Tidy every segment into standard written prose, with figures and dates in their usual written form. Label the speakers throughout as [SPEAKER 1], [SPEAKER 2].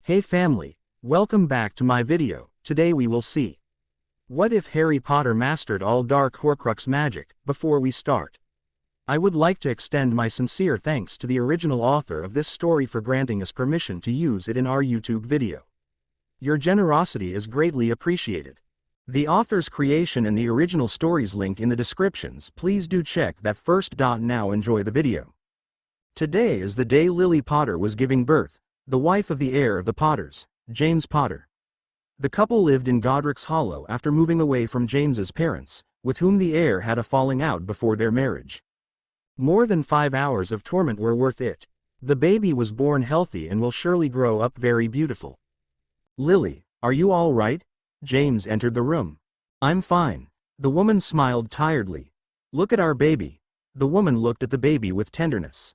[SPEAKER 1] Hey family, welcome back to my video. Today we will see what if Harry Potter mastered all dark Horcrux magic. Before we start, I would like to extend my sincere thanks to the original author of this story for granting us permission to use it in our YouTube video. Your generosity is greatly appreciated. The author's creation and the original stories link in the descriptions. Please do check that first. Now enjoy the video. Today is the day Lily Potter was giving birth, the wife of the heir of the Potters, James Potter. The couple lived in Godric's Hollow after moving away from James's parents, with whom the heir had a falling out before their marriage. More than 5 hours of torment were worth it. The baby was born healthy and will surely grow up very beautiful. Lily, are you all right? James entered the room. I'm fine. The woman smiled tiredly. Look at our baby. The woman looked at the baby with tenderness.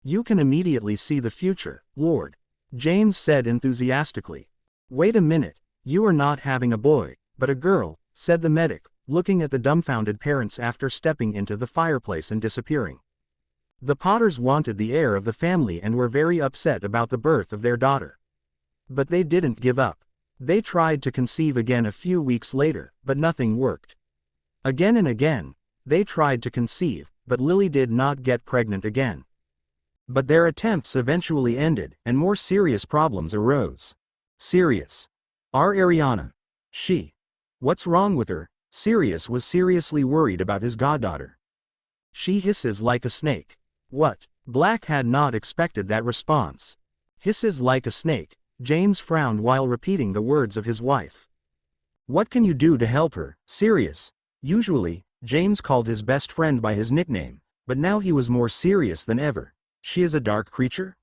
[SPEAKER 1] You can immediately see the future, Lord, James said enthusiastically. Wait a minute, you are not having a boy, but a girl, said the medic, looking at the dumbfounded parents after stepping into the fireplace and disappearing. The Potters wanted the heir of the family and were very upset about the birth of their daughter. But they didn't give up. They tried to conceive again a few weeks later, but nothing worked. Again and again, they tried to conceive, but Lily did not get pregnant again. But their attempts eventually ended, and more serious problems arose. Sirius. Our Ariana. What's wrong with her? Sirius was seriously worried about his goddaughter. She hisses like a snake. What? Black had not expected that response. Hisses like a snake. James frowned while repeating the words of his wife. What can you do to help her, Sirius? Usually, James called his best friend by his nickname, but now he was more serious than ever. She is a dark creature?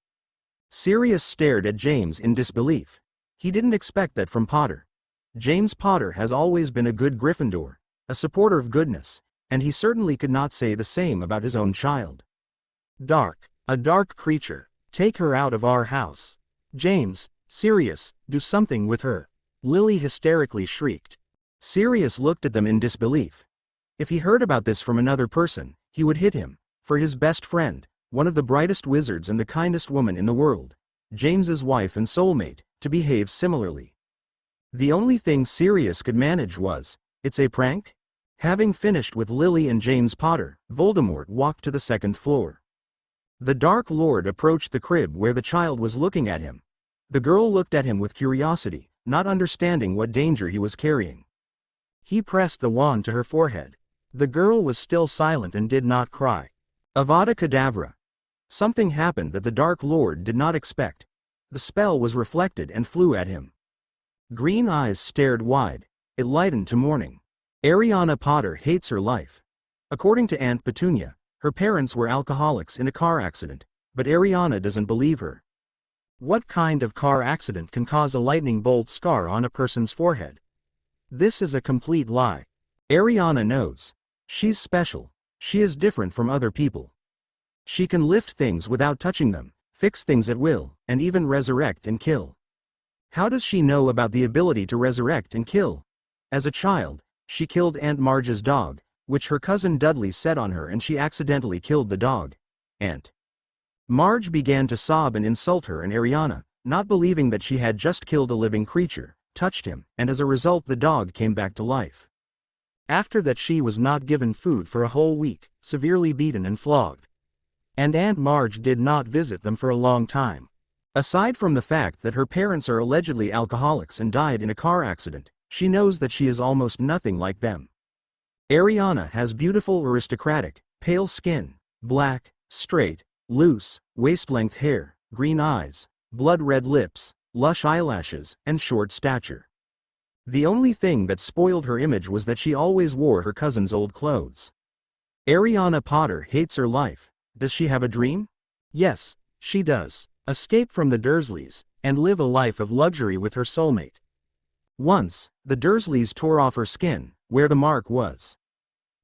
[SPEAKER 1] Sirius stared at James in disbelief. He didn't expect that from Potter. James Potter has always been a good Gryffindor, a supporter of goodness, and he certainly could not say the same about his own child. Dark, a dark creature. Take her out of our house. James, Sirius, do something with her. Lily hysterically shrieked. Sirius looked at them in disbelief. If he heard about this from another person, he would hit him. For his best friend, one of the brightest wizards and the kindest woman in the world, James's wife and soulmate, to behave similarly. The only thing Sirius could manage was, it's a prank? Having finished with Lily and James Potter, Voldemort walked to the second floor. The Dark Lord approached the crib where the child was looking at him. The girl looked at him with curiosity, not understanding what danger he was carrying. He pressed the wand to her forehead. The girl was still silent and did not cry. Avada Kedavra. Something happened that the Dark Lord did not expect. The spell was reflected and flew at him. Green eyes stared wide. It lightened to morning. Areana Potter hates her life. According to Aunt Petunia, her parents were alcoholics in a car accident, but Ariana doesn't believe her. What kind of car accident can cause a lightning bolt scar on a person's forehead? This is a complete lie. Ariana knows. She's special. She is different from other people. She can lift things without touching them, fix things at will, and even resurrect and kill. How does she know about the ability to resurrect and kill? As a child, she killed Aunt Marge's dog, which her cousin Dudley set on her, and she accidentally killed the dog. Aunt Marge began to sob and insult her, and Ariana, not believing that she had just killed a living creature, touched him, and as a result the dog came back to life. After that she was not given food for a whole week, severely beaten and flogged. And Aunt Marge did not visit them for a long time. Aside from the fact that her parents are allegedly alcoholics and died in a car accident, she knows that she is almost nothing like them. Ariana has beautiful aristocratic, pale skin, black, straight, loose, waist-length hair, green eyes, blood-red lips, lush eyelashes, and short stature. The only thing that spoiled her image was that she always wore her cousin's old clothes. Ariana Potter hates her life. Does she have a dream? Yes, she does. Escape from the Dursleys, and live a life of luxury with her soulmate. Once, the Dursleys tore off her skin, where the mark was.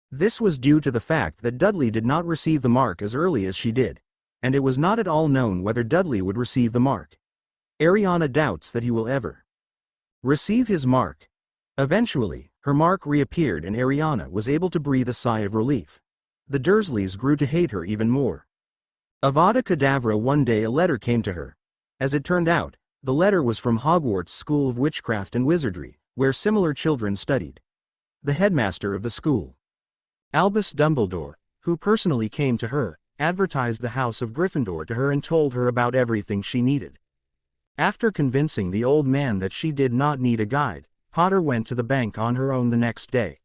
[SPEAKER 1] This was due to the fact that Dudley did not receive the mark as early as she did, and it was not at all known whether Dudley would receive the mark. Ariana doubts that he will ever receive his mark. Eventually, her mark reappeared and Ariana was able to breathe a sigh of relief. The Dursleys grew to hate her even more. Avada Kedavra. One day a letter came to her. As it turned out, The letter was from Hogwarts School of Witchcraft and Wizardry, where similar children studied. The headmaster of the school, Albus Dumbledore, who personally came to her, advertised the House of Gryffindor to her and told her about everything she needed. After convincing the old man that she did not need a guide, Potter went to the bank on her own the next day.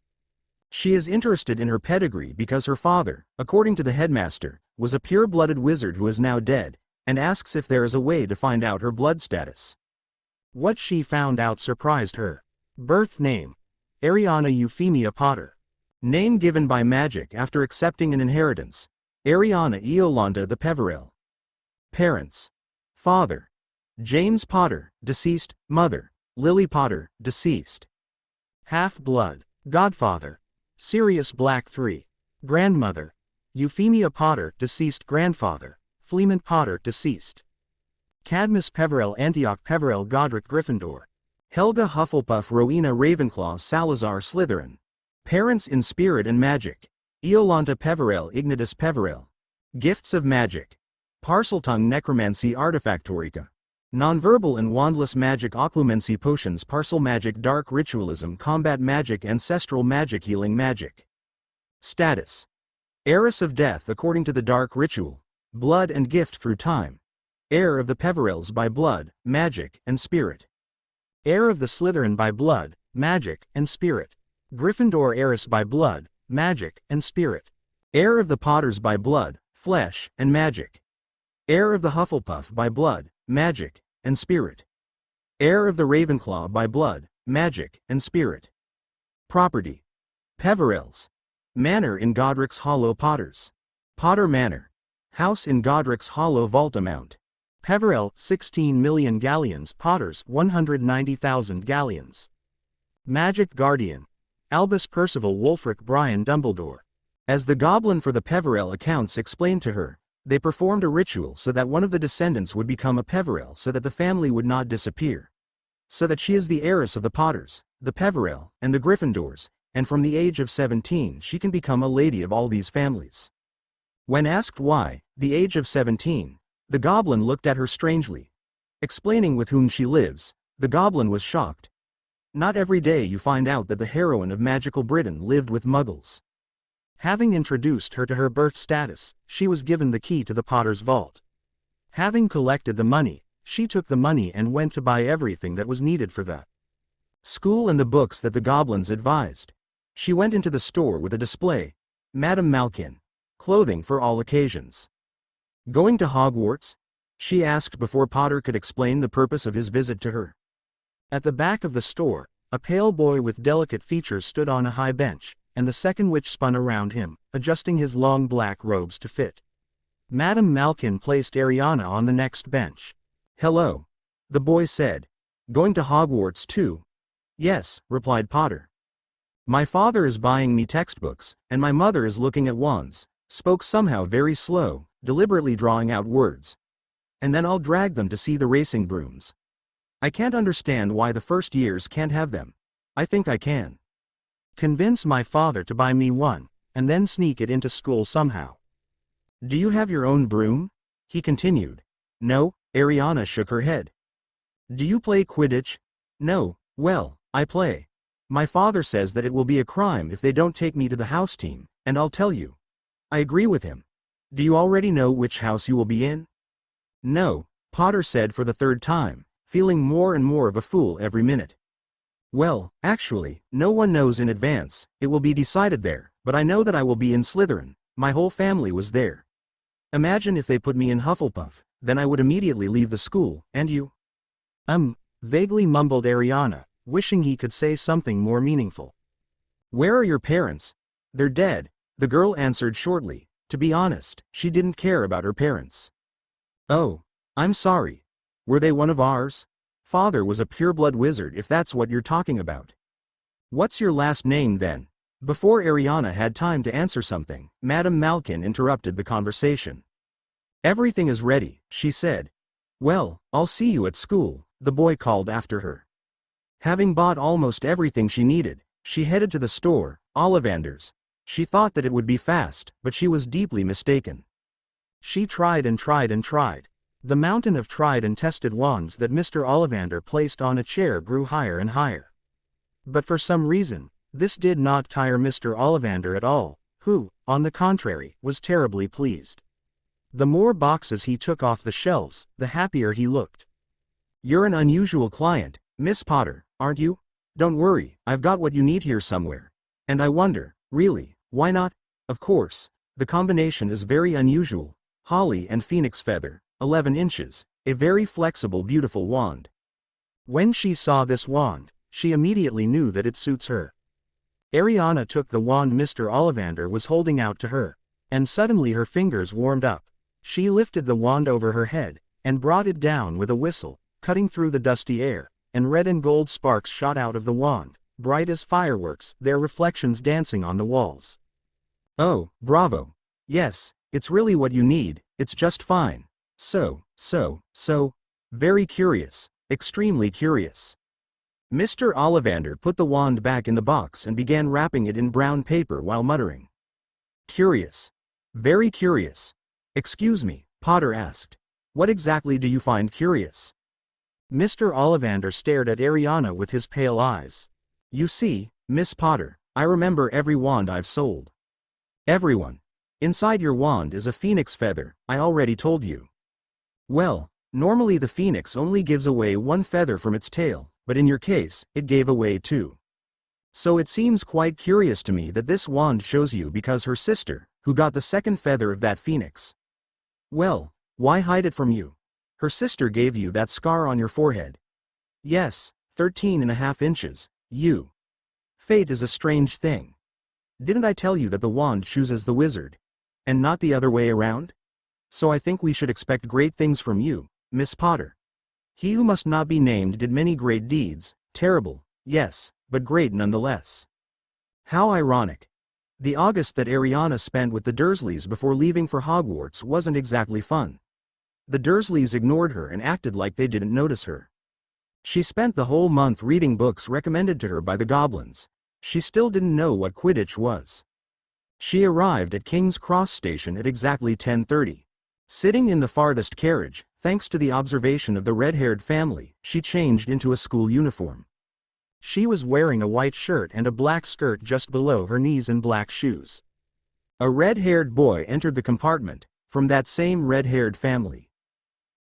[SPEAKER 1] She is interested in her pedigree because her father, according to the headmaster, was a pure-blooded wizard who is now dead, and asks if there is a way to find out her blood status. What she found out surprised her. Birth name: Areana Euphemia Potter. Name given by magic after accepting an inheritance: Areana Iolanta Peverell. Parents: father, James Potter, deceased; mother, Lily Potter, deceased. Half-blood. Godfather: Sirius Black III. Grandmother: Euphemia Potter, deceased; grandfather: Fleemont Potter, deceased. Cadmus Peverell, Antioch Peverell, Godric Gryffindor. Helga Hufflepuff, Rowena Ravenclaw, Salazar Slytherin. Parents in spirit and magic: Iolanta Peverell, Ignatus Peverell. Gifts of magic: Parseltongue, Necromancy, Artifactorica. Nonverbal and wandless magic, Occlumency, Potions, Parcel magic, Dark ritualism, Combat magic, Ancestral magic, Healing magic. Status: Heiress of Death according to the Dark ritual, blood and gift through time. Heir of the Peverells by blood, magic, and spirit. Heir of the Slytherin by blood, magic, and spirit. Gryffindor heiress by blood, magic, and spirit. Heir of the Potters by blood, flesh, and magic. Heir of the Hufflepuff by blood, magic, and spirit. Heir of the Ravenclaw by blood, magic, and spirit. Property: Peverells. Manor in Godric's Hollow, Potters. Potter Manor. House in Godric's Hollow, Vaultamount. Peverell, 16 million galleons; Potters, 190,000 galleons. Magic Guardian: Albus Percival Wulfric Brian Dumbledore. As the goblin for the Peverell accounts explained to her, they performed a ritual so that one of the descendants would become a Peverell so that the family would not disappear. So that she is the heiress of the Potters, the Peverell, and the Gryffindors, and from the age of 17 she can become a lady of all these families. When asked why, the age of 17, the goblin looked at her strangely. Explaining with whom she lives, the goblin was shocked. Not every day you find out that the heroine of magical Britain lived with muggles. Having introduced her to her birth status, she was given the key to the Potter's vault. Having collected the money, she took the money and went to buy everything that was needed for the school and the books that the goblins advised. She went into the store with a display: Madame Malkin, clothing for all occasions. Going to Hogwarts? She asked before Potter could explain the purpose of his visit to her. At the back of the store, a pale boy with delicate features stood on a high bench, and the second witch spun around him, adjusting his long black robes to fit. Madame Malkin placed Ariana on the next bench. "Hello," the boy said. "Going to Hogwarts too?" "Yes," replied Potter. "My father is buying me textbooks, and my mother is looking at wands," spoke somehow very slow, deliberately drawing out words. "And then I'll drag them to see the racing brooms. I can't understand why the first years can't have them. I think I can convince my father to buy me one, and then sneak it into school somehow." "Do you have your own broom?" he continued. "No," Ariana shook her head. "Do you play Quidditch?" "No." "Well, I play. My father says that it will be a crime if they don't take me to the house team, and I'll tell you." I agree with him. "Do you already know which house you will be in?" "No," Potter said for the third time, feeling more and more of a fool every minute. "Well, actually, no one knows in advance. It will be decided there, but I know that I will be in Slytherin. My whole family was there. Imagine if they put me in Hufflepuff, then I would immediately leave the school, and you?" Vaguely mumbled Ariana, wishing he could say something more meaningful. "Where are your parents?" "They're dead," the girl answered shortly. To be honest, she didn't care about her parents. "Oh, I'm sorry. Were they one of ours?" "Father was a pureblood wizard if that's what you're talking about." "What's your last name then?" Before Ariana had time to answer something, Madame Malkin interrupted the conversation. "Everything is ready," she said. "Well, I'll see you at school," the boy called after her. Having bought almost everything she needed, she headed to the store, Ollivander's. She thought that it would be fast, but she was deeply mistaken. She tried and tried and tried. The mountain of tried and tested wands that Mr. Ollivander placed on a chair grew higher and higher. But for some reason, this did not tire Mr. Ollivander at all, who, on the contrary, was terribly pleased. The more boxes he took off the shelves, the happier he looked.
[SPEAKER 2] "You're an unusual client, Miss Potter, aren't you? Don't worry, I've got what you need here somewhere. And I wonder, really, why not? Of course, the combination is very unusual. Holly and phoenix feather, 11 inches, a very flexible beautiful wand."
[SPEAKER 1] When she saw this wand, she immediately knew that it suits her. Ariana took the wand Mr. Ollivander was holding out to her, and suddenly her fingers warmed up. She lifted the wand over her head, and brought it down with a whistle, cutting through the dusty air, and red and gold sparks shot out of the wand, bright as fireworks, their reflections dancing on the walls.
[SPEAKER 2] "Oh, bravo. Yes, it's really what you need, it's just fine. So, very curious, extremely curious." Mr. Ollivander put the wand back in the box and began wrapping it in brown paper while muttering. "Curious. Very curious. Excuse me," Potter asked. "What exactly do you find curious?"
[SPEAKER 1] Mr. Ollivander stared at Ariana with his pale eyes.
[SPEAKER 2] "You see, Miss Potter, I remember every wand I've sold. Everyone. Inside your wand is a phoenix feather, I already told you. Well, normally the phoenix only gives away one feather from its tail, but in your case, it gave away two. So it seems quite curious to me that this wand shows you because her sister, who got the second feather of that phoenix. Well, why hide it from you? Her sister gave you that scar on your forehead. Yes, 13.5 inches, you. Fate is a strange thing. Didn't I tell you that the wand chooses the wizard? And not the other way around? So I think we should expect great things from you, Miss Potter. He who must not be named did many great deeds, terrible, yes, but great nonetheless." How ironic. The August that Ariana spent with the Dursleys before leaving for Hogwarts wasn't exactly fun. The Dursleys ignored her and acted like they didn't notice her. She spent the whole month reading books recommended to her by the goblins. She still didn't know what Quidditch was. She arrived at King's Cross Station at exactly 10:30. Sitting in the farthest carriage, thanks to the observation of the red-haired family, she changed into a school uniform.
[SPEAKER 1] She was wearing a white shirt and a black skirt just below her knees and black shoes.
[SPEAKER 2] A red-haired boy entered the compartment, from that same red-haired family.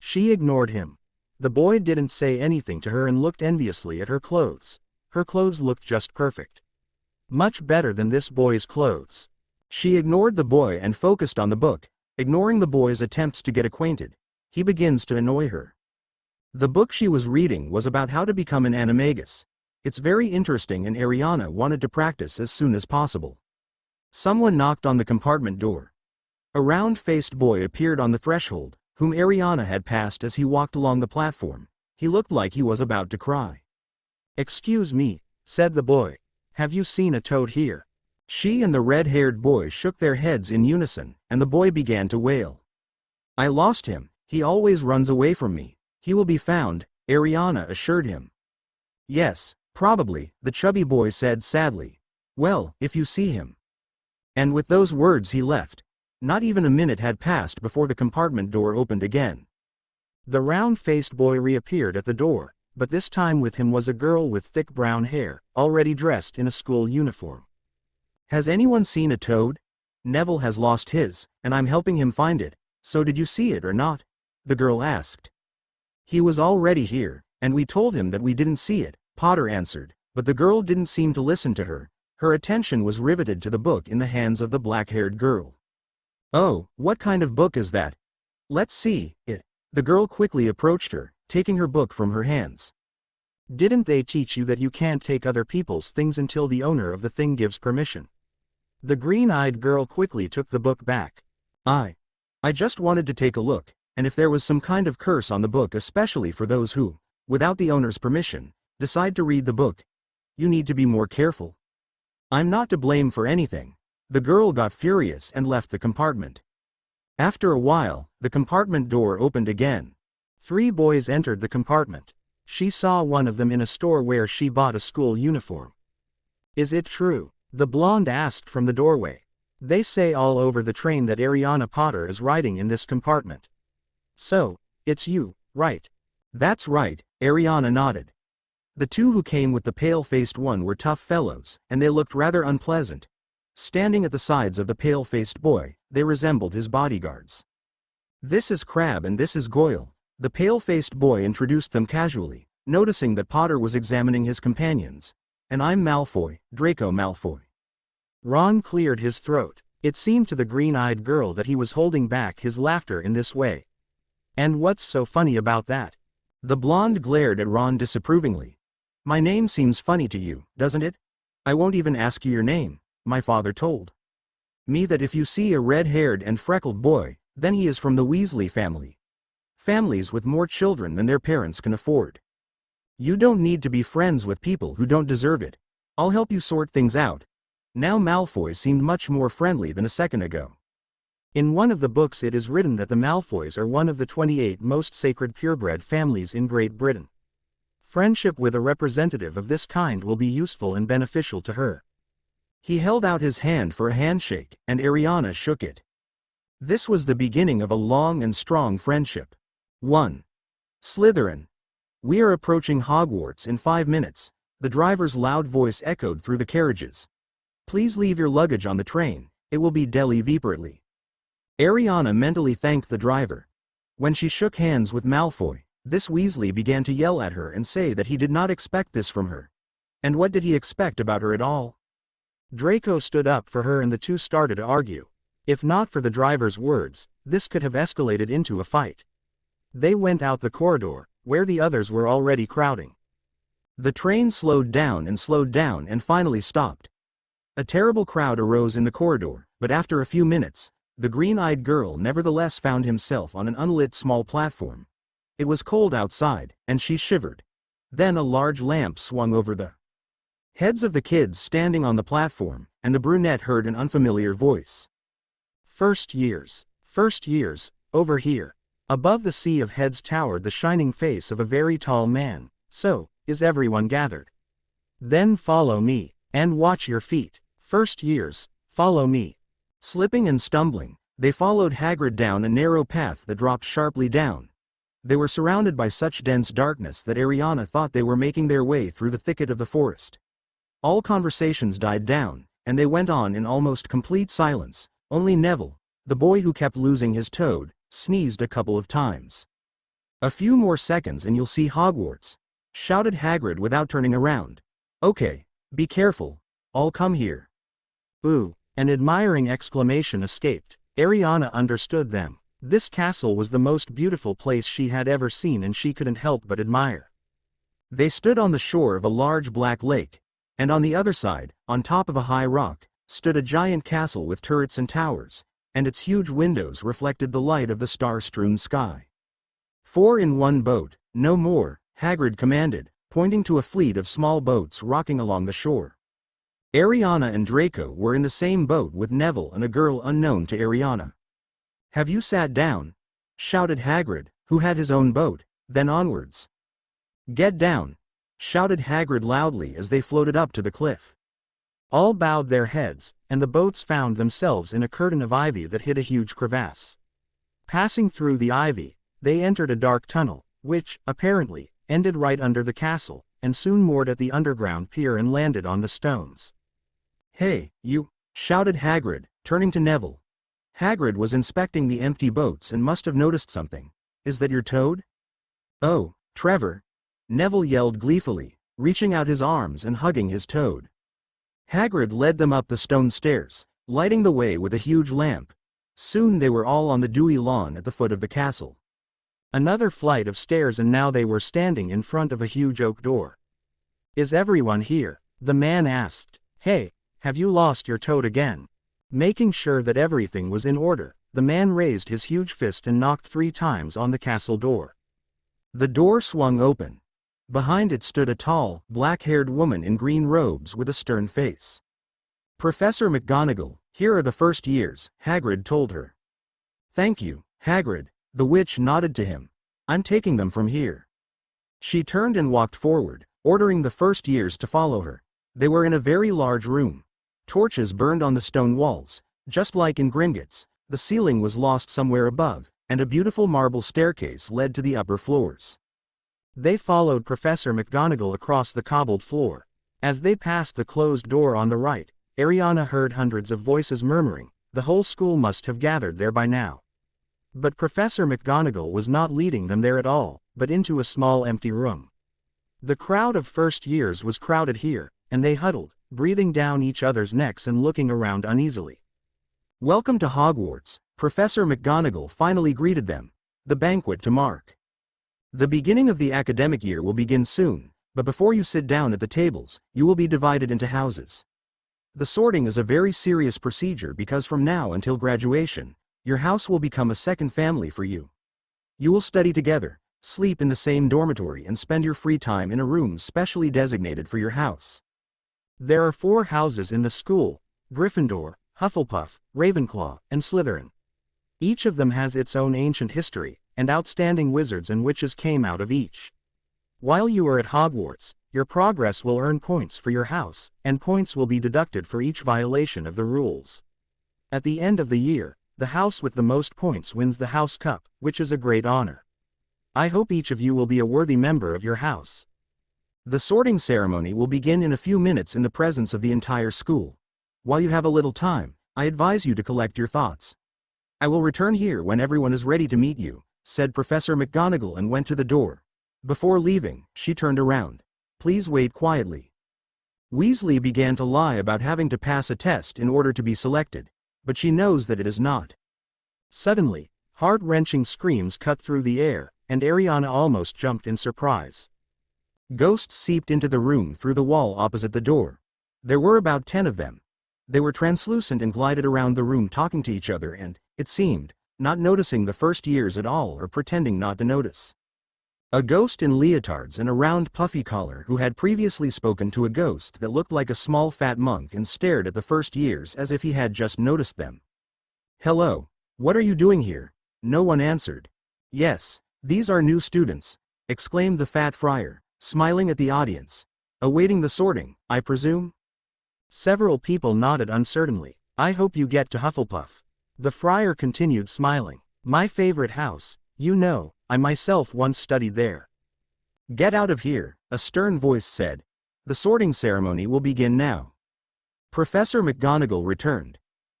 [SPEAKER 1] She ignored him. The boy didn't say anything to her and looked enviously at her clothes. Her clothes looked just perfect. Much better than this boy's clothes.
[SPEAKER 2] She ignored the boy and focused on the book, ignoring the boy's attempts to get acquainted. He begins to annoy her. The book she was reading was about how to become an animagus. It's very interesting and Ariana wanted to practice as soon as possible. Someone knocked on the compartment door. A round-faced boy appeared on the threshold, whom Ariana had passed as he walked along the platform. He looked like he was about to cry.
[SPEAKER 1] "Excuse me," said the boy. "Have you seen a toad here?"
[SPEAKER 2] She and the red-haired boy shook their heads in unison, and the boy began to wail. "I lost him, he always runs away from me. He will be found," Ariana assured him. "Yes, probably," the chubby boy said sadly. "Well, if you see him." And with those words he left. Not even a minute had passed before the compartment door opened again.
[SPEAKER 1] The round-faced boy reappeared at the door, but this time with him was a girl with thick brown hair, already dressed in a school uniform.
[SPEAKER 2] "Has anyone seen a toad? Neville has lost his, and I'm helping him find it, so did you see it or not?" the girl asked. "He was already here, and we told him that we didn't see it," Potter answered, but the girl didn't seem to listen to her. Her attention was riveted to the book in the hands of the black-haired girl. "Oh, what kind of book is that? Let's see it." The girl quickly approached her, taking her book from her hands.
[SPEAKER 1] "Didn't they teach you that you can't take other people's things until the owner of the thing gives permission?" The green-eyed girl quickly took the book back.
[SPEAKER 2] I just wanted to take a look, and if there was some kind of curse on the book, especially for those who, without the owner's permission, decide to read the book. You need to be more careful. I'm not to blame for anything." The girl got furious and left the compartment. After a while, the compartment door opened again.
[SPEAKER 1] 3 boys entered the compartment. She saw one of them in a store where she bought a school uniform. "Is it true?" the blonde asked from the doorway. "They say all over the train that Ariana Potter is riding in this compartment." "So, It's you, right?
[SPEAKER 2] That's right, Ariana nodded. The two who came with the pale-faced one were tough fellows, and they looked rather unpleasant. Standing at the sides of the pale-faced boy, they resembled his bodyguards. This is Crabbe and this is Goyle. The pale-faced boy introduced them casually, noticing that Potter was examining his companions. And I'm Malfoy, Draco Malfoy.
[SPEAKER 1] Ron cleared his throat. It seemed to the green-eyed girl that he was holding back his laughter in this way. And what's so funny about that?
[SPEAKER 2] The blonde glared at Ron disapprovingly. My name seems funny to you, doesn't it? I won't even ask you your name, my father told me that if you see a red-haired and freckled boy, then he is from the Weasley family. Families with more children than their parents can afford. You don't need to be friends with people who don't deserve it. I'll help you sort things out. Now Malfoy seemed much more friendly than a second ago.
[SPEAKER 1] In one of the books it is written that the Malfoys are one of the 28 most sacred purebred families in Great Britain. Friendship with a representative of this kind will be useful and beneficial to her.
[SPEAKER 2] He held out his hand for a handshake, and Ariana shook it. This was the beginning of a long and strong friendship. 1. Slytherin. We are approaching Hogwarts in 5 minutes, the driver's loud voice echoed through the carriages. Please leave your luggage on the train, it will be deliveredly. Ariana mentally thanked the driver. When she shook hands with Malfoy, this Weasley began to yell at her and say that he did not expect this from her. And what did he expect about her at all?
[SPEAKER 1] Draco stood up for her and the two started to argue. If not for the driver's words, this could have escalated into a fight. They went out the corridor, where the others were already crowding. The train slowed down and finally stopped. A terrible crowd arose in the corridor, but after a few minutes, the green-eyed girl nevertheless found himself on an unlit small platform. It was cold outside, and she shivered. Then a large lamp swung over the heads of the kids standing on the platform, and the brunette heard an unfamiliar voice. First years, over here. Above the sea of heads towered the shining face of a very tall man. So, is everyone gathered? Then follow me, and watch your feet. First years, follow me.
[SPEAKER 2] Slipping and stumbling, they followed Hagrid down a narrow path that dropped sharply down. They were surrounded by such dense darkness that Ariana thought they were making their way through the thicket of the forest. All conversations died down, and they went on in almost complete silence. Only Neville, the boy who kept losing his toad, sneezed a couple of times. A few more seconds and you'll see Hogwarts, shouted Hagrid without turning around. Okay, be careful, I'll come here.
[SPEAKER 1] Ooh, an admiring exclamation escaped. Ariana understood them. This castle was the most beautiful place she had ever seen and she couldn't help but admire.
[SPEAKER 2] They stood on the shore of a large black lake, and on the other side, on top of a high rock, stood a giant castle with turrets and towers, and its huge windows reflected the light of the star-strewn sky. 4 in one boat, no more, Hagrid commanded, pointing to a fleet of small boats rocking along the shore. Ariana and Draco were in the same boat with Neville and a girl unknown to Ariana. Have you sat down? Shouted Hagrid, who had his own boat, then onwards. Get down, shouted Hagrid loudly as they floated up to the cliff.
[SPEAKER 1] All bowed their heads, and the boats found themselves in a curtain of ivy that hid a huge crevasse. Passing through the ivy, they entered a dark tunnel, which, apparently, ended right under the castle, and soon moored at the underground pier and landed on the stones.
[SPEAKER 2] Hey, you, shouted Hagrid, turning to Neville. Hagrid was inspecting the empty boats and must have noticed something. Is that your toad? Oh, Trevor, Neville yelled gleefully, reaching out his arms and hugging his toad. Hagrid led them up the stone stairs, lighting the way with a huge lamp. Soon they were all on the dewy lawn at the foot of the castle.
[SPEAKER 1] Another flight of stairs and now they were standing in front of a huge oak door. Is everyone here? The man asked. Hey, have you lost your toad again? Making sure that everything was in order, the man raised his huge fist and knocked 3 times on the castle door. The door swung open. Behind it stood a tall, black-haired woman in green robes with a stern face. Professor McGonagall, here are the first years, Hagrid told her. Thank you, Hagrid, the witch nodded to him. I'm taking them from here. She turned and walked forward, ordering the first years to follow her. They were in a very large room. Torches burned on the stone walls. Just like in Gringotts, the ceiling was lost somewhere above,
[SPEAKER 2] and a beautiful marble staircase led to the upper floors.
[SPEAKER 1] They followed Professor McGonagall across the cobbled floor. As they passed the closed door on the right, Ariana heard hundreds of voices murmuring, "The whole school must have gathered there by now." But Professor McGonagall was not leading them there at all, but into a small empty room. The crowd of first years was crowded here, and they huddled, breathing down each other's necks and looking around uneasily.
[SPEAKER 2] "Welcome to Hogwarts," Professor McGonagall finally greeted them. "The banquet to mark the beginning of the academic year will begin soon, but before you sit down at the tables, you will be divided into houses. The sorting is a very serious procedure because from now until graduation, your house will become a second family for you. You will study together, sleep in the same dormitory and spend your free time in a room specially designated for your house.
[SPEAKER 1] There are 4 houses in the school: Gryffindor, Hufflepuff, Ravenclaw, and Slytherin. Each of them has its own ancient history, and outstanding wizards and witches came out of each. While you are at Hogwarts, your progress will earn points for your house, and points will be deducted for each violation of the rules. At the end of the year, the house with the most points wins the House Cup, which is a great honor. I hope each of you will be a worthy member of your house.
[SPEAKER 2] The sorting ceremony will begin in a few minutes in the presence of the entire school. While you have a little time, I advise you to collect your thoughts. I will return here when everyone is ready to meet you," said Professor McGonagall and went to the door. Before leaving, she turned around. "Please wait quietly." Weasley began to lie about having to pass a test in order to be selected, but she knows that it is not.
[SPEAKER 1] Suddenly, heart-wrenching screams cut through the air, and Ariana almost jumped in surprise.
[SPEAKER 2] Ghosts seeped into the room through the wall opposite the door. There were about 10 of them. They were translucent and glided around the room talking to each other and, it seemed, not noticing the first years at all or pretending not to notice. A ghost in leotards and a round puffy collar who had previously spoken to a ghost that looked like a small fat monk and stared at the first years as if he had just noticed them. "Hello, what are you doing here?" No one answered. "Yes, these are new students," exclaimed the fat friar, smiling at the audience. "Awaiting the sorting, I presume?"
[SPEAKER 1] Several people nodded uncertainly. "I hope you get to Hufflepuff." The friar continued smiling. "My favorite house, you know, I myself once studied there."
[SPEAKER 2] "Get out of here," a stern voice said. "The sorting ceremony will begin now." Professor McGonagall returned.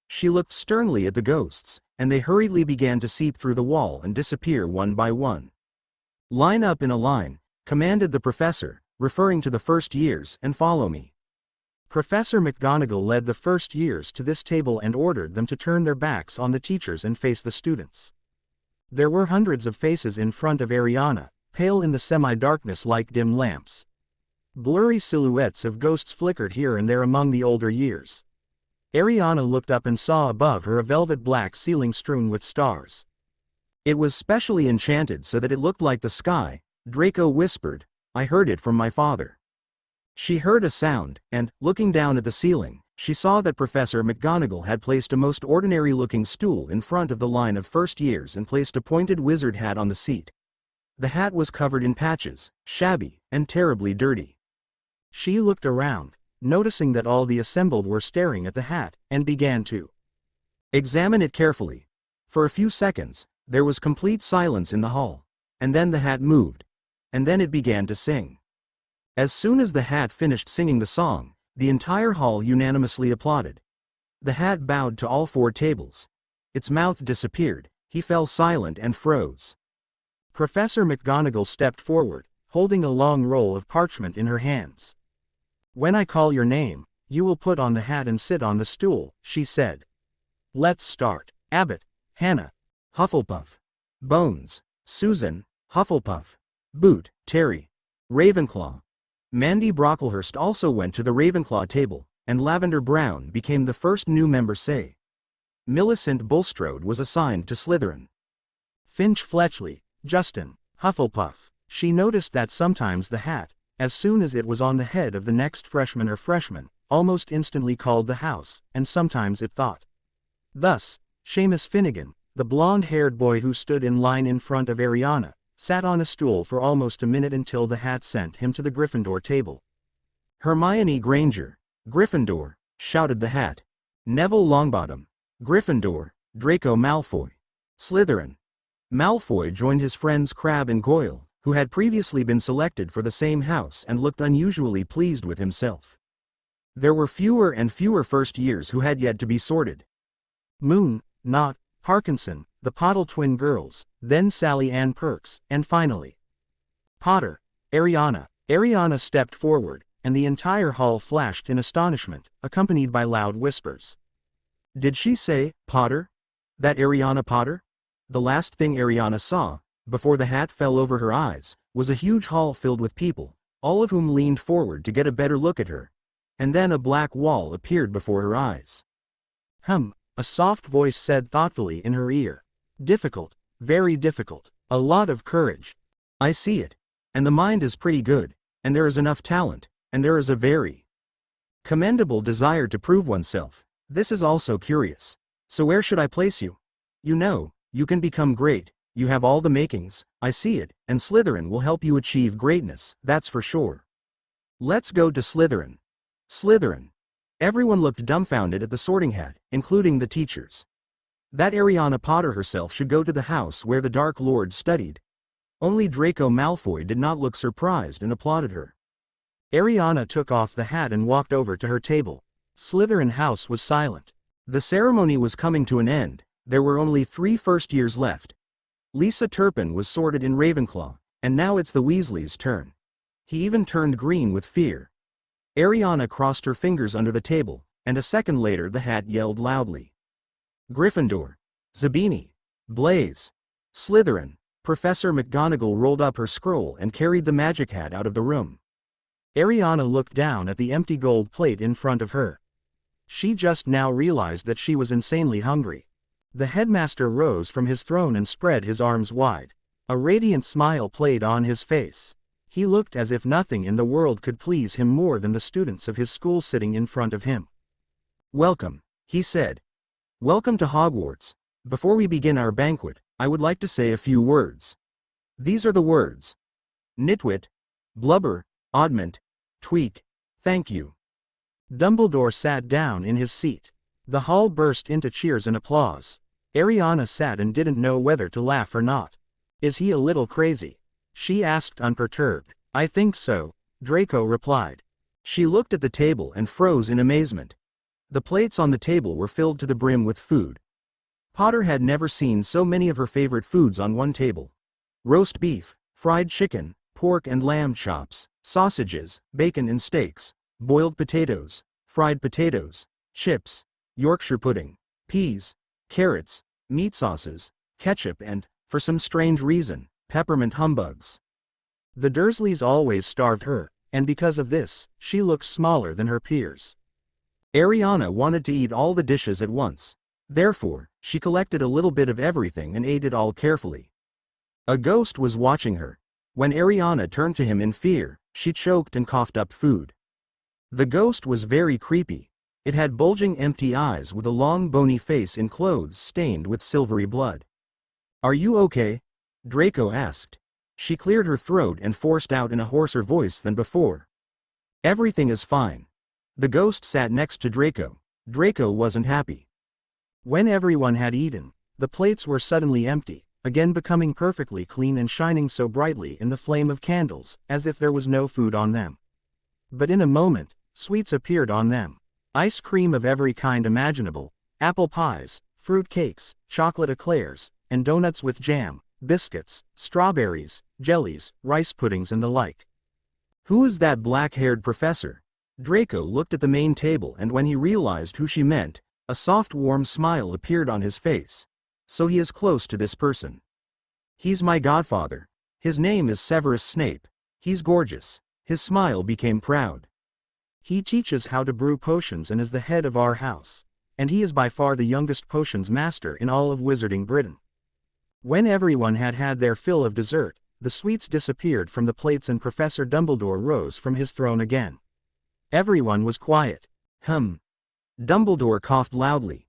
[SPEAKER 2] She looked sternly at the ghosts, and they hurriedly began to seep through the wall and disappear one by one. "Line up in a line," commanded the professor, referring to the first years, "and follow me."
[SPEAKER 1] Professor McGonagall led the first years to this table and ordered them to turn their backs on the teachers and face the students. There were hundreds of faces in front of Ariana, pale in the semi-darkness like dim lamps. Blurry silhouettes of ghosts flickered here and there among the older years. Ariana looked up and saw above her a velvet black ceiling strewn with stars.
[SPEAKER 2] "It was specially enchanted so that it looked like the sky," Draco whispered. "I heard it from my father." She heard a sound, and, looking down at the ceiling, she saw that Professor McGonagall had placed a most ordinary-looking stool in front of the line of first years and placed a pointed wizard hat on the seat. The hat was covered in patches, shabby, and terribly dirty.
[SPEAKER 1] She looked around, noticing that all the assembled were staring at the hat, and began to
[SPEAKER 2] examine it carefully. For a few seconds, there was complete silence in the hall, and then the hat moved, and then it began to sing. As soon as the hat finished singing the song, the entire hall unanimously applauded. The hat bowed to all 4 tables. Its mouth disappeared, he fell silent and froze.
[SPEAKER 1] Professor McGonagall stepped forward, holding a long roll of parchment in her hands. "When I call your name, you will put on the hat and sit on the stool," she said. "Let's start. Abbott, Hannah,
[SPEAKER 2] Hufflepuff. Bones, Susan, Hufflepuff. Boot, Terry, Ravenclaw. Mandy Brocklehurst also went to the Ravenclaw table, and Lavender Brown became the first new member say. Millicent Bulstrode was assigned to Slytherin.
[SPEAKER 1] Finch Fletchley, Justin, Hufflepuff. She noticed that sometimes the hat, as soon as it was on the head of the next freshman or freshman, almost instantly called the house, and sometimes it thought. Thus, Seamus Finnegan, the blonde-haired boy who stood in line in front of Ariana, sat on a stool for almost a minute until the hat sent him to the Gryffindor table.
[SPEAKER 2] Hermione Granger, Gryffindor, shouted the hat. Neville Longbottom, Gryffindor. Draco Malfoy, Slytherin. Malfoy joined his friends Crabbe and Goyle, who had previously been selected for the same house and looked unusually pleased with himself. There were fewer and fewer first years who had yet to be sorted.
[SPEAKER 1] Moon, Knott, Parkinson, the Pottle twin girls, then Sally Ann Perks, and finally Potter, Areana. Areana stepped forward, and the entire hall flashed in astonishment, accompanied by loud whispers.
[SPEAKER 2] Did she say, Potter? That Areana Potter? The last thing Areana saw, before the hat fell over her eyes, was a huge hall filled with people, all of whom leaned forward to get a better look at her. And then a black wall appeared before her eyes.
[SPEAKER 1] A soft voice said thoughtfully in her ear. Difficult, very difficult, a lot of courage.
[SPEAKER 2] I see it. And the mind is pretty good, and there is enough talent, and there is a very commendable desire to prove oneself. This is also curious. So where should I place you? You know, you can become great, you have all the makings, I see it, and Slytherin will help you achieve greatness, that's for sure. Let's go to Slytherin. Slytherin. Everyone looked dumbfounded at the Sorting Hat, including the teachers. That Areana Potter herself should go to the house where the Dark Lord studied. Only Draco Malfoy did not look surprised and applauded her.
[SPEAKER 1] Areana took off the hat and walked over to her table. Slytherin House was silent.
[SPEAKER 2] The ceremony was coming to an end. There were only 3 first years left. Lisa Turpin was sorted in Ravenclaw, and now it's the Weasleys' turn. He even turned green with fear. Areana crossed her fingers under the table, and a second later the hat yelled loudly. Gryffindor. Zabini. Blaze. Slytherin. Professor McGonagall rolled up her scroll and carried the magic hat out of the room.
[SPEAKER 1] Areana looked down at the empty gold plate in front of her. She just now realized that she was insanely hungry. The headmaster rose from his throne and spread his arms wide. A radiant smile played on his face. He looked as if nothing in the world could please him more than the students of his school sitting in front of him.
[SPEAKER 2] Welcome, he said. Welcome to Hogwarts. Before we begin our banquet, I would like to say a few words. These are the words. Nitwit, blubber, oddment, tweak, thank you.
[SPEAKER 1] Dumbledore sat down in his seat. The hall burst into cheers and applause. Ariana sat and didn't know whether to laugh or not. Is he a little crazy? She asked unperturbed. I think so, Draco replied. She looked at the table and froze in amazement. The plates on the table were filled to the brim with food. Potter had never seen so many of her favorite foods on one table. Roast beef, fried chicken, pork and lamb chops, sausages, bacon and steaks, boiled potatoes, fried potatoes, chips, Yorkshire pudding, peas, carrots, meat sauces, ketchup and, for some strange reason, peppermint humbugs. The Dursleys always starved her, and because of this, she looked smaller than her peers. Ariana wanted to eat all the dishes at once. Therefore, she collected a little bit of everything and ate it all carefully. A ghost was watching her. When Ariana turned to him in fear, she choked and coughed up food. The ghost was very creepy. It had bulging empty eyes with a long bony face in clothes stained with silvery blood. Are you okay? Draco asked. She cleared her throat and forced out in a hoarser voice than before. Everything is fine. The ghost sat next to Draco. Draco wasn't happy. When everyone had eaten, the plates were suddenly empty, again becoming perfectly clean and shining so brightly in the flame of candles, as if there was no food on them. But in a moment, sweets appeared on them. Ice cream of every kind imaginable, apple pies, fruit cakes, chocolate eclairs, and donuts with jam, biscuits, strawberries, jellies, rice puddings and the like. Who is that black-haired professor? Draco looked at the main table and when he realized who she meant, a soft warm smile appeared on his face. So he is close to this person. He's my godfather. His name is Severus Snape. He's gorgeous. His smile became proud. He teaches how to brew potions and is the head of our house. And he is by far the youngest potions master in all of Wizarding Britain. When everyone had had their fill of dessert, the sweets disappeared from the plates and Professor Dumbledore rose from his throne again. Everyone was quiet. Dumbledore coughed loudly.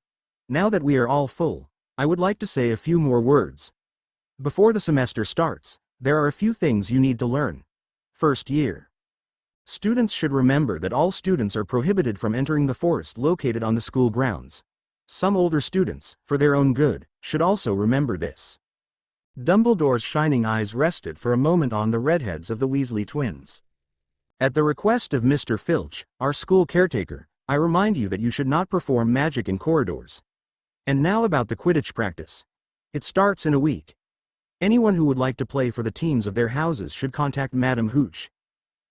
[SPEAKER 1] Now that we are all full, I would like to say a few more words. Before the semester starts, there are a few things you need to learn. First year. Students should remember that all students are prohibited from entering the forest located on the school grounds. Some older students, for their own good, should also remember this. Dumbledore's shining eyes rested for a moment on the redheads of the Weasley twins.
[SPEAKER 2] At the request of Mr. Filch, our school caretaker, I remind you that you should not perform magic in corridors. And now about the Quidditch practice. It starts in a week. Anyone who would like to play for the teams of their houses should contact Madam Hooch.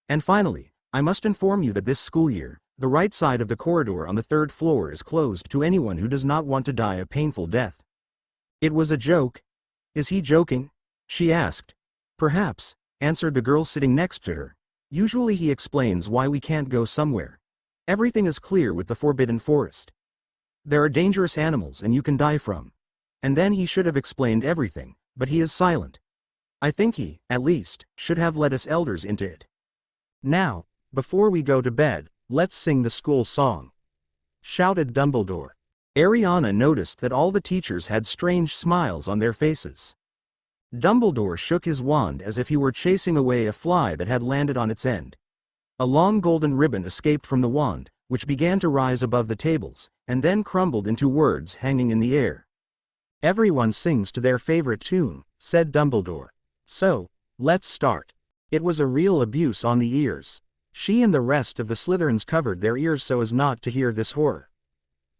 [SPEAKER 2] And finally, I must inform you that this school year, the right side of the corridor on the 3rd floor is closed to anyone who does not want to die a painful death. It was a joke. Is he joking? She asked. Perhaps, answered the girl sitting next to her. Usually he explains why we can't go somewhere. Everything is clear with the Forbidden Forest. There are dangerous animals and you can die from. And then he should have explained everything, but he is silent. I think he, at least, should have let us elders into it.
[SPEAKER 1] Now, before we go to bed, let's sing the school song, shouted Dumbledore.
[SPEAKER 2] Ariana noticed that all the teachers had strange smiles on their faces. Dumbledore shook his wand as if he were chasing away a fly that had landed on its end. A long golden ribbon escaped from the wand, which began to rise above the tables, and then crumbled into words hanging in the air.
[SPEAKER 1] Everyone sings to their favorite tune, said Dumbledore. So, let's start. It was a real abuse on the ears. She and the rest of the Slytherins covered their ears so as not to hear this horror.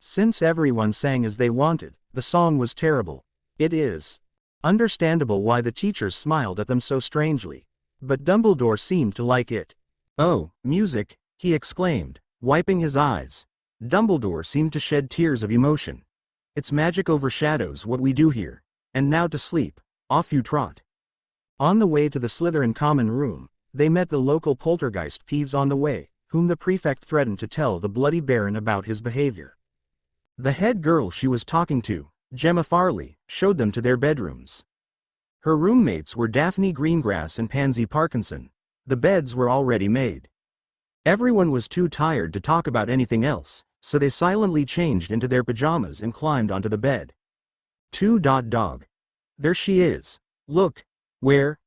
[SPEAKER 1] Since everyone sang as they wanted, the song was terrible. It is understandable why the teachers smiled at them so strangely. But Dumbledore seemed to like it.
[SPEAKER 2] Oh, music, he exclaimed, wiping his eyes. Dumbledore seemed to shed tears of emotion. Its magic overshadows what we do here. And now to sleep, off you trot.
[SPEAKER 1] On the way to the Slytherin common room, they met the local poltergeist Peeves on the way, whom the prefect threatened to tell the Bloody Baron about his behavior.
[SPEAKER 2] The head girl she was talking to, Gemma Farley, showed them to their bedrooms. Her roommates were Daphne Greengrass and Pansy Parkinson. The beds were already made. Everyone was too tired to talk about anything else, so they silently changed into their pajamas and climbed onto the bed. Dog. There she is. Look. Where?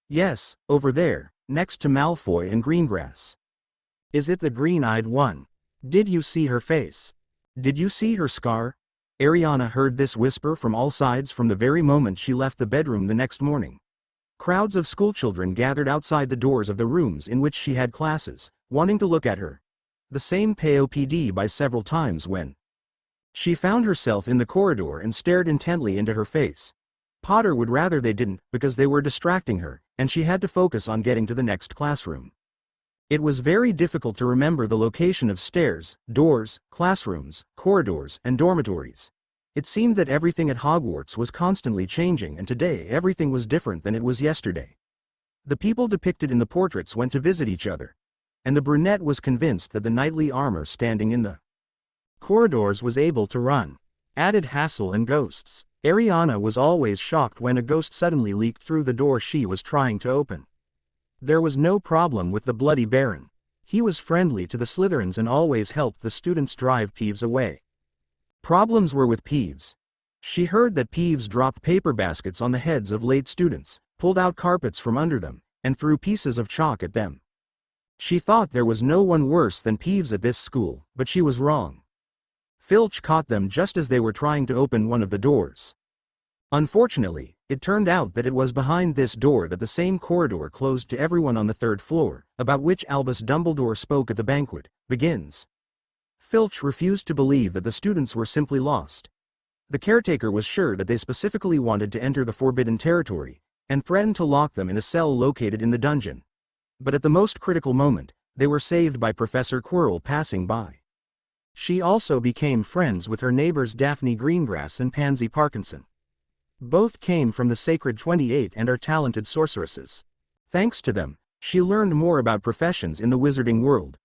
[SPEAKER 2] Yes, over there, next to Malfoy and Greengrass.
[SPEAKER 1] Is it the green-eyed one? Did you see her face?
[SPEAKER 2] Did you see her scar? Ariana heard this whisper from all sides from the very moment she left the bedroom the next morning. Crowds of schoolchildren gathered outside the doors of the rooms in which she had classes, wanting to look at her. The same POPD by several times when she found herself in the corridor and stared intently into her face. Potter would rather they didn't, because they were distracting her, and she had to focus on getting to the next classroom. It was very difficult to remember the location of stairs, doors, classrooms, corridors, and dormitories. It seemed that everything at Hogwarts was constantly changing, and today everything was different than it was yesterday. The people depicted in the portraits went to visit each other, and the brunette was convinced that the knightly armor standing in the
[SPEAKER 1] corridors was able to run. Added hassle and ghosts. Ariana was always shocked when a ghost suddenly leaked through the door she was trying to open. There was no problem with the Bloody Baron. He was friendly to the Slytherins and always helped the students drive Peeves away. Problems were with Peeves. She heard that Peeves dropped paper baskets on the heads of late students, pulled out carpets from under them, and threw pieces of chalk at them. She thought there was no one worse than Peeves at this school, but she was wrong. Filch caught them just as they were trying to open one of the doors. Unfortunately, it turned out that it was behind this door that the same corridor closed to everyone on the 3rd floor, about which Albus Dumbledore spoke at the banquet, begins. Filch refused to believe that the students were simply lost. The caretaker was sure that they specifically wanted to enter the forbidden territory, and threatened to lock them in a cell located in the dungeon. But at the most critical moment, they were saved by Professor Quirrell passing by. She also became friends with her neighbors Daphne Greengrass and Pansy Parkinson. Both came from the Sacred 28 and are talented sorceresses. Thanks to them, she learned more about professions in the wizarding world.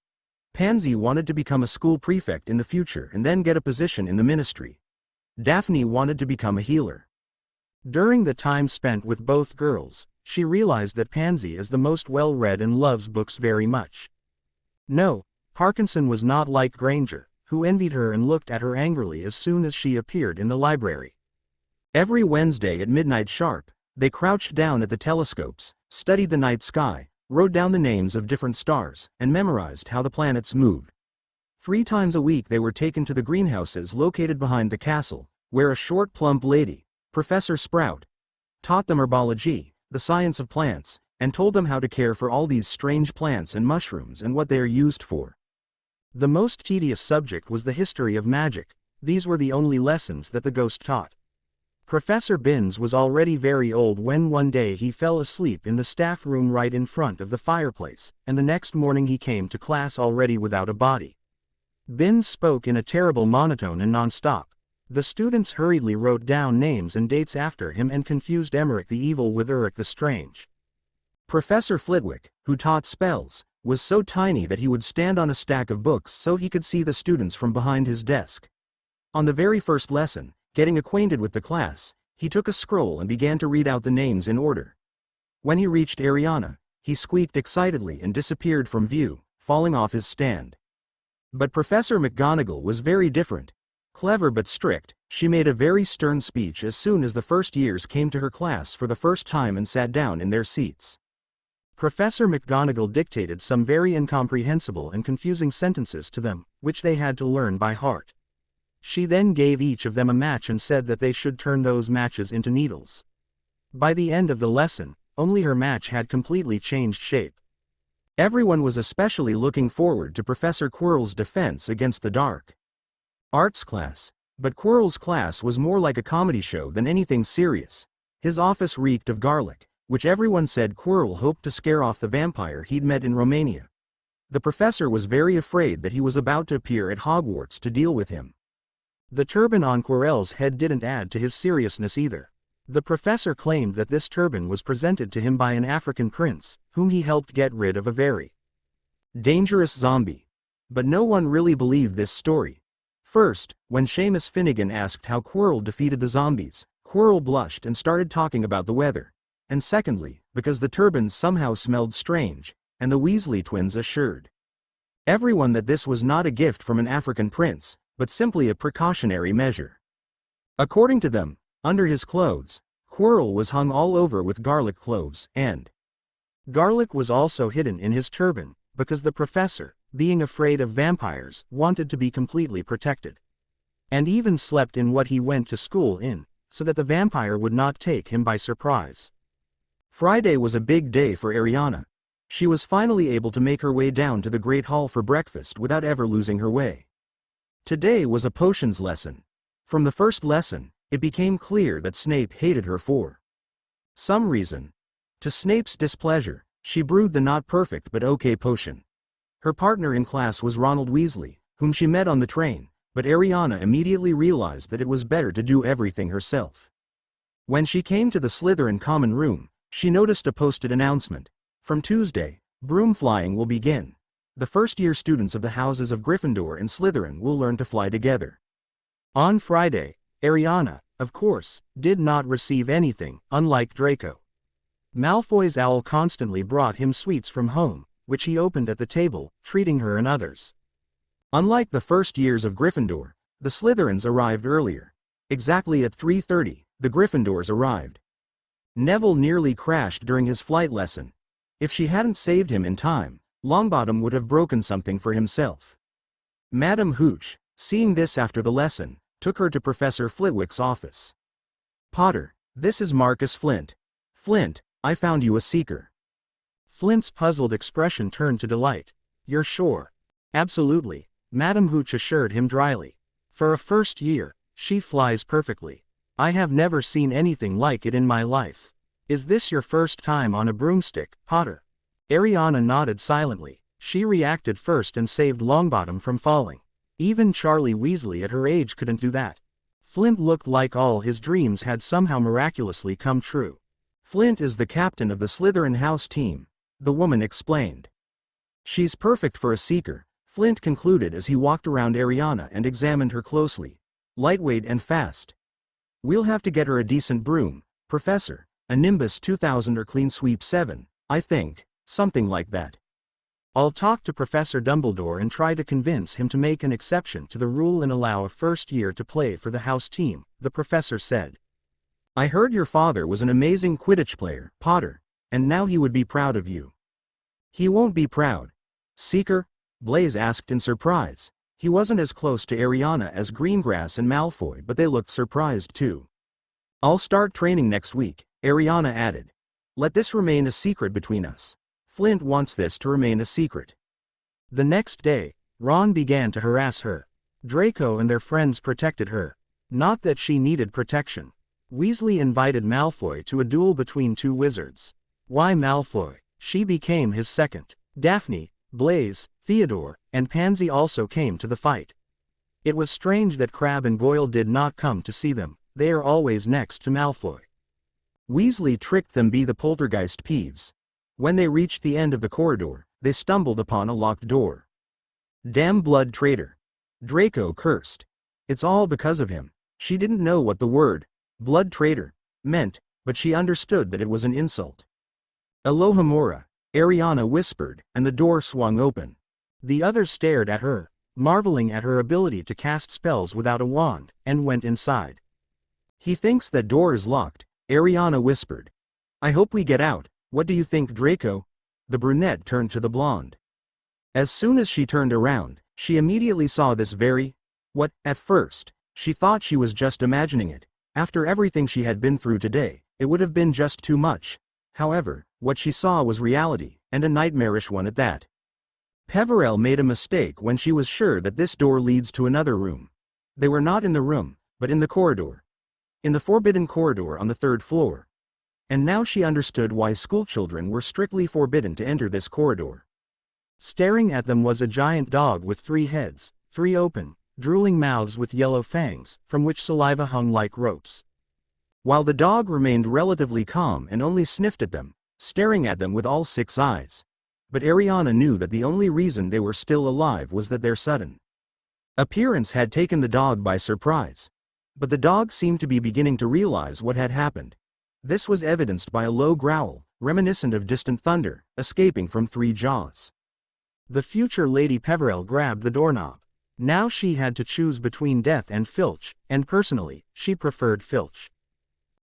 [SPEAKER 1] Pansy wanted to become a school prefect in the future and then get a position in the ministry. Daphne wanted to become a healer. During the time spent with both girls, she realized that Pansy is the most well-read and loves books very much. No, Parkinson was not like Granger, who envied her and looked at her angrily as soon as she appeared in the library. Every Wednesday at midnight sharp, they crouched down at the telescopes, studied the night sky, wrote down the names of different stars, and memorized how the planets moved. 3 times a week they were taken to the greenhouses located behind the castle, where a short plump lady, Professor Sprout,
[SPEAKER 2] taught them herbology, the science of plants, and told them how to care for all these strange plants and mushrooms and what they are used for.
[SPEAKER 1] The most tedious subject was the history of magic. These were the only lessons that the ghost taught. Professor Binns was already very old when one day he fell asleep in the staff room right in front of the fireplace, and the next morning he came to class already without a body. Binns spoke in a terrible monotone and non-stop. The students hurriedly wrote down names and dates after him and confused Emmerich the Evil with Uruk the Strange.
[SPEAKER 2] Professor Flitwick, who taught spells, was so tiny that he would stand on a stack of books so he could see the students from behind his desk. On the very first lesson, getting acquainted with the class, he took a scroll and began to read out the names in order. When he reached Ariana, he squeaked excitedly and disappeared from view, falling off his stand. But Professor McGonagall was very different. Clever but strict, she made a very stern speech as soon as the first years came to her class for the first time and sat down in their seats.
[SPEAKER 1] Professor McGonagall dictated some very incomprehensible and confusing sentences to them, which they had to learn by heart. She then gave each of them a match and said that they should turn those matches into needles. By the end of the lesson, only her match had completely changed shape.
[SPEAKER 2] Everyone was especially looking forward to Professor Quirrell's defense against the dark arts class, but Quirrell's class was more like a comedy show than anything serious. His office reeked of garlic, which everyone said Quirrell hoped to scare off the vampire he'd met in Romania. The professor was very afraid that he was about to appear at Hogwarts to deal with him.
[SPEAKER 1] The turban on Quirrell's head didn't add to his seriousness either. The professor claimed that this turban was presented to him by an African prince, whom he helped get rid of a very
[SPEAKER 2] dangerous zombie. But no one really believed this story. First, when Seamus Finnegan asked how Quirrell defeated the zombies, Quirrell blushed and started talking about the weather. And secondly, because the turban somehow smelled strange, and the Weasley twins assured everyone that this was not a gift from an African prince, but simply a precautionary measure. According to them, under his clothes, Quirrell was hung all over with garlic cloves, and
[SPEAKER 1] garlic was also hidden in his turban, because the professor, being afraid of vampires, wanted to be completely protected. And even slept in what he went to school in, so that the vampire would not take him by surprise.
[SPEAKER 2] Friday was a big day for Ariana. She was finally able to make her way down to the Great Hall for breakfast without ever losing her way. Today was a potions lesson. From the first lesson, it became clear that Snape hated her for some reason. To Snape's displeasure, she brewed the not perfect but okay potion. Her partner in class was Ronald Weasley, whom she met on the train, but Ariana immediately realized that it was better to do everything herself. When she came to the Slytherin common room, she noticed a posted announcement. From Tuesday, broom flying will begin. The first-year students of the houses of Gryffindor and Slytherin will learn to fly together.
[SPEAKER 1] On Friday, Ariana, of course, did not receive anything, unlike Draco. Malfoy's owl constantly brought him sweets from home, which he opened at the table, treating her and others.
[SPEAKER 2] Unlike the first years of Gryffindor, the Slytherins arrived earlier. Exactly at 3:30, the Gryffindors arrived. Neville nearly crashed during his flight lesson. If she hadn't saved him in time, Longbottom would have broken something for himself. Madam Hooch, seeing this after the lesson, took her to Professor Flitwick's office. "Potter, this is Marcus Flint. Flint, I found you a seeker."
[SPEAKER 1] Flint's puzzled expression turned to delight. "You're sure?" "Absolutely," Madam Hooch assured him dryly. "For a first year, she flies perfectly. I have never seen anything like it in my life. Is this your first time on a broomstick, Potter?" Ariana nodded silently. She reacted first and saved Longbottom from falling. Even Charlie Weasley at her age couldn't do that. Flint looked like all his dreams had somehow miraculously come true.
[SPEAKER 2] "Flint is the captain of the Slytherin house team," the woman explained. "She's perfect for a seeker," Flint concluded as he walked around Ariana and examined her closely. "Lightweight and fast. We'll have to get her a decent broom, Professor, a Nimbus 2000 or Clean Sweep 7, I think, something like that."
[SPEAKER 1] "I'll talk to Professor Dumbledore and try to convince him to make an exception to the rule and allow a first year to play for the house team," the professor said. "I heard your father was an amazing Quidditch player, Potter, and now he would be proud of you." "He won't be proud." "Seeker?" Blaise asked in surprise. He wasn't as close to Ariana as Greengrass and Malfoy, but they looked surprised too. "I'll start training next week,"
[SPEAKER 2] Ariana added. Let this remain a secret between us. Flint wants this to remain a secret.
[SPEAKER 1] The next day, Ron began to harass her. Draco and their friends protected her. Not that she needed protection. Weasley invited Malfoy to a duel between two wizards. Why Malfoy? She became his second. Daphne, Blaise, Theodore, and Pansy also came to the fight. It was strange that Crabbe and Goyle did not come to see them. They are always next to Malfoy.
[SPEAKER 2] Weasley tricked them be the poltergeist Peeves. When they reached the end of the corridor, they stumbled upon a locked door. Damn blood traitor. Draco cursed. It's all because of him. She didn't know what the word, blood traitor, meant, but she understood that it was an insult. Alohomora, Ariana whispered, and the door swung open.
[SPEAKER 1] The others stared at her, marveling at her ability to cast spells without a wand, and went inside.
[SPEAKER 2] He thinks that door is locked, Ariana whispered. I hope we get out. What do you think, Draco? The brunette turned to the blonde. As soon as she turned around, she immediately saw this what, at first, she thought she was just imagining it. After everything she had been through today, it would have been just too much. However, what she saw was reality, and a nightmarish one at that. Peverell made a mistake when she was sure that this door leads to another room. They were not in the room, but in the corridor. In the forbidden corridor on the 3rd floor. And now she understood why schoolchildren were strictly forbidden to enter this corridor.
[SPEAKER 1] Staring at them was a giant dog with 3 heads, 3 open, drooling mouths with yellow fangs, from which saliva hung like ropes. While the dog remained relatively calm and only sniffed at them, staring at them with all 6 eyes. But Ariana knew that the only reason they were still alive was that their sudden appearance had taken the dog by surprise. But the dog seemed to be beginning to realize what had happened. This was evidenced by a low growl, reminiscent of distant thunder, escaping from 3 jaws. The future Lady Peverell grabbed the doorknob. Now she had to choose between death and Filch, and personally, she preferred Filch.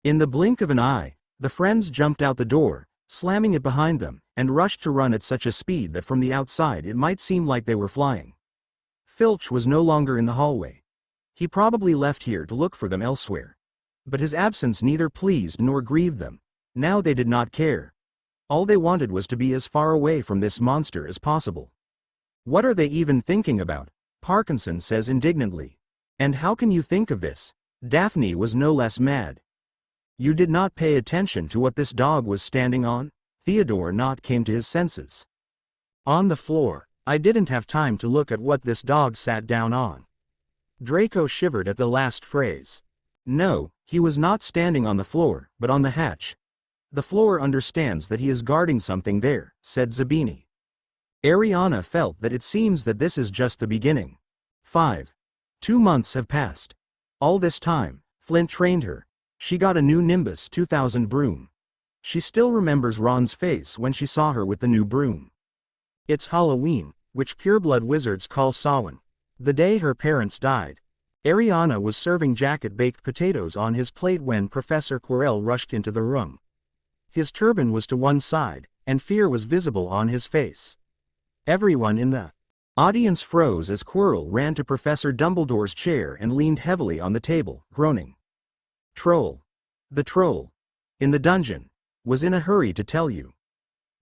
[SPEAKER 1] In the blink of an eye, the friends jumped out the door, slamming it behind them, and rushed to run at such a speed that from the outside it might seem like they were flying. Filch was no longer in the hallway. He probably left here to look for them elsewhere. But his absence neither pleased nor grieved them. Now they did not care. All they wanted was to be as far away from this monster as possible. What are they even thinking about? Parkinson says indignantly. And how can you think of this? Daphne was no less mad. You did not pay attention to what this dog was standing on? Theodore not came to his senses. On the floor. I didn't have time to look at what this dog sat down on. Draco shivered at the last phrase.
[SPEAKER 2] No, he was not standing on the floor, but on the hatch. The floor understands that he is guarding something there, said Zabini. Ariana felt that it seems that this is just the beginning. 5. 2 months have passed. All this time, Flint trained her. She got a new Nimbus 2000 broom. She still remembers Ron's face when she saw her with the new broom.
[SPEAKER 1] It's Halloween, which pureblood wizards call Samhain. The day her parents died. Ariana was serving jacket-baked potatoes on his plate when Professor Quirrell rushed into the room. His turban was to one side, and fear was visible on his face. Everyone in the audience froze as Quirrell ran to Professor Dumbledore's chair and leaned heavily on the table, groaning. Troll. The troll. In the dungeon. Was in a hurry to tell you.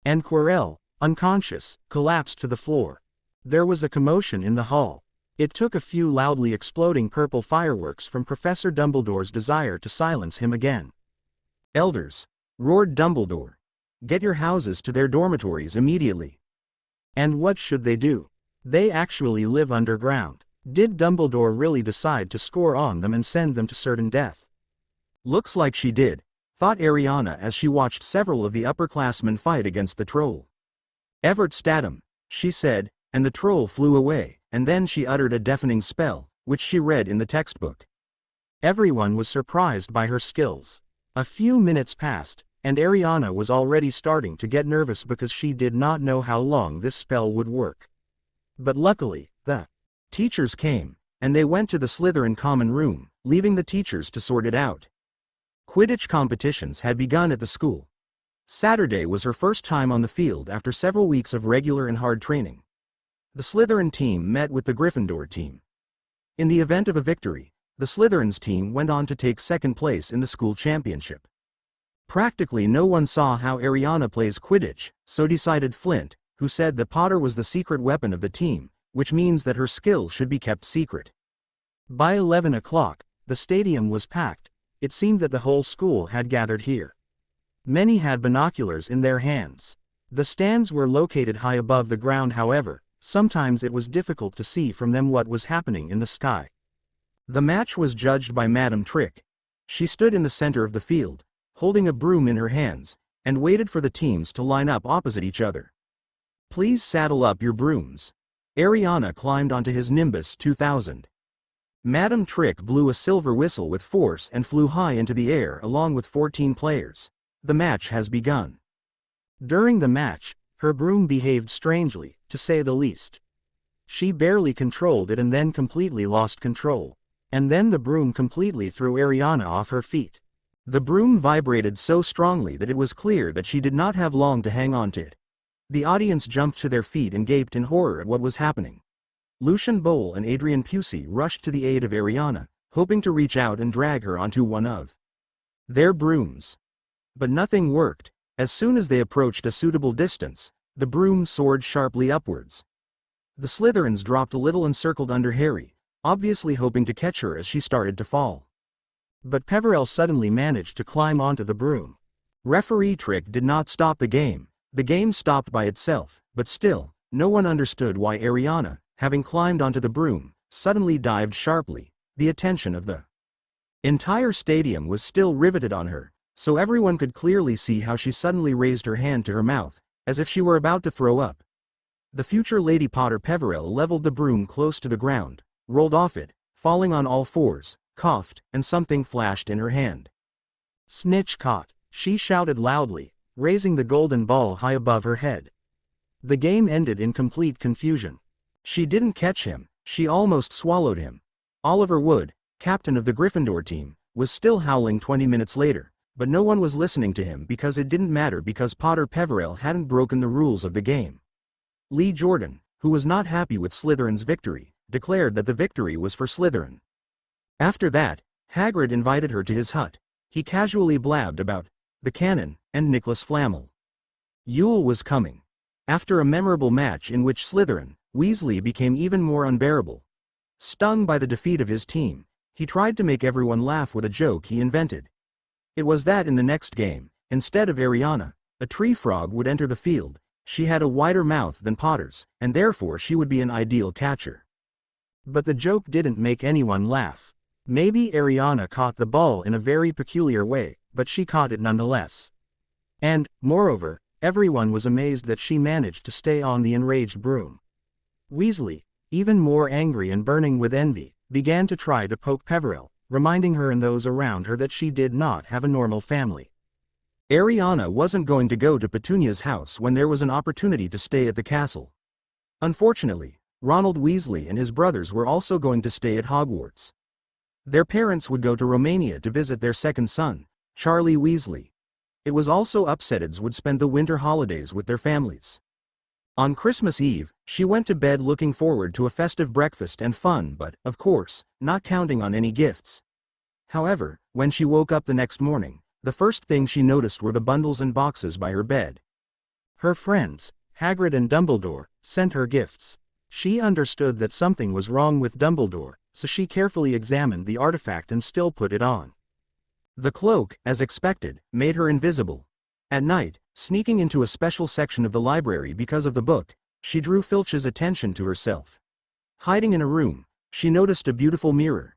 [SPEAKER 1] And Quirrell, unconscious, collapsed to the floor. There was a commotion in the hall. It took a few loudly exploding purple fireworks from Professor Dumbledore's desire to silence him again. Elders, roared Dumbledore. Get your houses to their dormitories immediately. And what should they do? They actually live underground. Did Dumbledore really decide to score on them and send them to certain death? Looks like she did, thought Ariana as she watched several of the upperclassmen fight against the troll. Evert Statham, she said, and the troll flew away, and then she uttered a deafening spell, which she read in the textbook. Everyone was surprised by her skills. A few minutes passed, and Ariana was already starting to get nervous because she did not know how long this spell would work. But luckily, the teachers came, and they went to the Slytherin common room, leaving the teachers to sort it out. Quidditch competitions had begun at the school. Saturday was her first time on the field after several weeks of regular and hard training. The Slytherin team met with the Gryffindor team. In the event of a victory, the Slytherin's team went on to take second place in the school championship.
[SPEAKER 2] Practically no one saw how Ariana plays Quidditch, so decided Flint, who said that Potter was the secret weapon of the team, which means that her skill should be kept secret.
[SPEAKER 1] By 11 o'clock, the stadium was packed. It seemed that the whole school had gathered here. Many had binoculars in their hands. The stands were located high above the ground, however, sometimes it was difficult to see from them what was happening in the sky.
[SPEAKER 2] The match was judged by Madam Trick. She stood in the center of the field, holding a broom in her hands, and waited for the teams to line up opposite each other. "Please saddle up your brooms." Ariana climbed onto his Nimbus 2000. Madam Trick blew a silver whistle with force and flew high into the air along with 14 players. The match has begun.
[SPEAKER 1] During the match, her broom behaved strangely, to say the least. She barely controlled it and then completely lost control. And then the broom completely threw Ariana off her feet.
[SPEAKER 2] The broom vibrated so strongly that it was clear that she did not have long to hang on to it. The audience jumped to their feet and gaped in horror at what was happening. Lucian Bowl and Adrian Pusey rushed to the aid of Ariana, hoping to reach out and drag her onto one of their brooms. But nothing worked. As soon as they approached a suitable distance, the broom soared sharply upwards. The Slytherins dropped a little and circled under Harry, obviously hoping to catch her as she started to fall.
[SPEAKER 1] But Peverell suddenly managed to climb onto the broom.
[SPEAKER 2] Referee Trick did not stop the game. The game stopped by itself, but still, no one understood why Ariana, having climbed onto the broom, suddenly dived sharply. The attention of the entire stadium was still riveted on her, so everyone could clearly see how she suddenly raised her hand to her mouth, as if she were about to throw up. The future Lady Potter Peverell leveled the broom close to the ground, rolled off it, falling on all fours, coughed, and something flashed in her hand.
[SPEAKER 1] "Snitch caught," she shouted loudly, raising the golden ball high above her head. The game ended in complete confusion.
[SPEAKER 2] She didn't catch him, she almost swallowed him. Oliver Wood, captain of the Gryffindor team, was still howling 20 minutes later, but no one was listening to him because it didn't matter because Potter Peverell hadn't broken the rules of the game. Lee Jordan, who was not happy with Slytherin's victory, declared that the victory was for Slytherin. After that, Hagrid invited her to his hut. He casually blabbed about the cannon and Nicholas Flamel. Yule was coming. After a memorable match in which Slytherin, Weasley became even more unbearable. Stung by the defeat of his team, he tried to make everyone laugh with a joke he invented. It was that in the next game, instead of Ariana, a tree frog would enter the field. She had a wider mouth than Potter's, and therefore she would be an ideal catcher.
[SPEAKER 1] But the joke didn't make anyone laugh. Maybe Ariana caught the ball in a very peculiar way, but she caught it nonetheless. And, moreover, everyone was amazed that she managed to stay on the enraged broom. Weasley, even more angry and burning with envy, began to try to poke Peverell, reminding her and those around her that she did not have a normal family.
[SPEAKER 2] Ariana wasn't going to go to Petunia's house when there was an opportunity to stay at the castle. Unfortunately, Ronald Weasley and his brothers were also going to stay at Hogwarts. Their parents would go to Romania to visit their second son, Charlie Weasley. It was also Upsetteds would spend the winter holidays with their families. On Christmas Eve, she went to bed looking forward to a festive breakfast and fun but, of course, not counting on any gifts. However, when she woke up the next morning, the first thing she noticed were the bundles and boxes by her bed.
[SPEAKER 1] Her friends, Hagrid and Dumbledore, sent her gifts. She understood that something was wrong with Dumbledore, so she carefully examined the artifact and still put it on. The cloak, as expected, made her invisible. At night, sneaking into a special section of the library because of the book, she drew Filch's attention to herself. Hiding in a room, she noticed a beautiful mirror.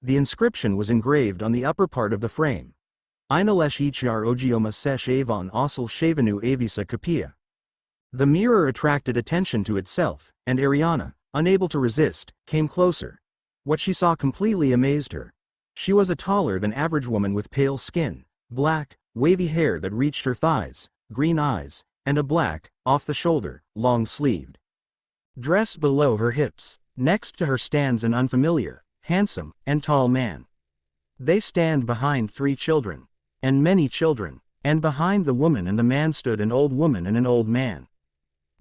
[SPEAKER 1] The inscription was engraved on the upper part of the frame. Einilesh ichar ogioma sesh avon osel shavenu avisa kapia. The mirror attracted attention to itself, and Ariana, unable to resist, came closer. What she saw completely amazed her. She was a taller than average woman with pale skin, black, wavy hair that reached her thighs, green eyes, and a black, off-the-shoulder, long-sleeved dress below her hips. Next to her stands an unfamiliar, handsome, and tall man. They stand behind 3 children, and many children, and behind the woman and the man stood an old woman and an old man.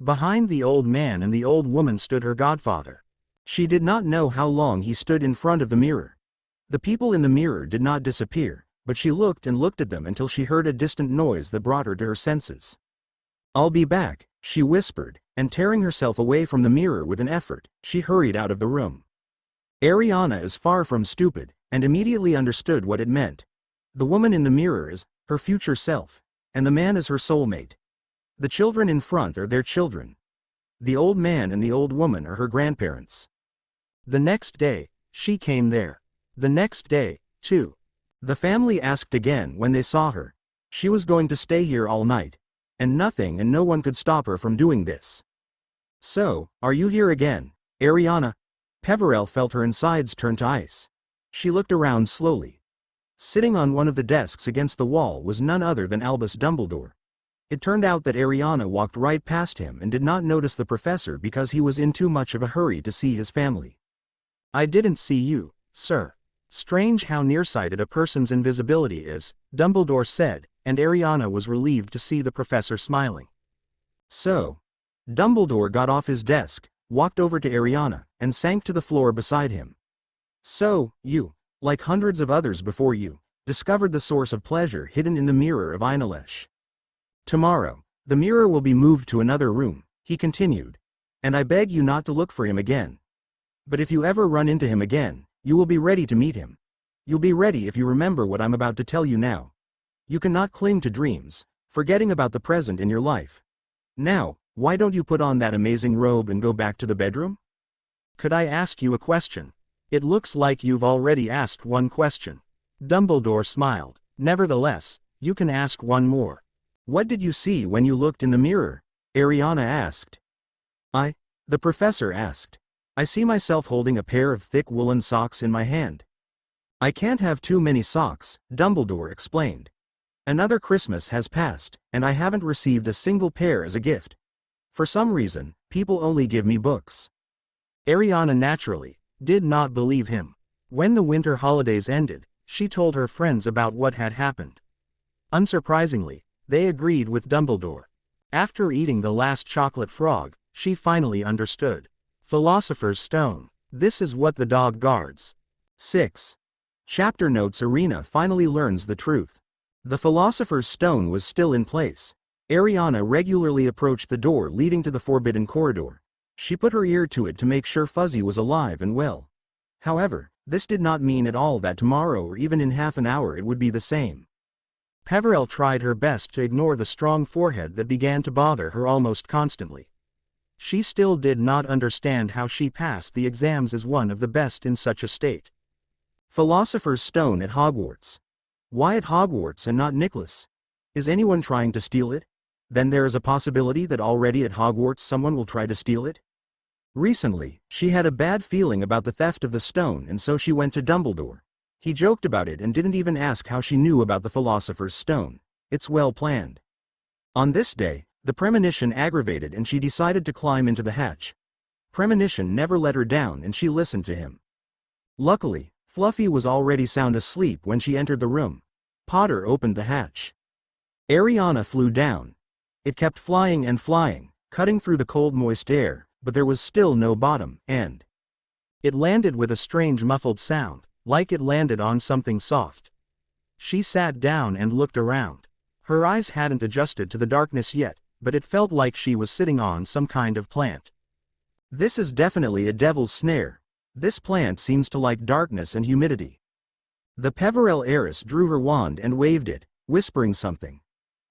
[SPEAKER 1] Behind the old man and the old woman stood her godfather. She did not know how long he stood in front of the mirror. The people in the mirror did not disappear,
[SPEAKER 2] but she looked and looked at them until she heard a distant noise that brought her to her senses. "I'll be back," she whispered, and tearing herself away from the mirror with an effort, she hurried out of the room. Ariana is far from stupid, and immediately understood what it meant. The woman in the mirror is her future self, and the man is her soulmate. The children in front are their children. The old man and the old woman are her grandparents.
[SPEAKER 1] The next day, she came there. The next day, too.
[SPEAKER 2] The family asked again when they saw her. She was going to stay here all night, and nothing and no one could stop her from doing this. "So, are you here again, Areana?" Peverell felt her insides turn to ice. She looked around slowly. Sitting on one of the desks against the wall was none other than Albus Dumbledore. It turned out that Ariana walked right past him and did not notice the professor because he was in too much of a hurry to see his family.
[SPEAKER 1] "I didn't see you, sir. Strange how nearsighted a person's invisibility is," Dumbledore said, and Ariana was relieved to see the professor smiling.
[SPEAKER 2] "So." Dumbledore got off his desk, walked over to Ariana, and sank to the floor beside him. "So, you, like hundreds of others before you, discovered the source of pleasure hidden in the mirror of Ainash. Tomorrow, the mirror will be moved to another room," he continued, "and I beg you not to look for him again. But if you ever run into him again, you will be ready to meet him. You'll be ready if you remember what I'm about to tell you now. You cannot cling to dreams, forgetting about the present in your life. Now, why don't you put on that amazing robe and go back to the bedroom?"
[SPEAKER 1] "Could I ask you a question?" "It looks like you've already asked one question." Dumbledore smiled. "Nevertheless, you can ask one more."
[SPEAKER 2] "What did you see when you looked in the mirror?" Ariana asked. The professor asked. "I see myself holding a pair of thick woolen socks in my hand." "I can't have too many socks," Dumbledore explained. "Another Christmas has passed, and I haven't received a single pair as a gift. For some reason, people only give me books."
[SPEAKER 1] Ariana naturally did not believe him. When the winter holidays ended, she told her friends about what had happened. Unsurprisingly, they agreed with Dumbledore. After eating the last chocolate frog, she finally understood. Philosopher's Stone. This is what the dog guards.
[SPEAKER 2] 6. Chapter notes. Arena finally learns the truth. The Philosopher's Stone was still in place. Ariana regularly approached the door leading to the Forbidden Corridor. She put her ear to it to make sure Fuzzy was alive and well. However, this did not mean at all that tomorrow or even in half an hour it would be the same.
[SPEAKER 1] Peverell tried her best to ignore the strong forehead that began to bother her almost constantly. She still did not understand how she passed the exams as one of the best in such a state.
[SPEAKER 2] Philosopher's Stone at Hogwarts. Why at Hogwarts and not Nicholas? Is anyone trying to steal it? Then there is a possibility that already at Hogwarts someone will try to steal it. Recently, she had a bad feeling about the theft of the stone, and so she went to Dumbledore. He joked about it and didn't even ask how she knew about the Philosopher's Stone. It's well planned. On this day, the premonition aggravated and she decided to climb into the hatch. Premonition never let her down and she listened to him. Luckily, Fluffy was already sound asleep when she entered the room. Potter opened the hatch. Ariana flew down. It kept flying and flying, cutting through the cold moist air, but there was still no bottom, and
[SPEAKER 1] it landed with a strange muffled sound, like it landed on something soft. She sat down and looked around. Her eyes hadn't adjusted to the darkness yet, but it felt like she was sitting on some kind of plant.
[SPEAKER 2] This is definitely a devil's snare. This plant seems to like darkness and humidity. The Peverell heiress drew her wand and waved it, whispering something.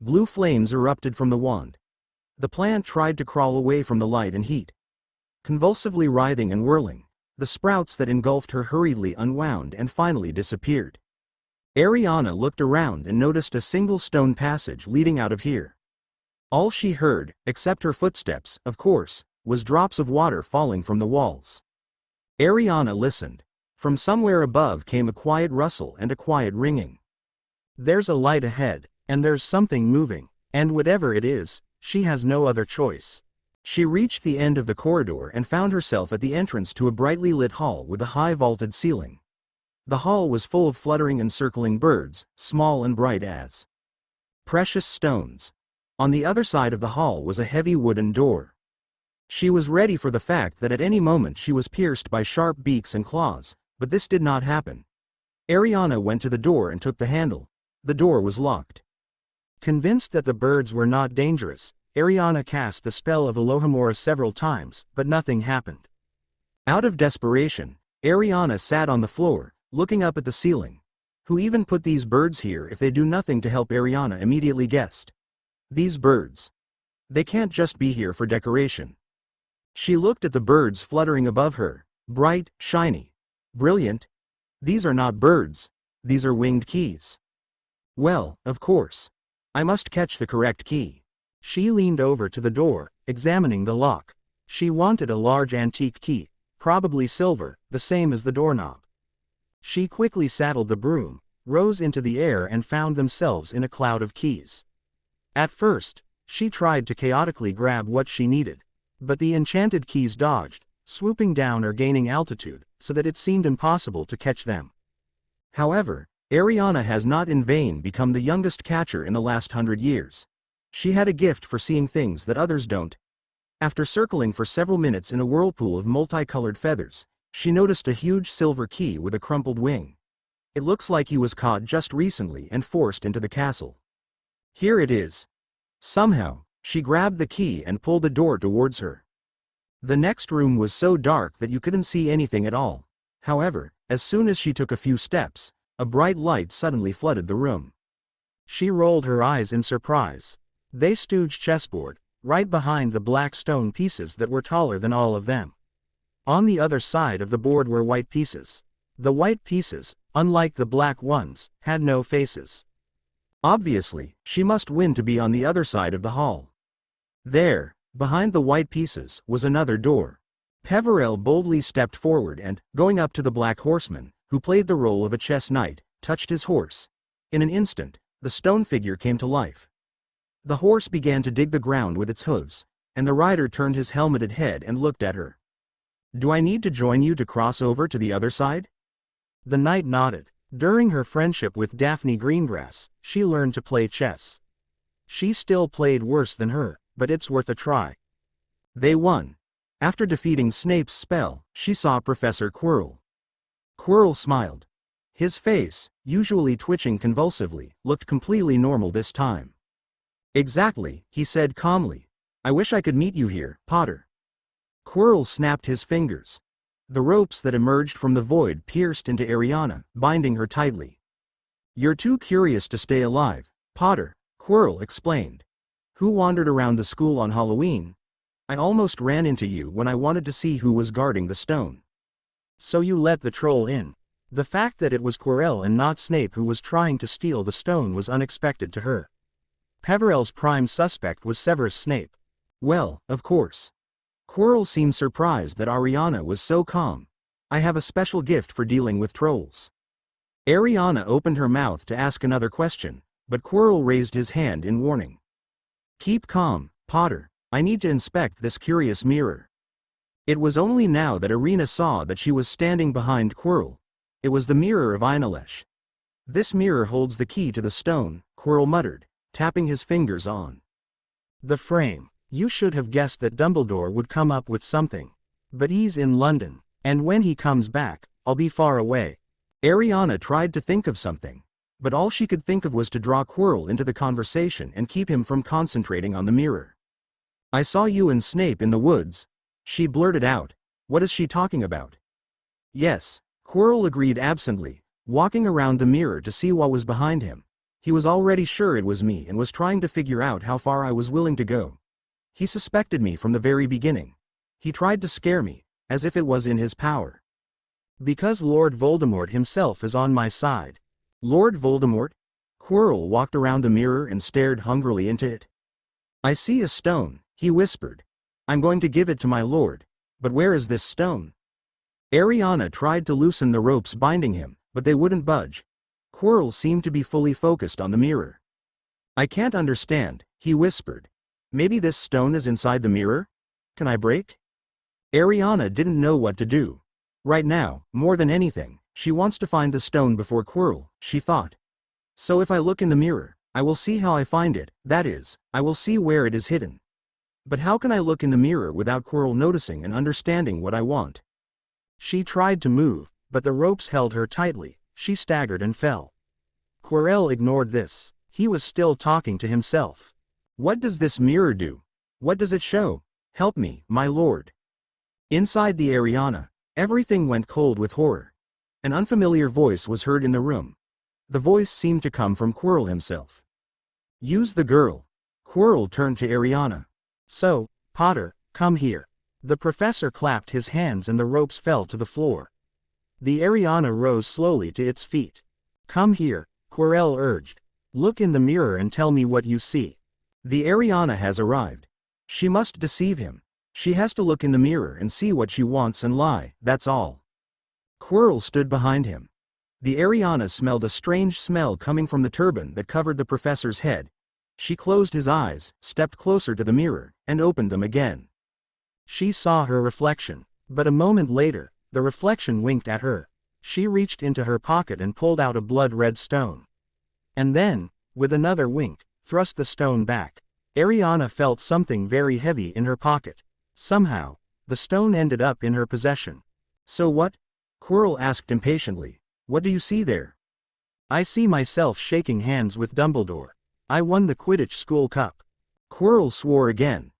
[SPEAKER 2] Blue flames erupted from the wand. The plant tried to crawl away from the light and heat. Convulsively writhing and whirling, the sprouts that engulfed her hurriedly unwound and finally disappeared. Ariana looked around and noticed a single stone passage leading out of here. All she heard, except her footsteps, of course, was drops of water falling from the walls. Ariana listened. From somewhere above came a quiet rustle and a quiet ringing.
[SPEAKER 1] There's a light ahead, and there's something moving, and whatever it is, she has no other choice.
[SPEAKER 2] She reached the end of the corridor and found herself at the entrance to a brightly lit hall with a high vaulted ceiling. The hall was full of fluttering and circling birds, small and bright as precious stones. On the other side of the hall was a heavy wooden door. She was ready for the fact that at any moment she was pierced by sharp beaks and claws, but this did not happen. Areana went to the door and took the handle. The door was locked.
[SPEAKER 1] Convinced that the birds were not dangerous, Areana cast the spell of Alohomora several times, but nothing happened.
[SPEAKER 2] Out of desperation, Areana sat on the floor, looking up at the ceiling. Who even put these birds here if they do nothing to help? Areana immediately guessed. These birds. They can't just be here for decoration. She looked at the birds fluttering above her, bright, shiny, brilliant. These are not birds, these are winged keys. Well, of course. I must catch the correct key.
[SPEAKER 1] She leaned over to the door, examining the lock. She wanted a large antique key, probably silver, the same as the doorknob. She quickly saddled the broom, rose into the air and found themselves in a cloud of keys. At first, she tried to chaotically grab what she needed, but the enchanted keys dodged, swooping down or gaining altitude, so that it seemed impossible to catch them.
[SPEAKER 2] However, Ariana has not in vain become the youngest catcher in the last 100 years. She had a gift for seeing things that others don't. After circling for several minutes in a whirlpool of multicolored feathers, she noticed a huge silver key with a crumpled wing. It looks like he was caught just recently and forced into the castle. Here it is. Somehow, she grabbed the key and pulled the door towards her. The next room was so dark that you couldn't see anything at all. However, as soon as she took a few steps, a bright light suddenly flooded the room.
[SPEAKER 1] She rolled her eyes in surprise. They stood chessboard, right behind the black stone pieces that were taller than all of them. On the other side of the board were white pieces. The white pieces, unlike the black ones, had no faces.
[SPEAKER 2] Obviously, she must win to be on the other side of the hall. There, behind the white pieces, was another door. Peverell boldly stepped forward and, going up to the black horseman, who played the role of a chess knight, touched his horse. In an instant, the stone figure came to life. The horse began to dig the ground with its hooves, and the rider turned his helmeted head and looked at her. "Do I need to join you to cross over to the other side?"
[SPEAKER 1] The knight nodded. During her friendship with Daphne Greengrass, she learned to play chess. She still played worse than her, but it's worth a try.
[SPEAKER 2] They won. After defeating Snape's spell, she saw Professor Quirrell. Quirrell smiled. His face, usually twitching convulsively, looked completely normal this time. "Exactly," he said calmly. "I wish I could meet you here, Potter." Quirrell snapped his fingers. The ropes that emerged from the void pierced into Ariana, binding her tightly. "You're too curious to stay alive, Potter," Quirrell explained. "Who wandered around the school on Halloween? I almost ran into you when I wanted to see who was guarding the stone."
[SPEAKER 1] "So you let the troll in." The fact that it was Quirrell and not Snape who was trying to steal the stone was unexpected to her. Peverell's prime suspect was Severus Snape.
[SPEAKER 2] "Well, of course." Quirrell seemed surprised that Ariana was so calm. "I have a special gift for dealing with trolls." Ariana opened her mouth to ask another question, but Quirrell raised his hand in warning. "Keep calm, Potter. I need to inspect this curious mirror." It was only now that Areana saw that she was standing behind Quirrell. It was the mirror of Ainash. "This mirror holds the key to the stone," Quirrell muttered, tapping his fingers on
[SPEAKER 1] "The frame. You should have guessed that Dumbledore would come up with something. But he's in London, and when he comes back, I'll be far away."
[SPEAKER 2] Ariana tried to think of something, but all she could think of was to draw Quirrell into the conversation and keep him from concentrating on the mirror. "I saw you and Snape in the woods," she blurted out. "What is she talking about?" "Yes," Quirrell agreed absently, walking around the mirror to see what was behind him. "He was already sure it was me and was trying to figure out how far I was willing to go. He suspected me from the very beginning. He tried to scare me, as if it was in his power."
[SPEAKER 1] "Because Lord Voldemort himself is on my side."
[SPEAKER 2] "Lord Voldemort?" Quirrell walked around the mirror and stared hungrily into it. "I see a stone," he whispered. "I'm going to give it to my lord. But where is this stone?" Ariana tried to loosen the ropes binding him, but they wouldn't budge. Quirrell seemed to be fully focused on the mirror. "I can't understand," he whispered. "Maybe this stone is inside the mirror? Can I break?" Ariana didn't know what to do. Right now, more than anything, she wants to find the stone before Quirrell, she thought. "So if I look in the mirror, I will see how I find it, that is, I will see where it is hidden. But how can I look in the mirror without Quirrell noticing and understanding what I want?"
[SPEAKER 1] She tried to move, but the ropes held her tightly. She staggered and fell. Quirrell ignored this. He was still talking to himself.
[SPEAKER 2] What does this mirror do? What does it show? Help me, my lord. Inside the Areana, everything went cold with horror. An unfamiliar voice was heard in the room. The voice seemed to come from Quirrell himself. Use the girl. Quirrell turned to Areana.
[SPEAKER 1] So, Potter, come here. The professor clapped his hands and the ropes fell to the floor. The Areana rose slowly to its feet. Come here, Quirrell urged. Look in the mirror and tell me what you see.
[SPEAKER 2] The Areana has arrived. She must deceive him. She has to look in the mirror and see what she wants and lie, that's all. Quirrell stood behind him. The Areana smelled a strange smell coming from the turban that covered the professor's head. She closed his eyes, stepped closer to the mirror, and opened them again.
[SPEAKER 1] She saw her reflection, but a moment later, the reflection winked at her. She reached into her pocket and pulled out a blood-red stone. And then, with another wink, thrust the stone back. Areana felt something very heavy in her pocket. Somehow, the stone ended up in her possession.
[SPEAKER 2] So what? Quirrell asked impatiently. What do you see there?
[SPEAKER 1] I see myself shaking hands with Dumbledore. I won the Quidditch school cup.
[SPEAKER 2] Quirrell swore again.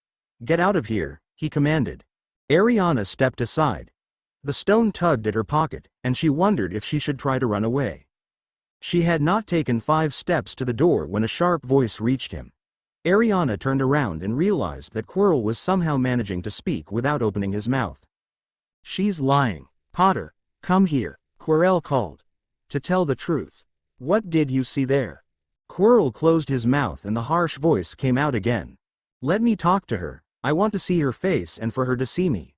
[SPEAKER 2] Get out of here, he commanded. Areana stepped aside. The stone tugged at her pocket, and she wondered if she should try to run away. She had not taken 5 steps to the door when a sharp voice reached him. Areana turned around and realized that Quirrell was somehow managing to speak without opening his mouth.
[SPEAKER 1] She's lying. Potter, come here, Quirrell called. To tell the truth. What did you see there?
[SPEAKER 2] Quirrell closed his mouth and the harsh voice came out again. Let me talk to her. I want to see her face and for her to see me.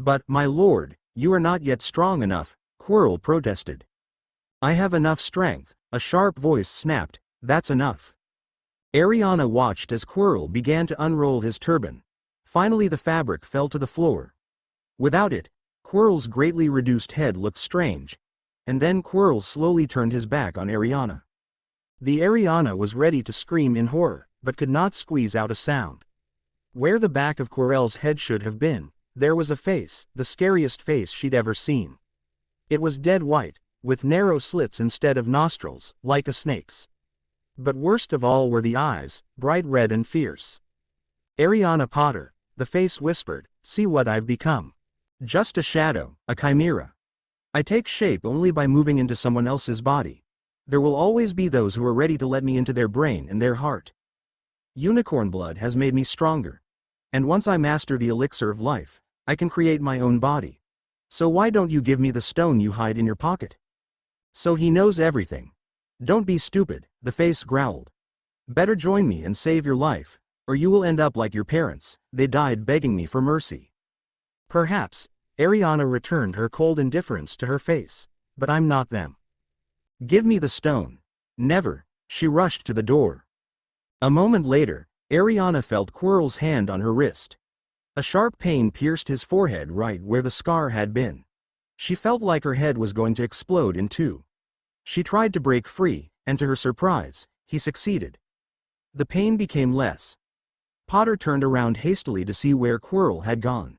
[SPEAKER 2] But, my lord, you are not yet strong enough, Quirrell protested. I have enough strength, a sharp voice snapped. That's enough. Areana watched as Quirrell began to unroll his turban. Finally the fabric fell to the floor. Without it, Quirrell's greatly reduced head looked strange. And then Quirrell slowly turned his back on Areana.
[SPEAKER 1] The Areana was ready to scream in horror, but could not squeeze out a sound. Where the back of Quirrell's head should have been, there was a face, the scariest face she'd ever seen. It was dead white, with narrow slits instead of nostrils, like a snake's. But worst of all were the eyes, bright red and fierce. Areana Potter, the face whispered, see what I've become.
[SPEAKER 2] Just a shadow, a chimera. I take shape only by moving into someone else's body. There will always be those who are ready to let me into their brain and their heart. Unicorn blood has made me stronger. And once I master the elixir of life, I can create my own body. So why don't you give me the stone you hide in your pocket? So he knows everything. Don't be stupid, the face growled. Better join me and save your life, or you will end up like your parents, they died begging me for mercy.
[SPEAKER 1] Perhaps, Ariana returned her cold indifference to her face, but I'm not them.
[SPEAKER 2] Give me the stone. Never, she rushed to the door. A moment later, Ariana felt Quirrell's hand on her wrist. A sharp pain pierced his forehead right where the scar had been. She felt like her head was going to explode in two. She tried to break free, and to her surprise, he succeeded. The pain became less. Potter turned around hastily to see where Quirrell had gone.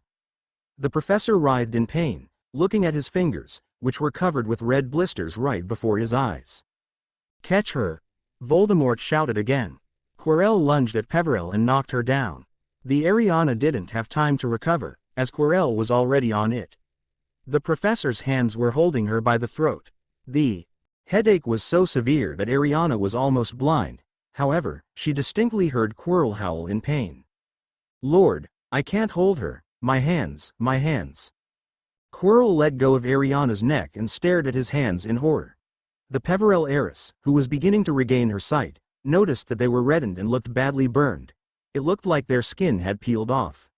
[SPEAKER 2] The professor writhed in pain, looking at his fingers, which were covered with red blisters right before his eyes.
[SPEAKER 1] Catch her! Voldemort shouted again. Quirrell lunged at Peverell and knocked her down. The Ariana didn't have time to recover, as Quirrell was already on it. The professor's hands were holding her by the throat. The headache was so severe that Ariana was almost blind. However, she distinctly heard Quirrell howl in pain. Lord, I can't hold her, my hands, my hands. Quirrell let go of Ariana's neck and stared at his hands in horror. The Peverell heiress, who was beginning to regain her sight, noticed that they were reddened and looked badly burned. It looked like their skin had peeled off.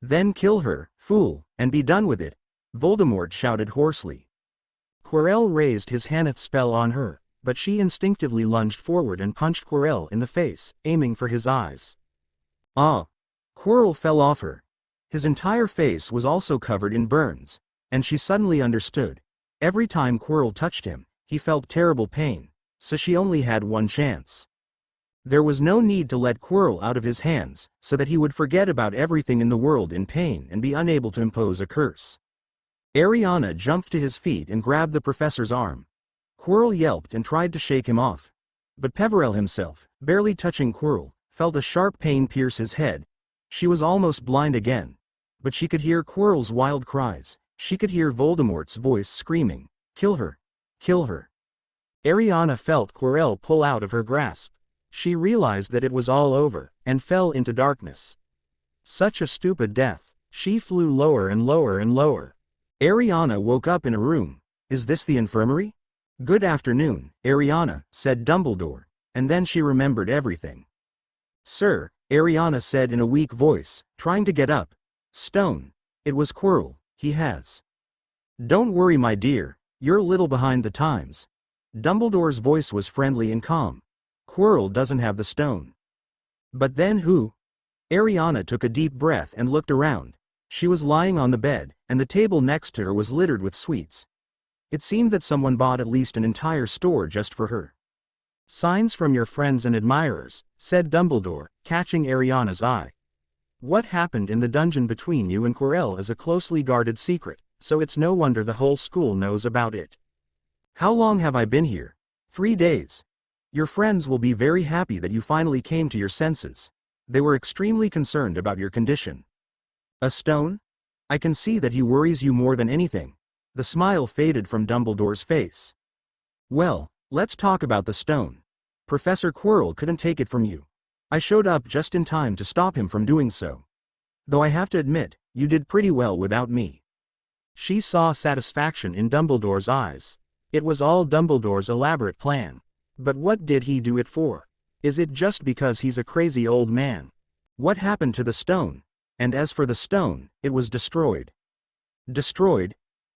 [SPEAKER 1] Then kill her, fool, and be done with it, Voldemort shouted hoarsely. Quirrell raised his Haneth spell on her, but she instinctively lunged forward and punched Quirrell in the face, aiming for his eyes. Ah! Quirrell fell off her. His entire face was also covered in burns, and she suddenly understood. Every time Quirrell touched him, he felt terrible pain, so she only had one chance. There was no need to let Quirrell out of his hands, so that he would forget about everything in the world in pain and be unable to impose a curse. Ariana jumped to his feet and grabbed the professor's arm.
[SPEAKER 2] Quirrell yelped and tried to shake him off. But Peverell himself, barely touching Quirrell, felt a sharp pain pierce his head. She was almost blind again. But she could hear Quirrell's wild cries. She could hear Voldemort's voice screaming, "Kill her! Kill her!"
[SPEAKER 1] Ariana felt Quirrell pull out of her grasp. She realized that it was all over, and fell into darkness. Such a stupid death. She flew lower and lower and lower.
[SPEAKER 2] Ariana woke up in a room. "Is this the infirmary?" "Good afternoon, Ariana," said Dumbledore, and then she remembered everything. "Sir," Ariana said in a weak voice, trying to get up. "Stone." It was Quirrell. "He has." "Don't worry, my dear, you're a little behind the times." Dumbledore's voice was friendly and calm. "Quirrell doesn't have the stone." "But then who?" Ariana took a deep breath and looked around. She was lying on the bed, and the table next to her was littered with sweets. It seemed that someone bought at least an entire store just for her.
[SPEAKER 1] "Signs from your friends and admirers," said Dumbledore, catching Ariana's eye. "What happened in the dungeon between you and Quirrell is a closely guarded secret, so it's no wonder the whole school knows about it."
[SPEAKER 2] "How long have I been here?" 3 days. "Your friends will be very happy that you finally came to your senses. They were extremely concerned about your condition." "A stone? I can see that he worries you more than anything." The smile faded from Dumbledore's face. "Well, let's talk about the stone. Professor Quirrell couldn't take it from you. I showed up just in time to stop him from doing so. Though I have to admit, you did pretty well without me."
[SPEAKER 1] She saw satisfaction in Dumbledore's eyes. It was all Dumbledore's elaborate plan. But what did he do it for? Is it just because he's a crazy old man?
[SPEAKER 2] "What happened to the stone?" "And as for the stone, it was destroyed." "Destroyed?"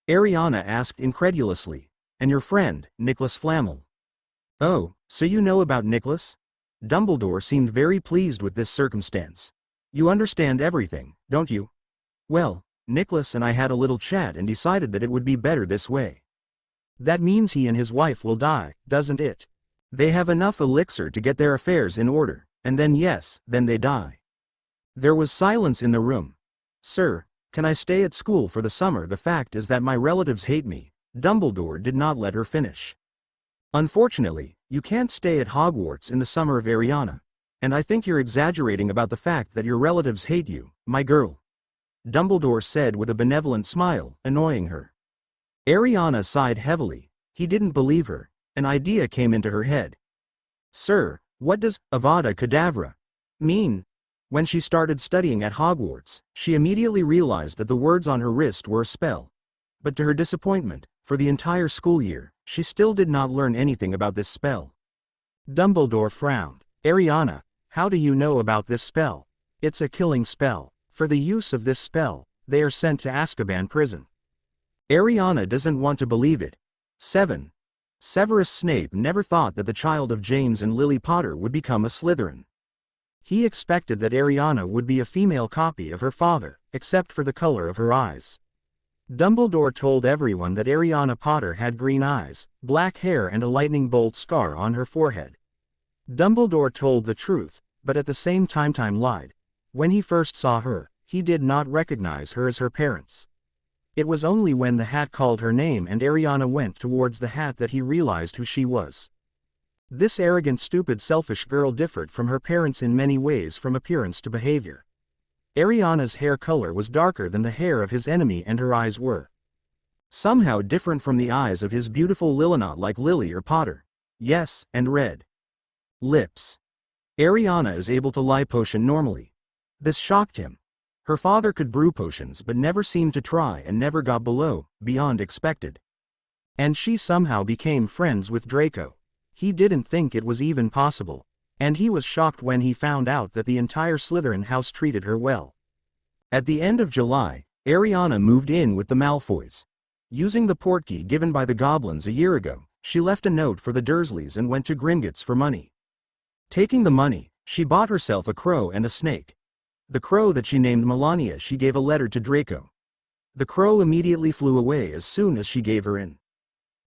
[SPEAKER 2] Ariana asked incredulously. "And your friend, Nicholas Flamel?" "Oh, so you know about Nicholas?" Dumbledore seemed very pleased with this circumstance. "You understand everything, don't you?" "Well, Nicholas and I had a little chat and decided that it would be better this way."
[SPEAKER 1] "That means he and his wife will die, doesn't it?"
[SPEAKER 2] "They have enough elixir to get their affairs in order, and then then they die." There was silence in the room. "Sir, can I stay at school for the summer? The fact is that my relatives hate me." Dumbledore did not let her finish. "Unfortunately, you can't stay at Hogwarts in the summer of Ariana. And I think you're exaggerating about the fact that your relatives hate you, my girl," Dumbledore said with a benevolent smile, annoying her. Ariana sighed heavily. He didn't believe her. An idea came into her head. "Sir, what does Avada Kedavra mean?" When she started studying at Hogwarts, she immediately realized that the words on her wrist were a spell. But to her disappointment, for the entire school year, she still did not learn anything about this spell.
[SPEAKER 1] Dumbledore frowned. "Ariana, how do you know about this spell? It's a killing spell. For the use of this spell, they are sent to Azkaban prison."
[SPEAKER 2] Ariana doesn't want to believe it. 7. Severus Snape never thought that the child of James and Lily Potter would become a Slytherin.
[SPEAKER 1] He expected that Ariana would be a female copy of her father, except for the color of her eyes. Dumbledore told everyone that Ariana Potter had green eyes, black hair and a lightning bolt scar on her forehead. Dumbledore told the truth, but at the same time lied. When he first saw her, he did not recognize her as her parents. It was only when the hat called her name and Ariana went towards the hat that he realized who she was. This arrogant, stupid, selfish girl differed from her parents in many ways from appearance to behavior. Ariana's hair color was darker than the hair of his enemy and her eyes were
[SPEAKER 2] somehow different from the eyes of his beautiful Lilina like Lily or Potter. Yes, and red lips. Ariana is able to lie potion normally. This shocked him. Her father could brew potions but never seemed to try and never got beyond expected.
[SPEAKER 1] And she somehow became friends with Draco. He didn't think it was even possible. And he was shocked when he found out that the entire Slytherin house treated her well.
[SPEAKER 2] At the end of July, Ariana moved in with the Malfoys. Using the portkey given by the goblins a year ago, she left a note for the Dursleys and went to Gringotts for money. Taking the money, she bought herself a crow and a snake. The crow that she named Melania she gave a letter to Draco. The crow immediately flew away as soon as she gave her an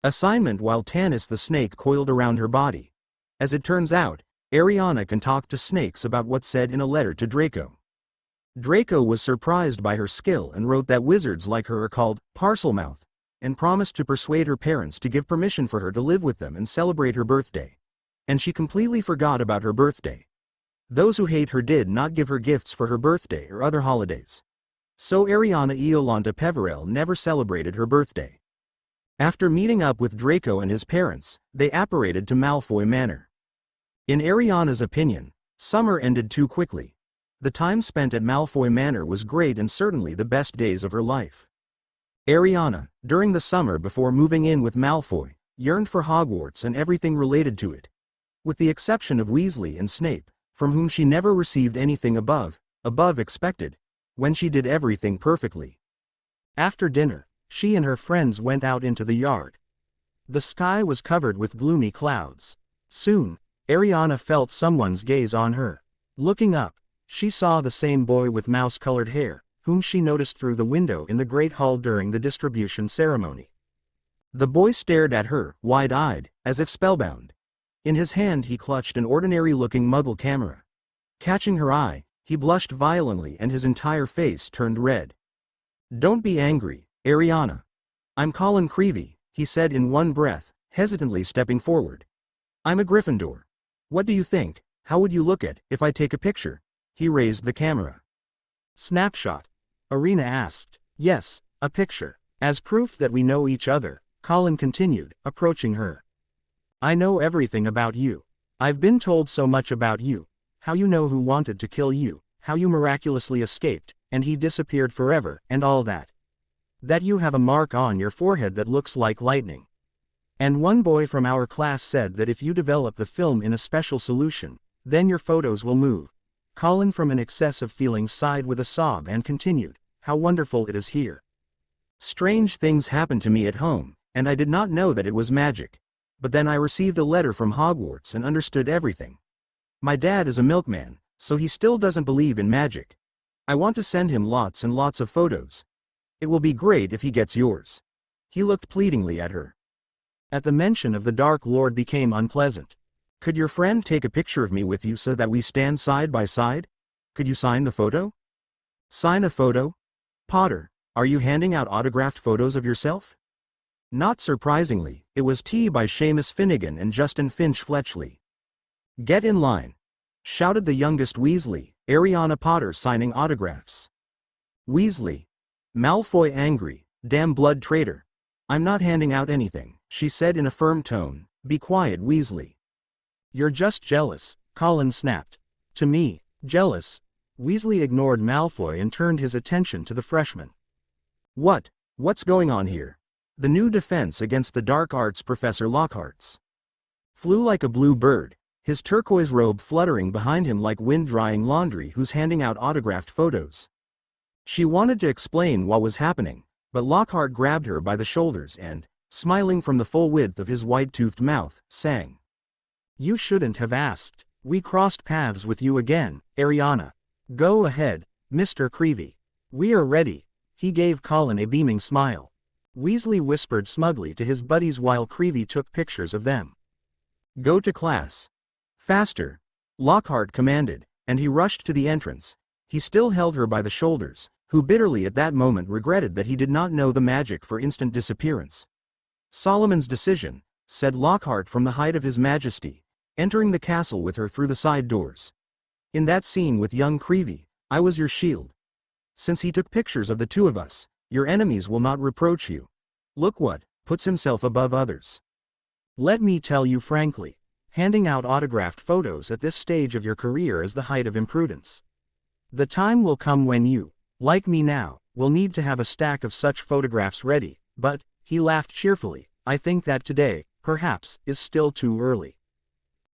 [SPEAKER 2] assignment while Tanis the snake coiled around her body. As it turns out, Ariana can talk to snakes about what's said in a letter to Draco. Draco was surprised by her skill and wrote that wizards like her are called Parselmouth, and promised to persuade her parents to give permission for her to live with them and celebrate her birthday. And she completely forgot about her birthday. Those who hate her did not give her gifts for her birthday or other holidays. So Areana Iolanta Peverell never celebrated her birthday. After meeting up with Draco and his parents, they apparated to Malfoy Manor. In Ariana's opinion, summer ended too quickly. The time spent at Malfoy Manor was great and certainly the best days of her life. Ariana, during the summer before moving in with Malfoy, yearned for Hogwarts and everything related to it. With the exception of Weasley and Snape, from whom she never received anything above expected, when she did everything perfectly.
[SPEAKER 1] After dinner, she and her friends went out into the yard. The sky was covered with gloomy clouds. Soon, Ariana felt someone's gaze on her. Looking up, she saw the same boy with mouse-colored hair, whom she noticed through the window in the Great Hall during the distribution ceremony. The boy stared at her, wide-eyed, as if spellbound. In his hand he clutched an ordinary-looking Muggle camera. Catching her eye, he blushed violently and his entire face turned red. "Don't be angry, Ariana. I'm Colin Creevey," he said in one breath, hesitantly stepping forward. "I'm a Gryffindor. What do you think? How would you look at if I take a picture?" He raised the camera. "Snapshot?" Areana asked. "Yes, a picture. As proof that we know each other," Colin continued, approaching her. "I know everything about you. I've been told so much about you. How you know who wanted to kill you, how you miraculously escaped, and he disappeared forever, and all that. That you have a mark on your forehead that looks like lightning. And one boy from our class said that if you develop the film in a special solution, then your photos will move." Colin from an excess of feelings sighed with a sob and continued, "How wonderful it is here.
[SPEAKER 2] Strange things happened to me at home, and I did not know that it was magic. But then I received a letter from Hogwarts and understood everything. My dad is a milkman, so he still doesn't believe in magic. I want to send him lots and lots of photos. It will be great if he gets yours." He looked pleadingly at her.
[SPEAKER 1] At the mention of the Dark Lord became unpleasant.
[SPEAKER 2] "Could your friend take a picture of me with you so that we stand side by side? Could you sign the photo?" "Sign a photo? Potter, are you handing out autographed photos of yourself?" Not surprisingly, it was T by Seamus Finnegan and Justin Finch Fletchley. "Get in line," shouted the youngest Weasley, Areana Potter, signing autographs. "Weasley." Malfoy angry, "Damn blood traitor. I'm not handing out anything," she said in a firm tone. "Be quiet, Weasley."
[SPEAKER 1] "You're just jealous," Colin snapped. "To me, jealous?" Weasley ignored Malfoy and turned his attention to the freshman.
[SPEAKER 2] What's going on here?" The new defense against the dark arts Professor Lockhart's flew like a blue bird, his turquoise robe fluttering behind him like wind-drying laundry who's handing out autographed photos. She wanted to explain what was happening, but Lockhart grabbed her by the shoulders and, smiling from the full width of his white-toothed mouth, sang.
[SPEAKER 1] "You shouldn't have asked. We crossed paths with you again, Ariana. Go ahead, Mr. Creevey. We are ready." He gave Colin a beaming smile. Weasley whispered smugly to his buddies while Creevey took pictures of them.
[SPEAKER 2] "Go to class. Faster," Lockhart commanded, and he rushed to the entrance. He still held her by the shoulders, who bitterly at that moment regretted that he did not know the magic for instant disappearance. "Solomon's decision," said Lockhart from the height of his majesty, entering the castle with her through the side doors. "In that scene with young Creevey, I was your shield. Since he took pictures of the two of us, your enemies will not reproach you. Look what, puts himself above others."
[SPEAKER 1] "Let me tell you frankly, handing out autographed photos at this stage of your career is the height of imprudence. The time will come when you, like me now, will need to have a stack of such photographs ready, but," he laughed cheerfully, "I think that today, perhaps, is still too early."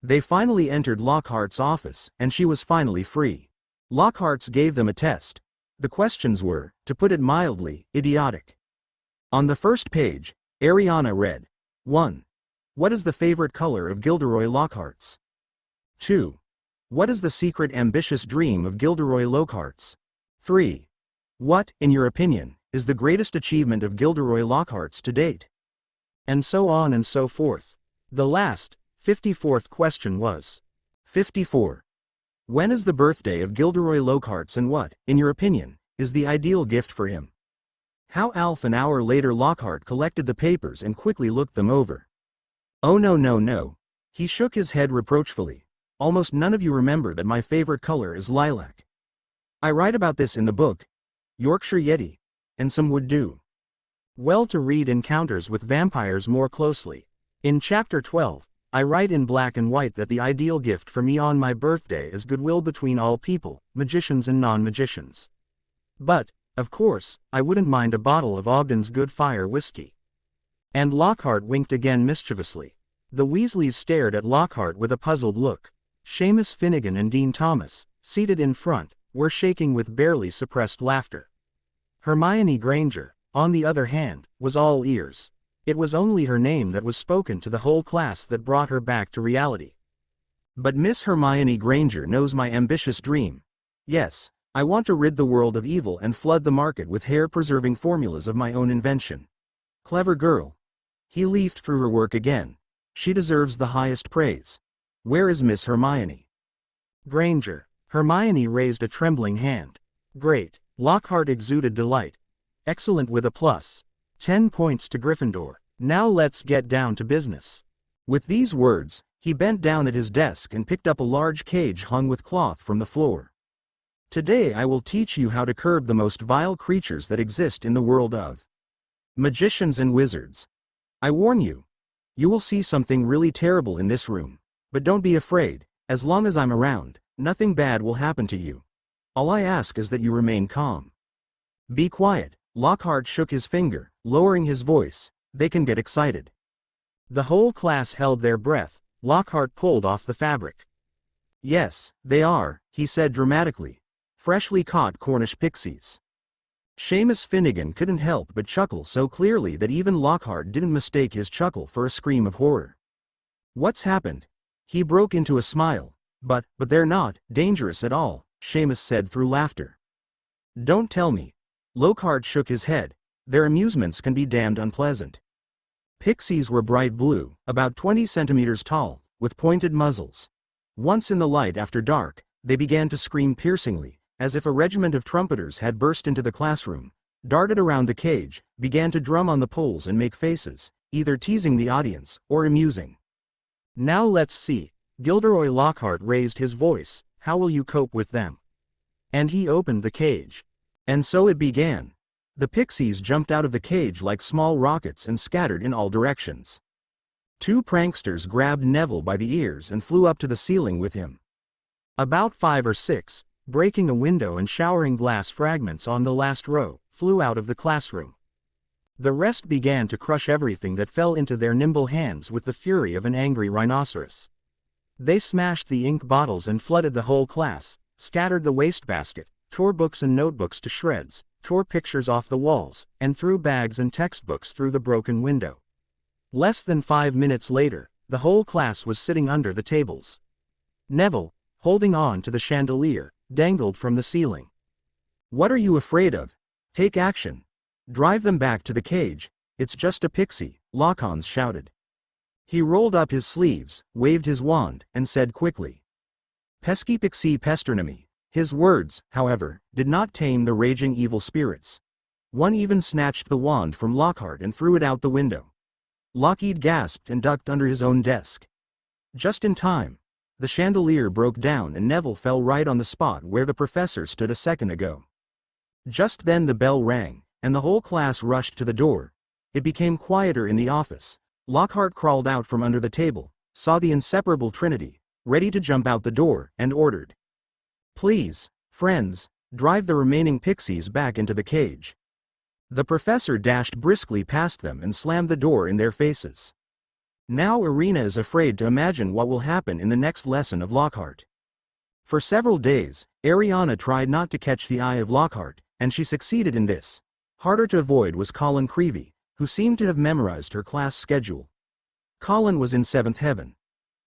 [SPEAKER 1] They finally entered Lockhart's office, and she was finally free. Lockhart's gave them a test. The questions were, to put it mildly, idiotic. On the first page, Ariana read, 1. What is the favorite color of Gilderoy Lockhart's? 2. What is the secret ambitious dream of Gilderoy Lockhart's? 3. What, in your opinion, is the greatest achievement of Gilderoy Lockhart's to date? And so on and so forth. The last, 54th question was 54. When is the birthday of Gilderoy Lockhart's and what, in your opinion, is the ideal gift for him?
[SPEAKER 2] How an hour later Lockhart collected the papers and quickly looked them over. Oh no no no. He shook his head reproachfully. Almost none of you remember that my favorite color is lilac. I write about this in the book, Yorkshire Yeti, and some would do
[SPEAKER 1] well to read encounters with vampires more closely. In chapter 12, I write in black and white that the ideal gift for me on my birthday is goodwill between all people, magicians and non-magicians. But, of course, I wouldn't mind a bottle of Ogden's Good Fire whiskey. And Lockhart winked again mischievously. The Weasleys stared at Lockhart with a puzzled look. Seamus Finnegan and Dean Thomas, seated in front, were shaking with barely suppressed laughter. Hermione Granger, on the other hand, was all ears. It was only her name that was spoken to the whole class that brought her back to reality.
[SPEAKER 2] But Miss Hermione Granger knows my ambitious dream. Yes, I want to rid the world of evil and flood the market with hair-preserving formulas of my own invention. Clever girl. He leafed through her work again. She deserves the highest praise. Where is Miss Hermione?
[SPEAKER 1] Granger. Hermione raised a trembling hand. Great. Lockhart exuded delight. Excellent with a plus. 10 points to Gryffindor. Now let's get down to business.
[SPEAKER 2] With these words, he bent down at his desk and picked up a large cage hung with cloth from the floor. Today I will teach you how to curb the most vile creatures that exist in the world of magicians and wizards. I warn you. You will see something really terrible in this room. But don't be afraid, as long as I'm around, nothing bad will happen to you. All I ask is that you remain calm. Be quiet. Lockhart shook his finger, lowering his voice. They can get excited.
[SPEAKER 1] The whole class held their breath. Lockhart pulled off the fabric.
[SPEAKER 2] Yes, they are, he said dramatically. Freshly caught Cornish pixies. Seamus Finnegan couldn't help but chuckle so clearly that even Lockhart didn't mistake his chuckle for a scream of horror. What's happened? He broke into a smile. But they're not dangerous at all, Seamus said through laughter. Don't tell me. Lockhart shook his head. Their amusements can be damned unpleasant. Pixies were bright blue, about 20 centimeters tall, with pointed muzzles. Once in the light after dark, they began to scream piercingly, as if a regiment of trumpeters had burst into the classroom, darted around the cage, began to drum on the poles and make faces, either teasing the audience or amusing.
[SPEAKER 1] Now let's see. Gilderoy Lockhart raised his voice. How will you cope with them? And he opened the cage.
[SPEAKER 2] And so it began. The pixies jumped out of the cage like small rockets and scattered in all directions. Two pranksters grabbed Neville by the ears and flew up to the ceiling with him.
[SPEAKER 1] About 5 or 6, breaking a window and showering glass fragments on the last row, flew out of the classroom. The rest began to crush everything that fell into their nimble hands with the fury of an angry rhinoceros. They smashed the ink bottles and flooded the whole class, scattered the wastebasket, tore books and notebooks to shreds, tore pictures off the walls, and threw bags and textbooks through the broken window. Less than 5 minutes later, the whole class was sitting under the tables. Neville, holding on to the chandelier, dangled from the ceiling.
[SPEAKER 2] What are you afraid of? Take action. Drive them back to the cage. It's just a pixie, Lockhart shouted. He rolled up his sleeves, waved his wand, and said quickly, Pesky pixie pesternemy. His words, however, did not tame the raging evil spirits. One even snatched the wand from Lockhart and threw it out the window. Lockheed gasped and ducked under his own desk. Just in time. The chandelier broke down and Neville fell right on the spot where the professor stood a second ago. Just then the bell rang, and the whole class rushed to the door. It became quieter in the office. Lockhart crawled out from under the table, saw the inseparable trinity, ready to jump out the door, and ordered. Please, friends, drive the remaining pixies back into the cage. The professor dashed briskly past them and slammed the door in their faces. Now Areana is afraid to imagine what will happen in the next lesson of Lockhart. For several days, Ariana tried not to catch the eye of Lockhart, and she succeeded in this. Harder to avoid was Colin Creevey, who seemed to have memorized her class schedule. Colin was in 7th heaven.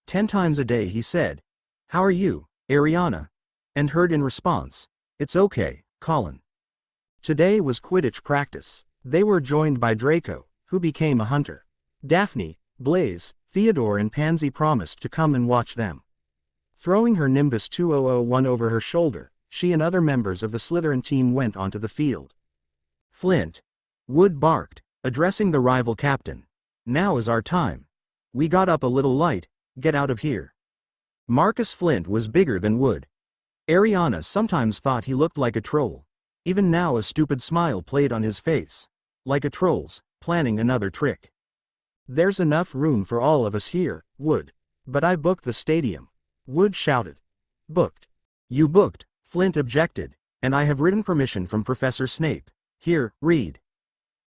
[SPEAKER 2] 10 times a day he said, How are you, Ariana? And heard in response, It's okay, Colin.
[SPEAKER 1] Today was Quidditch practice. They were joined by Draco, who became a hunter. Daphne, Blaze, Theodore and Pansy promised to come and watch them. Throwing her Nimbus 2001 over her shoulder, she and other members of the Slytherin team went onto the field.
[SPEAKER 2] Flint. Wood barked, addressing the rival captain. Now is our time. We got up a little light, get out of here. Marcus Flint was bigger than Wood. Ariana sometimes thought he looked like a troll. Even now a stupid smile played on his face. Like a troll's, planning another trick.
[SPEAKER 1] There's enough room for all of us here, Wood. But I booked the stadium. Wood shouted. Booked.
[SPEAKER 2] You booked, Flint objected, and I have written permission from Professor Snape. Here, read.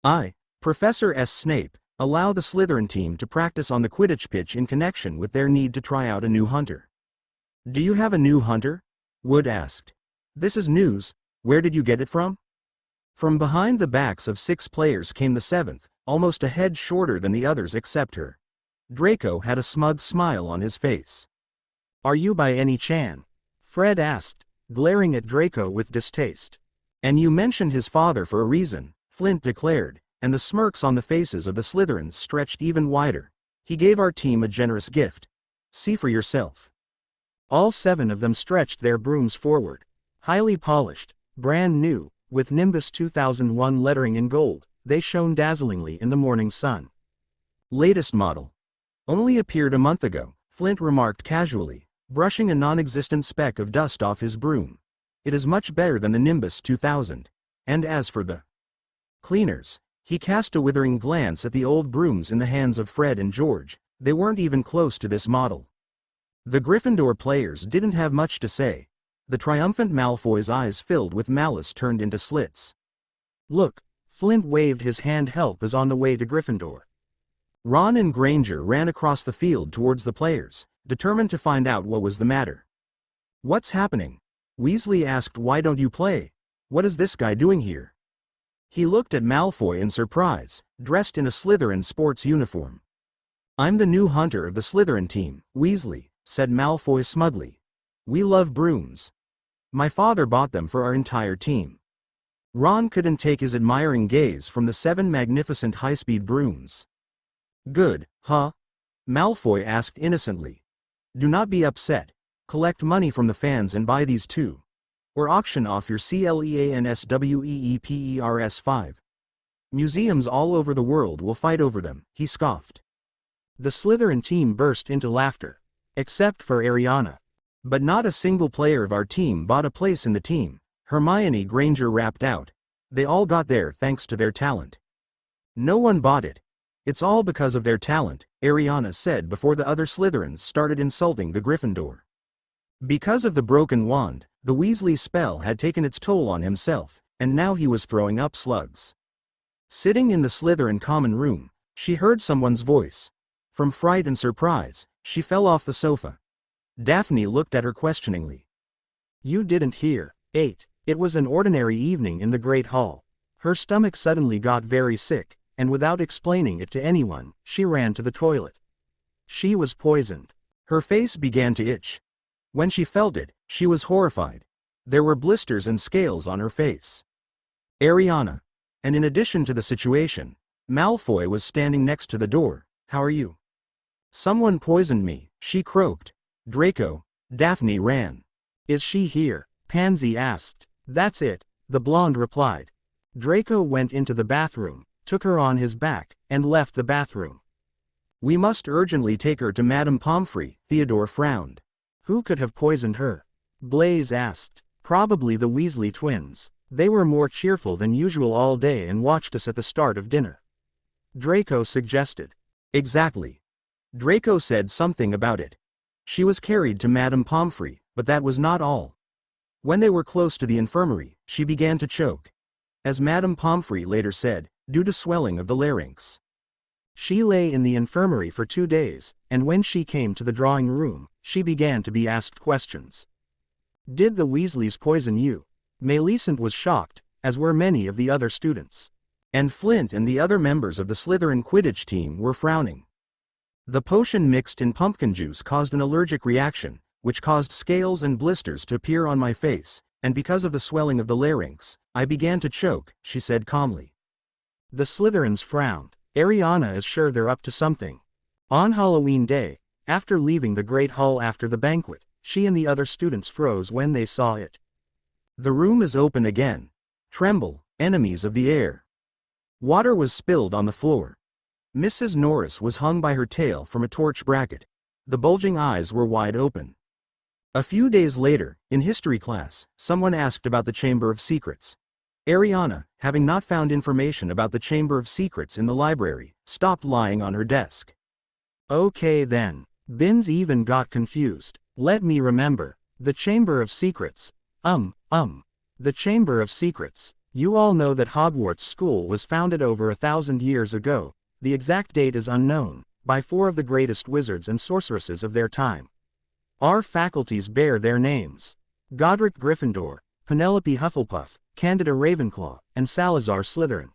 [SPEAKER 2] I, Professor S. Snape, allow the Slytherin team to practice on the Quidditch pitch in connection with their need to try out a new hunter. Do you have a new hunter? Wood asked. This is news. Where did you get it from? From behind the backs of 6 players came the 7th, almost a head shorter than the others except her. Draco had a smug smile on his face.
[SPEAKER 1] Are you by any chance? Fred asked, glaring at Draco with distaste.
[SPEAKER 2] And you mentioned his father for a reason, Flint declared, and the smirks on the faces of the Slytherins stretched even wider. He gave our team a generous gift. See for yourself.
[SPEAKER 1] All 7 of them stretched their brooms forward. Highly polished, brand new, with Nimbus 2001 lettering in gold, they shone dazzlingly in the morning sun.
[SPEAKER 2] Latest model. Only appeared a month ago, Flint remarked casually, brushing a non-existent speck of dust off his broom. It is much better than the Nimbus 2000. And as for the cleaners, he cast a withering glance at the old brooms in the hands of Fred and George. They weren't even close to this model. The Gryffindor players didn't have much to say. The triumphant Malfoy's eyes filled with malice turned into slits.
[SPEAKER 1] Look, Flint waved his hand. Help is on the way to Gryffindor.
[SPEAKER 2] Ron and Granger ran across the field towards the players, determined to find out what was the matter. What's happening? Weasley asked. Why don't you play? What is this guy doing here? He looked at Malfoy in surprise, dressed in a Slytherin sports uniform. I'm the new hunter of the Slytherin team, Weasley, said Malfoy smugly. We love brooms. My father bought them for our entire team. Ron couldn't take his admiring gaze from the 7 magnificent high-speed brooms. Good, huh? Malfoy asked innocently. Do not be upset. Collect money from the fans and buy these too. Or auction off your CLEANSWEEPERS 5. Museums all over the world will fight over them, he scoffed.
[SPEAKER 1] The Slytherin team burst into laughter. Except for Ariana.
[SPEAKER 2] But not a single player of our team bought a place in the team, Hermione Granger rapped out. They all got there thanks to their talent. No one bought it. It's all because of their talent, Ariana said before the other Slytherins started insulting the Gryffindor. Because of the broken wand, the Weasley spell had taken its toll on himself, and now he was throwing up slugs. Sitting in the Slytherin common room, she heard someone's voice. From fright and surprise, she fell off the sofa. Daphne looked at her questioningly.
[SPEAKER 1] You didn't hear. 8. It was an ordinary evening in the Great Hall. Her stomach suddenly got very sick, and without explaining it to anyone, she ran to the toilet. She was poisoned.
[SPEAKER 2] Her face began to itch. When she felt it, she was horrified. There were blisters and scales on her face. Ariana. And in addition to the situation, Malfoy was standing next to the door. How are you? Someone poisoned me, she croaked. Draco. Daphne ran.
[SPEAKER 1] Is she here? Pansy asked. That's it, the blonde replied. Draco went into the bathroom, took her on his back, and left the bathroom.
[SPEAKER 2] We must urgently take her to Madame Pomfrey, Theodore frowned.
[SPEAKER 1] Who could have poisoned her? Blaise asked. Probably the Weasley twins. They were more cheerful than usual all day and watched us at the start of dinner. Draco suggested.
[SPEAKER 2] Exactly. Draco said something about it. She was carried to Madame Pomfrey, but that was not all. When they were close to the infirmary, she began to choke. As Madame Pomfrey later said, due to swelling of the larynx.
[SPEAKER 1] She lay in the infirmary for 2 days, and when she came to the drawing room, she began to be asked questions. Did the Weasleys poison you? Millicent was shocked, as were many of the other students.
[SPEAKER 2] And Flint and the other members of the Slytherin Quidditch team were frowning. The potion mixed in pumpkin juice caused an allergic reaction, which caused scales and blisters to appear on my face, and because of the swelling of the larynx, I began to choke, she said calmly.
[SPEAKER 1] The Slytherins frowned. Ariana is sure they're up to something. On Halloween Day, after leaving the Great Hall after the banquet, she and the other students froze when they saw it. The room is open again. Tremble, enemies of the air.
[SPEAKER 2] Water was spilled on the floor. Mrs. Norris was hung by her tail from a torch bracket. The bulging eyes were wide open. A few days later, in history class, someone asked about the Chamber of Secrets. Ariana, having not found information about the Chamber of Secrets in the library, stopped lying on her desk.
[SPEAKER 1] Okay then. Binns even got confused. Let me remember. The Chamber of Secrets. The Chamber of Secrets. You all know that Hogwarts School was founded over 1,000 years ago, the exact date is unknown, by 4 of the greatest wizards and sorceresses of their time. Our faculties bear their names. Godric Gryffindor, Penelope Hufflepuff, Candida Ravenclaw, and Salazar Slytherin.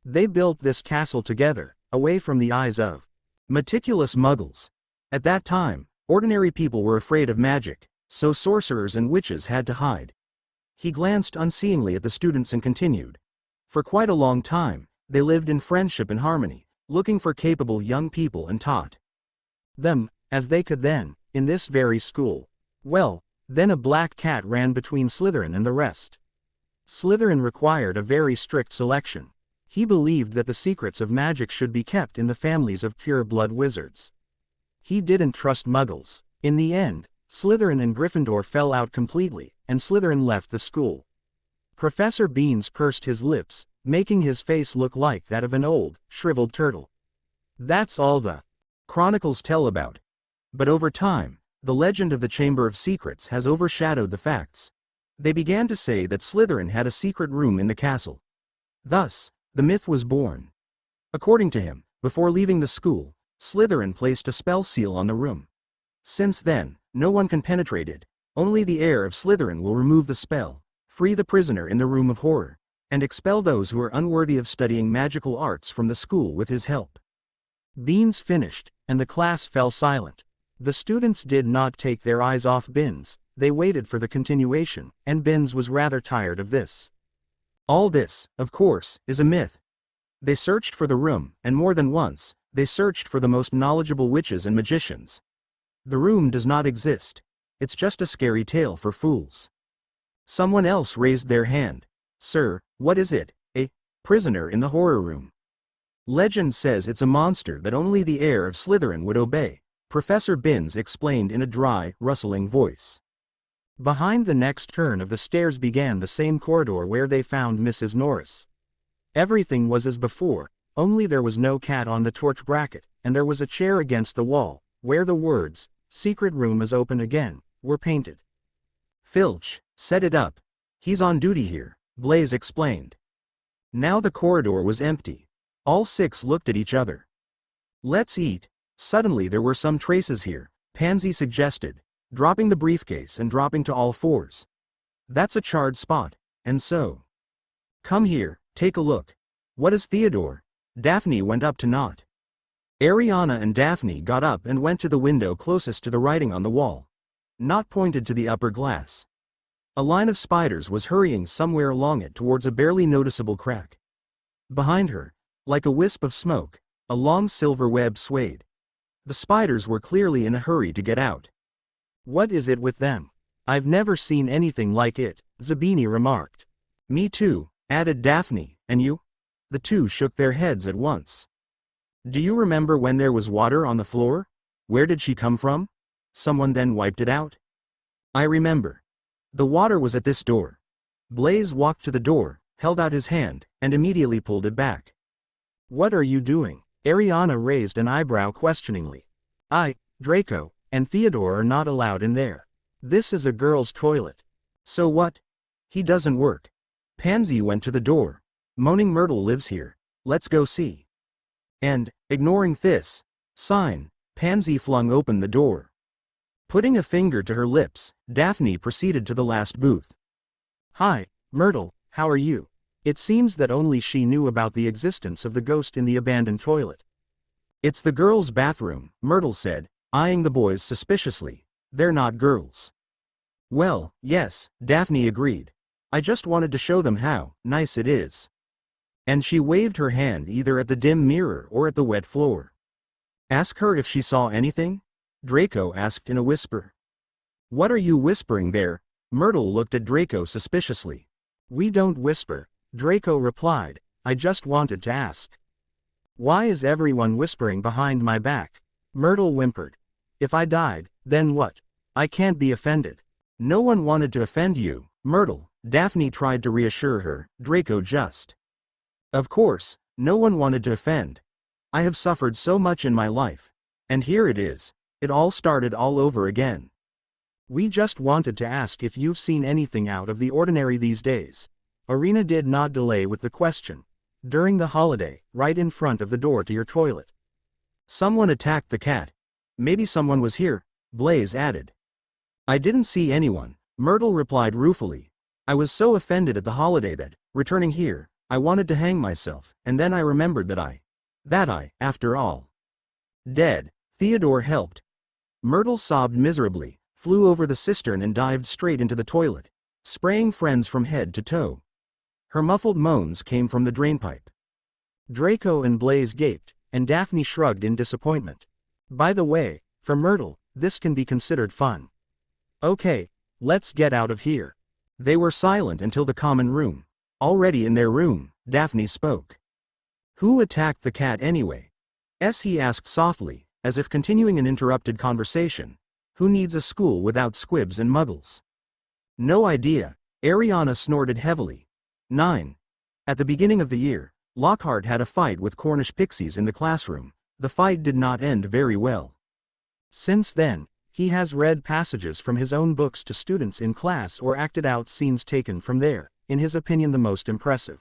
[SPEAKER 1] They built this castle together, away from the eyes of meticulous muggles. At that time, ordinary people were afraid of magic, so sorcerers and witches had to hide. He glanced unseeingly at the students and continued. For quite a long time, they lived in friendship and harmony, looking for capable young people and taught them, as they could then, in this very school. Well, then a black cat ran between Slytherin and the rest. Slytherin required a very strict selection. He believed that the secrets of magic should be kept in the families of pure-blood wizards. He didn't trust muggles. In the end, Slytherin and Gryffindor fell out completely, and Slytherin left the school. Professor Beans pursed his lips, making his face look like that of an old, shriveled turtle. That's all the chronicles tell about. But over time, the legend of the Chamber of Secrets has overshadowed the facts. They began to say that Slytherin had a secret room in the castle. Thus, the myth was born. According to him, before leaving the school, Slytherin placed a spell seal on the room. Since then, no one can penetrate it. Only the heir of Slytherin will remove the spell, free the prisoner in the room of horror, and expel those who are unworthy of studying magical arts from the school with his help. Beans finished, and the class fell silent. The students did not take their eyes off Binns. They waited for the continuation, and Binns was rather tired of this. All this, of course, is a myth. They searched for the room, and more than once, they searched for the most knowledgeable witches and magicians. The room does not exist. It's just a scary tale for fools. Someone else raised their hand. Sir, what is it? A prisoner in the horror room. Legend says it's a monster that only the heir of Slytherin would obey, Professor Binns explained in a dry, rustling voice. Behind the next turn of the stairs began the same corridor where they found Mrs. Norris. Everything was as before, only there was no cat on the torch bracket, and there was a chair against the wall, where the words, "Secret room is open again," were painted. Filch, set it up. He's on duty here, Blaise explained. Now the corridor was empty. All 6 looked at each other. Let's eat. Suddenly there were some traces here, Pansy suggested, dropping the briefcase and dropping to all 4s. That's a charred spot, and so. Come here, take a look. What is Theodore? Daphne went up to Not. Ariana and Daphne got up and went to the window closest to the writing on the wall. Not pointed to the upper glass. A line of spiders was hurrying somewhere along it towards a barely noticeable crack. Behind her, like a wisp of smoke, a long silver web swayed. The spiders were clearly in a hurry to get out. What is it with them? I've never seen anything like it, Zabini remarked. Me too, added Daphne, and you? The 2 shook their heads at once. Do you remember when there was water on the floor? Where did she come from? Someone then wiped it out? I remember. The water was at this door. Blaise walked to the door, held out his hand, and immediately pulled it back. What are you doing? Ariana raised an eyebrow questioningly. Draco, and Theodore are not allowed in there. This is a girl's toilet. So what? He doesn't work. Pansy went to the door. Moaning Myrtle lives here. Let's go see. And, ignoring this sign, Pansy flung open the door. Putting a finger to her lips, Daphne proceeded to the last booth. Hi, Myrtle, how are you? It seems that only she knew about the existence of the ghost in the abandoned toilet. It's the girls' bathroom, Myrtle said, eyeing the boys suspiciously. They're not girls. Well, yes, Daphne agreed. I just wanted to show them how nice it is. And she waved her hand either at the dim mirror or at the wet floor. Ask her if she saw anything? Draco asked in a whisper. What are you whispering there? Myrtle looked at Draco suspiciously. We don't whisper, Draco replied, I just wanted to ask. Why is everyone whispering behind my back? Myrtle whimpered. If I died, then what? I can't be offended.
[SPEAKER 2] No one wanted to offend you, Myrtle, Daphne tried to reassure her, Draco just. Of course, no one wanted to offend. I have suffered so much in my life. And here it is. It all started all over again.
[SPEAKER 1] We just wanted to ask if you've seen anything out of the ordinary these days. Areana did not delay with the question. During the holiday, right in front of the door to your toilet.
[SPEAKER 2] Someone attacked the cat. Maybe someone was here, Blaze added. I didn't see anyone, Myrtle replied ruefully. I was so offended at the holiday that, returning here, I wanted to hang myself, and then I remembered that I, after all, dead. Theodore helped. Myrtle sobbed miserably, flew over the cistern and dived straight into the toilet, spraying friends from head to toe. Her muffled moans came from the drainpipe.
[SPEAKER 1] Draco and Blaze gaped, and Daphne shrugged in disappointment. By the way, for Myrtle, this can be considered fun. Okay, let's get out of here.
[SPEAKER 2] They were silent until the common room. Already in their room, Daphne spoke. Who attacked the cat anyway? He asked softly, as if continuing an interrupted conversation. Who needs a school without squibs and muggles? No idea, Ariana snorted heavily. 9. At the beginning of the year, Lockhart had a fight with Cornish pixies in the classroom. The fight did not end very well.
[SPEAKER 1] Since then, he has read passages from his own books to students in class or acted out scenes taken from there, in his opinion the most impressive.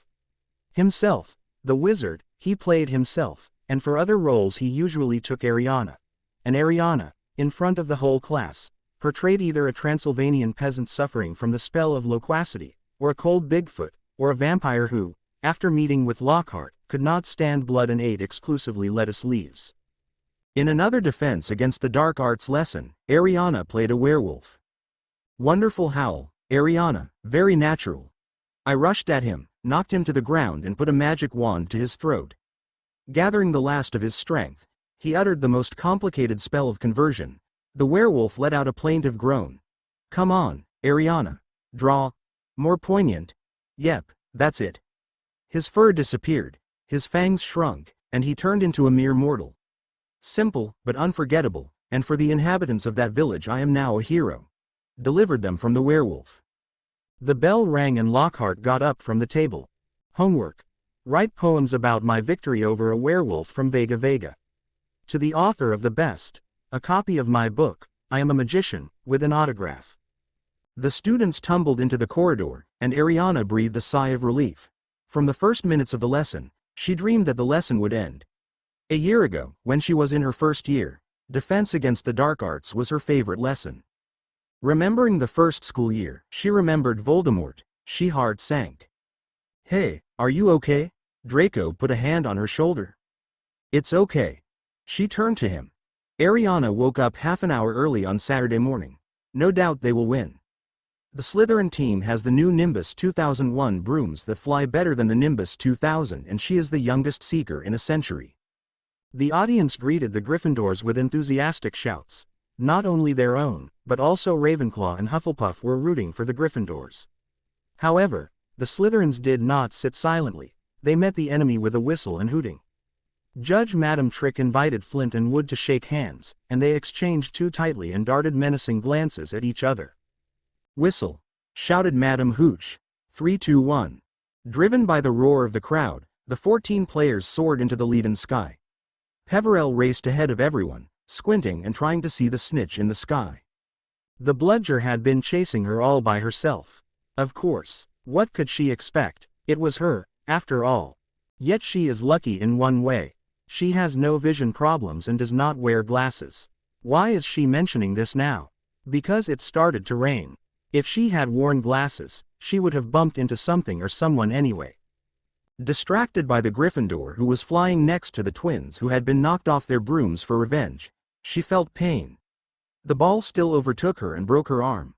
[SPEAKER 1] Himself, the wizard, he played himself, and for other roles he usually took Ariana. And Ariana, in front of the whole class, portrayed either a Transylvanian peasant suffering from the spell of loquacity, or a cold Bigfoot, or a vampire who, after meeting with Lockhart, could not stand blood and ate exclusively lettuce leaves.
[SPEAKER 2] In another defense against the dark arts lesson, Ariana played a werewolf. Wonderful howl, Ariana, very natural. I rushed at him, knocked him to the ground and put a magic wand to his throat. Gathering the last of his strength, he uttered the most complicated spell of conversion. The werewolf let out a plaintive groan. Come on, Ariana. Draw. More poignant. Yep, that's it. His fur disappeared, his fangs shrunk, and he turned into a mere mortal. Simple, but unforgettable, and for the inhabitants of that village I am now a hero. Delivered them from the werewolf.
[SPEAKER 1] The bell rang and Lockhart got up from the table. Homework. Write poems about my victory over a werewolf from Vega Vega. To the author of the best, a copy of my book, I Am a Magician, with an autograph. The students tumbled into the corridor, and Ariana breathed a sigh of relief. From the first minutes of the lesson, she dreamed that the lesson would end. A year ago, when she was in her first year, defense against the dark arts was her favorite lesson. Remembering the first school year, she remembered Voldemort. She heart sank. Hey, are you okay? Draco put a hand on her shoulder. It's okay. She turned to him. Ariana woke up half an hour early on Saturday morning. No doubt they will win. The Slytherin team has the new Nimbus 2001 brooms that fly better than the Nimbus 2000, and she is the youngest seeker in a century. The audience greeted the Gryffindors with enthusiastic shouts. Not only their own, but also Ravenclaw and Hufflepuff were rooting for the Gryffindors. However, the Slytherins did not sit silently. They met the enemy with a whistle and hooting. Judge Madam Trick invited Flint and Wood to shake hands, and they exchanged too tightly and darted menacing glances at each other.
[SPEAKER 2] Whistle! Shouted Madam Hooch. 3, 2, 1. Driven by the roar of the crowd, the 14 players soared into the leaden sky. Peverell raced ahead of everyone, squinting and trying to see the snitch in the sky. The bludger had been chasing her all by herself. Of course, what could she expect? It was her, after all. Yet she is lucky in one way. She has no vision problems and does not wear glasses. Why is she mentioning this now? Because it started to rain. If she had worn glasses, she would have bumped into something or someone anyway. Distracted by the Gryffindor who was flying next to the twins who had been knocked off their brooms for revenge, she felt pain. The ball still overtook her and broke her arm.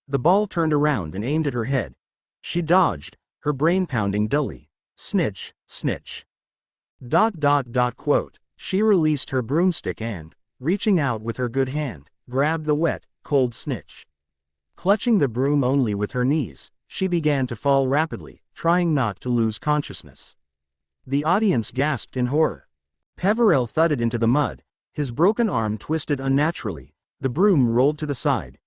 [SPEAKER 2] The ball turned around and aimed at her head. She dodged, her brain pounding dully. Snitch, snitch. ... She released her broomstick and, reaching out with her good hand, grabbed the wet, cold snitch. Clutching the broom only with her knees, she began to fall rapidly, trying not to lose consciousness.
[SPEAKER 1] The audience gasped in horror.
[SPEAKER 2] Peverell thudded into the mud, his broken arm twisted unnaturally, the broom rolled to the side.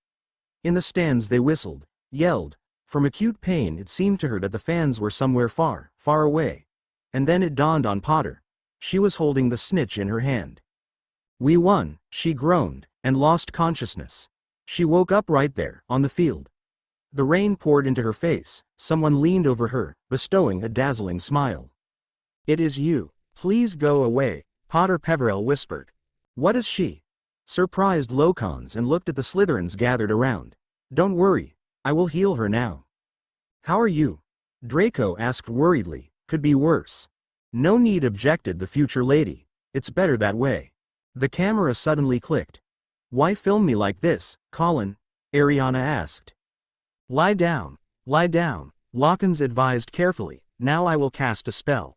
[SPEAKER 2] In the stands they whistled, yelled. From acute pain it seemed to her that the fans were somewhere far, far away. And then it dawned on Potter. She was holding the snitch in her hand. "We won," she groaned, and lost consciousness. She woke up right there, on the field. The rain poured into her face, someone leaned over her, bestowing a dazzling smile.
[SPEAKER 1] "It is you. Please go away," Potter Peverell whispered.
[SPEAKER 2] "What is she?" Surprised Locons and looked at the Slytherins gathered around. "Don't worry. I will heal her now." "How are you?" Draco asked worriedly. "Could be worse." "No need," objected the future lady. "It's better that way." The camera suddenly clicked. "Why film me like this, Colin?" Ariana asked.
[SPEAKER 1] Lie down, Lockhart advised carefully. "Now I will cast a spell."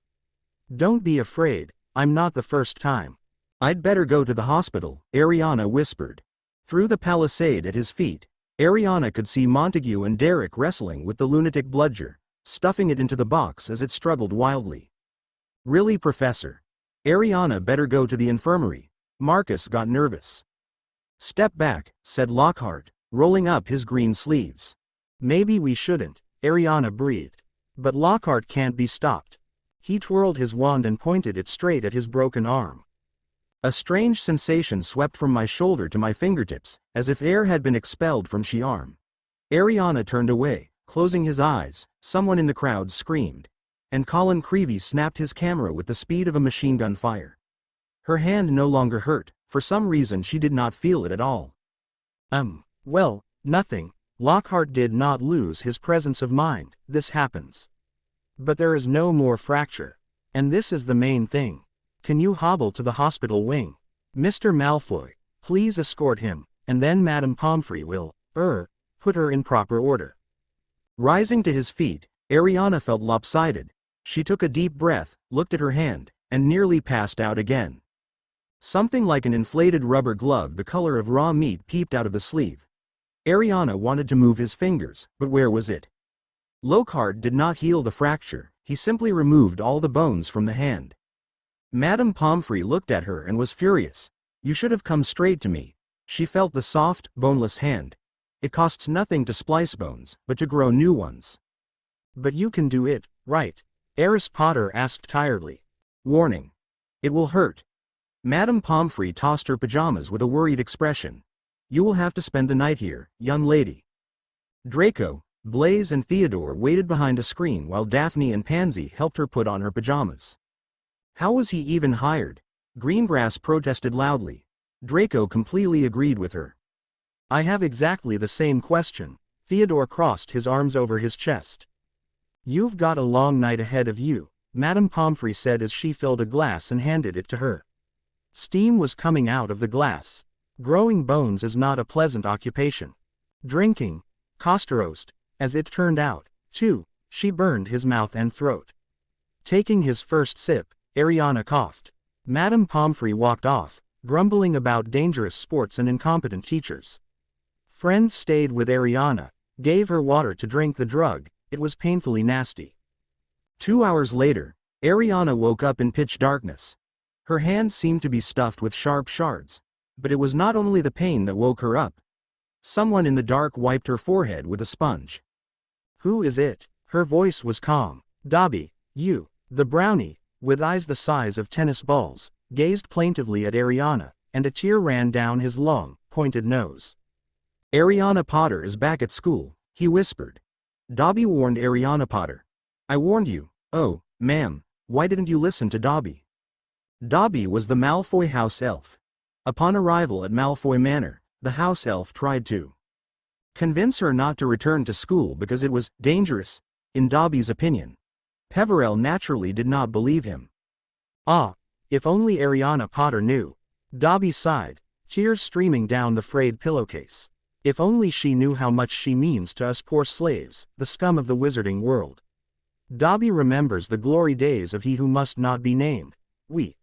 [SPEAKER 1] "Don't be afraid, I'm not the first time."
[SPEAKER 2] "I'd better go to the hospital," Ariana whispered. Through the palisade at his feet, Ariana could see Montague and Derek wrestling with the lunatic bludger, stuffing it into the box as it struggled wildly. "Really, Professor? Ariana better go to the infirmary." Marcus got nervous. "Step back," said Lockhart, rolling up his green sleeves.
[SPEAKER 1] "Maybe we shouldn't," Ariana breathed. "But Lockhart can't be stopped." He twirled his wand and pointed it straight at his broken arm.
[SPEAKER 2] A strange sensation swept from my shoulder to my fingertips, as if air had been expelled from she arm. Ariana turned away, closing his eyes. Someone in the crowd screamed. And Colin Creevey snapped his camera with the speed of a machine gun fire. Her hand no longer hurt. For some reason she did not feel it at all.
[SPEAKER 1] Well, nothing. Lockhart did not lose his presence of mind. This happens. But there is no more fracture. And this is the main thing. Can you hobble to the hospital wing? Mr. Malfoy, please escort him, and then Madame Pomfrey will, put her in proper order.
[SPEAKER 2] Rising to his feet, Ariana felt lopsided. She took a deep breath, looked at her hand, and nearly passed out again. Something like an inflated rubber glove the color of raw meat peeped out of the sleeve. Ariana wanted to move his fingers, but where was it? Lockhart did not heal the fracture, he simply removed all the bones from the hand. Madame Pomfrey looked at her and was furious. "You should have come straight to me." She felt the soft, boneless hand. It costs nothing to splice bones, but to grow new ones.
[SPEAKER 1] "But you can do it, right?" Heiress Potter asked tiredly.
[SPEAKER 2] Warning. It will hurt. Madame Pomfrey tossed her pajamas with a worried expression. "You will have to spend the night here, young lady." Draco, Blaise and Theodore waited behind a screen while Daphne and Pansy helped her put on her pajamas. How was he even hired? Greengrass protested loudly. Draco completely agreed with her.
[SPEAKER 1] "I have exactly the same question." Theodore crossed his arms over his chest. "You've got a long night ahead of you," Madame Pomfrey said as she filled a glass and handed it to her. Steam was coming out of the glass. Growing bones is not a pleasant occupation. Drinking, Costerost, as it turned out, too, she burned his mouth and throat. Taking his first sip, Ariana coughed. Madame Pomfrey walked off, grumbling about dangerous sports and incompetent teachers. Friends stayed with Ariana, gave her water to drink the drug. It was painfully nasty.
[SPEAKER 2] 2 hours later, Ariana woke up in pitch darkness. Her hand seemed to be stuffed with sharp shards. But it was not only the pain that woke her up. Someone in the dark wiped her forehead with a sponge.
[SPEAKER 1] "Who is it?" Her voice was calm. "Dobby, you." The brownie, with eyes the size of tennis balls, gazed plaintively at Ariana, and a tear ran down his long, pointed nose.
[SPEAKER 2] "Areana Potter is back at school," he whispered. Dobby warned Ariana Potter. "I warned you." "Oh, ma'am, why didn't you listen to Dobby?" Dobby was the Malfoy house elf. Upon arrival at Malfoy Manor, the house elf tried to convince her not to return to school because it was dangerous, in Dobby's opinion. Peverell naturally did not believe him.
[SPEAKER 1] If only Ariana Potter knew. Dobby sighed, tears streaming down the frayed pillowcase. If only she knew how much she means to us poor slaves, the scum of the wizarding world. Dobby remembers the glory days of he who must not be named. We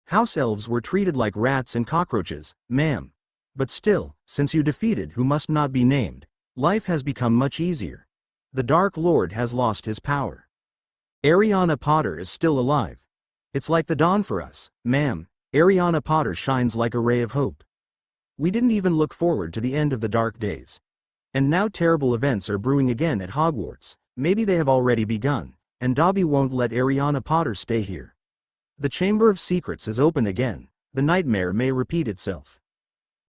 [SPEAKER 1] house elves were treated like rats and cockroaches, ma'am. But still, since you defeated who must not be named, life has become much easier. The Dark Lord has lost his power.
[SPEAKER 2] Areana Potter is still alive. It's like the dawn for us, ma'am. Areana Potter shines like a ray of hope. We didn't even look forward to the end of the dark days. And now terrible events are brewing again at Hogwarts. Maybe they have already begun, and Dobby won't let Areana Potter stay here. The Chamber of Secrets is open again. The nightmare may repeat itself.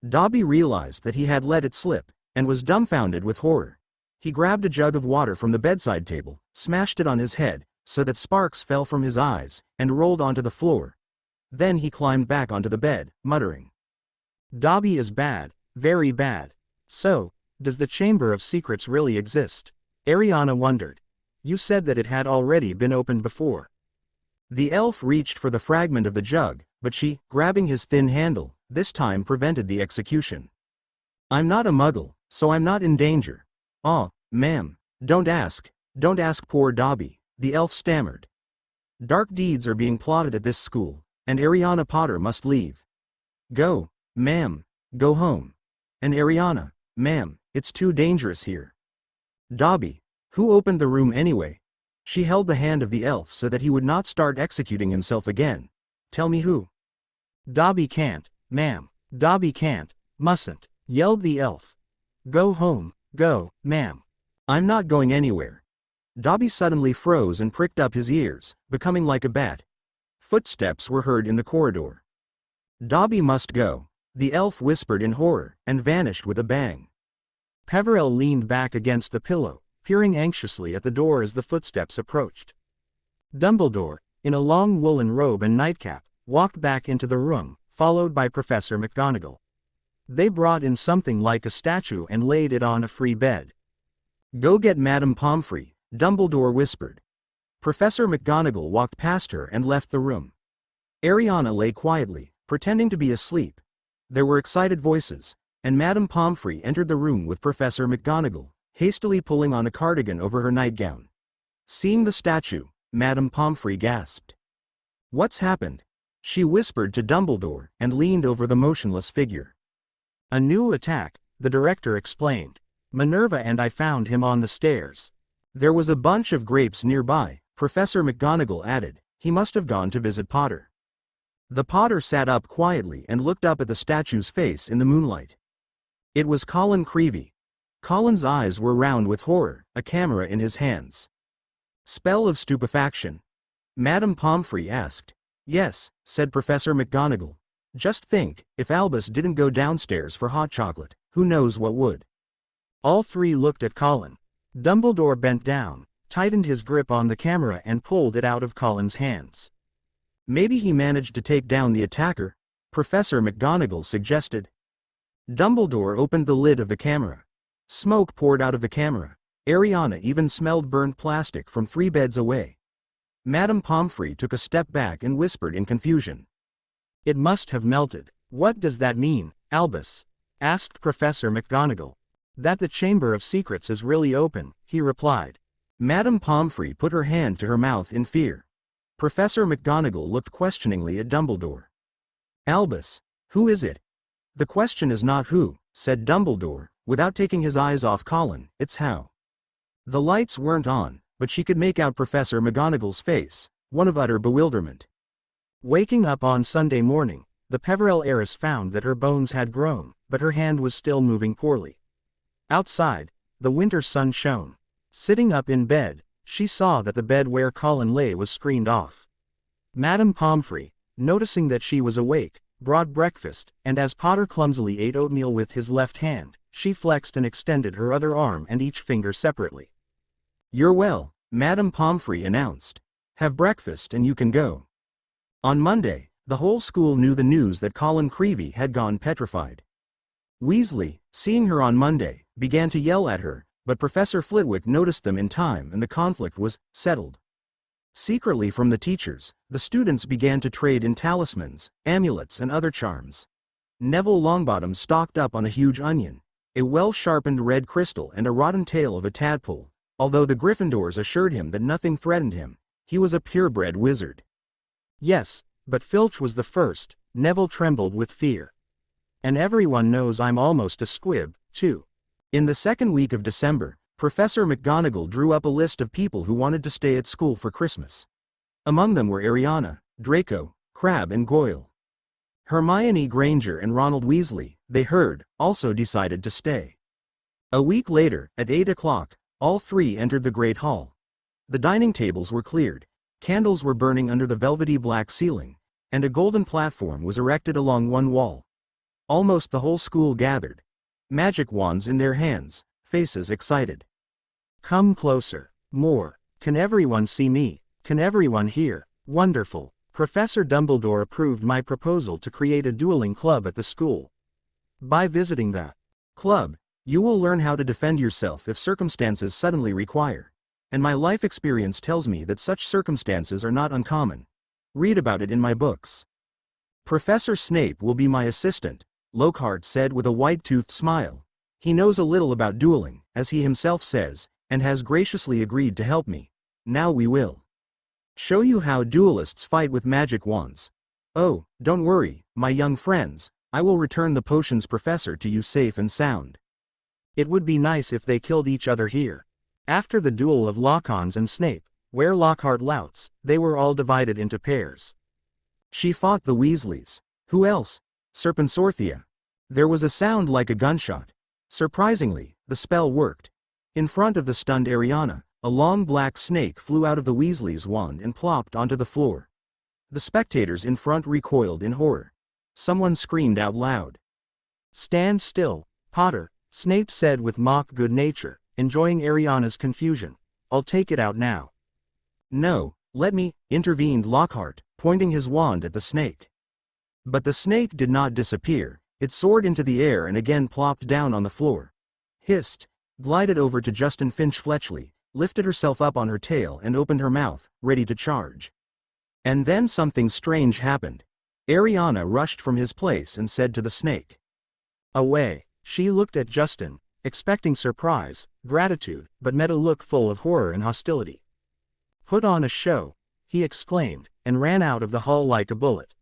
[SPEAKER 2] Dobby realized that he had let it slip, and was dumbfounded with horror. He grabbed a jug of water from the bedside table, smashed it on his head, so that sparks fell from his eyes, and rolled onto the floor. Then he climbed back onto the bed, muttering,
[SPEAKER 1] Dobby is bad, very bad. So, does the Chamber of Secrets really exist? Ariana wondered. You said that it had already been opened before.
[SPEAKER 2] The elf reached for the fragment of the jug, but she, grabbing his thin handle, this time prevented the execution. I'm not a muggle, so I'm not in danger. Oh, ma'am, don't ask poor Dobby, the elf stammered. Dark deeds are being plotted at this school, and Areana Potter must leave. Go, ma'am, go home. And Ariana, ma'am, it's too dangerous here. Dobby, who opened the room anyway? She held the hand of the elf so that he would not start executing himself again. Tell me who.
[SPEAKER 1] Dobby can't, ma'am. Dobby can't, mustn't, yelled the elf. Go home, go, ma'am.
[SPEAKER 2] I'm not going anywhere. Dobby suddenly froze and pricked up his ears, becoming like a bat. Footsteps were heard in the corridor. Dobby must go, the elf whispered in horror, and vanished with a bang.
[SPEAKER 1] Peverell leaned back against the pillow, peering anxiously at the door as the footsteps approached. Dumbledore, in a long woolen robe and nightcap, walked back into the room, followed by Professor McGonagall. They brought in something like a statue and laid it on a free bed.
[SPEAKER 2] Go get Madame Pomfrey, Dumbledore whispered. Professor McGonagall walked past her and left the room. Ariana lay quietly, pretending to be asleep. There were excited voices, and Madame Pomfrey entered the room with Professor McGonagall, hastily pulling on a cardigan over her nightgown. Seeing the statue, Madame Pomfrey gasped. What's happened? She whispered to Dumbledore and leaned over the motionless figure.
[SPEAKER 1] A new attack, the director explained. Minerva and I found him on the stairs.
[SPEAKER 2] There was a bunch of grapes nearby, Professor McGonagall added. He must have gone to visit Potter. The Potter sat up quietly and looked up at the statue's face in the moonlight. It was Colin Creevey. Colin's eyes were round with horror, a camera in his hands. Spell of stupefaction? Madame Pomfrey asked. Yes, said Professor McGonagall. Just think, if Albus didn't go downstairs for hot chocolate, who knows what would.
[SPEAKER 1] All three looked at Colin. Dumbledore bent down, tightened his grip on the camera and pulled it out of Colin's hands.
[SPEAKER 2] Maybe he managed to take down the attacker, Professor McGonagall suggested. Dumbledore opened the lid of the camera. Smoke poured out of the camera. Ariana even smelled burnt plastic from 3 beds away. Madame Pomfrey took a step back and whispered in confusion.
[SPEAKER 1] It must have melted. What does that mean, Albus? Asked Professor McGonagall. That the Chamber of Secrets is really open, he replied.
[SPEAKER 2] Madame Pomfrey put her hand to her mouth in fear. Professor McGonagall looked questioningly at Dumbledore. Albus, who is it? The question is not who, said Dumbledore, without taking his eyes off Colin, it's how. The lights weren't on, but she could make out Professor McGonagall's face, one of utter bewilderment.
[SPEAKER 1] Waking up on Sunday morning, the Peverell heiress found that her bones had grown, but her hand was still moving poorly. Outside, the winter sun shone. Sitting up in bed, she saw that the bed where Colin lay was screened off. Madame Pomfrey, noticing that she was awake, brought breakfast, and as Potter clumsily ate oatmeal with his left hand, she flexed and extended her other arm and each finger separately. You're well, Madame Pomfrey announced. Have breakfast and you can go. On Monday, the whole school knew the news that Colin Creevey had gone petrified. Weasley, seeing her on Monday, began to yell at her, but Professor Flitwick noticed them in time and the conflict was settled. Secretly from the teachers, the students began to trade in talismans, amulets and other charms. Neville Longbottom stocked up on a huge onion, a well-sharpened red crystal and a rotten tail of a tadpole. Although the Gryffindors assured him that nothing threatened him, he was a purebred wizard. Yes, but Filch was the first. Neville trembled with fear. And everyone knows I'm almost a squib, too. In the second week of December,
[SPEAKER 2] Professor McGonagall drew up a list of people who wanted to stay at school for Christmas. Among them were Ariana, Draco, Crabbe and Goyle. Hermione Granger and Ronald Weasley, they heard, also decided to stay. A week later, at 8 o'clock, all three entered the Great Hall. The dining tables were cleared, candles were burning under the velvety black ceiling, and a golden platform was erected along one wall. Almost the whole school gathered, magic wands in their hands, faces excited.
[SPEAKER 1] Come closer. More. Can everyone see me? Can everyone hear? Wonderful. Professor Dumbledore approved my proposal to create a dueling club at the school. By visiting the
[SPEAKER 2] club, you will learn how to defend yourself if circumstances suddenly require. And my life experience tells me that such circumstances are not uncommon. Read about it in my books. Professor Snape will be my assistant, Lockhart said with a white-toothed smile. He knows a little about dueling, as he himself says, and has graciously agreed to help me. Now we will show you how duelists fight with magic wands. Oh, don't worry, my young friends, I will return the potions professor to you safe and sound.
[SPEAKER 1] It would be nice if they killed each other here. After the duel of Lockons and Snape, where Lockhart louts, they were all divided into pairs.
[SPEAKER 2] She fought the Weasleys. Who else? Serpensorthia. There was a sound like a gunshot. Surprisingly, the spell worked. In front of the stunned Ariana, a long black snake flew out of the Weasleys' wand and plopped onto the floor. The spectators in front recoiled in horror. Someone screamed out loud.
[SPEAKER 1] Stand still, Potter, Snape said with mock good nature, enjoying Ariana's confusion. I'll take it out now.
[SPEAKER 2] No, let me, intervened Lockhart, pointing his wand at the snake. But the snake did not disappear. It soared into the air and again plopped down on the floor. Hissed, glided over to Justin Finch-Fletchley, lifted herself up on her tail and opened her mouth, ready to charge. And then something strange happened. Ariana rushed from his place and said to the snake,
[SPEAKER 1] away. She looked at Justin, expecting surprise, gratitude, but met a look full of horror and hostility. Put on a show, he exclaimed, and ran out of the hall like a bullet.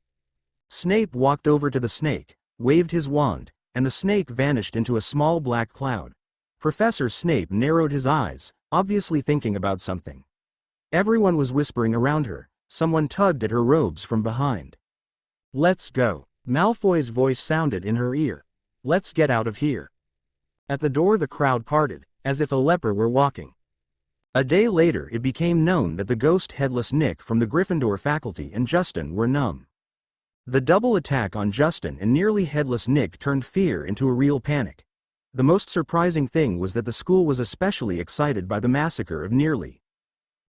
[SPEAKER 2] Snape walked over to the snake, waved his wand, and the snake vanished into a small black cloud. Professor Snape narrowed his eyes, obviously thinking about something. Everyone was whispering around her. Someone tugged at her robes from behind.
[SPEAKER 1] Let's go. Malfoy's voice sounded in her ear. Let's get out of here. At the door the crowd parted, as if a leper were walking.
[SPEAKER 2] A day later it became known that the ghost Headless Nick from the Gryffindor faculty and Justin were numb. The double attack on Justin and nearly Headless Nick turned fear into a real panic. The most surprising thing was that the school was especially excited by the massacre of nearly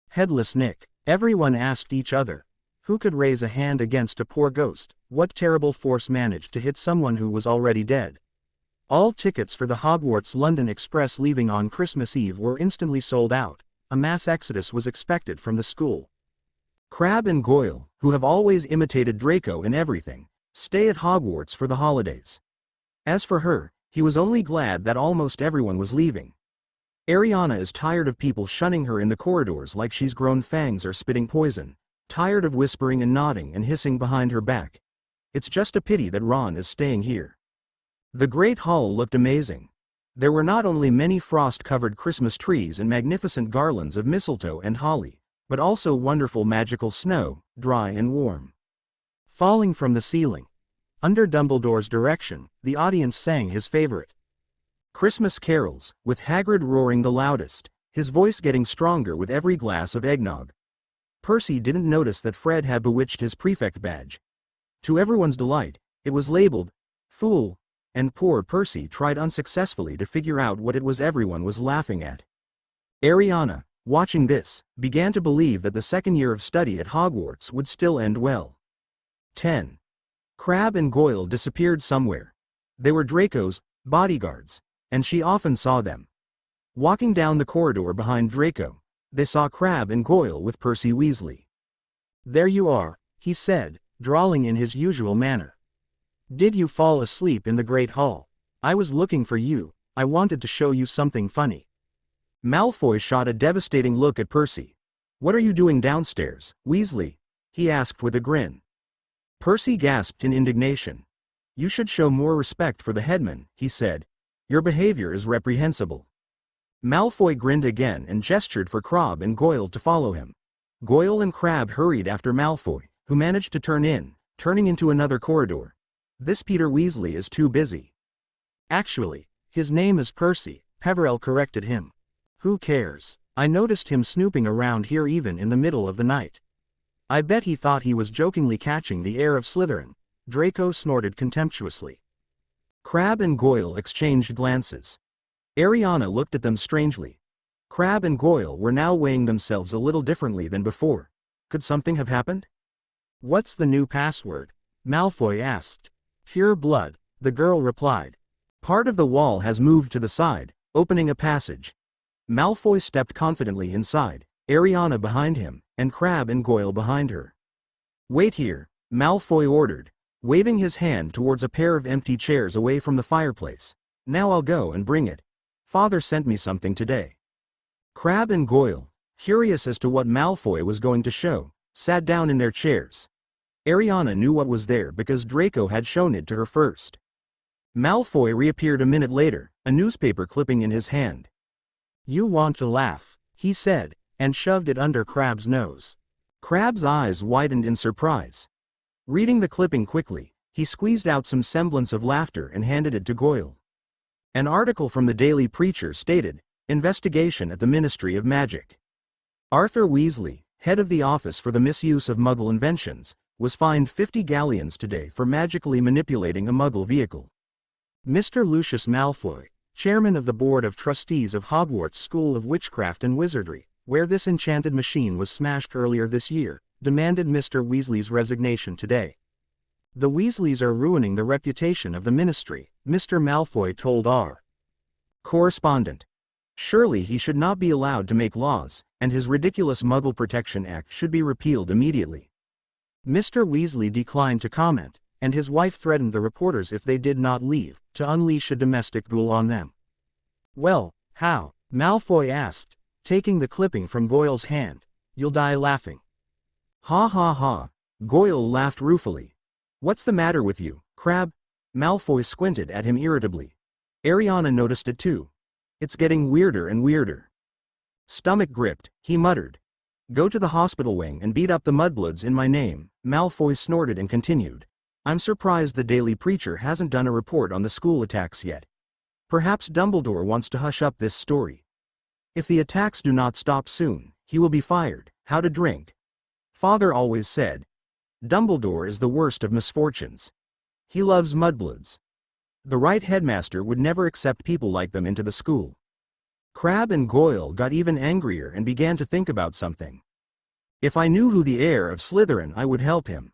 [SPEAKER 1] Headless Nick. Everyone asked each other, who could raise a hand against a poor ghost? What terrible force managed to hit someone who was already dead? All tickets for the Hogwarts London Express leaving on Christmas Eve were instantly sold out. A mass exodus was expected from the school.
[SPEAKER 2] Crabbe and Goyle, who have always imitated Draco in everything, stay at Hogwarts for the holidays. As for her, he was only glad that almost everyone was leaving. Ariana is tired of people shunning her in the corridors like she's grown fangs or spitting poison, tired of whispering and nodding and hissing behind her back. It's just a pity that Ron is staying here. The Great Hall looked amazing. There were not only many frost-covered Christmas trees and magnificent garlands of mistletoe and holly, but also wonderful magical snow, dry and warm,
[SPEAKER 1] falling from the ceiling. Under Dumbledore's direction, the audience sang his favorite
[SPEAKER 2] Christmas carols, with Hagrid roaring the loudest, his voice getting stronger with every glass of eggnog. Percy didn't notice that Fred had bewitched his prefect badge. To everyone's delight, it was labeled Fool, and poor Percy tried unsuccessfully to figure out what it was everyone was laughing at. Ariana, watching this, began to believe that the second year of study at Hogwarts would still end well. 10. Crabbe and Goyle disappeared somewhere. They were Draco's bodyguards, and she often saw them. Walking down the corridor behind Draco, they saw Crabbe and Goyle with Percy Weasley.
[SPEAKER 1] There you are, he said, drawling in his usual manner. Did you fall asleep in the Great Hall? I was looking for you. I wanted to show you something funny.
[SPEAKER 2] Malfoy shot a devastating look at Percy. What are you doing downstairs, Weasley? He asked with a grin. Percy gasped in indignation. You should show more respect for the headman, he said. Your behavior is reprehensible. Malfoy grinned again and gestured for Crabbe and Goyle to follow him. Goyle and Crabbe hurried after Malfoy, who managed to turning into another corridor. This Peter Weasley is too busy.
[SPEAKER 1] Actually, his name is Percy, Peverell corrected him. Who cares? I noticed him snooping around here even in the middle of the night. I bet he thought he was jokingly catching the air of Slytherin, Draco snorted contemptuously.
[SPEAKER 2] Crabbe and Goyle exchanged glances. Ariana looked at them strangely. Crabbe and Goyle were now weighing themselves a little differently than before. Could something have happened?
[SPEAKER 1] What's the new password? Malfoy asked. Pure blood, the girl replied.
[SPEAKER 2] Part of the wall has moved to the side, opening a passage. Malfoy stepped confidently inside, Ariana behind him, and Crabbe and Goyle behind her. Wait here, Malfoy ordered, waving his hand towards a pair of empty chairs away from the fireplace. Now I'll go and bring it. Father sent me something today. Crabbe and Goyle, curious as to what Malfoy was going to show, sat down in their chairs. Ariana knew what was there because Draco had shown it to her first. Malfoy reappeared a minute later, a newspaper clipping in his hand.
[SPEAKER 1] You want to laugh, he said, and shoved it under Crabbe's nose.
[SPEAKER 2] Crabbe's eyes widened in surprise. Reading the clipping quickly, he squeezed out some semblance of laughter and handed it to Goyle. An article from the Daily Preacher stated, Investigation at the Ministry of Magic. Arthur Weasley, head of the Office for the Misuse of Muggle Inventions, was fined 50 galleons today for magically manipulating a Muggle vehicle.
[SPEAKER 1] Mr. Lucius Malfoy, chairman of the Board of Trustees of Hogwarts School of Witchcraft and Wizardry, where this enchanted machine was smashed earlier this year, demanded Mr. Weasley's resignation today. The Weasleys are ruining the reputation of the ministry, Mr. Malfoy told our
[SPEAKER 2] correspondent. Surely he should not be allowed to make laws, and his ridiculous Muggle Protection Act should be repealed immediately.
[SPEAKER 1] Mr. Weasley declined to comment, and his wife threatened the reporters if they did not leave, to unleash a domestic ghoul on them. Well, how? Malfoy asked, taking the clipping from Goyle's hand. You'll die laughing.
[SPEAKER 2] Ha ha ha. Goyle laughed ruefully. What's the matter with you, Crabbe? Malfoy squinted at him irritably. Ariana noticed it too. It's getting weirder and weirder. Stomach gripped, he muttered. Go to the hospital wing and beat up the mudbloods in my name, Malfoy snorted and continued. I'm surprised the Daily Preacher hasn't done a report on the school attacks yet. Perhaps Dumbledore wants to hush up this story. If the attacks do not stop soon, he will be fired. How to drink? Father always said. Dumbledore is the worst of misfortunes. He loves mudbloods. The right headmaster would never accept people like them into the school. Crabbe and Goyle got even angrier and began to think about something. If I knew who the heir of Slytherin, I would help him.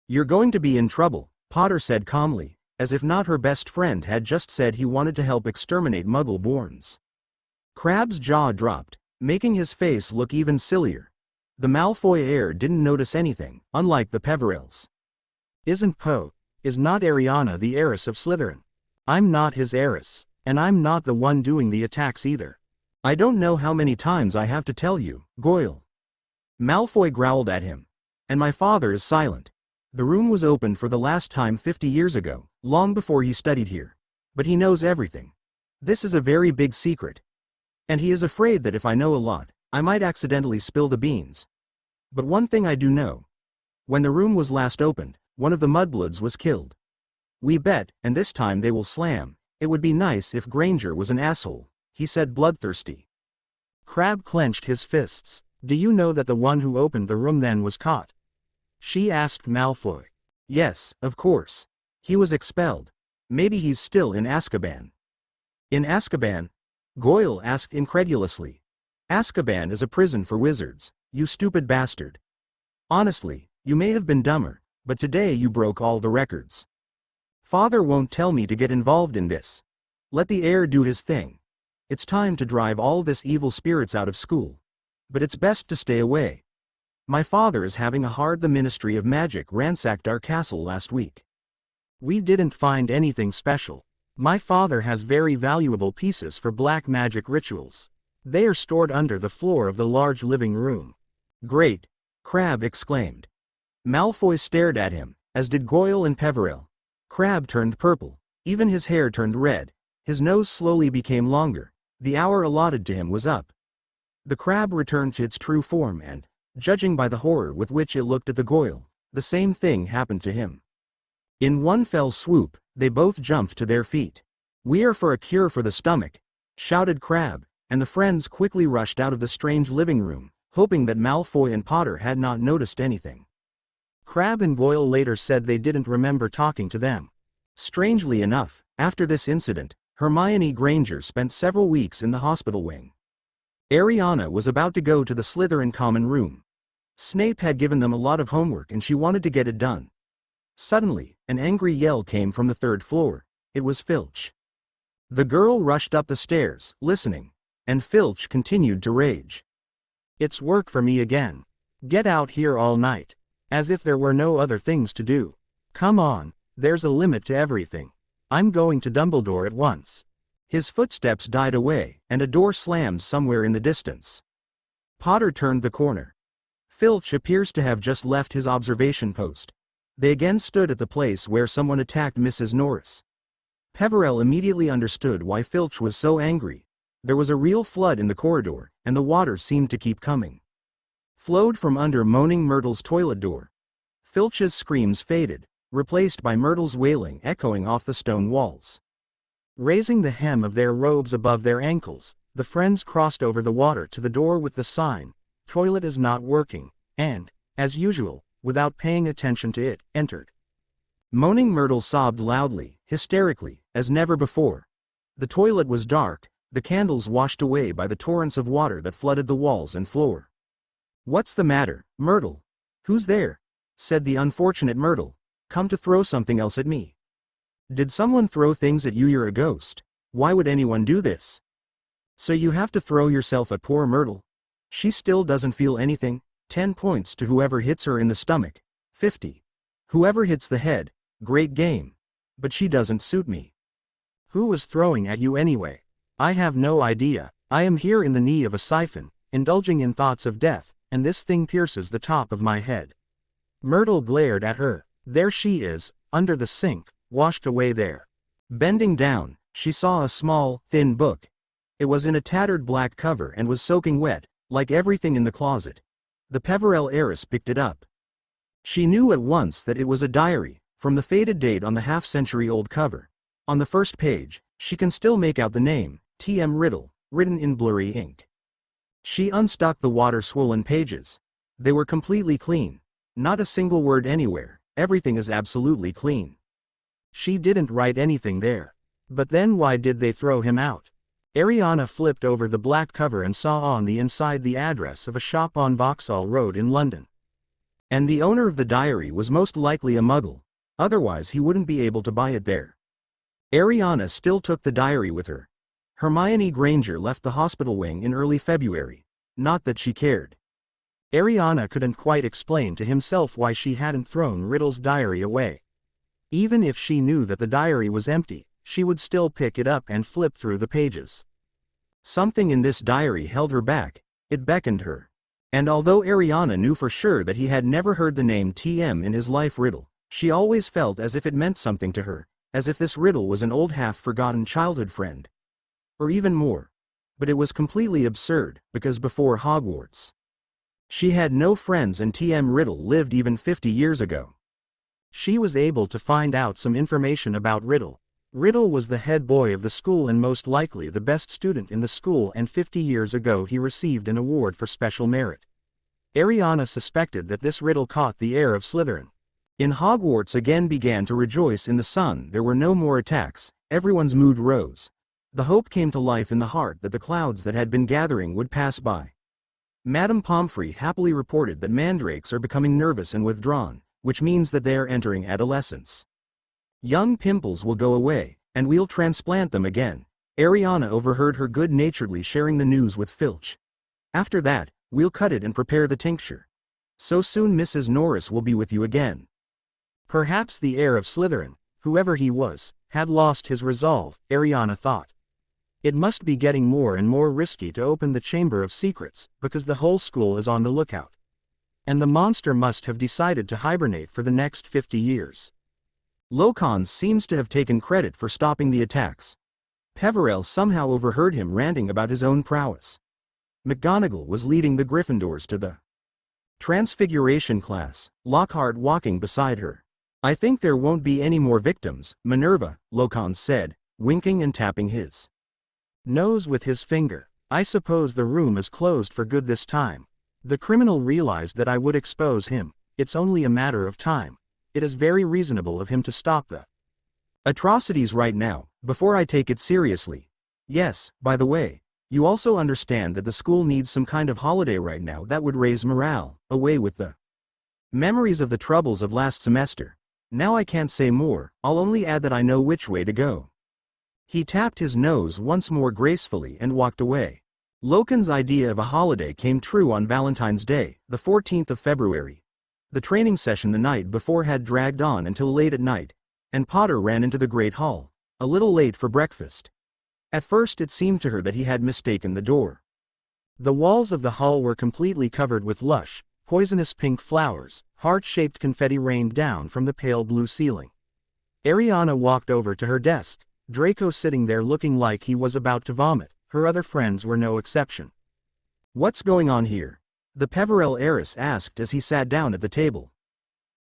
[SPEAKER 2] You're going to be in trouble, Potter said calmly, as if not her best friend had just said he wanted to help exterminate Muggle-borns. Crabbe's jaw dropped, making his face look even sillier. The Malfoy heir didn't notice anything, unlike the Peverells.
[SPEAKER 1] Is not Ariana the heiress of Slytherin? I'm not his heiress, and I'm not the one doing the attacks either.
[SPEAKER 2] I don't know how many times I have to tell you, Goyle. Malfoy growled at him. And my father is silent. The room was opened for the last time 50 years ago, long before he studied here. But he knows everything. This is a very big secret. And he is afraid that if I know a lot, I might accidentally spill the beans. But one thing I do know. When the room was last opened, one of the mudbloods was killed. We bet, and this time they will slam. It would be nice if Granger was an asshole, he said bloodthirsty.
[SPEAKER 1] Crabbe clenched his fists. Do you know that the one who opened the room then was caught? She asked Malfoy.
[SPEAKER 2] Yes, of course. He was expelled. Maybe he's still in Azkaban. In Azkaban? Goyle asked incredulously. Azkaban is a prison for wizards, you stupid bastard. Honestly, you may have been dumber, but today you broke all the records. Father won't tell me to get involved in this. Let the heir do his thing. It's time to drive all this evil spirits out of school. But it's best to stay away. My father is having a hard. The Ministry of Magic ransacked our castle last week.
[SPEAKER 1] We didn't find anything special. My father has very valuable pieces for black magic rituals. They are stored under the floor of the large living room.
[SPEAKER 2] Great! Crabbe exclaimed. Malfoy stared at him, as did Goyle and Peverell. Crabbe turned purple. Even his hair turned red. His nose slowly became longer. The hour allotted to him was up. The crab returned to its true form and, judging by the horror with which it looked at the Goyle, the same thing happened to him. In one fell swoop, they both jumped to their feet. "We are for a cure for the stomach," shouted Crabbe, and the friends quickly rushed out of the strange living room, hoping that Malfoy and Potter had not noticed anything.
[SPEAKER 1] Crabbe and Goyle later said they didn't remember talking to them.
[SPEAKER 2] Strangely enough, after this incident, Hermione Granger spent several weeks in the hospital wing. Ariana was about to go to the Slytherin common room. Snape had given them a lot of homework and she wanted to get it done. Suddenly, an angry yell came from the third floor. It was Filch. The girl rushed up the stairs, listening, and Filch continued to rage.
[SPEAKER 1] "It's work for me again. Get out here all night. As if there were no other things to do. Come on, there's a limit to everything. I'm going to Dumbledore at once."
[SPEAKER 2] His footsteps died away, and a door slammed somewhere in the distance. Potter turned the corner. Filch appears to have just left his observation post. They again stood at the place where someone attacked Mrs. Norris. Peverell immediately understood why Filch was so angry. There was a real flood in the corridor, and the water seemed to keep coming. Flowed from under moaning Myrtle's toilet door. Filch's screams faded, replaced by Myrtle's wailing echoing off the stone walls.
[SPEAKER 1] Raising the hem of their robes above their ankles, the friends crossed over the water to the door with the sign, "Toilet is not working," and, as usual, without paying attention to it, entered.
[SPEAKER 2] Moaning Myrtle sobbed loudly, hysterically, as never before. The toilet was dark, the candles washed away by the torrents of water that flooded the walls and floor. "What's the matter, Myrtle? Who's there?" said the unfortunate Myrtle. "Come to throw something else at me. Did someone throw things at you? You're a ghost. Why would anyone do this? So you have to throw yourself at poor Myrtle. She still doesn't feel anything. 10 points to whoever hits her in the stomach. 50. Whoever hits the head, great game. But she doesn't suit me."
[SPEAKER 1] "Who was throwing at you anyway? I have no idea. I am here in the knee of a siphon, indulging in thoughts of death, and this thing pierces the top of my head." Myrtle glared at her. "There she is, under the sink, washed away there."
[SPEAKER 2] Bending down, she saw a small, thin book. It was in a tattered black cover and was soaking wet, like everything in the closet. The Peverell heiress picked it up. She knew at once that it was a diary, from the faded date on the half-century-old cover. On the first page, she can still make out the name, T.M. Riddle, written in blurry ink. She unstuck the water-swollen pages. They were completely clean. Not a single word anywhere. Everything is absolutely clean.
[SPEAKER 1] She didn't write anything there. But then why did they throw him out? Ariana flipped over the black cover and saw on the inside the address of a shop on Vauxhall Road in London.
[SPEAKER 2] And the owner of the diary was most likely a muggle. Otherwise he wouldn't be able to buy it there. Ariana still took the diary with her. Hermione Granger left the hospital wing in early February. Not that she cared.
[SPEAKER 1] Ariana couldn't quite explain to himself why she hadn't thrown Riddle's diary away. Even if she knew that the diary was empty, she would still pick it up and flip through the pages. Something in this diary held her back. It beckoned her. And although Ariana knew for sure that he had never heard the name TM in his life, Riddle, she always felt as if it meant something to her, as if this Riddle was an old half-forgotten childhood friend. Or even more. But it was completely absurd, because before Hogwarts, she had no friends and TM Riddle lived even 50 years ago. She was able to find out some information about Riddle. Riddle was the head boy of the school and most likely the best student in the school, and 50 years ago he received an award for special merit. Ariana suspected that this Riddle caught the heir of Slytherin. In Hogwarts again began to rejoice in the sun. There were no more attacks. Everyone's mood rose. The hope came to life in the heart that the clouds that had been gathering would pass by. Madame Pomfrey happily reported that mandrakes are becoming nervous and withdrawn, which means that they are entering adolescence. Young pimples will go away, and we'll transplant them again. Ariana overheard her good-naturedly sharing the news with Filch. After that, we'll cut it and prepare the tincture. So soon Mrs. Norris will be with you again. Perhaps the heir of Slytherin, whoever he was, had lost his resolve, Ariana thought. It must be getting more and more risky to open the Chamber of Secrets, because the whole school is on the lookout. And the monster must have decided to hibernate for the next 50 years. Lockhart seems to have taken credit for stopping the attacks.
[SPEAKER 2] Peverell somehow overheard him ranting about his own prowess. McGonagall was leading the Gryffindors to the Transfiguration class, Lockhart walking beside her. "I think there won't be any more victims, Minerva," Lockhart said, winking and tapping his
[SPEAKER 1] nose with his finger. "I suppose the room is closed for good this time. The criminal realized that I would expose him. It's only a matter of time. It is very reasonable of him to stop the
[SPEAKER 2] atrocities right now, before I take it seriously. Yes, by the way, you also understand that the school needs some kind of holiday right now that would raise morale, away with the memories of the troubles of last semester. Now I can't say more, I'll only add that I know which way to go." He tapped his nose once more gracefully and walked away. Loken's idea of a holiday came true on Valentine's Day, the 14th of February. The training session the night before had dragged on until late at night, and Potter ran into the Great Hall, a little late for breakfast. At first it seemed to her that he had mistaken the door.
[SPEAKER 1] The walls of the hall were completely covered with lush, poisonous pink flowers. Heart-shaped confetti rained down from the pale blue ceiling. Ariana walked over to her desk, Draco sitting there looking like he was about to vomit. Her other friends were no exception.
[SPEAKER 2] "What's going on here?" the Peverell heiress asked as he sat down at the table.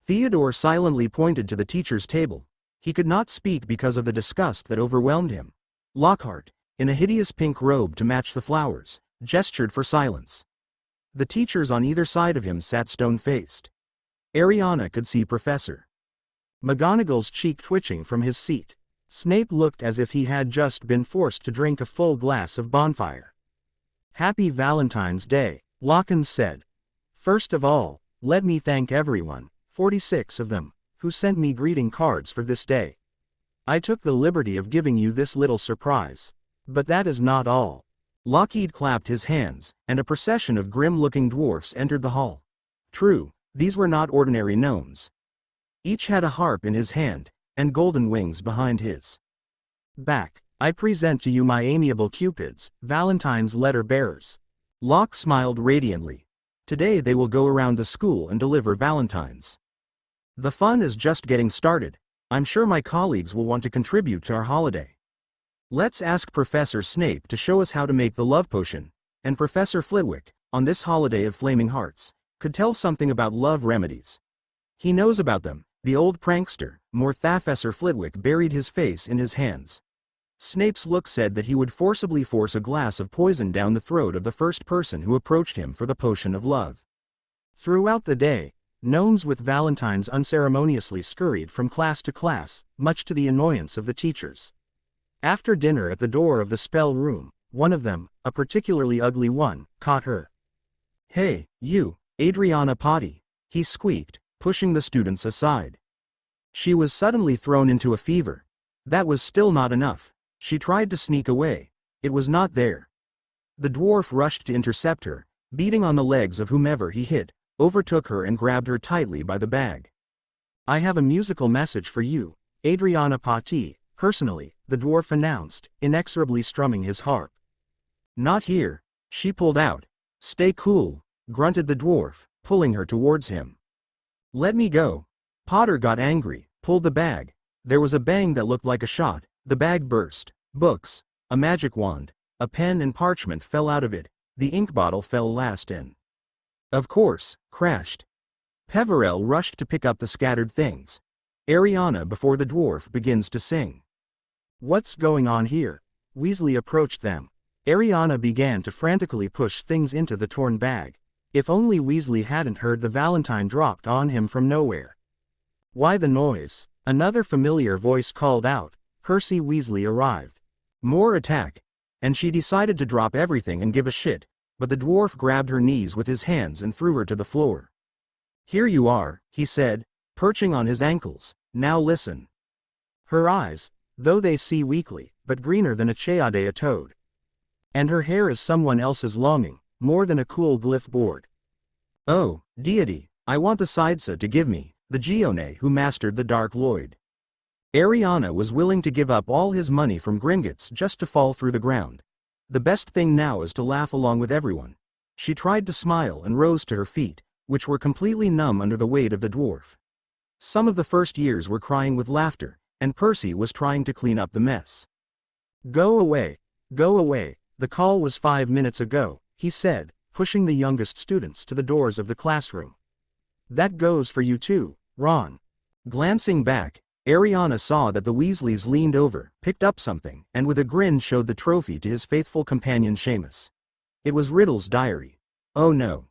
[SPEAKER 2] Theodore silently pointed to the teacher's table. He could not speak because of the disgust that overwhelmed him. Lockhart, in a hideous pink robe to match the flowers, gestured for silence. The teachers on either side of him sat stone-faced. Ariana could see Professor
[SPEAKER 1] McGonagall's cheek twitching from his seat. Snape looked as if he had just been forced to drink a full glass of bonfire. "Happy Valentine's Day," Lockhart said. "First of all, let me thank everyone, 46 of them, who sent me greeting cards for this day. I took the liberty of giving you this little surprise. But that is not all."
[SPEAKER 2] Lockheed clapped his hands, and a procession of grim-looking dwarfs entered the hall. True, these were not ordinary gnomes. Each had a harp in his hand, and golden wings behind his
[SPEAKER 1] back. "I present to you my amiable cupids, Valentine's letter bearers."
[SPEAKER 2] Locke smiled radiantly. "Today they will go around the school and deliver valentines. The fun is just getting started. I'm sure my colleagues will want to contribute to our holiday. Let's ask Professor Snape to show us how to make the love potion, and Professor Flitwick, on this holiday of flaming hearts, could tell something about love remedies. He knows about them." The old prankster, Professor Flitwick, buried his face in his hands. Snape's look said that he would forcibly force a glass of poison down the throat of the first person who approached him for the potion of love.
[SPEAKER 1] Throughout the day, gnomes with valentines unceremoniously scurried from class to class, much to the annoyance of the teachers. After dinner at the door of the spell room, one of them, a particularly ugly one, caught her.
[SPEAKER 2] "Hey, you, Areana Potty," he squeaked, pushing the students aside. She was suddenly thrown into a fever. That was still not enough. She tried to sneak away. It was not there. The dwarf rushed to intercept her, beating on the legs of whomever he hit, overtook her and grabbed her tightly by the bag.
[SPEAKER 1] "I have a musical message for you, Areana Potter, personally," the dwarf announced, inexorably strumming his harp.
[SPEAKER 2] "Not here," she pulled out. "Stay cool," grunted the dwarf, pulling her towards him. "Let me go." Potter got angry, pulled the bag. There was a bang that looked like a shot. The bag burst. Books, a magic wand, a pen and parchment fell out of it. The ink bottle fell last in. Of course, crashed. Peverell rushed to pick up the scattered things. Ariana before the dwarf begins to sing.
[SPEAKER 1] "What's going on here?" Weasley approached them. Ariana began to frantically push things into the torn bag. If only Weasley hadn't heard the valentine dropped on him from nowhere. "Why the noise?" Another familiar voice called out. Percy Weasley arrived.
[SPEAKER 2] More attack. And she decided to drop everything and give a shit, but the dwarf grabbed her knees with his hands and threw her to the floor. "Here you are," he said, perching on his ankles. "Now listen."
[SPEAKER 1] Her eyes, though they see weakly, but greener than a Cheodea toad. And her hair is someone else's longing, more than a cool glyph board.
[SPEAKER 2] "Oh, deity, I want the Sidesa to give me, the Gione who mastered the Dark Lloyd." Ariana was willing to give up all his money from Gringotts just to fall through the ground. The best thing now is to laugh along with everyone. She tried to smile and rose to her feet, which were completely numb under the weight of the dwarf. Some of the first years were crying with laughter, and Percy was trying to clean up the mess.
[SPEAKER 1] Go away. Go away. The call was 5 minutes ago, he said, pushing the youngest students to the doors of the classroom. That goes for you too, Ron.
[SPEAKER 2] Glancing back, Ariana saw that the Weasleys leaned over, picked up something, and with a grin showed the trophy to his faithful companion Seamus. It was Riddle's diary. Oh no.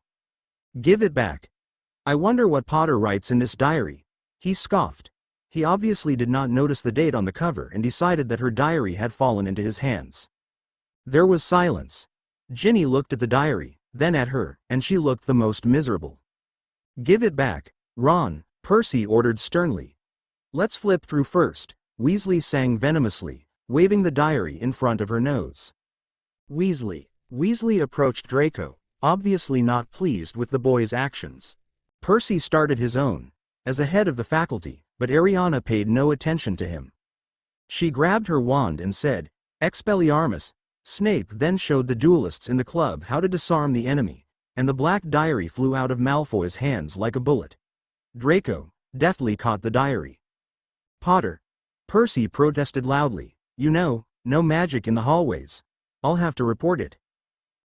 [SPEAKER 2] Give it back. I wonder what Potter writes in this diary. He scoffed. He obviously did not notice the date on the cover and decided that her diary had fallen into his hands. There was silence. Ginny looked at the diary, then at her, and she looked the most miserable. Give it back, Ron, Percy ordered sternly. Let's flip through first, Weasley sang venomously, waving the diary in front of her nose.
[SPEAKER 1] Weasley approached Draco, obviously not pleased with the boy's actions.
[SPEAKER 2] Percy started his own, as a head of the faculty, but Ariana paid no attention to him. She grabbed her wand and said, Expelliarmus. Snape then showed the duelists in the club how to disarm the enemy, and the black diary flew out of Malfoy's hands like a bullet. Draco deftly caught the diary. Potter. Percy protested loudly. You know, no magic in the hallways. I'll have to report it.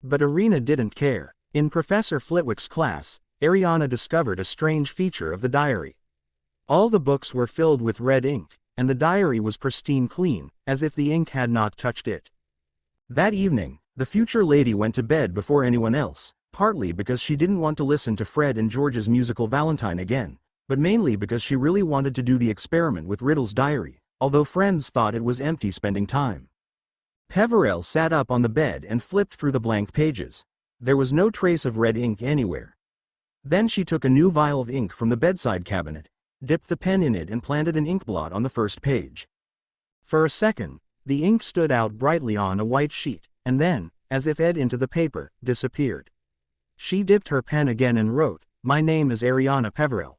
[SPEAKER 1] But Areana didn't care. In Professor Flitwick's class, Ariana discovered a strange feature of the diary. All the books were filled with red ink, and the diary was pristine clean, as if the ink had not touched it.
[SPEAKER 2] That evening, the future lady went to bed before anyone else, partly because she didn't want to listen to Fred and George's musical Valentine again, but mainly because she really wanted to do the experiment with Riddle's diary, although friends thought it was empty spending time. Peverell sat up on the bed and flipped through the blank pages. There was no trace of red ink anywhere. Then she took a new vial of ink from the bedside cabinet, dipped the pen in it and planted an inkblot on the first page.
[SPEAKER 1] For a second, the ink stood out brightly on a white sheet, and then, as if etched into the paper, disappeared. She dipped her pen again and wrote, My name is Areana Peverell.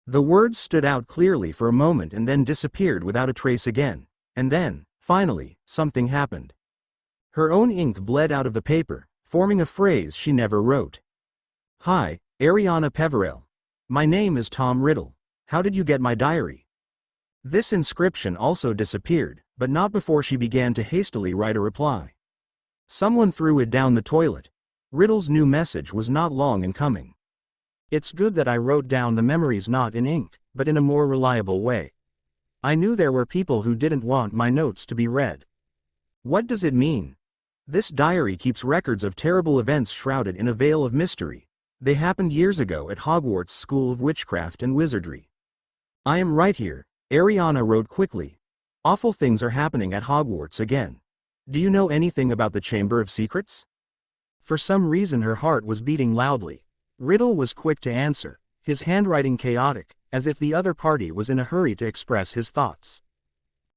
[SPEAKER 1] The words stood out clearly for a moment and then disappeared without a trace again, and then, finally, something happened. Her own ink bled out of the paper, forming a phrase she never wrote. Hi, Areana Peverell. My name is Tom Riddle. How did you get my diary? This inscription also disappeared, but not before she began to hastily write a reply. Someone threw it down the toilet. Riddle's new message was not long in coming. It's good that I wrote down the memories not in ink, but in a more reliable way. I knew there were people who didn't want my notes to be read. What does it mean? This diary keeps records of terrible events shrouded in a veil of mystery. They happened years ago at Hogwarts School of Witchcraft and Wizardry. I am right here, Ariana wrote quickly. Awful things are happening at Hogwarts again. Do you know anything about the Chamber of Secrets? For some reason her heart was beating loudly. Riddle was quick to answer, his handwriting chaotic, as if the other party was in a hurry to express his thoughts.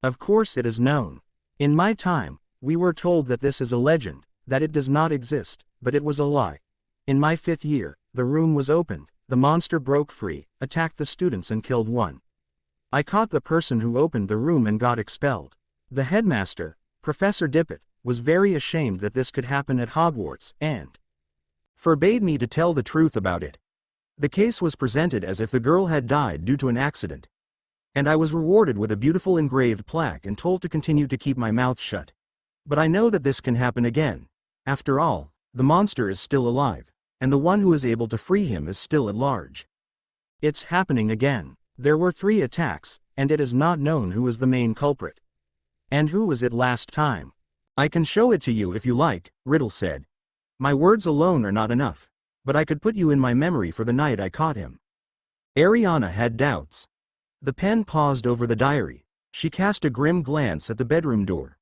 [SPEAKER 1] Of course it is known. In my time, we were told that this is a legend, that it does not exist, but it was a lie. In my 5th year, the room was opened, the monster broke free, attacked the students and killed one. I caught the person who opened the room and got expelled. The headmaster, Professor Dippet, was very ashamed that this could happen at Hogwarts, and forbade me to tell the truth about it. The case was presented as if the girl had died due to an accident. And I was rewarded with a beautiful engraved plaque and told to continue to keep my mouth shut. But I know that this can happen again. After all, the monster is still alive, and the one who is able to free him is still at large. It's happening again. There were 3 attacks, and it is not known who is the main culprit. And who was it last time? I can show it to you if you like, Riddle said. My words alone are not enough, but I could put you in my memory for the night I caught him. Ariana had doubts. The pen paused over the diary. She cast a grim glance at the bedroom door.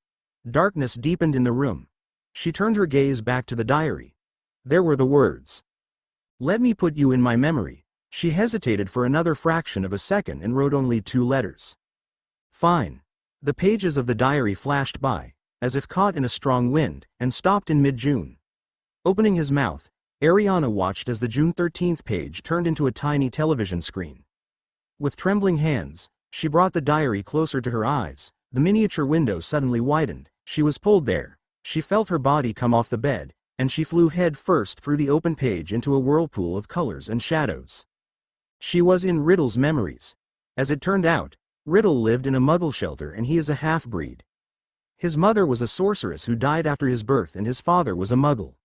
[SPEAKER 1] Darkness deepened in the room. She turned her gaze back to the diary. There were the words. Let me put you in my memory. She hesitated for another fraction of a second and wrote only 2 letters. Fine. The pages of the diary flashed by, as if caught in a strong wind, and stopped in mid-June. Opening his mouth, Ariana watched as the June 13th page turned into a tiny television screen. With trembling hands, she brought the diary closer to her eyes. The miniature window suddenly widened. She was pulled there. She felt her body come off the bed, and she flew head first through the open page into a whirlpool of colors and shadows. She was in Riddle's memories. As it turned out, Riddle lived in a muggle shelter and he is a half-breed.
[SPEAKER 2] His mother was a sorceress who died after his birth and his father was a muggle.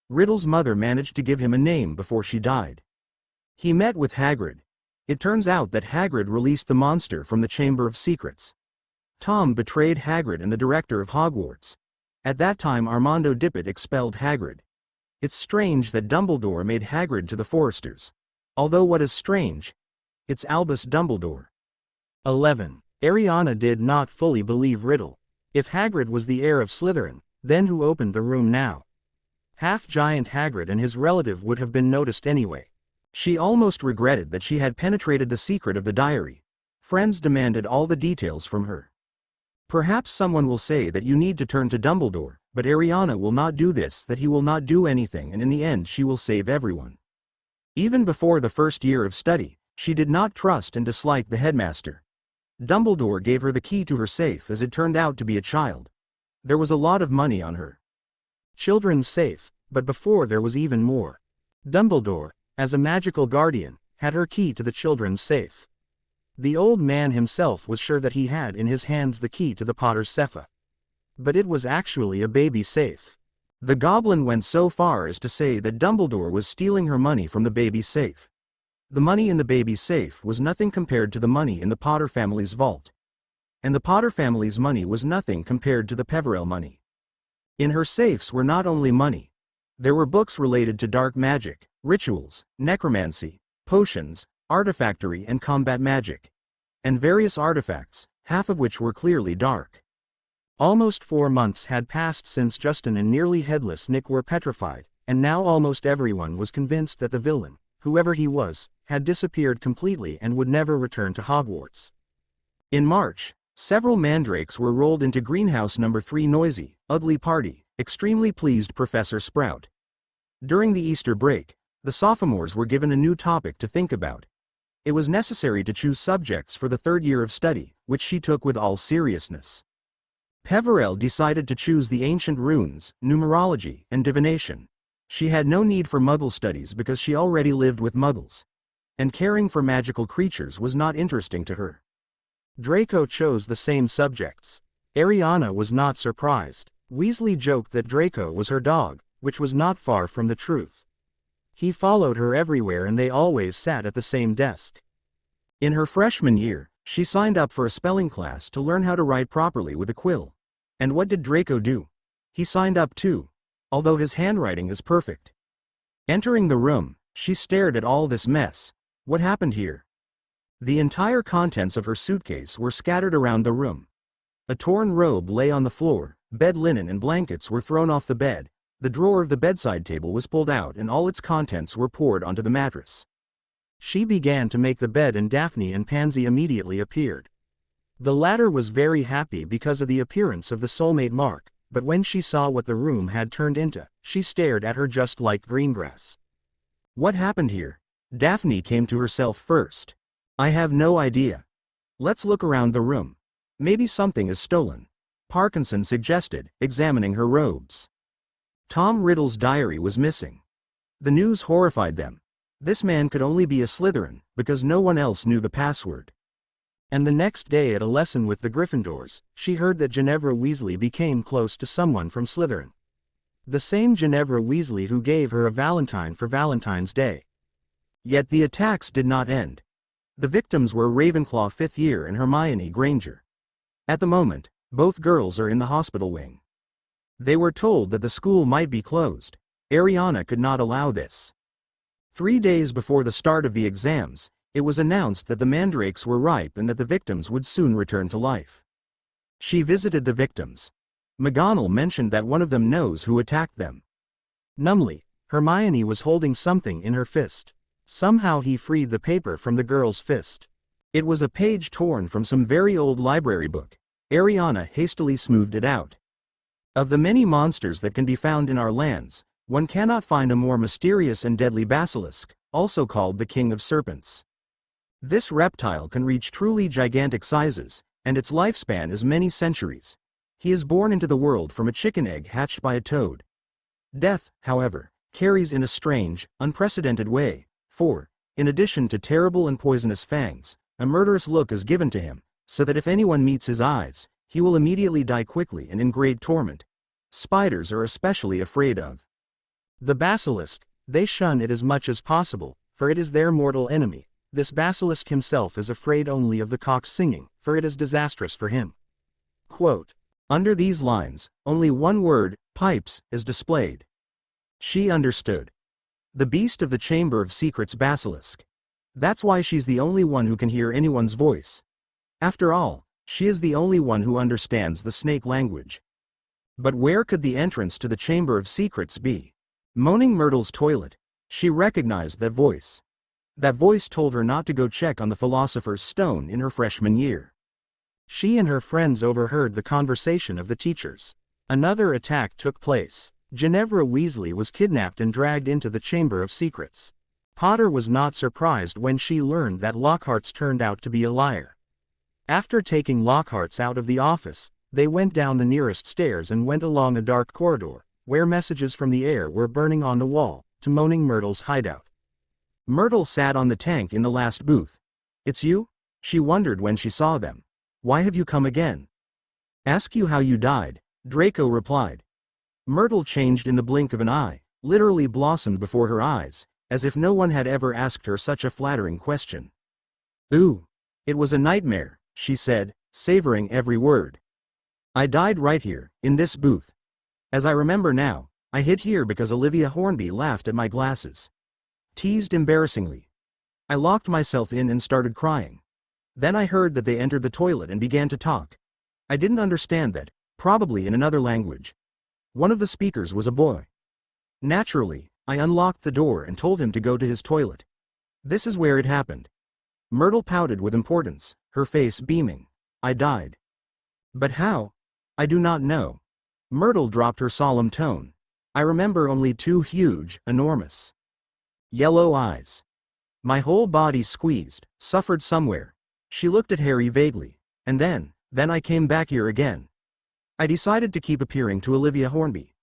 [SPEAKER 2] Riddle's mother managed to give him a name before she died. He met with Hagrid. It turns out that Hagrid released the monster from the Chamber of Secrets. Tom betrayed Hagrid and the director of Hogwarts. At that time Armando Dippet expelled Hagrid. It's strange that Dumbledore made Hagrid to the Foresters. Although what is strange? It's Albus Dumbledore.
[SPEAKER 1] 11. Ariana did not fully believe Riddle. If Hagrid was the heir of Slytherin, then who opened the room now? Half-giant Hagrid and his relative would have been noticed anyway.
[SPEAKER 2] She almost regretted that she had penetrated the secret of the diary. Friends demanded all the details from her. Perhaps someone will say that you need to turn to Dumbledore, but Ariana will not do this, that he will not do anything, and in the end she will save everyone. Even before the first year of study, she did not trust and dislike the headmaster. Dumbledore gave her the key to her safe as it turned out to be a child. There was a lot of money on her.
[SPEAKER 1] Children's safe, but before there was even more. Dumbledore, as a magical guardian, had her key to the children's safe. The old man himself was sure that he had in his hands the key to the Potter's safe. But it was actually a baby safe. The goblin went so far as to say that Dumbledore was stealing her money from the baby safe. The money in the baby safe was nothing compared to the money in the Potter family's vault. And the Potter family's money was nothing compared to the Peverell money. In her safes were not only money. There were books related to dark magic, rituals, necromancy, potions, artifactory and combat magic. And various artifacts, half of which were clearly dark. Almost 4 months had passed since Justin and nearly headless Nick were petrified, and now almost everyone was convinced that the villain, whoever he was, had disappeared completely and would never return to Hogwarts. In March, several mandrakes were rolled into Greenhouse Number 3 noisy, ugly party, extremely pleased Professor Sprout. During the Easter break, the sophomores were given a new topic to think about. It was necessary to choose subjects for the third year of study, which she took with all seriousness. Peverell decided to choose the ancient runes, numerology, and divination. She had no need for Muggle studies because she already lived with Muggles. And caring for magical creatures was not interesting to her. Draco chose the same subjects. Ariana was not surprised. Weasley joked that Draco was her dog, which was not far from the truth. He followed her everywhere and they always sat at the same desk. In her freshman year, she signed up for a spelling class to learn how to write properly with a quill. And what did Draco do? He signed up too, although his handwriting is perfect. Entering the room, she stared at all this mess. What happened here? The entire contents of her suitcase were scattered around the room. A torn robe lay on the floor, bed linen and blankets were thrown off the bed, the drawer of the bedside table was pulled out and all its contents were poured onto the mattress. She began to make the bed and Daphne and Pansy immediately appeared. The latter was very happy because of the appearance of the soulmate mark, but when she saw what the room had turned into, she stared at her just like Greengrass. What happened here? Daphne came to herself first. I have no idea. Let's look around the room. Maybe something is stolen. Parkinson suggested, examining her robes. Tom Riddle's diary was missing. The news horrified them. This man could only be a Slytherin, because no one else knew the password. And the next day at a lesson with the Gryffindors, she heard that Ginevra Weasley became close to someone from Slytherin. The same Ginevra Weasley who gave her a Valentine for Valentine's Day. Yet the attacks did not end. The victims were Ravenclaw 5th year and Hermione Granger. At the moment, both girls are in the hospital wing. They were told that the school might be closed. Ariana could not allow this. 3 days before the start of the exams, it was announced that the mandrakes were ripe and that the victims would soon return to life. She visited the victims. McGonagall mentioned that one of them knows who attacked them. Numbly, Hermione was holding something in her fist. Somehow he freed the paper from the girl's fist. It was a page torn from some very old library book. Ariana hastily smoothed it out. Of the many monsters that can be found in our lands, one cannot find a more mysterious and deadly basilisk, also called the King of Serpents. This reptile can reach truly gigantic sizes, and its lifespan is many centuries. He is born into the world from a chicken egg hatched by a toad. Death, however, carries in a strange, unprecedented way, for, in addition to terrible and poisonous fangs, a murderous look is given to him, so that if anyone meets his eyes,
[SPEAKER 2] he will immediately die quickly and in great torment. Spiders are especially afraid of
[SPEAKER 1] the basilisk. They shun it as much as possible, for it is their mortal enemy. This basilisk himself is afraid only of the cock's singing, for it is disastrous for him. Quote.
[SPEAKER 2] Under these lines, only one word, pipes, is displayed. She understood. The beast of the Chamber of Secrets basilisk. That's why she's the only one who can hear anyone's voice. After all, she is the only one who understands the snake language. But where could the entrance to the Chamber of Secrets be? Moaning Myrtle's toilet. She recognized that voice. That voice told her not to go check on the Philosopher's Stone in her freshman year.
[SPEAKER 1] She and her friends overheard the conversation of the teachers. Another attack took place. Ginevra Weasley was kidnapped and dragged into the Chamber of Secrets. Potter was not surprised when she learned that Lockhart's turned out to be a liar. After taking Lockhart's out of the office, they went down the nearest stairs and went along a dark corridor, where messages from the air were burning on the wall, to Moaning Myrtle's hideout.
[SPEAKER 2] Myrtle sat on the tank in the last booth. "It's you?" she wondered when she saw them. "Why have you come again?" "Ask you how you died," Draco replied. Myrtle changed in the blink of an eye, literally blossomed before her eyes, as if no one had ever asked her such a flattering question. "Ooh. It was a nightmare," she said, savoring every word. "I died right here, in this booth. As I remember now, I hid here because Olivia Hornby laughed at my glasses. Teased embarrassingly. I locked myself in and started crying. Then I heard that they entered the toilet and began to talk. I didn't understand that, probably in another language. One of the speakers was a boy. Naturally, I unlocked the door and told him to go to his toilet. This is where it happened." Myrtle pouted with importance, her face beaming. "I died. But how? I do not know." Myrtle dropped her solemn tone. "I remember only two huge, enormous yellow eyes. My whole body squeezed, suffered somewhere." She looked at Harry vaguely. "And then I came back here again. I decided to keep appearing to Olivia Hornby.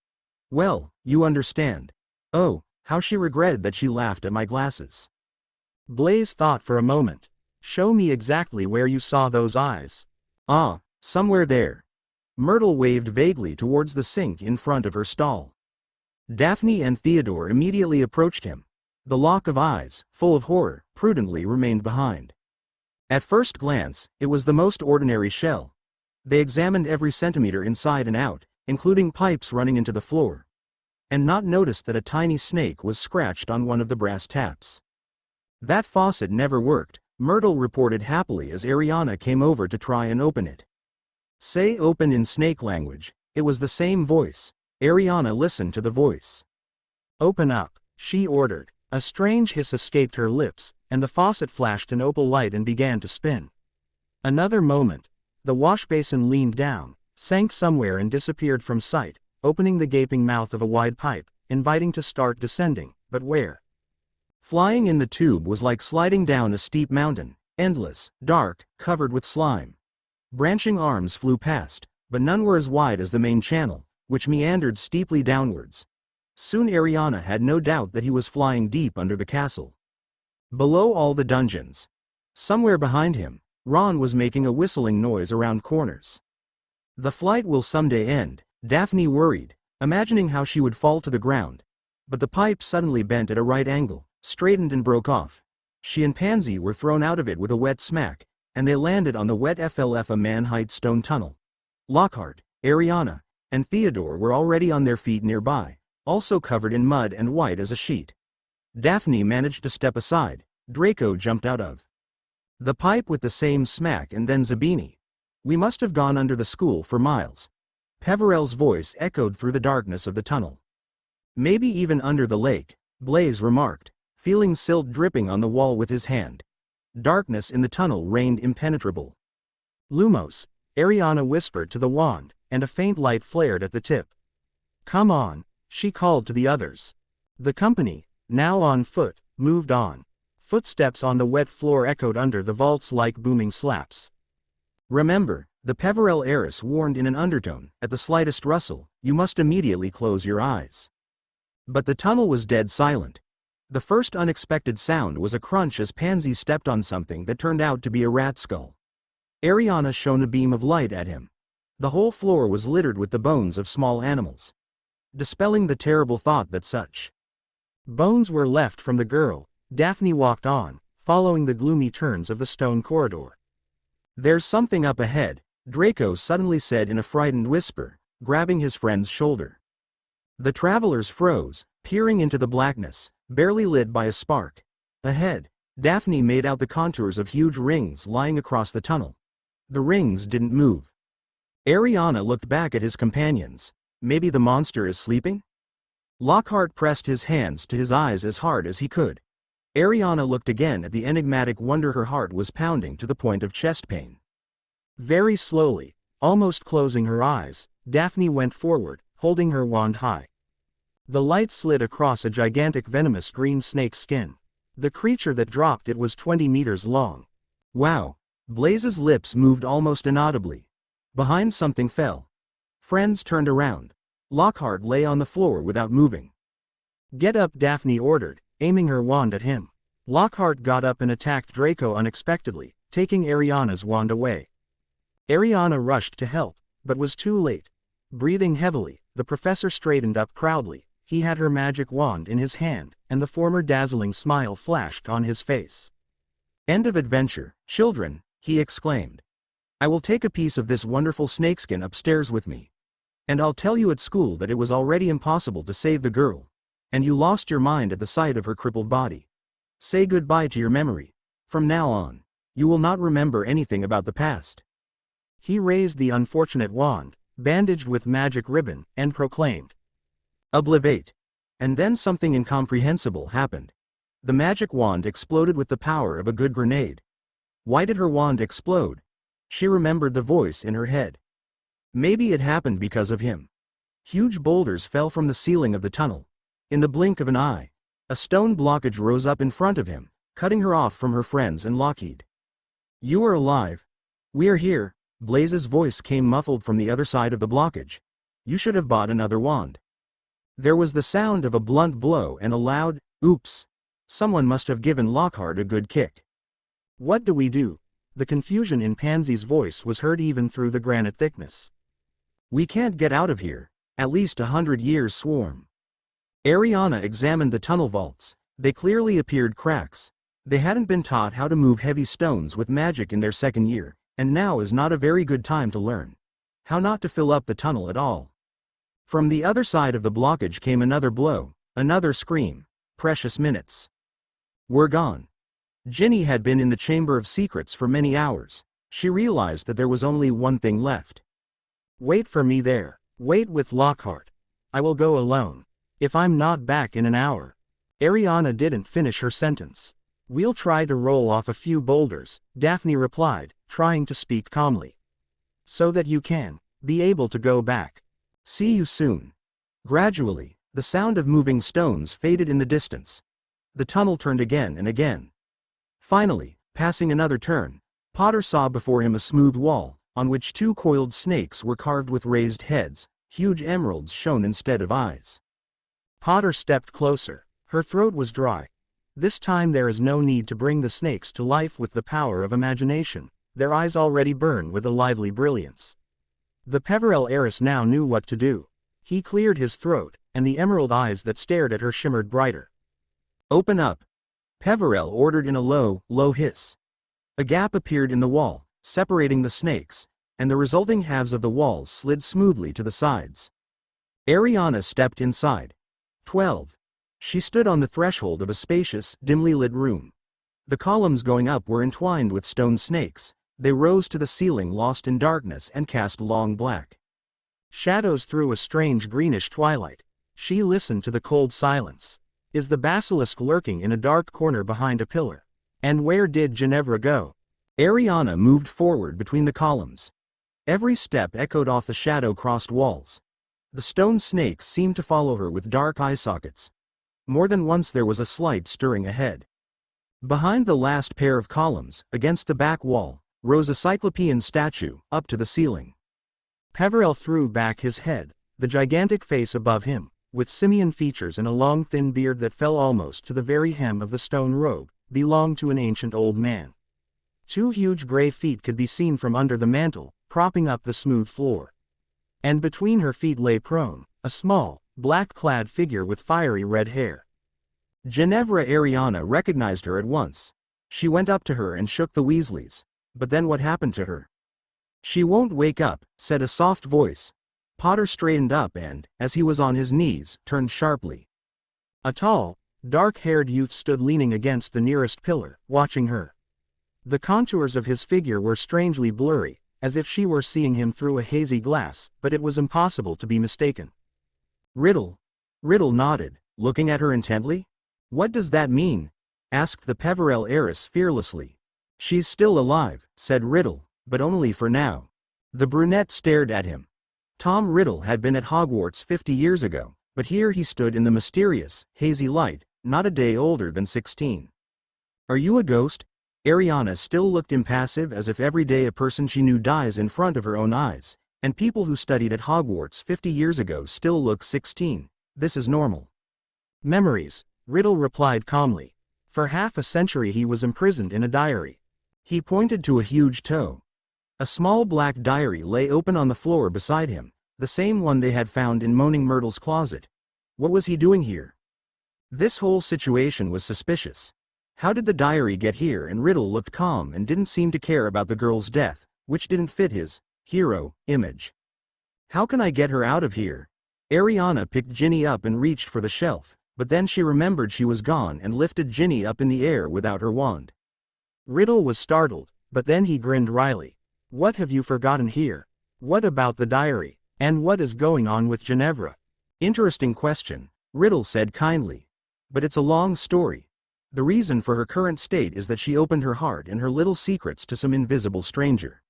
[SPEAKER 2] Well, you understand. Oh, how she regretted that she laughed at my glasses."
[SPEAKER 1] Blaise thought for a moment. "Show me exactly where you saw those eyes."
[SPEAKER 2] "Ah, somewhere there." Myrtle waved vaguely towards the sink in front of her stall. Daphne and Theodore immediately approached him. The lock of eyes, full of horror, prudently remained behind. At first glance, it was the most ordinary shell. They examined every centimeter inside and out, including pipes running into the floor, and not noticed that a tiny snake was scratched on one of the brass taps. "That faucet never worked," Myrtle reported happily as Ariana came over to try and open it. "Say open in snake language." It was the same voice. Ariana listened to the voice.
[SPEAKER 1] "Open up," she ordered. A strange hiss escaped her lips, and the faucet flashed an opal light and began to spin. Another moment. The washbasin leaned down, sank somewhere and disappeared from sight, opening the gaping mouth of a wide pipe, inviting to start descending, but where? Flying in the tube was like sliding down a steep mountain, endless, dark, covered with slime. Branching arms flew past, but none were as wide as the main channel, which meandered steeply downwards. Soon Ariana had no doubt that he was flying deep under the castle. Below all the dungeons. Somewhere behind him, Ron was making a whistling noise around corners. The flight will someday end, Daphne worried, imagining how she would fall to the ground. But the pipe suddenly bent at a right angle, straightened and broke off. She and Pansy were thrown out of it with a wet smack, and they landed on the wet FLF a man-height stone tunnel. Lockhart, Ariana, and Theodore were already on their feet nearby, also covered in mud and white as a sheet. Daphne managed to step aside. Draco jumped out of the pipe with the same smack, and then Zabini. "We must have gone under the school for miles." Peverell's voice echoed through the darkness of the tunnel. "Maybe even under the lake," Blaise remarked, feeling silt dripping on the wall with his hand. Darkness in the tunnel reigned impenetrable. "Lumos," Ariana whispered to the wand, and a faint light flared at the tip. "Come on," she called to the others. The company, now on foot, moved on. Footsteps on the wet floor echoed under the vaults like booming slaps. "Remember," the Peverell heiress warned in an undertone, "at the slightest rustle, you must immediately close your eyes." But the tunnel was dead silent. The first unexpected sound was a crunch as Pansy stepped on something that turned out to be a rat skull. Ariana shone a beam of light at him.
[SPEAKER 2] The whole floor was littered with the bones of small animals, dispelling the terrible thought that such
[SPEAKER 1] bones were left from the girl. Daphne walked on, following the gloomy turns of the stone corridor.
[SPEAKER 2] "There's something up ahead," Draco suddenly said in a frightened whisper, grabbing his friend's shoulder. The travelers froze, peering into the blackness, barely lit by a spark. Ahead, Daphne made out the contours of huge rings lying across the tunnel. The rings didn't move. Ariana looked back at his companions. Maybe the monster is sleeping? Lockhart pressed his hands to his eyes as hard as he could. Ariana looked again at the enigmatic wonder. Her heart was pounding to the point of chest pain.
[SPEAKER 1] Very slowly, almost closing her eyes, Daphne went forward, holding her wand high. The light slid across a gigantic venomous green snake's skin. The creature that dropped it was 20 meters long.
[SPEAKER 2] Wow! Blaze's lips moved almost inaudibly. Behind something fell. Friends turned around. Lockhart lay on the floor without moving.
[SPEAKER 1] "Get up," Daphne ordered, aiming her wand at him. Lockhart got up and attacked Draco unexpectedly, taking Ariana's wand away. Ariana rushed to help, but was too late. Breathing heavily, the professor straightened up proudly. He had her magic wand in his hand, and the former dazzling smile flashed on his face.
[SPEAKER 2] "End of adventure, children," he exclaimed. "I will take a piece of this wonderful snakeskin upstairs with me. And I'll tell you at school that it was already impossible to save the girl, and you lost your mind at the sight of her crippled body. Say goodbye to your memory. From now on, you will not remember anything about the past."
[SPEAKER 1] He raised the unfortunate wand, bandaged with magic ribbon, and proclaimed,
[SPEAKER 2] "Oblivate." And then something incomprehensible happened. The magic wand exploded with the power of a good grenade. Why did her wand explode? She remembered the voice in her head. Maybe it happened because of him. Huge boulders fell from the ceiling of the tunnel. In the blink of an eye, a stone blockage rose up in front of him, cutting her off from her friends and Lockheed. "You are alive. We are here." Blaze's voice came muffled from the other side of the blockage. "You should have bought another wand." There was the sound of a blunt blow and a loud, "Oops." Someone must have given Lockhart a good kick.
[SPEAKER 1] "What do we do?" The confusion in Pansy's voice was heard even through the granite thickness.
[SPEAKER 2] "We can't get out of here. At least 100 years swarm." Ariana examined the tunnel vaults. They clearly appeared cracks. They hadn't been taught how to move heavy stones with magic in their second year, and now is not a very good time to learn how not to fill up the tunnel at all. From the other side of the blockage came another blow, another scream. Precious minutes were gone. Ginny had been in the Chamber of Secrets for many hours. She realized that there was only one thing left.
[SPEAKER 1] "Wait for me there. Wait with Lockhart. I will go alone. If I'm not back in an hour." Ariana didn't finish her sentence. "We'll try to roll off a few boulders," Daphne replied, trying to speak calmly. "So that you can be able to go back. See you soon." Gradually, the sound of moving stones faded in the distance. The tunnel turned again and again. Finally, passing another turn, Potter saw before him a smooth wall, on which two coiled snakes were carved with raised heads. Huge emeralds shone instead of eyes. Potter stepped closer. Her throat was dry. This time there is no need to bring the snakes to life with the power of imagination. Their eyes already burn with a lively brilliance. The Peverell heiress now knew what to do. He cleared his throat, and the emerald eyes that stared at her shimmered brighter. "Open up," Peverell ordered in a low, low hiss. A gap appeared in the wall, separating the snakes, and the resulting halves of the walls slid smoothly to the sides. Ariana stepped inside. 12. She stood on the threshold of a spacious, dimly lit room. The columns going up were entwined with stone snakes. They rose to the ceiling lost in darkness and cast long black shadows through a strange greenish twilight. She listened to the cold silence. Is the basilisk lurking in a dark corner behind a pillar? And where did Ginevra go? Ariana moved forward between the columns. Every step echoed off the shadow-crossed walls. The stone snakes seemed to follow her with dark eye sockets. More than once there was a slight stirring ahead. Behind the last pair of columns, against the back wall, rose a cyclopean statue, up to the ceiling. Peverell threw back his head, the gigantic face above him, with simian features and a long thin beard that fell almost to the very hem of the stone robe, belonged to an ancient old man. Two huge gray feet could be seen from under the mantle, propping up the smooth floor. And between her feet lay prone, a small, black-clad figure with fiery red hair.
[SPEAKER 2] Ginevra Ariana recognized her at once. She went up to her and shook the Weasleys. But then what happened to her? "She won't wake up," said a soft voice. Potter straightened up and, as he was on his knees, turned sharply.
[SPEAKER 1] A tall, dark-haired youth stood leaning against the nearest pillar, watching her. The contours of his figure were strangely blurry, as if she were seeing him through a hazy glass, but it was impossible to be mistaken.
[SPEAKER 2] "Riddle." Riddle nodded, looking at her intently. "What does that mean?" asked the Peverell heiress fearlessly. "She's still alive," said Riddle, "but only for now." The brunette stared at him. Tom Riddle had been at Hogwarts 50 years ago, but here he stood in the mysterious, hazy light, not a day older than 16. "Are you a ghost?" Ariana still looked impassive, as if every day a person she knew dies in front of her own eyes, and people who studied at Hogwarts 50 years ago still look 16. This is normal.
[SPEAKER 1] "Memories," Riddle replied calmly. For half a century he was imprisoned in a diary.
[SPEAKER 2] He pointed to a huge toe. A small black diary lay open on the floor beside him, the same one they had found in Moaning Myrtle's closet. What was he doing here? This whole situation was suspicious. How did the diary get here? And Riddle looked calm and didn't seem to care about the girl's death, which didn't fit his hero image. "How can I get her out of here?" Ariana picked Ginny up and reached for the shelf, but then she remembered she was gone and lifted Ginny up in the air without her wand.
[SPEAKER 1] Riddle was startled, but then he grinned wryly. "What have you forgotten here? What about the diary? And what is going on with Ginevra?"
[SPEAKER 2] "Interesting question," Riddle said kindly. "But it's a long story. The reason for her current state is that she opened her heart and her little secrets to some invisible stranger."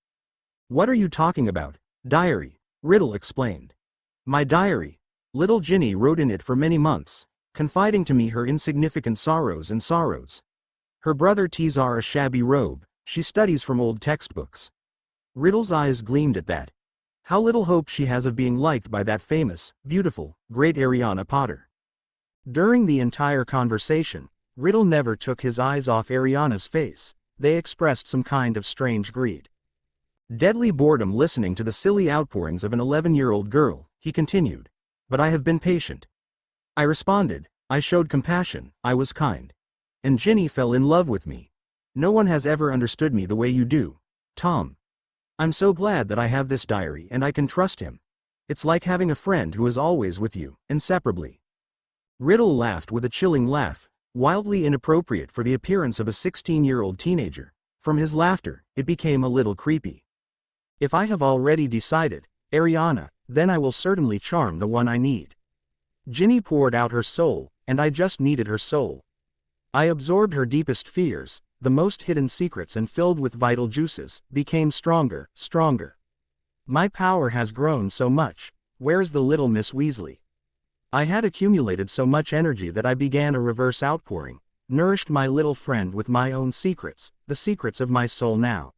[SPEAKER 2] "What are you talking about?" "Diary," Riddle explained. "My diary. Little Ginny wrote in it for many months, confiding to me her insignificant sorrows and sorrows. Her brother tees her a shabby robe, she studies from old textbooks." Riddle's eyes gleamed at that. How little hope she has of being liked by that famous, beautiful, great Areana Potter.
[SPEAKER 1] During the entire conversation, Riddle never took his eyes off Ariana's face. They expressed some kind of strange greed.
[SPEAKER 2] Deadly boredom listening to the silly outpourings of an 11-year-old girl, he continued. "But I have been patient. I responded, I showed compassion, I was kind. And Ginny fell in love with me. No one has ever understood me the way you do, Tom. I'm so glad that I have this diary and I can trust him. It's like having a friend who is always with you, inseparably." Riddle laughed with a chilling laugh, wildly inappropriate for the appearance of a 16-year-old teenager. From his laughter, it became a little creepy.
[SPEAKER 1] "If I have already decided, Ariana, then I will certainly charm the one I need. Ginny poured out her soul, and I just needed her soul. I absorbed her deepest fears, the most hidden secrets, and filled with vital juices, became stronger, stronger. My power has grown so much. Where's the little Miss Weasley? I had accumulated so much energy that I began a reverse outpouring, nourished my little friend with my own secrets, the secrets of my soul now."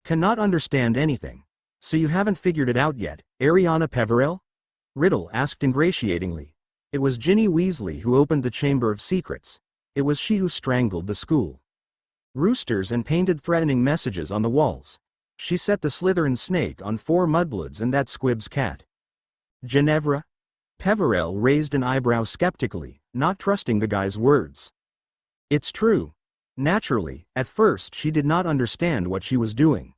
[SPEAKER 2] "Cannot understand anything. So you haven't figured it out yet, Areana Peverell?" Riddle asked ingratiatingly. "It was Ginny Weasley who opened the Chamber of Secrets. It was she who strangled the school. Roosters and painted threatening messages on the walls. She set the Slytherin snake on 4 mudbloods and that Squib's cat." "Ginevra?" Peverell raised an eyebrow skeptically, not trusting the guy's words. "It's true. Naturally, at first she did not understand what she was doing."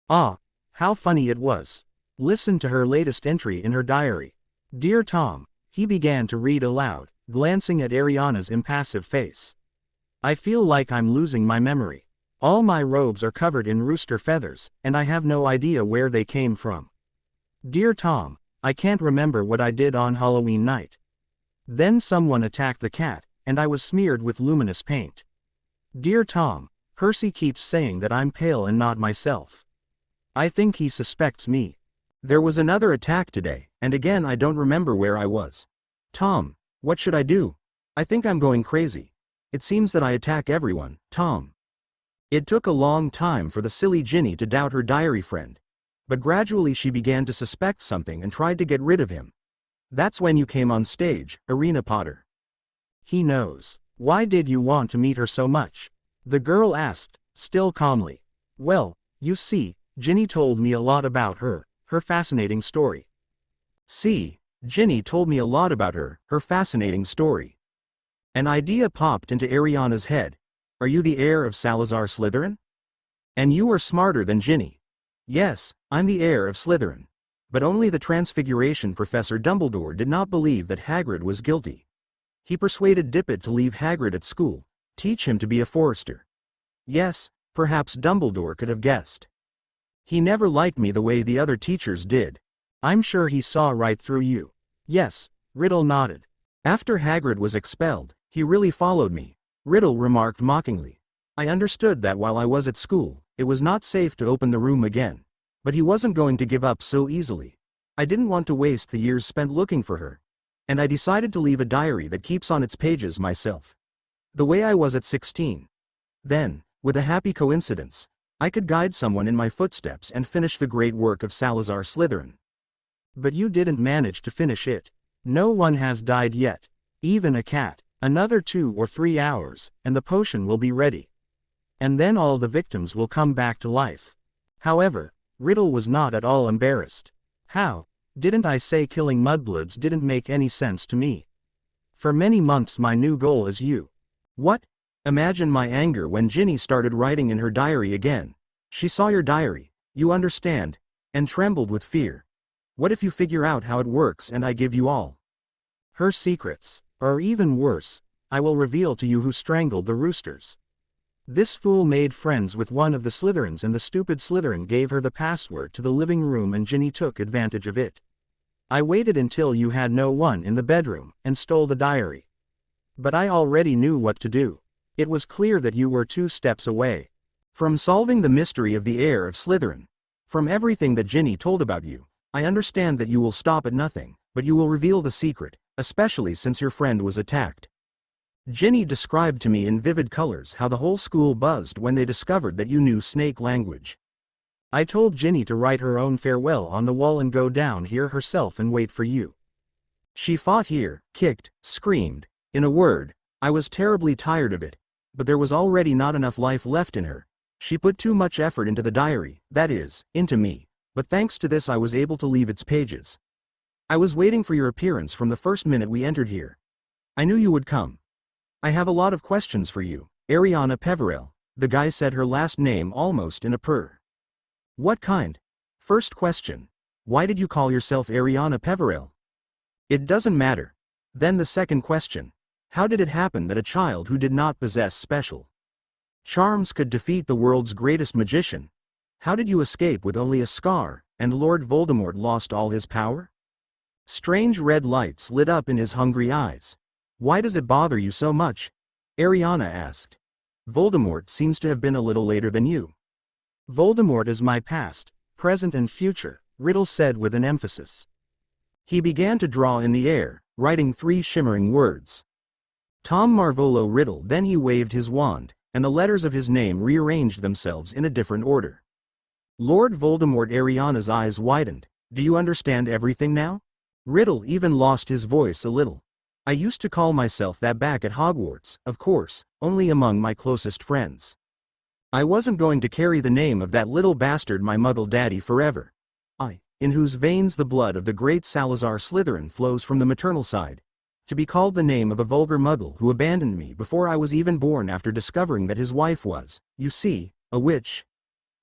[SPEAKER 1] "Ah, how funny it was. Listen to her latest entry in her diary. Dear Tom," he began to read aloud, glancing at Ariana's impassive face. "I feel like I'm losing my memory. All my robes are covered in rooster feathers, and I have no idea where they came from. Dear Tom, I can't remember what I did on Halloween night. Then someone attacked the cat, and I was smeared with luminous paint. Dear Tom, Percy keeps saying that I'm pale and not myself. I think he suspects me.
[SPEAKER 2] There was another attack today, and again I don't remember where I was. Tom, what should I do? I think I'm going crazy. It seems that I attack everyone, Tom." It took a long time for the silly Ginny to doubt her diary friend. But gradually she began to suspect something and tried to get rid of him. "That's when you came on stage, Areana Potter."
[SPEAKER 1] "He knows. Why did you want to meet her so much?" the girl asked, still calmly. "Well, you see, Ginny told me a lot about her fascinating story.
[SPEAKER 2] See, Ginny told me a lot about her fascinating story. An idea popped into Ariana's head. Are you the heir of Salazar Slytherin? And you are smarter than Ginny. Yes, I'm the heir of Slytherin. But only the Transfiguration Professor Dumbledore did not believe that Hagrid was guilty. He persuaded Dippet to leave Hagrid at school, teach him to be a forester. Yes, perhaps Dumbledore could have guessed. He never liked me the way the other teachers did.
[SPEAKER 1] I'm sure he saw right through you. Yes, Riddle nodded.
[SPEAKER 2] After Hagrid was expelled, he really followed me, Riddle remarked mockingly. I understood that while I was at school, it was not safe to open the room again. But he wasn't going to give up so easily. I didn't want to waste the years spent looking for her. And I decided to leave a diary that keeps on its pages myself. The way I was at 16. Then, with a happy coincidence, I could guide someone in my footsteps and finish the great work of Salazar Slytherin.
[SPEAKER 1] But you didn't manage to finish it. No one has died yet. Even a cat. Another 2 or 3 hours, and the potion will be ready. And then all the victims will come back to life. However, Riddle was not at all embarrassed. How? Didn't I say killing mudbloods didn't make any sense to me? For many months my new goal is you.
[SPEAKER 2] What? Imagine my anger when Ginny started writing in her diary again. She saw your diary, you understand, and trembled with fear. What if you figure out how it works and I give you all
[SPEAKER 1] her secrets? Or even worse, I will reveal to you who strangled the roosters. This fool made friends with one of the Slytherins and the stupid Slytherin gave her the password to the living room and Ginny took advantage of it. I waited until you had no one in the bedroom and stole the diary. But I already knew what to do. It was clear that you were 2 steps away
[SPEAKER 2] from solving the mystery of the heir of Slytherin. From everything that Ginny told about you, I understand that you will stop at nothing, but you will reveal the secret, especially since your friend was attacked. Ginny described to me in vivid colors how the whole school buzzed when they discovered that you knew snake language.
[SPEAKER 1] I told Ginny to write her own farewell on the wall and go down here herself and wait for you.
[SPEAKER 2] She fought here, kicked, screamed. In a word, I was terribly tired of it, but there was already not enough life left in her. She put too much effort into the diary, that is, into me, but thanks to this I was able to leave its pages. I was waiting for your appearance from the first minute we entered here. I knew you would come. I have a lot of questions for you, Areana Peverell. The guy said her last name almost in a purr. What kind? First question. Why did you call yourself Areana Peverell? It doesn't matter. Then the second question. How did it happen that a child who did not possess special charms could defeat the world's greatest magician? How did you escape with only a scar, and Lord Voldemort lost all his power? Strange red lights lit up in his hungry eyes. Why does it bother you so much? Ariana asked. Voldemort seems to have been a little later than you.
[SPEAKER 1] Voldemort is my past, present and future, Riddle said with an emphasis.
[SPEAKER 2] He began to draw in the air, writing 3 shimmering words. Tom Marvolo Riddle. Then he waved his wand, and the letters of his name rearranged themselves in a different order. Lord Voldemort. Ariana's eyes widened. Do you understand everything now? Riddle even lost his voice a little. I used to call myself that back at Hogwarts, of course, only among my closest friends. I wasn't going to carry the name of that little bastard my muggle daddy forever. I, in whose veins the blood of the great Salazar Slytherin flows from the maternal side. To be called the name of a vulgar muggle who abandoned me before I was even born after discovering that his wife was, you see, a witch.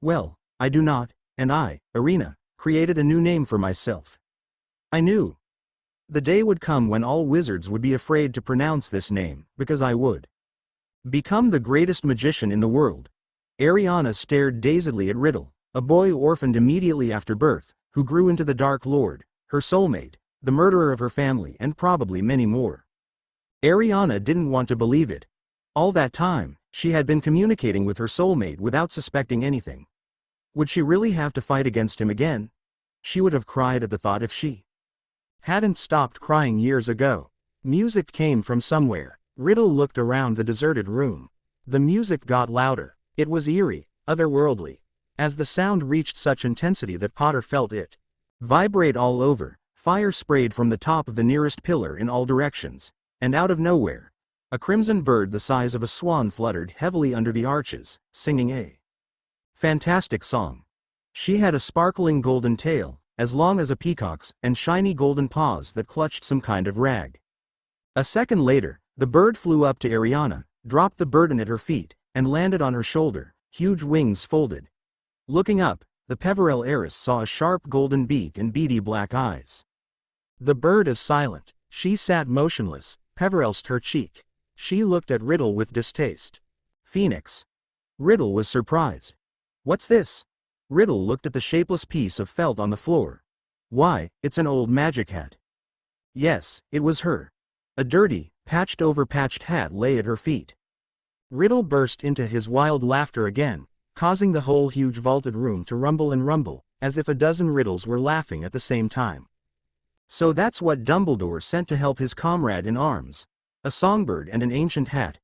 [SPEAKER 2] Well, I do not, and I, Areana, created a new name for myself. I knew the day would come when all wizards would be afraid to pronounce this name, because I would become the greatest magician in the world. Ariana stared dazedly at Riddle, a boy orphaned immediately after birth, who grew into the Dark Lord, her soulmate, the murderer of her family and probably many more. Ariana didn't want to believe it. All that time, she had been communicating with her soulmate without suspecting anything. Would she really have to fight against him again? She would have cried at the thought if she
[SPEAKER 1] hadn't stopped crying years ago. Music came from somewhere. Riddle looked around the deserted room. The music got louder. It was eerie, otherworldly. As the sound reached such intensity that Potter felt it vibrate all over, fire sprayed from the top of the nearest pillar in all directions, and out of nowhere, a crimson bird the size of a swan fluttered heavily under the arches, singing a fantastic song.
[SPEAKER 2] She had a sparkling golden tail, as long as a peacock's, and shiny golden paws that clutched some kind of rag. A second later, the bird flew up to Ariana, dropped the burden at her feet, and landed on her shoulder, huge wings folded. Looking up, the Peverell heiress saw a sharp golden beak and beady black eyes.
[SPEAKER 1] The bird is silent. She sat motionless, Peverell's her cheek. She looked at Riddle with distaste.
[SPEAKER 2] Phoenix. Riddle was surprised. What's this? Riddle looked at the shapeless piece of felt on the floor. Why, it's an old magic hat. Yes, it was her. A dirty, patched-over patched hat lay at her feet.
[SPEAKER 1] Riddle burst into his wild laughter again, causing the whole huge vaulted room to rumble and rumble, as if a dozen Riddles were laughing at the same time.
[SPEAKER 2] So that's what Dumbledore sent to help his comrade in arms. A songbird and an ancient hat.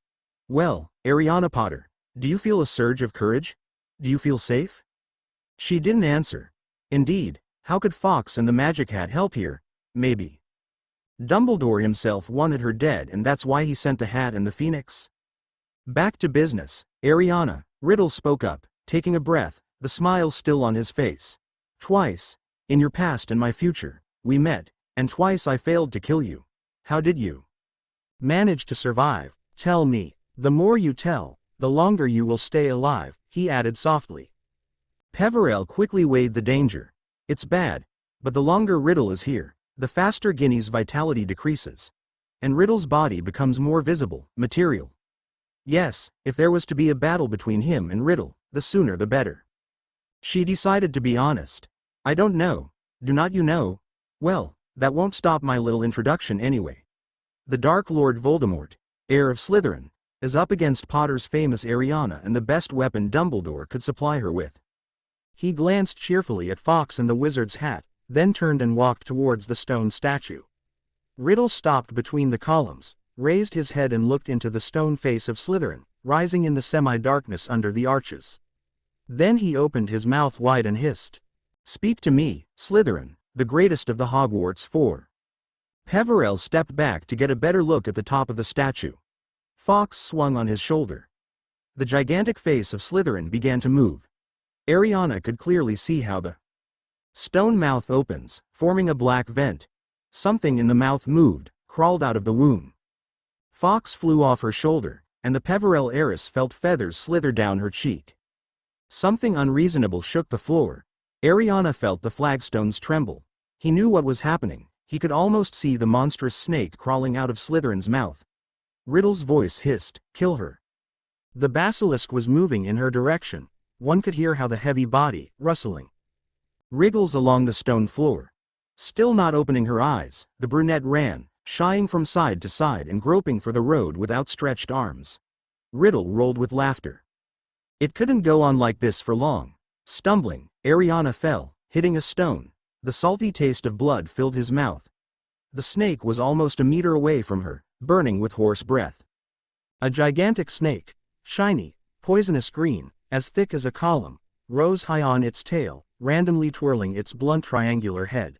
[SPEAKER 2] Well, Areana Potter, do you feel a surge of courage? Do you feel safe? She didn't answer. Indeed, how could Fawkes and the magic hat help here? Maybe Dumbledore himself wanted her dead, and that's why he sent the hat and the phoenix. Back to business, Ariana, Riddle spoke up, taking a breath, the smile still on his face. Twice, in your past and my future, we met, and twice I failed to kill you. How did you
[SPEAKER 1] manage to survive? Tell me. The more you tell, the longer you will stay alive, he added softly.
[SPEAKER 2] Peverell quickly weighed the danger. It's bad, but the longer Riddle is here, the faster Ginny's vitality decreases. And Riddle's body becomes more visible, material. Yes, if there was to be a battle between him and Riddle, the sooner the better. She decided to be honest. I don't know. Do not you know? Well, that won't stop my little introduction anyway. The Dark Lord Voldemort, heir of Slytherin, is up against Potter's famous Ariana and the best weapon Dumbledore could supply her with.
[SPEAKER 1] He glanced cheerfully at Fawkes and the wizard's hat, then turned and walked towards the stone statue. Riddle stopped between the columns, raised his head and looked into the stone face of Slytherin, rising in the semi-darkness under the arches. Then he opened his mouth wide and hissed. Speak to me, Slytherin, the greatest of the Hogwarts Four. Peverell stepped back to get a better look at the top of the statue. Fawkes swung on his shoulder. The gigantic face of Slytherin began to move. Ariana could clearly see how the stone mouth opens, forming a black vent. Something in the mouth moved, crawled out of the womb. Fawkes flew off her shoulder, and the Peverell heiress felt feathers slither down her cheek. Something unreasonable shook the floor. Ariana felt the flagstones tremble. He knew what was happening. He could almost see the monstrous snake crawling out of Slytherin's mouth. Riddle's voice hissed, "Kill her." The basilisk was moving in her direction. One could hear how the heavy body, rustling, wriggles along the stone floor. Still not opening her eyes, the brunette ran, shying from side to side and groping for the road with outstretched arms. Riddle rolled with laughter. It couldn't go on like this for long. Stumbling, Ariana fell, hitting a stone. The salty taste of blood filled his mouth. The snake was almost a meter away from her, burning with hoarse breath. A gigantic snake, shiny, poisonous green, as thick as a column, rose high on its tail, randomly twirling its blunt triangular head.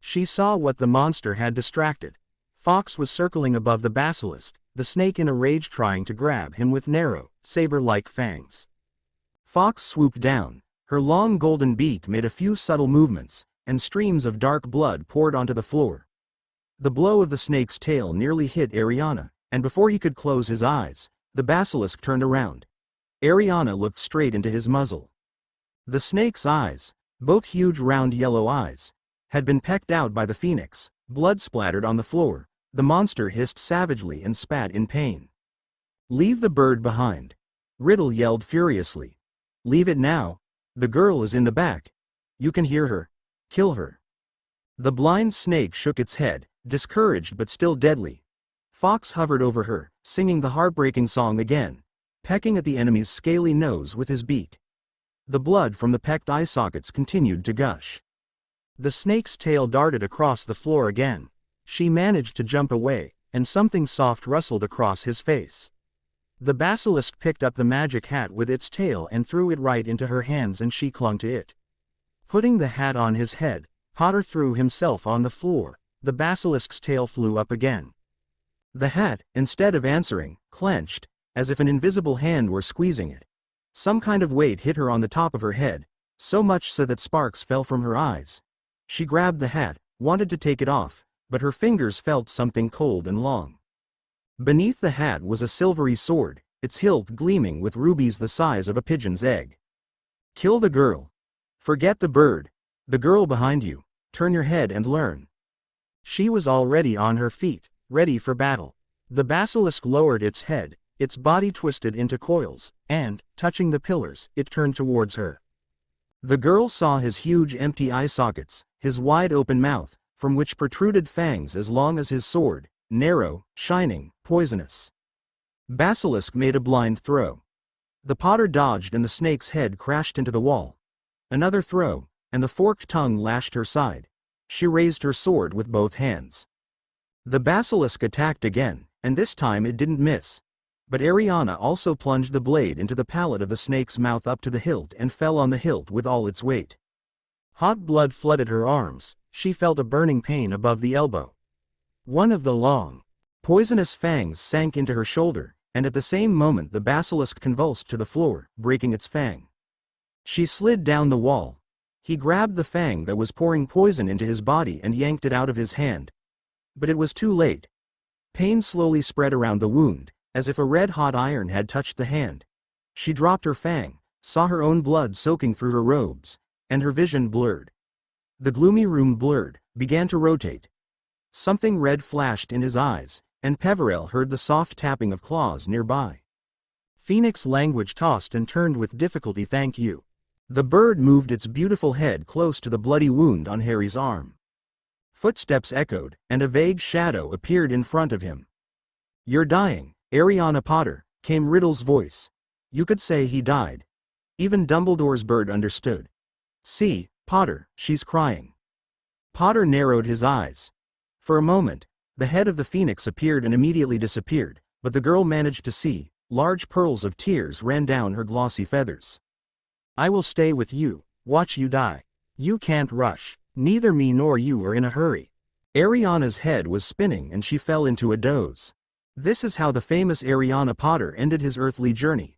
[SPEAKER 1] She saw what the monster had distracted. Fawkes was circling above the basilisk, the snake in a rage trying to grab him with narrow, saber-like fangs. Fawkes swooped down. Her long golden beak made a few subtle movements, and streams of dark blood poured onto the floor. The blow of the snake's tail nearly hit Ariana, and before he could close his eyes, the basilisk turned around. Ariana looked straight into his muzzle. The snake's eyes, both huge round yellow eyes, had been pecked out by the phoenix. Blood splattered on the floor. The monster hissed savagely and spat in pain. "Leave the bird behind," Riddle yelled furiously. "Leave it now. The girl is in the back. You can hear her. Kill her." The blind snake shook its head, discouraged but still deadly. Fawkes hovered over her, singing the heartbreaking song again, pecking at the enemy's scaly nose with his beak. The blood from the pecked eye sockets continued to gush. The snake's tail darted across the floor again. She managed to jump away, and something soft rustled across his face. The basilisk picked up the magic hat with its tail and threw it right into her hands, and she clung to it. Putting the hat on his head, Potter threw himself on the floor. The basilisk's tail flew up again. The hat, instead of answering, clenched, as if an invisible hand were squeezing it. Some kind of weight hit her on the top of her head.
[SPEAKER 2] so much so that sparks fell from her eyes. She grabbed the hat, wanted to take it off, but her fingers felt something cold and long. Beneath the hat was a silvery sword, its hilt gleaming with rubies the size of a pigeon's egg. Kill the girl. Forget the bird. The girl behind you. Turn your head and learn.
[SPEAKER 1] She was already on her feet, ready for battle. The basilisk lowered its head, its body twisted into coils, and, touching the pillars, it turned towards her.
[SPEAKER 2] The girl saw his huge empty eye sockets, his wide-open mouth, from which protruded fangs as long as his sword, narrow, shining, poisonous. Basilisk made a blind throw. The Potter dodged and the snake's head crashed into the wall. Another throw, and the forked tongue lashed her side. She raised her sword with both hands. The basilisk attacked again, and this time it didn't miss. But Ariana also plunged the blade into the palate of the snake's mouth up to the hilt and fell on the hilt with all its weight.
[SPEAKER 1] Hot blood flooded her arms, she felt a burning pain above the elbow. One of the long,
[SPEAKER 2] poisonous fangs sank into her shoulder, and at the same moment the basilisk convulsed to the floor, breaking its fang. She slid down the wall. He grabbed the fang that was pouring poison into his body and yanked it out of his hand. But it was too late. Pain slowly spread around the wound, as if a red-hot iron had touched the hand. She dropped her fang, saw her own blood soaking through her robes, and her vision blurred. The gloomy room blurred, began to rotate. Something red flashed in his eyes, and Peverell heard the soft tapping of claws nearby.
[SPEAKER 1] Phoenix language tossed and turned with difficulty. Thank you.
[SPEAKER 2] The bird moved its beautiful head close to the bloody wound on Harry's arm. Footsteps echoed, and a vague shadow appeared in front of him. You're dying, Areana Potter, came Riddle's voice. You could say he died. Even Dumbledore's bird understood. See, Potter, she's crying. Potter narrowed his eyes. For a moment, the head of the phoenix appeared and immediately disappeared, but the girl managed to see. Large pearls of tears ran down her glossy feathers.
[SPEAKER 1] I will stay with you, watch you die. You can't rush, neither me nor you are in a hurry.
[SPEAKER 2] Ariana's head was spinning and she fell into a doze. This is how the famous Areana Potter ended his earthly journey.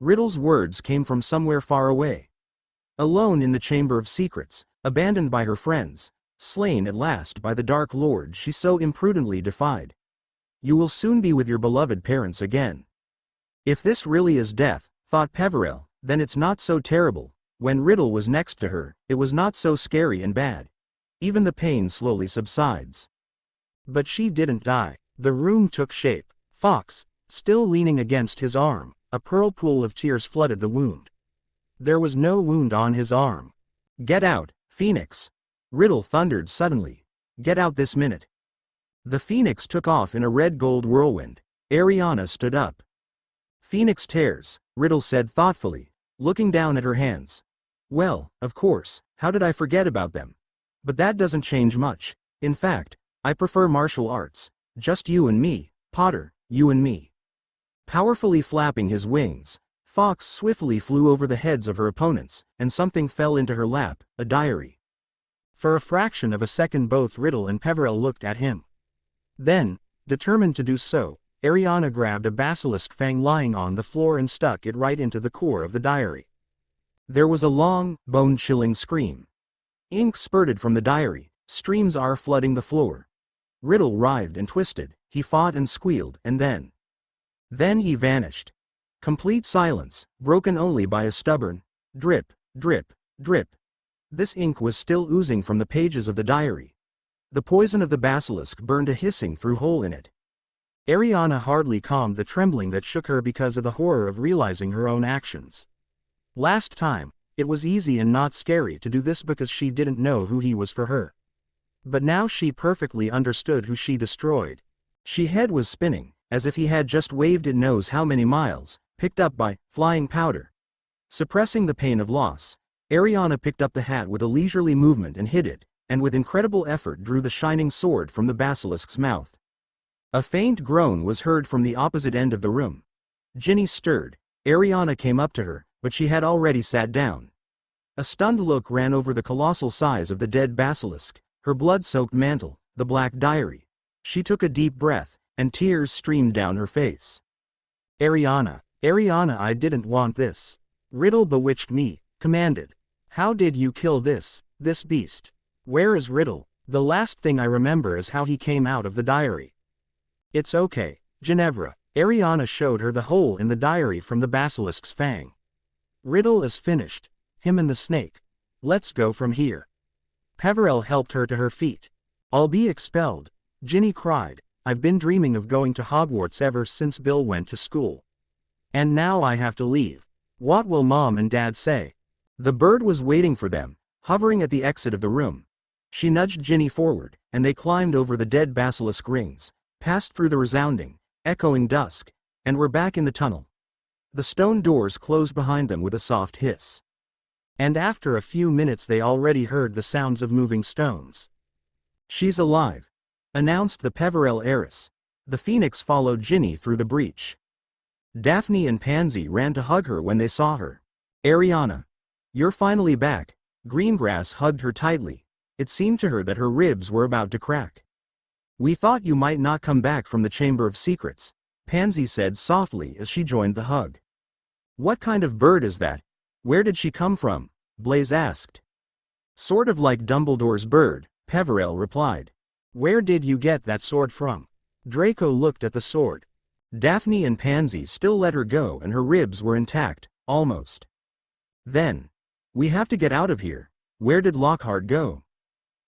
[SPEAKER 2] Riddle's words came from somewhere far away. Alone in the Chamber of Secrets, abandoned by her friends, slain at last by the Dark Lord she so imprudently defied. You will soon be with your beloved parents again. If this really is death, thought Peverell, then it's not so terrible. When Riddle was next to her, it was not so scary and bad. Even the pain slowly subsides.
[SPEAKER 1] But she didn't die. The room took shape. Fawkes, still leaning against his arm, a pearl pool of tears flooded the wound. There was no wound on his arm.
[SPEAKER 2] Get out, Phoenix! Riddle thundered suddenly. Get out this minute. The Phoenix took off in a red-gold whirlwind. Ariana stood up. Phoenix tears, Riddle said thoughtfully, looking down at her hands. Well, of course, how did I forget about them? But that doesn't change much. In fact, I prefer martial arts. Just you and me, Potter, you and me. Powerfully flapping his wings, Fawkes swiftly flew over the heads of her opponents, and something fell into her lap, a diary.
[SPEAKER 1] For a fraction of a second both Riddle and Peverell looked at him. Then, determined to do so, Ariana grabbed a basilisk fang lying on the floor and stuck it right into the core of the diary.
[SPEAKER 2] There was a long, bone-chilling scream. Ink spurted from the diary, streams are flooding the floor. Riddle writhed and twisted, he fought and squealed, and then he vanished. Complete silence, broken only by a stubborn drip, drip, drip. This ink was still oozing from the pages of the diary. The poison of the basilisk burned a hissing through hole in it.
[SPEAKER 1] Ariana hardly calmed the trembling that shook her because of the horror of realizing her own actions. Last time, it was easy and not scary to do this because she didn't know who he was for her. But now she perfectly understood who she destroyed. She head was spinning, as if he had just waved it knows how many miles, picked up by flying powder. Suppressing the pain of loss, Ariana picked up the hat with a leisurely movement and hid it, and with incredible effort drew the shining sword from the basilisk's mouth. A faint groan was heard from the opposite end of the room. Ginny stirred. Ariana came up to her, but she had already sat down. A stunned look ran over the colossal size of the dead basilisk, her blood-soaked mantle, the black diary. She took a deep breath, and tears streamed down her face. Ariana, I didn't want this. Riddle bewitched me, commanded. How did you kill this beast? Where is Riddle? The last thing I remember is how he came out of the diary. It's okay, Ginevra. Ariana showed her the hole in the diary from the Basilisk's fang. Riddle is finished. Him and the snake. Let's go from here. Peverell helped her to her feet. I'll be expelled. Ginny cried. I've been dreaming of going to Hogwarts ever since Bill went to school. And now I have to leave. What will Mom and Dad say?
[SPEAKER 2] The bird was waiting for them, hovering at the exit of the room. She nudged Ginny forward, and they climbed over the dead basilisk rings, passed through the resounding, echoing dusk, and were back in the tunnel. The stone doors closed behind them with a soft hiss.
[SPEAKER 1] And after a few minutes they already heard the sounds of moving stones.
[SPEAKER 2] She's alive, announced the Peverell heiress. The phoenix followed Ginny through the breach. Daphne and Pansy ran to hug her when they saw her. Ariana, you're finally back. Greengrass hugged her tightly. It seemed to her that her ribs were about to crack. We thought you might not come back from the Chamber of Secrets, Pansy said softly as she joined the hug. What kind of bird is that? Where did she come from? Blaise asked. Sort of like Dumbledore's bird, Peverell replied.
[SPEAKER 1] Where did you get that sword from? Draco looked at the sword.
[SPEAKER 2] Daphne and Pansy still let her go and her ribs were intact, almost. Then. We have to get out of here. Where did Lockhart go?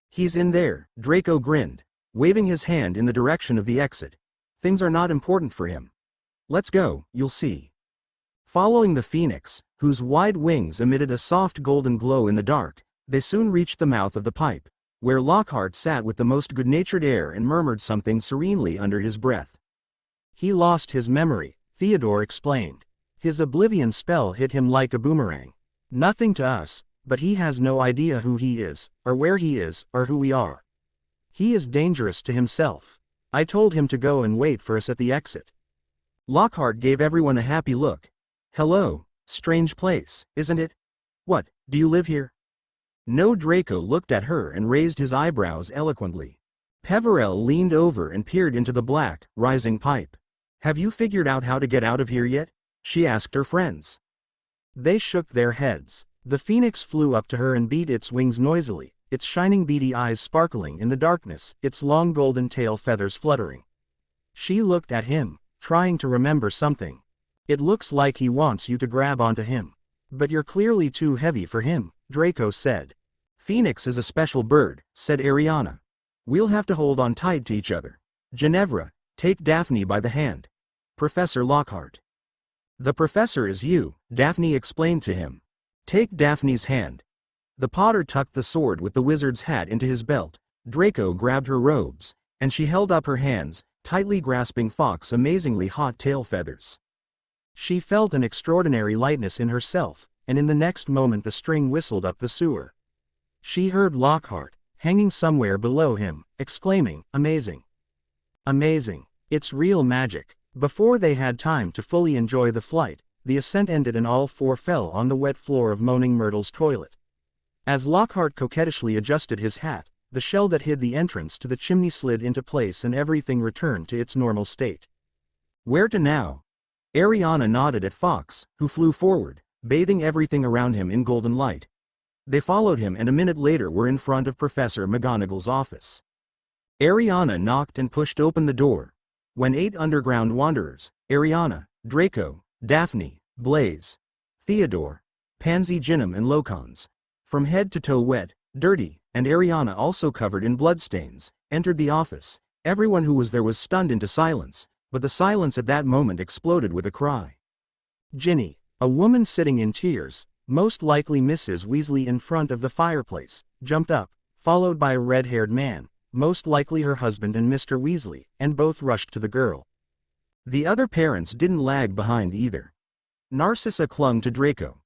[SPEAKER 2] He's in there, Draco grinned, waving his hand in the direction of the exit. Things are not important for him. Let's go, you'll see. Following the phoenix, whose wide wings emitted a soft golden glow in the dark, they soon reached the mouth of the pipe, where Lockhart sat with the most good-natured air and murmured something serenely under his breath.
[SPEAKER 1] He lost his memory, Theodore explained. His oblivion spell hit him like a boomerang. Nothing to us, but he has no idea who he is, or where he is, or who we are. He is dangerous to himself. I told him to go and wait for us at the exit.
[SPEAKER 2] Lockhart gave everyone a happy look. Hello, strange place, isn't it? What, do you live here? No. Draco looked at her and raised his eyebrows eloquently. Peverell leaned over and peered into the black, rising pipe. Have you figured out how to get out of here yet? She asked her friends.
[SPEAKER 1] They shook their heads. The phoenix flew up to her and beat its wings noisily, its shining beady eyes sparkling in the darkness, its long golden tail feathers fluttering. She looked at him, trying to remember something. It looks like he wants you to grab onto him. But you're clearly too heavy for him, Draco said. Phoenix is a special bird, said Ariana. We'll have to hold on tight to each other. Ginevra, take Daphne by the hand. Professor Lockhart. The professor is you, Daphne explained to him. Take Daphne's hand. The Potter tucked the sword with the wizard's hat into his belt. Draco grabbed her robes, and she held up her hands, tightly grasping Fox's amazingly hot tail feathers. She felt an extraordinary lightness in herself, and in the next moment the string whistled up the sewer. She heard Lockhart, hanging somewhere below him, exclaiming, "Amazing! Amazing! It's real magic!" Before they had time to fully enjoy the flight, the ascent ended and all four fell on the wet floor of Moaning Myrtle's toilet. As Lockhart coquettishly adjusted his hat, the shell that hid the entrance to the chimney slid into place and everything returned to its normal state. Where to now? Ariana nodded at Fox, who flew forward, bathing everything around him in golden light. They followed him and a minute later were in front of Professor McGonagall's office. Ariana knocked and pushed open the door. When 8 underground wanderers, Ariana, Draco, Daphne, Blaise, Theodore, Pansy Ginham and Locons, from head to toe wet, dirty, and Ariana also covered in bloodstains, entered the office, everyone who was there was stunned into silence, but the silence at that moment exploded with a cry. Ginny, a woman sitting in tears, most likely Mrs. Weasley in front of the fireplace, jumped up, followed by a red-haired man, most likely her husband and Mr. Weasley, and both rushed to the girl. The other parents didn't lag behind either. Narcissa clung to Draco.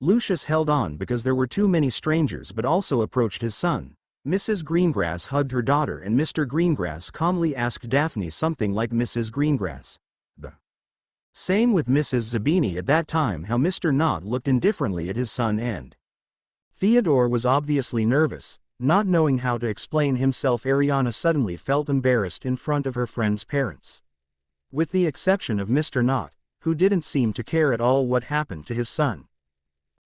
[SPEAKER 1] Lucius held on because there were too many strangers but also approached his son. Mrs. Greengrass hugged her daughter and Mr. Greengrass calmly asked Daphne something like Mrs. Greengrass. The same with Mrs. Zabini at that time. How Mr. Knott looked indifferently at his son and Theodore was obviously nervous, not knowing how to explain himself. Ariana suddenly felt embarrassed in front of her friend's parents. With the exception of Mr. Knott, who didn't seem to care at all what happened to his son.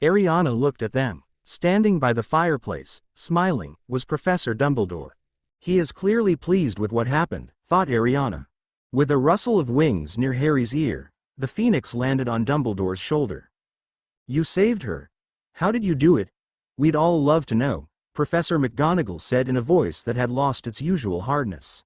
[SPEAKER 1] Ariana looked at them, Standing by the fireplace, smiling, was Professor Dumbledore.
[SPEAKER 2] He is clearly pleased with what happened, thought Ariana. With a rustle of wings near Harry's ear, the phoenix landed on Dumbledore's shoulder. You saved her. How did you do it? We'd all love to know, Professor McGonagall said in a voice that had lost its usual hardness.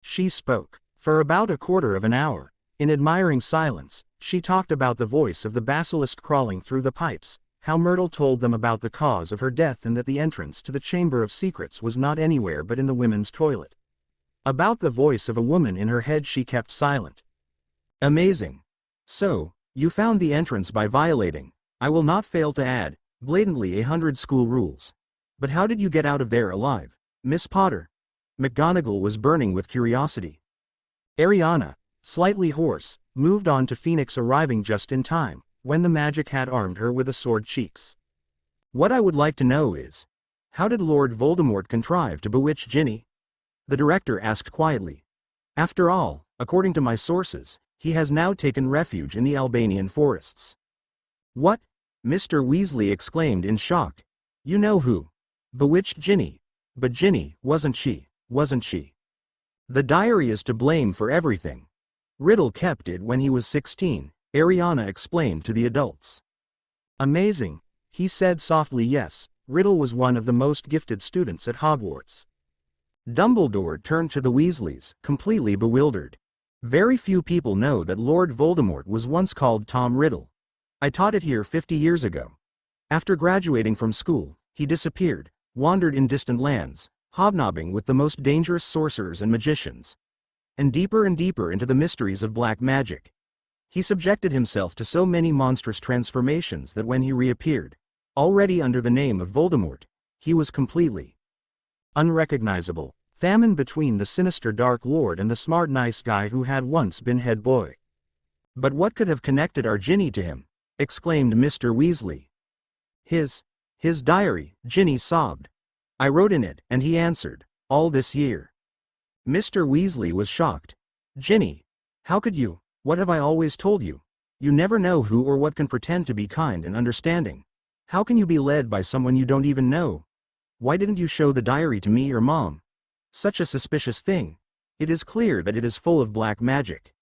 [SPEAKER 1] She spoke. For about a quarter of an hour, in admiring silence, she talked about the voice of the basilisk crawling through the pipes, how Myrtle told them about the cause of her death and that the entrance to the Chamber of Secrets was not anywhere but in the women's toilet. About the voice of a woman in her head she kept silent.
[SPEAKER 2] Amazing. So, you found the entrance by violating, I will not fail to add, blatantly 100 school rules. But how did you get out of there alive, Miss Potter? McGonagall was burning with curiosity.
[SPEAKER 1] Ariana, slightly hoarse, moved on to Phoenix, arriving just in time, when the magic had armed her with a sword cheeks.
[SPEAKER 2] What I would like to know is, how did Lord Voldemort contrive to bewitch Ginny? The director asked quietly. After all, according to my sources, he has now taken refuge in the Albanian forests. What? Mr. Weasley exclaimed in shock. You know who? Bewitched Ginny. But Ginny, wasn't she? The diary is to blame for everything. Riddle kept it when he was 16, Ariana explained to the adults.
[SPEAKER 1] Amazing, he said softly. Yes, Riddle was one of the most gifted students at Hogwarts.
[SPEAKER 2] Dumbledore turned to the Weasleys, completely bewildered. Very few people know that Lord Voldemort was once called Tom Riddle. I taught it here 50 years ago. After graduating from school, he disappeared, wandered in distant lands, hobnobbing with the most dangerous sorcerers and magicians, and deeper into the mysteries of black magic. He subjected himself to so many monstrous transformations that when he reappeared, already under the name of Voldemort, he was completely
[SPEAKER 1] unrecognizable, famine between the sinister Dark Lord and the smart nice guy who had once been head boy.
[SPEAKER 2] But what could have connected our Ginny to him? Exclaimed Mr. Weasley. His diary, Ginny sobbed. I wrote in it, and he answered, all this year. Mr. Weasley was shocked. Ginny, how could you? What have I always told you? You never know who or what can pretend to be kind and understanding. How can you be led by someone you don't even know? Why didn't you show the diary to me or Mom? Such a suspicious thing. It is clear that it is full of black magic.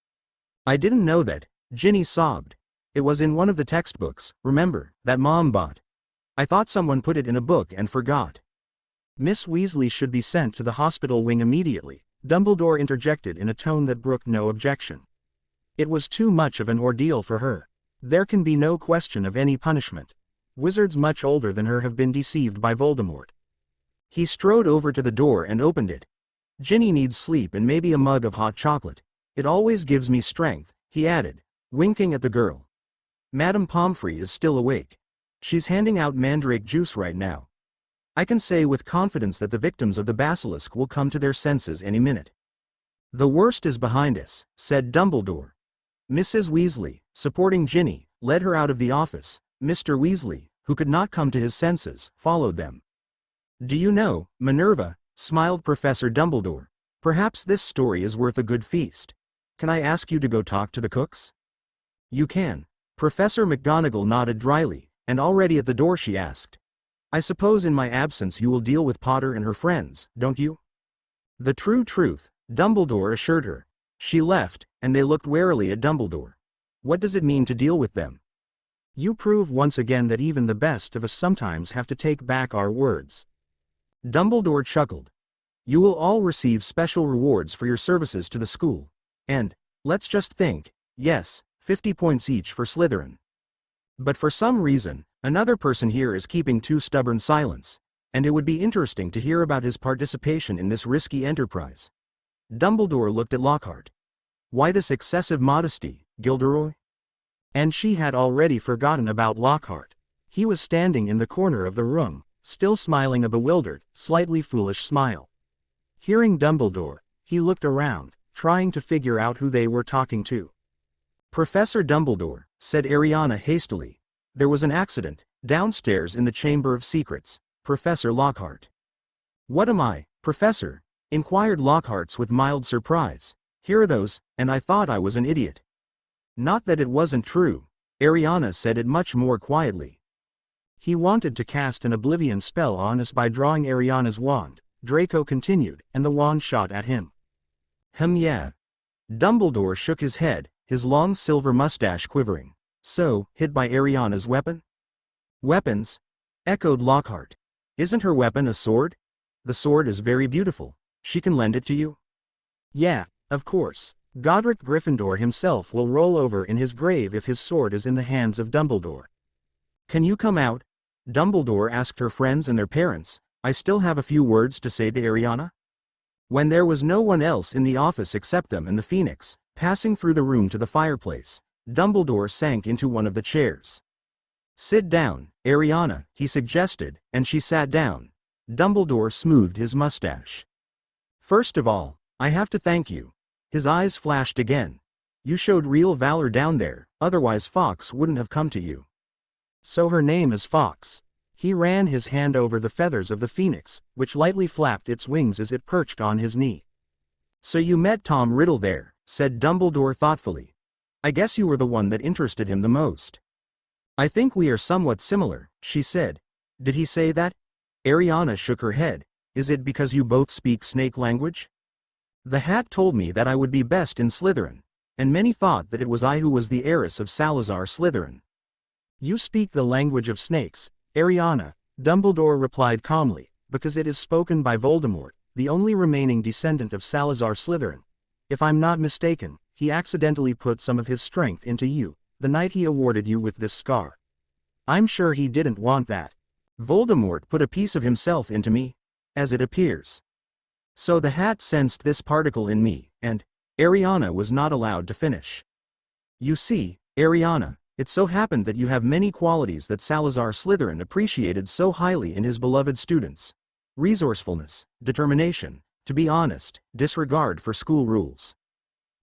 [SPEAKER 2] I didn't know that, Ginny sobbed. It was in one of the textbooks, remember, that Mom bought. I thought someone put it in a book and forgot.
[SPEAKER 1] Miss Weasley should be sent to the hospital wing immediately, Dumbledore interjected in a tone that brooked no objection. It was too much of an ordeal for her. There can be no question of any punishment. Wizards much older than her have been deceived by Voldemort. He strode over to the door and opened it. Ginny needs sleep and maybe a mug of hot chocolate. It always gives me strength, he added, winking at the girl. Madame Pomfrey is still awake. She's handing out mandrake juice right now. I can say with confidence that the victims of the basilisk will come to their senses any minute. The worst is behind us, said Dumbledore. Mrs. Weasley, supporting Ginny, led her out of the office. Mr. Weasley, who could not come to his senses, followed them. Do you know, Minerva, smiled Professor Dumbledore, perhaps this story is worth a good feast. Can I ask you to go talk to the cooks? You can. Professor McGonagall nodded dryly, and already at the door she asked. I suppose in my absence you will deal with Potter and her friends, don't you? The true truth, Dumbledore assured her. She left, and they looked warily at Dumbledore. What does it mean to deal with them? You prove once again that even the best of us sometimes have to take back our words. Dumbledore chuckled. You will all receive special rewards for your services to the school. And, let's just think, yes, 50 points each for Slytherin. But for some reason, another person here is keeping too stubborn silence, and it would be interesting to hear about his participation in this risky enterprise. Dumbledore looked at Lockhart. Why this excessive modesty, Gilderoy? And she had already forgotten about Lockhart. He was standing in the corner of the room, still smiling a bewildered, slightly foolish smile. Hearing Dumbledore, he looked around, trying to figure out who they were talking to. Professor Dumbledore, said Ariana hastily. There was an accident, downstairs in the Chamber of Secrets, Professor Lockhart. What am I, Professor? Inquired Lockhart's with mild surprise. Here are those, and I thought I was an idiot. Not that it wasn't true, Ariana said it much more quietly. He wanted to cast an oblivion spell on us by drawing Ariana's wand, Draco continued, and the wand shot at him.
[SPEAKER 2] Yeah. Dumbledore shook his head, his long silver mustache quivering. So, hit by Ariana's weapon? Weapons? Echoed Lockhart. Isn't her weapon a sword? The sword is very beautiful. She can lend it to you?
[SPEAKER 1] Yeah, of course. Godric Gryffindor himself will roll over in his grave if his sword is in the hands of Dumbledore.
[SPEAKER 2] Can you come out? Dumbledore asked her friends and their parents. I still have a few words to say to Ariana. When there was no one else in the office except them and the Phoenix, passing through the room to the fireplace, Dumbledore sank into one of the chairs. Sit down, Ariana, he suggested, and she sat down. Dumbledore smoothed his mustache. First of all, I have to thank you. His eyes flashed again. You showed real valor down there, otherwise Fawkes wouldn't have come to you.
[SPEAKER 1] So her name is Fawkes. He ran his hand over the feathers of the phoenix, which lightly flapped its wings as it perched on his knee.
[SPEAKER 2] So you met Tom Riddle there, said Dumbledore thoughtfully. I guess you were the one that interested him the most. I think we are somewhat similar, she said. Did he say that? Ariana shook her head. Is it because you both speak snake language? The hat told me that I would be best in Slytherin, and many thought that it was I who was the heiress of Salazar Slytherin.
[SPEAKER 1] You speak the language of snakes, Ariana, Dumbledore replied calmly, because it is spoken by Voldemort, the only remaining descendant of Salazar Slytherin. If I'm not mistaken, he accidentally put some of his strength into you, the night he awarded you with this scar. I'm sure he didn't want that.
[SPEAKER 2] Voldemort put a piece of himself into me, as it appears. So the hat sensed this particle in me, and Ariana was not allowed to finish. You see, Ariana, it so happened that you have many qualities that Salazar Slytherin appreciated so highly in his beloved students. Resourcefulness, determination, to be honest, disregard for school rules.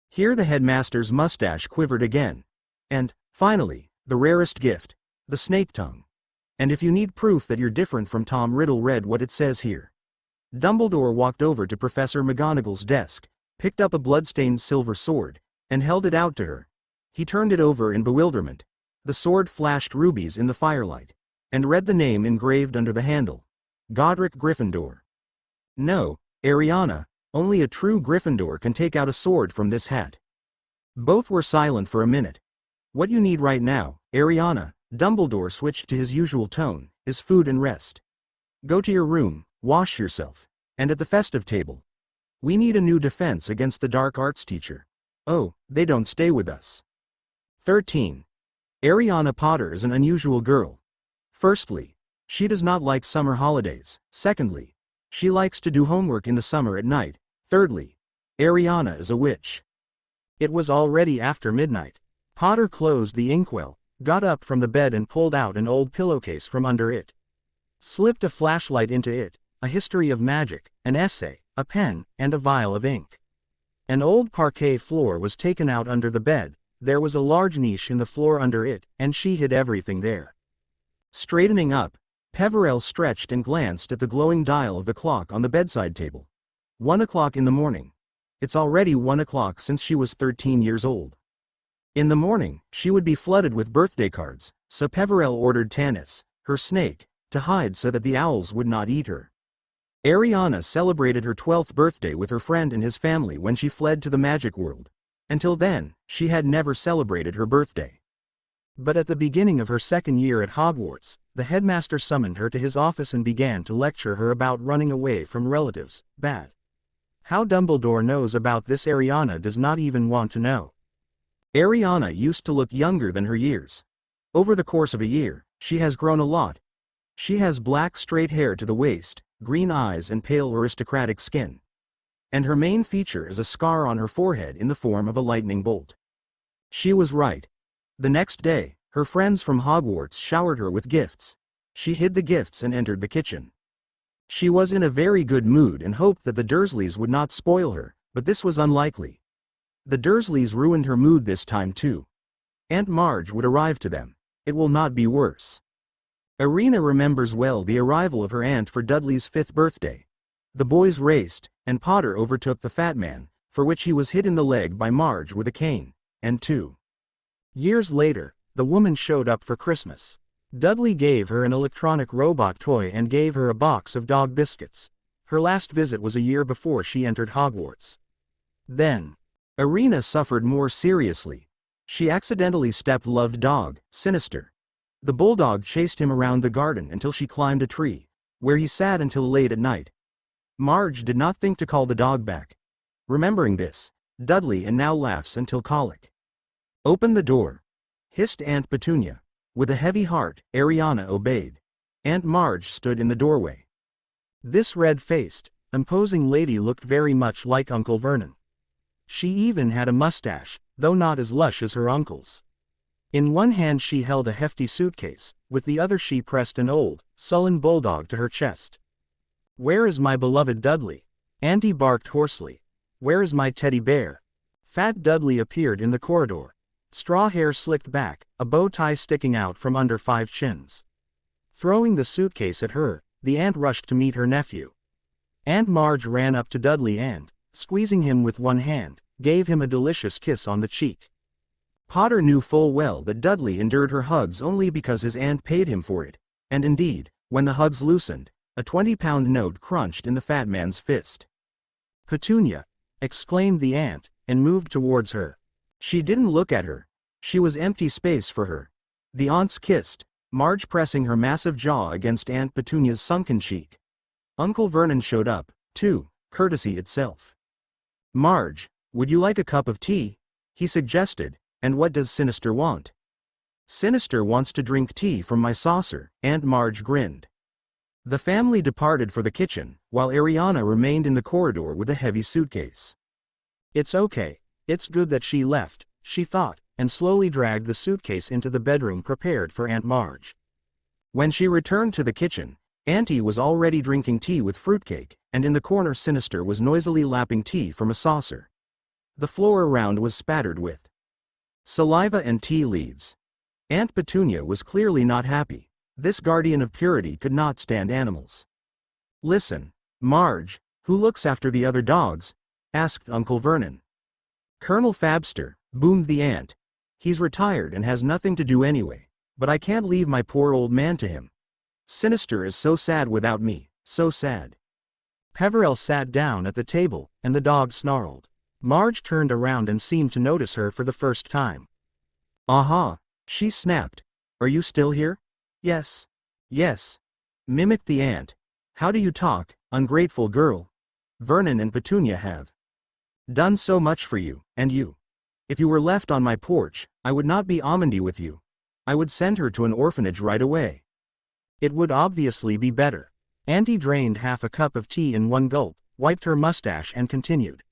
[SPEAKER 2] Here the headmaster's mustache quivered again. And, finally, the rarest gift, the snake tongue. And if you need proof that you're different from Tom Riddle, read what it says here. Dumbledore walked over to Professor McGonagall's desk, picked up a blood-stained silver sword, and held it out to her. He turned it over in bewilderment. The sword flashed rubies in the firelight, and read the name engraved under the handle. Godric Gryffindor. No, Ariana, only a true Gryffindor can take out a sword from this hat. Both were silent for a minute. What you need right now, Ariana, Dumbledore switched to his usual tone, is food and rest. Go to your room, wash yourself, and at the festive table. We need a new defense against the dark arts teacher. Oh, they don't stay with us. 13. Areana Potter is an unusual girl. Firstly, she does not like summer holidays. Secondly, she likes to do homework in the summer at night. Thirdly, Ariana is a witch.
[SPEAKER 1] It was already after midnight. Potter closed the inkwell, got up from the bed and pulled out an old pillowcase from under it. Slipped a flashlight into it, a history of magic, an essay, a pen, and a vial of ink. An old parquet floor was taken out under the bed, there was a large niche in the floor under it, and she hid everything there. Straightening up, Peverell stretched and glanced at the glowing dial of the clock on the bedside table. 1 o'clock in the morning. It's already 1 o'clock since she was 13 years old. In the morning, she would be flooded with birthday cards, so Peverell ordered Tanis, her snake, to hide so that the owls would not eat her. Ariana celebrated her 12th birthday with her friend and his family when she fled to the magic world. Until then, she had never celebrated her birthday. But at the beginning of her second year at Hogwarts, the headmaster summoned her to his office and began to lecture her about running away from relatives. Bad. How Dumbledore knows about this Ariana does not even want to know. Ariana used to look younger than her years. Over the course of a year, she has grown a lot. She has black straight hair to the waist, green eyes and pale aristocratic skin. And her main feature is a scar on her forehead in the form of a lightning bolt. She was right. The next day, her friends from Hogwarts showered her with gifts. She hid the gifts and entered the kitchen. She was in a very good mood and hoped that the Dursleys would not spoil her, but this was unlikely. The Dursleys ruined her mood this time too. Aunt Marge would arrive to them. It will not be worse. Areana remembers well the arrival of her aunt for Dudley's 5th birthday. The boys raced, and Potter overtook the fat man, for which he was hit in the leg by Marge with a cane, and 2 years later, the woman showed up for Christmas. Dudley gave her an electronic robot toy and gave her a box of dog biscuits. Her last visit was a year before she entered Hogwarts. Then,
[SPEAKER 2] Areana suffered more seriously. She accidentally stepped loved dog, Sinister. The bulldog chased him around the garden until she climbed a tree, where he sat until late at night. Marge did not think to call the dog back. Remembering this, Dudley and now laughs until colic. "Open the door," hissed Aunt Petunia. With a heavy heart, Ariana obeyed. Aunt Marge stood in the doorway.
[SPEAKER 1] This red-faced, imposing lady looked very much like Uncle Vernon. She even had a mustache, though not as lush as her uncle's. In one hand she held a hefty suitcase, with the other she pressed an old, sullen bulldog to her chest. "Where is my beloved Dudley?" Auntie barked hoarsely. "Where is my teddy bear?" Fat Dudley appeared in the corridor. Straw hair slicked back, a bow tie sticking out from under 5 chins. Throwing the suitcase at her, the aunt rushed to meet her nephew. Aunt Marge ran up to Dudley and, squeezing him with one hand, gave him a delicious kiss on the cheek.
[SPEAKER 2] Potter knew full well that Dudley endured her hugs only because his aunt paid him for it, and indeed, when the hugs loosened, a 20-pound note crunched in the fat man's fist.
[SPEAKER 1] "Petunia!" exclaimed the aunt, and moved towards her.
[SPEAKER 2] She didn't look at her. She was empty space for her. The aunts kissed, Marge pressing her massive jaw against Aunt Petunia's sunken cheek. Uncle Vernon showed up, too, courtesy itself. "Marge, would you like a cup of tea?" he suggested. "And what does Sinister want?" "Sinister wants to drink tea from my saucer," Aunt Marge grinned. The family departed for the kitchen, while Ariana remained in the corridor with a heavy suitcase.
[SPEAKER 1] "It's okay. It's good that she left," she thought, and slowly dragged the suitcase into the bedroom prepared for Aunt Marge.
[SPEAKER 2] When she returned to the kitchen, Auntie was already drinking tea with fruitcake, and in the corner Sinister was noisily lapping tea from a saucer. The floor around was spattered with saliva and tea leaves. Aunt Petunia was clearly not happy. This guardian of purity could not stand animals. "Listen, Marge, who looks after the other dogs?" asked Uncle Vernon. "Colonel Fabster," boomed the aunt. "He's retired and has nothing to do anyway, but I can't leave my poor old man to him. Sinister is so sad without me, so sad."
[SPEAKER 1] Peverell sat down at the table, and the dog snarled. Marge turned around and seemed to notice her for the first time.
[SPEAKER 2] "Aha," she snapped. "Are you still here?" "Yes. Yes," mimicked the aunt. "How do you talk, ungrateful girl? Vernon and Petunia have done so much for you, and you. If you were left on my porch, I would not be almondy with you. I would send her to an orphanage right away."
[SPEAKER 1] "It would obviously be better." Auntie drained half a cup of tea in one gulp, wiped her mustache and continued.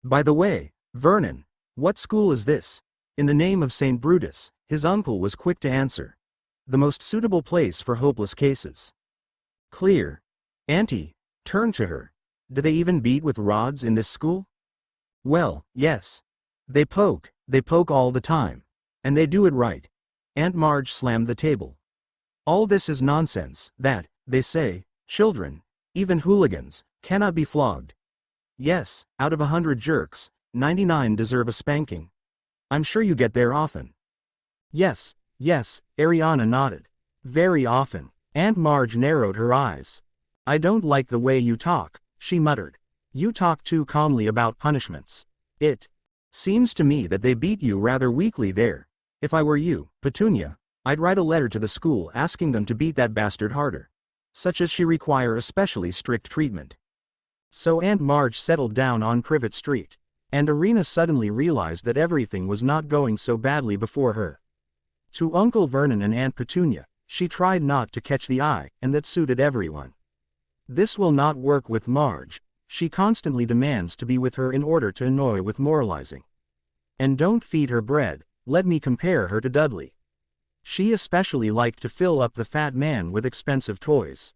[SPEAKER 2] "By the way, Vernon, what school is this?" "In the name of St. Brutus," his uncle was quick to answer. "The most suitable place for hopeless cases." "Clear." Auntie turned to her. "Do they even beat with rods in this school?" "Well, yes. They poke all the time. And they do it right." Aunt Marge slammed the table. "All this is nonsense, that, they say, children, even hooligans, cannot be flogged. Yes, out of 100 jerks, 99 deserve a spanking. I'm sure you get there often."
[SPEAKER 1] Yes, Ariana nodded. "Very often." Aunt Marge narrowed her eyes. "I don't like the way you talk," she muttered. "You talk too calmly about punishments. It seems to me that they beat you rather weakly there. If I were you, Petunia, I'd write a letter to the school asking them to beat that bastard harder. Such as she require especially strict treatment." So Aunt Marge settled down on Privet Street, and Areana suddenly realized that everything was not going so badly before her. To Uncle Vernon and Aunt Petunia, she tried not to catch the eye, and that suited everyone. This will not work with Marge. She constantly demands to be with her in order to annoy with moralizing. And don't feed her bread. Let me compare her to Dudley. She especially liked to fill up the fat man with expensive toys.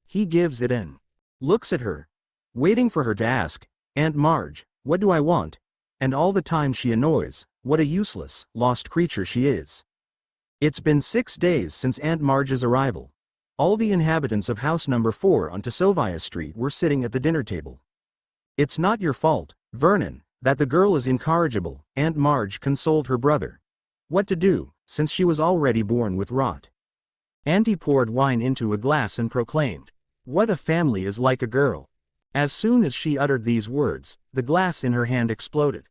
[SPEAKER 1] He gives it and looks at her, waiting for her to ask, "Aunt Marge, what do I want?" And all the time she annoys. What a useless, lost creature she is. It's been 6 days since Aunt Marge's arrival. All the inhabitants of house number 4 on Tasovia Street were sitting at the dinner table. "It's not your fault, Vernon, that the girl is incorrigible," Aunt Marge consoled her brother. "What to do, since she was already born with rot? Auntie poured wine into a glass and proclaimed, "What a family is like a girl." As soon as she uttered these words, the glass in her hand exploded.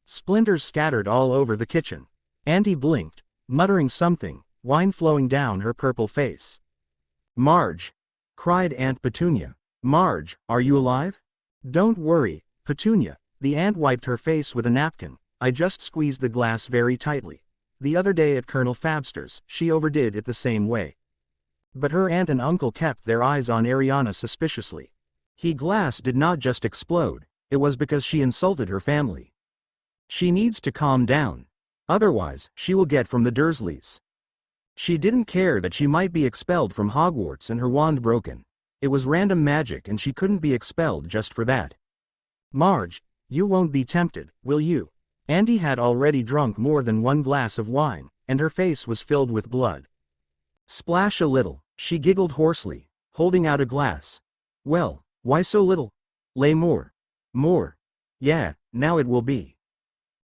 [SPEAKER 1] Splinters scattered all over the kitchen. Auntie blinked, muttering something, wine flowing down her purple face.
[SPEAKER 2] "Marge!" cried Aunt Petunia. "Marge, are you alive?"
[SPEAKER 1] "Don't worry, Petunia," the aunt wiped her face with a napkin. "I just squeezed the glass very tightly. The other day at Colonel Fabster's, she overdid it the same way." But her aunt and uncle kept their eyes on Ariana suspiciously.
[SPEAKER 2] "The glass did not just explode, it was because she insulted her family. She needs to calm down. Otherwise, she will get from the Dursleys. She didn't care that she might be expelled from Hogwarts and her wand broken. It was random magic and she couldn't be expelled just for that."
[SPEAKER 1] "Marge, you won't be tempted, will you?" Auntie had already drunk more than one glass of wine, and her face was filled with blood.
[SPEAKER 2] "Splash a little," she giggled hoarsely, holding out a glass. "Well, why so little? Lay more. More. Yeah, now it will be."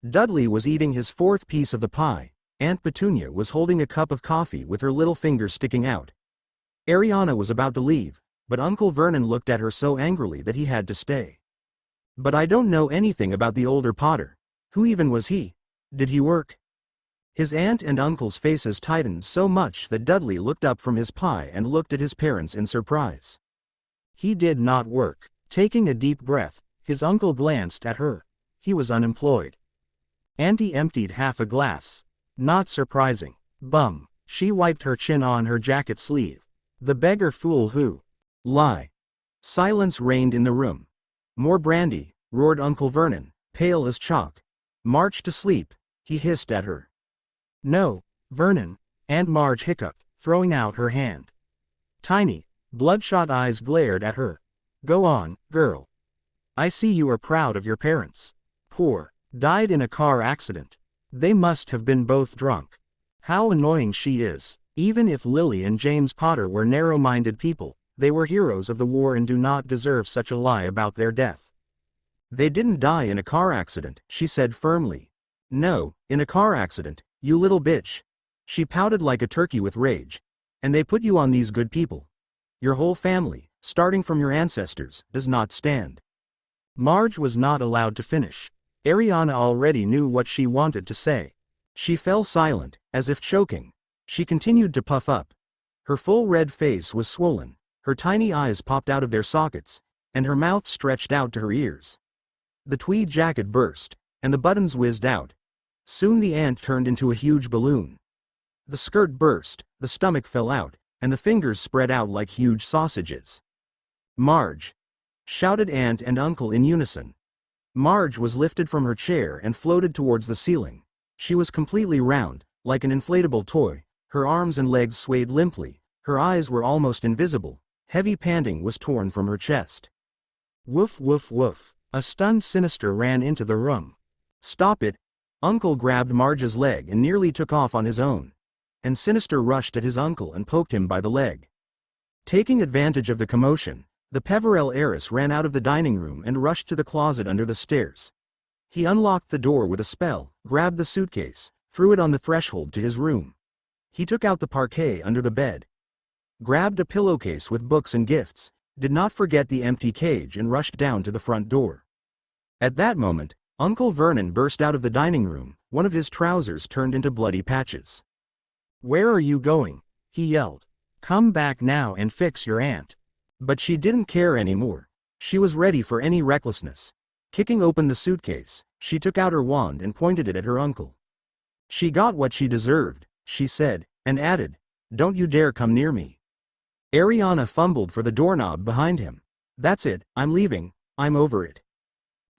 [SPEAKER 2] Dudley was eating his fourth piece of the pie. Aunt Petunia was holding a cup of coffee with her little finger sticking out. Ariana was about to leave, but Uncle Vernon looked at her so angrily that he had to stay. "But I don't know anything about the older Potter. Who even was he? Did he work?" His aunt and uncle's faces tightened so much that Dudley looked up from his pie and looked at his parents in surprise.
[SPEAKER 1] "He did not work." Taking a deep breath, his uncle glanced at her. He was unemployed. Auntie emptied half a glass. "Not surprising. Bum." She wiped her chin on her jacket sleeve. "The beggar fool who—"
[SPEAKER 2] "Lie." Silence reigned in the room. "More brandy," roared Uncle Vernon, pale as chalk. "March to sleep," he hissed at her.
[SPEAKER 1] "No, Vernon," Aunt Marge hiccuped, throwing out her hand. Tiny, bloodshot eyes glared at her. "Go on, girl. I see you are proud of your parents. Poor. Died in a car accident. They must have been both drunk. How annoying she is." Even if Lily and James Potter were narrow-minded people, they were heroes of the war and do not deserve such a lie about their death.
[SPEAKER 2] "They didn't die in a car accident," she said firmly. "No, in a car accident, you little bitch." She pouted like a turkey with rage. "And they put you on these good people. Your whole family, starting from your ancestors, does not stand."
[SPEAKER 1] Marge was not allowed to finish. Ariana already knew what she wanted to say.
[SPEAKER 2] She fell silent, as if choking. She continued to puff up. Her full red face was swollen, her tiny eyes popped out of their sockets, and her mouth stretched out to her ears. The tweed jacket burst, and the buttons whizzed out. Soon the aunt turned into a huge balloon. The skirt burst, the stomach fell out, and the fingers spread out like huge sausages. "Marge!" shouted aunt and uncle in unison. Marge was lifted from her chair and floated towards the ceiling. She was completely round, like an inflatable toy. Her arms and legs swayed limply, her eyes were almost invisible, heavy panting was torn from her chest.
[SPEAKER 1] Woof woof woof. A stunned Sinister ran into the room.
[SPEAKER 2] "Stop it!" Uncle grabbed Marge's leg and nearly took off on his own. And Sinister rushed at his uncle and poked him by the leg. Taking advantage of the commotion, the Peverell heiress ran out of the dining room and rushed to the closet under the stairs. He unlocked the door with a spell, grabbed the suitcase, threw it on the threshold to his room. He took out the parquet under the bed, grabbed a pillowcase with books and gifts, did not forget the empty cage and rushed down to the front door. At that moment, Uncle Vernon burst out of the dining room, one of his trousers turned into bloody patches.
[SPEAKER 1] "Where are you going?" he yelled. "Come back now and fix your aunt."
[SPEAKER 2] But she didn't care anymore. She was ready for any recklessness. Kicking open the suitcase, she took out her wand and pointed it at her uncle. "She got what she deserved," she said, and added, "Don't you dare come near me." Ariana fumbled for the doorknob behind him. "That's it, I'm leaving, I'm over it."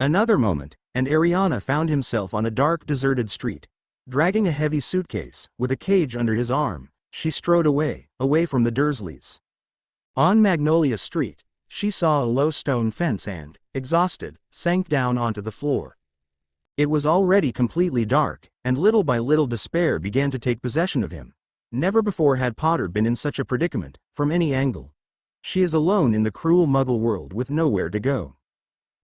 [SPEAKER 2] Another moment, and Ariana found himself on a dark, deserted street. Dragging a heavy suitcase, with a cage under his arm, she strode away from the Dursleys.
[SPEAKER 1] On Magnolia Street, she saw a low stone fence and, exhausted, sank down onto the floor.
[SPEAKER 2] It was already completely dark, and little by little despair began to take possession of him. Never before had Potter been in such a predicament, from any angle. She is alone in the cruel Muggle world with nowhere to go.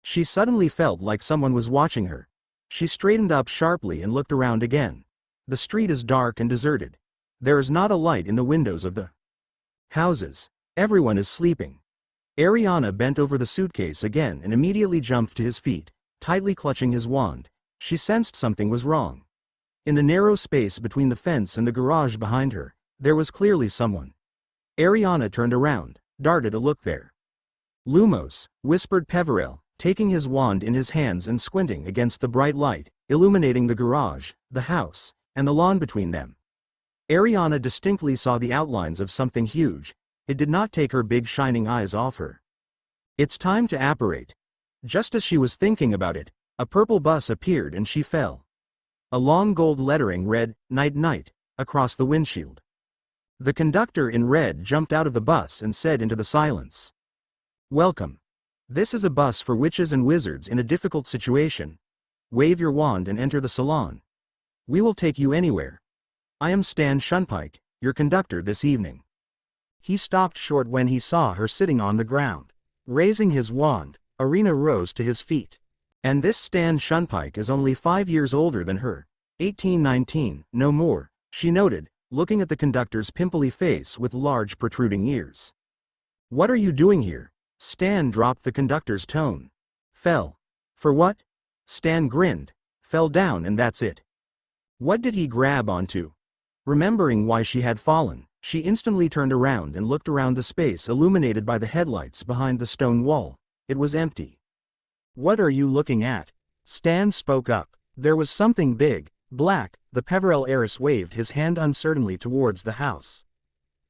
[SPEAKER 2] She suddenly felt like someone was watching her. She straightened up sharply and looked around again. The street is dark and deserted. There is not a light in the windows of the houses. Everyone is sleeping. Ariana bent over the suitcase again and immediately jumped to his feet, tightly clutching his wand. She sensed something was wrong. In the narrow space between the fence and the garage behind her, there was clearly someone. Ariana turned around, darted a look there. "Lumos," whispered Peverell, taking his wand in his hands and squinting against the bright light, illuminating the garage, the house, and the lawn between them. Ariana distinctly saw the outlines of something huge. It did not take her big shining eyes off her. "It's time to apparate." Just as she was thinking about it, a purple bus appeared and she fell. A long gold lettering read, "Night Night," across the windshield. The conductor in red jumped out of the bus and said into the silence, "Welcome. This is a bus for witches and wizards in a difficult situation. Wave your wand and enter the salon. We will take you anywhere. I am Stan Shunpike, your conductor this evening."
[SPEAKER 1] He stopped short when he saw her sitting on the ground. Raising his wand, Areana rose to his feet.
[SPEAKER 2] "And this Stan Shunpike is only 5 years older than her. 18-19, no more," she noted, looking at the conductor's pimply face with large protruding ears. "What are you doing here?" Stan dropped the conductor's tone. "Fell." "For what?" Stan grinned. "Fell down and that's it." What did he grab onto? Remembering why she had fallen, she instantly turned around and looked around the space illuminated by the headlights behind the stone wall. It was empty.
[SPEAKER 1] "What are you looking at?" Stan spoke up. There was something big, black. The Peverell heiress waved his hand uncertainly towards the house.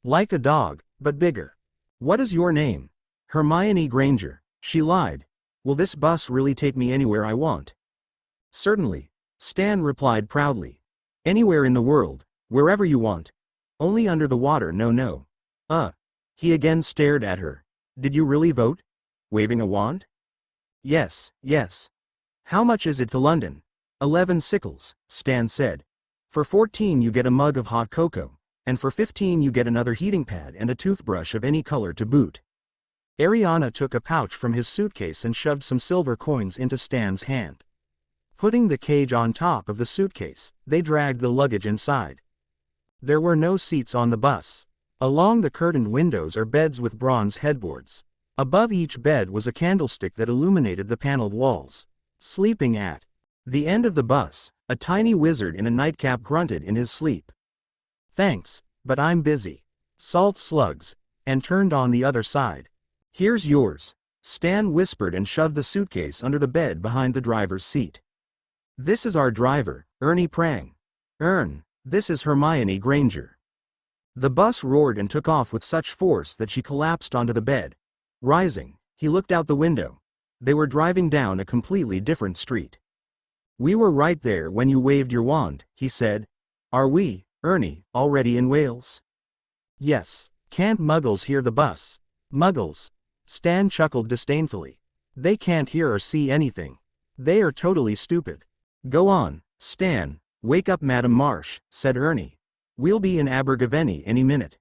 [SPEAKER 1] "Like a dog, but bigger."
[SPEAKER 2] "What is your name?" "Hermione Granger." She lied. "Will this bus really take me anywhere I want?" "Certainly," Stan replied proudly. "Anywhere in the world, wherever you want. Only under the water, no. He again stared at her. "Did you really vote? Waving a wand?" Yes. "How much is it to London?" 11 sickles, Stan said. "For 14 you get a mug of hot cocoa, and for 15 you get another heating pad and a toothbrush of any color to boot."
[SPEAKER 1] Ariana took a pouch from his suitcase and shoved some silver coins into Stan's hand. Putting the cage on top of the suitcase, they dragged the luggage inside. There were no seats on the bus. Along the curtained windows are beds with bronze headboards. Above each bed was a candlestick that illuminated the paneled walls. Sleeping at the end of the bus, a tiny wizard in a nightcap grunted in his sleep. "Thanks, but I'm busy." Salt slugs, and turned on the other side. "Here's yours," Stan whispered and shoved the suitcase under the bed behind the driver's seat. "This is our driver, Ernie Prang. This is Hermione Granger." The bus roared and took off with such force that she collapsed onto the bed. Rising, he looked out the window. They were driving down a completely different street. "We were right there when you waved your wand," he said. "Are we, Ernie, already in Wales?" "Yes. Can't Muggles hear the bus?" "Muggles?" Stan chuckled disdainfully. "They can't hear or see anything. They are totally stupid." "Go on, Stan. Wake up Madame Marsh," said Ernie. "We'll be in Abergavenny any minute."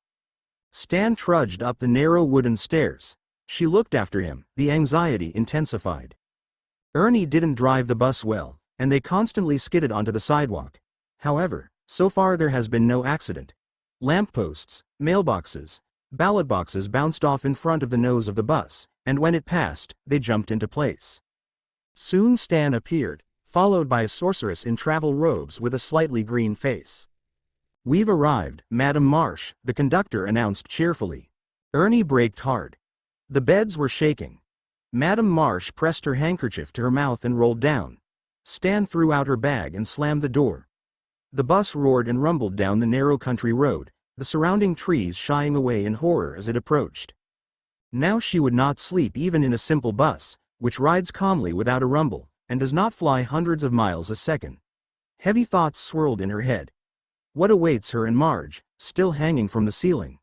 [SPEAKER 1] Stan trudged up the narrow wooden stairs. She looked after him, the anxiety intensified. Ernie didn't drive the bus well, and they constantly skidded onto the sidewalk. However, so far there has been no accident. Lampposts, mailboxes, ballot boxes bounced off in front of the nose of the bus, and when it passed, they jumped into place. Soon Stan appeared, followed by a sorceress in travel robes with a slightly green face. "We've arrived, Madame Marsh," the conductor announced cheerfully. Ernie braked hard. The beds were shaking. Madame Marsh pressed her handkerchief to her mouth and rolled down. Stan threw out her bag and slammed the door. The bus roared and rumbled down the narrow country road, the surrounding trees shying away in horror as it approached. Now she would not sleep even in a simple bus, which rides calmly without a rumble, and does not fly hundreds of miles a second. Heavy thoughts swirled in her head. What awaits her and Marge, still hanging from the ceiling?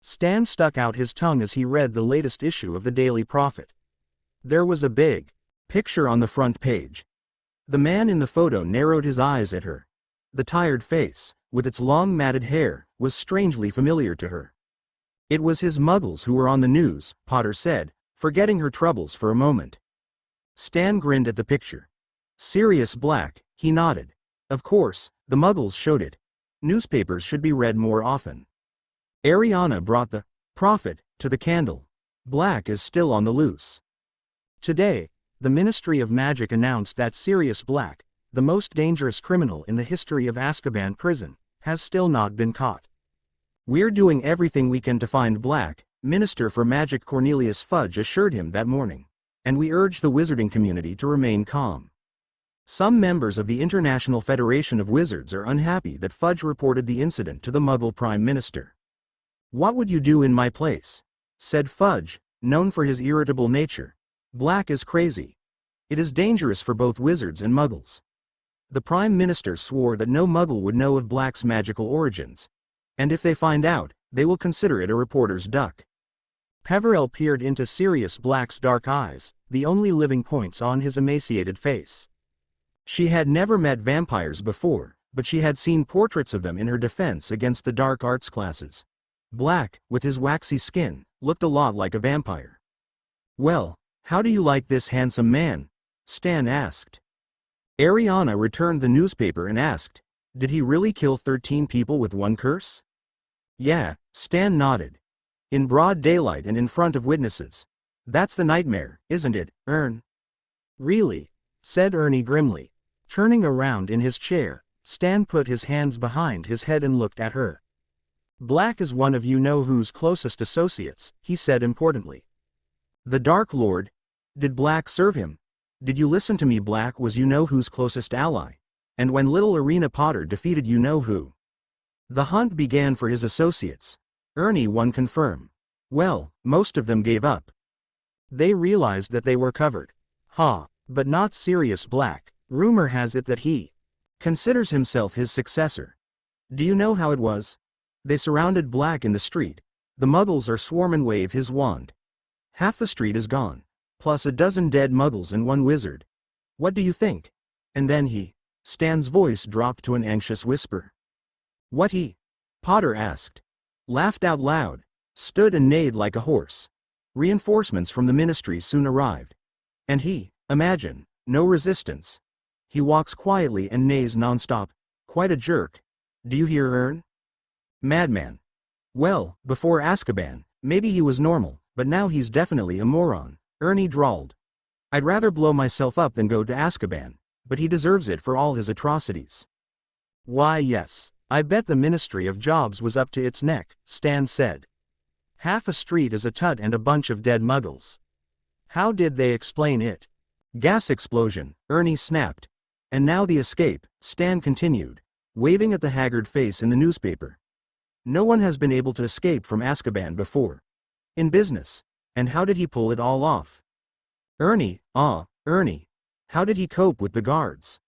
[SPEAKER 1] Stan stuck out his tongue as he read the latest issue of the Daily Prophet. There was a big picture on the front page. The man in the photo narrowed his eyes at her. The tired face, with its long matted hair, was strangely familiar to her. It was his Muggles who were on the news, Potter said, forgetting her troubles for a moment. Stan grinned at the picture. Sirius Black, he nodded. Of course, the Muggles showed it.
[SPEAKER 2] newspapers should be read more often. Ariana brought the prophet to the candle. Black is still on the loose.
[SPEAKER 1] Today, the Ministry of Magic announced that Sirius Black, the most dangerous criminal in the history of Azkaban prison, has still not been caught.
[SPEAKER 2] We're doing everything we can to find Black, Minister for Magic Cornelius Fudge assured him that morning. And we urge the wizarding community to remain calm. Some members of the International Federation of Wizards are unhappy that Fudge reported the incident to the Muggle Prime Minister. "What would you do in my place?" said Fudge, known for his irritable nature. "Black is crazy. It is dangerous for both wizards and Muggles." The Prime Minister swore that no Muggle would know of Black's magical origins. And if they find out, they will consider it a reporter's duck.
[SPEAKER 1] Peverell peered into Sirius Black's dark eyes, the only living points on his emaciated face.
[SPEAKER 2] She had never met vampires before, but she had seen portraits of them in her defense against the dark arts classes. Black, with his waxy skin, looked a lot like a vampire. "Well, how do you like this handsome man?" Stan asked. Ariana returned the newspaper and asked, "Did he really kill 13 people with one curse?" "Yeah," Stan nodded. "In broad daylight and in front of witnesses. That's the nightmare, isn't it, Ern?"
[SPEAKER 1] "Really?" said Ernie grimly. Turning around in his chair, Stan put his hands behind his head and looked at her. "Black is one of you-know-who's closest associates," he said importantly.
[SPEAKER 2] "The Dark Lord? Did Black serve him? Did you listen to me? Black was you-know-who's closest ally. And when little Areana Potter defeated you-know-who, the hunt began for his associates. Ernie won confirm. Well, most of them gave up.
[SPEAKER 1] They realized that they were covered. But not Sirius Black. Rumor has it that he
[SPEAKER 2] considers himself his successor. Do you know how it was? They surrounded Black in the street. The Muggles are swarm and wave his wand. Half the street is gone. Plus a dozen dead Muggles and one wizard. What do you think? And then he..." Stan's voice dropped to an anxious whisper. "What he?" Potter asked. Laughed out loud. Stood and neighed like a horse. Reinforcements from the ministry soon arrived. And he, imagine, no resistance. He walks quietly and neighs nonstop. Quite a jerk. Do you hear, Ern? Madman. Well, before Azkaban, maybe he was normal, but now he's definitely a moron, Ernie drawled. I'd rather blow myself up than go to Azkaban, but he deserves it for all his atrocities.
[SPEAKER 1] "Why yes, I bet the Ministry of Jobs was up to its neck," Stan said. "Half a street is a tut and a bunch of dead Muggles. How did they explain it?"
[SPEAKER 2] "Gas explosion," Ernie snapped. "And now the escape," Stan continued, waving at the haggard face in the newspaper. "No one has been able to escape from Azkaban before. In business. And how did he pull it all off?" Ernie, Ernie. How did he cope with the guards?"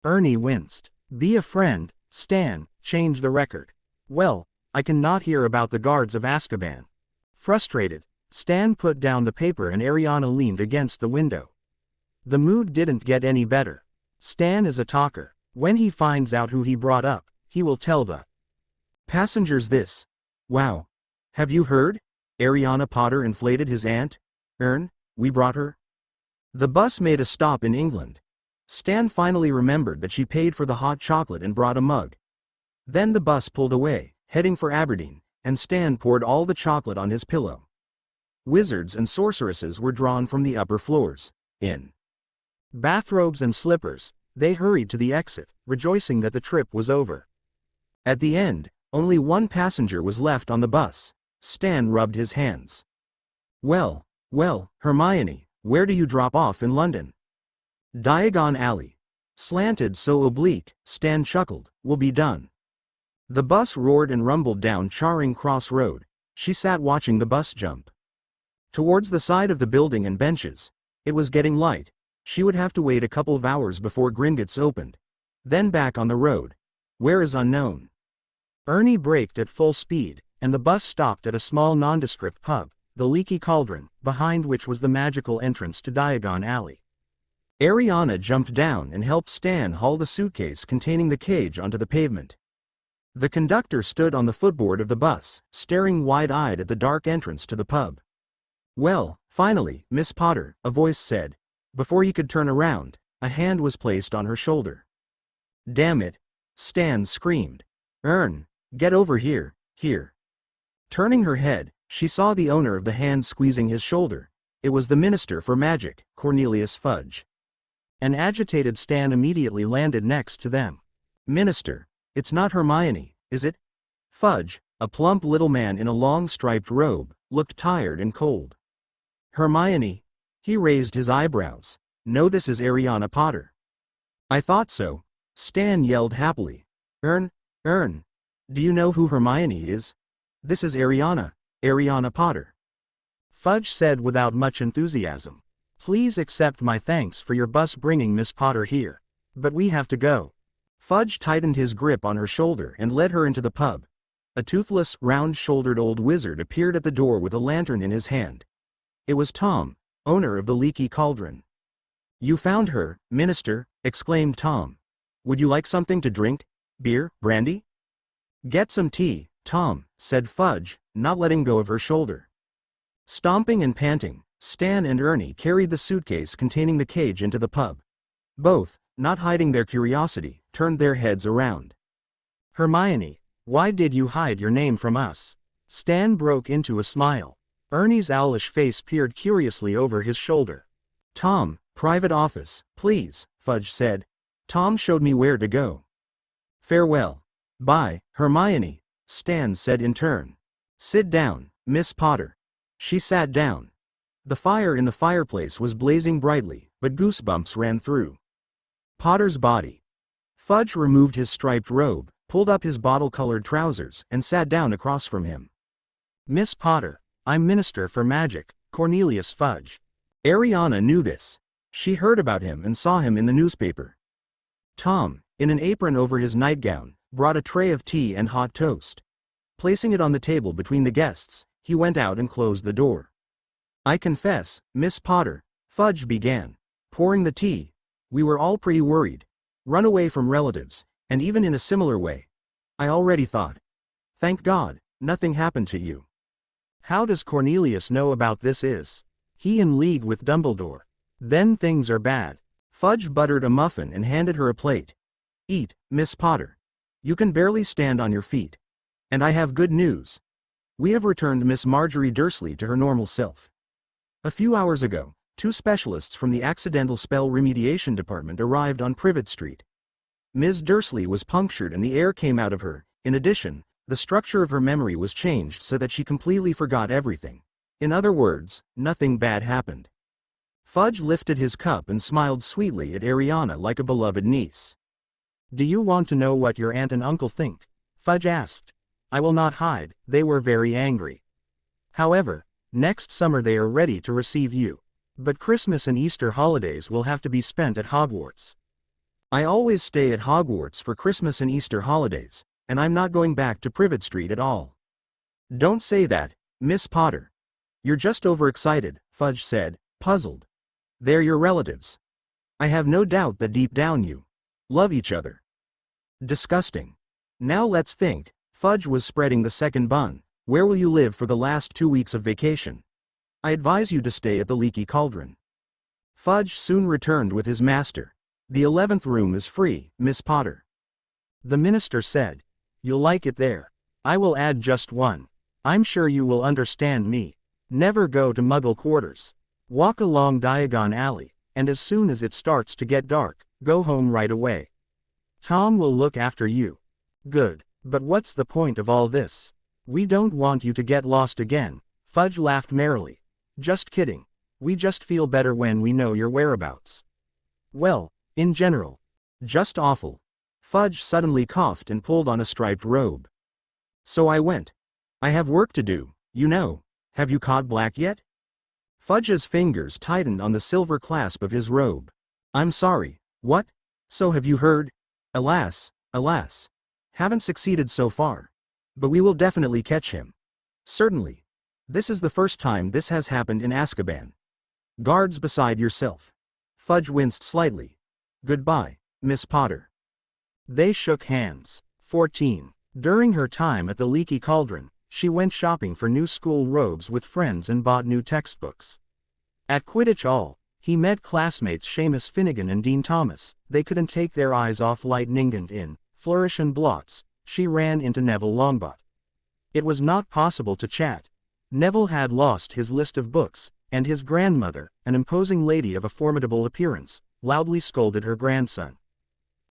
[SPEAKER 1] Ernie winced. "Be a friend, Stan, change the record." "Well, I cannot hear about the guards of Azkaban." Frustrated, Stan put down the paper and Ariana leaned against the window. The mood didn't get any better. Stan is a talker. When he finds out who he brought up, he will tell the
[SPEAKER 2] passengers this. Wow. Have you heard? Areana Potter inflated his aunt. Ern, we brought her. The bus made a stop in England. Stan finally remembered that she paid for the hot chocolate and brought a mug. Then the bus pulled away, heading for Aberdeen, and Stan poured all the chocolate on his pillow. Wizards and sorceresses were drawn from the upper floors. In
[SPEAKER 1] bathrobes and slippers, they hurried to the exit, rejoicing that the trip was over.
[SPEAKER 2] At the end, only one passenger was left on the bus. Stan rubbed his hands. Well, Hermione, where do you drop off in London? Diagon Alley. Slanted so oblique, Stan chuckled, will be done. The bus roared and rumbled down Charing Cross Road. She sat watching the bus jump towards the side of the building and benches. It was getting light. She would have to wait a couple of hours before Gringotts opened. Then back on the road. Where is unknown.
[SPEAKER 1] Ernie braked at full speed, and the bus stopped at a small nondescript pub, the Leaky Cauldron, behind which was the magical entrance to Diagon Alley.
[SPEAKER 2] Ariana jumped down and helped Stan haul the suitcase containing the cage onto the pavement. The conductor stood on the footboard of the bus, staring wide-eyed at the dark entrance to the pub. Well, finally, Miss Potter, a voice said. Before he could turn around, a hand was placed on her shoulder. Damn it! Stan screamed. Get over here, here. Turning her head, she saw the owner of the hand squeezing his shoulder. It was the Minister for Magic, Cornelius Fudge.
[SPEAKER 1] An agitated Stan immediately landed next to them.
[SPEAKER 2] Minister, it's not Hermione, is it? Fudge, a plump little man in a long striped robe, looked tired and cold. Hermione? He raised his eyebrows. No, this is Areana Potter. I thought so. Stan yelled happily. Do you know who Hermione is? This is Areana Potter.
[SPEAKER 1] Fudge said without much enthusiasm. Please accept my thanks for your bus bringing Miss Potter here. But we have to go.
[SPEAKER 2] Fudge tightened his grip on her shoulder and led her into the pub. A toothless, round-shouldered old wizard appeared at the door with a lantern in his hand. It was Tom, owner of the Leaky Cauldron. You found her, Minister, exclaimed Tom. Would you like something to drink? Beer, brandy? Get some tea, Tom, said Fudge, not letting go of her shoulder. Stomping and panting, Stan and Ernie carried the suitcase containing the cage into the pub. Both, not hiding their curiosity, turned their heads around.
[SPEAKER 1] Hermione, why did you hide your name from us? Stan broke into a smile. Ernie's owlish face peered curiously over his shoulder.
[SPEAKER 2] Tom, private office, please, Fudge said. Tom showed me where to go. Farewell. Bye, Hermione, Stan said in turn. Sit down, Miss Potter. She sat down. The fire in the fireplace was blazing brightly, but goosebumps ran through Potter's body. Fudge removed his striped robe, pulled up his bottle-colored trousers, and sat down across from him.
[SPEAKER 1] Miss Potter, I'm Minister for Magic, Cornelius Fudge.
[SPEAKER 2] Ariana knew this. She heard about him and saw him in the newspaper. Tom, in an apron over his nightgown, brought a tray of tea and hot toast. Placing it on the table between the guests, he went out and closed the door. I confess, Miss Potter, Fudge began, pouring the tea. We were all pretty worried. Run away from relatives, and even in a similar way. I already thought. Thank God, nothing happened to you.
[SPEAKER 1] How does Cornelius know about this? Is he in league with Dumbledore? Then things are bad.
[SPEAKER 2] Fudge buttered a muffin and handed her a plate. Eat, Miss Potter. You can barely stand on your feet. And I have good news. We have returned Miss Marjorie Dursley to her normal self. A few hours ago, 2 specialists from the Accidental Spell Remediation Department arrived on Privet Street. Ms. Dursley was punctured and the air came out of her. In addition, the structure of her memory was changed so that she completely forgot everything. In other words, nothing bad happened. Fudge lifted his cup and smiled sweetly at Ariana like a beloved niece.
[SPEAKER 1] Do you want to know what your aunt and uncle think? Fudge asked. I will not hide, they were very angry. However, next summer they are ready to receive you. But Christmas and Easter holidays will have to be spent at Hogwarts. I always stay at Hogwarts for Christmas and Easter holidays, and I'm not going back to Privet Street at all. Don't say that, Miss Potter. You're just overexcited, Fudge said, puzzled. They're your relatives. I have no doubt that deep down you love each other. Disgusting. Now let's think. Fudge was spreading the second bun. Where will you live for the last 2 weeks of vacation? I advise you to stay at the Leaky Cauldron. Fudge soon returned with his master. The 11th room is free, Miss Potter. The minister said. You'll like it there. I will add just one. I'm sure you will understand me. Never go to Muggle quarters. Walk along Diagon Alley, and as soon as it starts to get dark, go home right away. Tom will look after you. Good, but what's the point of all this? We don't want you to get lost again. Fudge laughed merrily. Just kidding. We just feel better when we know your whereabouts. Well, in general. Just awful. Fudge suddenly coughed and pulled on a striped robe. So I went. I have work to do, you know. Have you caught Black yet? Fudge's fingers tightened on the silver clasp of his robe. I'm sorry, what? So have you heard? Alas, alas. Haven't succeeded so far. But we will definitely catch him. Certainly. This is the first time this has happened in Azkaban. Guards beside yourself. Fudge winced slightly. Goodbye, Miss Potter. They shook hands. 14. During her time at the Leaky Cauldron, she went shopping for new school robes with friends and bought new textbooks. At Quidditch All, he met classmates Seamus Finnegan and Dean Thomas. They couldn't take their eyes off Lightning and in Flourish and Blots, she ran into Neville Longbottom. It was not possible to chat. Neville had lost his list of books, and his grandmother, an imposing lady of a formidable appearance, loudly scolded her grandson.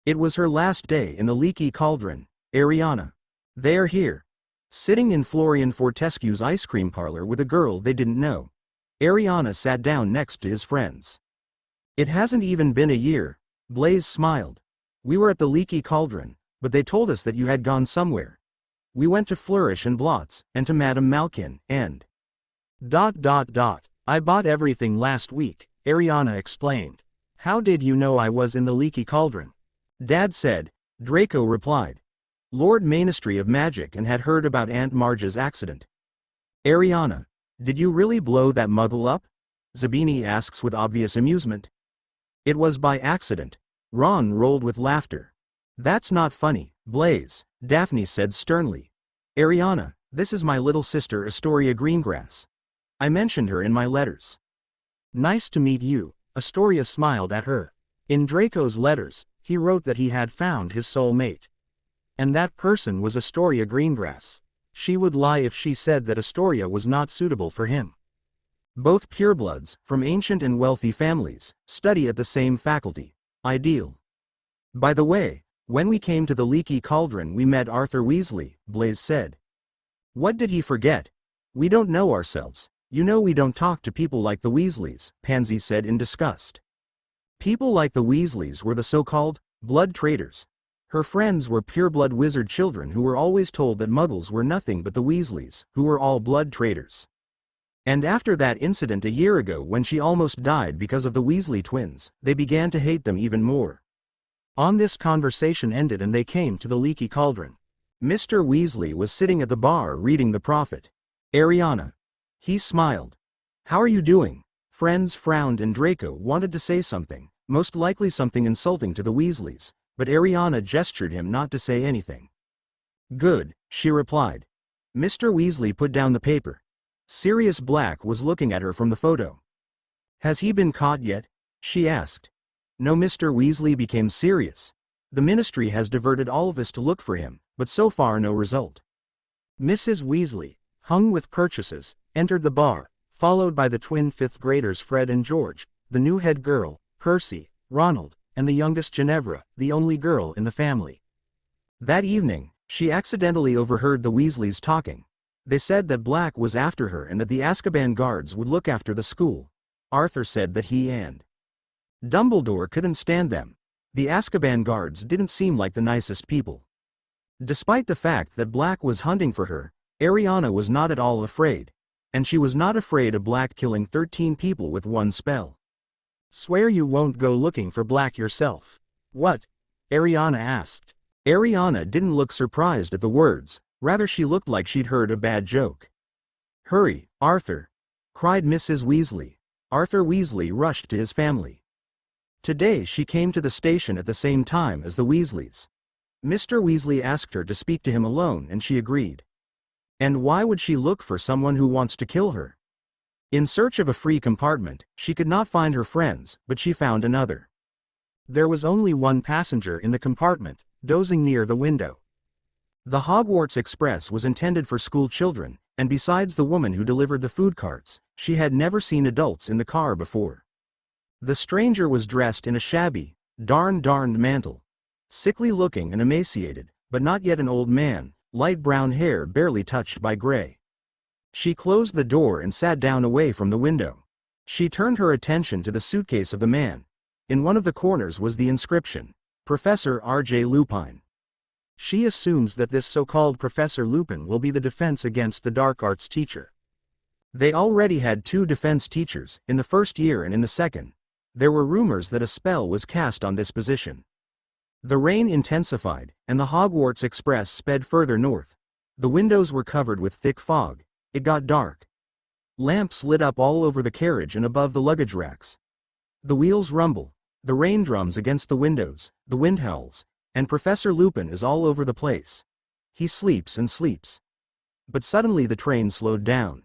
[SPEAKER 2] It was her last day in the leaky cauldron. Ariana. They're here. Sitting in Florian Fortescue's ice cream parlor with a girl they didn't know. Ariana sat down next to his friends. It hasn't even been a year. Blaise smiled. We were at the leaky cauldron, but they told us that you had gone somewhere. We went to Flourish and Blots, and to Madame Malkin, and...
[SPEAKER 1] I bought everything last week, Ariana explained. How did you know I was in the leaky cauldron?
[SPEAKER 2] Dad said. Draco replied. Lord Ministry of Magic and had heard about Aunt Marge's accident. Ariana. Did you really blow that muggle up? Zabini asks with obvious amusement. It was by accident. Ron rolled with laughter. That's not funny, Blaise, Daphne said sternly. Ariana, this is my little sister Astoria Greengrass. I mentioned her in my letters.
[SPEAKER 1] Nice to meet you, Astoria smiled at her. In Draco's letters, he wrote that he had found his soul mate. And that person was Astoria Greengrass. She would lie if she said that Astoria was not suitable for him.
[SPEAKER 2] Both purebloods, from ancient and wealthy families, study at the same faculty. Ideal. By the way, when we came to the leaky cauldron we met Arthur Weasley, Blaise said. What did he forget? We don't know ourselves. You know we don't talk to people like the Weasleys, Pansy said in disgust. People like the Weasleys were the so-called blood traders. Her friends were pureblood wizard children who were always told that Muggles were nothing but the Weasleys, who were all blood traders. And after that incident a year ago when she almost died because of the Weasley twins, they began to hate them even more.
[SPEAKER 1] On this conversation ended and they came to the leaky cauldron.
[SPEAKER 2] Mr. Weasley was sitting at the bar reading The Prophet. Ariana. He smiled. How are you doing? Friends frowned and Draco wanted to say something, most likely something insulting to the Weasleys, but Ariana gestured him not to say anything. Good, she replied. Mr. Weasley put down the paper. Sirius Black was looking at her from the photo. Has he been caught yet? She asked. No, Mr. Weasley became serious. The Ministry has diverted all of us to look for him, but so far no result.
[SPEAKER 1] Mrs. Weasley, hung with purchases, entered the bar, followed by the twin fifth graders Fred and George, the new head girl, Percy, Ronald, and the youngest Ginevra, the only girl in the family. That evening, she accidentally overheard the Weasleys talking. They said that Black was after her and that the Azkaban guards would look after the school. Arthur said that he and Dumbledore couldn't stand them. The Azkaban guards didn't seem like the nicest people. Despite the fact that Black was hunting for her, Ariana was not at all afraid. And she was not afraid of Black killing 13 people with one spell. Swear you won't go looking for Black yourself. What? Ariana asked. Ariana didn't look surprised at the words, rather she looked like she'd heard a bad joke. Hurry, Arthur! Cried Mrs. Weasley. Arthur Weasley rushed to his family. Today she came to the station at the same time as the Weasleys. Mr. Weasley asked her to speak to him alone and she agreed. And why would she look for someone who wants to kill her? In search of a free compartment, she could not find her friends, but she found another. There was only one passenger in the compartment, dozing near the window. The Hogwarts Express was intended for school children, and besides the woman who delivered the food carts, she had never seen adults in the car before. The stranger was dressed in a shabby, darned mantle. Sickly looking and emaciated, but not yet an old man, light brown hair barely touched by gray. She closed the door and sat down away from the window. She turned her attention to the suitcase of the man. In one of the corners was the inscription, Professor R.J. Lupin. She assumes that this so-called Professor Lupin will be the defense against the dark arts teacher. They already had 2 defense teachers, in the first year and in the second. There were rumors that a spell was cast on this position. The rain intensified, and the Hogwarts Express sped further north. The windows were covered with thick fog. It got dark. Lamps lit up all over the carriage and above the luggage racks. The wheels rumble, the rain drums against the windows, the wind howls, and Professor Lupin is all over the place. He sleeps and sleeps. But suddenly the train slowed down.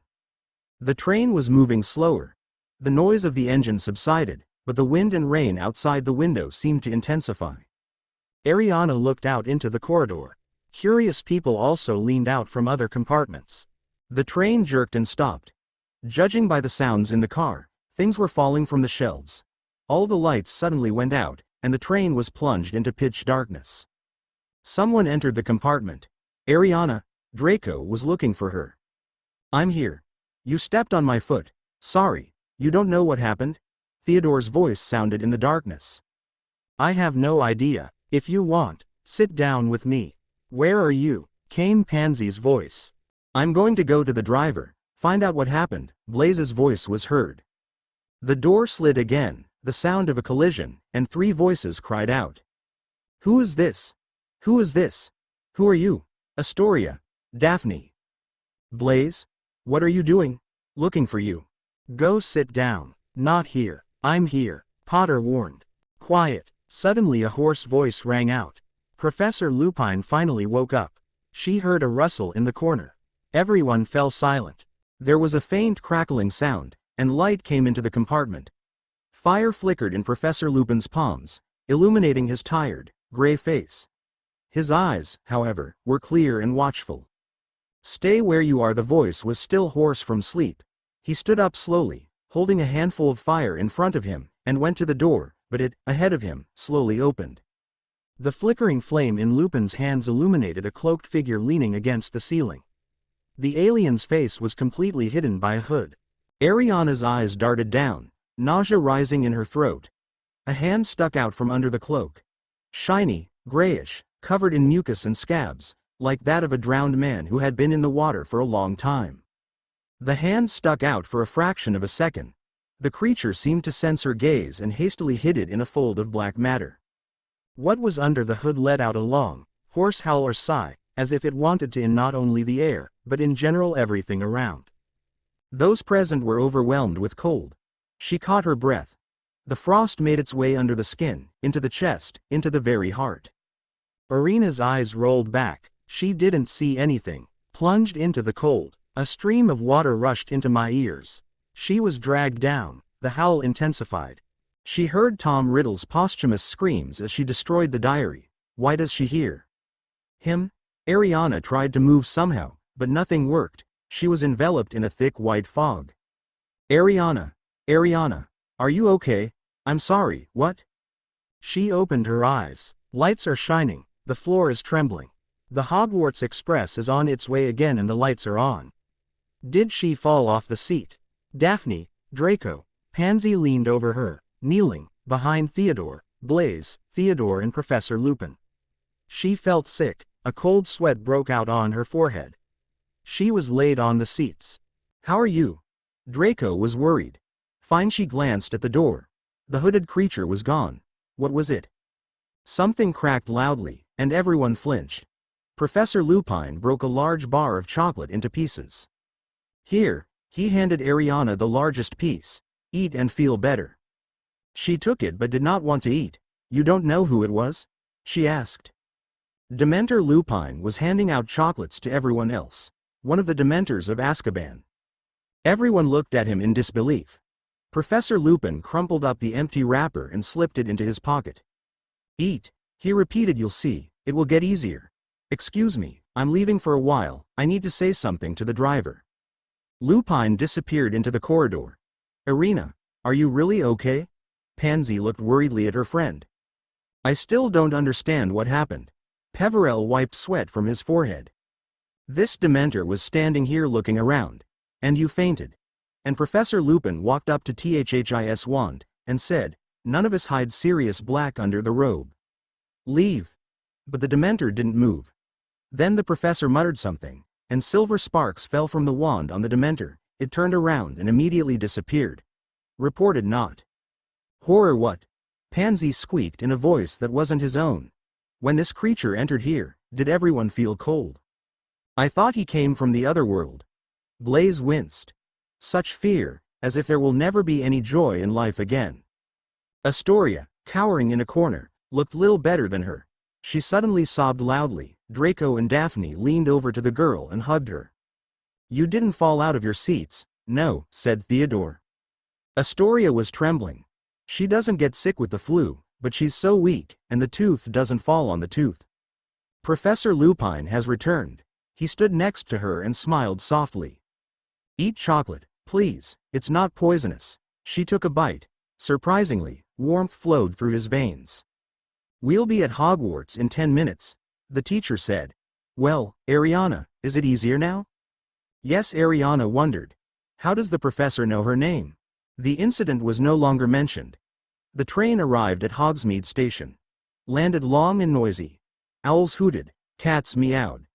[SPEAKER 1] The train was moving slower. The noise of the engine subsided, but the wind and rain outside the window seemed to intensify. Ariana looked out into the corridor. Curious people also leaned out from other compartments.
[SPEAKER 2] The train jerked and stopped. Judging by the sounds in the car, things were falling from the shelves. All the lights suddenly went out, and the train was plunged into pitch darkness. Someone entered the compartment. Ariana, Draco was looking for her. I'm here. You stepped on my foot. Sorry, you don't know what happened? Theodore's voice sounded in the darkness.
[SPEAKER 1] I have no idea. If you want, sit down with me. Where are you? Came Pansy's voice.
[SPEAKER 2] I'm going to go to the driver, find out what happened. Blaze's voice was heard. The door slid again, the sound of a collision, and 3 voices cried out. Who is this? Who is this? Who are you? Astoria. Daphne. Blaze? What are you doing? Looking for you.
[SPEAKER 1] Go sit down. Not here. I'm here, Potter warned. Quiet. Suddenly a hoarse voice rang out. Professor Lupine finally woke up. She heard a rustle in the corner. Everyone fell silent.
[SPEAKER 2] There was a faint crackling sound, and light came into the compartment. Fire flickered in Professor Lupin's palms, illuminating his tired, gray face. His eyes, however, were clear and watchful. Stay where you are. The voice was still hoarse from sleep. He stood up slowly, holding a handful of fire in front of him, and went to the door, but it, ahead of him, slowly opened.
[SPEAKER 1] The flickering flame in Lupin's hands illuminated a cloaked figure leaning against the ceiling. The alien's face was completely hidden by a hood.
[SPEAKER 2] Ariana's eyes darted down, nausea rising in her throat. A hand stuck out from under the cloak. Shiny, grayish, covered in mucus and scabs, like that of a drowned man who had been in the water for a long time. The hand stuck out for a fraction of a second. The creature seemed to sense her gaze and hastily hid it in a fold of black matter.
[SPEAKER 1] What was under the hood let out a long, hoarse howl or sigh, as if it wanted to in not only the air, but in general everything around.
[SPEAKER 2] Those present were overwhelmed with cold. She caught her breath. The frost made its way under the skin, into the chest, into the very heart.
[SPEAKER 1] Arena's eyes rolled back. She didn't see anything. Plunged into the cold. A stream of water rushed into my ears. She was dragged down. The howl intensified. She heard Tom Riddle's posthumous screams as she destroyed the diary. Why does she hear him? Ariana tried to move somehow, but nothing worked. She was enveloped in a thick white fog. Ariana, Ariana, are you okay? I'm sorry, what? She opened her eyes. Lights are shining. The floor is trembling. The Hogwarts Express is on its way again and the lights are on. Did she fall off the seat? Daphne, Draco, Pansy leaned over her, kneeling, behind Theodore, Blaze, Theodore and Professor Lupin. She felt sick. A cold sweat broke out on her forehead. She was laid on the seats. How are you? Draco was worried. Fine. She glanced at the door. The hooded creature was gone. What was it? Something cracked loudly, and everyone flinched. Professor Lupine broke a large bar of chocolate into pieces. Here, he handed Ariana the largest piece. Eat and feel better. She took it but did not want to eat. You don't know who it was? She asked. Dementor Lupine was handing out chocolates to everyone else. One of the Dementors of Azkaban. Everyone looked at him in disbelief. Professor Lupin crumpled up the empty wrapper and slipped it into his pocket. Eat, he repeated. You'll see, it will get easier. Excuse me, I'm leaving for a while. I need to say something to the driver. Lupine disappeared into the corridor. Areana, are you really okay? Pansy looked worriedly at her friend. I still don't understand what happened. Peverell wiped sweat from his forehead. This Dementor was standing here looking around. And you fainted. And Professor Lupin walked up to This wand, and said, none of us hide Sirius Black under the robe. Leave. But the Dementor didn't move. Then the professor muttered something, and silver sparks fell from the wand on the Dementor. It turned around and immediately disappeared. Reported not. Horror. What? Pansy squeaked in a voice that wasn't his own. When this creature entered here, did everyone feel cold? I thought he came from the other world. Blaze winced. Such fear, as if there will never be any joy in life again. Astoria, cowering in a corner, looked little better than her. She suddenly sobbed loudly. Draco and Daphne leaned over to the girl and hugged her. You didn't fall out of your seats. No, said Theodore. Astoria was trembling. She doesn't get sick with the flu, but she's so weak, and the tooth doesn't fall on the tooth.
[SPEAKER 2] Professor Lupine has returned. He stood next to her and smiled softly. Eat chocolate, please, it's not poisonous. She took a bite. Surprisingly, warmth flowed through his veins. We'll be at Hogwarts in 10 minutes, the teacher said. Well, Ariana, is it easier now? Yes, Ariana wondered. How does the professor know her name? The incident was no longer mentioned. The train arrived at Hogsmeade Station. Landed long and noisy. Owls hooted, cats meowed.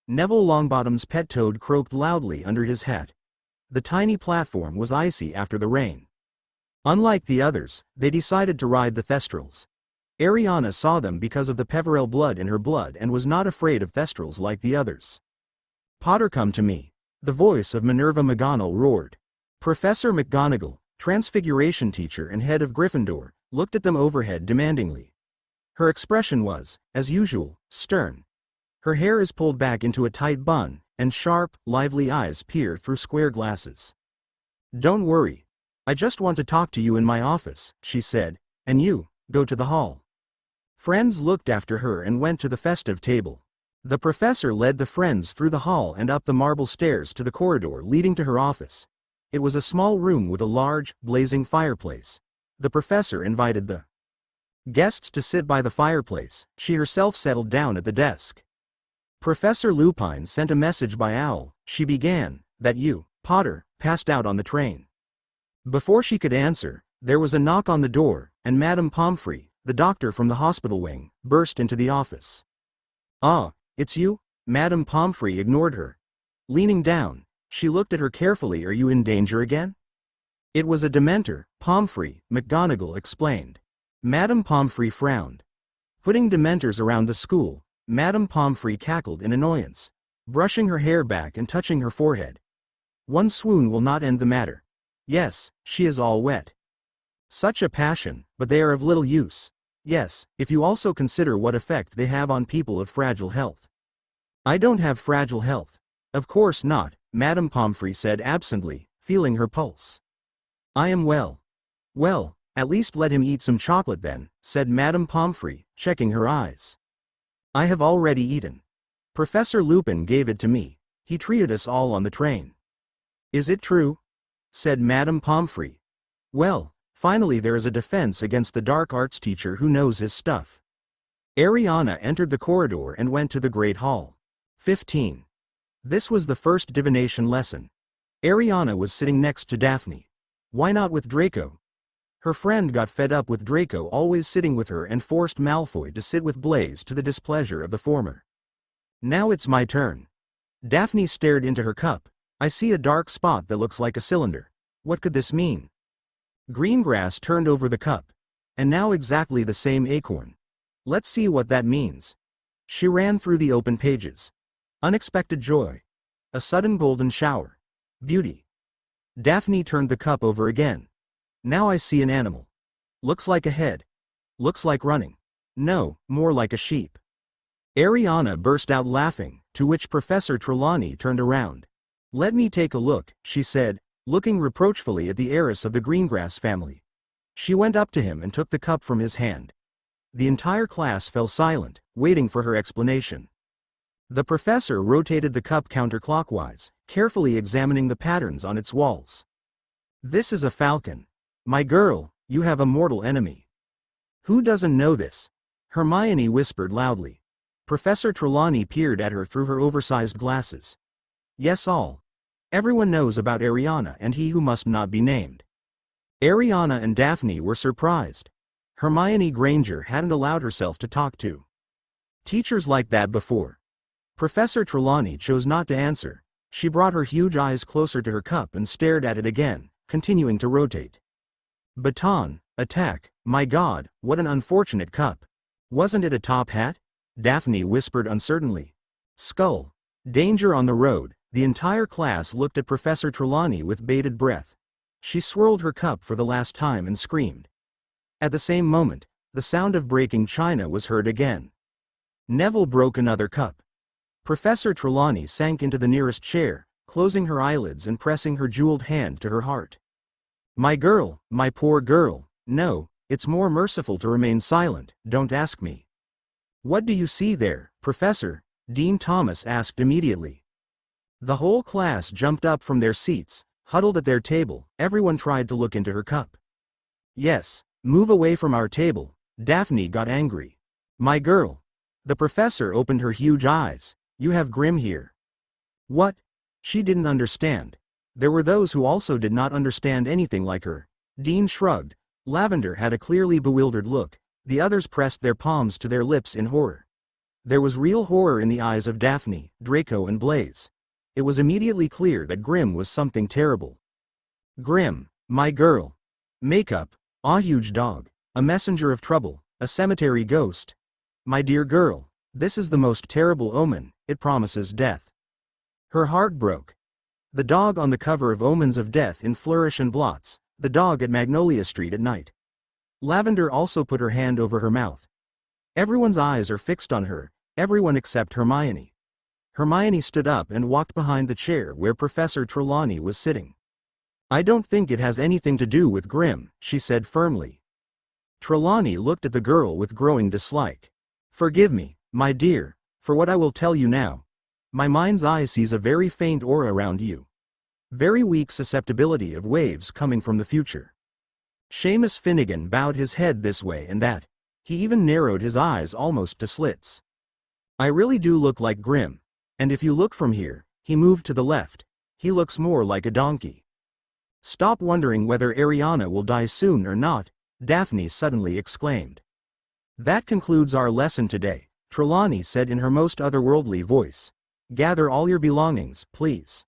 [SPEAKER 2] Neville Longbottom's pet toad croaked loudly under his hat. The tiny platform was icy after the rain. Unlike the others, they decided to ride the Thestrals. Ariana saw them because of the Peverell blood in her blood and was not afraid of Thestrals like the others. Potter, come to me, the voice of Minerva McGonagall roared. Professor McGonagall, Transfiguration teacher and head of Gryffindor, looked at them overhead demandingly. Her expression was, as usual, stern. Her hair is pulled back into a tight bun, and sharp, lively eyes peer through square glasses. Don't worry. I just want to talk to you in my office, she said, and you, go to the hall. Friends looked after her and went to the festive table. The professor led the friends through the hall and up the marble stairs to the corridor leading to her office. It was a small room with a large, blazing fireplace. The professor invited the guests to sit by the fireplace. She herself settled down at the desk. Professor Lupine sent a message by owl. She began, that you, Potter, passed out on the train. Before she could answer, there was a knock on the door, and Madame Pomfrey, the doctor from the hospital wing, burst into the office. Ah, it's you? Madame Pomfrey ignored her. Leaning down, she looked at her carefully. Are you in danger again? It was a Dementor, Pomfrey, McGonagall explained. Madame Pomfrey frowned. Putting Dementors around the school, Madame Pomfrey cackled in annoyance, brushing her hair back and touching her forehead. One swoon will not end the matter. Yes, she is all wet. Such a passion, but they are of little use. Yes, if you also consider what effect they have on people of fragile health. I don't have fragile health. Of course not, Madame Pomfrey said absently, feeling her pulse. I am well. Well, at least let him eat some chocolate then, said Madame Pomfrey, checking her eyes. I have already eaten. Professor Lupin gave it to me. He treated us all on the train. Is it true? Said Madame Pomfrey. Well, finally there is a defense against the dark arts teacher who knows his stuff. Ariana entered the corridor and went to the Great Hall. 15. This was the first divination lesson. Ariana was sitting next to Daphne. Why not with Draco? Her friend got fed up with Draco always sitting with her and forced Malfoy to sit with Blaise to the displeasure of the former. Now it's my turn. Daphne stared into her cup. I see a dark spot that looks like a cylinder. What could this mean? Greengrass turned over the cup. And now exactly the same acorn. Let's see what that means. She ran through the open pages. Unexpected joy. A sudden golden shower. Beauty. Daphne turned the cup over again. Now I see an animal. Looks like a head. Looks like running. No, more like a sheep. Ariana burst out laughing, to which Professor Trelawney turned around. Let me take a look, she said, looking reproachfully at the heiress of the Greengrass family. She went up to him and took the cup from his hand. The entire class fell silent, waiting for her explanation. The professor rotated the cup counterclockwise, carefully examining the patterns on its walls. This is a falcon. My girl, you have a mortal enemy. Who doesn't know this? Hermione whispered loudly. Professor Trelawney peered at her through her oversized glasses. Yes, all. Everyone knows about Ariana and he who must not be named. Ariana and Daphne were surprised. Hermione Granger hadn't allowed herself to talk to teachers like that before. Professor Trelawney chose not to answer. She brought her huge eyes closer to her cup and stared at it again, continuing to rotate. Baton, attack, my God, what an unfortunate cup. Wasn't it a top hat? Daphne whispered uncertainly. Skull. Danger on the road. The entire class looked at Professor Trelawney with bated breath. She swirled her cup for the last time and screamed. At the same moment, the sound of breaking china was heard again. Neville broke another cup. Professor Trelawney sank into the nearest chair, closing her eyelids and pressing her jeweled hand to her heart. My girl, my poor girl, no, it's more merciful to remain silent, don't ask me. What do you see there? Professor, Dean Thomas asked immediately. The whole class jumped up from their seats, huddled at their table. Everyone tried to look into her cup. Yes, move away from our table. Daphne got angry. My girl. The professor opened her huge eyes. You have Grim here. What? She didn't understand. There were those who also did not understand anything like her. Dean shrugged. Lavender had a clearly bewildered look. The others pressed their palms to their lips in horror. There was real horror in the eyes of Daphne, Draco and Blaze. It was immediately clear that Grim was something terrible. Grim, my girl. Makeup, a huge dog, a messenger of trouble, a cemetery ghost. My dear girl, this is the most terrible omen, it promises death. Her heart broke. The dog on the cover of Omens of Death in Flourish and Blots, the dog at Magnolia Street at night. Lavender also put her hand over her mouth. Everyone's eyes are fixed on her, everyone except Hermione. Hermione stood up and walked behind the chair where Professor Trelawney was sitting. I don't think it has anything to do with Grim, she said firmly. Trelawney looked at the girl with growing dislike. Forgive me, my dear, for what I will tell you now. My mind's eye sees a very faint aura around you. Very weak susceptibility of waves coming from the future. Seamus Finnegan bowed his head this way and that. He even narrowed his eyes almost to slits. I really do look like Grim. And if you look from here, he moved to the left. He looks more like a donkey. Stop wondering whether Ariana will die soon or not, Daphne suddenly exclaimed. That concludes our lesson today, Trelawney said in her most otherworldly voice. Gather all your belongings, please.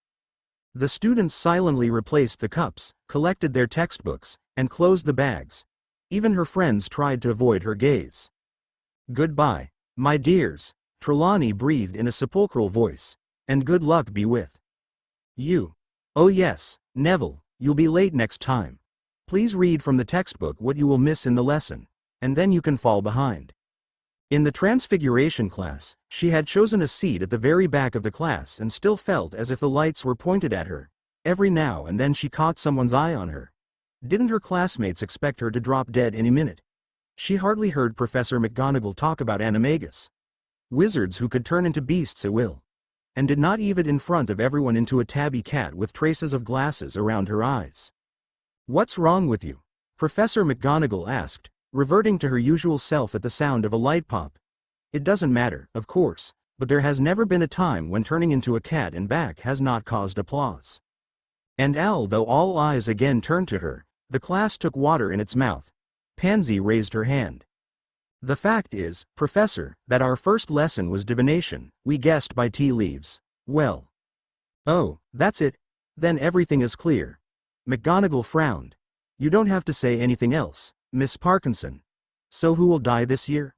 [SPEAKER 2] The students silently replaced the cups, collected their textbooks, and closed the bags. Even her friends tried to avoid her gaze. Goodbye, my dears, Trelawney breathed in a sepulchral voice, and good luck be with you. Oh yes, Neville, you'll be late next time. Please read from the textbook what you will miss in the lesson, and then you can fall behind. In the Transfiguration class, she had chosen a seat at the very back of the class and still felt as if the lights were pointed at her. Every now and then she caught someone's eye on her. Didn't her classmates expect her to drop dead any minute? She hardly heard Professor McGonagall talk about animagus. Wizards who could turn into beasts at will. And did not even in front of everyone into a tabby cat with traces of glasses around her eyes. What's wrong with you? Professor McGonagall asked, reverting to her usual self at the sound of a light pop. It doesn't matter, of course, but there has never been a time when turning into a cat and back has not caused applause. And although all eyes again turned to her, the class took water in its mouth. Pansy raised her hand. The fact is, Professor, that our first lesson was divination, we guessed by tea leaves. Well. Oh, that's it? Then everything is clear. McGonagall frowned. You don't have to say anything else, Miss Parkinson. So who will die this year?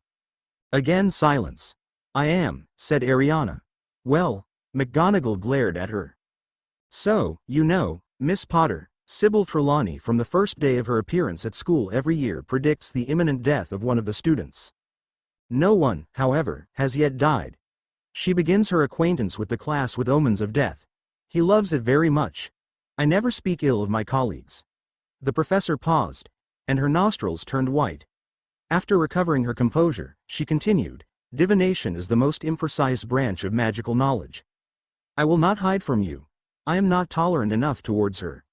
[SPEAKER 2] Again silence. I am, said Ariana. Well, McGonagall glared at her. So, you know, Miss Potter, Sybil Trelawney from the first day of her appearance at school every year predicts the imminent death of one of the students. No one, however, has yet died. She begins her acquaintance with the class with omens of death. He loves it very much. I never speak ill of my colleagues. The professor paused, and her nostrils turned white. After recovering her composure, she continued, divination is the most imprecise branch of magical knowledge. I will not hide from you. I am not tolerant enough towards her.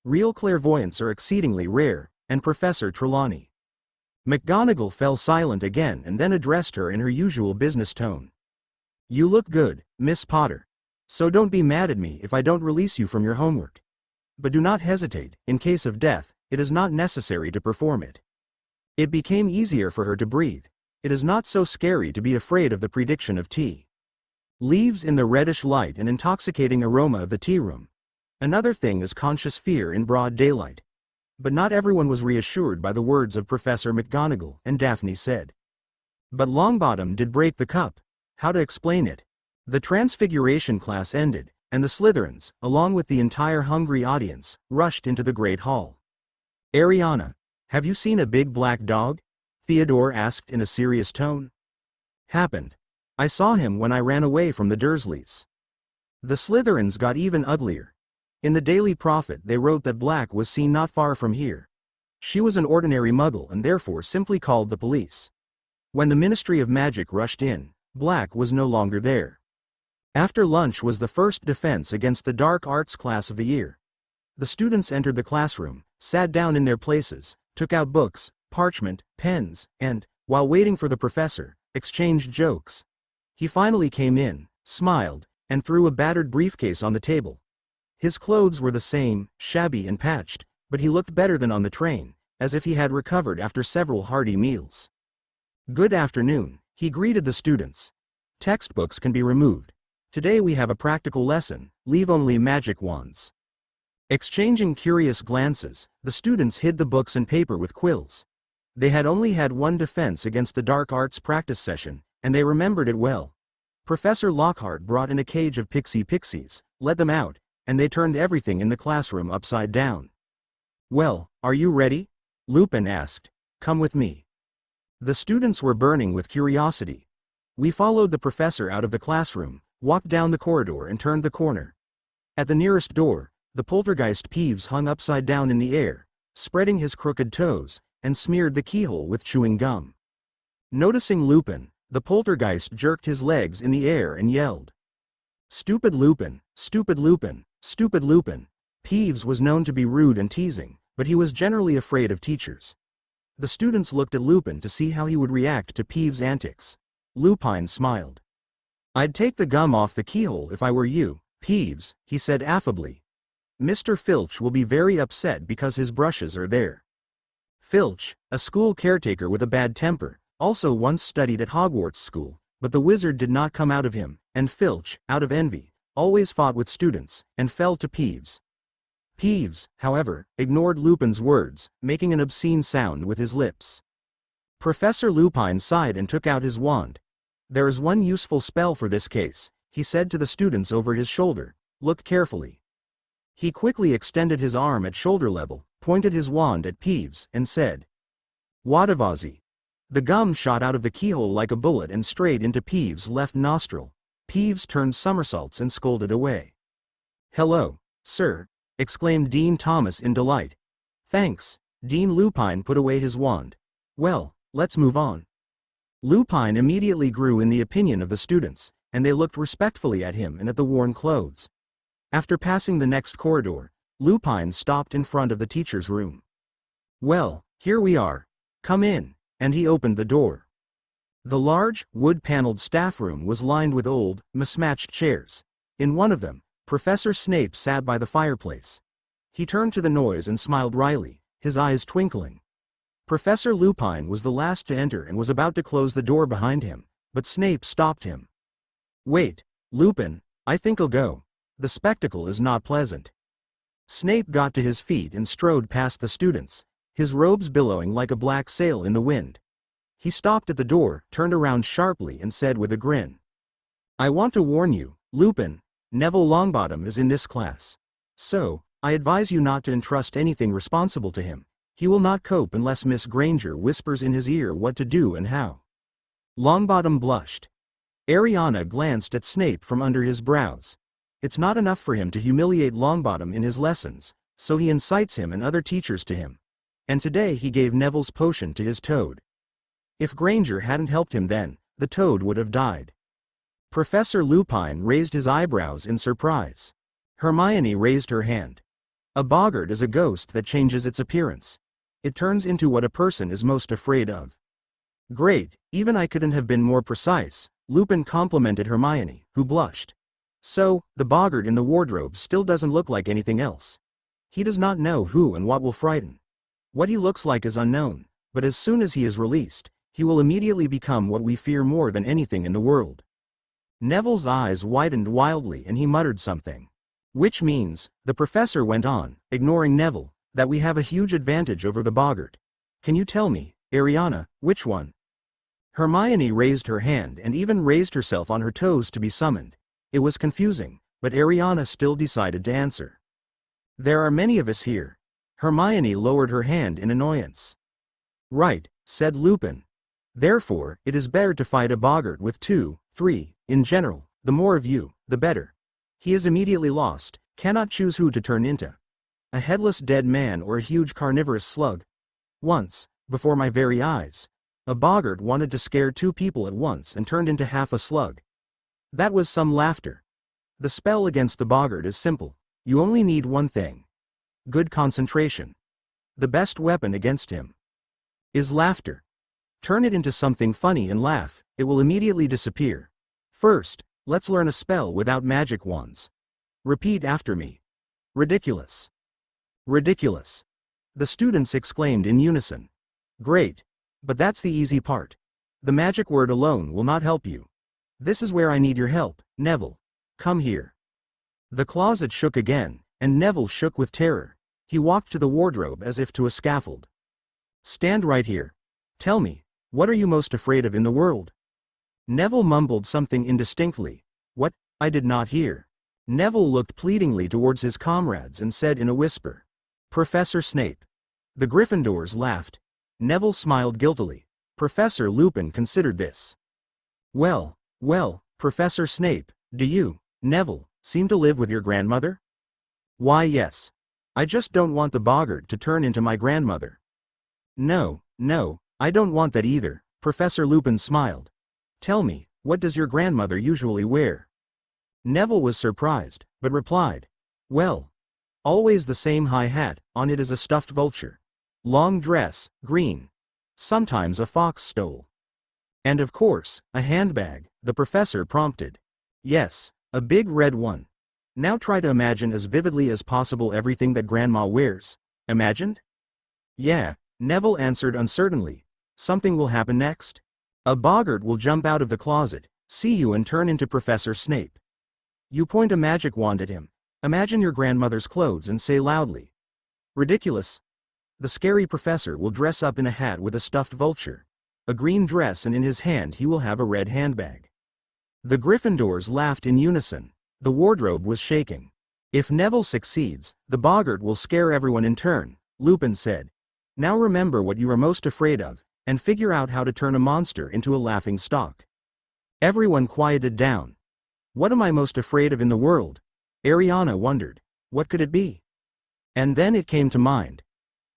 [SPEAKER 2] Real clairvoyants are exceedingly rare, and Professor Trelawney. McGonagall fell silent again and then addressed her in her usual business tone. You look good, Miss Potter. So don't be mad at me if I don't release you from your homework. But do not hesitate, in case of death, it is not necessary to perform it. It became easier for her to breathe. It is not so scary to be afraid of the prediction of tea. Leaves in the reddish light and intoxicating aroma of the tea room. Another thing is conscious fear in broad daylight. But not everyone was reassured by the words of Professor McGonagall, and Daphne said. But Longbottom did break the cup. How to explain it? The Transfiguration class ended, and the Slytherins, along with the entire hungry audience, rushed into the Great Hall. Ariana, have you seen a big black dog? Theodore asked in a serious tone. Happened. I saw him when I ran away from the Dursleys. The Slytherins got even uglier. In the Daily Prophet they wrote that Black was seen not far from here. She was an ordinary muggle and therefore simply called the police. When the Ministry of Magic rushed in, Black was no longer there. After lunch was the first defense against the dark arts class of the year. The students entered the classroom, sat down in their places, took out books, parchment, pens, and, while waiting for the professor, exchanged jokes. He finally came in, smiled, and threw a battered briefcase on the table. His clothes were the same, shabby and patched, but he looked better than on the train, as if he had recovered after several hearty meals. "Good afternoon," he greeted the students. "Textbooks can be removed. Today we have a practical lesson, leave only magic wands." Exchanging curious glances, the students hid the books and paper with quills. They had only had one defense against the dark arts practice session, and they remembered it well. Professor Lockhart brought in a cage of pixies, let them out, and they turned everything in the classroom upside down. "Well, are you ready?" Lupin asked. "Come with me." The students were burning with curiosity. We followed the professor out of the classroom, walked down the corridor and turned the corner. At the nearest door, the poltergeist Peeves hung upside down in the air, spreading his crooked toes, and smeared the keyhole with chewing gum. Noticing Lupin, the poltergeist jerked his legs in the air and yelled, "Stupid Lupin, stupid Lupin, stupid Lupin." Peeves was known to be rude and teasing, but he was generally afraid of teachers. The students looked at Lupin to see how he would react to Peeves' antics. Lupin smiled. "I'd take the gum off the keyhole if I were you, Peeves," he said affably. "Mr. Filch will be very upset because his brushes are there." Filch, a school caretaker with a bad temper, also once studied at Hogwarts school, but the wizard did not come out of him, and Filch, out of envy, always fought with students, and fell to Peeves. Peeves, however, ignored Lupin's words, making an obscene sound with his lips. Professor Lupin sighed and took out his wand. "There is one useful spell for this case," he said to the students over his shoulder. "Look carefully." He quickly extended his arm at shoulder level, pointed his wand at Peeves, and said, "Wadavazi." The gum shot out of the keyhole like a bullet and straight into Peeves' left nostril. Peeves turned somersaults and scolded away. "Hello, sir," exclaimed Dean Thomas in delight. "Thanks." Dean Lupin put away his wand. "Well, let's move on." Lupin immediately grew in the opinion of the students, and they looked respectfully at him and at the worn clothes. After passing the next corridor, Lupin stopped in front of the teacher's room. "Well, here we are. Come in," and he opened the door. The large, wood-paneled staff room was lined with old, mismatched chairs. In one of them, Professor Snape sat by the fireplace. He turned to the noise and smiled wryly, his eyes twinkling. Professor Lupin was the last to enter and was about to close the door behind him, but Snape stopped him. "Wait, Lupin, I think I'll go. The spectacle is not pleasant." Snape got to his feet and strode past the students, his robes billowing like a black sail in the wind. He stopped at the door, turned around sharply and said with a grin, "I want to warn you, Lupin, Neville Longbottom is in this class. So, I advise you not to entrust anything responsible to him. He will not cope unless Miss Granger whispers in his ear what to do and how." Longbottom blushed. Ariana glanced at Snape from under his brows. It's not enough for him to humiliate Longbottom in his lessons, so he incites him and other teachers to him. And today he gave Neville's potion to his toad. If Granger hadn't helped him then, the toad would have died. Professor Lupin raised his eyebrows in surprise. Hermione raised her hand. "A boggart is a ghost that changes its appearance. It turns into what a person is most afraid of." "Great, even I couldn't have been more precise," Lupin complimented Hermione, who blushed. "So, the boggart in the wardrobe still doesn't look like anything else. He does not know who and what will frighten. What he looks like is unknown, but as soon as he is released, he will immediately become what we fear more than anything in the world." Neville's eyes widened wildly and he muttered something. "Which means," the professor went on, ignoring Neville, "that we have a huge advantage over the boggart. Can you tell me, Ariana, which one?" Hermione raised her hand and even raised herself on her toes to be summoned. It was confusing, but Ariana still decided to answer. "There are many of us here." Hermione lowered her hand in annoyance. "Right," said Lupin. "Therefore, it is better to fight a boggart with 2, 3, in general, the more of you, the better. He is immediately lost, cannot choose who to turn into. A headless dead man or a huge carnivorous slug. Once, before my very eyes, A boggart wanted to scare two people at once and turned into half a slug. That was some laughter. The spell against the boggart is simple. You only need one thing. Good concentration. The best weapon against him is laughter. Turn it into something funny and laugh, it will immediately disappear. First, let's learn a spell without magic wands. Repeat after me. Ridiculous. Ridiculous. The students exclaimed in unison. Great. But that's the easy part. The magic word alone will not help you. This is where I need your help, Neville. Come here. The closet shook again, and Neville shook with terror. He walked to the wardrobe as if to a scaffold. Stand right here. Tell me, what are you most afraid of in the world? Neville mumbled something indistinctly. What? I did not hear. Neville looked pleadingly towards his comrades and said in a whisper. Professor Snape. The Gryffindors laughed. Neville smiled guiltily. Professor Lupin considered this. Well, Professor Snape, do you, Neville, seem to live with your grandmother? Why yes. I just don't want the boggart to turn into my grandmother. No, I don't want that either, Professor Lupin smiled. Tell me, what does your grandmother usually wear? Neville was surprised, but replied. Well, always the same high hat, on it is a stuffed vulture. Long dress, green. Sometimes a fox stole. And of course, a handbag, the professor prompted. Yes, a big red one. Now try to imagine as vividly as possible everything that Grandma wears. Imagined? Yeah, Neville answered uncertainly. Something will happen next. A boggart will jump out of the closet, see you and turn into Professor Snape. You point a magic wand at him. Imagine your grandmother's clothes and say loudly. Ridiculous. The scary professor will dress up in a hat with a stuffed vulture, a green dress, and in his hand he will have a red handbag. The Gryffindors laughed in unison. The wardrobe was shaking. If Neville succeeds, the boggart will scare everyone in turn, Lupin said. Now remember what you are most afraid of, and figure out how to turn a monster into a laughing stock. Everyone quieted down. What am I most afraid of in the world? Ariana wondered. What could it be? And then it came to mind.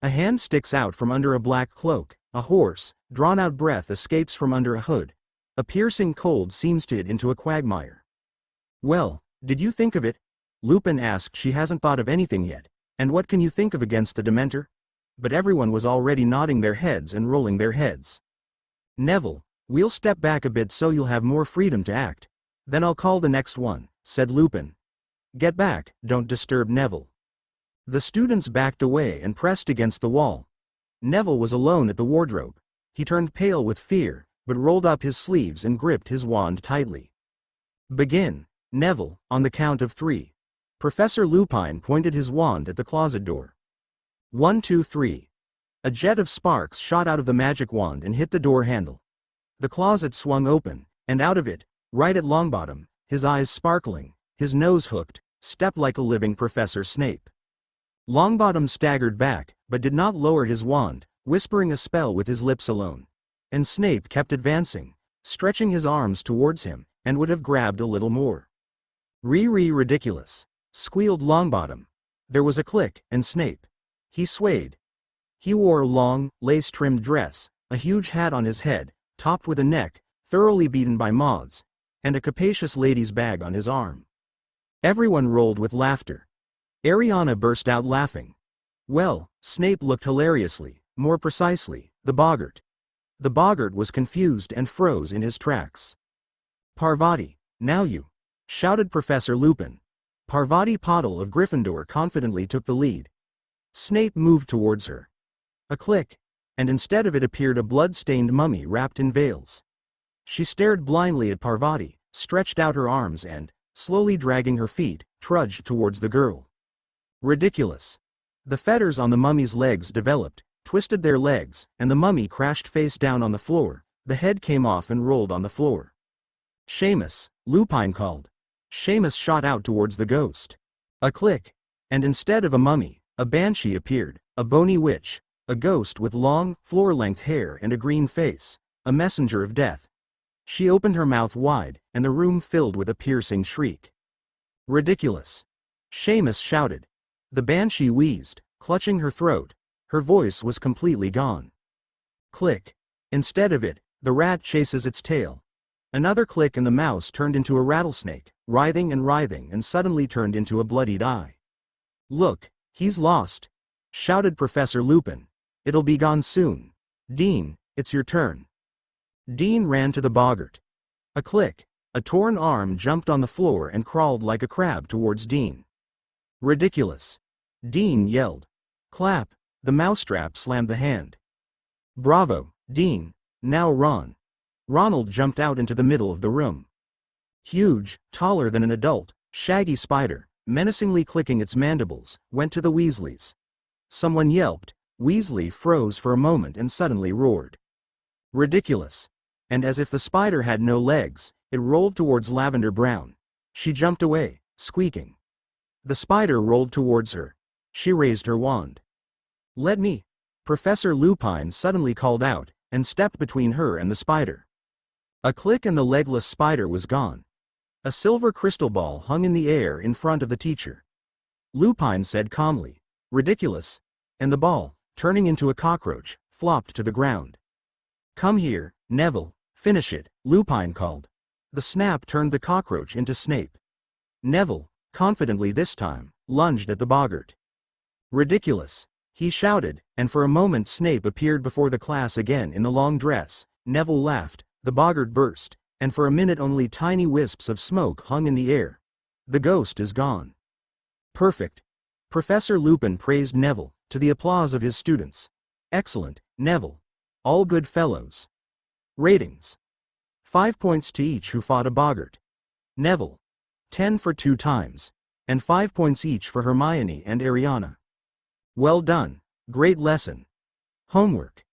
[SPEAKER 2] A hand sticks out from under a black cloak, a hoarse, drawn-out breath escapes from under a hood. A piercing cold seems to it into a quagmire. Well, did you think of it? Lupin asked. She hasn't thought of anything yet. And what can you think of against the Dementor? But everyone was already nodding their heads and rolling their heads. Neville, we'll step back a bit so you'll have more freedom to act. Then I'll call the next one, said Lupin. Get back, don't disturb Neville. The students backed away and pressed against the wall. Neville was alone at the wardrobe. He turned pale with fear, but rolled up his sleeves and gripped his wand tightly. Begin, Neville, on the count of 3. Professor Lupin pointed his wand at the closet door. 1, 2, 3. A jet of sparks shot out of the magic wand and hit the door handle. The closet swung open, and out of it, right at Longbottom, his eyes sparkling, his nose hooked, stepped like a living Professor Snape. Longbottom staggered back, but did not lower his wand, whispering a spell with his lips alone. And Snape kept advancing, stretching his arms towards him, and would have grabbed a little more. Ridiculous, squealed Longbottom. There was a click, and Snape. He swayed. He wore a long, lace-trimmed dress, a huge hat on his head, topped with a neck, thoroughly beaten by moths, and a capacious lady's bag on his arm. Everyone rolled with laughter. Ariana burst out laughing. Well, Snape looked hilariously, more precisely, the boggart. The boggart was confused and froze in his tracks. Parvati, now you, shouted Professor Lupin. Parvati Potter of Gryffindor confidently took the lead. Snape moved towards her. A click, and instead of it appeared a blood-stained mummy wrapped in veils. She stared blindly at Parvati, stretched out her arms and, slowly dragging her feet, trudged towards the girl. Ridiculous. The fetters on the mummy's legs developed, twisted their legs, and the mummy crashed face down on the floor. The head came off and rolled on the floor. Seamus, Lupin called. Seamus shot out towards the ghost. A click, and instead of a mummy, a banshee appeared, a bony witch, a ghost with long, floor-length hair and a green face, a messenger of death. She opened her mouth wide, and the room filled with a piercing shriek. Ridiculous. Seamus shouted. The banshee wheezed, clutching her throat. Her voice was completely gone. Click. Instead of it, the rat chases its tail. Another click and the mouse turned into a rattlesnake, writhing and suddenly turned into a bloodied eye. "Look, he's lost!" shouted Professor Lupin. "It'll be gone soon. Dean, it's your turn." Dean ran to the boggart. A click. A torn arm jumped on the floor and crawled like a crab towards Dean. "Ridiculous!" Dean yelled. Clap. The mousetrap slammed the hand. "Bravo, Dean. Now Ron." Ronald jumped out into the middle of the room. Huge, taller than an adult, shaggy spider, menacingly clicking its mandibles, went to the Weasleys. Someone yelped. Weasley froze for a moment and suddenly roared. "Ridiculous!" And as if the spider had no legs, it rolled towards Lavender Brown. She jumped away, squeaking. The spider rolled towards her. She raised her wand. "Let me!" Professor Lupin suddenly called out, and stepped between her and the spider. A click and the legless spider was gone. A silver crystal ball hung in the air in front of the teacher. Lupin said calmly, "Ridiculous," and the ball, turning into a cockroach, flopped to the ground. "Come here, Neville, finish it," Lupin called. The snap turned the cockroach into Snape. Neville, confidently this time, lunged at the boggart. "Ridiculous," he shouted, and for a moment Snape appeared before the class again in the long dress. Neville laughed, the boggart burst, and for a minute only tiny wisps of smoke hung in the air. "The ghost is gone." "Perfect." Professor Lupin praised Neville, to the applause of his students. "Excellent, Neville. All good fellows." Ratings. 5 points to each who fought a boggart. Neville. 10 for 2 times. And 5 points each for Hermione and Ariana. Well done. Great lesson. Homework.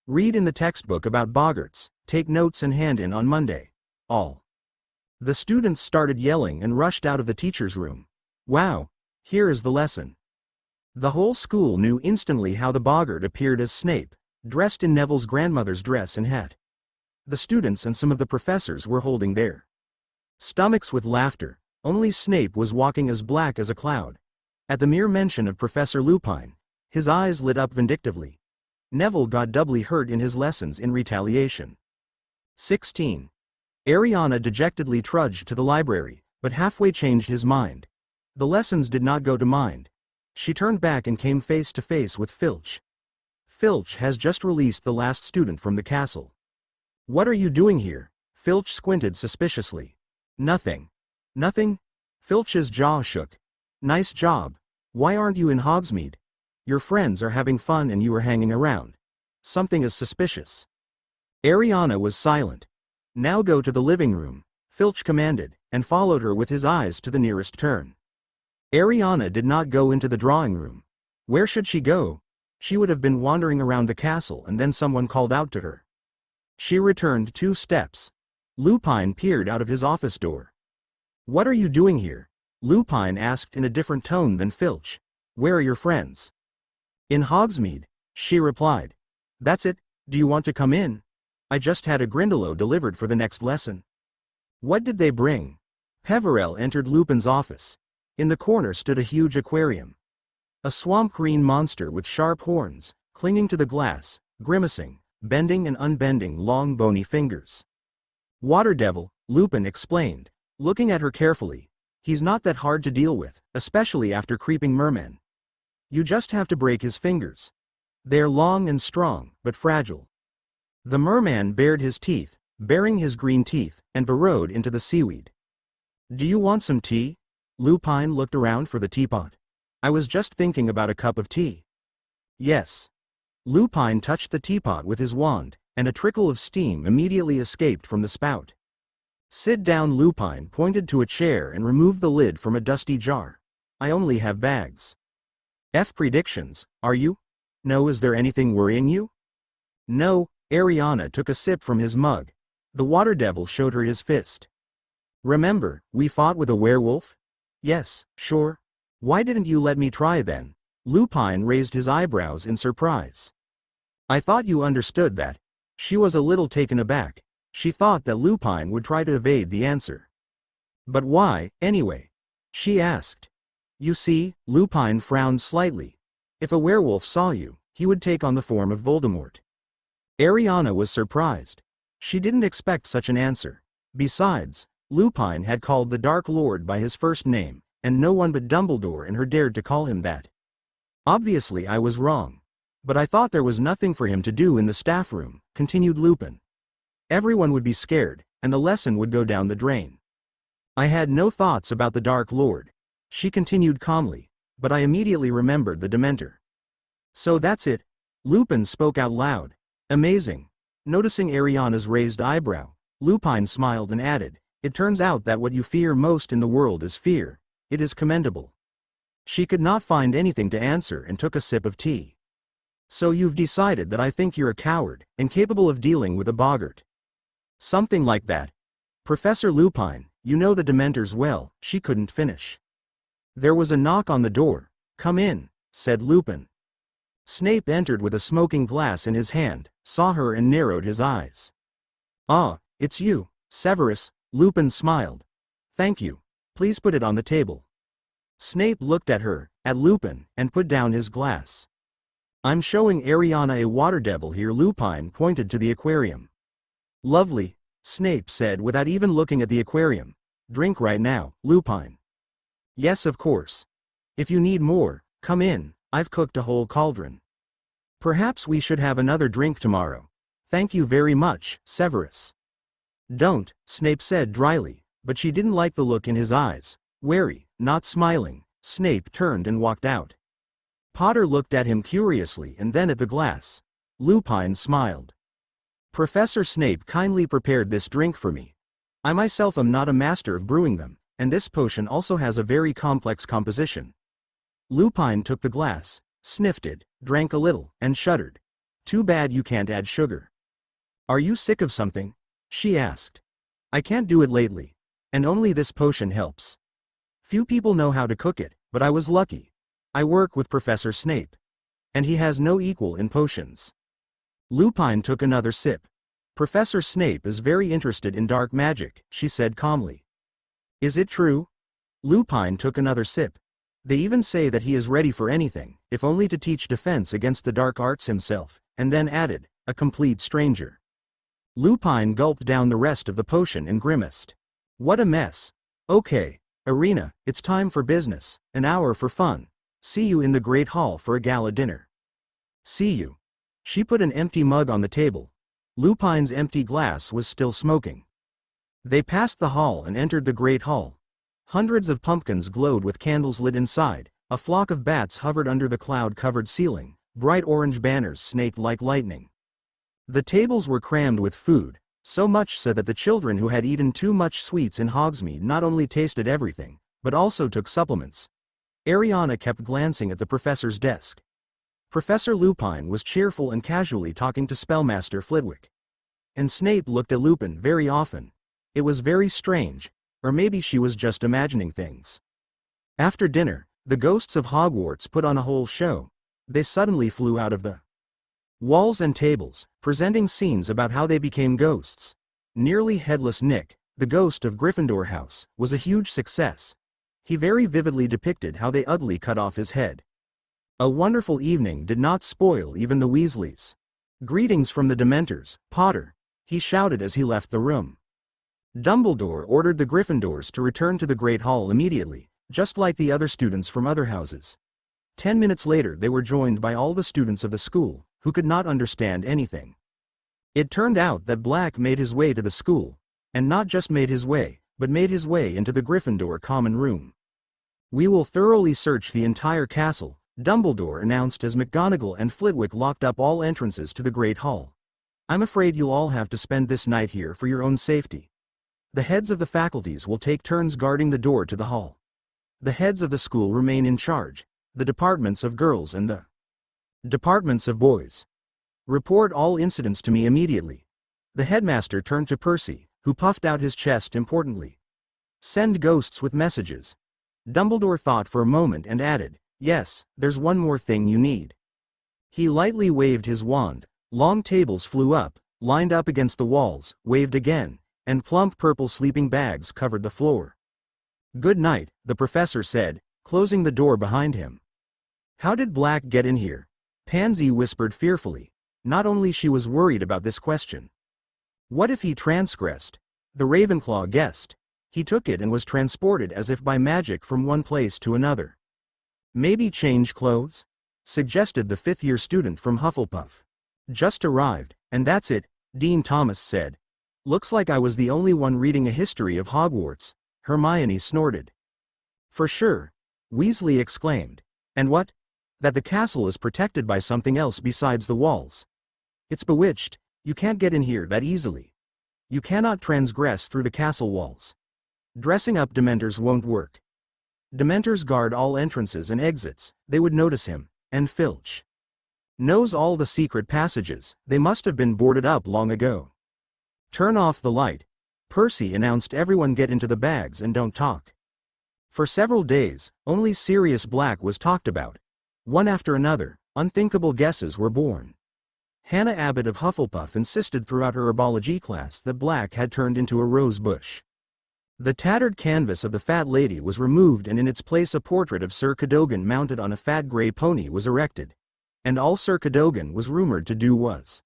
[SPEAKER 2] Read in the textbook about boggarts, take notes and hand in on Monday. All. The students started yelling and rushed out of the teacher's room. Wow, here is the lesson. The whole school knew instantly how the boggart appeared as Snape, dressed in Neville's grandmother's dress and hat. The students and some of the professors were holding their stomachs with laughter. Only Snape was walking as black as a cloud. At the mere mention of Professor Lupin, his eyes lit up vindictively. Neville got doubly hurt in his lessons in retaliation. 16. Ariana dejectedly trudged to the library, but halfway changed his mind. The lessons did not go to mind. She turned back and came face to face with Filch. "Filch has just released the last student from the castle." "What are you doing here?" Filch squinted suspiciously. "Nothing." "Nothing?" Filch's jaw shook. "Nice job. Why aren't you in Hogsmeade? Your friends are having fun and you are hanging around. Something is suspicious." Ariana was silent. "Now go to the living room," Filch commanded, and followed her with his eyes to the nearest turn. Ariana did not go into the drawing room. Where should she go? She would have been wandering around the castle and then someone called out to her. She returned 2 steps. Lupin peered out of his office door. "What are you doing here?" Lupin asked in a different tone than Filch. "Where are your friends?" "In Hogsmeade," she replied. "That's it, do you want to come in? I just had a Grindylow delivered for the next lesson." "What did they bring?" Peverell entered Lupin's office. In the corner stood a huge aquarium. A swamp green monster with sharp horns, clinging to the glass, grimacing, bending and unbending long bony fingers. "Water devil," Lupin explained, looking at her carefully. "He's not that hard to deal with, especially after creeping mermen. You just have to break his fingers. They're long and strong, but fragile." The merman bared his teeth, baring his green teeth, and burrowed into the seaweed. "Do you want some tea?" Lupin looked around for the teapot. "I was just thinking about a cup of tea." "Yes." Lupin touched the teapot with his wand, and a trickle of steam immediately escaped from the spout. "Sit down." Lupin pointed to a chair and removed the lid from a dusty jar. "I only have bags." Predictions, are you? No, is there anything worrying you? No. Ariana took a sip from his mug. The water devil showed her his fist. "Remember, we fought with a werewolf?" "Yes, sure. Why didn't you let me try then?" Lupin raised his eyebrows in surprise. "I thought you understood that." She was a little taken aback. She thought that Lupin would try to evade the answer. "But why, anyway?" she asked. "You see," Lupin frowned slightly. "If a werewolf saw you, he would take on the form of Voldemort." Ariana was surprised. She didn't expect such an answer. Besides, Lupin had called the Dark Lord by his first name, and no one but Dumbledore and her dared to call him that. Obviously I was wrong. But I thought there was nothing for him to do in the staff room, continued Lupin. Everyone would be scared, and the lesson would go down the drain. I had no thoughts about the Dark Lord, she continued calmly, but I immediately remembered the Dementor. So that's it? Lupin spoke out loud. Amazing. Noticing Ariana's raised eyebrow, Lupin smiled and added, it turns out that what you fear most in the world is fear. It is commendable. She could not find anything to answer and took a sip of tea. So you've decided that I think you're a coward, incapable of dealing with a boggart. Something like that. Professor Lupin, you know the Dementors well, she couldn't finish. There was a knock on the door. Come in, said Lupin. Snape entered with a smoking glass in his hand, saw her and narrowed his eyes. Ah, it's you, Severus, Lupin smiled. Thank you. Please put it on the table. Snape looked at her, at Lupin, and put down his glass. I'm showing Ariana a water devil here. Lupin pointed to the aquarium. Lovely, Snape said without even looking at the aquarium. Drink right now, Lupin. Yes, of course. If you need more, come in, I've cooked a whole cauldron. Perhaps we should have another drink tomorrow. Thank you very much, Severus. Don't, Snape said dryly, but she didn't like the look in his eyes. Wary, not smiling, Snape turned and walked out. Potter looked at him curiously and then at the glass. Lupin smiled. Professor Snape kindly prepared this drink for me. I myself am not a master of brewing them, and this potion also has a very complex composition. Lupin took the glass, sniffed it, drank a little, and shuddered. Too bad you can't add sugar. Are you sick of something? She asked. I can't do it lately, and only this potion helps. Few people know how to cook it, but I was lucky. I work with Professor Snape. And he has no equal in potions. Lupin took another sip. Professor Snape is very interested in dark magic, she said calmly. Is it true? Lupin took another sip. They even say that he is ready for anything, if only to teach defense against the dark arts himself, and then added, a complete stranger. Lupin gulped down the rest of the potion and grimaced. What a mess. Okay, Areana, it's time for business, an hour for fun. See you in the Great Hall for a gala dinner. See you. She put an empty mug on the table. Lupin's empty glass was still smoking. They passed the hall and entered the Great Hall. Hundreds of pumpkins glowed with candles lit inside, a flock of bats hovered under the cloud-covered ceiling, bright orange banners snaked like lightning. The tables were crammed with food, so much so that the children who had eaten too much sweets in Hogsmeade not only tasted everything, but also took supplements. Ariana kept glancing at the professor's desk. Professor Lupin was cheerful and casually talking to Spellmaster Flitwick. And Snape looked at Lupin very often. It was very strange, or maybe she was just imagining things. After dinner, the ghosts of Hogwarts put on a whole show. They suddenly flew out of the walls and tables, presenting scenes about how they became ghosts. Nearly Headless Nick, the ghost of Gryffindor House, was a huge success. He very vividly depicted how they ugly cut off his head. A wonderful evening did not spoil even the Weasleys. Greetings from the Dementors, Potter, he shouted as he left the room. Dumbledore ordered the Gryffindors to return to the Great Hall immediately, just like the other students from other houses. 10 minutes later they were joined by all the students of the school, who could not understand anything. It turned out that Black made his way to the school, and not just made his way, but made his way into the Gryffindor common room. We will thoroughly search the entire castle, Dumbledore announced as McGonagall and Flitwick locked up all entrances to the Great Hall. I'm afraid you'll all have to spend this night here for your own safety. The heads of the faculties will take turns guarding the door to the hall. The heads of the school remain in charge, the departments of girls and the departments of boys. Report all incidents to me immediately. The headmaster turned to Percy, who puffed out his chest importantly. Send ghosts with messages. Dumbledore thought for a moment and added, yes, there's one more thing you need. He lightly waved his wand. Long tables flew up, lined up against the walls, waved again, and plump purple sleeping bags covered the floor. Good night, the professor said, closing the door behind him. How did Black get in here? Pansy whispered fearfully. Not only she was worried about this question. What if he transgressed? The Ravenclaw guessed. He took it and was transported as if by magic from one place to another. Maybe change clothes? Suggested the fifth-year student from Hufflepuff. Just arrived, and that's it, Dean Thomas said. Looks like I was the only one reading a history of Hogwarts, Hermione snorted. For sure, Weasley exclaimed. And what? That the castle is protected by something else besides the walls. It's bewitched, you can't get in here that easily. You cannot transgress through the castle walls. Dressing up Dementors won't work. Dementors guard all entrances and exits, they would notice him, and Filch knows all the secret passages, they must have been boarded up long ago. Turn off the light. Percy announced, everyone get into the bags and don't talk. For several days, only Sirius Black was talked about. One after another, unthinkable guesses were born. Hannah Abbott of Hufflepuff insisted throughout her herbology class that Black had turned into a rose bush. The tattered canvas of the fat lady was removed and in its place a portrait of Sir Cadogan mounted on a fat grey pony was erected. And all Sir Cadogan was rumored to do was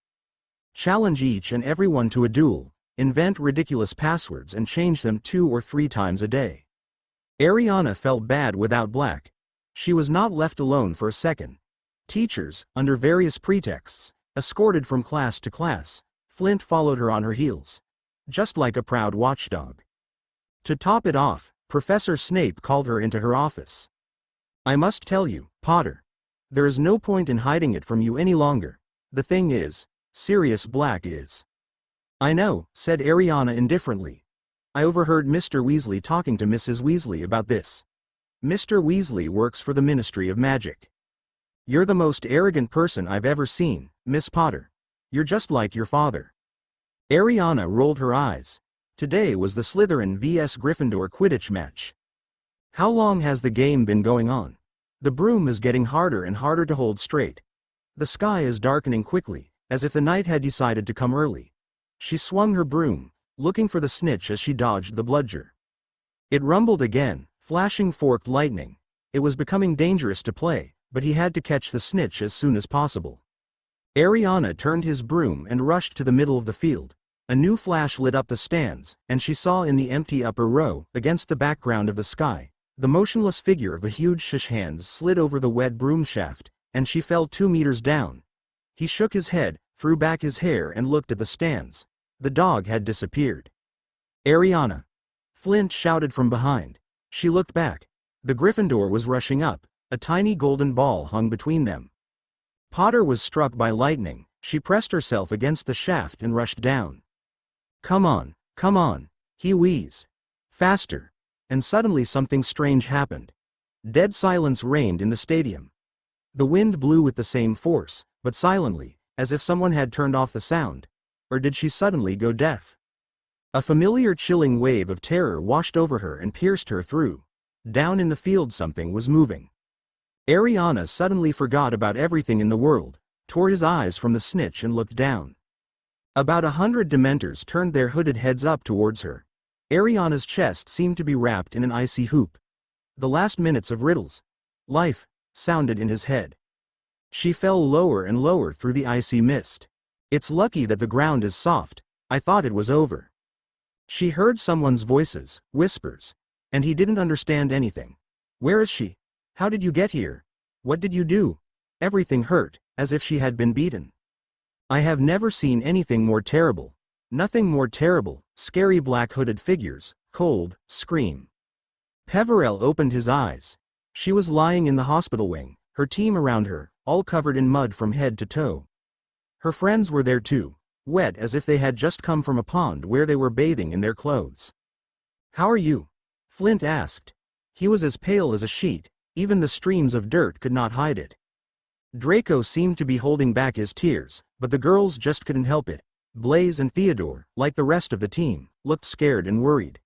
[SPEAKER 2] challenge each and everyone to a duel, invent ridiculous passwords and change them 2 or 3 times a day. Ariana felt bad without Black. She was not left alone for a second. Teachers, under various pretexts, escorted from class to class. Flint followed her on her heels, just like a proud watchdog. To top it off, Professor Snape called her into her office. I must tell you, Potter. There is no point in hiding it from you any longer. The thing is, Sirius Black is. I know, said Ariana indifferently. I overheard Mr. Weasley talking to Mrs. Weasley about this. Mr. Weasley works for the Ministry of Magic. You're the most arrogant person I've ever seen, Miss Potter. You're just like your father. Ariana rolled her eyes. Today was the Slytherin vs Gryffindor Quidditch match. How long has the game been going on? The broom is getting harder and harder to hold straight. The sky is darkening quickly, as if the night had decided to come early. She swung her broom, looking for the snitch as she dodged the bludger. It rumbled again, flashing forked lightning. It was becoming dangerous to play, but he had to catch the snitch as soon as possible. Ariana turned his broom and rushed to the middle of the field. A new flash lit up the stands, and she saw in the empty upper row, against the background of the sky, the motionless figure of a huge shush hand slid over the wet broom shaft, and she fell 2 meters down. He shook his head, threw back his hair and looked at the stands. The dog had disappeared. Ariana! Flint shouted from behind. She looked back. The Gryffindor was rushing up. A tiny golden ball hung between them. Potter was struck by lightning. She pressed herself against the shaft and rushed down. Come on, he wheezed. Faster. And suddenly something strange happened. Dead silence reigned in the stadium. The wind blew with the same force, but silently, as if someone had turned off the sound. Or did she suddenly go deaf? A familiar chilling wave of terror washed over her and pierced her through. Down in the field something was moving. Ariana suddenly forgot about everything in the world, tore his eyes from the snitch and looked down. About 100 Dementors turned their hooded heads up towards her. Ariana's chest seemed to be wrapped in an icy hoop. The last minutes of Riddle's life sounded in his head. She fell lower and lower through the icy mist. It's lucky that the ground is soft. I thought it was over. She heard someone's voices, whispers. And he didn't understand anything. Where is she? How did you get here? What did you do? Everything hurt, as if she had been beaten. I have never seen anything more terrible. Nothing more terrible. Scary black hooded figures, cold, scream. Peverell opened his eyes. She was lying in the hospital wing, her team around her, all covered in mud from head to toe. Her friends were there too, wet as if they had just come from a pond where they were bathing in their clothes. How are you? Flint asked. He was as pale as a sheet, even the streams of dirt could not hide it. Draco seemed to be holding back his tears, but the girls just couldn't help it. Blaise and Theodore, like the rest of the team, looked scared and worried.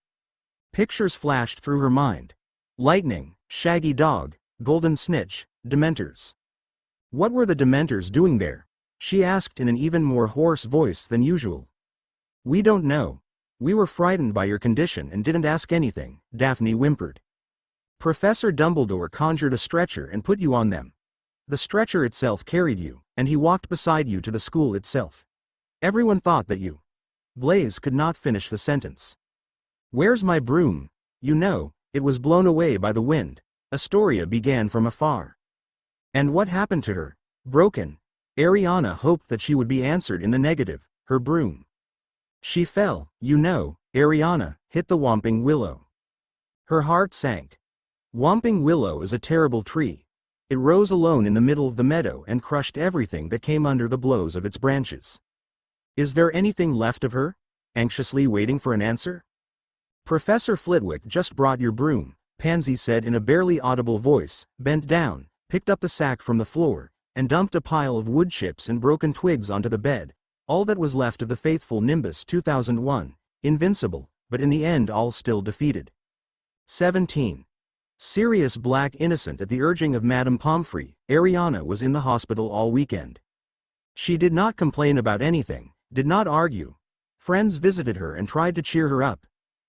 [SPEAKER 2] Pictures flashed through her mind. Lightning, shaggy dog, golden snitch, Dementors. What were the Dementors doing there? She asked in an even more hoarse voice than usual. We don't know. We were frightened by your condition and didn't ask anything, Daphne whimpered. Professor Dumbledore conjured a stretcher and put you on them. The stretcher itself carried you, and he walked beside you to the school itself. Everyone thought that you. Blaise could not finish the sentence. Where's my broom? You know, it was blown away by the wind. Astoria began from afar. And what happened to her? Broken. Ariana hoped that she would be answered in the negative, her broom. She fell, you know, Ariana, hit the Whomping Willow. Her heart sank. Whomping Willow is a terrible tree. It rose alone in the middle of the meadow and crushed everything that came under the blows of its branches. Is there anything left of her? Anxiously waiting for an answer. Professor Flitwick just brought your broom, Pansy said in a barely audible voice, bent down, picked up the sack from the floor, and dumped a pile of wood chips and broken twigs onto the bed, all that was left of the faithful Nimbus 2001, invincible, but in the end all still defeated. 17. Sirius Black innocent at the urging of Madame Pomfrey, Ariana was in the hospital all weekend. She did not complain about anything, did not argue. Friends visited her and tried to cheer her up.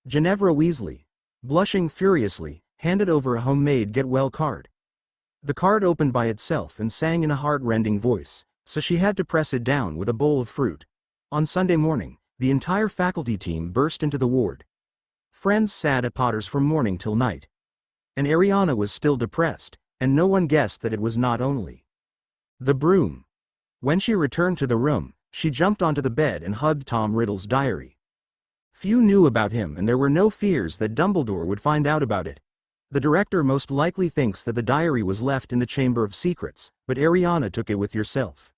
[SPEAKER 2] Ginevra Weasley, blushing furiously, handed over a homemade get-well card. The card opened by itself and sang in a heart-rending voice, so she had to press it down with a bowl of fruit. On Sunday morning, the entire faculty team burst into the ward. Friends sat at Potter's from morning till night. And Ariana was still depressed, and no one guessed that it was not only the broom. When she returned to the room, she jumped onto the bed and hugged Tom Riddle's diary. Few knew about him and there were no fears that Dumbledore would find out about it. The director most likely thinks that the diary was left in the Chamber of Secrets, but Ariana took it with yourself.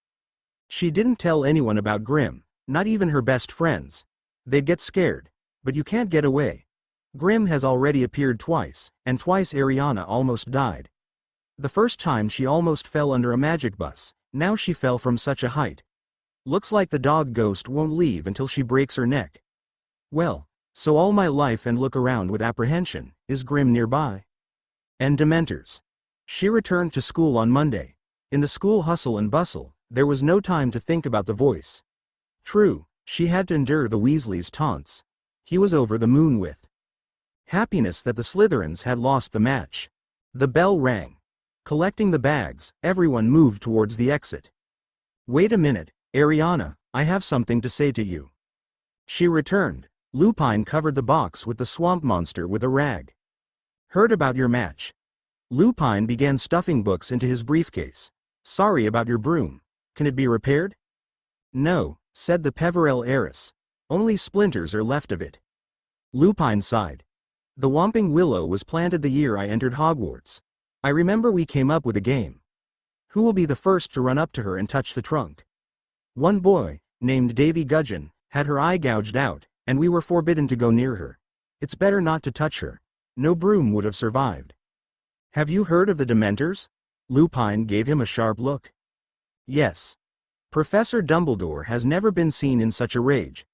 [SPEAKER 2] She didn't tell anyone about Grim, not even her best friends. They'd get scared, but you can't get away. Grim has already appeared twice, and twice Ariana almost died. The first time she almost fell under a magic bus, now she fell from such a height. Looks like the dog ghost won't leave until she breaks her neck. Well, so all my life and look around with apprehension, is Grim nearby? And Dementors. She returned to school on Monday. In the school hustle and bustle, there was no time to think about the voice. True, she had to endure the Weasleys' taunts. He was over the moon with happiness that the Slytherins had lost the match. The bell rang. Collecting the bags, everyone moved towards the exit. Wait a minute, Ariana, I have something to say to you. She returned. Lupine covered the box with the swamp monster with a rag. Heard about your match. Lupine began stuffing books into his briefcase. Sorry about your broom. Can it be repaired? No, said the Peverell heiress. Only splinters are left of it. Lupine sighed. The Whomping Willow was planted the year I entered Hogwarts. I remember we came up with a game. Who will be the first to run up to her and touch the trunk? One boy, named Davy Gudgeon, had her eye gouged out, and we were forbidden to go near her. It's better not to touch her. No broom would have survived. Have you heard of the Dementors? Lupine gave him a sharp look. Yes. Professor Dumbledore has never been seen in such a rage.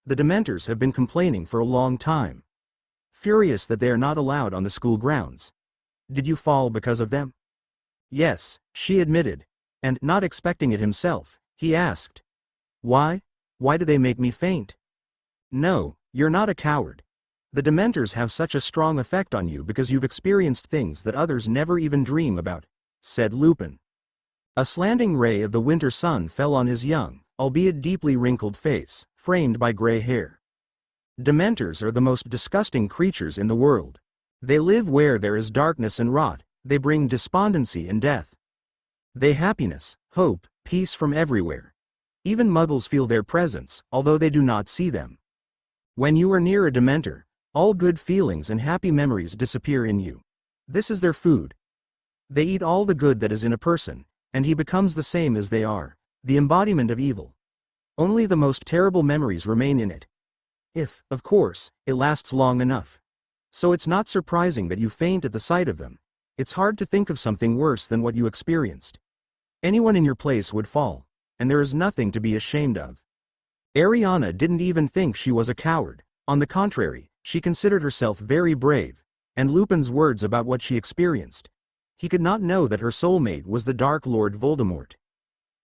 [SPEAKER 2] The Dementors have been complaining for a long time. Furious that they are not allowed on the school grounds. Did you fall because of them? Yes, she admitted. And, not expecting it himself, he asked. Why? Why do they make me faint? No, you're not a coward. The Dementors have such a strong effect on you because you've experienced things that others never even dream about, said Lupin. A slanting ray of the winter sun fell on his young, albeit deeply wrinkled face, framed by gray hair. Dementors are the most disgusting creatures in the world. They live where there is darkness and rot, they bring despondency and death. They happiness, hope, peace from everywhere. Even Muggles feel their presence, although they do not see them. When you are near a Dementor, all good feelings and happy memories disappear in you. This is their food. They eat all the good that is in a person, and he becomes the same as they are, the embodiment of evil. Only the most terrible memories remain in it. If, of course, it lasts long enough. So it's not surprising that you faint at the sight of them. It's hard to think of something worse than what you experienced. Anyone in your place would fall, and there is nothing to be ashamed of. Ariana didn't even think she was a coward. On the contrary, she considered herself very brave, and Lupin's words about what she experienced. He could not know that her soulmate was the Dark Lord Voldemort.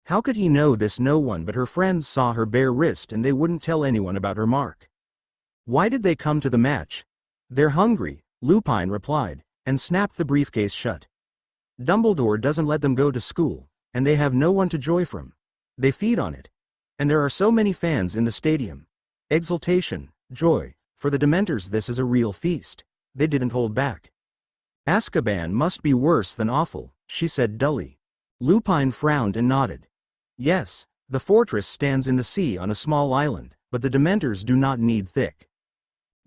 [SPEAKER 2] How could he know this? No one but her friends saw her bare wrist and they wouldn't tell anyone about her mark. Why did they come to the match? They're hungry, Lupine replied, and snapped the briefcase shut. Dumbledore doesn't let them go to school, and they have no one to joy from. They feed on it. And there are so many fans in the stadium. Exultation, joy, for the Dementors this is a real feast. They didn't hold back. Azkaban must be worse than awful, she said dully. Lupin frowned and nodded. Yes, the fortress stands in the sea on a small island, but the Dementors do not need thick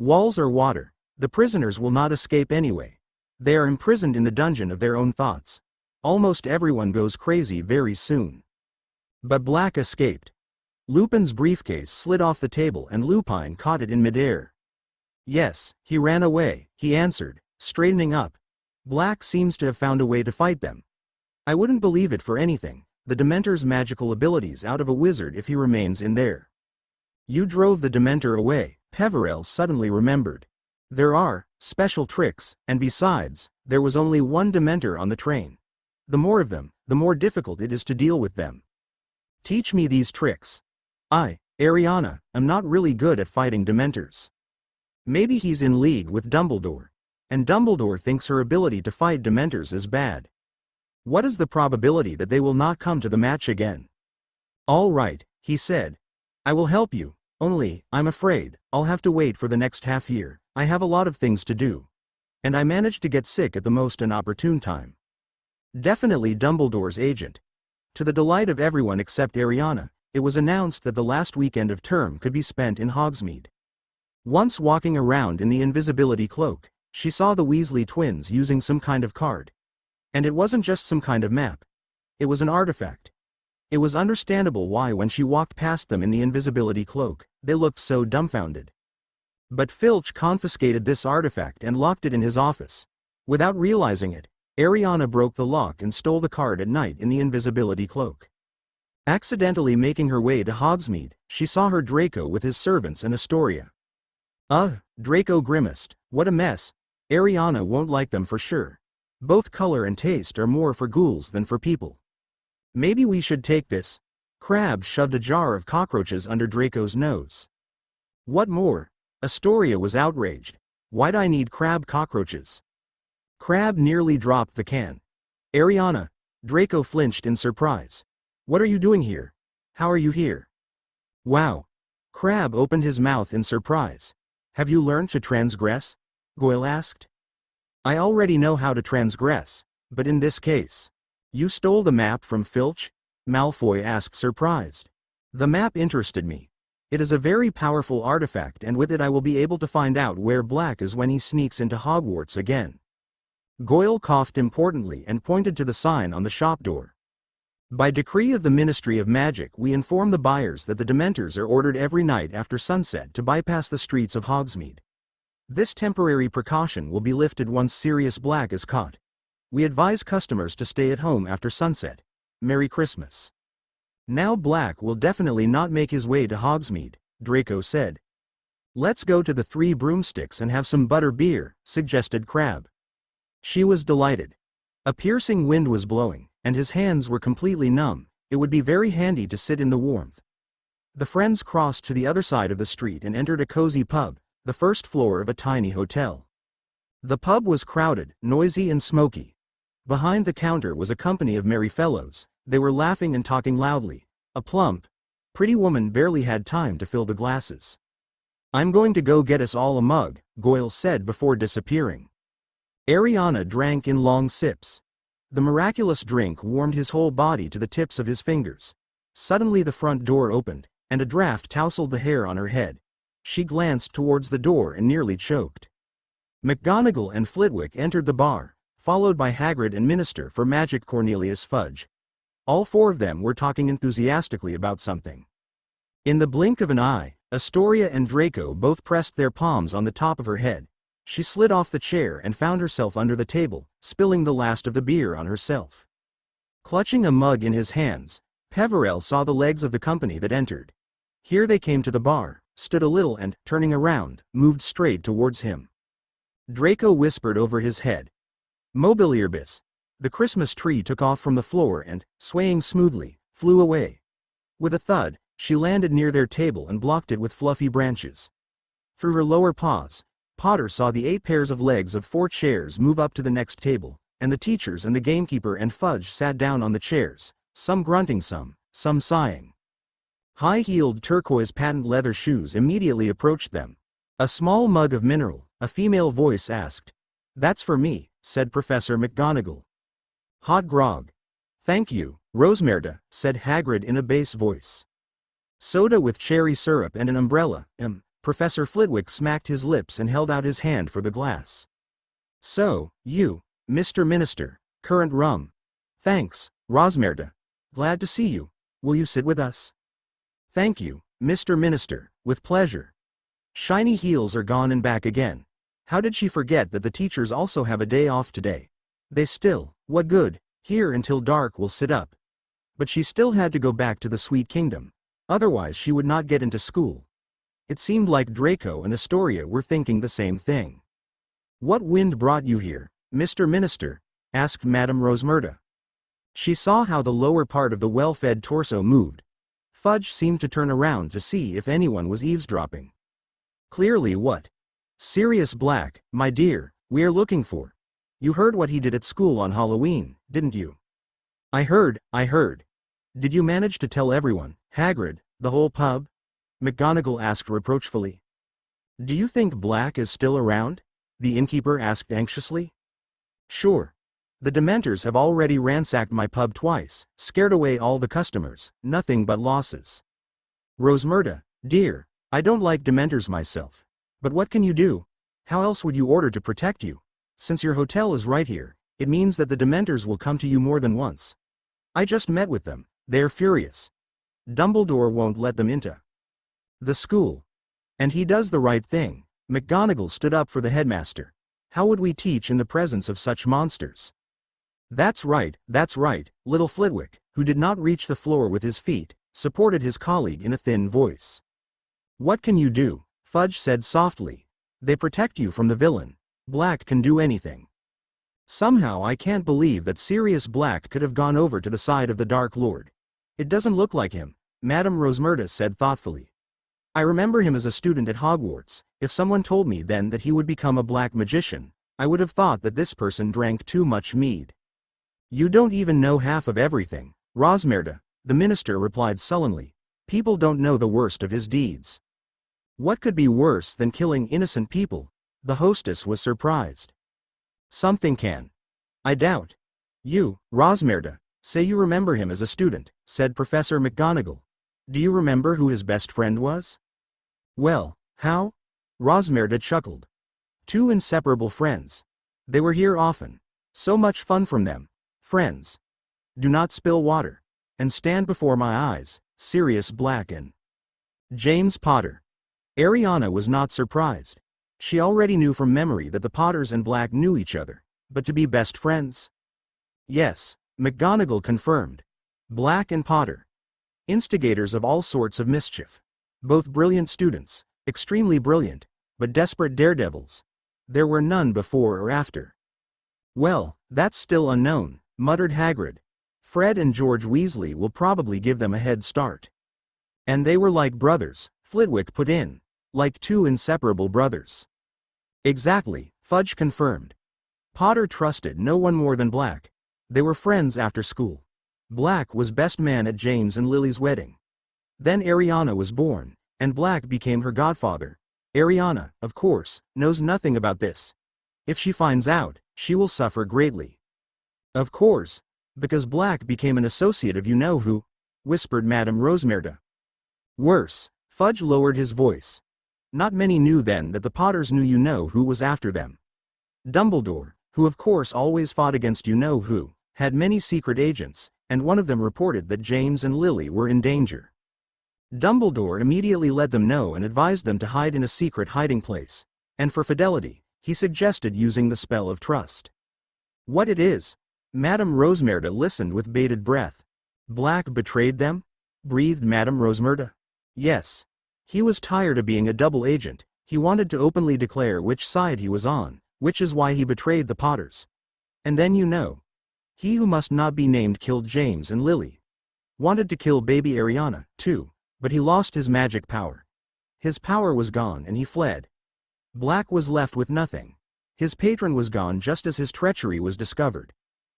[SPEAKER 2] walls or water. The prisoners will not escape anyway. They are imprisoned in the dungeon of their own thoughts. Almost everyone goes crazy very soon. But Black escaped. Lupin's briefcase slid off the table and Lupin caught it in midair. Yes, he ran away, he answered, straightening up. Black seems to have found a way to fight them. I wouldn't believe it for anything, the Dementor's magical abilities out of a wizard if he remains in there. You drove the Dementor away, Peverell suddenly remembered. There are special tricks, and besides, there was only one Dementor on the train. The more of them, the more difficult it is to deal with them. Teach me these tricks. I, Ariana, am not really good at fighting Dementors. Maybe he's in league with Dumbledore, and Dumbledore thinks her ability to fight Dementors is bad. What is the probability that they will not come to the match again? All right, he said. I will help you, only, I'm afraid, I'll have to wait for the next half year. I have a lot of things to do. And I managed to get sick at the most inopportune time. Definitely Dumbledore's agent. To the delight of everyone except Ariana, it was announced that the last weekend of term could be spent in Hogsmeade. Once walking around in the invisibility cloak, she saw the Weasley twins using some kind of card. And it wasn't just some kind of map. It was an artifact. It was understandable why when she walked past them in the invisibility cloak, they looked so dumbfounded. But Filch confiscated this artifact and locked it in his office. Without realizing it, Ariana broke the lock and stole the card at night in the invisibility cloak. Accidentally making her way to Hogsmeade, she saw her Draco with his servants and Astoria. Ugh, Draco grimaced, what a mess. Ariana won't like them for sure. Both color and taste are more for ghouls than for people. Maybe we should take this. Crabbe shoved a jar of cockroaches under Draco's nose. What more? Astoria was outraged. Why'd I need crab cockroaches? Crabbe nearly dropped the can. Ariana, Draco flinched in surprise. What are you doing here? How are you here? Wow. Crabbe opened his mouth in surprise. Have you learned to transgress? Goyle asked. I already know how to transgress, but in this case. You stole the map from Filch? Malfoy asked surprised. The map interested me. It is a very powerful artifact and with it I will be able to find out where Black is when he sneaks into Hogwarts again. Goyle coughed importantly and pointed to the sign on the shop door. By decree of the Ministry of Magic we inform the buyers that the Dementors are ordered every night after sunset to bypass the streets of Hogsmeade. This temporary precaution will be lifted once Sirius Black is caught. We advise customers to stay at home after sunset. Merry Christmas. Now Black will definitely not make his way to Hogsmeade, Draco said. Let's go to the Three Broomsticks and have some butter beer, suggested Crabbe. She was delighted. A piercing wind was blowing, and his hands were completely numb. It would be very handy to sit in the warmth. The friends crossed to the other side of the street and entered a cozy pub, the first floor of a tiny hotel. The pub was crowded, noisy and smoky. Behind the counter was a company of merry fellows. They were laughing and talking loudly. A plump, pretty woman barely had time to fill the glasses. I'm going to go get us all a mug, Goyle said before disappearing. Ariana drank in long sips. The miraculous drink warmed his whole body to the tips of his fingers. Suddenly the front door opened, and a draft tousled the hair on her head. She glanced towards the door and nearly choked. McGonagall and Flitwick entered the bar, followed by Hagrid and Minister for Magic Cornelius Fudge. All four of them were talking enthusiastically about something. In the blink of an eye, Astoria and Draco both pressed their palms on the top of her head. She slid off the chair and found herself under the table, spilling the last of the beer on herself. Clutching a mug in his hands, Peverell saw the legs of the company that entered. Here they came to the bar, stood a little and, turning around, moved straight towards him. Draco whispered over his head. Mobiliarbus. The Christmas tree took off from the floor and, swaying smoothly, flew away. With a thud, she landed near their table and blocked it with fluffy branches. Through her lower paws, Potter saw the 8 pairs of legs of 4 chairs move up to the next table, and the teachers and the gamekeeper and Fudge sat down on the chairs, some grunting some sighing. High-heeled turquoise patent leather shoes immediately approached them. A small mug of mineral, a female voice asked. "That's for me," said Professor McGonagall. "Hot grog." "Thank you, Rosmerta," said Hagrid in a bass voice. "Soda with cherry syrup and an umbrella." Professor Flitwick smacked his lips and held out his hand for the glass. "So, you, Mr. Minister, currant rum." "Thanks, Rosmerta. Glad to see you. Will you sit with us?" "Thank you, Mr. Minister, with pleasure." Shiny heels are gone and back again. How did she forget that the teachers also have a day off today? They still, what good, here until dark will sit up. But she still had to go back to the Sweet Kingdom. Otherwise she would not get into school. It seemed like Draco and Astoria were thinking the same thing. "What wind brought you here, Mr. Minister?" asked Madame Rosmerta. She saw how the lower part of the well-fed torso moved. Fudge seemed to turn around to see if anyone was eavesdropping. "Clearly what? Sirius Black, my dear, we are looking for. You heard what he did at school on Halloween, didn't you?" I heard. Did you manage to tell everyone, Hagrid, the whole pub?" McGonagall asked reproachfully. "Do you think Black is still around?" the innkeeper asked anxiously. "Sure. The Dementors have already ransacked my pub twice, scared away all the customers, nothing but losses." "Rosmerta, dear, I don't like Dementors myself. But what can you do? How else would you order to protect you? Since your hotel is right here, it means that the Dementors will come to you more than once. I just met with them, they're furious. Dumbledore won't let them into the school. And he does the right thing." McGonagall stood up for the headmaster. "How would we teach in the presence of such monsters?" That's right, little Flitwick, who did not reach the floor with his feet, supported his colleague in a thin voice. "What can you do?" Fudge said softly. "They protect you from the villain. Black can do anything." "Somehow I can't believe that Sirius Black could have gone over to the side of the Dark Lord. It doesn't look like him," Madame Rosmerta said thoughtfully. "I remember him as a student at Hogwarts. If someone told me then that he would become a black magician, I would have thought that this person drank too much mead." "You don't even know half of everything, Rosmerta," the minister replied sullenly. "People don't know the worst of his deeds." "What could be worse than killing innocent people?" the hostess was surprised. "Something can. I doubt. You, Rosmerta, say you remember him as a student," said Professor McGonagall. "Do you remember who his best friend was?" "Well, how?" Rosmerta chuckled. "Two inseparable friends. They were here often. So much fun from them. Friends. Do not spill water. And stand before my eyes, Sirius Black and James Potter." Ariana was not surprised. She already knew from memory that the Potters and Black knew each other, but to be best friends? Yes, McGonagall confirmed. Black and Potter. Instigators of all sorts of mischief. Both brilliant students, extremely brilliant, but desperate daredevils. There were none before or after. "Well, that's still unknown," muttered Hagrid. "Fred and George Weasley will probably give them a head start." "And they were like brothers," Flitwick put in. "Like two inseparable brothers." "Exactly," Fudge confirmed. "Potter trusted no one more than Black. They were friends after school. Black was best man at James and Lily's wedding. Then Ariana was born, and Black became her godfather. Ariana, of course, knows nothing about this. If she finds out, she will suffer greatly." "Of course, because Black became an associate of you-know-who," whispered Madame Rosmerta. "Worse." Fudge lowered his voice. "Not many knew then that the Potters knew you-know-who was after them. Dumbledore, who of course always fought against you-know-who, had many secret agents, and one of them reported that James and Lily were in danger. Dumbledore immediately let them know and advised them to hide in a secret hiding place, and for fidelity, he suggested using the spell of trust." "What it is?" Madame Rosmerta listened with bated breath. "Black betrayed them?" breathed Madame Rosmerta. "Yes. He was tired of being a double agent. He wanted to openly declare which side he was on, which is why he betrayed the Potters. And then he who must not be named killed James and Lily. Wanted to kill baby Ariana, too, but he lost his magic power. His power was gone and he fled. Black was left with nothing. His patron was gone just as his treachery was discovered.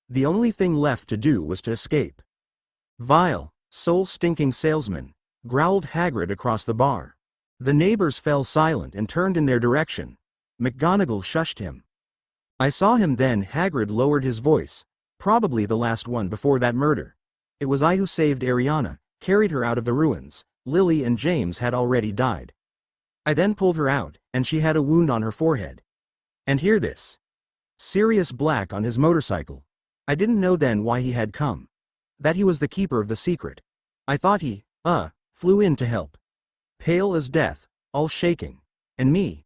[SPEAKER 2] The only thing left to do was to escape." Vile, soul-stinking salesman, growled Hagrid across the bar. The neighbors fell silent and turned in their direction. McGonagall shushed him. I saw him then. Hagrid lowered his voice. Probably the last one before that murder. It was I who saved Ariana, carried her out of the ruins. Lily and James had already died. I then pulled her out, and she had a wound on her forehead. And hear this. Sirius Black on his motorcycle. I didn't know then why he had come. That he was the keeper of the secret. I thought he, flew in to help. Pale as death, all shaking. And me,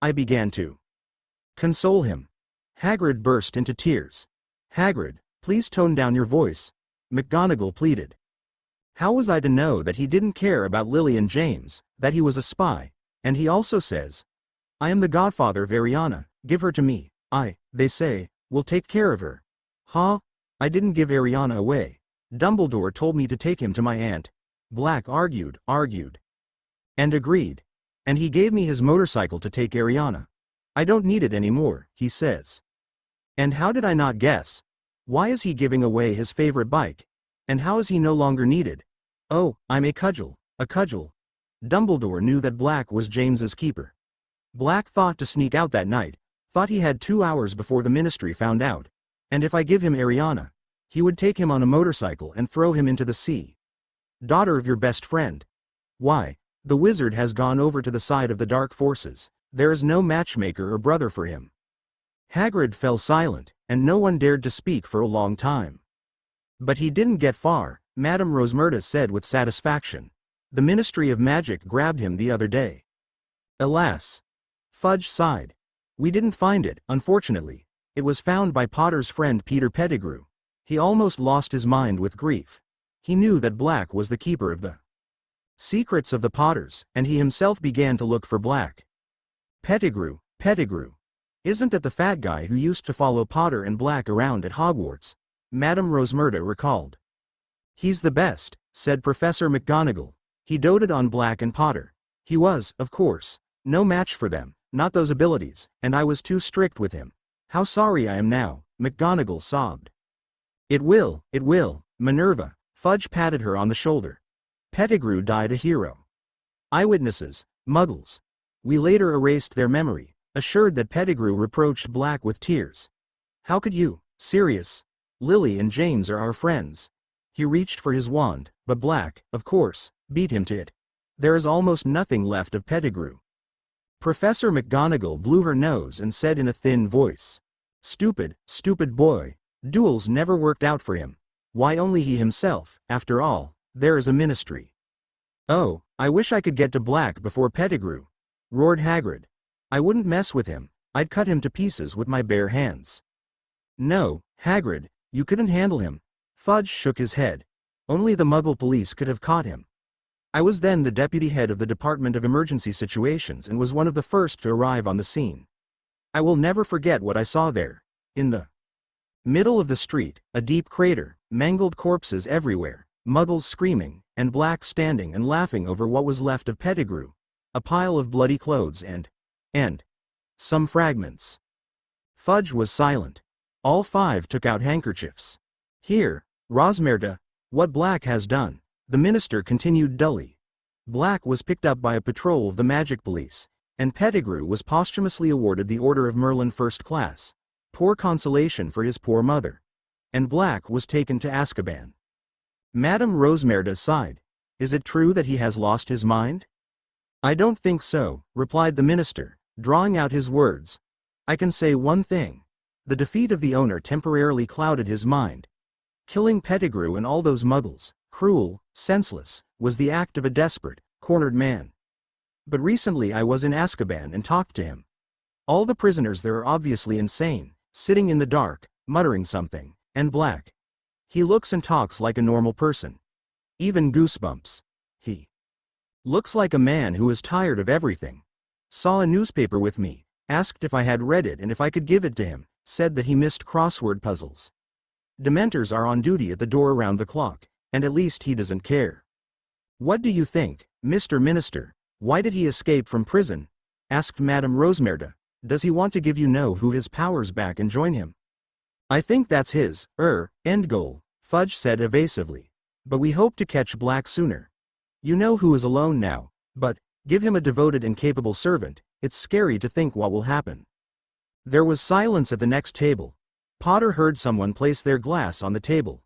[SPEAKER 2] I began to console him. Hagrid burst into tears. Hagrid, please tone down your voice, McGonagall pleaded. How was I to know that he didn't care about Lily and James, that he was a spy, and he also says, I am the godfather of Ariana, give her to me, they say, will take care of her. Huh? I didn't give Ariana away. Dumbledore told me to take him to my aunt. Black argued, and agreed. And he gave me his motorcycle to take Ariana. I don't need it anymore, he says. And how did I not guess? Why is he giving away his favorite bike? And how is he no longer needed? Oh, I'm a cudgel. Dumbledore knew that Black was James's keeper. Black thought to sneak out that night, thought he had 2 hours before the ministry found out. And if I give him Ariana, he would take him on a motorcycle and throw him into the sea. Daughter of your best friend. Why, the wizard has gone over to the side of the dark forces. There is no matchmaker or brother for him. Hagrid fell silent, and no one dared to speak for a long time. But he didn't get far, Madame Rosmerta said with satisfaction. The Ministry of Magic grabbed him the other day. Alas! Fudge sighed. We didn't find it, unfortunately. It was found by Potter's friend Peter Pettigrew. He almost lost his mind with grief. He knew that Black was the keeper of the secrets of the Potters, and he himself began to look for Black. Pettigrew. Isn't that the fat guy who used to follow Potter and Black around at Hogwarts? Madame Rosmerta recalled. He's the best, said Professor McGonagall. He doted on Black and Potter. He was, of course, no match for them, not those abilities, and I was too strict with him. How sorry I am now, McGonagall sobbed. It will, Minerva. Fudge patted her on the shoulder. Pettigrew died a hero. Eyewitnesses, muggles. We later erased their memory, assured that Pettigrew reproached Black with tears. How could you, Sirius? Lily and James are our friends. He reached for his wand, but Black, of course, beat him to it. There is almost nothing left of Pettigrew. Professor McGonagall blew her nose and said in a thin voice. Stupid boy. Duels never worked out for him. Why only he himself, after all, there is a ministry. Oh, I wish I could get to Black before Pettigrew, roared Hagrid. I wouldn't mess with him, I'd cut him to pieces with my bare hands. No, Hagrid, you couldn't handle him. Fudge shook his head. Only the Muggle police could have caught him. I was then the deputy head of the Department of Emergency Situations and was one of the first to arrive on the scene. I will never forget what I saw there. In the middle of the street, a deep crater, mangled corpses everywhere, Muggles screaming, and Black standing and laughing over what was left of Pettigrew. A pile of bloody clothes and some fragments. Fudge was silent. All 5 took out handkerchiefs. Here, Rosmerta, what Black has done, the minister continued dully. Black was picked up by a patrol of the magic police, and Pettigrew was posthumously awarded the Order of Merlin First Class. Poor consolation for his poor mother. And Black was taken to Azkaban. Madame Rosmerta sighed. Is it true that he has lost his mind? I don't think so, replied the minister, drawing out his words. I can say one thing. The defeat of the owner temporarily clouded his mind. Killing Pettigrew and all those muggles, cruel, senseless, was the act of a desperate, cornered man. But recently I was in Azkaban and talked to him. All the prisoners there are obviously insane, sitting in the dark, muttering something, and Black. He looks and talks like a normal person. Even goosebumps. He looks like a man who is tired of everything. Saw a newspaper with me, asked if I had read it and if I could give it to him, said that he missed crossword puzzles. Dementors are on duty at the door around the clock, and at least he doesn't care. What do you think, Mr. Minister? Why did he escape from prison? Asked Madame Rosmerta. Does he want to give you know who his powers back and join him? I think that's his, end goal, Fudge said evasively. but we hope to catch Black sooner. You know who is alone now, but give him a devoted and capable servant. It's scary to think what will happen." There was silence at the next table. Potter heard someone place their glass on the table.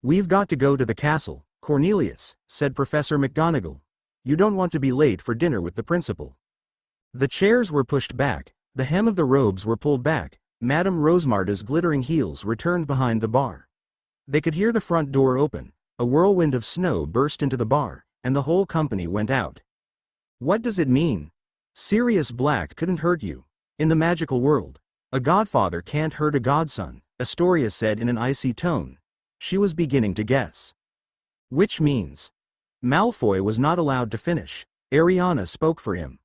[SPEAKER 2] "We've got to go to the castle, Cornelius," said Professor McGonagall. "You don't want to be late for dinner with the principal." The chairs were pushed back, the hem of the robes were pulled back, Madame Rosemarda's glittering heels returned behind the bar. They could hear the front door open, a whirlwind of snow burst into the bar, and the whole company went out. "What does it mean? Sirius Black couldn't hurt you. In the magical world, a godfather can't hurt a godson," Astoria said in an icy tone. She was beginning to guess. "Which means?" Malfoy was not allowed to finish. Ariana spoke for him.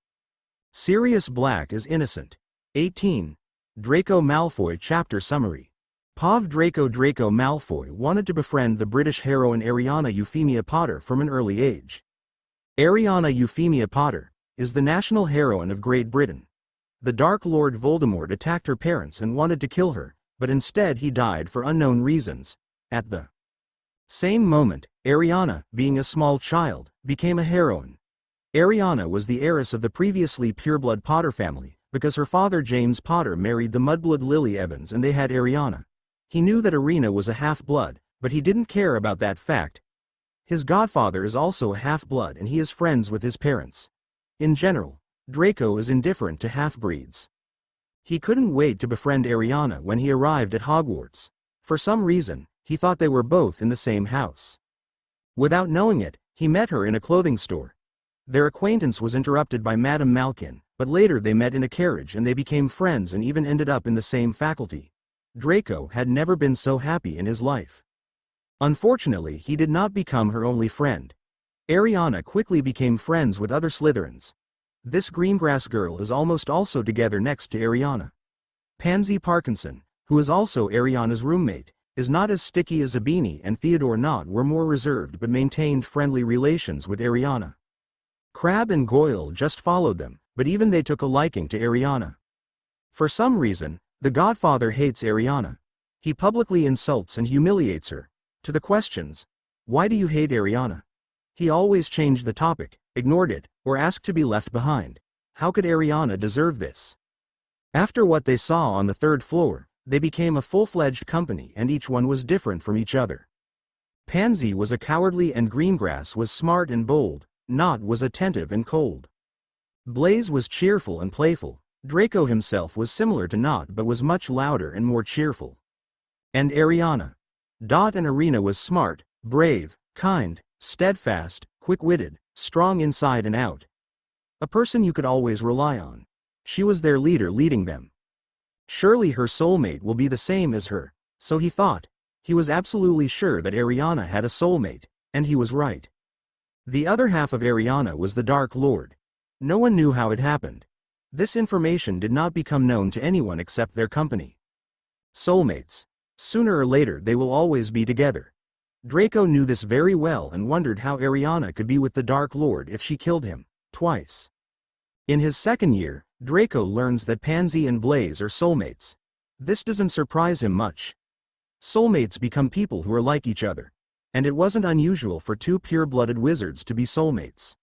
[SPEAKER 2] "Sirius Black is innocent." 18. Draco Malfoy Chapter Summary. Draco Malfoy wanted to befriend the British heroine Areana Euphemia Potter from an early age. Areana Euphemia Potter is the national heroine of Great Britain. The Dark Lord Voldemort attacked her parents and wanted to kill her, but instead he died for unknown reasons. At the same moment, Ariana, being a small child, became a heroine. Ariana was the heiress of the previously pureblood Potter family, because her father James Potter married the mudblood Lily Evans and they had Ariana. He knew that Areana was a half-blood, but he didn't care about that fact. His godfather is also a half-blood and he is friends with his parents. In general, Draco is indifferent to half-breeds. He couldn't wait to befriend Ariana when he arrived at Hogwarts. For some reason, he thought they were both in the same house. Without knowing it, he met her in a clothing store. Their acquaintance was interrupted by Madame Malkin, but later they met in a carriage and they became friends and even ended up in the same faculty. Draco had never been so happy in his life. Unfortunately, he did not become her only friend. Ariana quickly became friends with other Slytherins. This Greengrass girl is almost also together next to Ariana. Pansy Parkinson, who is also Ariana's roommate, is not as sticky as Zabini, and Theodore Nott were more reserved but maintained friendly relations with Ariana. Crabbe and Goyle just followed them, but even they took a liking to Ariana. For some reason, the Godfather hates Ariana. He publicly insults and humiliates her. To the questions, "Why do you hate Ariana?" he always changed the topic, ignored it, or asked to be left behind. How could Ariana deserve this? After what they saw on the third floor, they became a full-fledged company and each one was different from each other. Pansy was a cowardly and Greengrass was smart and bold. Nott was attentive and cold. Blaise was cheerful and playful. Draco himself was similar to Nott but was much louder and more cheerful. And Ariana. Dot and Arena was smart, brave, kind, steadfast, quick-witted, strong inside and out. A person you could always rely on. She was their leader leading them. Surely her soulmate will be the same as her, so he thought. He was absolutely sure that Ariana had a soulmate, and he was right. The other half of Ariana was the Dark Lord. No one knew how it happened. This information did not become known to anyone except their company. Soulmates. Sooner or later they will always be together. Draco knew this very well and wondered how Ariana could be with the Dark Lord if she killed him, twice. In his second year, Draco learns that Pansy and Blaise are soulmates. This doesn't surprise him much. Soulmates become people who are like each other. And it wasn't unusual for two pure-blooded wizards to be soulmates.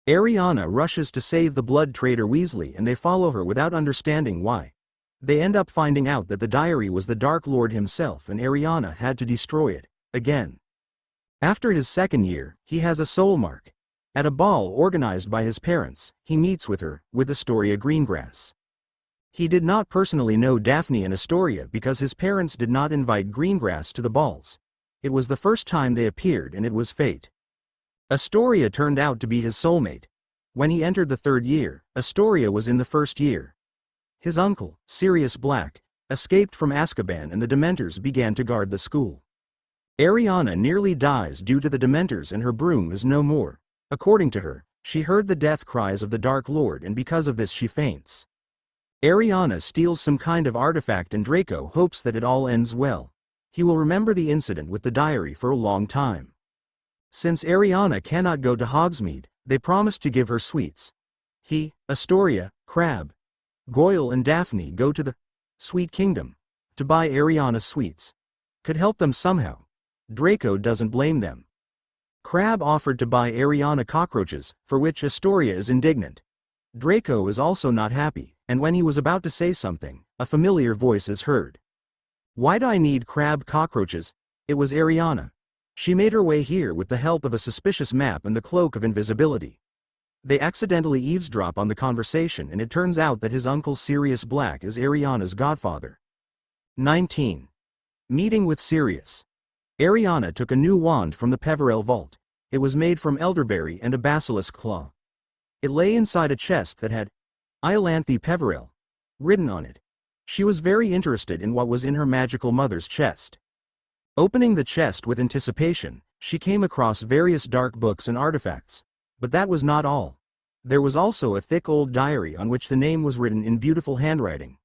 [SPEAKER 2] Ariana rushes to save the blood traitor Weasley and they follow her without understanding why. They end up finding out that the diary was the Dark Lord himself and Ariana had to destroy it, again. After his second year, he has a soul mark. At a ball organized by his parents, he meets with her, with Astoria Greengrass. He did not personally know Daphne and Astoria because his parents did not invite Greengrass to the balls. It was the first time they appeared and it was fate. Astoria turned out to be his soulmate. When he entered the third year, Astoria was in the first year. His uncle, Sirius Black, escaped from Azkaban and the Dementors began to guard the school. Ariana nearly dies due to the Dementors and her broom is no more. According to her, she heard the death cries of the Dark Lord and because of this she faints. Ariana steals some kind of artifact and Draco hopes that it all ends well. He will remember the incident with the diary for a long time. Since Ariana cannot go to Hogsmeade, they promise to give her sweets. He, Astoria, Crabbe, Goyle and Daphne go to the Sweet Kingdom to buy Ariana sweets. Could help them somehow. Draco doesn't blame them. Crabbe offered to buy Ariana cockroaches, for which Astoria is indignant. Draco is also not happy, and when he was about to say something, a familiar voice is heard. Why do I need Crabbe cockroaches? It was Ariana. She made her way here with the help of a suspicious map and the cloak of invisibility. They accidentally eavesdrop on the conversation and it turns out that his uncle Sirius Black is Ariana's godfather. 19. Meeting with Sirius. Ariana took a new wand from the Peverell vault. It was made from elderberry and a basilisk claw. It lay inside a chest that had Iolanta Peverell written on it. She was very interested in what was in her magical mother's chest. Opening the chest with anticipation, she came across various dark books and artifacts. But that was not all. There was also a thick old diary on which the name was written in beautiful handwriting.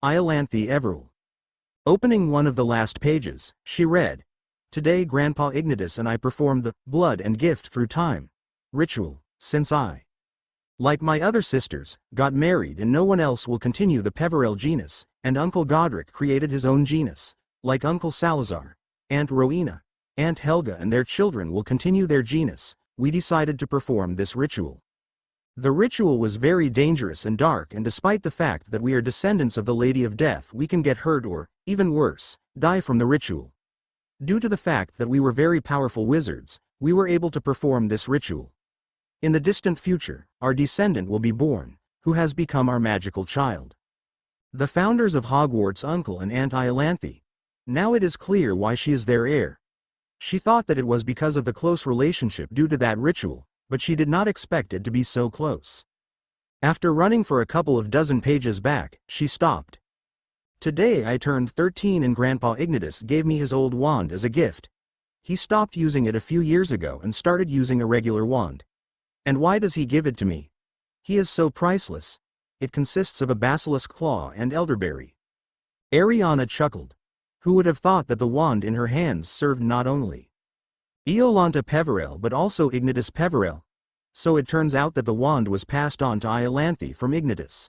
[SPEAKER 2] Iolanta Peverell. Opening one of the last pages, she read, "Today Grandpa Ignitus and I performed the blood and gift through time ritual, since I, like my other sisters, got married and no one else will continue the Peverell genus, and Uncle Godric created his own genus, like Uncle Salazar, Aunt Rowena, Aunt Helga and their children will continue their genus. We decided to perform this ritual. The ritual was very dangerous and dark, and despite the fact that we are descendants of the Lady of Death, we can get hurt or, even worse, die from the ritual. Due to the fact that we were very powerful wizards, we were able to perform this ritual. In the distant future, our descendant will be born, who has become our magical child. The founders of Hogwarts, Uncle and Aunt Iolantha. Now it is clear why she is their heir. She thought that it was because of the close relationship due to that ritual, but she did not expect it to be so close. After running for a couple of dozen pages back, she stopped. Today I turned 13 and Grandpa Ignitus gave me his old wand as a gift. He stopped using it a few years ago and started using a regular wand. And why does he give it to me? He is so priceless. It consists of a basilisk claw and elderberry. Ariana chuckled. Who would have thought that the wand in her hands served not only Iolanta Peverell but also Ignitus Peverell? So it turns out that the wand was passed on to Iolantha from Ignitus.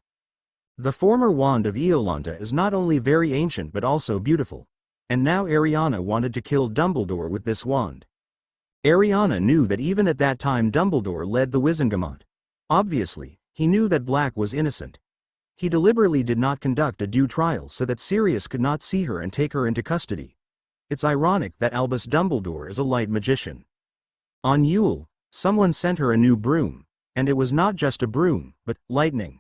[SPEAKER 2] The former wand of Iolanta is not only very ancient but also beautiful. And now Ariana wanted to kill Dumbledore with this wand. Ariana knew that even at that time Dumbledore led the Wizengamot. Obviously, he knew that Black was innocent. He deliberately did not conduct a due trial so that Sirius could not see her and take her into custody. It's ironic that Albus Dumbledore is a light magician. On Yule, someone sent her a new broom, and it was not just a broom, but lightning.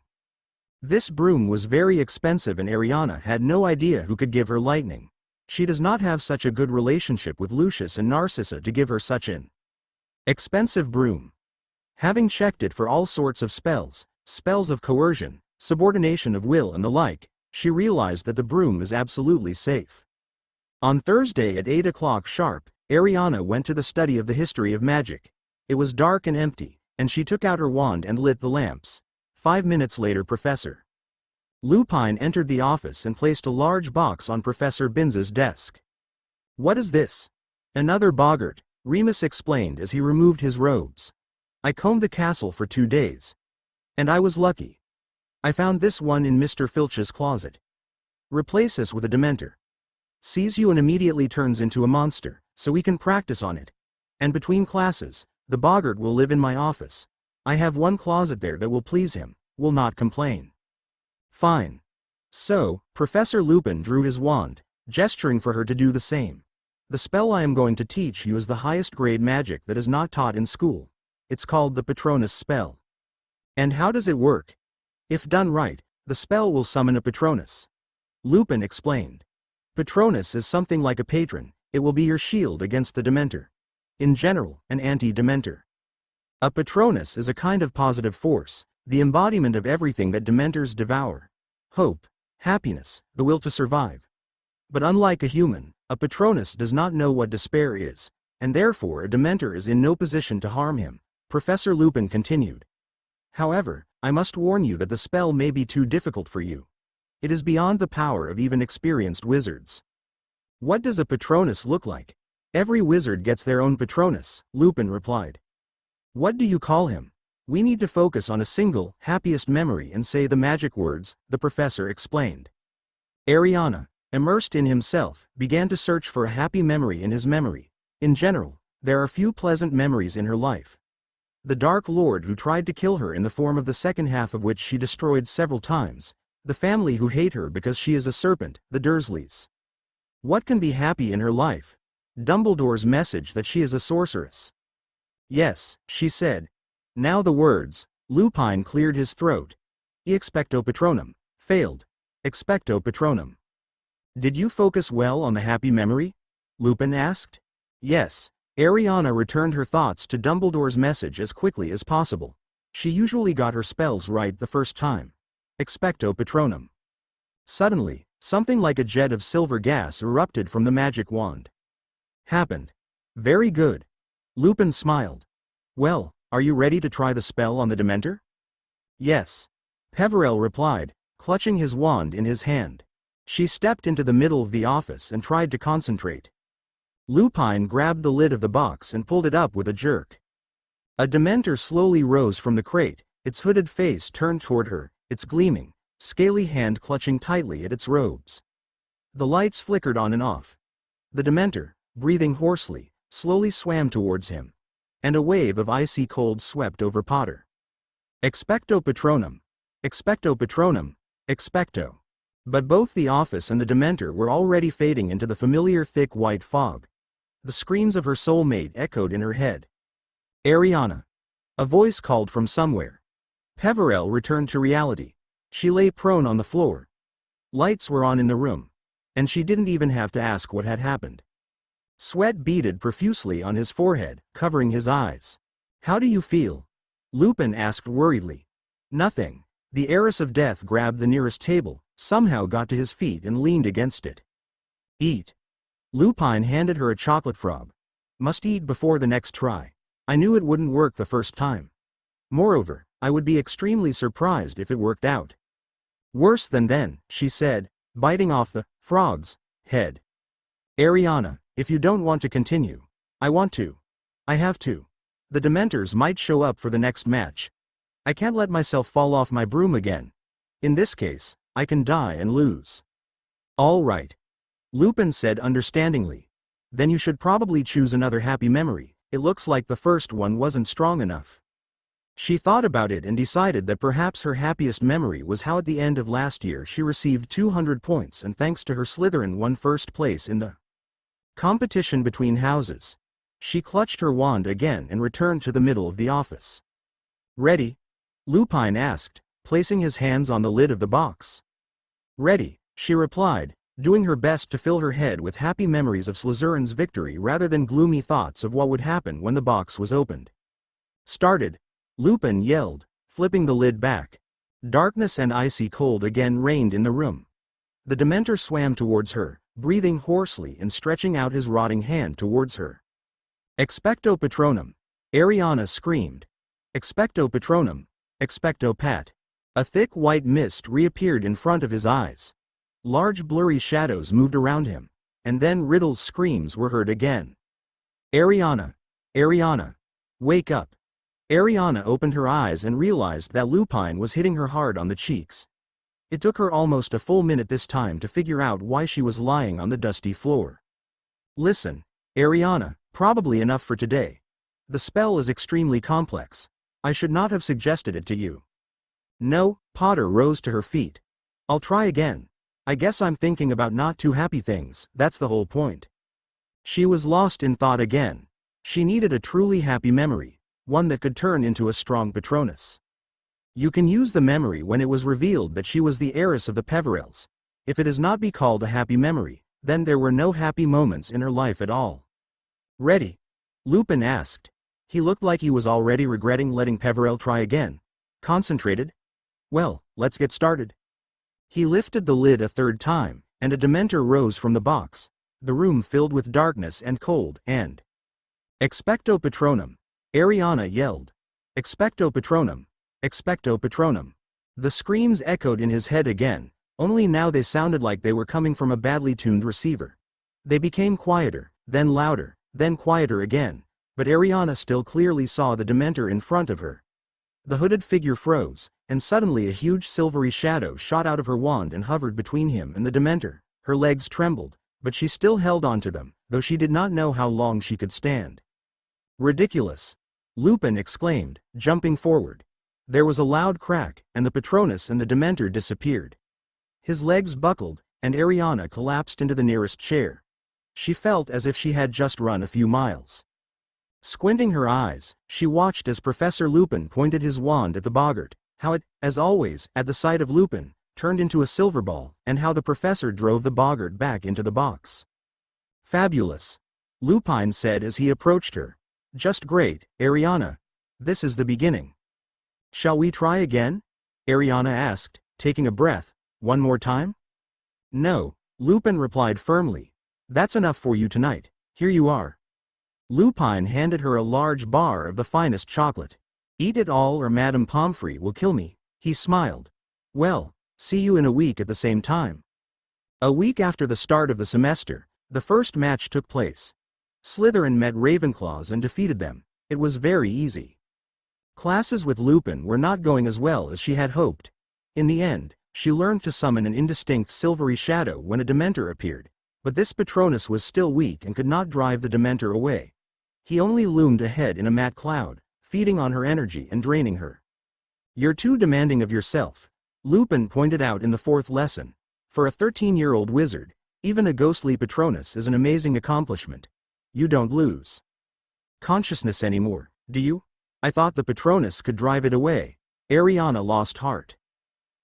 [SPEAKER 2] This broom was very expensive and Ariana had no idea who could give her lightning. She does not have such a good relationship with Lucius and Narcissa to give her such an expensive broom. Having checked it for all sorts of spells of coercion, subordination of will and the like, she realized that the broom is absolutely safe. On Thursday at 8 o'clock sharp, Ariana went to the study of the history of magic. It was dark and empty, and she took out her wand and lit the lamps. 5 minutes later Professor Lupin entered the office and placed a large box on Professor Binz's desk. What is this? Another boggart, Remus explained as he removed his robes. I combed the castle for 2 days. And I was lucky. I found this one in Mr. Filch's closet. Replace us with a Dementor. Sees you and immediately turns into a monster, so we can practice on it. And between classes, the boggart will live in my office. I have one closet there that will please him, will not complain. Fine. So, Professor Lupin drew his wand, gesturing for her to do the same. The spell I am going to teach you is the highest grade magic that is not taught in school. It's called the Patronus spell. And how does it work? If done right, the spell will summon a Patronus. Lupin explained. Patronus is something like a patron, it will be your shield against the Dementor. In general, an anti-Dementor. A Patronus is a kind of positive force, the embodiment of everything that Dementors devour. Hope, happiness, the will to survive. But unlike a human, a Patronus does not know what despair is, and therefore a Dementor is in no position to harm him, Professor Lupin continued. However, I must warn you that the spell may be too difficult for you. It is beyond the power of even experienced wizards. What does a Patronus look like? Every wizard gets their own Patronus, Lupin replied. What do you call him? We need to focus on a single, happiest memory and say the magic words, the professor explained. Ariana, immersed in himself, began to search for a happy memory in his memory. In general, There are few pleasant memories in her life. The Dark Lord who tried to kill her in the form of the second half of which she destroyed several times. The family who hate her because she is a serpent, the Dursleys. What can be happy in her life? Dumbledore's message that she is a sorceress. Yes, she said. Now the words. Lupin cleared his throat. Expecto Patronum. Failed. Expecto Patronum. Did you focus well on the happy memory? Lupin asked. Yes. Ariana returned her thoughts to Dumbledore's message as quickly as possible. She usually got her spells right the first time. Expecto Patronum. Suddenly, something like a jet of silver gas erupted from the magic wand. Happened. Very good. Lupin smiled. Well, are you ready to try the spell on the Dementor? Yes. Peverell replied, clutching his wand in his hand. She stepped into the middle of the office and tried to concentrate. Lupin grabbed the lid of the box and pulled it up with a jerk. A Dementor slowly rose from the crate, its hooded face turned toward her, its gleaming, scaly hand clutching tightly at its robes. The lights flickered on and off. The Dementor, breathing hoarsely, slowly swam towards him. And a wave of icy cold swept over Potter. Expecto Patronum. Expecto Patronum. Expecto. But both the office and the Dementor were already fading into the familiar thick white fog. The screams of her soulmate echoed in her head. Ariana. A voice called from somewhere. Peverell returned to reality. She lay prone on the floor. Lights were on in the room. And she didn't even have to ask what had happened. Sweat beaded profusely on his forehead, covering his eyes. How do you feel? Lupin asked worriedly. Nothing. The heiress of death grabbed the nearest table, somehow got to his feet and leaned against it. Eat. Lupin handed her a chocolate frog. Must eat before the next try. I knew it wouldn't work the first time. Moreover, I would be extremely surprised if it worked out. Worse than then, she said, biting off the frog's head. Ariana, if you don't want to continue. I want to. I have to. The Dementors might show up for the next match. I can't let myself fall off my broom again. In this case, I can die and lose. All right. Lupin said understandingly. Then you should probably choose another happy memory. It looks like the first one wasn't strong enough. She thought about it and decided that perhaps her happiest memory was how at the end of last year she received 200 points and thanks to her Slytherin won first place in the competition between houses. She clutched her wand again and returned to the middle of the office. Ready? Lupin asked, placing his hands on the lid of the box. Ready, she replied, doing her best to fill her head with happy memories of Slytherin's victory rather than gloomy thoughts of what would happen when the box was opened. Started. Lupin yelled, flipping the lid back. Darkness and icy cold again reigned in the room. The Dementor swam towards her, breathing hoarsely and stretching out his rotting hand towards her. Expecto Patronum. Ariana screamed. Expecto Patronum. Expecto Pat. A thick white mist reappeared in front of his eyes. Large blurry shadows moved around him, and then Riddle's screams were heard again. Ariana. Ariana. Wake up. Ariana opened her eyes and realized that Lupin was hitting her hard on the cheeks. It took her almost a full minute this time to figure out why she was lying on the dusty floor. Listen, Ariana, probably enough for today. The spell is extremely complex. I should not have suggested it to you. No, Potter rose to her feet. I'll try again. I guess I'm thinking about not too happy things, that's the whole point. She was lost in thought again. She needed a truly happy memory, one that could turn into a strong Patronus. You can use the memory when it was revealed that she was the heiress of the Peverells. If it is not be called a happy memory, then there were no happy moments in her life at all. Ready? Lupin asked. He looked like he was already regretting letting Peverell try again. Concentrated? Well, let's get started. He lifted the lid a third time, and a Dementor rose from the box. The room filled with darkness and cold, and Expecto Patronum. Ariana yelled. Expecto Patronum. Expecto Patronum. The screams echoed in his head again, only now they sounded like they were coming from a badly tuned receiver. They became quieter, then louder, then quieter again, but Ariana still clearly saw the Dementor in front of her. The hooded figure froze, and suddenly a huge silvery shadow shot out of her wand and hovered between him and the Dementor. Her legs trembled, but she still held on to them, though she did not know how long she could stand. Ridiculous! Lupin exclaimed, jumping forward. There was a loud crack, and the Patronus and the Dementor disappeared. His legs buckled, and Ariana collapsed into the nearest chair. She felt as if she had just run a few miles. Squinting her eyes, she watched as Professor Lupin pointed his wand at the boggart, how it, as always, at the sight of Lupin, turned into a silver ball, and how the professor drove the boggart back into the box. Fabulous! Lupin said as he approached her. Just great, Ariana. This is the beginning. Shall we try again? Ariana asked, taking a breath. One more time? No, Lupin replied firmly. That's enough for you tonight. Here you are. Lupin handed her a large bar of the finest chocolate. Eat it all or Madame Pomfrey will kill me, he smiled. Well, see you in a week at the same time. A week after the start of the semester, the first match took place. Slytherin met Ravenclaws and defeated them. It was very easy. Classes with Lupin were not going as well as she had hoped. In the end, she learned to summon an indistinct silvery shadow when a Dementor appeared, but this Patronus was still weak and could not drive the Dementor away. He only loomed ahead in a matte cloud, feeding on her energy and draining her. You're too demanding of yourself, Lupin pointed out in the fourth lesson. For a 13-year-old wizard, even a ghostly Patronus is an amazing accomplishment. You don't lose consciousness anymore, do you? I thought the Patronus could drive it away. Ariana lost heart.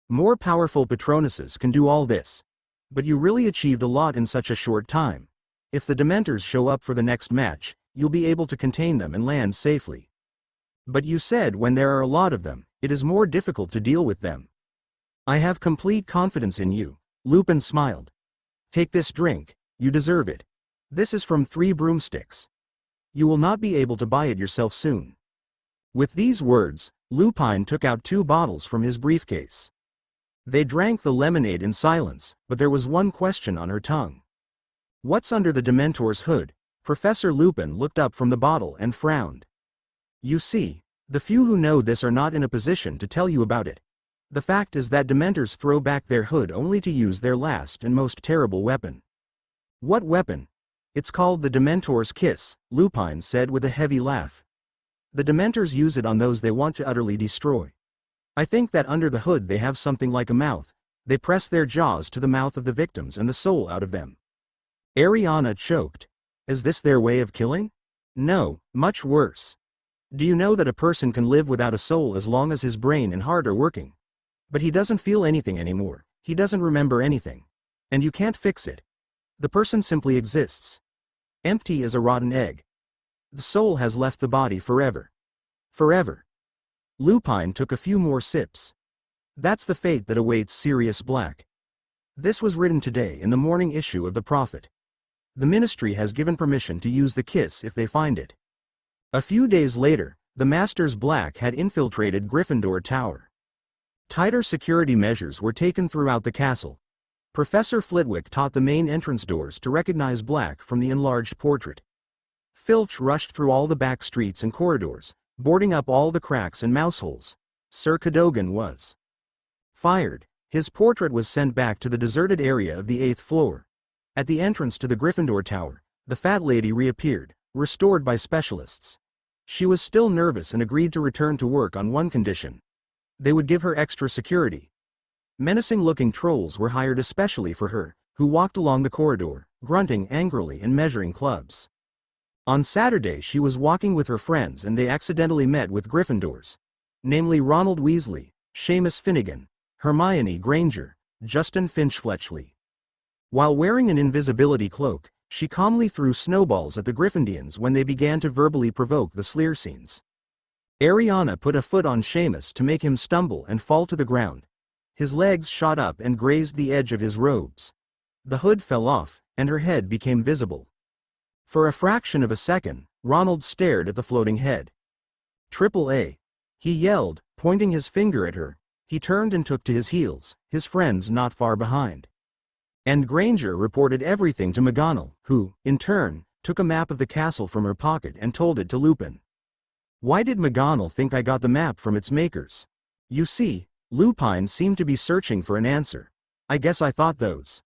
[SPEAKER 2] More powerful Patronuses can do all this. But you really achieved a lot in such a short time. If the Dementors show up for the next match, you'll be able to contain them and land safely. But you said when there are a lot of them, it is more difficult to deal with them. I have complete confidence in you, Lupin smiled. Take this drink, you deserve it. This is from 3 broomsticks. You will not be able to buy it yourself soon. With these words, Lupin took out 2 bottles from his briefcase. They drank the lemonade in silence, but there was one question on her tongue. What's under the Dementor's hood? Professor Lupin looked up from the bottle and frowned. You see, the few who know this are not in a position to tell you about it. The fact is that Dementors throw back their hood only to use their last and most terrible weapon. What weapon? It's called the Dementor's kiss, Lupin said with a heavy laugh. The Dementors use it on those they want to utterly destroy. I think that under the hood they have something like a mouth. They press their jaws to the mouth of the victims and the soul out of them. Ariana choked. Is this their way of killing? No, much worse. Do you know that a person can live without a soul as long as his brain and heart are working? But he doesn't feel anything anymore. He doesn't remember anything. And you can't fix it. The person simply exists. Empty as a rotten egg. The soul has left the body forever. Forever. Lupin took a few more sips. That's the fate that awaits Sirius Black. This was written today in the morning issue of the Prophet. The Ministry has given permission to use the kiss if they find it. A few days later, the Masters Black had infiltrated Gryffindor Tower. Tighter security measures were taken throughout the castle. Professor Flitwick taught the main entrance doors to recognize Black from the enlarged portrait. Filch rushed through all the back streets and corridors, boarding up all the cracks and mouseholes. Sir Cadogan was fired. His portrait was sent back to the deserted area of the 8th floor. At the entrance to the Gryffindor Tower, the fat lady reappeared, restored by specialists. She was still nervous and agreed to return to work on one condition. They would give her extra security. Menacing-looking trolls were hired especially for her, who walked along the corridor, grunting angrily and measuring clubs. On Saturday she was walking with her friends and they accidentally met with Gryffindors. Namely Ronald Weasley, Seamus Finnegan, Hermione Granger, Justin Finch-Fletchley. While wearing an invisibility cloak, she calmly threw snowballs at the Gryffindians when they began to verbally provoke the Slearscenes. Ariana put a foot on Seamus to make him stumble and fall to the ground. His legs shot up and grazed the edge of his robes. The hood fell off, and her head became visible. For a fraction of a second, Ronald stared at the floating head. "Triple A!" he yelled, pointing his finger at her. He turned and took to his heels, his friends not far behind. And Granger reported everything to McGonagall, who, in turn, took a map of the castle from her pocket and told it to Lupin. Why did McGonagall think I got the map from its makers? You see, Lupin seemed to be searching for an answer. I guess I thought those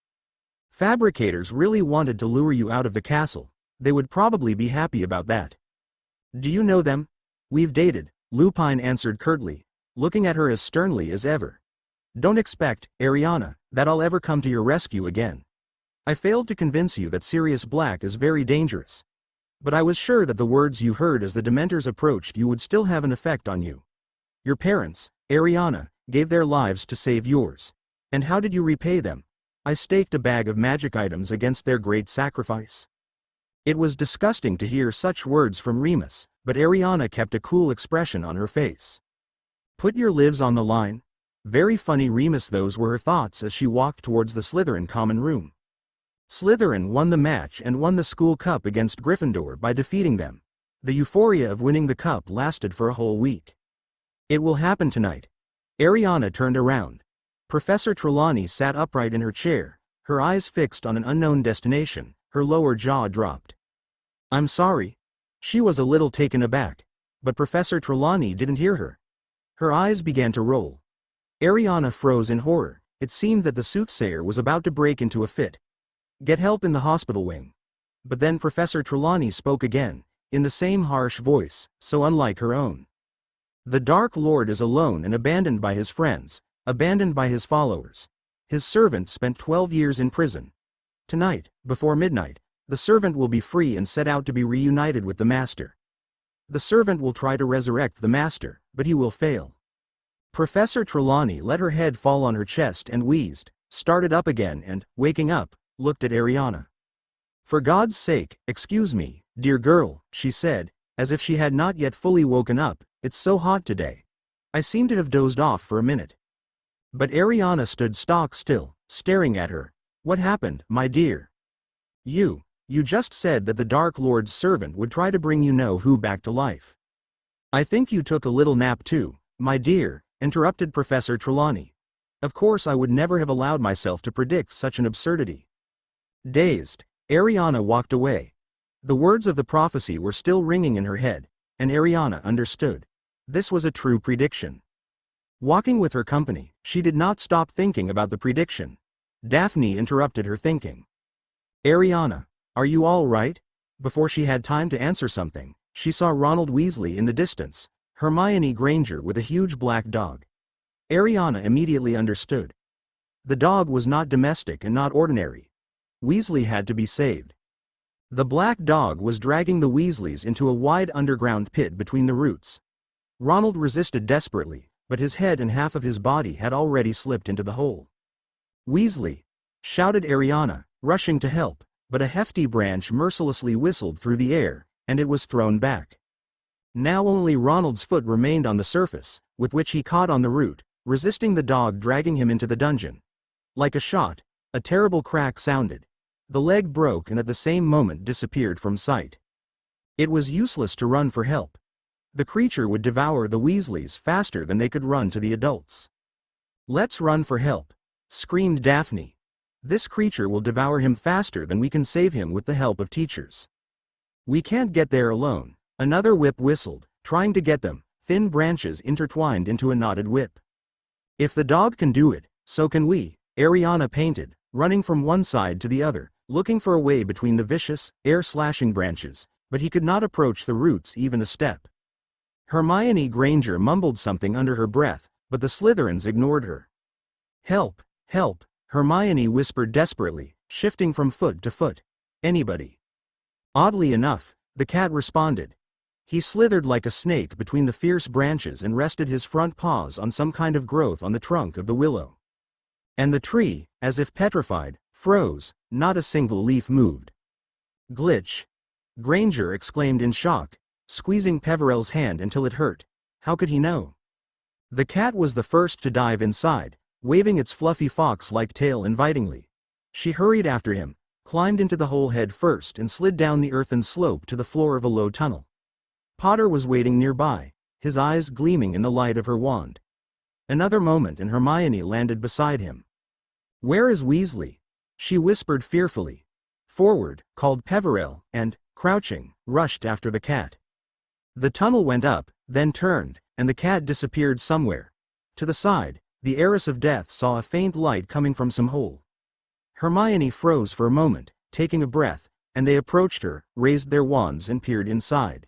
[SPEAKER 2] fabricators really wanted to lure you out of the castle. They would probably be happy about that. Do you know them? We've dated, Lupine answered curtly, looking at her as sternly as ever. Don't expect, Ariana, that I'll ever come to your rescue again. I failed to convince you that Sirius Black is very dangerous. But I was sure that the words you heard as the Dementors approached you would still have an effect on you. Your parents, Ariana, gave their lives to save yours. And how did you repay them? I staked a bag of magic items against their great sacrifice. It was disgusting to hear such words from Remus, but Ariana kept a cool expression on her face. Put your lives on the line? Very funny, Remus. Those were her thoughts as she walked towards the Slytherin common room. Slytherin won the match and won the school cup against Gryffindor by defeating them. The euphoria of winning the cup lasted for a whole week. It will happen tonight. Ariana turned around. Professor Trelawney sat upright in her chair, her eyes fixed on an unknown destination, her lower jaw dropped. I'm sorry. She was a little taken aback, but Professor Trelawney didn't hear her. Her eyes began to roll. Ariana froze in horror. It seemed that the soothsayer was about to break into a fit. Get help in the hospital wing. But then Professor Trelawney spoke again, in the same harsh voice, so unlike her own. The Dark Lord is alone and abandoned by his friends, abandoned by his followers. His servant spent 12 years in prison. Tonight, before midnight, the servant will be free and set out to be reunited with the Master. The servant will try to resurrect the Master, but he will fail. Professor Trelawney let her head fall on her chest and wheezed, started up again and, waking up, looked at Ariana. For God's sake, excuse me, dear girl, she said, as if she had not yet fully woken up, it's so hot today. I seem to have dozed off for a minute. But Ariana stood stock still, staring at her. What happened, my dear? You just said that the Dark Lord's servant would try to bring you know who back to life. I think you took a little nap too, my dear, interrupted Professor Trelawney. Of course I would never have allowed myself to predict such an absurdity. Dazed, Ariana walked away. The words of the prophecy were still ringing in her head, and Ariana understood. This was a true prediction. Walking with her company, she did not stop thinking about the prediction. Daphne interrupted her thinking. Ariana, are you all right? Before she had time to answer something, she saw Ronald Weasley in the distance, Hermione Granger with a huge black dog. Ariana immediately understood. The dog was not domestic and not ordinary. Weasley had to be saved. The black dog was dragging the Weasleys into a wide underground pit between the roots. Ronald resisted desperately, but his head and half of his body had already slipped into the hole. Weasley! Shouted Ariana, rushing to help, but a hefty branch mercilessly whistled through the air, and it was thrown back. Now only Ronald's foot remained on the surface, with which he caught on the root, resisting the dog dragging him into the dungeon. Like a shot, a terrible crack sounded. The leg broke and at the same moment disappeared from sight. It was useless to run for help. The creature would devour the Weasleys faster than they could run to the adults. Let's run for help, screamed Daphne. This creature will devour him faster than we can save him with the help of teachers. We can't get there alone. Another whip whistled, trying to get them, thin branches intertwined into a knotted whip. If the dog can do it, so can we, Ariana painted, running from one side to the other, looking for a way between the vicious, air-slashing branches, but he could not approach the roots even a step. Hermione Granger mumbled something under her breath, but the Slytherins ignored her. Help, help, Hermione whispered desperately, shifting from foot to foot. Anybody? Oddly enough, the cat responded. He slithered like a snake between the fierce branches and rested his front paws on some kind of growth on the trunk of the willow. And the tree, as if petrified, froze, not a single leaf moved. Glitch! Granger exclaimed in shock, squeezing Peverell's hand until it hurt. How could he know? The cat was the first to dive inside, waving its fluffy fox-like tail invitingly. She hurried after him, climbed into the hole head first and slid down the earthen slope to the floor of a low tunnel. Potter was waiting nearby, his eyes gleaming in the light of her wand. Another moment and Hermione landed beside him. Where is Weasley? She whispered fearfully. Forward, called Peverell, and, crouching, rushed after the cat. The tunnel went up, then turned, and the cat disappeared somewhere. To the side, the heiress of death saw a faint light coming from some hole. Hermione froze for a moment, taking a breath, and they approached her, raised their wands and peered inside.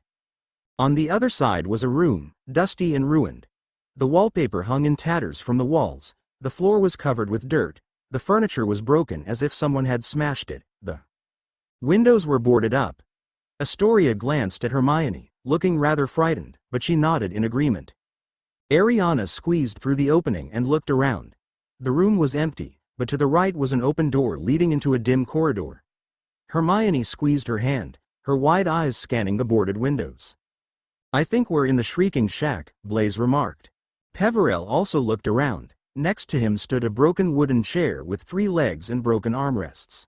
[SPEAKER 2] On the other side was a room, dusty and ruined. The wallpaper hung in tatters from the walls, the floor was covered with dirt, the furniture was broken as if someone had smashed it, the windows were boarded up. Astoria glanced at Hermione, looking rather frightened, but she nodded in agreement. Ariana squeezed through the opening and looked around. The room was empty, but to the right was an open door leading into a dim corridor. Hermione squeezed her hand, her wide eyes scanning the boarded windows. "I think we're in the Shrieking Shack," Blaise remarked. Peverell also looked around. Next to him stood a broken wooden chair with 3 legs and broken armrests.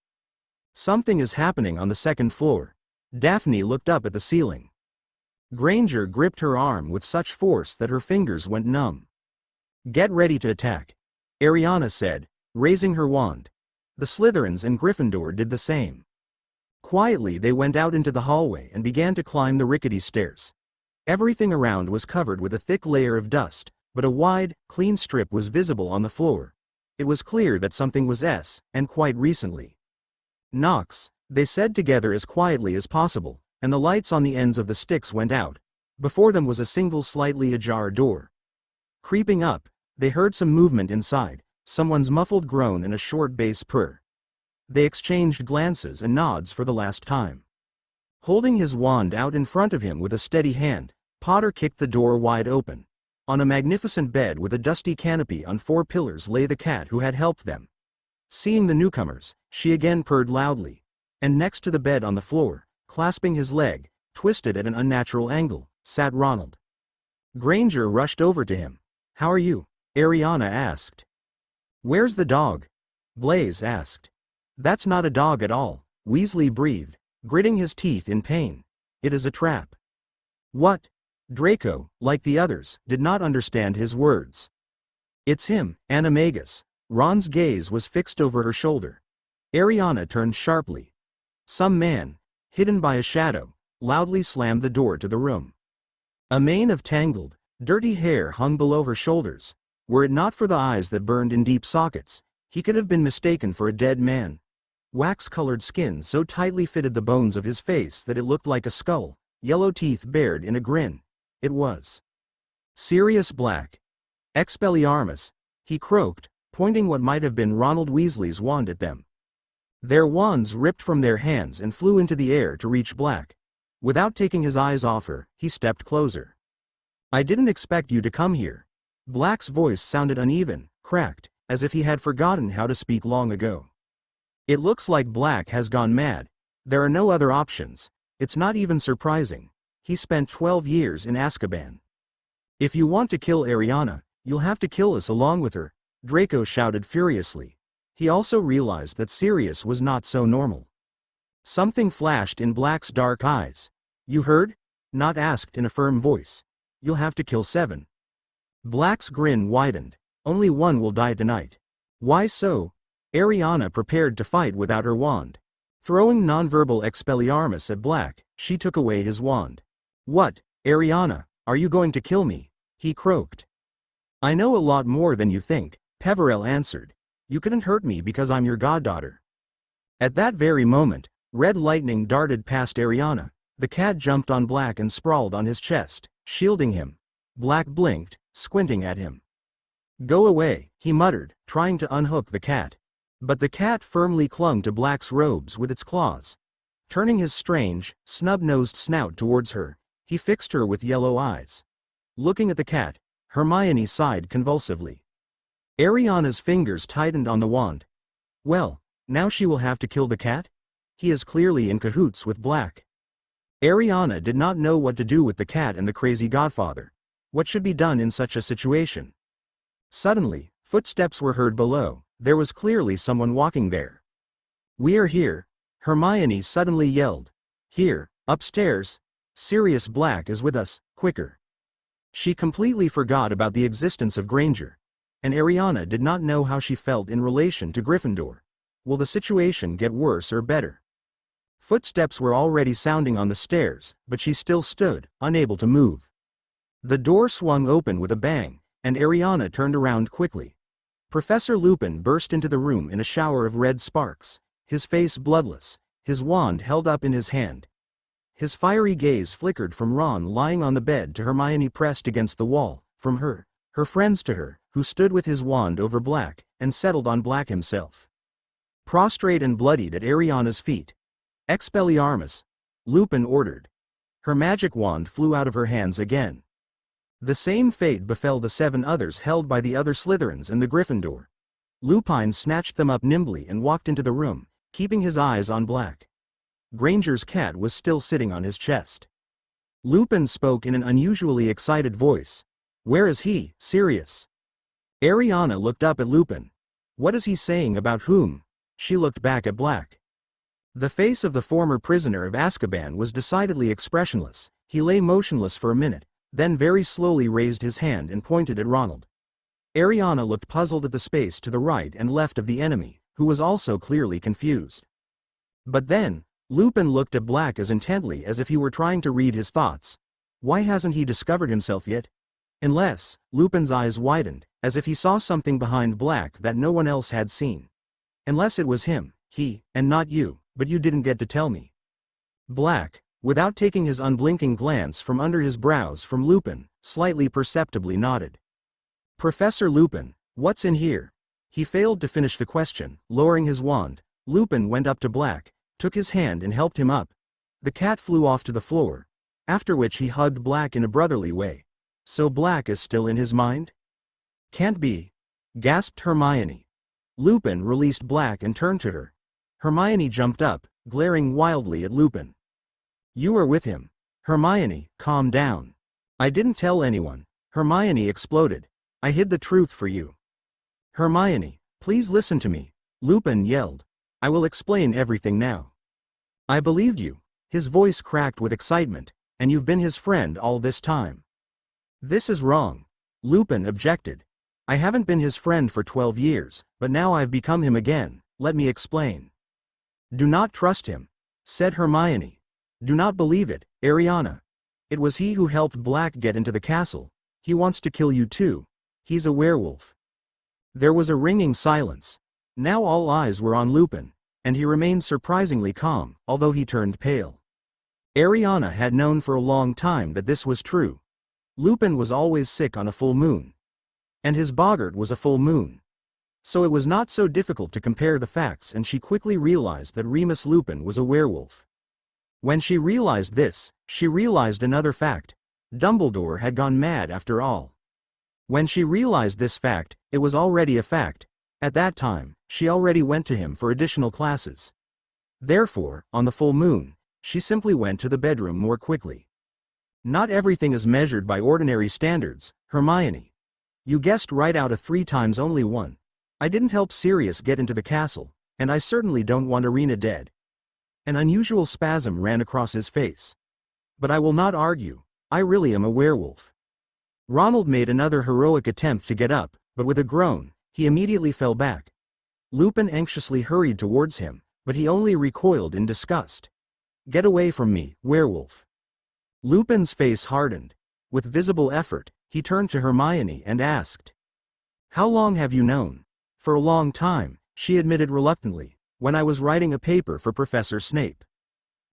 [SPEAKER 2] "Something is happening on the second floor." Daphne looked up at the ceiling. Granger gripped her arm with such force that her fingers went numb. "Get ready to attack," Ariana said, raising her wand. The Slytherins and Gryffindor did the same. Quietly they went out into the hallway and began to climb the rickety stairs. Everything around was covered with a thick layer of dust, but a wide, clean strip was visible on the floor. It was clear that something was and quite recently. "Knox," they said together as quietly as possible, and the lights on the ends of the sticks went out. Before them was a single slightly ajar door. Creeping up, they heard some movement inside, someone's muffled groan and a short bass purr. They exchanged glances and nods for the last time. Holding his wand out in front of him with a steady hand, Potter kicked the door wide open. On a magnificent bed with a dusty canopy on 4 pillars lay the cat who had helped them. Seeing the newcomers, she again purred loudly, and next to the bed on the floor, clasping his leg, twisted at an unnatural angle, sat Ronald. Granger rushed over to him. "How are you?" Ariana asked. "Where's the dog?" Blaise asked. "That's not a dog at all," Weasley breathed, gritting his teeth in pain. "It is a trap." "What?" Draco, like the others, did not understand his words. "It's him, Animagus." Ron's gaze was fixed over her shoulder. Ariana turned sharply. Some man, hidden by a shadow, loudly slammed the door to the room. A mane of tangled, dirty hair hung below her shoulders. Were it not for the eyes that burned in deep sockets, he could have been mistaken for a dead man. Wax-colored skin so tightly fitted the bones of his face that it looked like a skull, yellow teeth bared in a grin. It was Sirius Black. "Expelliarmus," he croaked, pointing what might have been Ronald Weasley's wand at them. Their wands ripped from their hands and flew into the air to reach Black. Without taking his eyes off her, he stepped closer. "I didn't expect you to come here." Black's voice sounded uneven, cracked, as if he had forgotten how to speak long ago. "It looks like Black has gone mad. There are no other options. It's not even surprising. He spent 12 years in Azkaban. If you want to kill Ariana, you'll have to kill us along with her," Draco shouted furiously. He also realized that Sirius was not so normal. Something flashed in Black's dark eyes. "You heard?" Not asked in a firm voice. "You'll have to kill 7. Black's grin widened. "Only one will die tonight." "Why so?" Ariana prepared to fight without her wand. Throwing nonverbal Expelliarmus at Black, she took away his wand. "What, Ariana, are you going to kill me?" he croaked. "I know a lot more than you think," Peverell answered. "You couldn't hurt me because I'm your goddaughter." At that very moment, red lightning darted past Ariana. The cat jumped on Black and sprawled on his chest, shielding him. Black blinked, squinting at him. "Go away," he muttered, trying to unhook the cat. But the cat firmly clung to Black's robes with its claws. Turning his strange, snub-nosed snout towards her, he fixed her with yellow eyes. Looking at the cat, Hermione sighed convulsively. Ariana's fingers tightened on the wand. Well, now she will have to kill the cat? He is clearly in cahoots with Black. Ariana did not know what to do with the cat and the crazy godfather. What should be done in such a situation? Suddenly, footsteps were heard below. There was clearly someone walking there. "We are here," Hermione suddenly yelled. "Here, upstairs. Sirius Black is with us, quicker." She completely forgot about the existence of Granger. And Ariana did not know how she felt in relation to Gryffindor. Will the situation get worse or better? Footsteps were already sounding on the stairs, but she still stood, unable to move. The door swung open with a bang, and Ariana turned around quickly. Professor Lupin burst into the room in a shower of red sparks, his face bloodless, his wand held up in his hand. His fiery gaze flickered from Ron lying on the bed to Hermione pressed against the wall, from her friends to her, who stood with his wand over Black, and settled on Black himself. Prostrate and bloodied at Ariana's feet. Expelliarmus, Lupin ordered. Her magic wand flew out of her hands again. The same fate befell the 7 others held by the other Slytherins and the Gryffindor. Lupin snatched them up nimbly and walked into the room, keeping his eyes on Black. Granger's cat was still sitting on his chest. Lupin spoke in an unusually excited voice. "Where is he, Sirius?" Ariana looked up at Lupin. "What is he saying about whom?" She looked back at Black. The face of the former prisoner of Azkaban was decidedly expressionless. He lay motionless for a minute, then very slowly raised his hand and pointed at Ronald. Ariana looked puzzled at the space to the right and left of the enemy, who was also clearly confused. But then, Lupin looked at Black as intently as if he were trying to read his thoughts. Why hasn't he discovered himself yet? Unless, Lupin's eyes widened, as if he saw something behind Black that no one else had seen. Unless it was him, and not you, but you didn't get to tell me. Black, without taking his unblinking glance from under his brows from Lupin, slightly perceptibly nodded. "Professor Lupin, what's in here?" He failed to finish the question. Lowering his wand, Lupin went up to Black, took his hand and helped him up. The cat flew off to the floor, after which he hugged Black in a brotherly way. "So Black is still in his mind?" "Can't be," gasped Hermione. Lupin released Black and turned to her. Hermione jumped up, glaring wildly at Lupin. "You were with him." "Hermione, calm down." "I didn't tell anyone," Hermione exploded. "I hid the truth for you." "Hermione, please listen to me," Lupin yelled. "I will explain everything now." "I believed you." His voice cracked with excitement. "And you've been his friend all this time." "This is wrong," Lupin objected. "I haven't been his friend for 12 years, but now I've become him again. Let me explain." "Do not trust him," said Hermione. "Do not believe it, Ariana. It was he who helped Black get into the castle. He wants to kill you too. He's a werewolf." There was a ringing silence. Now all eyes were on Lupin, and he remained surprisingly calm, although he turned pale. Ariana had known for a long time that this was true. Lupin was always sick on a full moon. And his boggart was a full moon. So it was not so difficult to compare the facts, and she quickly realized that Remus Lupin was a werewolf. When she realized this, she realized another fact. Dumbledore had gone mad after all. When she realized this fact, it was already a fact. At that time, she already went to him for additional classes. Therefore, on the full moon, she simply went to the bedroom more quickly. Not everything is measured by ordinary standards, Hermione. You guessed right out of 3 times only 1. I didn't help Sirius get into the castle, and I certainly don't want Areana dead. An unusual spasm ran across his face. But I will not argue. I really am a werewolf. Ronald made another heroic attempt to get up, but with a groan, he immediately fell back. Lupin anxiously hurried towards him, but he only recoiled in disgust. "Get away from me, werewolf." Lupin's face hardened. With visible effort, he turned to Hermione and asked, "How long have you known?" "For a long time," she admitted reluctantly, "when I was writing a paper for Professor Snape."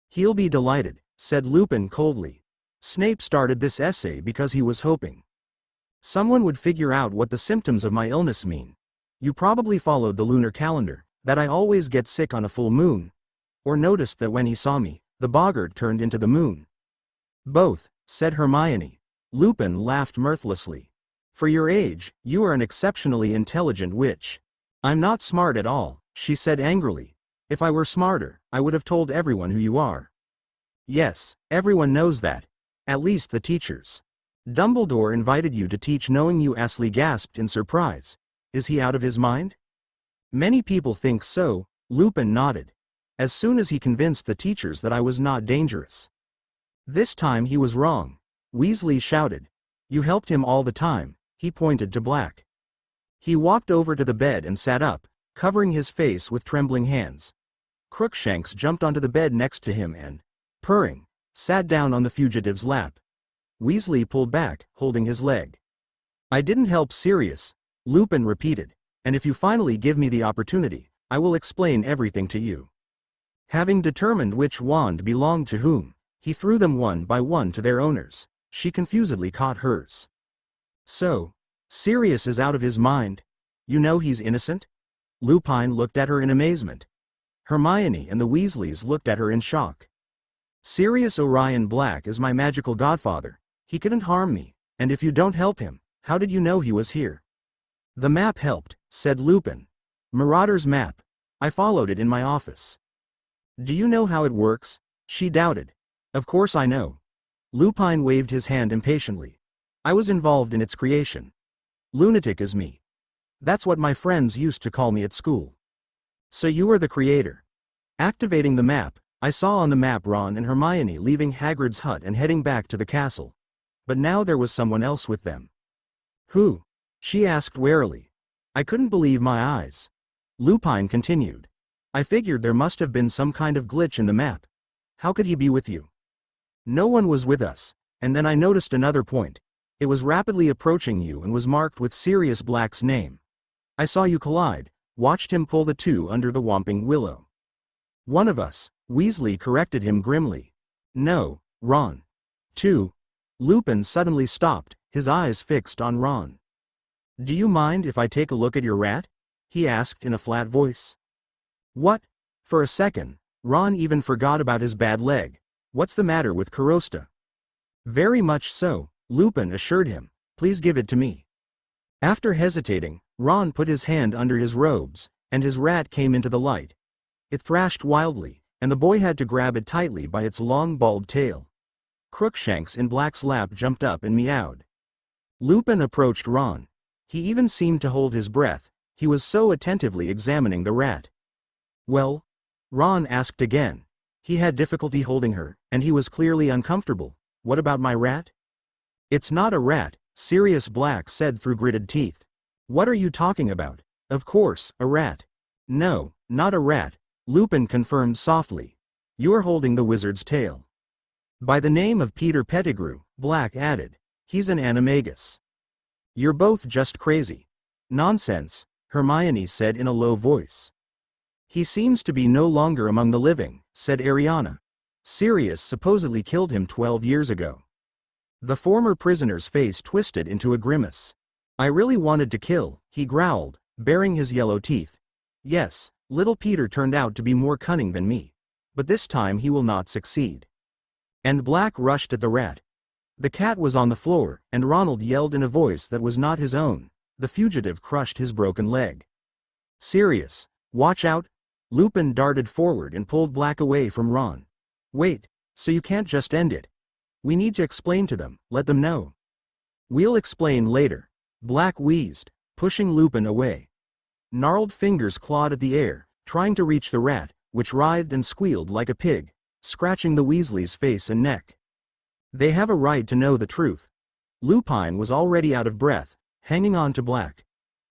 [SPEAKER 2] "He'll be delighted," said Lupin coldly. "Snape started this essay because he was hoping someone would figure out what the symptoms of my illness mean. You probably followed the lunar calendar, that I always get sick on a full moon. Or noticed that when he saw me, the boggart turned into the moon." "Both," said Hermione. Lupin laughed mirthlessly. "For your age, you are an exceptionally intelligent witch." "I'm not smart at all," she said angrily. "If I were smarter, I would have told everyone who you are." "Yes, everyone knows that. At least the teachers." "Dumbledore invited you to teach knowing you?" Astley gasped in surprise. "Is he out of his mind?" "Many people think so," Lupin nodded. "As soon as he convinced the teachers that I was not dangerous." This time he was wrong. Weasley shouted. "You helped him all the time," he pointed to Black. He walked over to the bed and sat up, covering his face with trembling hands. Crookshanks jumped onto the bed next to him and, purring, sat down on the fugitive's lap. Weasley pulled back, holding his leg. "I didn't help Sirius," Lupin repeated, "and if you finally give me the opportunity, I will explain everything to you." Having determined which wand belonged to whom, He threw them one by one to their owners. She confusedly caught hers. So, Sirius is out of his mind? You know he's innocent? Lupin looked at her in amazement. Hermione and the Weasleys looked at her in shock. Sirius Orion Black is my magical godfather. He couldn't harm me, and if you don't help him, how did you know he was here? The map helped, said Lupin. Marauder's map. I followed it in my office. Do you know how it works? She doubted. Of course I know. Lupin waved his hand impatiently. I was involved in its creation. Lunatic as me. That's what my friends used to call me at school. So you are the creator. Activating the map, I saw on the map Ron and Hermione leaving Hagrid's hut and heading back to the castle. But now there was someone else with them. Who? She asked warily. I couldn't believe my eyes. Lupin continued. I figured there must have been some kind of glitch in the map. How could he be with you? No one was with us, and then I noticed another point. It was rapidly approaching you and was marked with Sirius Black's name. I saw you collide, watched him pull the two under the Whomping Willow. One of us, Weasley corrected him grimly. No, Ron. Two. Lupin suddenly stopped, his eyes fixed on Ron. Do you mind if I take a look at your rat? He asked in a flat voice. What? For a second, Ron even forgot about his bad leg. What's the matter with Carosta? Very much so, Lupin assured him. Please give it to me. After hesitating, Ron put his hand under his robes, and his rat came into the light. It thrashed wildly, and the boy had to grab it tightly by its long bald tail. Crookshanks in Black's lap jumped up and meowed. Lupin approached Ron. He even seemed to hold his breath, he was so attentively examining the rat. Well? Ron asked again. He had difficulty holding her, and he was clearly uncomfortable. What about my rat? It's not a rat, Sirius Black said through gritted teeth. What are you talking about? Of course, a rat. No, not a rat, Lupin confirmed softly. You are holding the wizard's tail. By the name of Peter Pettigrew, Black added. He's an animagus. You're both just crazy. Nonsense, Hermione said in a low voice. He seems to be no longer among the living, said Ariana. Sirius supposedly killed him 12 years ago. The former prisoner's face twisted into a grimace. I really wanted to kill, he growled, baring his yellow teeth. Yes, little Peter turned out to be more cunning than me. But this time he will not succeed. And Black rushed at the rat. The cat was on the floor, and Ronald yelled in a voice that was not his own. The fugitive crushed his broken leg. Sirius, watch out! Lupin darted forward and pulled Black away from Ron. Wait, so you can't just end it. We need to explain to them, let them know. We'll explain later. Black wheezed, pushing Lupin away. Gnarled fingers clawed at the air, trying to reach the rat, which writhed and squealed like a pig, scratching the Weasley's face and neck. They have a right to know the truth. Lupin was already out of breath, hanging on to Black.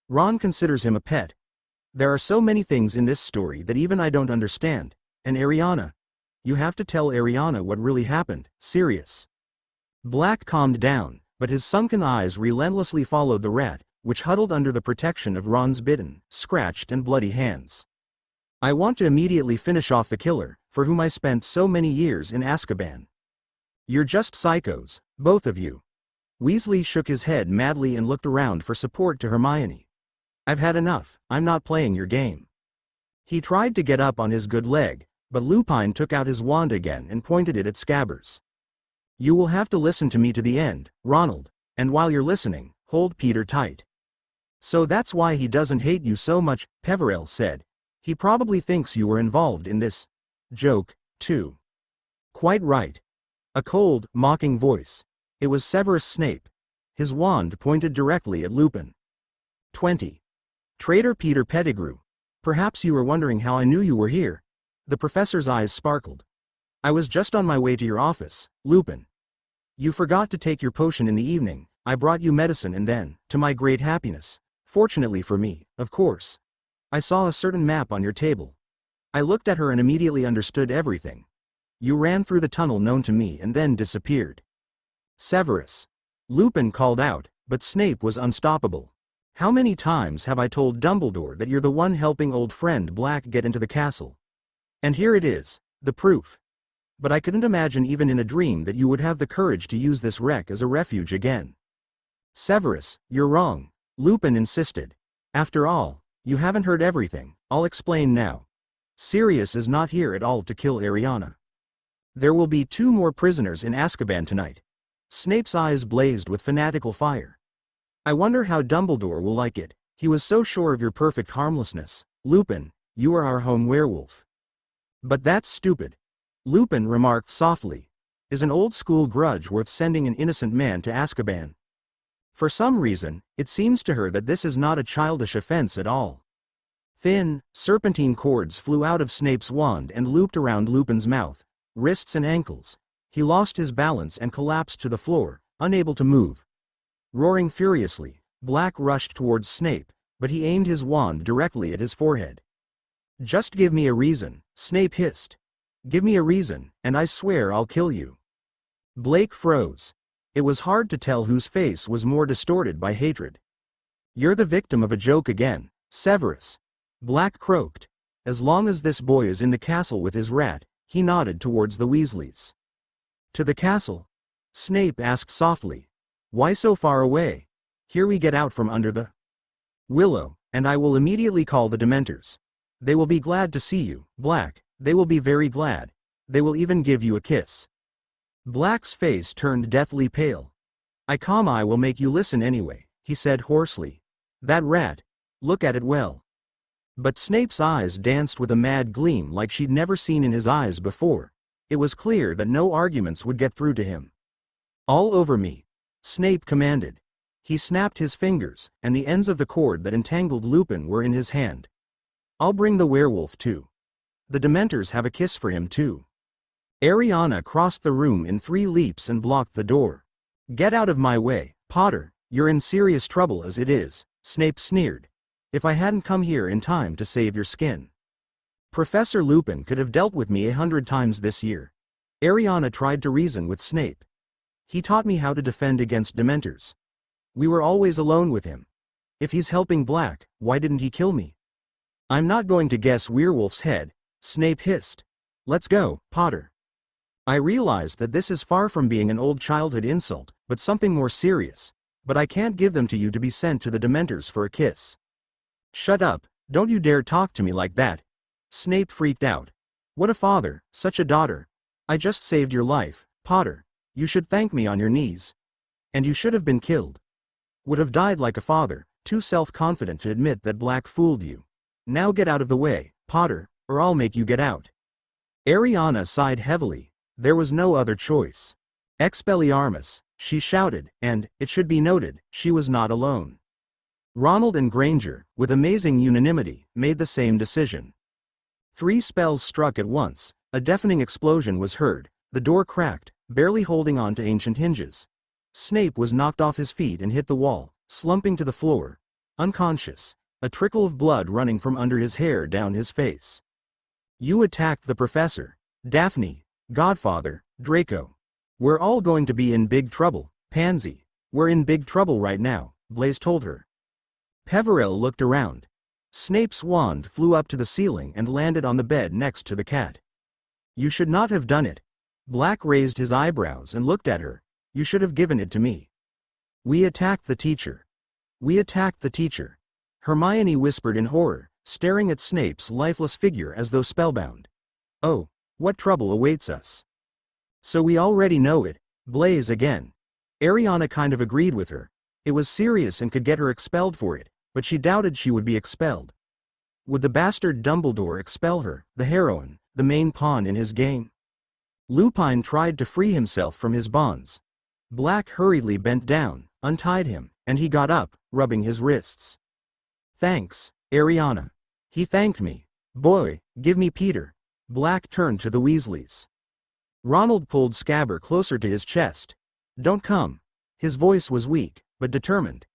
[SPEAKER 2] Ron considers him a pet. There are so many things in this story that even I don't understand. And Ariana. You have to tell Ariana what really happened, Sirius. Black calmed down, but his sunken eyes relentlessly followed the rat, which huddled under the protection of Ron's bitten, scratched and bloody hands. I want to immediately finish off the killer, for whom I spent so many years in Azkaban. You're just psychos, both of you. Weasley shook his head madly and looked around for support to Hermione. I've had enough, I'm not playing your game. He tried to get up on his good leg, but Lupin took out his wand again and pointed it at Scabbers. You will have to listen to me to the end, Ronald, and while you're listening, hold Peter tight. So that's why he doesn't hate you so much, Peverell said. He probably thinks you were involved in this joke, too. Quite right. A cold, mocking voice. It was Severus Snape. His wand pointed directly at Lupin. 20. Traitor Peter Pettigrew. Perhaps you were wondering how I knew you were here. The professor's eyes sparkled. I was just on my way to your office, Lupin. You forgot to take your potion in the evening. I brought you medicine and then, to my great happiness, fortunately for me, of course, I saw a certain map on your table. I looked at her and immediately understood everything. You ran through the tunnel known to me and then disappeared. Severus. Lupin called out, but Snape was unstoppable. How many times have I told Dumbledore that you're the one helping old friend Black get into the castle? And here it is, the proof. But I couldn't imagine even in a dream that you would have the courage to use this wreck as a refuge again. Severus, you're wrong, Lupin insisted. After all, you haven't heard everything. I'll explain now. Sirius is not here at all to kill Ariana. There will be 2 more prisoners in Azkaban tonight. Snape's eyes blazed with fanatical fire. I wonder how Dumbledore will like it. He was so sure of your perfect harmlessness. Lupin, you are our home werewolf. But that's stupid. Lupin remarked softly. Is an old-school grudge worth sending an innocent man to Azkaban? For some reason, it seems to her that this is not a childish offense at all. Thin, serpentine cords flew out of Snape's wand and looped around Lupin's mouth, wrists and ankles. He lost his balance and collapsed to the floor, unable to move. Roaring furiously, Black rushed towards Snape, but he aimed his wand directly at his forehead. Just give me a reason, Snape hissed. Give me a reason, and I swear I'll kill you. Blake froze. It was hard to tell whose face was more distorted by hatred. You're the victim of a joke again, Severus. Black croaked. As long as this boy is in the castle with his rat, he nodded towards the Weasleys. To the castle? Snape asked softly. Why so far away? Here we get out from under the willow, and I will immediately call the Dementors. They will be glad to see you, Black. They will be very glad. They will even give you a kiss. Black's face turned deathly pale. I will make you listen anyway, he said hoarsely. That rat. Look at it well. But Snape's eyes danced with a mad gleam like she'd never seen in his eyes before. It was clear that no arguments would get through to him. All over me, Snape commanded. He snapped his fingers, and the ends of the cord that entangled Lupin were in his hand. I'll bring the werewolf too. The Dementors have a kiss for him too. Ariana crossed the room in 3 leaps and blocked the door. Get out of my way, Potter, you're in serious trouble as it is, Snape sneered. If I hadn't come here in time to save your skin. Professor Lupin could have dealt with me 100 times this year. Ariana tried to reason with Snape. He taught me how to defend against Dementors. We were always alone with him. If he's helping Black, why didn't he kill me? I'm not going to guess Werewolf's head, Snape hissed. Let's go, Potter. I realized that this is far from being an old childhood insult, but something more serious. But I can't give them to you to be sent to the Dementors for a kiss. Shut up, don't you dare talk to me like that. Snape freaked out. What a father, such a daughter. I just saved your life, Potter. You should thank me on your knees. And you should have been killed. Would have died like a father, too self-confident to admit that Black fooled you. Now get out of the way, Potter, or I'll make you get out. Ariana sighed heavily. There was no other choice. Expelliarmus, she shouted, and, it should be noted, she was not alone. Ronald and Granger, with amazing unanimity, made the same decision. 3 spells struck at once, a deafening explosion was heard, the door cracked, barely holding on to ancient hinges. Snape was knocked off his feet and hit the wall, slumping to the floor, unconscious, a trickle of blood running from under his hair down his face. You attacked the professor, Daphne, Godfather, Draco. We're all going to be in big trouble, Pansy. We're in big trouble right now, Blaise told her. Peverell looked around. Snape's wand flew up to the ceiling and landed on the bed next to the cat. You should not have done it. Black raised his eyebrows and looked at her. You should have given it to me. We attacked the teacher. We attacked the teacher. Hermione whispered in horror, staring at Snape's lifeless figure as though spellbound. Oh, what trouble awaits us? So we already know it, Blaise again. Ariana kind of agreed with her. It was serious and could get her expelled for it, but she doubted she would be expelled. Would the bastard Dumbledore expel her, the heroine, the main pawn in his game? Lupin tried to free himself from his bonds. Black hurriedly bent down, untied him, and he got up, rubbing his wrists. Thanks, Ariana. He thanked me. Boy, give me Peter. Black turned to the Weasleys. Ronald pulled Scabbers closer to his chest. Don't come. His voice was weak, but determined.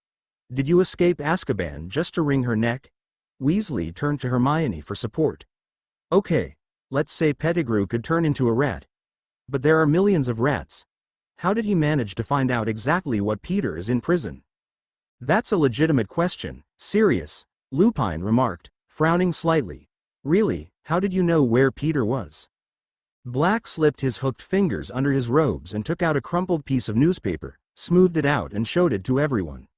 [SPEAKER 2] Did you escape Azkaban just to wring her neck? Weasley turned to Hermione for support. Okay, let's say Pettigrew could turn into a rat. But there are millions of rats. How did he manage to find out exactly what Peter is in prison? That's a legitimate question, Sirius, Lupin remarked, frowning slightly. Really, how did you know where Peter was? Black slipped his hooked fingers under his robes and took out a crumpled piece of newspaper, smoothed it out and showed it to everyone.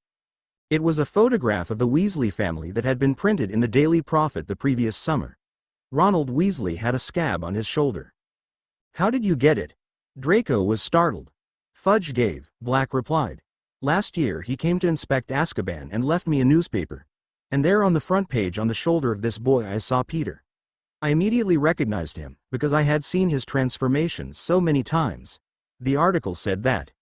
[SPEAKER 2] It was a photograph of the Weasley family that had been printed in the Daily Prophet the previous summer. Ronald Weasley had a scab on his shoulder. "How did you get it?" Draco was startled. "Fudge gave," Black replied. "Last year he came to inspect Azkaban and left me a newspaper. And there on the front page on the shoulder of this boy I saw Peter. I immediately recognized him, because I had seen his transformations so many times." The article said that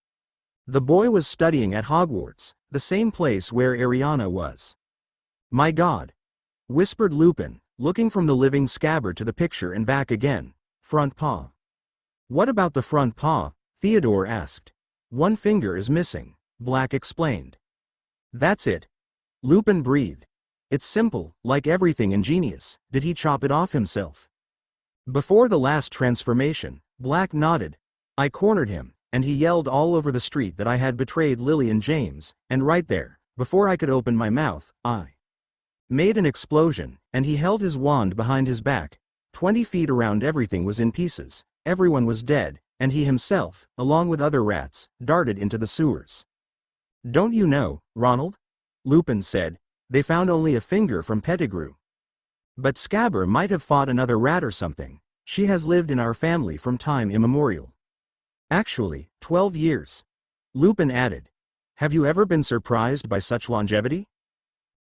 [SPEAKER 2] the boy was studying at Hogwarts, the same place where Ariana was. "My God," whispered Lupin, looking from the living Scabbard to the picture and back again. "Front paw." "What about the front paw?" Theodore asked. "One finger is missing," Black explained. "That's it." Lupin breathed. "It's simple, like everything ingenious. Did he chop it off himself?" "Before the last transformation," Black nodded. "I cornered him, and he yelled all over the street that I had betrayed Lily and James, and right there, before I could open my mouth, I made an explosion, and he held his wand behind his back. 20 feet around everything was in pieces, everyone was dead, and he himself, along with other rats, darted into the sewers." "Don't you know, Ronald?" Lupin said. "They found only a finger from Pettigrew. But Scabbard might have fought another rat or something. She has lived in our family from time immemorial. Actually, 12 years. Lupin added. "Have you ever been surprised by such longevity?"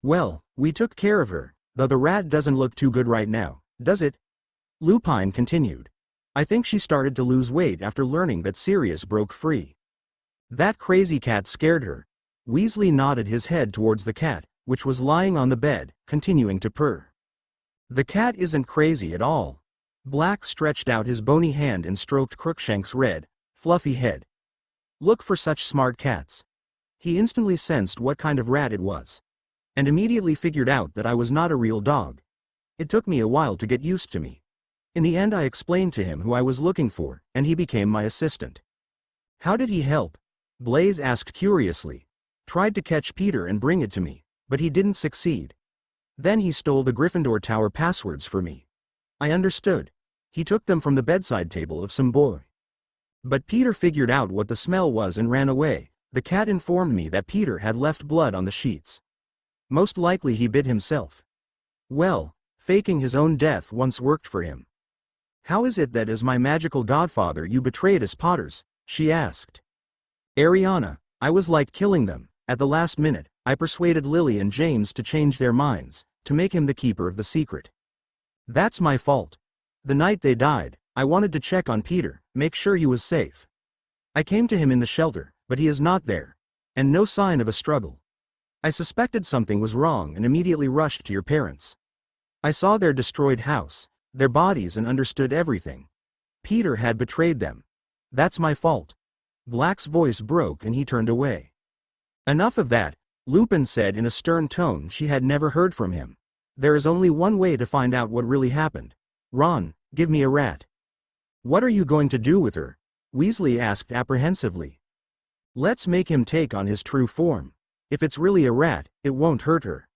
[SPEAKER 2] "Well, we took care of her, though the rat doesn't look too good right now, does it?" Lupin continued. "I think she started to lose weight after learning that Sirius broke free. That crazy cat scared her." Weasley nodded his head towards the cat, which was lying on the bed, continuing to purr. "The cat isn't crazy at all." Black stretched out his bony hand and stroked Crookshank's red, fluffy head. "Look for such smart cats." He instantly sensed what kind of rat it was. And immediately figured out that I was not a real dog. It took me a while to get used to me. In the end I explained to him who I was looking for, and he became my assistant. "How did he help?" Blaze asked curiously. "Tried to catch Peter and bring it to me, but he didn't succeed. Then he stole the Gryffindor Tower passwords for me. I understood. He took them from the bedside table of some boy. But Peter figured out what the smell was and ran away. The cat informed me that Peter had left blood on the sheets. Most likely he bit himself. Well, faking his own death once worked for him." "How is it that as my magical godfather you betrayed us Potters?" she asked. "Ariana, I was like killing them. At the last minute, I persuaded Lily and James to change their minds, to make him the keeper of the secret. That's my fault. The night they died, I wanted to check on Peter, make sure he was safe. I came to him in the shelter, but he is not there. And no sign of a struggle. I suspected something was wrong and immediately rushed to your parents. I saw their destroyed house, their bodies, and understood everything. Peter had betrayed them. That's my fault." Black's voice broke and he turned away. "Enough of that," Lupin said in a stern tone she had never heard from him. "There is only one way to find out what really happened. Ron, give me a rat." "What are you going to do with her?" Weasley asked apprehensively. "Let's make him take on his true form. If it's really a rat, it won't hurt her."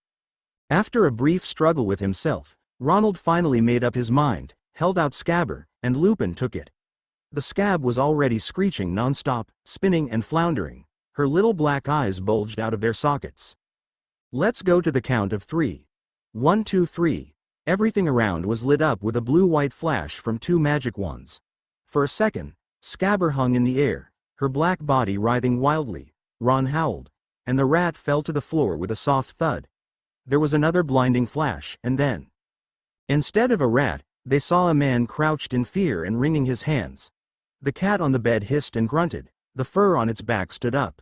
[SPEAKER 2] After a brief struggle with himself, Ronald finally made up his mind, held out Scabbard, and Lupin took it. The scab was already screeching non-stop, spinning and floundering. Her little black eyes bulged out of their sockets. "Let's go to the count of 3. 1, 2, 3. Everything around was lit up with a blue-white flash from 2 magic wands. For a second, Scabbard hung in the air, her black body writhing wildly. Ron howled, and the rat fell to the floor with a soft thud. There was another blinding flash, and then, instead of a rat, they saw a man crouched in fear and wringing his hands. The cat on the bed hissed and grunted. The fur on its back stood up.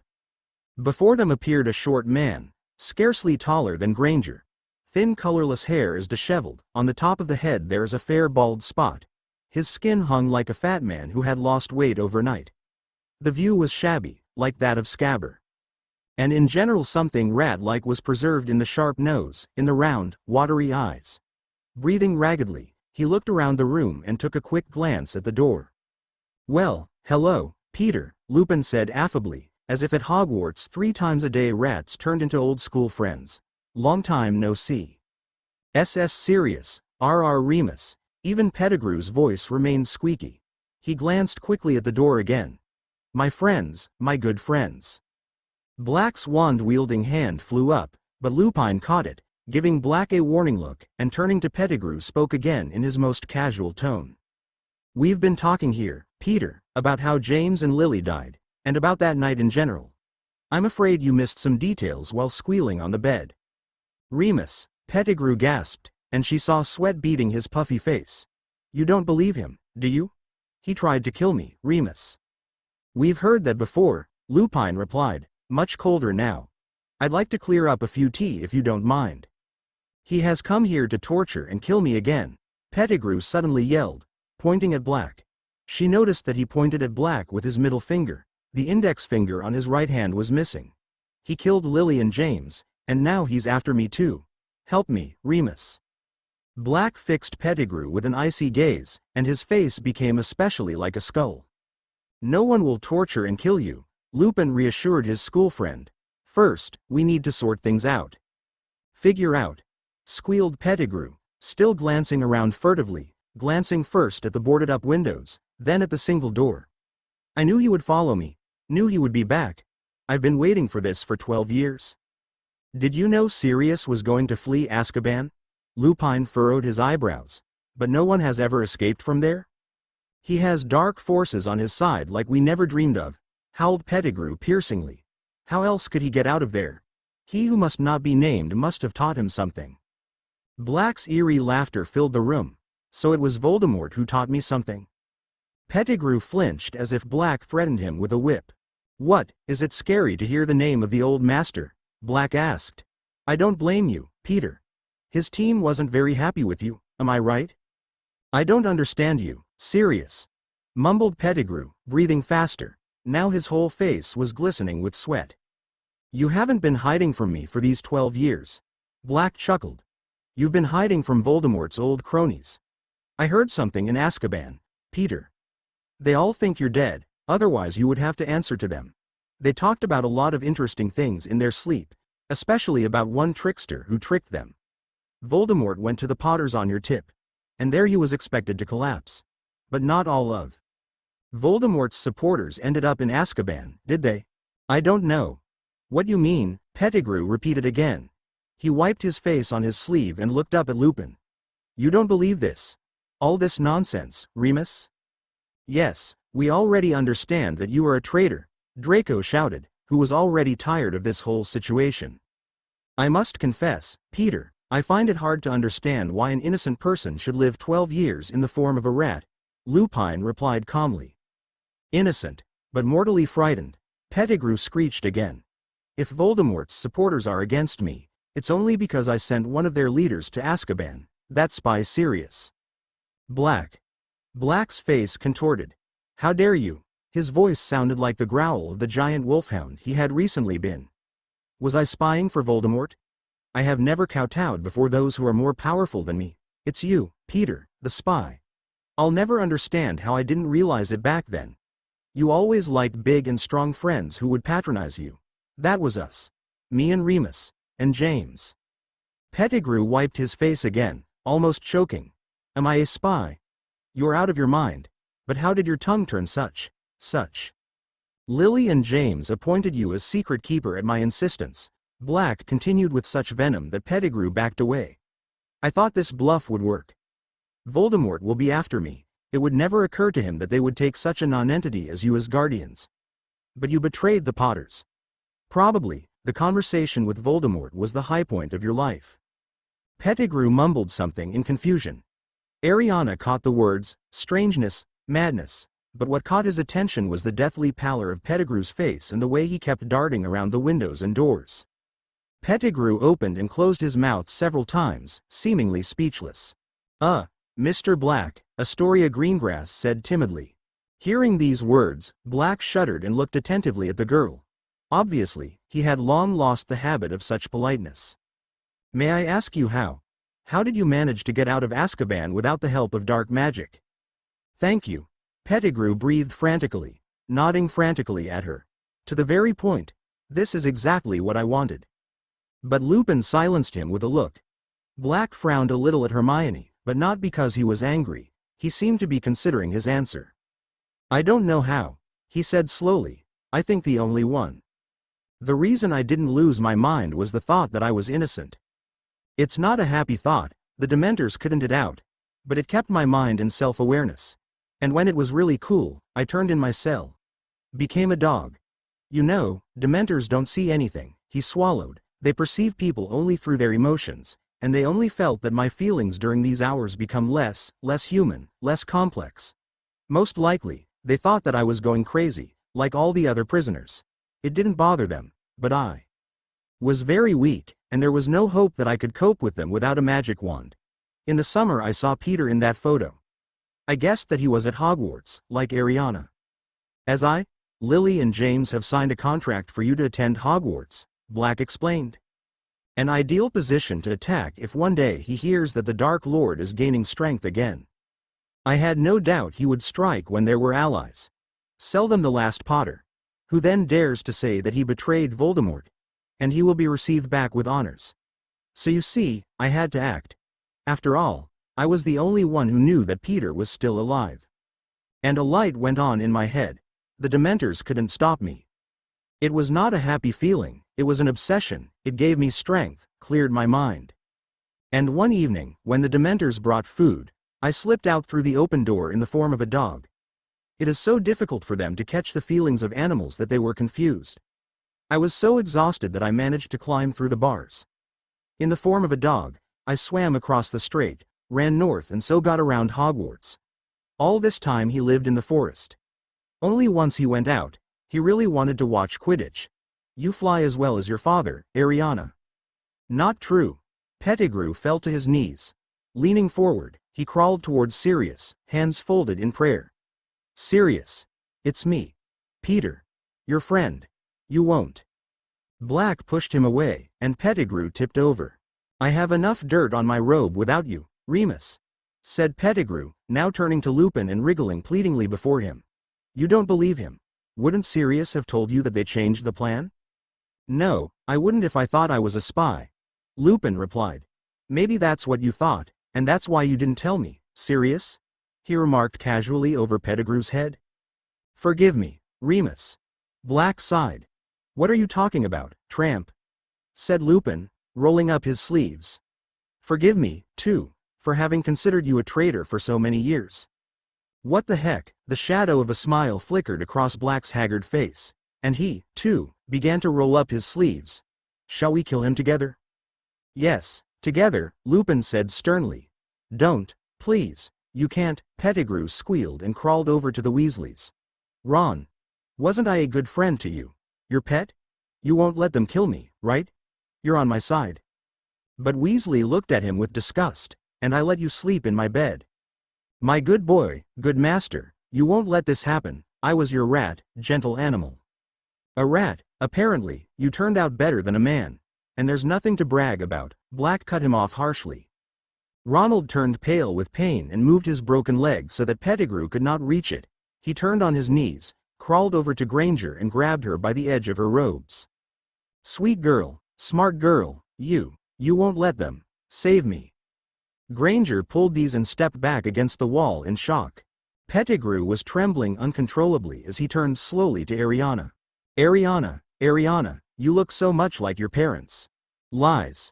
[SPEAKER 2] Before them appeared a short man, scarcely taller than Granger. Thin colorless hair is disheveled, on the top of the head there is a fair bald spot. His skin hung like a fat man who had lost weight overnight. The view was shabby, like that of Scabbard. And in general something rat-like was preserved in the sharp nose, in the round, watery eyes. Breathing raggedly, he looked around the room and took a quick glance at the door. "Well, hello, Peter," Lupin said affably, as if at Hogwarts 3 times a day rats turned into old school friends. "Long time no see." "SS Sirius, RR Remus." Even Pettigrew's voice remained squeaky. He glanced quickly at the door again. My friends, my good friends. Black's wand-wielding hand flew up, but Lupin caught it, giving Black a warning look, and turning to Pettigrew spoke again in his most casual tone. We've been talking here, Peter, about how James and Lily died, and about that night in general. I'm afraid you missed some details while squealing on the bed. Remus, Pettigrew gasped, and she saw sweat beading his puffy face. You don't believe him, do you? He tried to kill me, Remus. We've heard that before, Lupin replied, much colder now. I'd like to clear up a few tea if you don't mind. He has come here to torture and kill me again, Pettigrew suddenly yelled, pointing at Black. She noticed that he pointed at Black with his middle finger. The index finger on his right hand was missing. He killed Lily and James, and now he's after me too. Help me, Remus. Black fixed Pettigrew with an icy gaze, and his face became especially like a skull. No one will torture and kill you, Lupin reassured his school friend. First, we need to sort things out. Figure out, squealed Pettigrew, still glancing around furtively, glancing first at the boarded-up windows, then at the single door. I knew he would follow me, knew he would be back. I've been waiting for this for 12 years. Did you know Sirius was going to flee Azkaban? Lupin furrowed his eyebrows. But no one has ever escaped from there? He has dark forces on his side like we never dreamed of, howled Pettigrew piercingly. How else could he get out of there? He who must not be named must have taught him something. Black's eerie laughter filled the room. So it was Voldemort who taught me something. Pettigrew flinched as if Black threatened him with a whip. What, is it scary to hear the name of the old master? Black asked. I don't blame you, Peter. His team wasn't very happy with you, am I right? I don't understand you, Sirius, mumbled Pettigrew, breathing faster. Now his whole face was glistening with sweat. You haven't been hiding from me for these 12 years. Black chuckled. You've been hiding from Voldemort's old cronies. I heard something in Azkaban, Peter. They all think you're dead, otherwise you would have to answer to them. They talked about a lot of interesting things in their sleep, especially about one trickster who tricked them. Voldemort went to the Potters on your tip, and there he was expected to collapse. But not all of Voldemort's supporters ended up in Azkaban, did they? I don't know. What you mean, Pettigrew repeated again. He wiped his face on his sleeve and looked up at Lupin. You don't believe this? All this nonsense, Remus? Yes, we already understand that you are a traitor, Draco shouted, who was already tired of this whole situation. I must confess, Peter, I find it hard to understand why an innocent person should live 12 years in the form of a rat, Lupin replied calmly. Innocent, but mortally frightened, Pettigrew screeched again. If Voldemort's supporters are against me, it's only because I sent one of their leaders to Azkaban, that spy Sirius. Black's face contorted. How dare you? His voice sounded like the growl of the giant wolfhound he had recently been. Was I spying for Voldemort? I have never kowtowed before those who are more powerful than me. It's you, Peter, the spy. I'll never understand how I didn't realize it back then. You always liked big and strong friends who would patronize you. That was us. Me and Remus, and James. Pettigrew wiped his face again, almost choking. Am I a spy? You're out of your mind. But how did your tongue turn such? Lily and James appointed you as secret keeper at my insistence. Black continued with such venom that Pettigrew backed away. I thought this bluff would work. Voldemort will be after me. It would never occur to him that they would take such a nonentity as you as guardians. But you betrayed the Potters. Probably, the conversation with Voldemort was the high point of your life. Pettigrew mumbled something in confusion. Ariana caught the words, strangeness, madness, but what caught his attention was the deathly pallor of Pettigrew's face and the way he kept darting around the windows and doors. Pettigrew opened and closed his mouth several times, seemingly speechless. Mr. Black, Astoria Greengrass said timidly. Hearing these words, Black shuddered and looked attentively at the girl. Obviously, he had long lost the habit of such politeness. May I ask you how? How did you manage to get out of Azkaban without the help of dark magic? Thank you. Pettigrew breathed frantically, nodding frantically at her. To the very point. This is exactly what I wanted. But Lupin silenced him with a look. Black frowned a little at Hermione, but not because he was angry. He seemed to be considering his answer. I don't know how, he said slowly. I think the only one. The reason I didn't lose my mind was the thought that I was innocent. It's not a happy thought, the Dementors couldn't it out, but it kept my mind in self-awareness. And when it was really cool, I turned in my cell. Became a dog. You know, Dementors don't see anything, he swallowed. They perceive people only through their emotions, and they only felt that my feelings during these hours become less human, less complex. Most likely, they thought that I was going crazy, like all the other prisoners. It didn't bother them, but I was very weak, and there was no hope that I could cope with them without a magic wand. In the summer I saw Peter in that photo. I guessed that he was at Hogwarts, like Ariana. Lily and James have signed a contract for you to attend Hogwarts, Black explained. An ideal position to attack if one day he hears that the Dark Lord is gaining strength again. I had no doubt he would strike when there were allies. Seldom the last Potter, who then dares to say that he betrayed Voldemort, and he will be received back with honors. So you see, I had to act. After all, I was the only one who knew that Peter was still alive. And a light went on in my head. The Dementors couldn't stop me. It was not a happy feeling, it was an obsession. It gave me strength, cleared my mind. And one evening, when the Dementors brought food, I slipped out through the open door in the form of a dog. It is so difficult for them to catch the feelings of animals that they were confused. I was so exhausted that I managed to climb through the bars. In the form of a dog, I swam across the strait, ran north and so got around Hogwarts. All this time he lived in the forest. Only once he went out. He really wanted to watch Quidditch. You fly as well as your father, Ariana. Not true. Pettigrew fell to his knees. Leaning forward, he crawled towards Sirius, hands folded in prayer. Sirius. It's me. Peter. Your friend. You won't. Black pushed him away, and Pettigrew tipped over. I have enough dirt on my robe without you, Remus, said Pettigrew, now turning to Lupin and wriggling pleadingly before him. You don't believe him. Wouldn't Sirius have told you that they changed the plan? No, I wouldn't if I thought I was a spy. Lupin replied. Maybe that's what you thought, and that's why you didn't tell me, Sirius? He remarked casually over Pettigrew's head. Forgive me, Remus. Black sighed. What are you talking about, tramp? Said Lupin, rolling up his sleeves. Forgive me, too, for having considered you a traitor for so many years. What the heck? The shadow of a smile flickered across Black's haggard face, and he, too, began to roll up his sleeves. Shall we kill him together? Yes, together, Lupin said sternly. Don't, please, you can't, Pettigrew squealed and crawled over to the Weasleys. Ron, wasn't I a good friend to you? Your pet? You won't let them kill me, right? You're on my side. But Weasley looked at him with disgust. And I let you sleep in my bed. My good boy, good master, you won't let this happen. I was your rat, gentle animal. A rat, apparently, you turned out better than a man. And there's nothing to brag about, Black cut him off harshly. Ronald turned pale with pain and moved his broken leg so that Pettigrew could not reach it. He turned on his knees, crawled over to Granger and grabbed her by the edge of her robes. Sweet girl, smart girl, you won't let them. Save me. Granger pulled these and stepped back against the wall in shock. Pettigrew was trembling uncontrollably as he turned slowly to Ariana. Ariana, you look so much like your parents. Lies.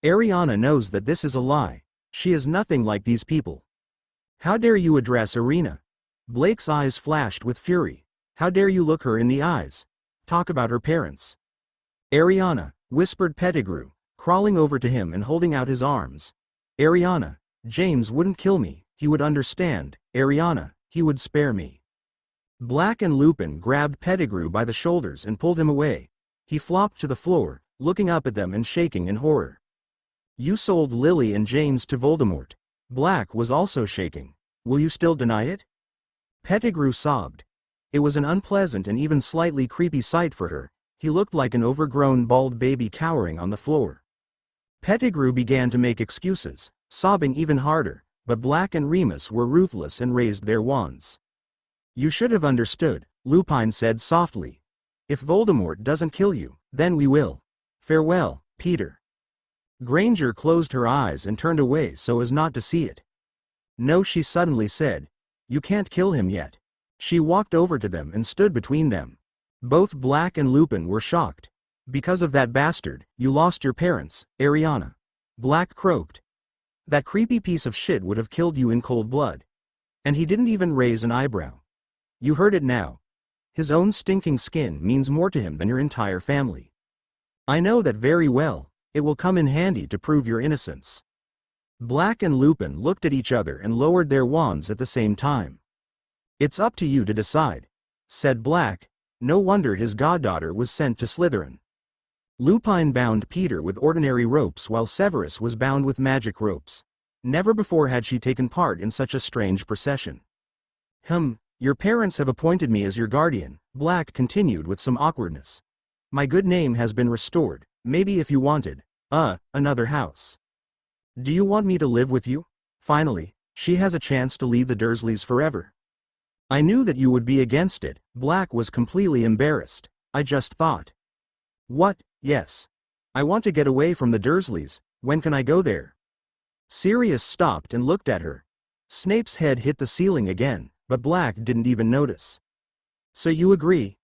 [SPEAKER 2] Ariana knows that this is a lie. She is nothing like these people. How dare you address Arena? Blake's eyes flashed with fury. How dare you look her in the eyes? Talk about her parents. Ariana, whispered Pettigrew, crawling over to him and holding out his arms. Ariana, James wouldn't kill me, he would understand. Ariana, he would spare me. Black and Lupin grabbed Pettigrew by the shoulders and pulled him away. He flopped to the floor, looking up at them and shaking in horror. You sold Lily and James to Voldemort. Black was also shaking. Will you still deny it? Pettigrew sobbed. It was an unpleasant and even slightly creepy sight for her. He looked like an overgrown bald baby cowering on the floor. Pettigrew began to make excuses, sobbing even harder, but Black and Remus were ruthless and raised their wands. You should have understood, Lupin said softly. If Voldemort doesn't kill you, then we will. Farewell, Peter. Granger closed her eyes and turned away so as not to see it. No, she suddenly said. You can't kill him yet. She walked over to them and stood between them. Both Black and Lupin were shocked. Because of that bastard, you lost your parents, Ariana. Black croaked. That creepy piece of shit would have killed you in cold blood. And he didn't even raise an eyebrow. You heard it now. His own stinking skin means more to him than your entire family. I know that very well. It will come in handy to prove your innocence. Black and Lupin looked at each other and lowered their wands at the same time. It's up to you to decide, said Black. No wonder his goddaughter was sent to Slytherin. Lupin bound Peter with ordinary ropes while Severus was bound with magic ropes. Never before had she taken part in such a strange procession. Your parents have appointed me as your guardian, Black continued with some awkwardness. My good name has been restored, maybe if you wanted, another house. Do you want me to live with you? Finally, she has a chance to leave the Dursleys forever. I knew that you would be against it. Black was completely embarrassed. I just thought. What? Yes. I want to get away from the Dursleys. When can I go there? Sirius stopped and looked at her. Snape's head hit the ceiling again, but Black didn't even notice. So you agree?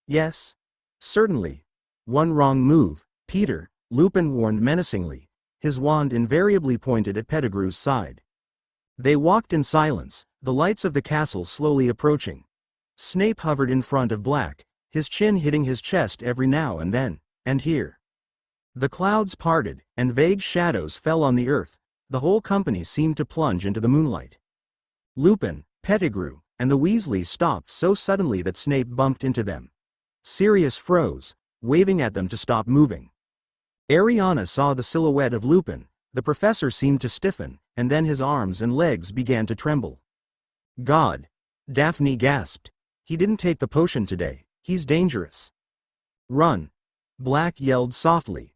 [SPEAKER 2] Yes. Certainly. One wrong move, Peter, Lupin warned menacingly. His wand invariably pointed at Pettigrew's side. They walked in silence, the lights of the castle slowly approaching. Snape hovered in front of Black, his chin hitting his chest every now and then, and here. The clouds parted, and vague shadows fell on the earth. The whole company seemed to plunge into the moonlight. Lupin, Pettigrew, and the Weasleys stopped so suddenly that Snape bumped into them. Sirius froze, waving at them to stop moving. Ariana saw the silhouette of Lupin. The professor seemed to stiffen, and then his arms and legs began to tremble. God! Daphne gasped. He didn't take the potion today. He's dangerous. Run! Black yelled softly.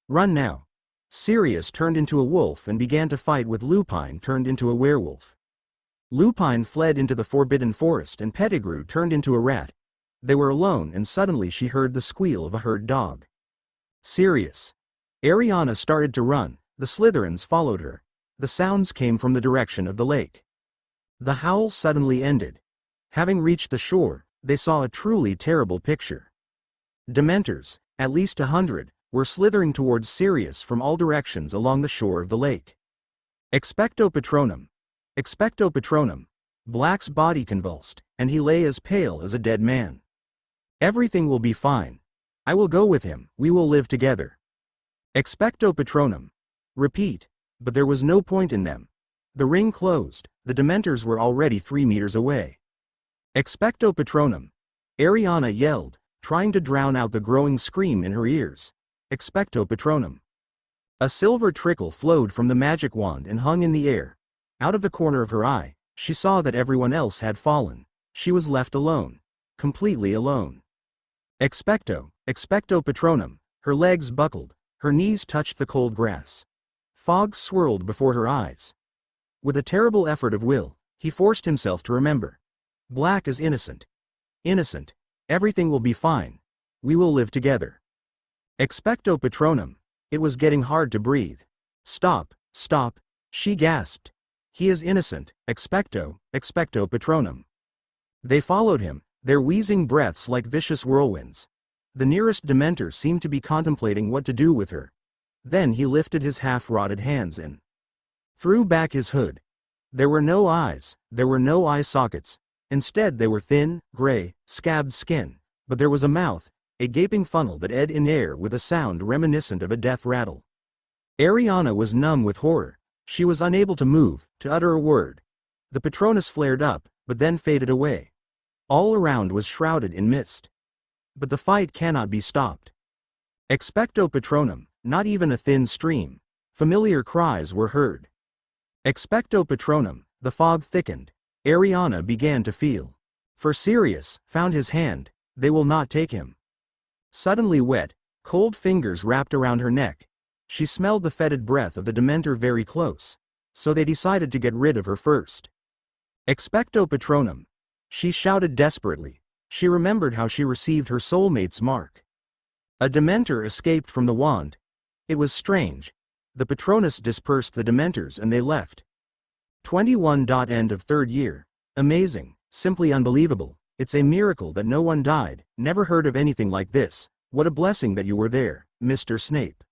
[SPEAKER 2] Run now. Sirius turned into a wolf and began to fight with Lupin turned into a werewolf. Lupin fled into the forbidden forest and Pettigrew turned into a rat. They were alone and suddenly she heard the squeal of a hurt dog. Sirius. Ariana started to run. The Slytherins followed her. The sounds came from the direction of the lake. The howl suddenly ended. Having reached the shore, they saw a truly terrible picture. Dementors, at least 100, were slithering towards Sirius from all directions along the shore of the lake. Expecto Patronum! Expecto Patronum! Black's body convulsed, and he lay as pale as a dead man. Everything will be fine. I will go with him, we will live together. Expecto Patronum! Repeat, but there was no point in them. The ring closed, the Dementors were already 3 meters away. Expecto Patronum! Ariana yelled, trying to drown out the growing scream in her ears. Expecto Patronum! A silver trickle flowed from the magic wand and hung in the air. Out of the corner of her eye, she saw that everyone else had fallen. She was left alone. Completely alone. Expecto Patronum! Her legs buckled, her knees touched the cold grass. Fog swirled before her eyes. With a terrible effort of will, he forced himself to remember. Black is innocent. Innocent. Everything will be fine. We will live together. Expecto Patronum! It was getting hard to breathe. Stop, stop, she gasped. He is innocent, Expecto Patronum. They followed him, their wheezing breaths like vicious whirlwinds. The nearest Dementor seemed to be contemplating what to do with her. Then he lifted his half-rotted hands and threw back his hood. There were no eyes, there were no eye sockets. Instead they were thin, gray, scabbed skin. But there was a mouth, a gaping funnel that eddied in air with a sound reminiscent of a death rattle. Ariana was numb with horror. She was unable to move, to utter a word. The Patronus flared up, but then faded away. All around was shrouded in mist. But the fight cannot be stopped. Expecto Patronum! Not even a thin stream. Familiar cries were heard. Expecto Patronum! The fog thickened. Ariana began to feel. For Sirius found his hand. They will not take him. Suddenly wet, cold fingers wrapped around her neck. She smelled the fetid breath of the Dementor very close. So they decided to get rid of her first. Expecto Patronum! She shouted desperately. She remembered how she received her soulmate's mark. A Dementor escaped from the wand. It was strange. The Patronus dispersed the Dementors and they left. 21. End of 3rd year. Amazing, Simply unbelievable. It's a miracle that no one died. Never heard of anything like this. What a blessing that you were there, Mr. Snape.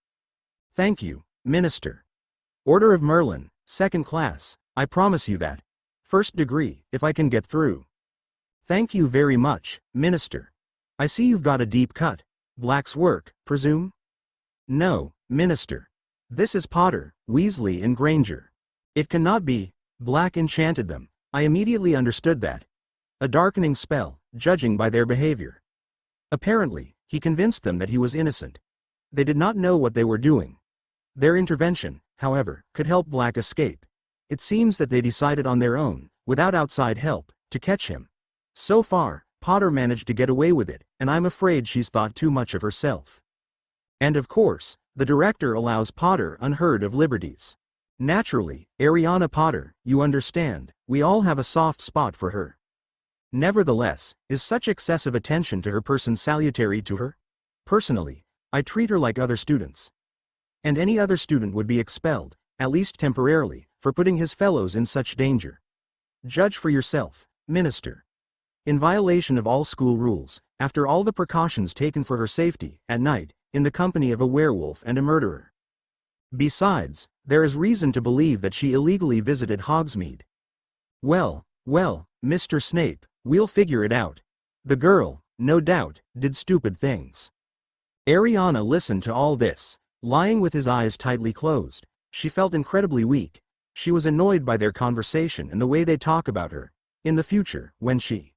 [SPEAKER 2] Thank you, Minister. Order of Merlin, 2nd class. I promise you that. 1st degree, if I can get through. Thank you very much, Minister. I see you've got a deep cut. Black's work, presume? No, Minister. This is Potter, Weasley and Granger. It cannot be. Black enchanted them. I immediately understood that. A darkening spell, judging by their behavior. Apparently, he convinced them that he was innocent. They did not know what they were doing. Their intervention, however, could help Black escape. It seems that they decided on their own, without outside help, to catch him. So far, Potter managed to get away with it, and I'm afraid she's thought too much of herself. And of course, the director allows Potter unheard of liberties. Naturally, Areana Potter, you understand, we all have a soft spot for her. Nevertheless, is such excessive attention to her person salutary to her? Personally, I treat her like other students. And any other student would be expelled, at least temporarily, for putting his fellows in such danger. Judge for yourself, Minister. In violation of all school rules, after all the precautions taken for her safety, at night, in the company of a werewolf and a murderer. Besides, there is reason to believe that she illegally visited Hogsmeade. Well, Mr. Snape, we'll figure it out. The girl, no doubt, did stupid things. Ariana listened to all this, lying with his eyes tightly closed. She felt incredibly weak. She was annoyed by their conversation and the way they talk about her. In the future, when she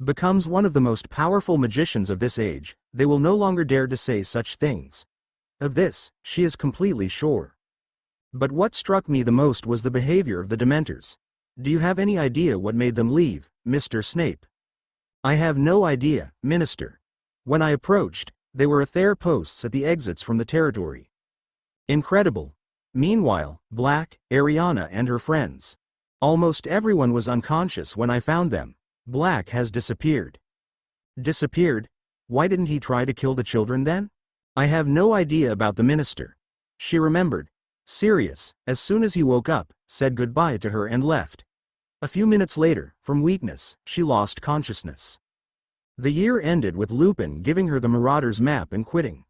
[SPEAKER 2] becomes one of the most powerful magicians of this age, they will no longer dare to say such things. Of this, she is completely sure. But what struck me the most was the behavior of the Dementors. Do you have any idea what made them leave, Mr. Snape? I have no idea, Minister. When I approached, they were at their posts at the exits from the territory. Incredible. Meanwhile, Black, Ariana and her friends. Almost everyone was unconscious when I found them. Black has disappeared. Disappeared? Why didn't he try to kill the children then? I have no idea about the Minister. She remembered. Sirius, as soon as he woke up, said goodbye to her and left. A few minutes later, from weakness, she lost consciousness. The year ended with Lupin giving her the Marauder's map and quitting.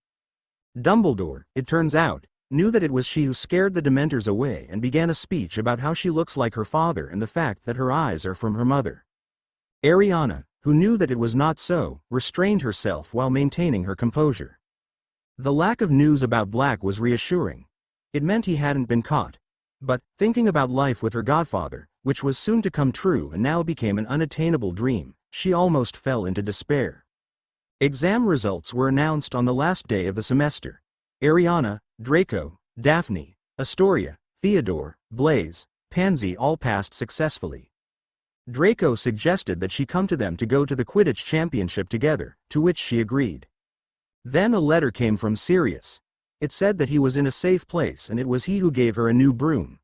[SPEAKER 2] Dumbledore, it turns out, knew that it was she who scared the Dementors away and began a speech about how she looks like her father and the fact that her eyes are from her mother. Ariana, who knew that it was not so, restrained herself while maintaining her composure. The lack of news about Black was reassuring. It meant he hadn't been caught. But, thinking about life with her godfather, which was soon to come true and now became an unattainable dream, she almost fell into despair. Exam results were announced on the last day of the semester. Ariana, Draco, Daphne, Astoria, Theodore, Blaise, Pansy all passed successfully. Draco suggested that she come to them to go to the Quidditch championship together, to which she agreed. Then a letter came from Sirius. It said that he was in a safe place and it was he who gave her a new broom.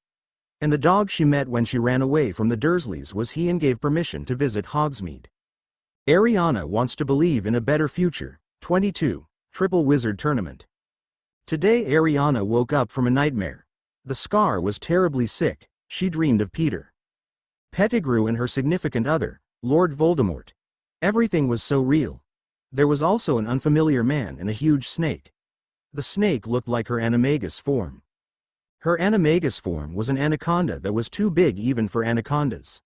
[SPEAKER 2] And the dog she met when she ran away from the Dursleys was he and gave permission to visit Hogsmeade. Ariana wants to believe in a better future. 22. Triple Wizard Tournament. Today Ariana woke up from a nightmare. The Scar was terribly sick. She dreamed of Peter Pettigrew and her significant other, Lord Voldemort. Everything was so real. There was also an unfamiliar man and a huge snake. The snake looked like her animagus form. Her animagus form was an anaconda that was too big even for anacondas.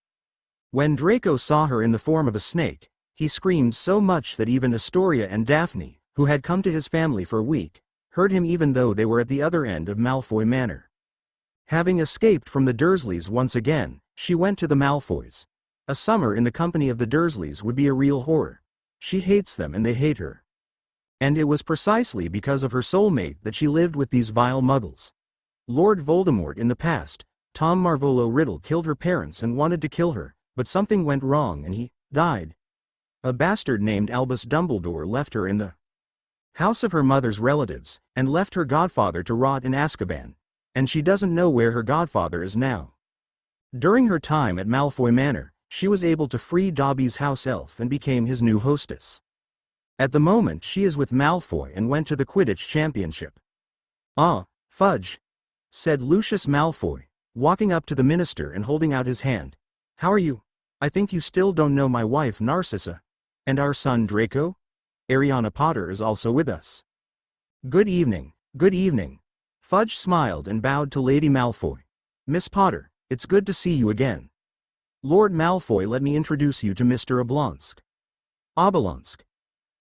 [SPEAKER 2] When Draco saw her in the form of a snake, he screamed so much that even Astoria and Daphne, who had come to his family for a week, heard him even though they were at the other end of Malfoy Manor. Having escaped from the Dursleys once again, she went to the Malfoys. A summer in the company of the Dursleys would be a real horror. She hates them and they hate her. And it was precisely because of her soulmate that she lived with these vile muggles. Lord Voldemort in the past, Tom Riddle killed her parents and wanted to kill her, but something went wrong and he died. A bastard named Albus Dumbledore left her in the house of her mother's relatives, and left her godfather to rot in Azkaban, and she doesn't know where her godfather is now. During her time at Malfoy Manor, she was able to free Dobby's house elf and became his new hostess. At the moment she is with Malfoy and went to the Quidditch championship. Ah, fudge, said Lucius Malfoy, walking up to the minister and holding out his hand. How are you? I think you still don't know my wife Narcissa. And our son Draco? Areana Potter is also with us. Good evening, good evening. Fudge smiled and bowed to Lady Malfoy. Miss Potter, it's good to see you again. Lord Malfoy, let me introduce you to Mr. Oblonsk. Obolonsk.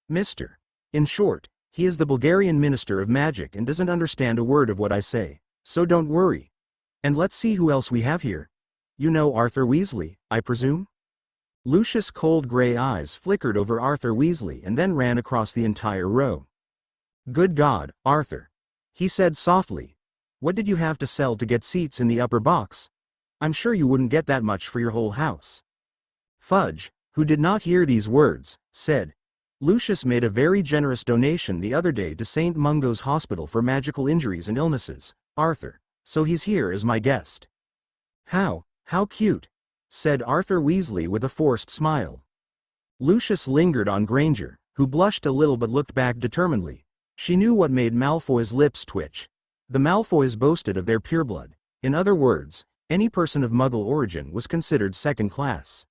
[SPEAKER 2] Mr. In short, he is the Bulgarian Minister of Magic and doesn't understand a word of what I say, so don't worry. And let's see who else we have here. You know Arthur Weasley, I presume? Lucius' cold gray eyes flickered over Arthur Weasley and then ran across the entire row. Good God, Arthur. He said softly. What did you have to sell to get seats in the upper box? I'm sure you wouldn't get that much for your whole house. Fudge, who did not hear these words, said, Lucius made a very generous donation the other day to St. Mungo's Hospital for Magical Injuries and Illnesses, Arthur, so he's here as my guest. How cute, said Arthur Weasley with a forced smile. Lucius lingered on Granger, who blushed a little but looked back determinedly. She knew what made Malfoy's lips twitch. The Malfoys boasted of their pureblood. In other words, any person of Muggle origin was considered second class.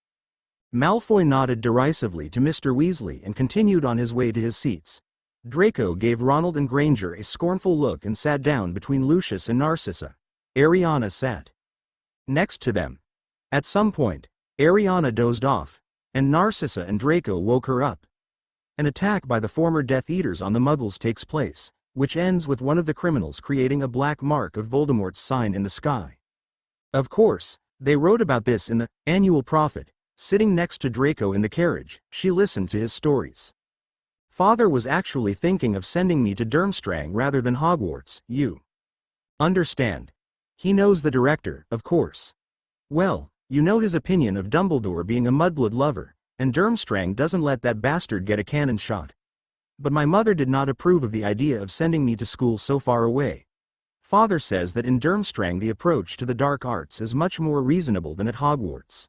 [SPEAKER 2] Malfoy nodded derisively to Mr. Weasley and continued on his way to his seats. Draco gave Ronald and Granger a scornful look and sat down between Lucius and Narcissa. Ariana sat next to them. At some point, Ariana dozed off, and Narcissa and Draco woke her up. An attack by the former Death Eaters on the Muggles takes place, which ends with one of the criminals creating a black mark of Voldemort's sign in the sky. Of course, they wrote about this in the Annual Prophet. Sitting next to Draco in the carriage, she listened to his stories. Father was actually thinking of sending me to Durmstrang rather than Hogwarts, you understand. He knows the director, of course. Well, you know his opinion of Dumbledore being a mudblood lover, and Durmstrang doesn't let that bastard get a cannon shot. But my mother did not approve of the idea of sending me to school so far away. Father says that in Durmstrang the approach to the dark arts is much more reasonable than at Hogwarts.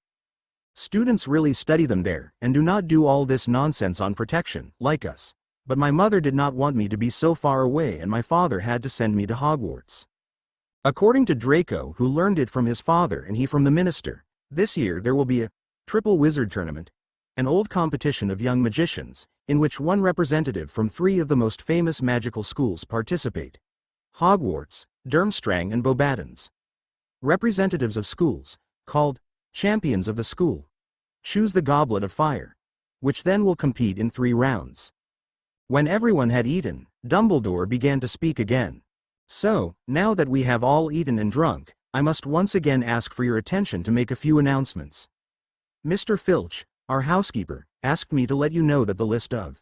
[SPEAKER 2] Students really study them there, and do not do all this nonsense on protection, like us. But my mother did not want me to be so far away and my father had to send me to Hogwarts. According to Draco, who learned it from his father and he from the minister, this year there will be a triple wizard tournament, an old competition of young magicians, in which one representative from 3 of the most famous magical schools participate. Hogwarts, Durmstrang and Beauxbatons. Representatives of schools, called champions of the school, choose the Goblet of Fire, which then will compete in 3 rounds. When everyone had eaten, Dumbledore began to speak again. So, now that we have all eaten and drunk, I must once again ask for your attention to make a few announcements. Mr. Filch, our housekeeper, asked me to let you know that the list of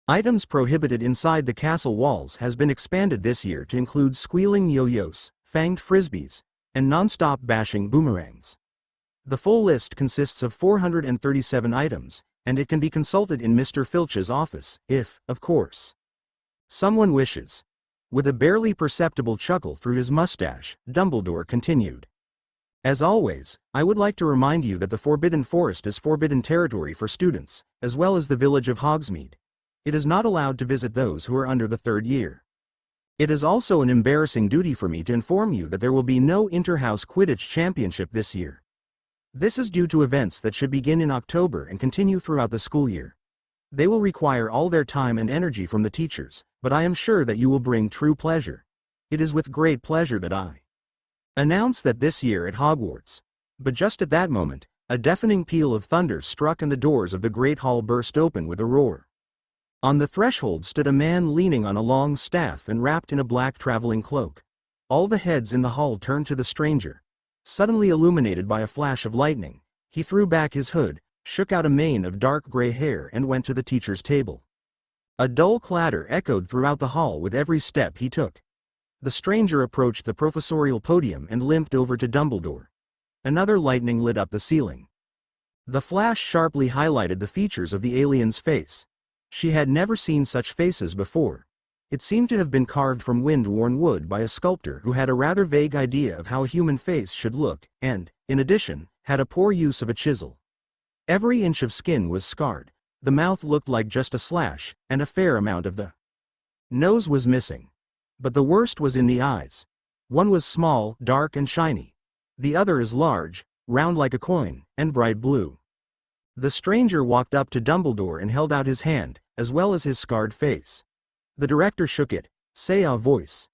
[SPEAKER 2] items prohibited inside the castle walls has been expanded this year to include squealing yo-yos, fanged frisbees, and non-stop bashing boomerangs. The full list consists of 437 items, and it can be consulted in Mr. Filch's office, if, of course, someone wishes. With a barely perceptible chuckle through his mustache, Dumbledore continued. As always, I would like to remind you that the Forbidden Forest is forbidden territory for students, as well as the village of Hogsmeade. It is not allowed to visit those who are under the 3rd year. It is also an embarrassing duty for me to inform you that there will be no inter-house Quidditch championship this year. This is due to events that should begin in October and continue throughout the school year. They will require all their time and energy from the teachers, but I am sure that you will bring true pleasure. It is with great pleasure that I announce that this year at Hogwarts. But just at that moment, a deafening peal of thunder struck and the doors of the great hall burst open with a roar. On the threshold stood a man leaning on a long staff and wrapped in a black traveling cloak. All the heads in the hall turned to the stranger. Suddenly illuminated by a flash of lightning, he threw back his hood, shook out a mane of dark gray hair and went to the teacher's table. A dull clatter echoed throughout the hall with every step he took. The stranger approached the professorial podium and limped over to Dumbledore. Another lightning lit up the ceiling. The flash sharply highlighted the features of the alien's face. She had never seen such faces before. It seemed to have been carved from wind-worn wood by a sculptor who had a rather vague idea of how a human face should look, and, in addition, had a poor use of a chisel. Every inch of skin was scarred, the mouth looked like just a slash, and a fair amount of the nose was missing. But the worst was in the eyes. One was small, dark and shiny. The other is large, round like a coin, and bright blue. The stranger walked up to Dumbledore and held out his hand, as well as his scarred face. The director shook it, say-a voice.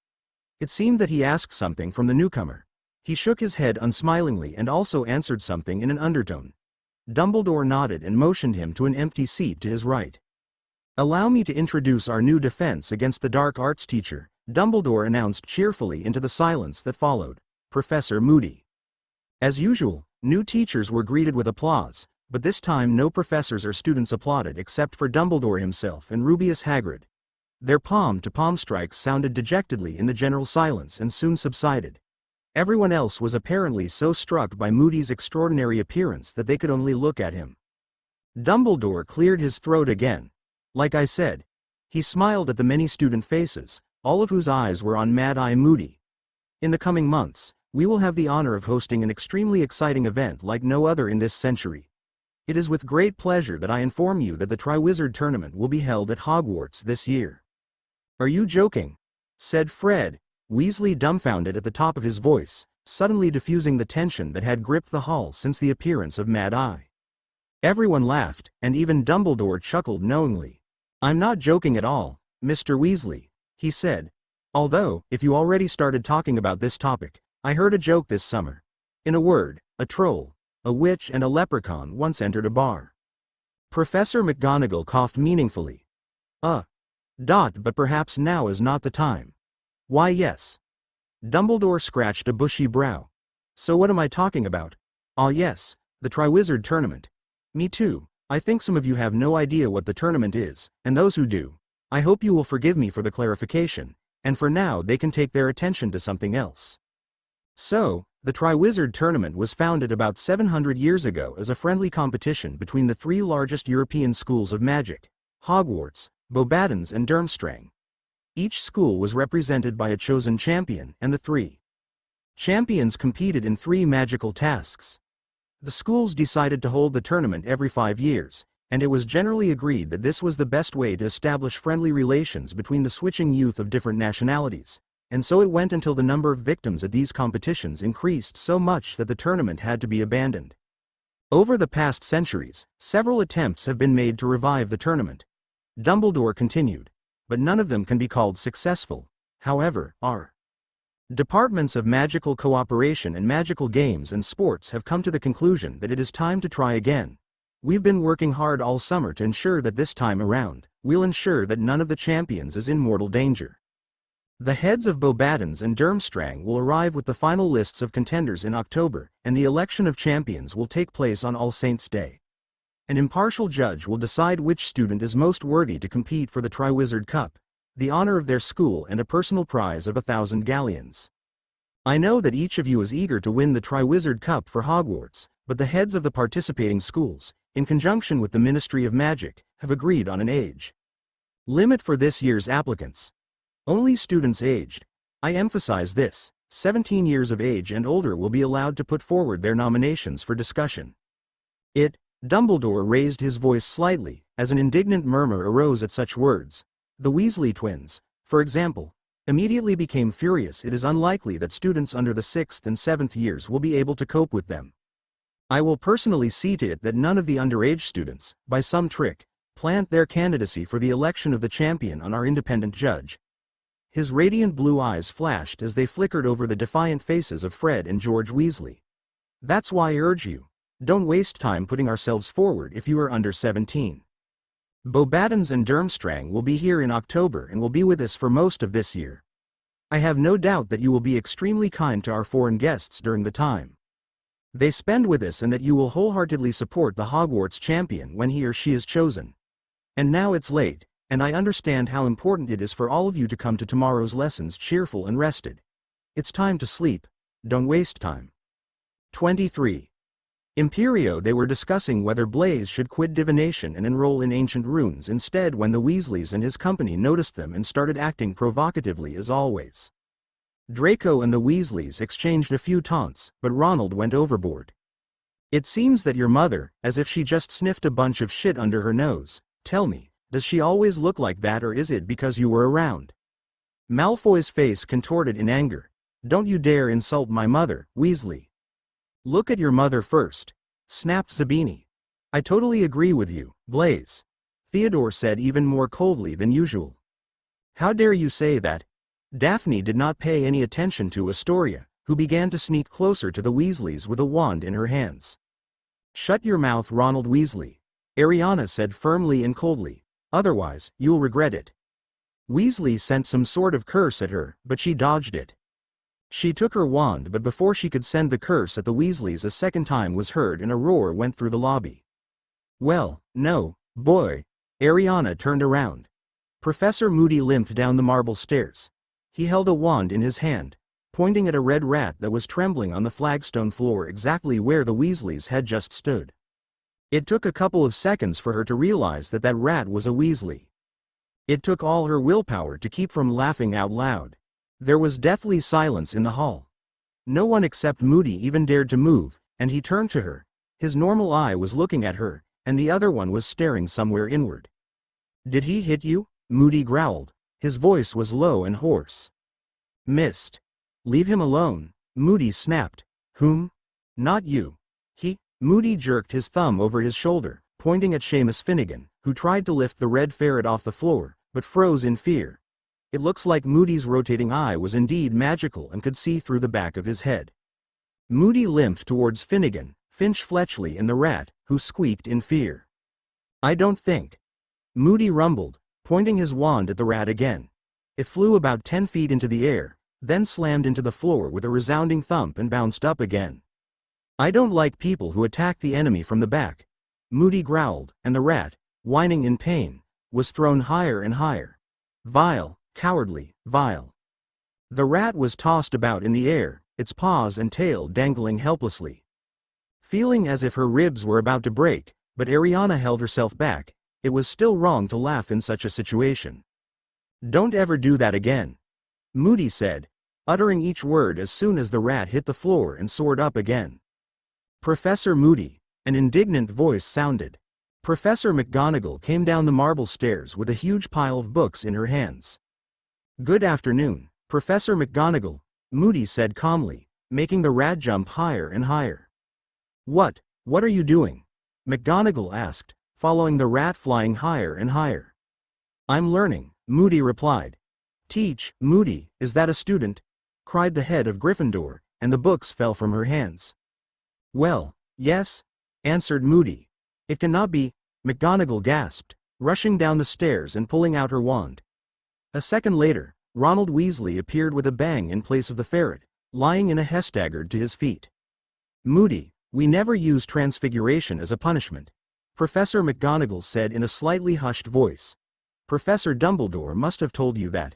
[SPEAKER 2] It seemed that he asked something from the newcomer. He shook his head unsmilingly and also answered something in an undertone. Dumbledore nodded and motioned him to an empty seat to his right. Allow me to introduce our new defense against the dark arts teacher, Dumbledore announced cheerfully into the silence that followed, Professor Moody. As usual, new teachers were greeted with applause, but this time no professors or students applauded except for Dumbledore himself and Rubeus Hagrid. Their palm-to-palm strikes sounded dejectedly in the general silence and soon subsided. Everyone else was apparently so struck by Moody's extraordinary appearance that they could only look at him. Dumbledore cleared his throat again. Like I said, he smiled at the many student faces, all of whose eyes were on Mad-Eye Moody. In the coming months, we will have the honor of hosting an extremely exciting event like no other in this century. It is with great pleasure that I inform you that the Triwizard Tournament will be held at Hogwarts this year. Are you joking? Said Fred, Weasley, dumbfounded at the top of his voice, suddenly diffusing the tension that had gripped the hall since the appearance of Mad-Eye. Everyone laughed, and even Dumbledore chuckled knowingly. I'm not joking at all, Mr. Weasley, he said. Although, if you already started talking about this topic, I heard a joke this summer. In a word, a troll, a witch and a leprechaun once entered a bar. Professor McGonagall coughed meaningfully. But perhaps now is not the time. Why yes. Dumbledore scratched a bushy brow. So what am I talking about? Ah yes, the Triwizard Tournament. Me too, I think some of you have no idea what the tournament is, and those who do, I hope you will forgive me for the clarification, and for now they can take their attention to something else. So, the Triwizard Tournament was founded about 700 years ago as a friendly competition between the three largest European schools of magic, Hogwarts, Beauxbatons and Durmstrang. Each school was represented by a chosen champion, and the three champions competed in 3 magical tasks. The schools decided to hold the tournament every 5 years, and it was generally agreed that this was the best way to establish friendly relations between the switching youth of different nationalities, and so it went until the number of victims at these competitions increased so much that the tournament had to be abandoned. Over the past centuries, several attempts have been made to revive the tournament. Dumbledore continued, but none of them can be called successful. However, our departments of magical cooperation and magical games and sports have come to the conclusion that it is time to try again. We've been working hard all summer to ensure that this time around, we'll ensure that none of the champions is in mortal danger. The heads of Beauxbatons and Durmstrang will arrive with the final lists of contenders in October, and the election of champions will take place on All Saints' Day. An impartial judge will decide which student is most worthy to compete for the Triwizard Cup, the honor of their school and a personal prize of 1,000 galleons. I know that each of you is eager to win the Triwizard Cup for Hogwarts, but the heads of the participating schools, in conjunction with the Ministry of Magic, have agreed on an age limit for this year's applicants. Only students aged, I emphasize this, 17 years of age and older will be allowed to put forward their nominations for discussion. Dumbledore raised his voice slightly, as an indignant murmur arose at such words. The Weasley twins, for example, immediately became furious. It is unlikely that students under the 6th and 7th years will be able to cope with them. I will personally see to it that none of the underage students, by some trick, plant their candidacy for the election of the champion on our independent judge. His radiant blue eyes flashed as they flickered over the defiant faces of Fred and George Weasley. That's why I urge you. Don't waste time putting ourselves forward if you are under 17. Beauxbatons and Durmstrang will be here in October and will be with us for most of this year. I have no doubt that you will be extremely kind to our foreign guests during the time they spend with us and that you will wholeheartedly support the Hogwarts champion when he or she is chosen. And now it's late, and I understand how important it is for all of you to come to tomorrow's lessons cheerful and rested. It's time to sleep. Don't waste time. 23. Imperio. They were discussing whether Blaise should quit divination and enroll in ancient runes instead when the Weasleys and his company noticed them and started acting provocatively as always. Draco and the Weasleys exchanged a few taunts, but Ronald went overboard. It seems that your mother, as if she just sniffed a bunch of shit under her nose. Tell me, does she always look like that, or is it because you were around? Malfoy's face contorted in anger. Don't you dare insult my mother, Weasley. Look at your mother first, snapped Zabini. I totally agree with you, Blaze. Theodore said even more coldly than usual. How dare you say that? Daphne did not pay any attention to Astoria, who began to sneak closer to the Weasleys with a wand in her hands. Shut your mouth, Ronald Weasley, Ariana said firmly and coldly. Otherwise, you'll regret it. Weasley sent some sort of curse at her, but she dodged it. She took her wand, but before she could send the curse at the Weasleys a second time was heard and a roar went through the lobby. Well, no, boy. Ariana turned around. Professor Moody limped down the marble stairs. He held a wand in his hand, pointing at a red rat that was trembling on the flagstone floor exactly where the Weasleys had just stood. It took a couple of seconds for her to realize that that rat was a Weasley. It took all her willpower to keep from laughing out loud. There was deathly silence in the hall. No one except Moody even dared to move, and he turned to her. His normal eye was looking at her, and the other one was staring somewhere inward. Did he hit you? Moody growled. His voice was low and hoarse. Missed. Leave him alone, Moody snapped. Whom? Not you. Moody jerked his thumb over his shoulder, pointing at Seamus Finnegan, who tried to lift the red ferret off the floor, but froze in fear. It looks like Moody's rotating eye was indeed magical and could see through the back of his head. Moody limped towards Finnegan, Finch Fletchley and the rat, who squeaked in fear. I don't think. Moody rumbled, pointing his wand at the rat again. It flew about 10 feet into the air, then slammed into the floor with a resounding thump and bounced up again. I don't like people who attack the enemy from the back, Moody growled, and the rat, whining in pain, was thrown higher and higher. Vile, cowardly, vile. The rat was tossed about in the air, its paws and tail dangling helplessly. Feeling as if her ribs were about to break, but Ariana held herself back. It was still wrong to laugh in such a situation. Don't ever do that again, Moody said, uttering each word as soon as the rat hit the floor and soared up again. Professor Moody, an indignant voice sounded. Professor McGonagall came down the marble stairs with a huge pile of books in her hands. Good afternoon, Professor McGonagall, Moody said calmly, making the rat jump higher and higher. What are you doing? McGonagall asked, following the rat flying higher and higher. I'm learning, Moody replied. Teach, Moody, is that a student? Cried the head of Gryffindor, and the books fell from her hands. Well, yes, answered Moody. It cannot be, McGonagall gasped, rushing down the stairs and pulling out her wand. A second later, Ronald Weasley appeared with a bang in place of the ferret, lying in a hestagard to his feet. Moody, we never use transfiguration as a punishment, Professor McGonagall said in a slightly hushed voice. Professor Dumbledore must have told you that.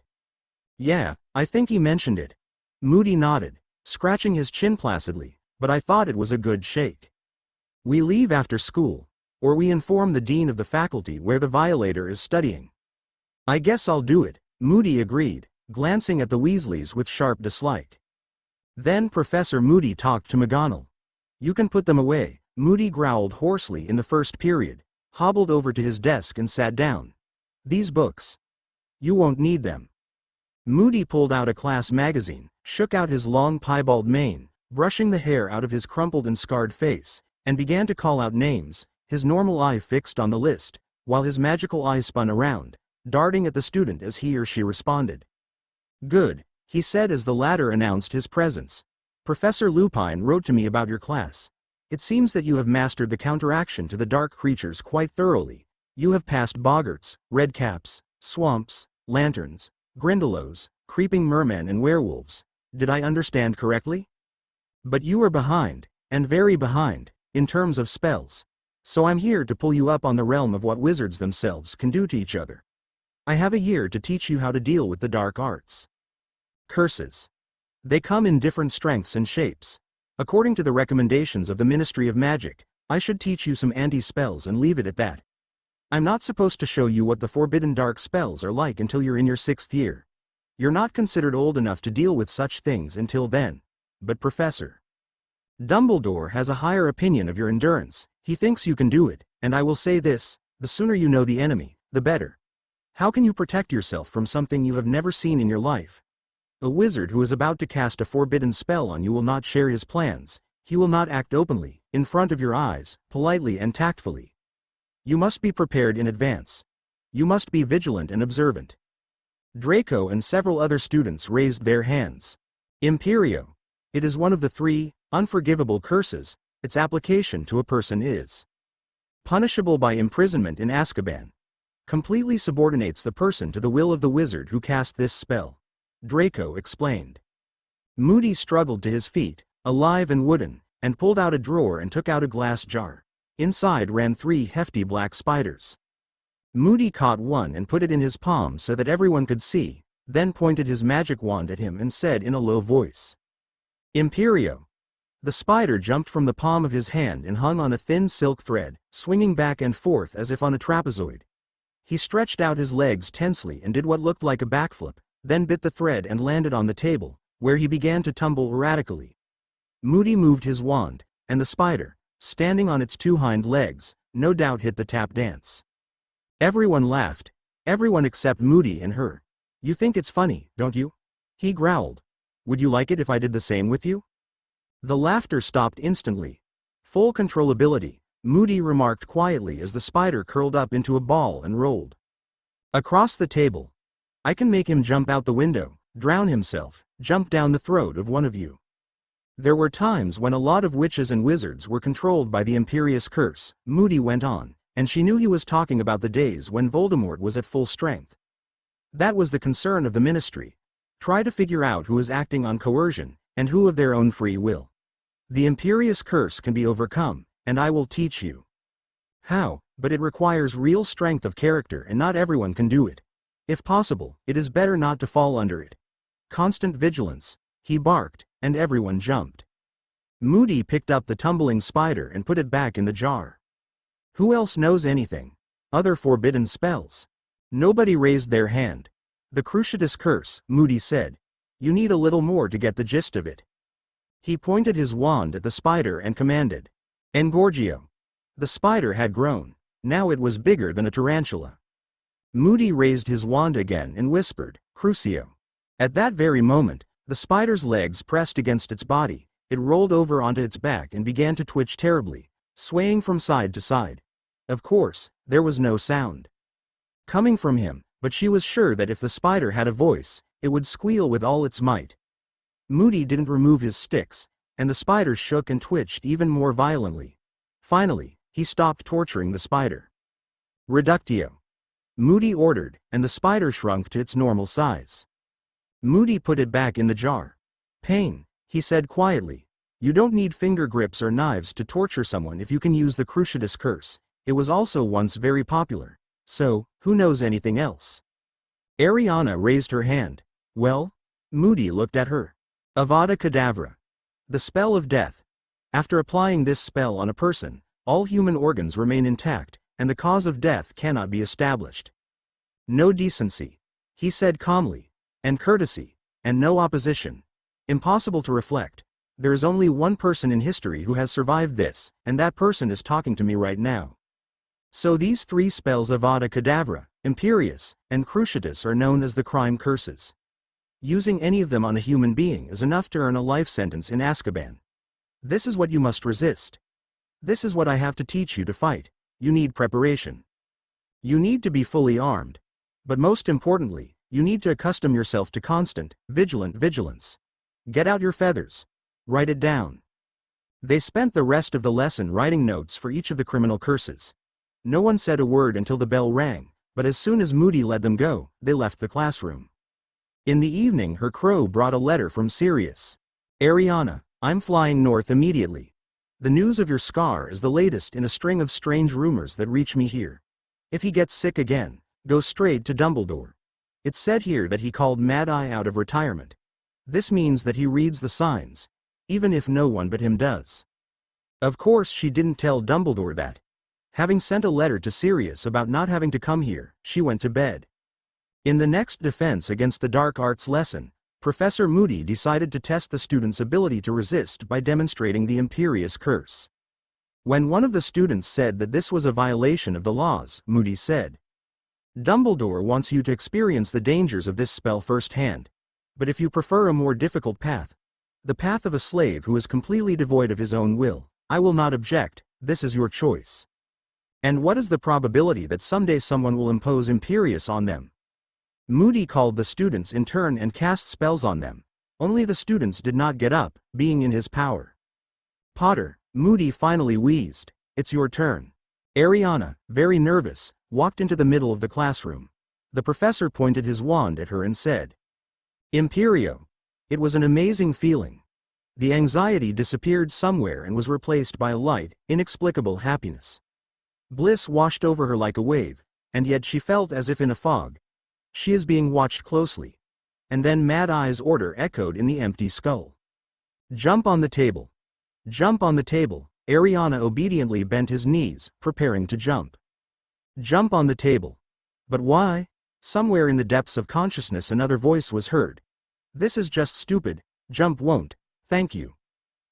[SPEAKER 2] Yeah, I think he mentioned it. Moody nodded, scratching his chin placidly, but I thought it was a good shake. We leave after school, or we inform the dean of the faculty where the violator is studying. I guess I'll do it, Moody agreed, glancing at the Weasleys with sharp dislike. Then Professor Moody talked to McGonagall. You can put them away, Moody growled hoarsely in the first period, hobbled over to his desk and sat down. These books. You won't need them. Moody pulled out a class magazine, shook out his long piebald mane, brushing the hair out of his crumpled and scarred face, and began to call out names, his normal eye fixed on the list, while his magical eye spun around, darting at the student as he or she responded. Good, he said as the latter announced his presence. Professor Lupine wrote to me about your class. It seems that you have mastered the counteraction to the dark creatures quite thoroughly. You have passed boggarts, redcaps, swamps, lanterns, grindylows, creeping mermen and werewolves. Did I understand correctly? But you are behind, and very behind, in terms of spells. So I'm here to pull you up on the realm of what wizards themselves can do to each other. I have a year to teach you how to deal with the dark arts. Curses. They come in different strengths and shapes. According to the recommendations of the Ministry of Magic, I should teach you some anti-spells and leave it at that. I'm not supposed to show you what the forbidden dark spells are like until you're in your 6th year. You're not considered old enough to deal with such things until then. But Professor Dumbledore has a higher opinion of your endurance. He thinks you can do it, and I will say this, the sooner you know the enemy, the better. How can you protect yourself from something you have never seen in your life? A wizard who is about to cast a forbidden spell on you will not share his plans. He will not act openly, in front of your eyes, politely and tactfully. You must be prepared in advance. You must be vigilant and observant. Draco and several other students raised their hands. Imperio. It is one of the 3 unforgivable curses. Its application to a person is punishable by imprisonment in Azkaban. Completely subordinates the person to the will of the wizard who cast this spell. Draco explained. Moody struggled to his feet, alive and wooden, and pulled out a drawer and took out a glass jar. Inside ran 3 hefty black spiders. Moody caught one and put it in his palm so that everyone could see, then pointed his magic wand at him and said in a low voice, Imperio. The spider jumped from the palm of his hand and hung on a thin silk thread, swinging back and forth as if on a trapezoid. He stretched out his legs tensely and did what looked like a backflip, then bit the thread and landed on the table, where he began to tumble erratically. Moody moved his wand, and the spider, standing on its 2 hind legs, no doubt hit the tap dance. Everyone laughed, everyone except Moody and her. You think it's funny, don't you? He growled. Would you like it if I did the same with you? The laughter stopped instantly. Full controllability, Moody remarked quietly as the spider curled up into a ball and rolled across the table. I can make him jump out the window, drown himself, jump down the throat of one of you. There were times when a lot of witches and wizards were controlled by the Imperious Curse, Moody went on, and she knew he was talking about the days when Voldemort was at full strength. That was the concern of the Ministry. Try to figure out who is acting on coercion, and who of their own free will. The Imperious Curse can be overcome, and I will teach you how, but it requires real strength of character and not everyone can do it. If possible, it is better not to fall under it. Constant vigilance, he barked, and everyone jumped. Moody picked up the tumbling spider and put it back in the jar. Who else knows anything? Other forbidden spells? Nobody raised their hand. The Cruciatus Curse, Moody said. You need a little more to get the gist of it. He pointed his wand at the spider and commanded, Engorgio. The spider had grown. Now it was bigger than a tarantula. Moody raised his wand again and whispered, Crucio. At that very moment, the spider's legs pressed against its body, it rolled over onto its back and began to twitch terribly, swaying from side to side. Of course, there was no sound coming from him, but she was sure that if the spider had a voice, it would squeal with all its might. Moody didn't remove his sticks, and the spider shook and twitched even more violently. Finally, he stopped torturing the spider. Reductio. Moody ordered, and the spider shrunk to its normal size. Moody put it back in the jar. Pain, he said quietly. You don't need finger grips or knives to torture someone if you can use the Cruciatus Curse. It was also once very popular. So, who knows anything else? Ariana raised her hand. Well? Moody looked at her. Avada Kedavra. The spell of death. After applying this spell on a person, all human organs remain intact, and the cause of death cannot be established. No decency, he said calmly, and courtesy, and no opposition. Impossible to reflect. There is only one person in history who has survived this, and that person is talking to me right now. So these 3 spells Avada Kedavra, Imperious, and Cruciatus are known as the crime curses. Using any of them on a human being is enough to earn a life sentence in Azkaban. This is what you must resist. This is what I have to teach you to fight. You need preparation. You need to be fully armed. But most importantly, you need to accustom yourself to constant, vigilant vigilance. Get out your feathers. Write it down. They spent the rest of the lesson writing notes for each of the criminal curses. No one said a word until the bell rang, but as soon as Moody let them go, they left the classroom. In the evening her crow brought a letter from Sirius. Ariana, I'm flying north immediately. The news of your scar is the latest in a string of strange rumors that reach me here. If he gets sick again, go straight to Dumbledore. It's said here that he called Mad Eye out of retirement. This means that he reads the signs, even if no one but him does. Of course she didn't tell Dumbledore that. Having sent a letter to Sirius about not having to come here, she went to bed. In the next defense against the dark arts lesson, Professor Moody decided to test the students' ability to resist by demonstrating the Imperious Curse. When one of the students said that this was a violation of the laws, Moody said, Dumbledore wants you to experience the dangers of this spell firsthand. But if you prefer a more difficult path, The path of a slave who is completely devoid of his own will. I will not object, this is your choice. And what is the probability that someday someone will impose Imperius on them? Moody called the students in turn and cast spells on them. Only the students did not get up, being in his power. Potter, Moody finally wheezed. It's your turn. Ariana, very nervous, walked into the middle of the classroom. The professor pointed his wand at her and said, Imperio. It was an amazing feeling. The anxiety disappeared somewhere and was replaced by a light, inexplicable happiness. Bliss washed over her like a wave, and yet she felt as if in a fog. She is being watched closely. And then Mad Eye's order echoed in the empty skull. Jump on the table. Jump on the table. Ariana obediently bent his knees, preparing to jump. Jump on the table. But why? Somewhere in the depths of consciousness another voice was heard. This is just stupid. Jump won't. Thank you.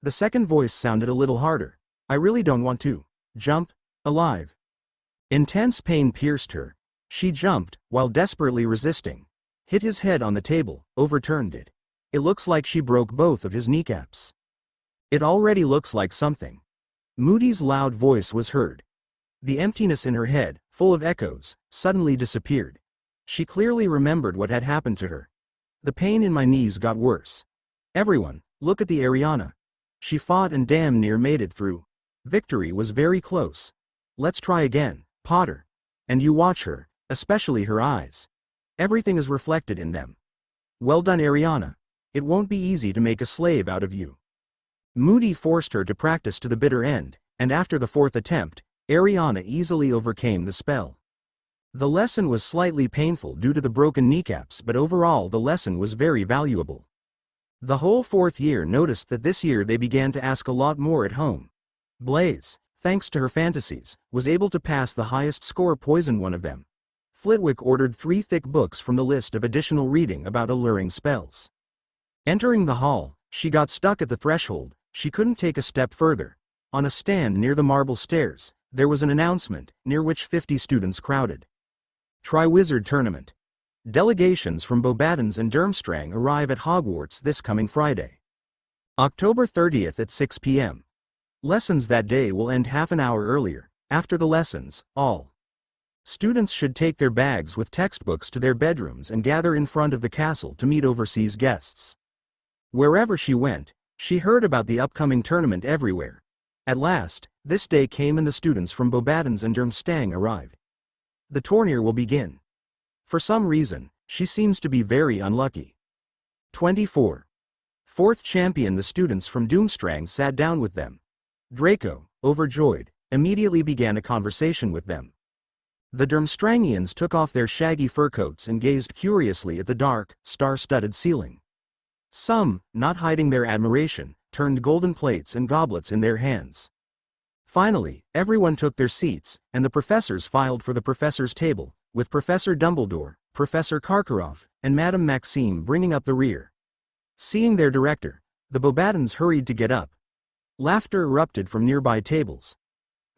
[SPEAKER 2] The second voice sounded a little harder. I really don't want to. Jump. Alive. Intense pain pierced her. She jumped, while desperately resisting. Hit his head on the table, overturned it. It looks like she broke both of his kneecaps. It already looks like something. Moody's loud voice was heard. The emptiness in her head, full of echoes, suddenly disappeared. She clearly remembered what had happened to her. The pain in my knees got worse. Everyone, look at the Ariana. She fought and damn near made it through. Victory was very close. Let's try again, Potter. And you watch her, especially her eyes. Everything is reflected in them. Well done, Ariana. It won't be easy to make a slave out of you. Moody forced her to practice to the bitter end, and after the fourth attempt, Ariana easily overcame the spell. The lesson was slightly painful due to the broken kneecaps, but overall the lesson was very valuable. The whole fourth year noticed that this year they began to ask a lot more at home. Blaze, thanks to her fantasies, was able to pass the highest score, poison one of them. Flitwick ordered 3 thick books from the list of additional reading about alluring spells. Entering the hall, she got stuck at the threshold. She couldn't take a step further. On a stand near the marble stairs, there was an announcement, near which 50 students crowded. Triwizard Tournament. Delegations from Beauxbatons and Durmstrang arrive at Hogwarts this coming Friday, October 30th at 6 p.m. Lessons that day will end half an hour earlier. After the lessons, all students should take their bags with textbooks to their bedrooms and gather in front of the castle to meet overseas guests. Wherever she went, she heard about the upcoming tournament everywhere. At last, this day came and the students from Beauxbatons and Durmstrang arrived. The tourney will begin. For some reason, she seems to be very unlucky. 24. Fourth champion. The students from Durmstrang sat down with them. Draco, overjoyed, immediately began a conversation with them. The Durmstrangians took off their shaggy fur coats and gazed curiously at the dark, star-studded ceiling. Some, not hiding their admiration, turned golden plates and goblets in their hands. Finally, everyone took their seats, and the professors filed for the professor's table, with Professor Dumbledore, Professor Karkaroff, and Madame Maxime bringing up the rear. Seeing their director, the Beauxbatons hurried to get up. Laughter erupted from nearby tables.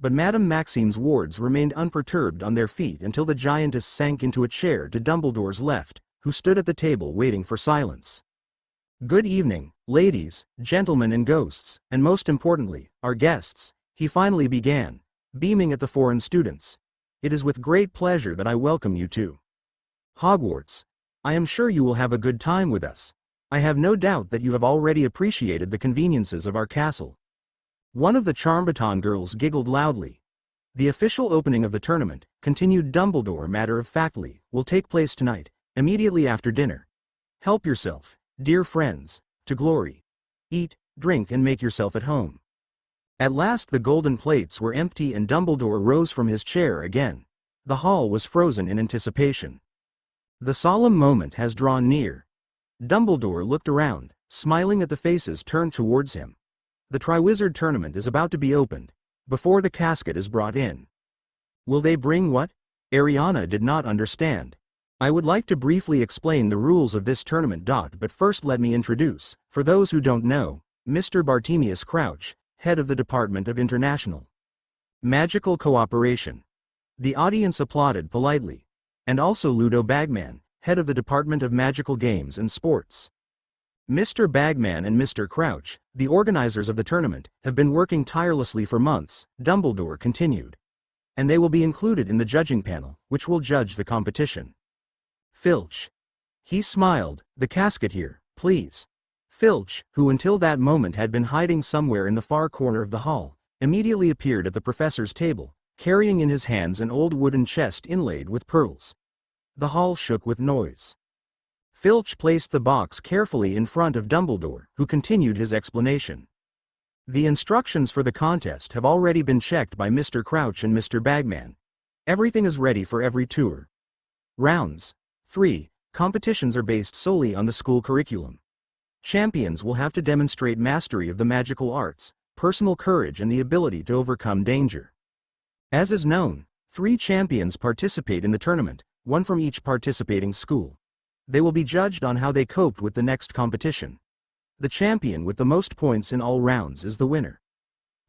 [SPEAKER 2] But Madame Maxime's wards remained unperturbed on their feet until the giantess sank into a chair to Dumbledore's left, who stood at the table waiting for silence. Good evening, ladies, gentlemen and ghosts, and most importantly, our guests, he finally began, beaming at the foreign students. It is with great pleasure that I welcome you to Hogwarts. I am sure you will have a good time with us. I have no doubt that you have already appreciated the conveniences of our castle. One of the Charmbaton girls giggled loudly. The official opening of the tournament, continued Dumbledore matter-of-factly, will take place tonight, immediately after dinner. Help yourself, dear friends, to glory. Eat, drink and make yourself at home. At last the golden plates were empty and Dumbledore rose from his chair again. The hall was frozen in anticipation. The solemn moment has drawn near. Dumbledore looked around, smiling at the faces turned towards him. The Triwizard Tournament is about to be opened, before the casket is brought in. Will they bring what? Ariana did not understand. I would like to briefly explain the rules of this tournament. But first let me introduce, for those who don't know, Mr. Bartemius Crouch, head of the Department of International Magical Cooperation. The audience applauded politely. And also Ludo Bagman, head of the Department of Magical Games and Sports. Mr. Bagman and Mr. Crouch, the organizers of the tournament, have been working tirelessly for months, Dumbledore continued. And they will be included in the judging panel, which will judge the competition. Filch. He smiled, the casket here, please. Filch, who until that moment had been hiding somewhere in the far corner of the hall, immediately appeared at the professor's table, carrying in his hands an old wooden chest inlaid with pearls. The hall shook with noise. Filch placed the box carefully in front of Dumbledore, who continued his explanation. The instructions for the contest have already been checked by Mr. Crouch and Mr. Bagman. Everything is ready for every tour. Rounds 3. Competitions are based solely on the school curriculum. Champions will have to demonstrate mastery of the magical arts, personal courage and the ability to overcome danger. As is known, 3 champions participate in the tournament, 1 from each participating school. They will be judged on how they coped with the next competition. The champion with the most points in all rounds is the winner.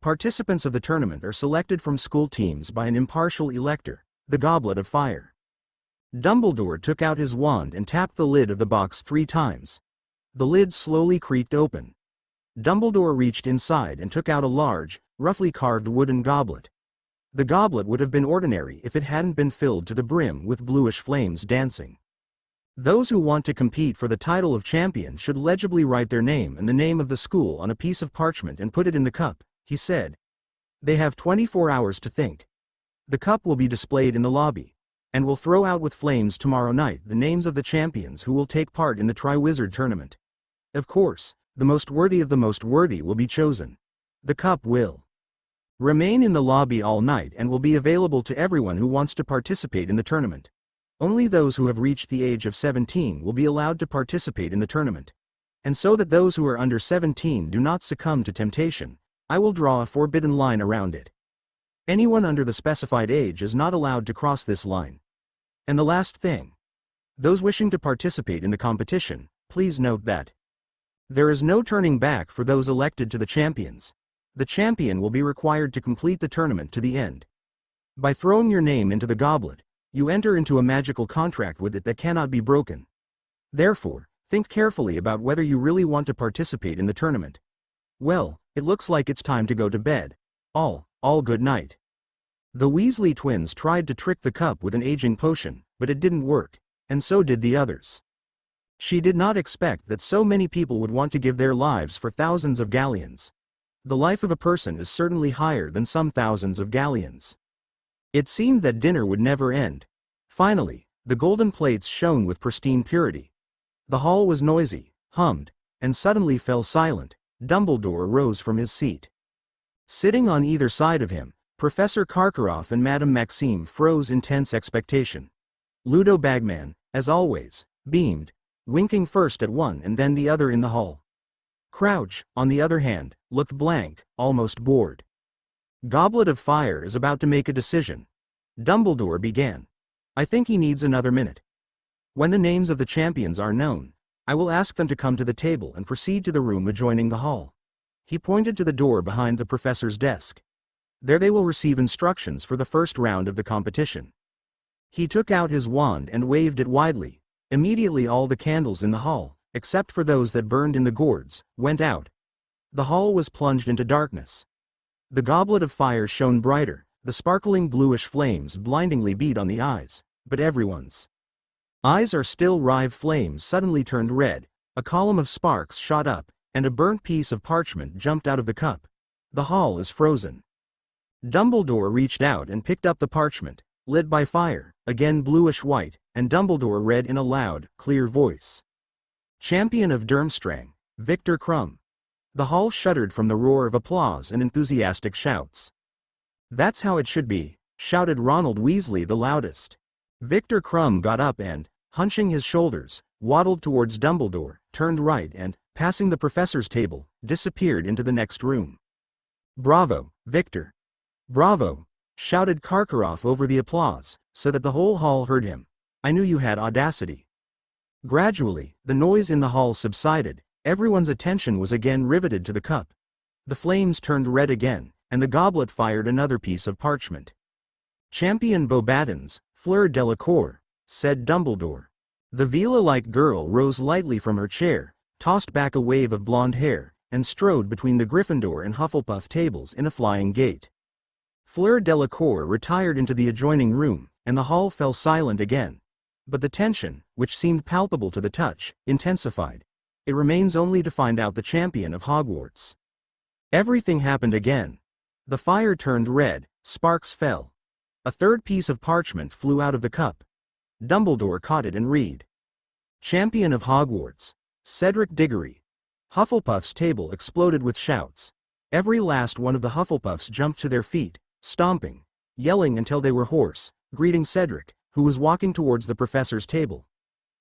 [SPEAKER 2] Participants of the tournament are selected from school teams by an impartial elector, the Goblet of Fire. Dumbledore took out his wand and tapped the lid of the box 3 times. The lid slowly creaked open. Dumbledore reached inside and took out a large, roughly carved wooden goblet. The goblet would have been ordinary if it hadn't been filled to the brim with bluish flames dancing. Those who want to compete for the title of champion should legibly write their name and the name of the school on a piece of parchment and put it in the cup, he said. They have 24 hours to think. The cup will be displayed in the lobby, and will throw out with flames tomorrow night the names of the champions who will take part in the Triwizard tournament. Of course, the most worthy of the most worthy will be chosen. The cup will remain in the lobby all night and will be available to everyone who wants to participate in the tournament. Only those who have reached the age of 17 will be allowed to participate in the tournament. And so that those who are under 17 do not succumb to temptation, I will draw a forbidden line around it. Anyone under the specified age is not allowed to cross this line. And the last thing. Those wishing to participate in the competition, please note that there is no turning back for those elected to the champions. The champion will be required to complete the tournament to the end. By throwing your name into the goblet, you enter into a magical contract with it that cannot be broken. Therefore, think carefully about whether you really want to participate in the tournament. Well, it looks like it's time to go to bed. All good night. The Weasley twins tried to trick the cup with an aging potion, but it didn't work, and so did the others. She did not expect that so many people would want to give their lives for thousands of galleons. The life of a person is certainly higher than some thousands of galleons. It seemed that dinner would never end. Finally, the golden plates shone with pristine purity. The hall was noisy, hummed, and suddenly fell silent. Dumbledore rose from his seat. Sitting on either side of him, Professor Karkaroff and Madame Maxime froze in tense expectation. Ludo Bagman, as always, beamed, winking first at one and then the other in the hall. Crouch, on the other hand, looked blank, almost bored. Goblet of Fire is about to make a decision. Dumbledore began. I think he needs another minute. When the names of the champions are known, I will ask them to come to the table and proceed to the room adjoining the hall. He pointed to the door behind the professor's desk. There they will receive instructions for the first round of the competition. He took out his wand and waved it widely. Immediately all the candles in the hall, except for those that burned in the gourds, went out. The hall was plunged into darkness. The Goblet of Fire shone brighter, the sparkling bluish flames blindingly beat on the eyes, but everyone's eyes are still live flames suddenly turned red, a column of sparks shot up, and a burnt piece of parchment jumped out of the cup. The hall is frozen. Dumbledore reached out and picked up the parchment, lit by fire, again bluish-white, and Dumbledore read in a loud, clear voice. Champion of Durmstrang, Victor Krum. The hall shuddered from the roar of applause and enthusiastic shouts. That's how it should be, shouted Ronald Weasley the loudest. Victor Krum got up and, hunching his shoulders, waddled towards Dumbledore, turned right and, passing the professor's table, disappeared into the next room. Bravo, Victor. Bravo, shouted Karkaroff over the applause, so that the whole hall heard him. I knew you had audacity. Gradually, the noise in the hall subsided, everyone's attention was again riveted to the cup. The flames turned red again, and the goblet fired another piece of parchment. Champion Beauxbatons, Fleur Delacour, said Dumbledore. The Vila-like girl rose lightly from her chair, tossed back a wave of blonde hair, and strode between the Gryffindor and Hufflepuff tables in a flying gait. Fleur Delacour retired into the adjoining room, and the hall fell silent again. But the tension, which seemed palpable to the touch, intensified. It remains only to find out the champion of Hogwarts. Everything happened again. The fire turned red, sparks fell. A third piece of parchment flew out of the cup. Dumbledore caught it and read. Champion of Hogwarts, Cedric Diggory. Hufflepuff's table exploded with shouts. Every last one of the Hufflepuffs jumped to their feet, stomping, yelling until they were hoarse, greeting Cedric, who was walking towards the professor's table.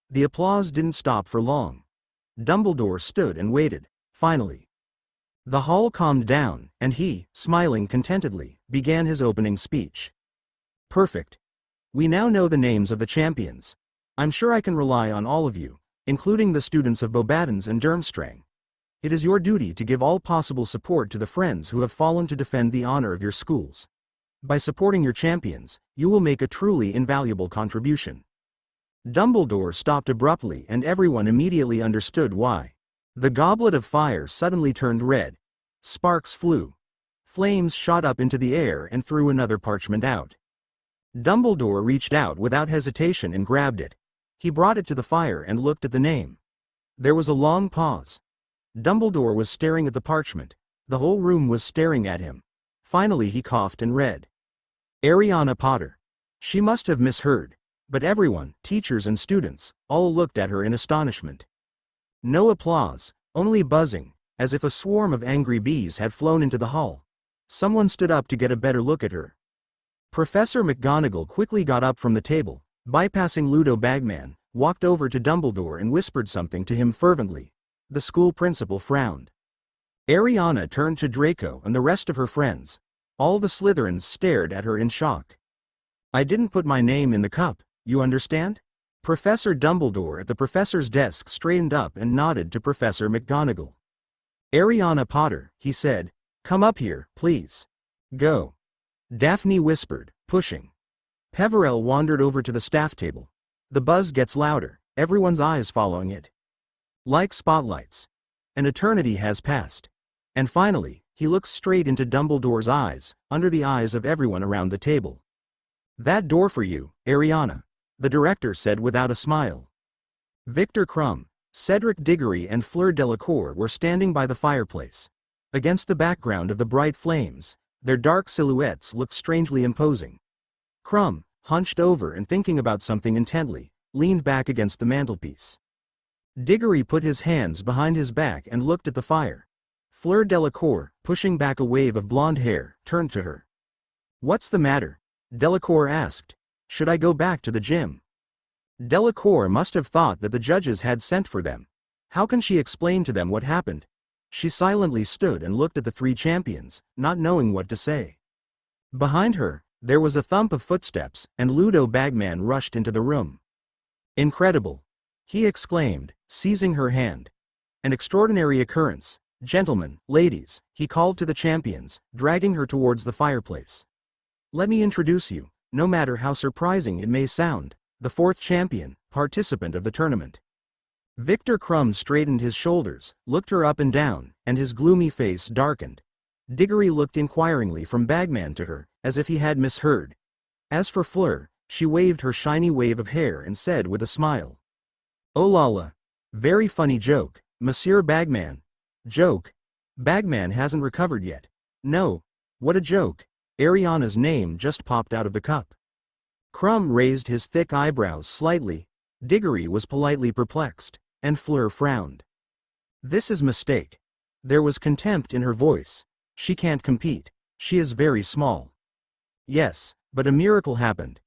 [SPEAKER 2] The applause didn't stop for long. Dumbledore stood and waited. Finally, the hall calmed down, and he, smiling contentedly, began his opening speech. Perfect. We now know the names of the champions. I'm sure I can rely on all of you, including the students of Beauxbatons and Durmstrang. It is your duty to give all possible support to the friends who have fallen to defend the honor of your schools. By supporting your champions, you will make a truly invaluable contribution. Dumbledore stopped abruptly, and everyone immediately understood why. The goblet of fire suddenly turned red. Sparks flew. Flames shot up into the air and threw another parchment out. Dumbledore reached out without hesitation and grabbed it. He brought it to the fire and looked at the name. There was a long pause. Dumbledore was staring at the parchment. The whole room was staring at him. Finally he coughed and read. Areana Potter. She must have misheard. But everyone, teachers and students, all looked at her in astonishment. No applause, only buzzing, as if a swarm of angry bees had flown into the hall. Someone stood up to get a better look at her. Professor McGonagall quickly got up from the table, bypassing Ludo Bagman, walked over to Dumbledore and whispered something to him fervently. The school principal frowned. Ariana turned to Draco and the rest of her friends. All the Slytherins stared at her in shock. I didn't put my name in the cup, you understand? Professor Dumbledore at the professor's desk straightened up and nodded to Professor McGonagall. Areana Potter, he said, come up here, please. Go. Daphne whispered, pushing. Peverell wandered over to the staff table. The buzz gets louder, everyone's eyes following it. Like spotlights. An eternity has passed. And finally, he looks straight into Dumbledore's eyes, under the eyes of everyone around the table. That door for you, Ariana, the director said without a smile. Victor Crumb, Cedric Diggory and Fleur Delacour were standing by the fireplace. Against the background of the bright flames, their dark silhouettes looked strangely imposing. Crumb, hunched over and thinking about something intently, leaned back against the mantelpiece. Diggory put his hands behind his back and looked at the fire. Fleur Delacour, pushing back a wave of blonde hair, turned to her. What's the matter? Delacour asked. Should I go back to the gym? Delacour must have thought that the judges had sent for them. How can she explain to them what happened? She silently stood and looked at the three champions, not knowing what to say. Behind her, there was a thump of footsteps, and Ludo Bagman rushed into the room. Incredible! He exclaimed, seizing her hand. An extraordinary occurrence. Gentlemen, ladies, he called to the champions, dragging her towards the fireplace. Let me introduce you, no matter how surprising it may sound, the fourth champion, participant of the tournament. Victor Crumb straightened his shoulders, looked her up and down, and his gloomy face darkened. Diggory looked inquiringly from Bagman to her, as if he had misheard. As for Fleur, she waved her shiny wave of hair and said with a smile. Oh la la. Very funny joke, Monsieur Bagman. Joke? Bagman hasn't recovered yet. No. What a joke. Ariana's name just popped out of the cup. Crumb raised his thick eyebrows slightly. Diggory was politely perplexed, and Fleur frowned. This is mistake. There was contempt in her voice. She can't compete. She is very small. Yes, but a miracle happened.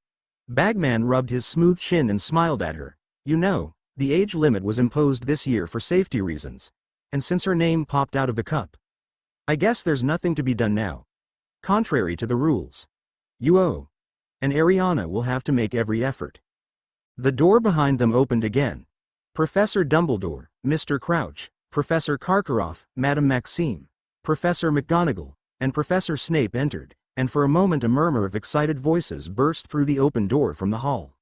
[SPEAKER 2] Bagman rubbed his smooth chin and smiled at her. You know, the age limit was imposed this year for safety reasons. And since her name popped out of the cup, I guess there's nothing to be done now. Contrary to the rules. You owe. And Ariana will have to make every effort. The door behind them opened again. Professor Dumbledore, Mr. Crouch, Professor Karkaroff, Madame Maxime, Professor McGonagall, and Professor Snape entered, and for a moment a murmur of excited voices burst through the open door from the hall.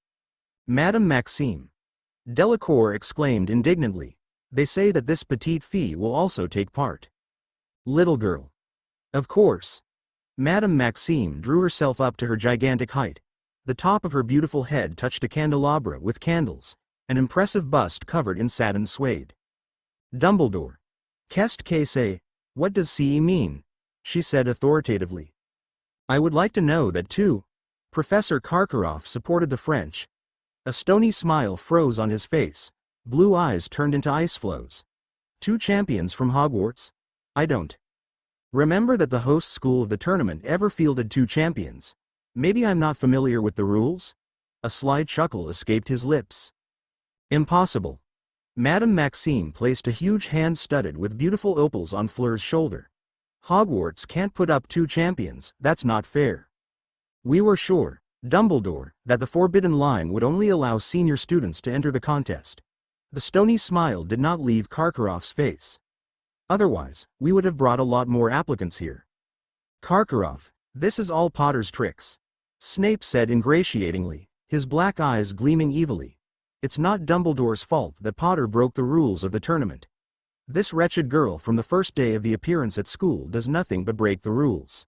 [SPEAKER 2] Madame Maxime. Delacour exclaimed indignantly. They say that this petite fille will also take part. Little girl. Of course. Madame Maxime drew herself up to her gigantic height. The top of her beautiful head touched a candelabra with candles, an impressive bust covered in satin suede. Dumbledore. Qu'est-ce que c'est? What does CE mean? She said authoritatively. I would like to know that too. Professor Karkaroff supported the French. A stony smile froze on his face. Blue eyes turned into ice flows. 2 champions from Hogwarts? I don't remember that the host school of the tournament ever fielded 2 champions. Maybe I'm not familiar with the rules? A sly chuckle escaped his lips. Impossible. Madame Maxime placed a huge hand studded with beautiful opals on Fleur's shoulder. Hogwarts can't put up 2 champions, that's not fair. We were sure, Dumbledore, that the forbidden line would only allow senior students to enter the contest. The stony smile did not leave Karkaroff's face. Otherwise, we would have brought a lot more applicants here. Karkaroff, this is all Potter's tricks. Snape said ingratiatingly, his black eyes gleaming evilly. It's not Dumbledore's fault that Potter broke the rules of the tournament. This wretched girl from the first day of the appearance at school does nothing but break the rules.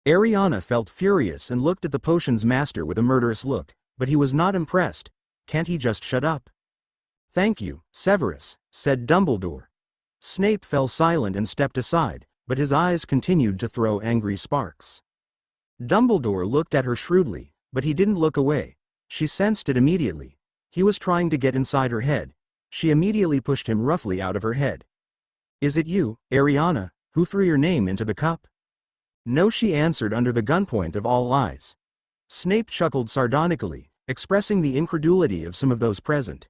[SPEAKER 2] Ariana felt furious and looked at the potion's master with a murderous look, but he was not impressed. Can't he just shut up? Thank you, Severus, said Dumbledore. Snape fell silent and stepped aside, but his eyes continued to throw angry sparks. Dumbledore looked at her shrewdly, but he didn't look away. She sensed it immediately. He was trying to get inside her head. She immediately pushed him roughly out of her head. Is it you, Ariana, who threw your name into the cup? No, she answered under the gunpoint of all eyes. Snape chuckled sardonically, expressing the incredulity of some of those present.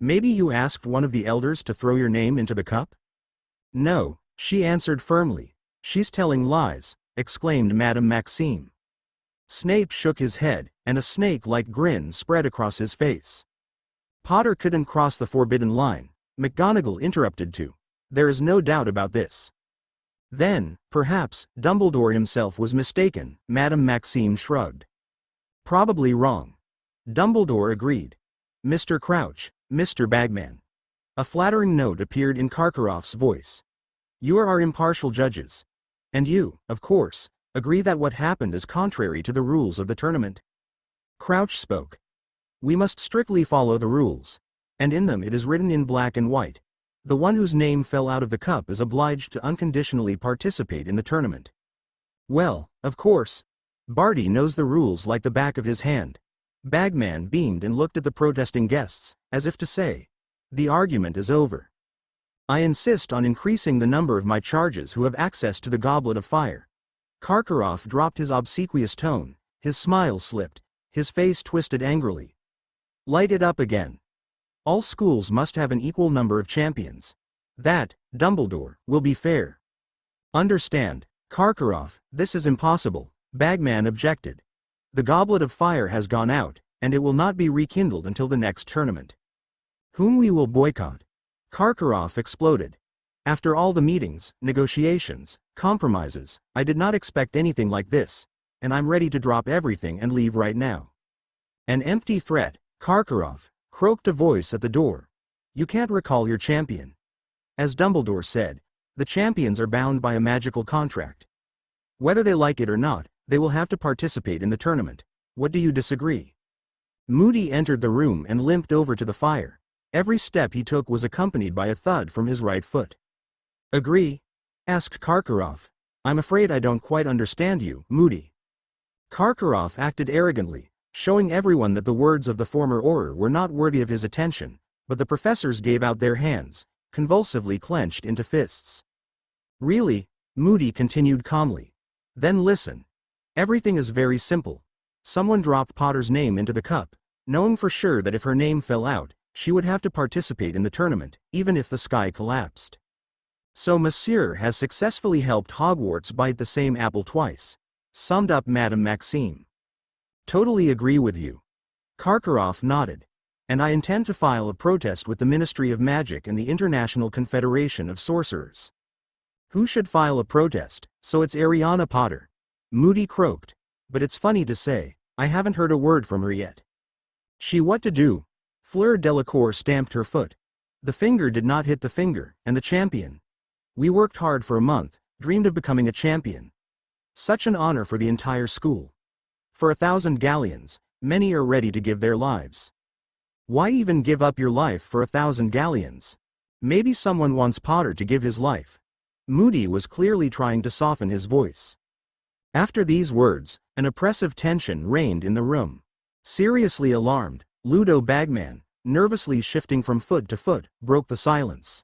[SPEAKER 2] Maybe you asked one of the elders to throw your name into the cup? No, she answered firmly. She's telling lies, exclaimed Madame Maxime. Snape shook his head, and a snake-like grin spread across his face. Potter couldn't cross the forbidden line, McGonagall interrupted too. There is no doubt about this. Then, perhaps, Dumbledore himself was mistaken, Madame Maxime shrugged. Probably wrong. Dumbledore agreed. Mr. Crouch, Mr. Bagman. A flattering note appeared in Karkaroff's voice. You are our impartial judges. And you, of course, agree that what happened is contrary to the rules of the tournament. Crouch spoke. We must strictly follow the rules. And in them it is written in black and white. The one whose name fell out of the cup is obliged to unconditionally participate in the tournament. Well, of course. Barty knows the rules like the back of his hand. Bagman beamed and looked at the protesting guests, as if to say, the argument is over. I insist on increasing the number of my charges who have access to the Goblet of Fire. Karkaroff dropped his obsequious tone, his smile slipped, his face twisted angrily. Light it up again. All schools must have an equal number of champions. That, Dumbledore, will be fair. Understand, Karkaroff, this is impossible, Bagman objected. The Goblet of Fire has gone out, and it will not be rekindled until the next tournament. Whom we will boycott? Karkaroff exploded. After all the meetings, negotiations, compromises, I did not expect anything like this, and I'm ready to drop everything and leave right now. An empty threat, Karkaroff, croaked a voice at the door. You can't recall your champion. As Dumbledore said, the champions are bound by a magical contract. Whether they like it or not, they will have to participate in the tournament. What do you disagree? Moody entered the room and limped over to the fire. Every step he took was accompanied by a thud from his right foot. Agree? Asked Karkaroff. I'm afraid I don't quite understand you, Moody. Karkaroff acted arrogantly, showing everyone that the words of the former Auror were not worthy of his attention, but the professors gave out their hands, convulsively clenched into fists. Really? Moody continued calmly. Then listen. Everything is very simple. Someone dropped Potter's name into the cup, knowing for sure that if her name fell out, she would have to participate in the tournament, even if the sky collapsed. So Monsieur has successfully helped Hogwarts bite the same apple twice, summed up Madame Maxime. Totally agree with you. Karkaroff nodded. And I intend to file a protest with the Ministry of Magic and the International Confederation of Sorcerers. Who should file a protest? So it's Areana Potter. Moody croaked. But it's funny to say, I haven't heard a word from her yet. She what to do? Fleur Delacour stamped her foot. The finger did not hit the finger, and the champion. We worked hard for a month, dreamed of becoming a champion. Such an honor for the entire school. For 1,000 galleons, many are ready to give their lives. Why even give up your life for 1,000 galleons? Maybe someone wants Potter to give his life. Moody was clearly trying to soften his voice. After these words, an oppressive tension reigned in the room. Seriously alarmed, Ludo Bagman, nervously shifting from foot to foot, broke the silence.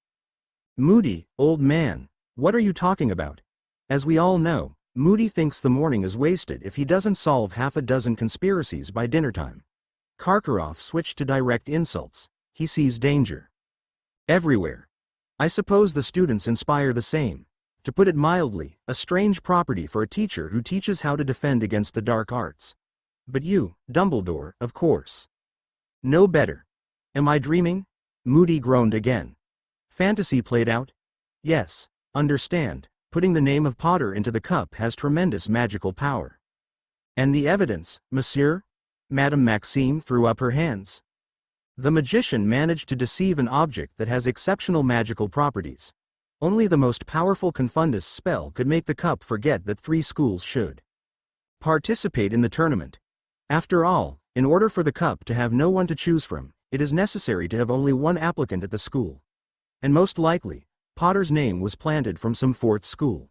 [SPEAKER 2] Moody, old man, what are you talking about? As we all know, Moody thinks the morning is wasted if he doesn't solve half a dozen conspiracies by dinner time. Karkaroff switched to direct insults. He sees danger everywhere. I suppose the students inspire the same. To put it mildly, a strange property for a teacher who teaches how to defend against the dark arts. But you, Dumbledore, of course. No better. Am I dreaming? Moody groaned again. Fantasy played out? Yes, understand, putting the name of Potter into the cup has tremendous magical power. And the evidence, monsieur? Madame Maxime threw up her hands. The magician managed to deceive an object that has exceptional magical properties. Only the most powerful Confundus spell could make the cup forget that 3 schools should participate in the tournament. After all, in order for the cup to have no one to choose from, it is necessary to have only one applicant at the school. And most likely, Potter's name was planted from some 4th school.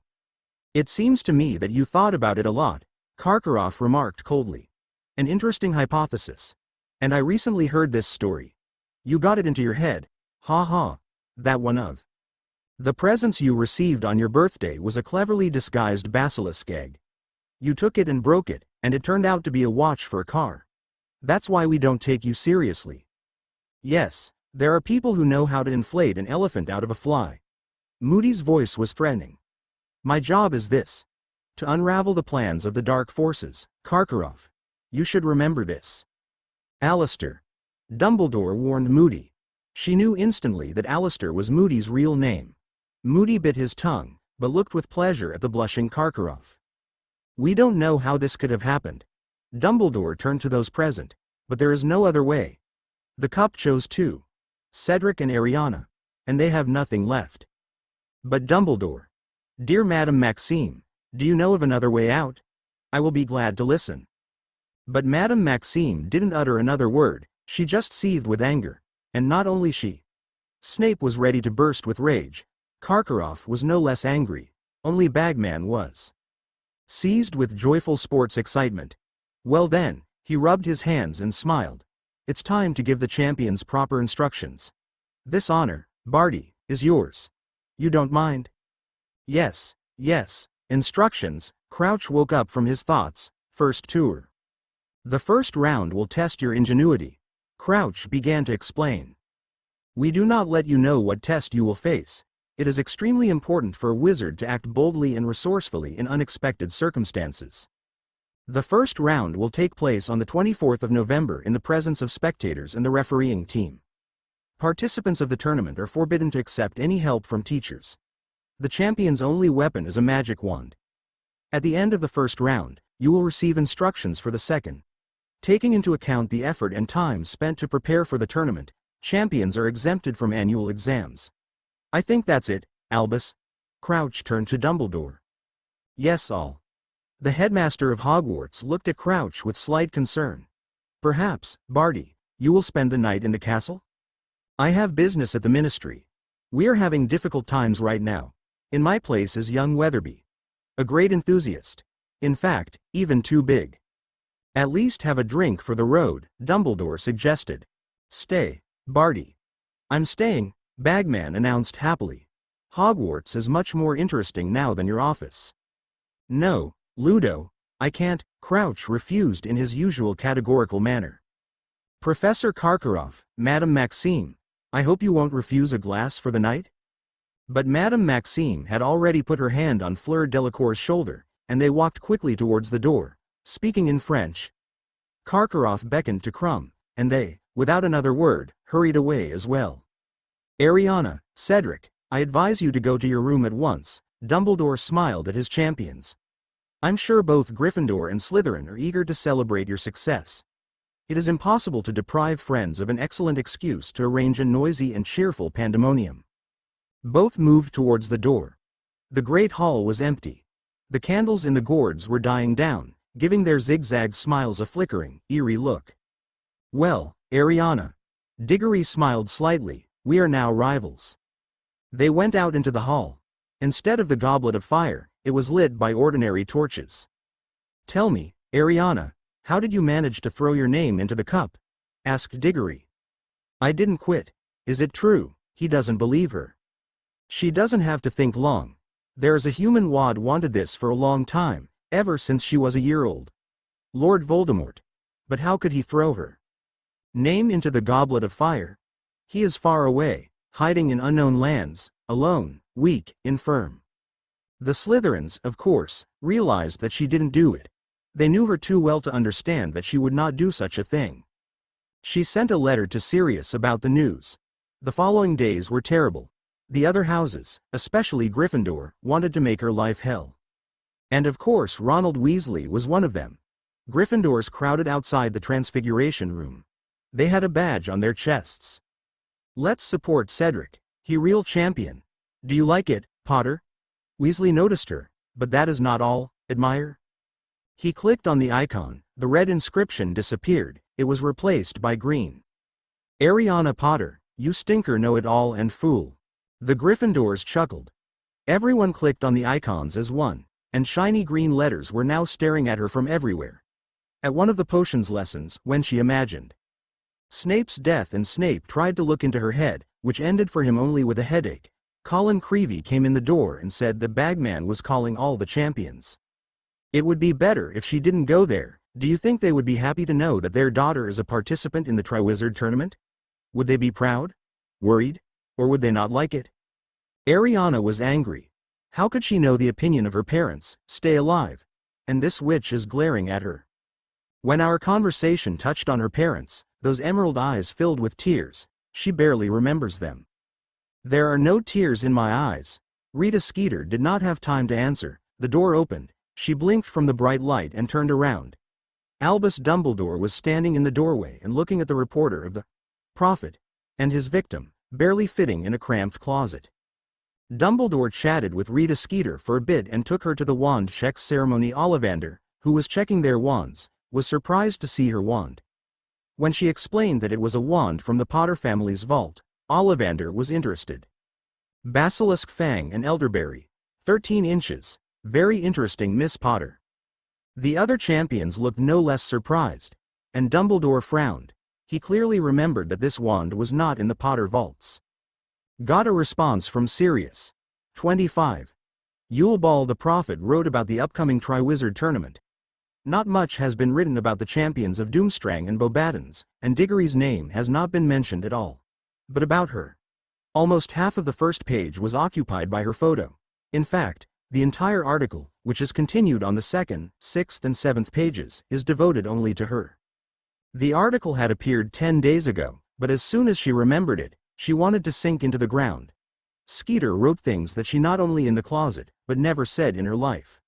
[SPEAKER 2] It seems to me that you thought about it a lot, Karkaroff remarked coldly. An interesting hypothesis. And I recently heard this story. You got it into your head. Ha ha. That one of the presents you received on your birthday was a cleverly disguised basilisk egg. You took it and broke it, and it turned out to be a watch for a car. That's why we don't take you seriously. Yes, there are people who know how to inflate an elephant out of a fly. Moody's voice was threatening. My job is this. To unravel the plans of the dark forces, Karkaroff. You should remember this. Alistair. Dumbledore warned Moody. She knew instantly that Alistair was Moody's real name. Moody bit his tongue, but looked with pleasure at the blushing Karkaroff. We don't know how this could have happened. Dumbledore turned to those present, but there is no other way. The cup chose 2. Cedric and Ariana, and they have nothing left. But Dumbledore. Dear Madame Maxime, do you know of another way out? I will be glad to listen. But Madame Maxime didn't utter another word, she just seethed with anger. And not only she. Snape was ready to burst with rage. Karkaroff was no less angry. Only Bagman was seized with joyful sports excitement. Well then, he rubbed his hands and smiled. It's time to give the champions proper instructions. This honor, Barty, is yours. You don't mind? Yes, yes, instructions. Crouch woke up from his thoughts. First tour. The first round will test your ingenuity. Crouch began to explain. We do not let you know what test you will face. It is extremely important for a wizard to act boldly and resourcefully in unexpected circumstances. The first round will take place on the 24th of November in the presence of spectators and the refereeing team. Participants of the tournament are forbidden to accept any help from teachers. The champion's only weapon is a magic wand. At the end of the first round, you will receive instructions for the second. Taking into account the effort and time spent to prepare for the tournament, champions are exempted from annual exams. I think that's it, Albus. Crouch turned to Dumbledore. Yes, all. The headmaster of Hogwarts looked at Crouch with slight concern. Perhaps, Barty, you will spend the night in the castle? I have business at the ministry. We are having difficult times right now. In my place is young Weatherby. A great enthusiast. In fact, even too big. At least have a drink for the road, Dumbledore suggested. Stay, Barty. I'm staying, Bagman announced happily. Hogwarts is much more interesting now than your office. No, Ludo, I can't, Crouch refused in his usual categorical manner. Professor Karkaroff, Madame Maxime, I hope you won't refuse a glass for the night? But Madame Maxime had already put her hand on Fleur Delacour's shoulder, and they walked quickly towards the door, speaking in French. Karkaroff beckoned to Crumb, and they, without another word, hurried away as well. Ariana, Cedric, I advise you to go to your room at once, Dumbledore smiled at his champions. I'm sure both Gryffindor and Slytherin are eager to celebrate your success. It is impossible to deprive friends of an excellent excuse to arrange a noisy and cheerful pandemonium. Both moved towards the door. The great hall was empty. The candles in the gourds were dying down, giving their zigzag smiles a flickering, eerie look. "Well, Ariana." Diggory smiled slightly, "we are now rivals." They went out into the hall. Instead of the goblet of fire, it was lit by ordinary torches. "Tell me, Ariana, how did you manage to throw your name into the cup?" asked Diggory. "I didn't quit. Is it true?" He doesn't believe her. She doesn't have to think long. There is a human wad wanted this for a long time, ever since she was a year old. Lord Voldemort. But how could he throw her name into the goblet of fire? He is far away, hiding in unknown lands, alone, weak, infirm. The Slytherins, of course, realized that she didn't do it. They knew her too well to understand that she would not do such a thing. She sent a letter to Sirius about the news. The following days were terrible. The other houses, especially Gryffindor, wanted to make her life hell. And of course Ronald Weasley was one of them. Gryffindors crowded outside the Transfiguration room. They had a badge on their chests. "Let's support Cedric. He real champion. Do you like it, Potter?" Weasley noticed her. "But that is not all, admire." He clicked on the icon, the red inscription disappeared, it was replaced by green. "Areana Potter, you stinker know-it-all and fool." The Gryffindors chuckled. Everyone clicked on the icons as one, and shiny green letters were now staring at her from everywhere. At one of the potions lessons, when she imagined Snape's death and Snape tried to look into her head, which ended for him only with a headache, Colin Creevey came in the door and said the bagman was calling all the champions. It would be better if she didn't go there. Do you think they would be happy to know that their daughter is a participant in the Triwizard tournament? Would they be proud? Worried? Or would they not like it? Ariana was angry. How could she know the opinion of her parents, stay alive? And this witch is glaring at her. When our conversation touched on her parents, those emerald eyes filled with tears, she barely remembers them. "There are no tears in my eyes." Rita Skeeter did not have time to answer. The door opened. She blinked from the bright light and turned around. Albus Dumbledore was standing in the doorway and looking at the reporter of the Prophet and his victim, barely fitting in a cramped closet. Dumbledore chatted with Rita Skeeter for a bit and took her to the wand check ceremony. Ollivander, who was checking their wands, was surprised to see her wand. When she explained that it was a wand from the Potter family's vault, Ollivander was interested. "Basilisk fang and elderberry. 13 inches. Very interesting, Miss Potter." The other champions looked no less surprised, and Dumbledore frowned. He clearly remembered that this wand was not in the Potter vaults. Got a response from Sirius. 25. Yule Ball. The Prophet wrote about the upcoming Triwizard tournament. Not much has been written about the champions of Doomstrang and Bobaddons, and Diggory's name has not been mentioned at all. But about her. Almost half of the first page was occupied by her photo. In fact, the entire article, which is continued on the 2nd, 6th and 7th pages, is devoted only to her. The article had appeared 10 days ago, but as soon as she remembered it, she wanted to sink into the ground. Skeeter wrote things that she not only in the closet, but never said in her life.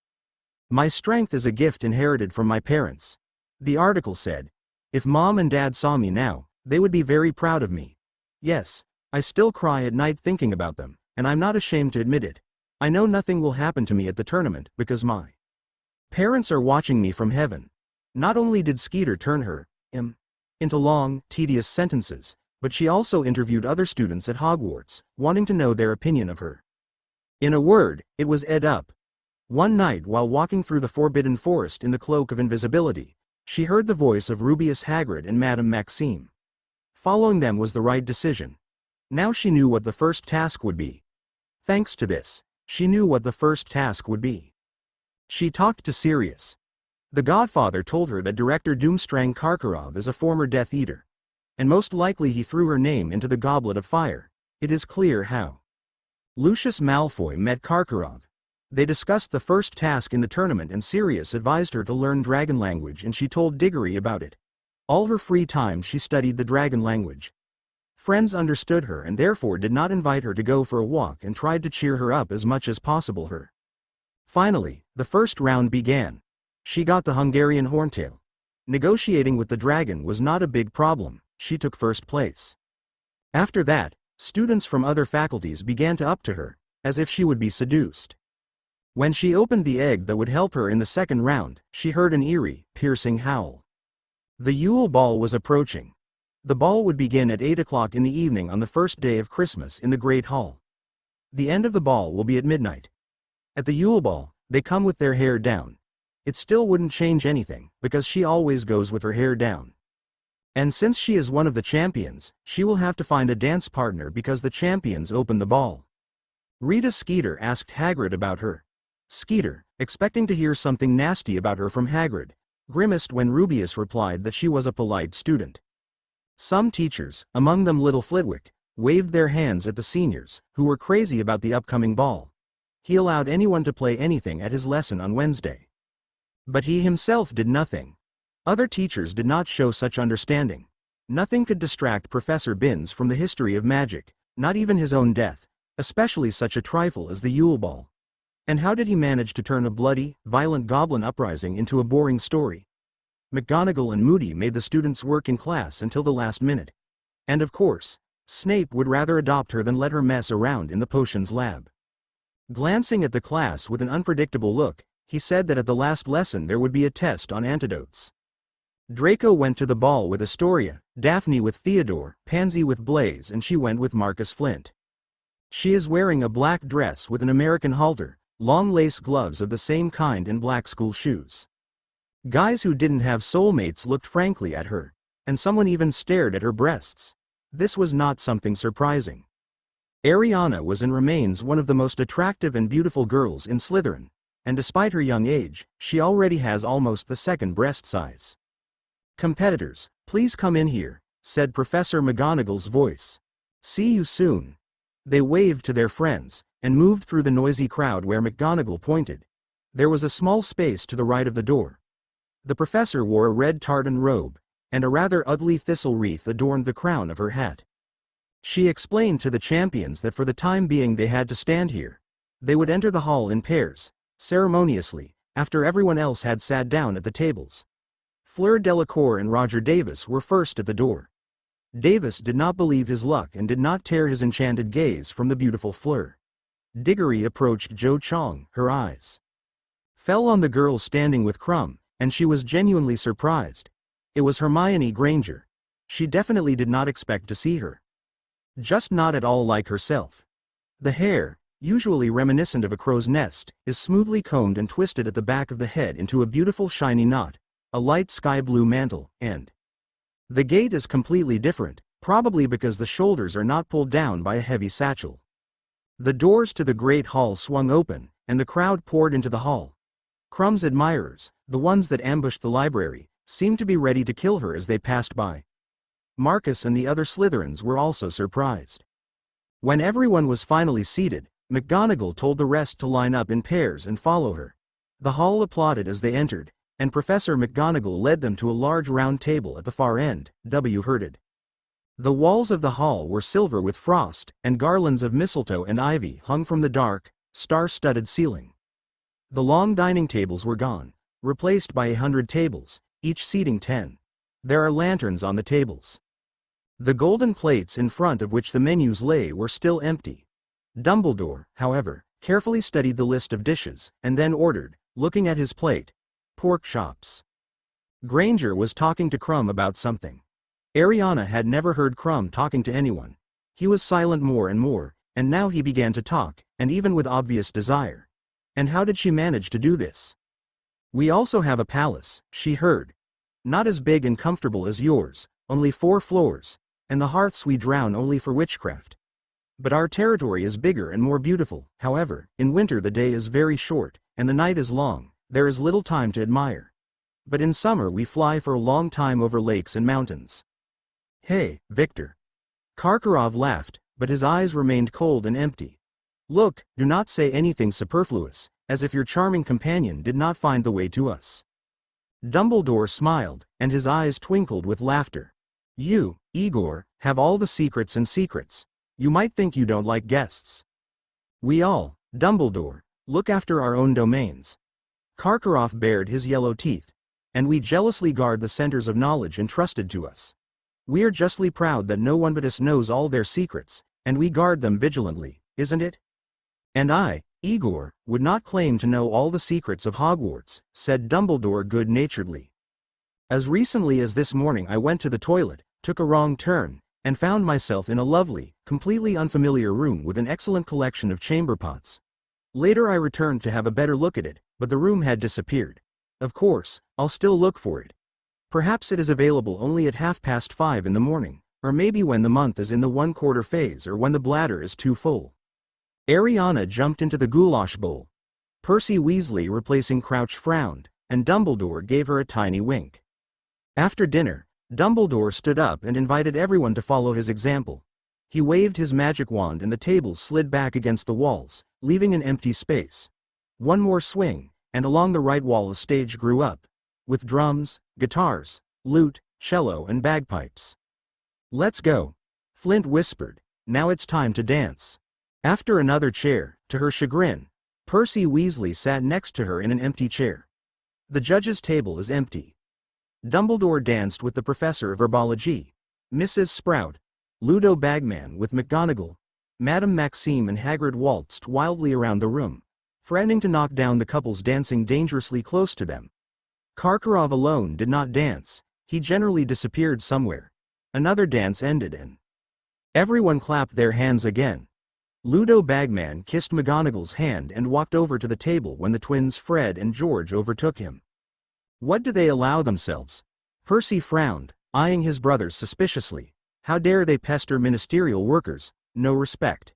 [SPEAKER 2] "My strength is a gift inherited from my parents." The article said, "If Mom and Dad saw me now, they would be very proud of me. Yes, I still cry at night thinking about them, and I'm not ashamed to admit it. I know nothing will happen to me at the tournament because my parents are watching me from heaven." Not only did Skeeter turn her into long, tedious sentences, but she also interviewed other students at Hogwarts, wanting to know their opinion of her. In a word, it was ed up. One night while walking through the Forbidden Forest in the Cloak of Invisibility, she heard the voice of Rubeus Hagrid and Madame Maxime. Following them was the right decision. Now she knew what the first task would be. Thanks to this, she knew what the first task would be. She talked to Sirius. The Godfather told her that Director Doomstrang Karkaroff is a former Death Eater. And most likely he threw her name into the Goblet of Fire. It is clear how. Lucius Malfoy met Karkaroff. They discussed the first task in the tournament and Sirius advised her to learn dragon language and she told Diggory about it. All her free time she studied the dragon language. Friends understood her and therefore did not invite her to go for a walk and tried to cheer her up as much as possible. Finally, the first round began. She got the Hungarian horntail. Negotiating with the dragon was not a big problem, she took first place. After that, students from other faculties began to up to her, as if she would be seduced. When she opened the egg that would help her in the second round, she heard an eerie, piercing howl. The Yule Ball was approaching. The ball would begin at 8 o'clock in the evening on the first day of Christmas in the Great Hall. The end of the ball will be at midnight. At the Yule Ball, they come with their hair down. It still wouldn't change anything, because she always goes with her hair down. And since she is one of the champions, she will have to find a dance partner because the champions open the ball. Rita Skeeter asked Hagrid about her. Skeeter, expecting to hear something nasty about her from Hagrid, grimaced when Rubeus replied that she was a polite student. Some teachers, among them little Flitwick, waved their hands at the seniors, who were crazy about the upcoming ball. He allowed anyone to play anything at his lesson on Wednesday. But he himself did nothing. Other teachers did not show such understanding. Nothing could distract Professor Binns from the history of magic, not even his own death, especially such a trifle as the Yule Ball. And how did he manage to turn a bloody, violent goblin uprising into a boring story? McGonagall and Moody made the students work in class until the last minute. And of course, Snape would rather adopt her than let her mess around in the potions lab. Glancing at the class with an unpredictable look, he said that at the last lesson there would be a test on antidotes. Draco went to the ball with Astoria, Daphne with Theodore, Pansy with Blaze, and she went with Marcus Flint. She is wearing a black dress with an American halter, long lace gloves of the same kind, and black school shoes. Guys who didn't have soulmates looked frankly at her, and someone even stared at her breasts. This was not something surprising. Ariana was and remains one of the most attractive and beautiful girls in Slytherin, and despite her young age, she already has almost the second breast size. "Competitors, please come in here," said Professor McGonagall's voice. "See you soon." They waved to their friends, and moved through the noisy crowd where McGonagall pointed. There was a small space to the right of the door. The professor wore a red tartan robe, and a rather ugly thistle wreath adorned the crown of her hat. She explained to the champions that for the time being they had to stand here. They would enter the hall in pairs, ceremoniously, after everyone else had sat down at the tables. Fleur Delacour and Roger Davis were first at the door. Davis did not believe his luck and did not tear his enchanted gaze from the beautiful Fleur. Diggory approached Cho Chang. Her eyes fell on the girl standing with Krum, and she was genuinely surprised. It was Hermione Granger. She definitely did not expect to see her. Just not at all like herself. The hair, usually reminiscent of a crow's nest, is smoothly combed and twisted at the back of the head into a beautiful shiny knot, a light sky blue mantle, and the gait is completely different, probably because the shoulders are not pulled down by a heavy satchel. The doors to the Great Hall swung open, and the crowd poured into the hall. Krum's admirers, the ones that ambushed the library, seemed to be ready to kill her as they passed by. Marcus and the other Slytherins were also surprised. When everyone was finally seated, McGonagall told the rest to line up in pairs and follow her. The hall applauded as they entered, and Professor McGonagall led them to a large round table at the far end, W-herded. The walls of the hall were silver with frost, and garlands of mistletoe and ivy hung from the dark, star-studded ceiling. The long dining tables were gone, replaced by 100 tables, each seating 10. There are lanterns on the tables. The golden plates in front of which the menus lay were still empty. Dumbledore, however, carefully studied the list of dishes, and then ordered, looking at his plate, pork chops. Granger was talking to Krum about something. Ariana had never heard Krum talking to anyone. He was silent more and more, and now he began to talk, and even with obvious desire. And how did she manage to do this? "We also have a palace," she heard. "Not as big and comfortable as yours, only 4 floors, and the hearths we drown only for witchcraft. But our territory is bigger and more beautiful. However, in winter the day is very short, and the night is long, there is little time to admire. But in summer we fly for a long time over lakes and mountains." "Hey, Victor." Karkaroff laughed, but his eyes remained cold and empty. "Look, do not say anything superfluous, as if your charming companion did not find the way to us." Dumbledore smiled, and his eyes twinkled with laughter. "You, Igor, have all the secrets and secrets. You might think you don't like guests. We all, Dumbledore, look after our own domains." Karkaroff bared his yellow teeth. and we jealously guard the centers of knowledge entrusted to us. We are justly proud that no one but us knows all their secrets, and we guard them vigilantly, isn't it? And I, Igor, would not claim to know all the secrets of Hogwarts, said Dumbledore good-naturedly. As recently as this morning I went to the toilet, took a wrong turn, and found myself in a lovely, completely unfamiliar room with an excellent collection of chamber pots. Later I returned to have a better look at it, but the room had disappeared. Of course, I'll still look for it. Perhaps it is available only at 5:30 in the morning, or maybe when the month is in the 1/4 phase or when the bladder is too full. Ariana jumped into the goulash bowl. Percy Weasley replacing Crouch frowned, and Dumbledore gave her a tiny wink. After dinner, Dumbledore stood up and invited everyone to follow his example. He waved his magic wand and the tables slid back against the walls, leaving an empty space. One more swing, and along the right wall a stage grew up, with drums, guitars, lute, cello and bagpipes. Let's go, Flint whispered. Now it's time to dance. After another chair, to her chagrin, Percy Weasley sat next to her in an empty chair. The judge's table is empty. Dumbledore danced with the professor of herbology, Mrs. Sprout, Ludo Bagman with McGonagall. Madame Maxime and Hagrid waltzed wildly around the room, threatening to knock down the couples dancing dangerously close to them. Karkaroff alone did not dance, he generally disappeared somewhere. Another dance ended and everyone clapped their hands again. Ludo Bagman kissed McGonagall's hand and walked over to the table when the twins Fred and George overtook him. What do they allow themselves? Percy frowned, eyeing his brothers suspiciously. How dare they pester ministerial workers? No respect.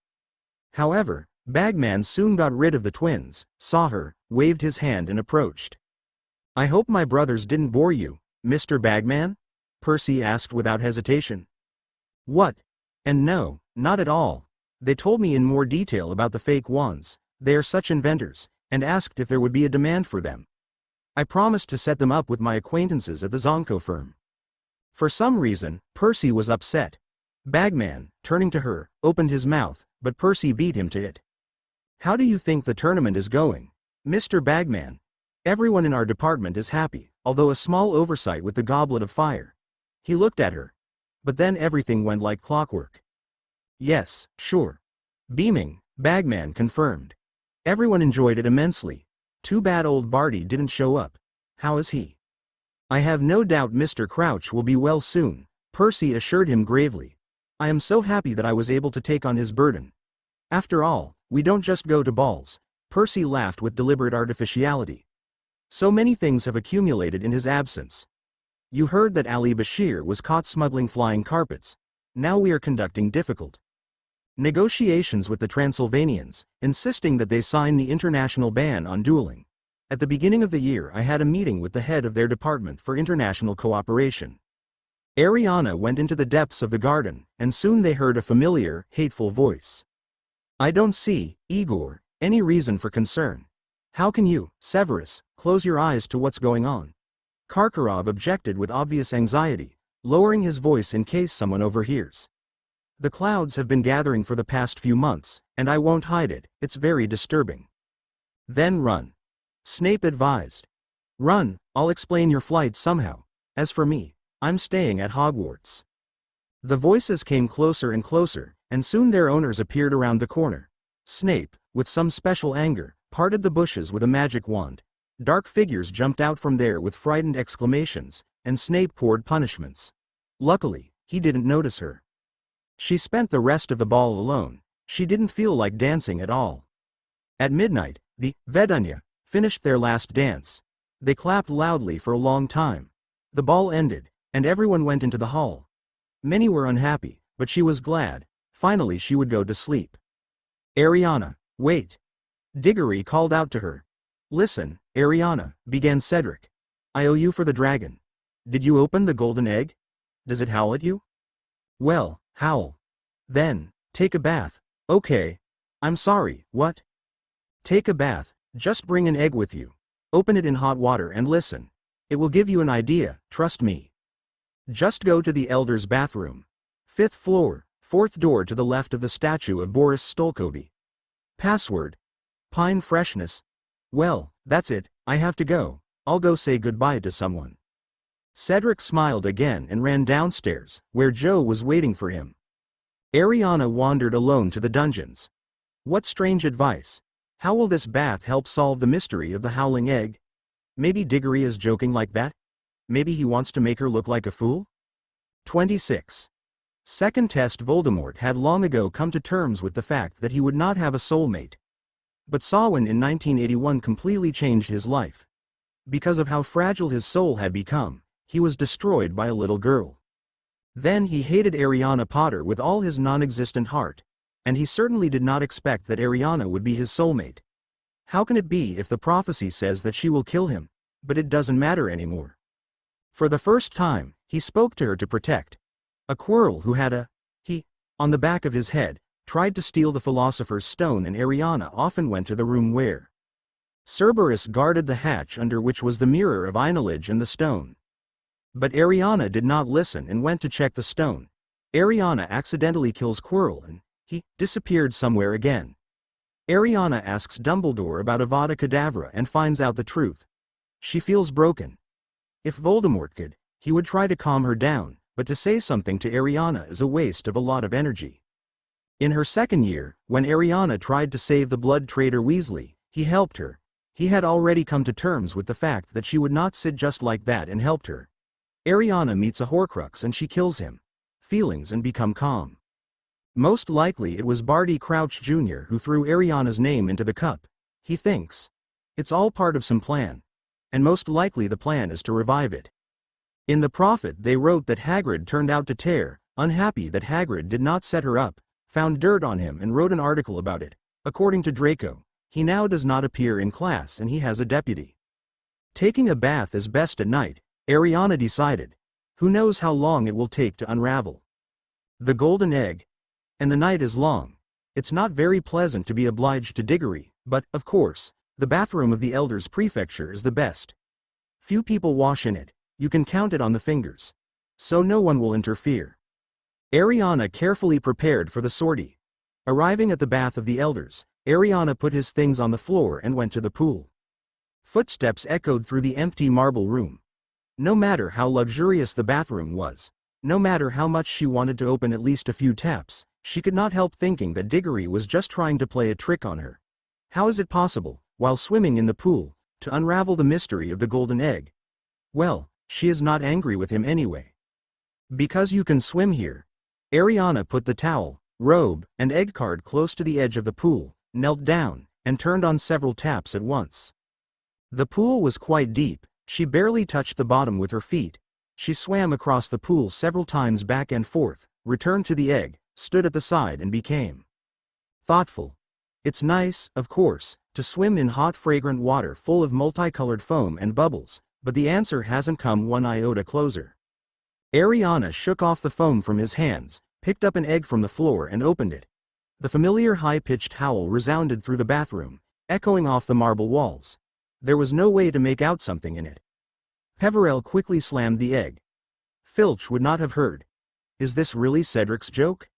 [SPEAKER 2] However, Bagman soon got rid of the twins, saw her, waved his hand and approached. I hope my brothers didn't bore you, Mr. Bagman? Percy asked without hesitation. What? And no, not at all. They told me in more detail about the fake wands, they are such inventors, and asked if there would be a demand for them. I promised to set them up with my acquaintances at the Zonko firm. For some reason, Percy was upset. Bagman, turning to her, opened his mouth, but Percy beat him to it. How do you think the tournament is going, Mr. Bagman? Everyone in our department is happy, although a small oversight with the Goblet of Fire. He looked at her. But then everything went like clockwork. Yes, sure. Beaming, Bagman confirmed. Everyone enjoyed it immensely. Too bad old Barty didn't show up. How is he? I have no doubt Mr. Crouch will be well soon, Percy assured him gravely. I am so happy that I was able to take on his burden. After all, we don't just go to balls. Percy laughed with deliberate artificiality. So many things have accumulated in his absence. You heard that Ali Bashir was caught smuggling flying carpets. Now we are conducting difficult negotiations with the Transylvanians, insisting that they sign the international ban on dueling. At the beginning of the year I had a meeting with the head of their department for international cooperation. Ariana went into the depths of the garden, and soon they heard a familiar, hateful voice. I don't see, Igor, any reason for concern. How can you, Severus, close your eyes to what's going on? Karkaroff objected with obvious anxiety, lowering his voice in case someone overhears. The clouds have been gathering for the past few months, and I won't hide it, it's very disturbing. Then run. Snape advised. Run, I'll explain your flight somehow. As for me, I'm staying at Hogwarts. The voices came closer and closer, and soon their owners appeared around the corner. Snape, with some special anger, parted the bushes with a magic wand. Dark figures jumped out from there with frightened exclamations, and Snape poured punishments. Luckily, he didn't notice her. She spent the rest of the ball alone. She didn't feel like dancing at all. At midnight, the Vedunya finished their last dance. They clapped loudly for a long time. The ball ended, and everyone went into the hall. Many were unhappy, but she was glad. Finally she would go to sleep. Ariana, wait. Diggory called out to her. Listen, Ariana, began Cedric. I owe you for the dragon. Did you open the golden egg? Does it howl at you? Well, howl. Then, take a bath. Okay. I'm sorry, what? Take a bath, just bring an egg with you. Open it in hot water and listen. It will give you an idea, trust me. Just go to the elder's bathroom. 5th floor, 4th door to the left of the statue of Boris Stolkovi. Password. Pine freshness. Well, that's it, I have to go. I'll go say goodbye to someone." Cedric smiled again and ran downstairs, where Joe was waiting for him. Ariana wandered alone to the dungeons. What strange advice. How will this bath help solve the mystery of the howling egg? Maybe Diggory is joking like that? Maybe he wants to make her look like a fool? 26. Second test. Voldemort had long ago come to terms with the fact that he would not have a soulmate. But Samhain in 1981 completely changed his life. Because of how fragile his soul had become, he was destroyed by a little girl. Then he hated Areana Potter with all his non-existent heart, and he certainly did not expect that Ariana would be his soulmate. How can it be if the prophecy says that she will kill him, but it doesn't matter anymore? For the first time, he spoke to her to protect. A Quirrell who had a on the back of his head, tried to steal the Philosopher's Stone, and Ariana often went to the room where Cerberus guarded the hatch under which was the mirror of Ainash and the stone. But Ariana did not listen and went to check the stone. Ariana accidentally kills Quirrell and he disappeared somewhere again. Ariana asks Dumbledore about Avada Kedavra and finds out the truth. She feels broken. If Voldemort could, he would try to calm her down, but to say something to Ariana is a waste of a lot of energy. In her second year, when Ariana tried to save the blood traitor Weasley, he helped her. He had already come to terms with the fact that she would not sit just like that and helped her. Ariana meets a Horcrux and she kills him. Feelings and become calm. Most likely it was Barty Crouch Jr. who threw Ariana's name into the cup. He thinks. It's all part of some plan. And most likely the plan is to revive it. In The Prophet they wrote that Hagrid turned out to tear, unhappy that Hagrid did not set her up, found dirt on him and wrote an article about it. According to Draco, he now does not appear in class and he has a deputy. Taking a bath is best at night, Ariana decided. Who knows how long it will take to unravel the golden egg? And the night is long. It's not very pleasant to be obliged to Diggory, but, of course, the bathroom of the Elders' Prefecture is the best. Few people wash in it, you can count it on the fingers. So no one will interfere. Ariana carefully prepared for the sortie. Arriving at the bath of the Elders, Ariana put his things on the floor and went to the pool. Footsteps echoed through the empty marble room. No matter how luxurious the bathroom was, no matter how much she wanted to open at least a few taps, she could not help thinking that Diggory was just trying to play a trick on her. How is it possible, while swimming in the pool, to unravel the mystery of the golden egg? Well, she is not angry with him anyway. Because you can swim here. Ariana put the towel, robe, and egg card close to the edge of the pool, knelt down, and turned on several taps at once. The pool was quite deep. She barely touched the bottom with her feet. She swam across the pool several times back and forth, returned to the egg, stood at the side and became thoughtful. It's nice, of course, to swim in hot fragrant water full of multicolored foam and bubbles, but the answer hasn't come one iota closer. Ariana shook off the foam from his hands, picked up an egg from the floor and opened it. The familiar high-pitched howl resounded through the bathroom, echoing off the marble walls. There was no way to make out something in it. Peverell quickly slammed the egg. Filch would not have heard. Is this really Cedric's joke?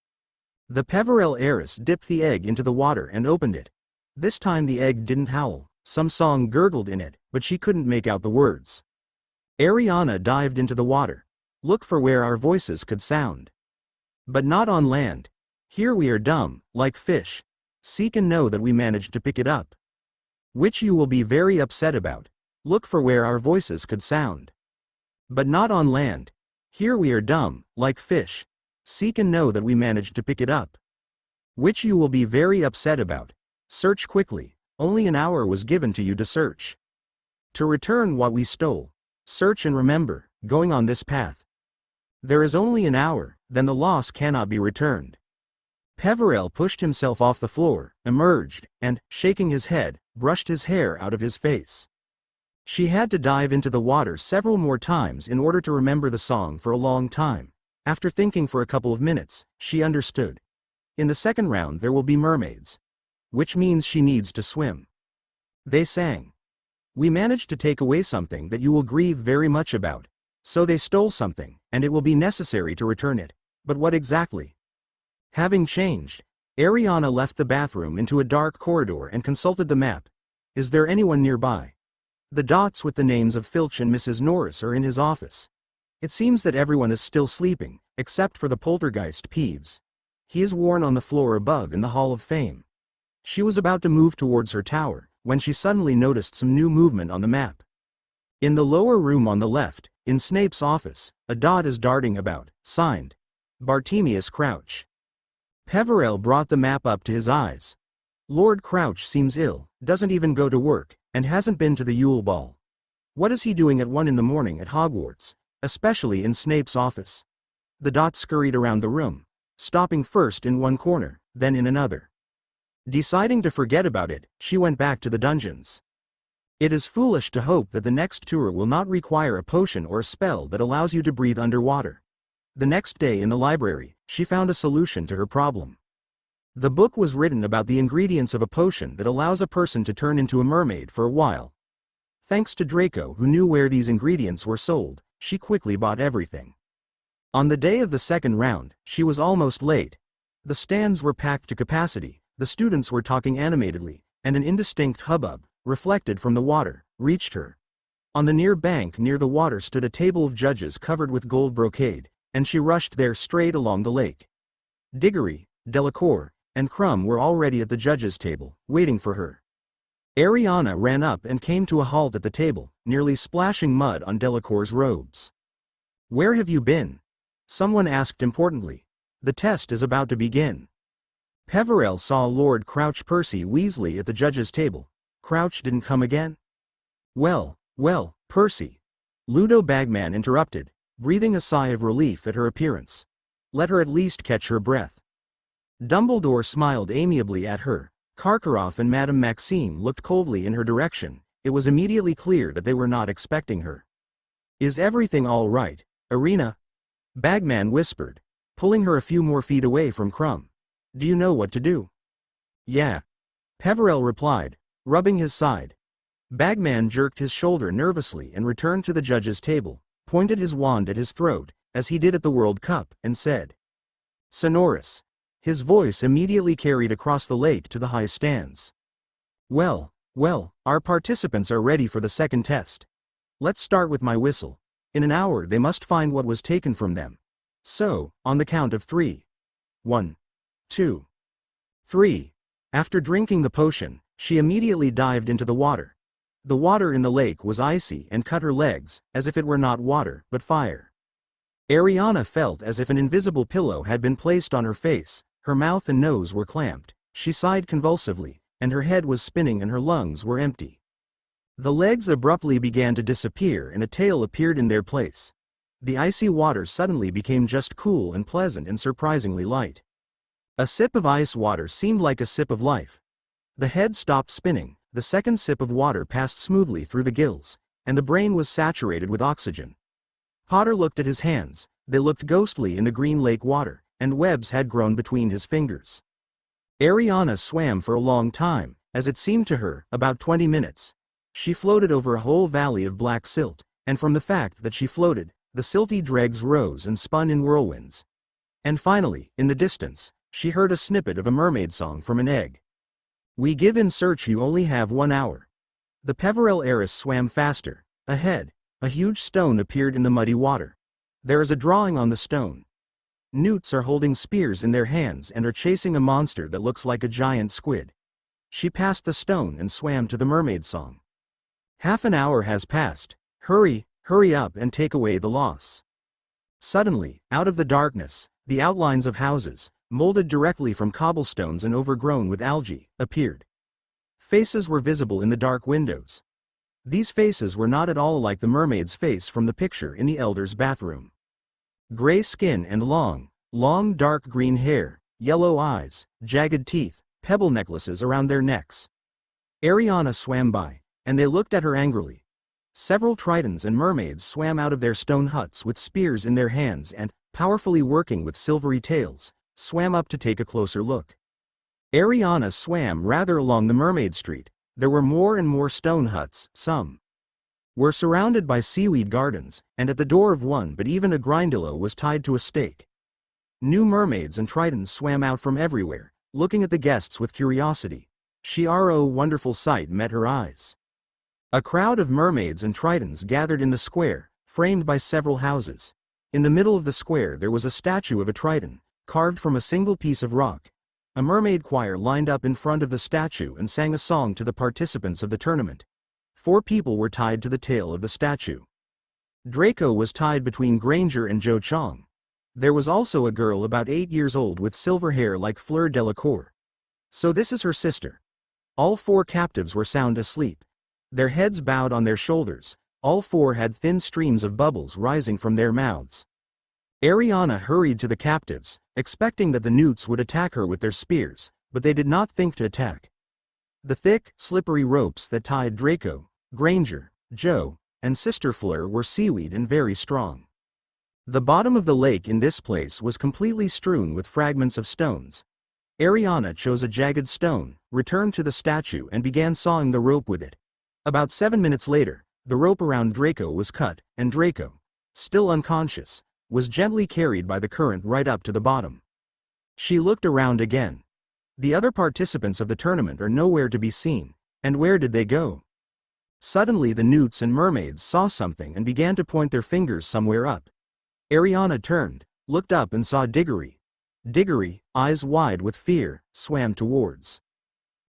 [SPEAKER 2] The Peverell heiress dipped the egg into the water and opened it. This time the egg didn't howl, some song gurgled in it, but she couldn't make out the words. Ariana dived into the water. Look for where our voices could sound. But not on land. Here we are dumb, like fish. Seek and know that we managed to pick it up. Which you will be very upset about. Look for where our voices could sound. But not on land. Here we are dumb, like fish. Seek and know that we managed to pick it up. Which you will be very upset about. Search quickly. Only an hour was given to you to search. To return what we stole. Search and remember, going on this path. There is only an hour, then the loss cannot be returned. Peverell pushed himself off the floor, emerged, and, shaking his head, brushed his hair out of his face. She had to dive into the water several more times in order to remember the song for a long time. After thinking for a couple of minutes, she understood. In the second round there will be mermaids. Which means she needs to swim. They sang. We managed to take away something that you will grieve very much about. So they stole something, and it will be necessary to return it. But what exactly? Having changed, Ariana left the bathroom into a dark corridor and consulted the map. Is there anyone nearby? The dots with the names of Filch and Mrs. Norris are in his office. It seems that everyone is still sleeping, except for the poltergeist Peeves. He is worn on the floor above in the Hall of Fame. She was about to move towards her tower, when she suddenly noticed some new movement on the map. In the lower room on the left, in Snape's office, a dot is darting about, signed, Bartemius Crouch. Peverell brought the map up to his eyes. Lord Crouch seems ill, doesn't even go to work, and hasn't been to the Yule Ball. What is he doing at 1 in the morning at Hogwarts, especially in Snape's office? The dot scurried around the room, stopping first in one corner, then in another. Deciding to forget about it, she went back to the dungeons. It is foolish to hope that the next tour will not require a potion or a spell that allows you to breathe underwater. The next day in the library, she found a solution to her problem. The book was written about the ingredients of a potion that allows a person to turn into a mermaid for a while. Thanks to Draco, who knew where these ingredients were sold, she quickly bought everything. On the day of the second round, she was almost late. The stands were packed to capacity, the students were talking animatedly, and an indistinct hubbub, reflected from the water, reached her. On the near bank near the water stood a table of judges covered with gold brocade, and she rushed there straight along the lake. Diggory, Delacour, and Crumb were already at the judges' table, waiting for her. Ariana ran up and came to a halt at the table, nearly splashing mud on Delacour's robes. "Where have you been?" someone asked importantly. "The test is about to begin." Peverell saw Lord Crouch Percy Weasley at the judges' table. Crouch didn't come again? Well, Percy. Ludo Bagman interrupted, breathing a sigh of relief at her appearance. Let her at least catch her breath. Dumbledore smiled amiably at her. Karkaroff and Madame Maxime looked coldly in her direction. It was immediately clear that they were not expecting her. "Is everything all right, Areana?" Bagman whispered, pulling her a few more feet away from Crumb. "Do you know what to do?" "Yeah," Peverell replied, rubbing his side. Bagman jerked his shoulder nervously and returned to the judge's table, pointed his wand at his throat, as he did at the World Cup, and said, "Sonorous." His voice immediately carried across the lake to the high stands. Well, our participants are ready for the second test. Let's start with my whistle. In an hour they must find what was taken from them. So, on the count of 3. 1, 2, 3. After drinking the potion, she immediately dived into the water. The water in the lake was icy and cut her legs, as if it were not water, but fire. Ariana felt as if an invisible pillow had been placed on her face, her mouth and nose were clamped, she sighed convulsively, and her head was spinning and her lungs were empty. The legs abruptly began to disappear and a tail appeared in their place. The icy water suddenly became just cool and pleasant and surprisingly light. A sip of ice water seemed like a sip of life. The head stopped spinning, the second sip of water passed smoothly through the gills, and the brain was saturated with oxygen. Potter looked at his hands, they looked ghostly in the green lake water, and webs had grown between his fingers. Ariana swam for a long time, as it seemed to her, about 20 minutes. She floated over a whole valley of black silt, and from the fact that she floated, the silty dregs rose and spun in whirlwinds. And finally, in the distance, she heard a snippet of a mermaid song from an egg. "We give in search you only have 1 hour." The Peverell heiress swam faster. Ahead, a huge stone appeared in the muddy water. There is a drawing on the stone. Newts are holding spears in their hands and are chasing a monster that looks like a giant squid. She passed the stone and swam to the mermaid song. "Half an hour has passed. Hurry up and take away the loss." Suddenly, out of the darkness, the outlines of houses, molded directly from cobblestones and overgrown with algae, appeared. Faces were visible in the dark windows. These faces were not at all like the mermaid's face from the picture in the elder's bathroom. Gray skin and long, dark green hair, yellow eyes, jagged teeth, pebble necklaces around their necks. Ariana swam by, and they looked at her angrily. Several tritons and mermaids swam out of their stone huts with spears in their hands and, powerfully working with silvery tails, swam up to take a closer look. Ariana swam rather along the mermaid street. There were more and more stone huts, some were surrounded by seaweed gardens, and at the door of one but even a grindillo was tied to a stake. New mermaids and tritons swam out from everywhere, looking at the guests with curiosity. Wonderful sight met her eyes. A crowd of mermaids and tritons gathered in the square, framed by several houses. In the middle of the square there was a statue of a triton, carved from a single piece of rock. A mermaid choir lined up in front of the statue and sang a song to the participants of the tournament. 4 people were tied to the tail of the statue. Draco was tied between Granger and Cho Chang. There was also a girl about 8 years old with silver hair like Fleur Delacour. So this is her sister. All 4 captives were sound asleep. Their heads bowed on their shoulders. All 4 had thin streams of bubbles rising from their mouths. Ariana hurried to the captives, expecting that the newts would attack her with their spears, but they did not think to attack. The thick, slippery ropes that tied Draco, Granger, Joe, and Sister Fleur were seaweed and very strong. The bottom of the lake in this place was completely strewn with fragments of stones. Ariana chose a jagged stone, returned to the statue and began sawing the rope with it. About 7 minutes later, the rope around Draco was cut, and Draco, still unconscious, was gently carried by the current right up to the bottom. She looked around again. The other participants of the tournament are nowhere to be seen, and where did they go? Suddenly the newts and mermaids saw something and began to point their fingers somewhere up. Ariana turned, looked up and saw Diggory. Diggory, eyes wide with fear, swam towards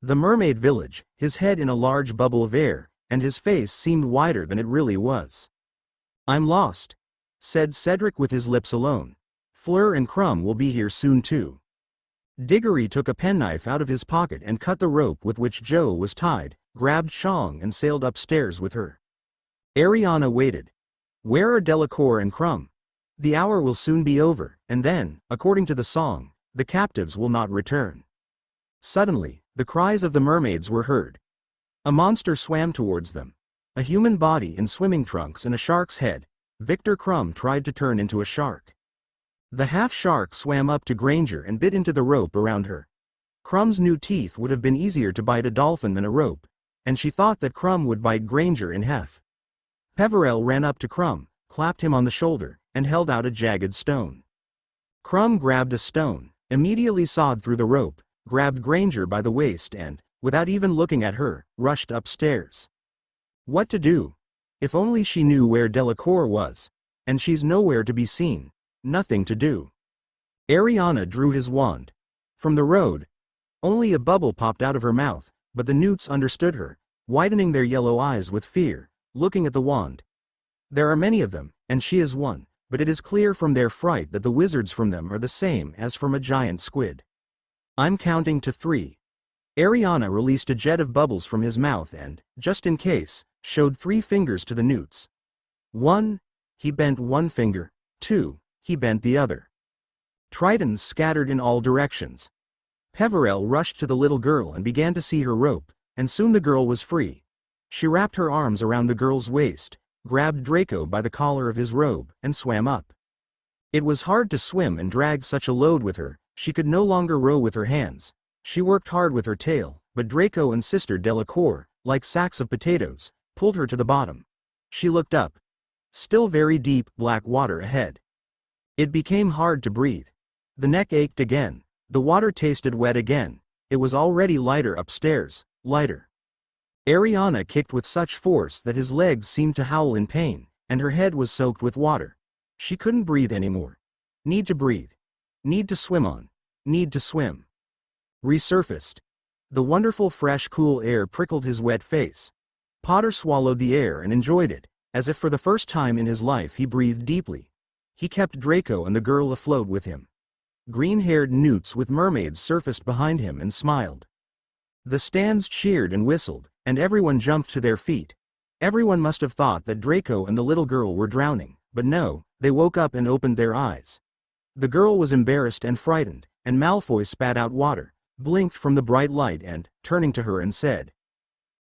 [SPEAKER 2] the mermaid village, his head in a large bubble of air, and his face seemed wider than it really was. "I'm lost," said Cedric with his lips alone. "Fleur and Crumb will be here soon too." Diggory took a penknife out of his pocket and cut the rope with which Joe was tied, grabbed Chong and sailed upstairs with her. Ariana waited. Where are Delacour and Crumb? The hour will soon be over, and then, according to the song, the captives will not return. Suddenly, the cries of the mermaids were heard. A monster swam towards them. A human body in swimming trunks and a shark's head. Victor Crumb tried to turn into a shark. The half-shark swam up to Granger and bit into the rope around her. Crumb's new teeth would have been easier to bite a dolphin than a rope, and she thought that Crumb would bite Granger in half. Peverell ran up to Crumb, clapped him on the shoulder, and held out a jagged stone. Crumb grabbed a stone, immediately sawed through the rope, grabbed Granger by the waist and, without even looking at her, rushed upstairs. What to do? If only she knew where Delacour was. And she's nowhere to be seen. Nothing to do. Ariana drew his wand. From the road, only a bubble popped out of her mouth, but the newts understood her, widening their yellow eyes with fear, looking at the wand. There are many of them, and she is one, but it is clear from their fright that the wizards from them are the same as from a giant squid. I'm counting to 3. Ariana released a jet of bubbles from his mouth and, just in case, showed 3 fingers to the newts. 1. He bent one finger. 2. He bent the other. Tritons scattered in all directions. Peverell rushed to the little girl and began to see her rope, and soon the girl was free. She wrapped her arms around the girl's waist, grabbed Draco by the collar of his robe, and swam up. It was hard to swim and drag such a load with her. She could no longer row with her hands. She worked hard with her tail, but Draco and Sister Delacour, like sacks of potatoes, pulled her to the bottom. She looked up. Still very deep, black water ahead. It became hard to breathe. The neck ached again. The water tasted wet again. It was already lighter upstairs, lighter. Ariana kicked with such force that his legs seemed to howl in pain, and her head was soaked with water. She couldn't breathe anymore. Need to breathe. Need to swim on. Need to swim. Resurfaced. The wonderful fresh cool air prickled his wet face. Potter swallowed the air and enjoyed it, as if for the first time in his life he breathed deeply. He kept Draco and the girl afloat with him. Green-haired newts with mermaids surfaced behind him and smiled. The stands cheered and whistled, and everyone jumped to their feet. Everyone must have thought that Draco and the little girl were drowning, but no, they woke up and opened their eyes. The girl was embarrassed and frightened, and Malfoy spat out water, blinked from the bright light and, turning to her and said,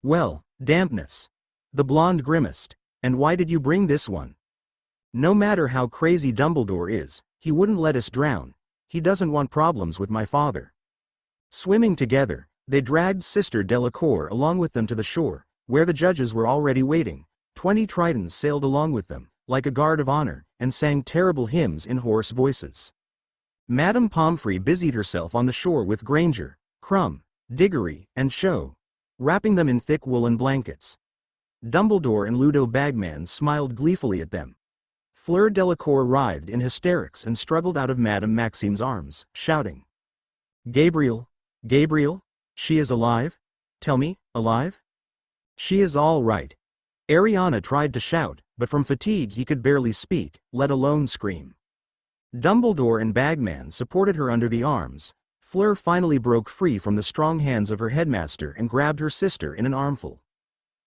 [SPEAKER 2] "Well, dampness." The blonde grimaced. "And why did you bring this one?" "No matter how crazy Dumbledore is, he wouldn't let us drown. He doesn't want problems with my father." Swimming together, they dragged Sister Delacour along with them to the shore, where the judges were already waiting. 20 tritons sailed along with them, like a guard of honor, and sang terrible hymns in hoarse voices. Madame Pomfrey busied herself on the shore with Granger, Crumb, Diggory, and Cho, wrapping them in thick woolen blankets. Dumbledore and Ludo Bagman smiled gleefully at them. Fleur Delacour writhed in hysterics and struggled out of Madame Maxime's arms, shouting. Gabriel? Gabriel? She is alive? Tell me, alive? She is all right. Ariana tried to shout, but from fatigue he could barely speak, let alone scream. Dumbledore and Bagman supported her under the arms. Fleur finally broke free from the strong hands of her headmaster and grabbed her sister in an armful.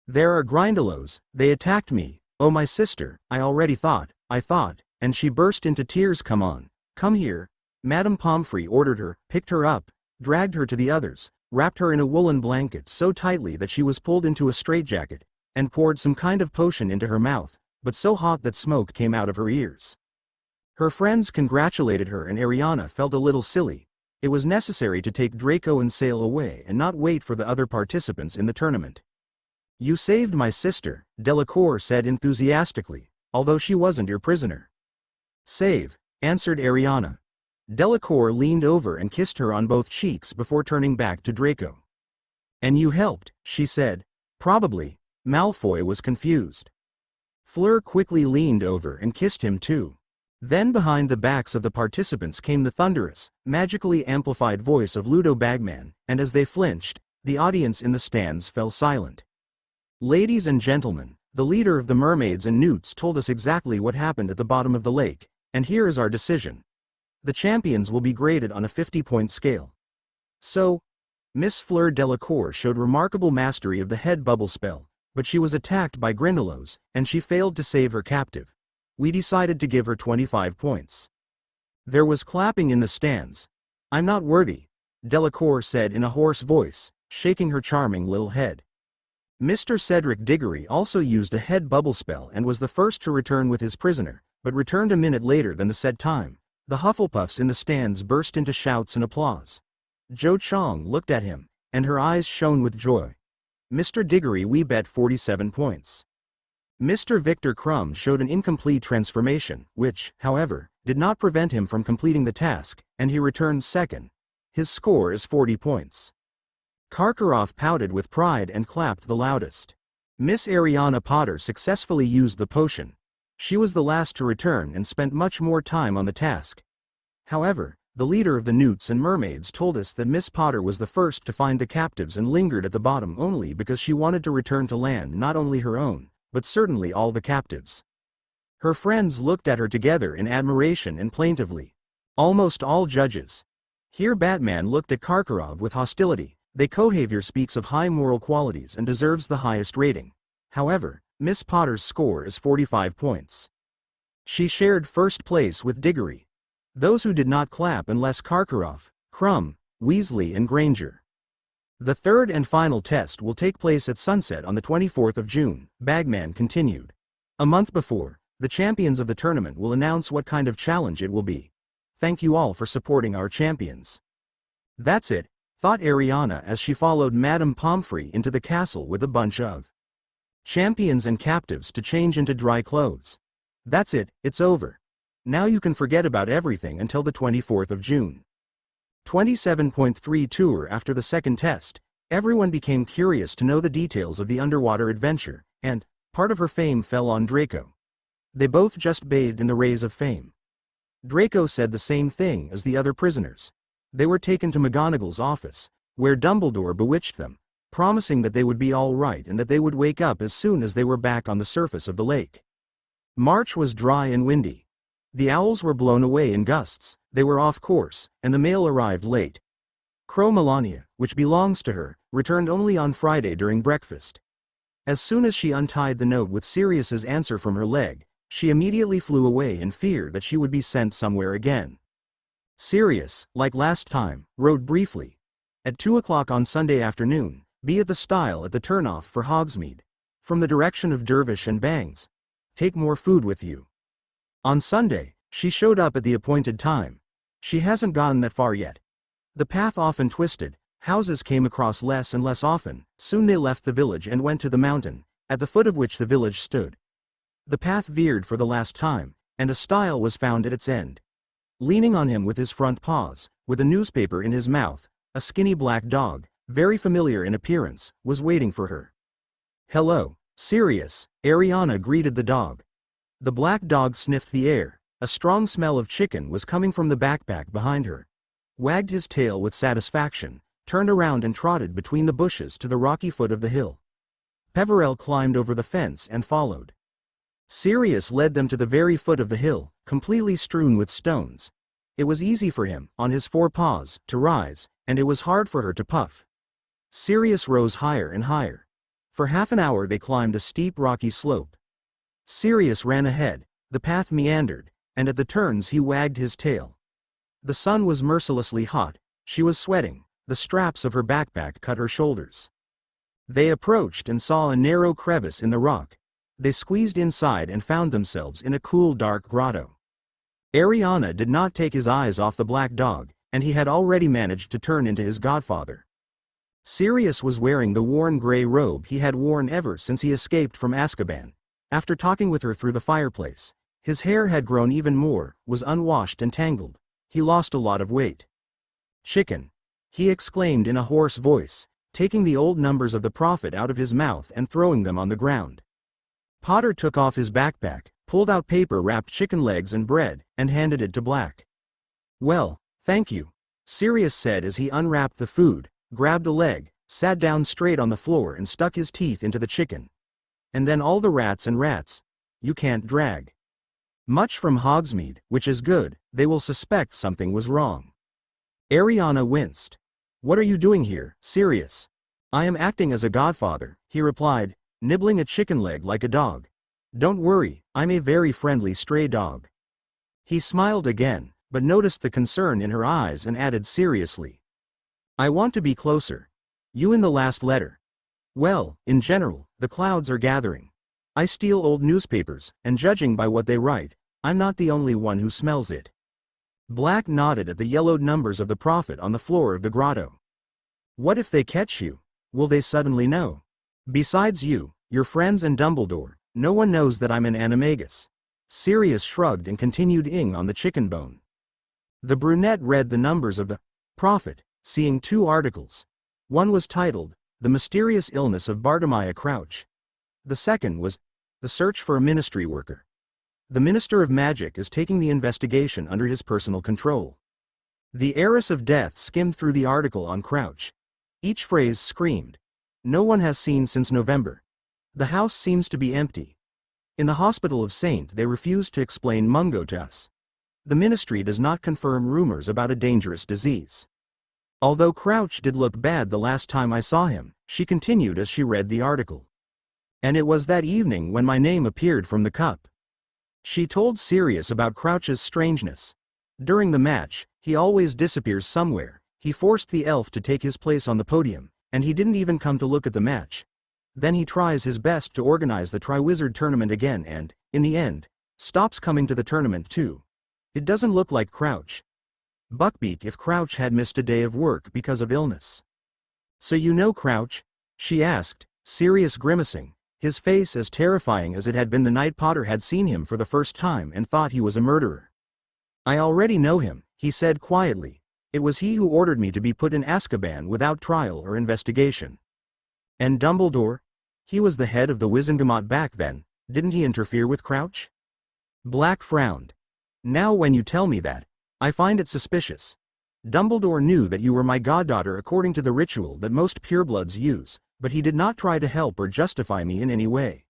[SPEAKER 2] There are Grindylows, they attacked me, oh my sister, I thought, and she burst into tears. Come on, come here. Madame Pomfrey ordered her, picked her up, dragged her to the others, wrapped her in a woolen blanket so tightly that she was pulled into a straitjacket, and poured some kind of potion into her mouth, but so hot that smoke came out of her ears. Her friends congratulated her and Ariana felt a little silly. It was necessary to take Draco and sail away and not wait for the other participants in the tournament. You saved my sister, Delacour said enthusiastically, although she wasn't your prisoner. Save, answered Ariana. Delacour leaned over and kissed her on both cheeks before turning back to Draco. And you helped, she said. Probably. Malfoy was confused. Fleur quickly leaned over and kissed him too. Then behind the backs of the participants came the thunderous, magically amplified voice of Ludo Bagman, and as they flinched, the audience in the stands fell silent. Ladies and gentlemen, the leader of the mermaids and newts told us exactly what happened at the bottom of the lake, and here is our decision. The champions will be graded on a 50-point scale. So, Miss Fleur Delacour showed remarkable mastery of the head bubble spell, but she was attacked by Grindylows, and she failed to save her captive. We decided to give her 25 points. There was clapping in the stands. I'm not worthy, Delacour said in a hoarse voice, shaking her charming little head. Mr. Cedric Diggory also used a head bubble spell and was the first to return with his prisoner, but returned a minute later than the said time. The Hufflepuffs in the stands burst into shouts and applause. Jo Chong looked at him, and her eyes shone with joy. Mr. Diggory, we bet 47 points. Mr. Victor Crumb showed an incomplete transformation, which, however, did not prevent him from completing the task, and he returned second. His score is 40 points. Karkaroff pouted with pride and clapped the loudest. Miss Areana Potter successfully used the potion. She was the last to return and spent much more time on the task. However, the leader of the newts and mermaids told us that Miss Potter was the first to find the captives and lingered at the bottom only because she wanted to return to land not only her own, but certainly all the captives. Her friends looked at her together in admiration and plaintively. Almost all judges. Here Batman looked at Karkaroff with hostility. The cohavior speaks of high moral qualities and deserves the highest rating. However, Miss Potter's score is 45 points. She shared first place with Diggory. Those who did not clap unless Karkaroff, Crumb, Weasley and Granger. The third and final test will take place at sunset on the 24th of June, Bagman continued. A month before, the champions of the tournament will announce what kind of challenge it will be. Thank you all for supporting our champions. That's it, thought Ariana as she followed Madame Pomfrey into the castle with a bunch of champions and captives to change into dry clothes. That's it, it's over. Now you can forget about everything until the 24th of June. 27.3 tour. After the second test, everyone became curious to know the details of the underwater adventure, and part of her fame fell on Draco. They both just bathed in the rays of fame. Draco said the same thing as the other prisoners. They were taken to McGonagall's office, where Dumbledore bewitched them, promising that they would be all right and that they would wake up as soon as they were back on the surface of the lake. March was dry and windy. The owls were blown away in gusts, they were off course, and the mail arrived late. Crow Melania, which belongs to her, returned only on Friday during breakfast. As soon as she untied the note with Sirius's answer from her leg, she immediately flew away in fear that she would be sent somewhere again. Sirius, like last time, wrote briefly. At 2 o'clock on Sunday afternoon, be at the stile at the turnoff for Hogsmeade. From the direction of Dervish and Bangs. Take more food with you. On Sunday, she showed up at the appointed time. She hasn't gotten that far yet. The path often twisted, houses came across less and less often, soon they left the village and went to the mountain, at the foot of which the village stood. The path veered for the last time, and a stile was found at its end. Leaning on him with his front paws, with a newspaper in his mouth, a skinny black dog, very familiar in appearance, was waiting for her. Hello, Sirius, Ariana greeted the dog. The black dog sniffed the air. A strong smell of chicken was coming from the backpack behind her. Wagged his tail with satisfaction, turned around and trotted between the bushes to the rocky foot of the hill. Peverell climbed over the fence and followed. Sirius led them to the very foot of the hill, completely strewn with stones. It was easy for him, on his 4 paws, to rise, and it was hard for her to puff. Sirius rose higher and higher. For half an hour they climbed a steep rocky slope. Sirius ran ahead, the path meandered, and at the turns he wagged his tail. The sun was mercilessly hot, she was sweating, the straps of her backpack cut her shoulders. They approached and saw a narrow crevice in the rock. They squeezed inside and found themselves in a cool dark grotto. Ariana did not take his eyes off the black dog, and he had already managed to turn into his godfather. Sirius was wearing the worn gray robe he had worn ever since he escaped from Azkaban. After talking with her through the fireplace, his hair had grown even more, was unwashed and tangled. He lost a lot of weight. "Chicken," he exclaimed in a hoarse voice, taking the old numbers of the prophet out of his mouth and throwing them on the ground. Potter took off his backpack, pulled out paper-wrapped chicken legs and bread, and handed it to Black. "Well, thank you," Sirius said as he unwrapped the food, grabbed a leg, sat down straight on the floor and stuck his teeth into the chicken. "And then all the rats and rats. You can't drag much from Hogsmeade, which is good, they will suspect something was wrong." Ariana winced. "What are you doing here, Sirius?" "I am acting as a godfather," he replied, nibbling a chicken leg like a dog. "Don't worry, I'm a very friendly stray dog." He smiled again, but noticed the concern in her eyes and added seriously, "I want to be closer. You in the last letter. Well, in general, the clouds are gathering. I steal old newspapers, and judging by what they write, I'm not the only one who smells it." Black nodded at the yellowed numbers of the prophet on the floor of the grotto. "What if they catch you? Will they suddenly know? Besides you, your friends and Dumbledore, no one knows that I'm an animagus." Sirius shrugged and continued ing on the chicken bone. The brunette read the numbers of the prophet, seeing 2 articles. One was titled, "The Mysterious Illness of Bartimaya Crouch." The second was, "The Search for a Ministry Worker. The Minister of Magic is taking the investigation under his personal control." The Heiress of Death skimmed through the article on Crouch. Each phrase screamed, "No one has seen since November. The house seems to be empty. In the Hospital of Saint they refused to explain Mungo to us. The Ministry does not confirm rumors about a dangerous disease. Although Crouch did look bad the last time I saw him," she continued as she read the article. "And it was that evening when my name appeared from the cup." She told Sirius about Crouch's strangeness. During the match, he always disappears somewhere. He forced the elf to take his place on the podium, and he didn't even come to look at the match. Then he tries his best to organize the Triwizard tournament again and, in the end, stops coming to the tournament too. It doesn't look like Crouch. Buckbeak if Crouch had missed a day of work because of illness. "So you know Crouch?" she asked, Sirius grimacing, his face as terrifying as it had been the night Potter had seen him for the first time and thought he was a murderer. "I already know him," he said quietly. "It was he who ordered me to be put in Azkaban without trial or investigation." "And Dumbledore? He was the head of the Wizengamot back then, didn't he interfere with Crouch?" Black frowned. "Now when you tell me that, I find it suspicious. Dumbledore knew that you were my goddaughter according to the ritual that most purebloods use, but he did not try to help or justify me in any way.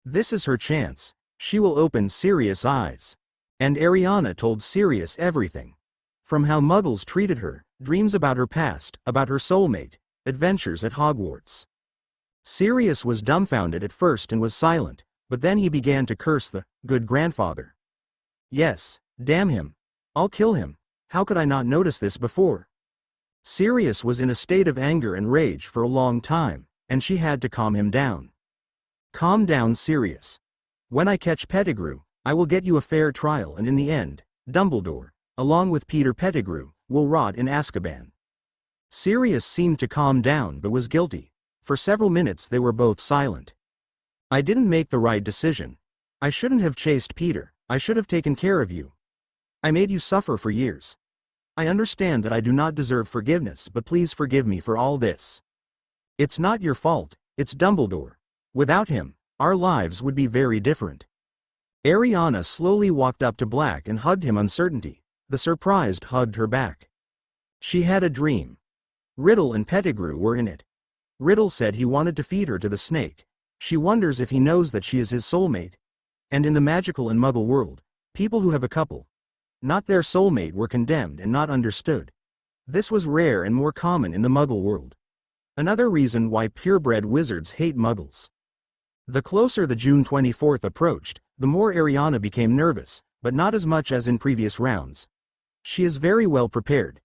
[SPEAKER 2] This is her chance. She will open Sirius' eyes." And Ariana told Sirius everything. From how Muggles treated her, dreams about her past, about her soulmate, adventures at Hogwarts. Sirius was dumbfounded at first and was silent, but then he began to curse the good grandfather. "Yes, damn him. I'll kill him. How could I not notice this before?" Sirius was in a state of anger and rage for a long time, and she had to calm him down. "Calm down, Sirius. When I catch Pettigrew, I will get you a fair trial and in the end, Dumbledore, along with Peter Pettigrew, will rot in Azkaban." Sirius seemed to calm down but was guilty. For several minutes they were both silent. "I didn't make the right decision. I shouldn't have chased Peter, I should have taken care of you. I made you suffer for years. I understand that I do not deserve forgiveness, but please forgive me for all this. It's not your fault, it's Dumbledore. Without him, our lives would be very different. Ariana slowly walked up to Black and hugged him. Uncertainty. The surprised hugged her back. She had a dream. Riddle and Pettigrew were in it. Riddle said he wanted to feed her to the snake. She wonders if he knows that she is his soulmate. And in the magical and muggle world, people who have a couple, not their soulmate, were condemned and not understood. This was rare and more common in the muggle world. Another reason why purebred wizards hate muggles. The closer the June 24th approached, the more Ariana became nervous, but not as much as in previous rounds. She is very well prepared.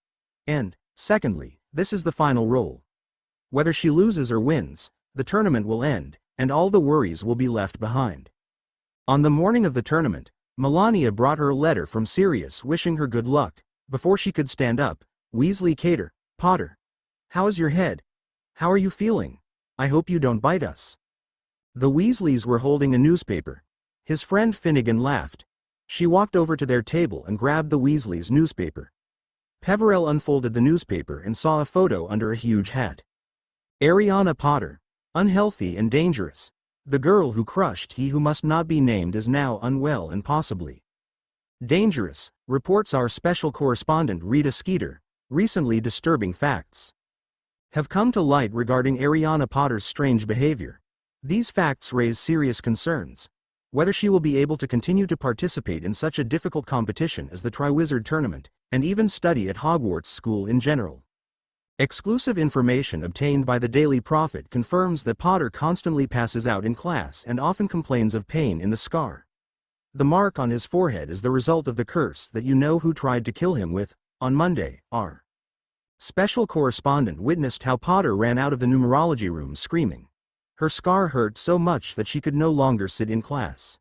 [SPEAKER 2] And, secondly, this is the final roll. Whether she loses or wins, the tournament will end, and all the worries will be left behind. On the morning of the tournament, Melania brought her a letter from Sirius wishing her good luck. Before she could stand up, Weasley Cater, Potter. How is your head? How are you feeling? I hope you don't bite us. The Weasleys were holding a newspaper. His friend Finnegan laughed. She walked over to their table and grabbed the Weasleys' newspaper. Peverell unfolded the newspaper and saw a photo under a huge hat. Areana Potter. Unhealthy and dangerous. The girl who crushed he who must not be named is now unwell and possibly dangerous, reports our special correspondent Rita Skeeter. Recently disturbing facts have come to light regarding Areana Potter's strange behavior. These facts raise serious concerns. Whether she will be able to continue to participate in such a difficult competition as the Triwizard Tournament, and even study at Hogwarts School in general. Exclusive information obtained by the Daily Prophet confirms that Potter constantly passes out in class and often complains of pain in the scar. The mark on his forehead is the result of the curse that you know who tried to kill him with. On Monday, our special correspondent witnessed how Potter ran out of the numerology room screaming. Her scar hurt so much that she could no longer sit in class.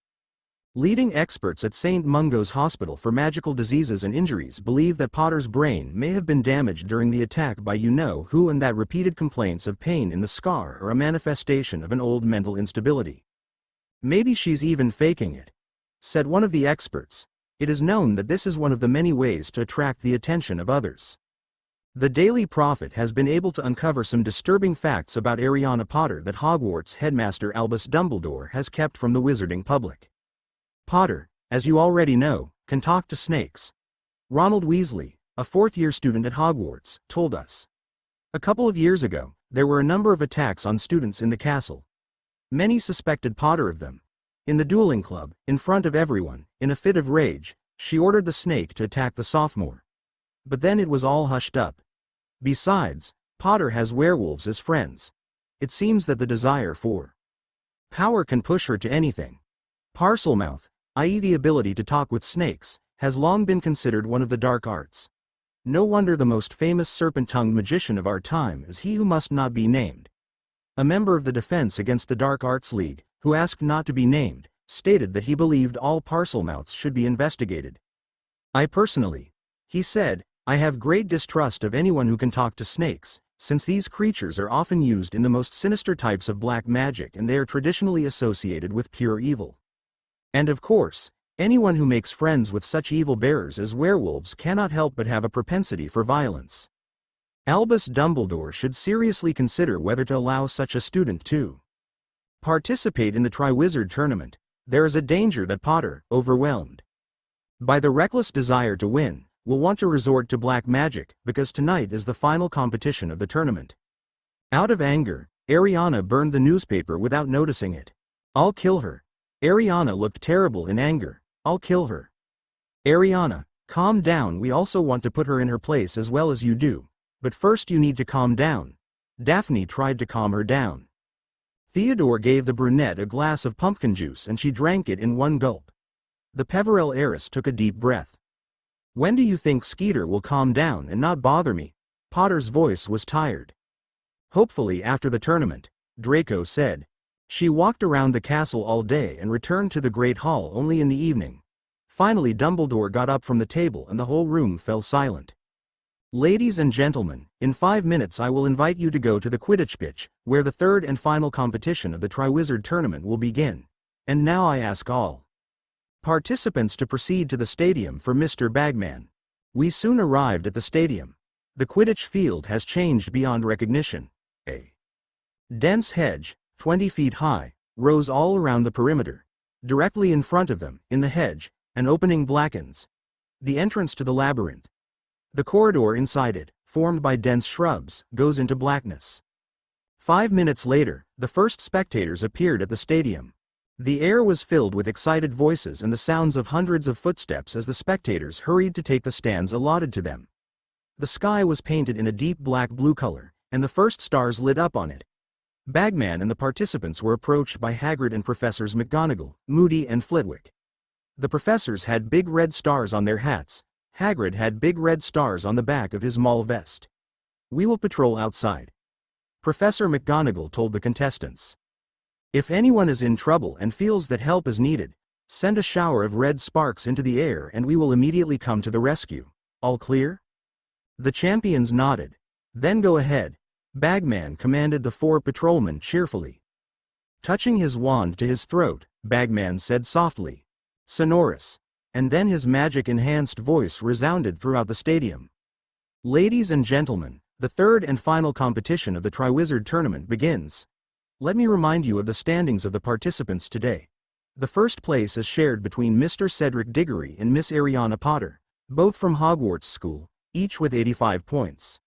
[SPEAKER 2] Leading experts at St. Mungo's Hospital for Magical Diseases and Injuries believe that Potter's brain may have been damaged during the attack by you-know-who, and that repeated complaints of pain in the scar are a manifestation of an old mental instability. Maybe she's even faking it, said one of the experts. It is known that this is one of the many ways to attract the attention of others. The Daily Prophet has been able to uncover some disturbing facts about Areana Potter that Hogwarts headmaster Albus Dumbledore has kept from the wizarding public. Potter, as you already know, can talk to snakes. Ronald Weasley, a fourth-year student at Hogwarts, told us. A couple of years ago, there were a number of attacks on students in the castle. Many suspected Potter of them. In the dueling club, in front of everyone, in a fit of rage, she ordered the snake to attack the sophomore. But then it was all hushed up. Besides, Potter has werewolves as friends. It seems that the desire for power can push her to anything. Parselmouth, i.e. the ability to talk with snakes, has long been considered one of the dark arts. No wonder the most famous serpent-tongued magician of our time is he who must not be named. A member of the Defense Against the Dark Arts League, who asked not to be named, stated that he believed all Parselmouths should be investigated. I personally, he said, I have great distrust of anyone who can talk to snakes, since these creatures are often used in the most sinister types of black magic and they are traditionally associated with pure evil. And of course, anyone who makes friends with such evil bearers as werewolves cannot help but have a propensity for violence. Albus Dumbledore should seriously consider whether to allow such a student to participate in the Triwizard Tournament. There is a danger that Potter, overwhelmed by the reckless desire to win, will want to resort to black magic, because tonight is the final competition of the tournament. Out of anger, Ariana burned the newspaper without noticing it. I'll kill her. Ariana looked terrible in anger. I'll kill her. Ariana, calm down. We also want to put her in her place as well as you do. But first you need to calm down. Daphne tried to calm her down. Theodore gave the brunette a glass of pumpkin juice and she drank it in one gulp. The Peverell heiress took a deep breath. When do you think Skeeter will calm down and not bother me? Potter's voice was tired. Hopefully after the tournament, Draco said. She walked around the castle all day and returned to the Great Hall only in the evening. Finally Dumbledore got up from the table and the whole room fell silent. Ladies and gentlemen, in 5 minutes I will invite you to go to the Quidditch pitch, where the third and final competition of the Triwizard Tournament will begin. And now I ask all participants to proceed to the stadium for Mr. Bagman. We soon arrived at the stadium. The Quidditch field has changed beyond recognition. A dense hedge, 20 feet high, rose all around the perimeter. Directly in front of them, in the hedge, an opening blackens. The entrance to the labyrinth. The corridor inside it, formed by dense shrubs, goes into blackness. 5 minutes later, the first spectators appeared at the stadium. The air was filled with excited voices and the sounds of hundreds of footsteps as the spectators hurried to take the stands allotted to them. The sky was painted in a deep black-blue color, and the first stars lit up on it. Bagman and the participants were approached by Hagrid and Professors McGonagall, Moody and Flitwick. The professors had big red stars on their hats. Hagrid had big red stars on the back of his mall vest. "We will patrol outside," Professor McGonagall told the contestants. "If anyone is in trouble and feels that help is needed, send a shower of red sparks into the air and we will immediately come to the rescue. All clear?" The champions nodded. "Then go ahead," Bagman commanded the 4 patrolmen cheerfully. Touching his wand to his throat, Bagman said softly, "Sonorous," and then his magic-enhanced voice resounded throughout the stadium. "Ladies and gentlemen, the third and final competition of the Triwizard tournament begins. Let me remind you of the standings of the participants today. The first place is shared between Mr. Cedric Diggory and Miss Areana Potter, both from Hogwarts School, each with 85 points.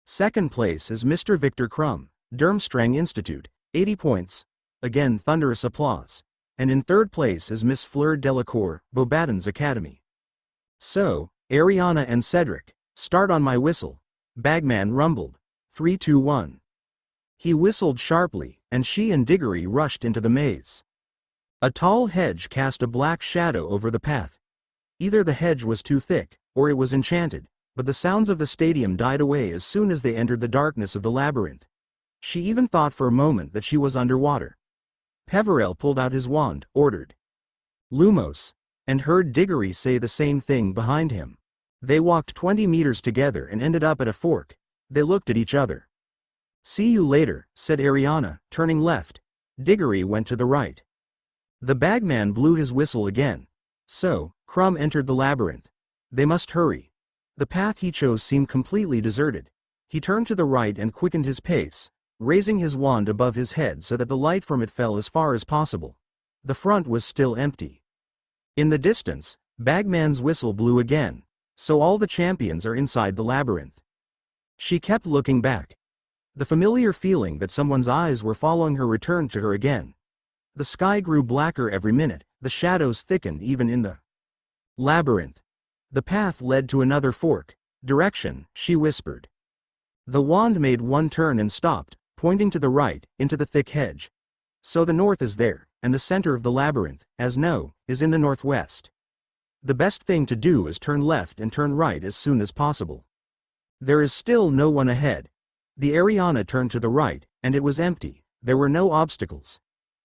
[SPEAKER 2] Second place is Mr. Victor Crumb, Durmstrang Institute, 80 points. Again thunderous applause. And in third place is Miss Fleur Delacour, Beauxbatons Academy. So, Ariana and Cedric, start on my whistle," Bagman rumbled. 3, 2, 1. He whistled sharply, and she and Diggory rushed into the maze. A tall hedge cast a black shadow over the path. Either the hedge was too thick, or it was enchanted, but the sounds of the stadium died away as soon as they entered the darkness of the labyrinth. She even thought for a moment that she was underwater. Peverell pulled out his wand, ordered "Lumos," and heard Diggory say the same thing behind him. They walked 20 meters together and ended up at a fork. They looked at each other. "See you later," said Ariana, turning left. Diggory went to the right. The bagman blew his whistle again. So, Crumb entered the labyrinth. They must hurry. The path he chose seemed completely deserted. He turned to the right and quickened his pace, raising his wand above his head so that the light from it fell as far as possible. The front was still empty. In the distance, Bagman's whistle blew again. So all the champions are inside the labyrinth. She kept looking back. The familiar feeling that someone's eyes were following her returned to her again. The sky grew blacker every minute, the shadows thickened even in the labyrinth. The path led to another fork. "Direction," she whispered. The wand made one turn and stopped, pointing to the right, into the thick hedge. So the north is there, and the center of the labyrinth, as no, is in the northwest. The best thing to do is turn left and turn right as soon as possible. There is still no one ahead. The Ariana turned to the right, and it was empty. There were no obstacles.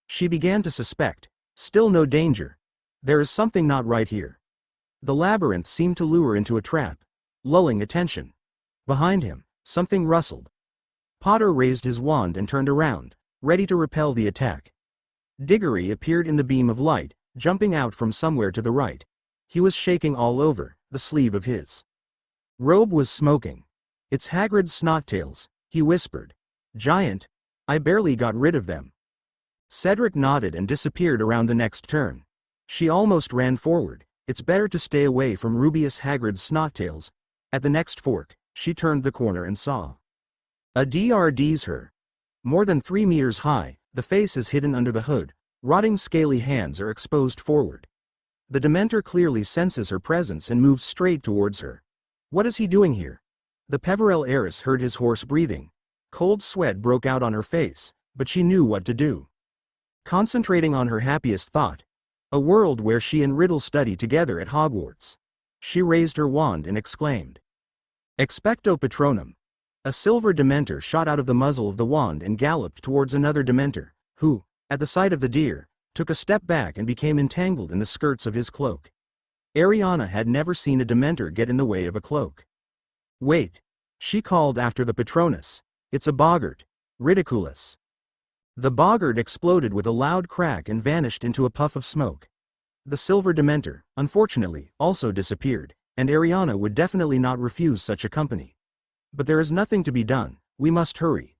[SPEAKER 2] She began to suspect. Still no danger. There is something not right here. The labyrinth seemed to lure into a trap, lulling attention. Behind him, something rustled. Potter raised his wand and turned around, ready to repel the attack. Diggory appeared in the beam of light, jumping out from somewhere to the right. He was shaking all over, the sleeve of his robe was smoking. "It's Hagrid's snot-tails," he whispered. "Giant. I barely got rid of them." Cedric nodded and disappeared around the next turn. She almost ran forward. It's better to stay away from Rubius Hagrid's snot-tails. At the next fork, she turned the corner and saw a DRD's her. More than 3 meters high, the face is hidden under the hood. Rotting scaly hands are exposed forward. The Dementor clearly senses her presence and moves straight towards her. What is he doing here? The Peverell heiress heard his hoarse breathing. Cold sweat broke out on her face, but she knew what to do. Concentrating on her happiest thought, a world where she and Riddle study together at Hogwarts, she raised her wand and exclaimed, "Expecto Patronum." A silver Dementor shot out of the muzzle of the wand and galloped towards another Dementor, who, at the sight of the deer, took a step back and became entangled in the skirts of his cloak. Ariana had never seen a Dementor get in the way of a cloak. "Wait," she called after the Patronus. "It's a boggart. Ridiculous." The boggart exploded with a loud crack and vanished into a puff of smoke. The silver Dementor, unfortunately, also disappeared, and Ariana would definitely not refuse such a company. But there is nothing to be done, we must hurry.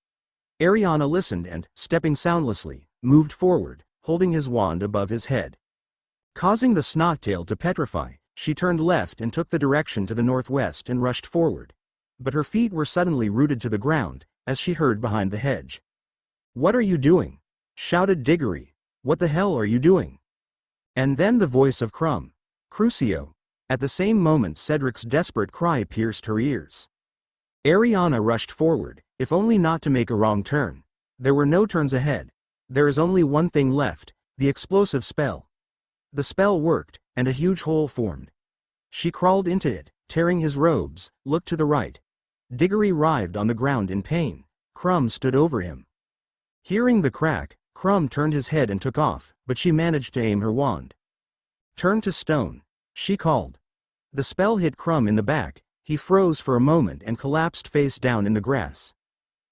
[SPEAKER 2] Ariana listened and, stepping soundlessly, moved forward, holding his wand above his head. Causing the snot-tail to petrify, she turned left and took the direction to the northwest and rushed forward. But her feet were suddenly rooted to the ground, as she heard behind the hedge. "What are you doing?" shouted Diggory. "What the hell are you doing?" And then the voice of Crucio. At the same moment Cedric's desperate cry pierced her ears. Ariana rushed forward, if only not to make a wrong turn. There were no turns ahead. There is only one thing left, the explosive spell. The spell worked, and a huge hole formed. She crawled into it, tearing his robes, looked to the right. Diggory writhed on the ground in pain. Crumb stood over him. Hearing the crack, Crumb turned his head and took off, but she managed to aim her wand. "Turn to stone," she called. The spell hit Crumb in the back. He froze for a moment and collapsed face down in the grass.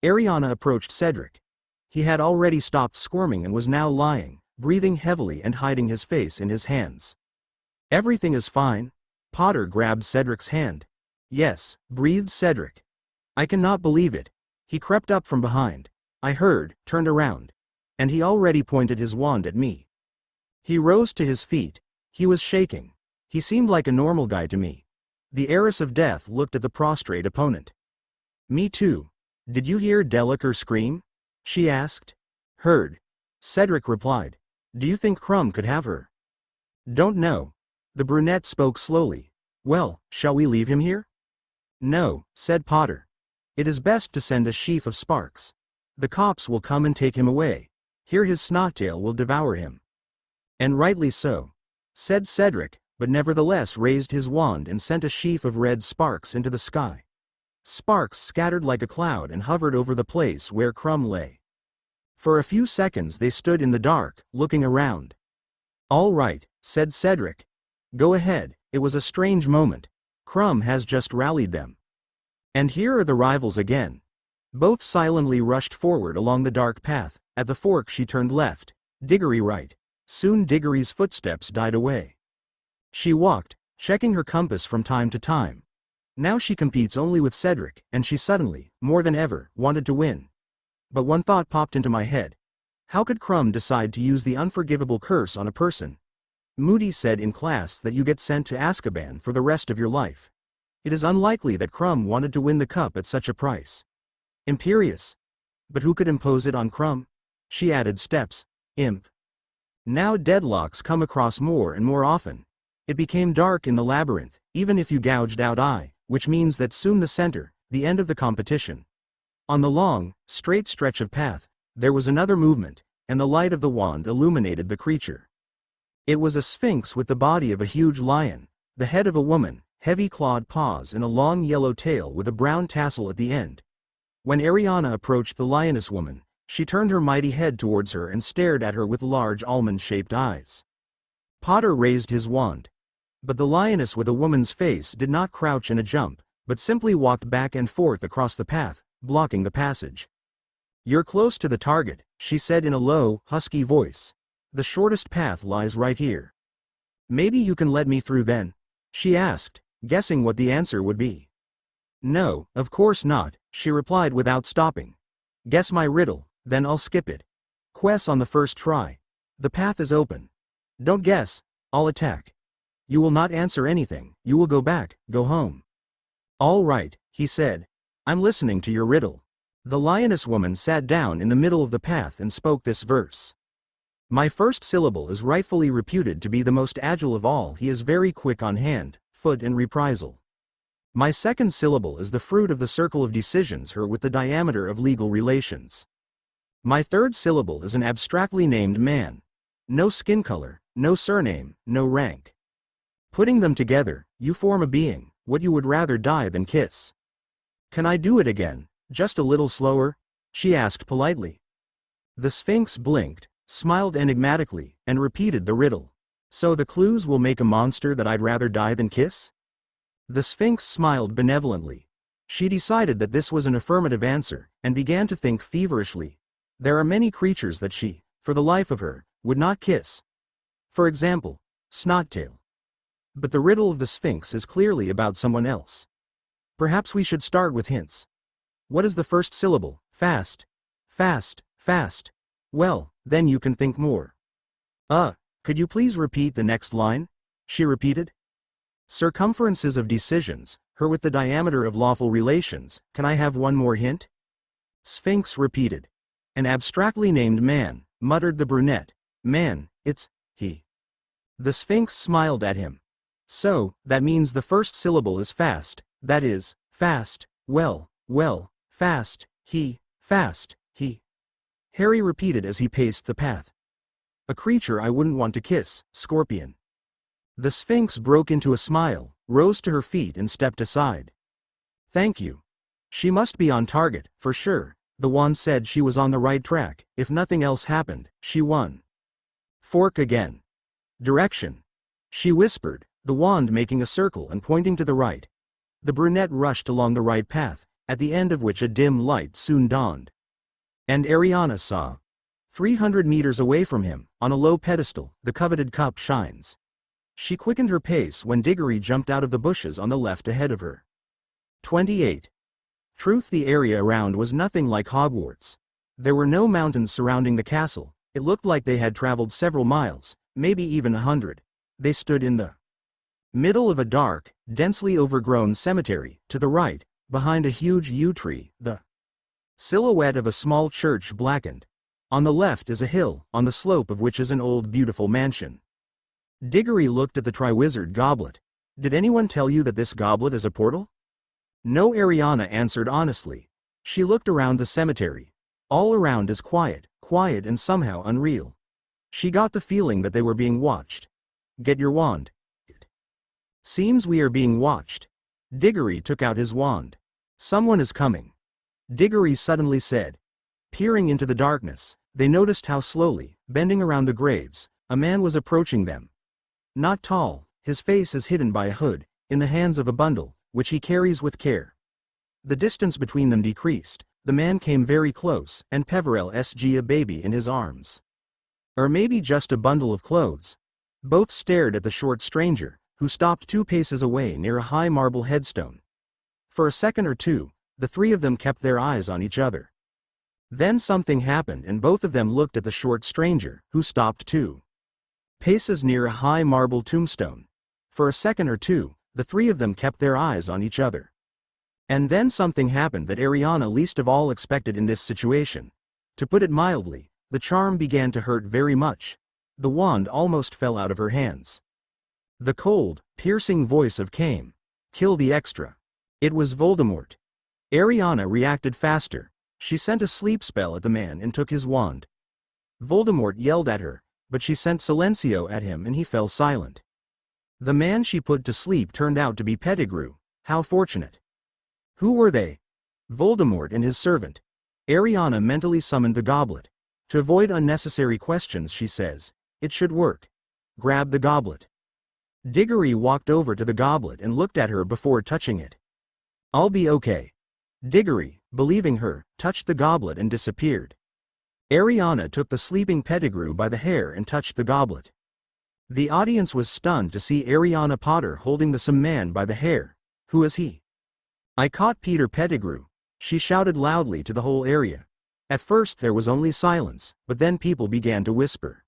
[SPEAKER 2] Ariana approached Cedric. He had already stopped squirming and was now lying, breathing heavily and hiding his face in his hands. "Everything is fine." Potter grabbed Cedric's hand. "Yes," breathed Cedric. "I cannot believe it." He crept up from behind. I heard, turned around. And he already pointed his wand at me. He rose to his feet. He was shaking. He seemed like a normal guy to me. The heiress of death looked at the prostrate opponent. "Me too. Did you hear Delacour scream?" she asked. "Heard," Cedric replied. "Do you think Crumb could have her?" "Don't know." The brunette spoke slowly. "Well, shall we leave him here?" "No," said Potter. "It is best to send a sheaf of sparks. The cops will come and take him away. Here his snot-tail will devour him." "And rightly so," said Cedric, but nevertheless raised his wand and sent a sheaf of red sparks into the sky. Sparks scattered like a cloud and hovered over the place where Crumb lay. For a few seconds they stood in the dark, looking around. "All right," said Cedric. "Go ahead." It was a strange moment. Crumb has just rallied them. And here are the rivals again. Both silently rushed forward along the dark path. At the fork she turned left, Diggory right. Soon Diggory's footsteps died away. She walked, checking her compass from time to time. Now she competes only with Cedric, and she suddenly, more than ever, wanted to win. But one thought popped into my head. How could Crumb decide to use the unforgivable curse on a person? Moody said in class that you get sent to Azkaban for the rest of your life. It is unlikely that Crumb wanted to win the cup at such a price. Imperious. But who could impose it on Crumb? She added steps. Imp. Now deadlocks come across more and more often. It became dark in the labyrinth, even if you gouged out eye, which means that soon the center, the end of the competition. On the long, straight stretch of path, there was another movement, and the light of the wand illuminated the creature. It was a sphinx with the body of a huge lion, the head of a woman, heavy clawed paws and a long yellow tail with a brown tassel at the end. When Ariana approached the lioness woman, she turned her mighty head towards her and stared at her with large almond-shaped eyes. Potter raised his wand. But the lioness with a woman's face did not crouch in a jump, but simply walked back and forth across the path, blocking the passage. "You're close to the target," she said in a low, husky voice. "The shortest path lies right here." "Maybe you can let me through then?" she asked, guessing what the answer would be. "No, of course not," she replied without stopping. "Guess my riddle, then I'll skip it. Quess on the first try. The path is open. Don't guess, I'll attack. You will not answer anything, you will go back, go home." "All right," he said. "I'm listening to your riddle." The lioness woman sat down in the middle of the path and spoke this verse. "My first syllable is rightfully reputed to be the most agile of all. He is very quick on hand, foot and reprisal. My second syllable is the fruit of the circle of decisions, her with the diameter of legal relations. My third syllable is an abstractly named man. No skin color, no surname, no rank. Putting them together, you form a being, what you would rather die than kiss." "Can I do it again, just a little slower?" she asked politely. The Sphinx blinked, smiled enigmatically, and repeated the riddle. "So the clues will make a monster that I'd rather die than kiss?" The Sphinx smiled benevolently. She decided that this was an affirmative answer, and began to think feverishly. There are many creatures that she, for the life of her, would not kiss. For example, Snottail. But the riddle of the Sphinx is clearly about someone else. Perhaps we should start with hints. What is the first syllable? Fast. Fast, fast. Well, then you can think more. Could you please repeat the next line? She repeated. Circumferences of decisions, her with the diameter of lawful relations, can I have one more hint? Sphinx repeated. An abstractly named man, muttered the brunette. Man, it's, he. The Sphinx smiled at him. So, that means the first syllable is fast, that is, fast, well, fast, he. Harry repeated as he paced the path. A creature I wouldn't want to kiss, Scorpion. The Sphinx broke into a smile, rose to her feet and stepped aside. Thank you. She must be on target, for sure. The wand said she was on the right track. If nothing else happened, she won. Fork again. Direction. She whispered, the wand making a circle and pointing to the right. The brunette rushed along the right path, at the end of which a dim light soon dawned. And Ariana saw. 300 meters away from him, on a low pedestal, the coveted cup shines. She quickened her pace when Diggory jumped out of the bushes on the left ahead of her. 28. Truth, the area around was nothing like Hogwarts. There were no mountains surrounding the castle. It looked like they had traveled several miles, maybe even 100. They stood in the middle of a dark, densely overgrown cemetery, to the right, behind a huge yew tree, the silhouette of a small church blackened. On the left is a hill, on the slope of which is an old beautiful mansion. Diggory looked at the Triwizard goblet. Did anyone tell you that this goblet is a portal? No, Ariana answered honestly. She looked around the cemetery. All around is quiet and somehow unreal. She got the feeling that they were being watched. Get your wand. It seems we are being watched. Diggory took out his wand. Someone is coming. Diggory suddenly said. Peering into the darkness, they noticed how slowly, bending around the graves, a man was approaching them. Not tall, his face is hidden by a hood, in the hands of a bundle, which he carries with care. The distance between them decreased. The man came very close, and Peverell sg a baby in his arms. Or maybe just a bundle of clothes. Both stared at the short stranger, who stopped 2 paces away near a high marble headstone. For a second or two, the three of them kept their eyes on each other. Then something happened and both of them looked at the short stranger, who stopped 2 paces near a high marble tombstone. For a second or two, the three of them kept their eyes on each other. And then something happened that Ariana least of all expected in this situation. To put it mildly, the charm began to hurt very much. The wand almost fell out of her hands. The cold, piercing voice of came. Kill the extra. It was Voldemort. Ariana reacted faster. She sent a sleep spell at the man and took his wand. Voldemort yelled at her, but she sent Silencio at him and he fell silent. The man she put to sleep turned out to be Pettigrew. How fortunate. Who were they? Voldemort and his servant. Ariana mentally summoned the goblet. To avoid unnecessary questions, she says, it should work. Grab the goblet. Diggory walked over to the goblet and looked at her before touching it. I'll be okay. Diggory, believing her, touched the goblet and disappeared. Ariana took the sleeping Pettigrew by the hair and touched the goblet. The audience was stunned to see Areana Potter holding the some man by the hair. Who is he? I caught Peter Pettigrew. She shouted loudly to the whole area. At first there was only silence, but then people began to whisper.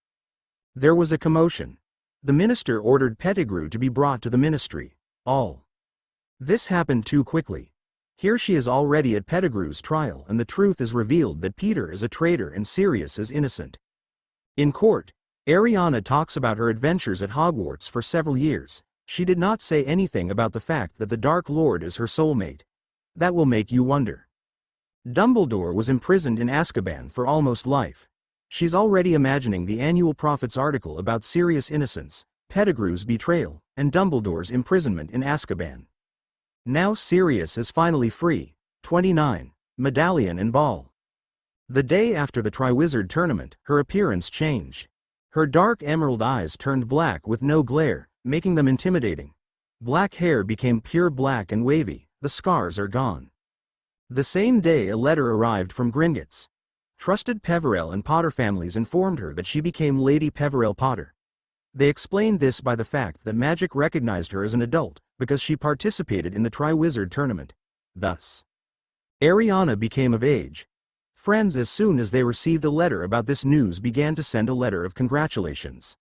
[SPEAKER 2] There was a commotion. The minister ordered Pettigrew to be brought to the ministry. All. This happened too quickly. Here she is already at Pettigrew's trial and the truth is revealed that Peter is a traitor and Sirius is innocent. In court, Ariana talks about her adventures at Hogwarts for several years. She did not say anything about the fact that the Dark Lord is her soulmate. That will make you wonder. Dumbledore was imprisoned in Azkaban for almost life. She's already imagining the annual Prophet's article about Sirius' innocence, Pettigrew's betrayal, and Dumbledore's imprisonment in Azkaban. Now Sirius is finally free. 29. Medallion and Ball. The day after the Triwizard tournament, her appearance changed. Her dark emerald eyes turned black with no glare, making them intimidating. Black hair became pure black and wavy, the scars are gone. The same day a letter arrived from Gringotts. Trusted Peverell and Potter families informed her that she became Lady Peverell Potter. They explained this by the fact that magic recognized her as an adult, because she participated in the Triwizard tournament. Thus, Ariana became of age. friends, as soon as they received a letter about this news, began to send a letter of congratulations.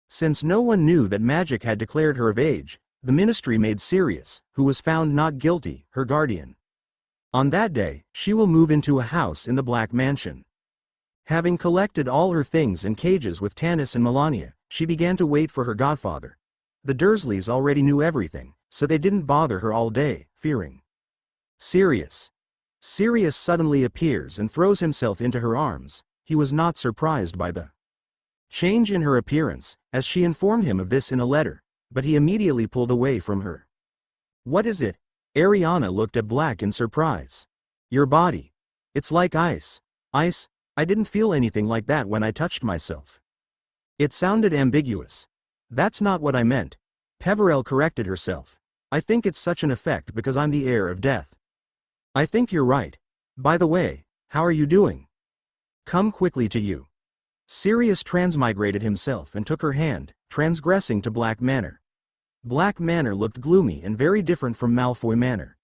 [SPEAKER 2] Since no one knew that magic had declared her of age, the ministry made Sirius, who was found not guilty, her guardian. On that day, she will move into a house in the Black Mansion. Having collected all her things in cages with Tanis and Melania, she began to wait for her godfather. The Dursleys already knew everything, so they didn't bother her all day, fearing Sirius. Sirius suddenly appears and throws himself into her arms. He was not surprised by the change in her appearance, as she informed him of this in a letter, but he immediately pulled away from her. "What is it?" Ariana looked at Black in surprise. "Your body. It's like ice." "Ice? I didn't feel anything like that when I touched myself." It sounded ambiguous. "That's not what I meant." Peverell corrected herself. "I think it's such an effect because I'm the heir of death." "I think you're right. By the way, how are you doing?" "Come quickly to you." Sirius transmigrated himself and took her hand, transgressing to Black Manor. Black Manor looked gloomy and very different from Malfoy Manor.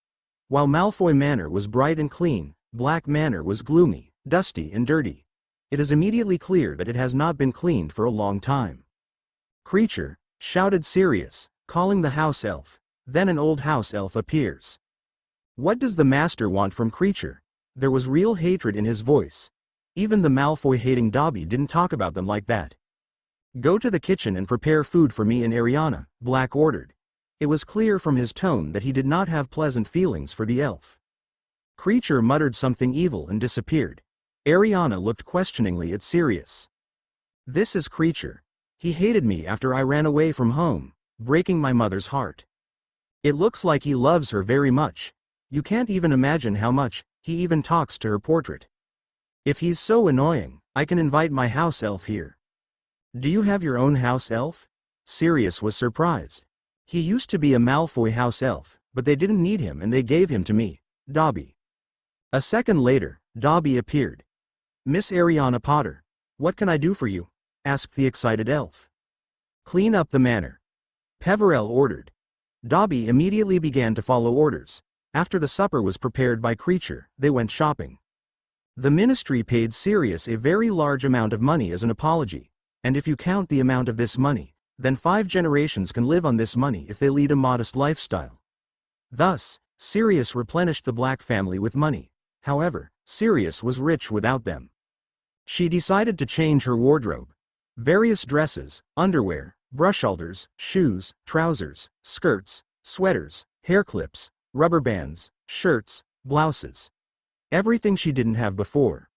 [SPEAKER 2] While Malfoy Manor was bright and clean, Black Manor was gloomy, dusty and dirty. It is immediately clear that it has not been cleaned for a long time. "Creature," shouted Sirius, calling the house elf. Then an old house elf appears. "What does the master want from Creature?" There was real hatred in his voice. Even the Malfoy-hating Dobby didn't talk about them like that. "Go to the kitchen and prepare food for me and Ariana," Black ordered. It was clear from his tone that he did not have pleasant feelings for the elf. Creature muttered something evil and disappeared. Ariana looked questioningly at Sirius. "This is Creature. He hated me after I ran away from home, breaking my mother's heart. It looks like he loves her very much. You can't even imagine how much. He even talks to her portrait. If he's so annoying, I can invite my house elf here." "Do you have your own house elf?" Sirius was surprised. "He used to be a Malfoy house elf, but they didn't need him and they gave him to me, Dobby." A second later, Dobby appeared. "Miss Areana Potter, what can I do for you?" asked the excited elf. "Clean up the manor," Peverell ordered. Dobby immediately began to follow orders. After the supper was prepared by Creature, they went shopping. The ministry paid Sirius a very large amount of money as an apology, and if you count the amount of this money, then 5 generations can live on this money if they lead a modest lifestyle. Thus, Sirius replenished the Black family with money. However, Sirius was rich without them. She decided to change her wardrobe. Various dresses, underwear, brush holders, shoes, trousers, skirts, sweaters, hair clips, rubber bands, shirts, blouses. Everything she didn't have before.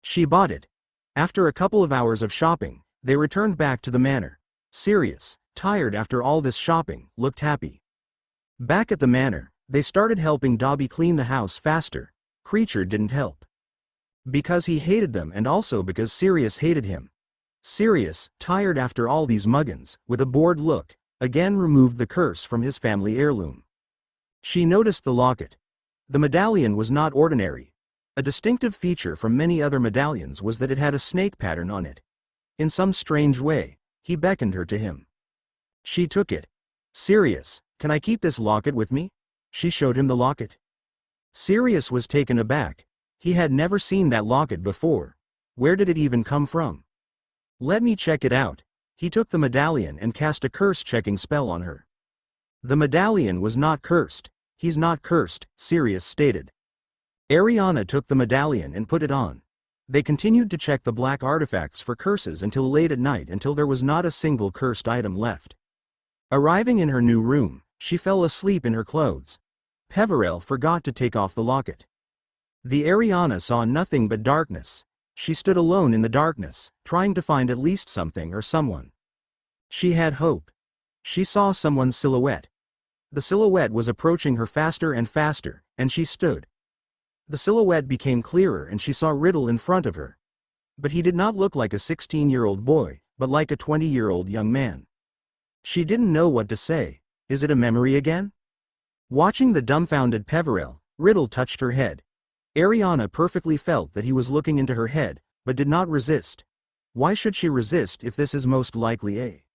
[SPEAKER 2] She bought it. After a couple of hours of shopping, they returned back to the manor. Sirius, tired after all this shopping, looked happy. Back at the manor, they started helping Dobby clean the house faster. Creature didn't help. Because he hated them and also because Sirius hated him. Sirius, tired after all these muggins, with a bored look, again removed the curse from his family heirloom. She noticed the locket. The medallion was not ordinary. A distinctive feature from many other medallions was that it had a snake pattern on it. In some strange way, he beckoned her to him. She took it. "Sirius, can I keep this locket with me?" She showed him the locket. Sirius was taken aback. He had never seen that locket before. Where did it even come from? "Let me check it out." He took the medallion and cast a curse-checking spell on her. The medallion was not cursed. "He's not cursed," Sirius stated. Ariana took the medallion and put it on. They continued to check the black artifacts for curses until late at night, until there was not a single cursed item left. Arriving in her new room, she fell asleep in her clothes. Peverell forgot to take off the locket. The Ariana saw nothing but darkness. She stood alone in the darkness, trying to find at least something or someone. She had hope. She saw someone's silhouette. The silhouette was approaching her faster and faster, and she stood. The silhouette became clearer and she saw Riddle in front of her. But he did not look like a 16-year-old boy, but like a 20-year-old young man. She didn't know what to say. Is it a memory again? Watching the dumbfounded Peverell, Riddle touched her head. Ariana perfectly felt that he was looking into her head, but did not resist. Why should she resist if this is most likely a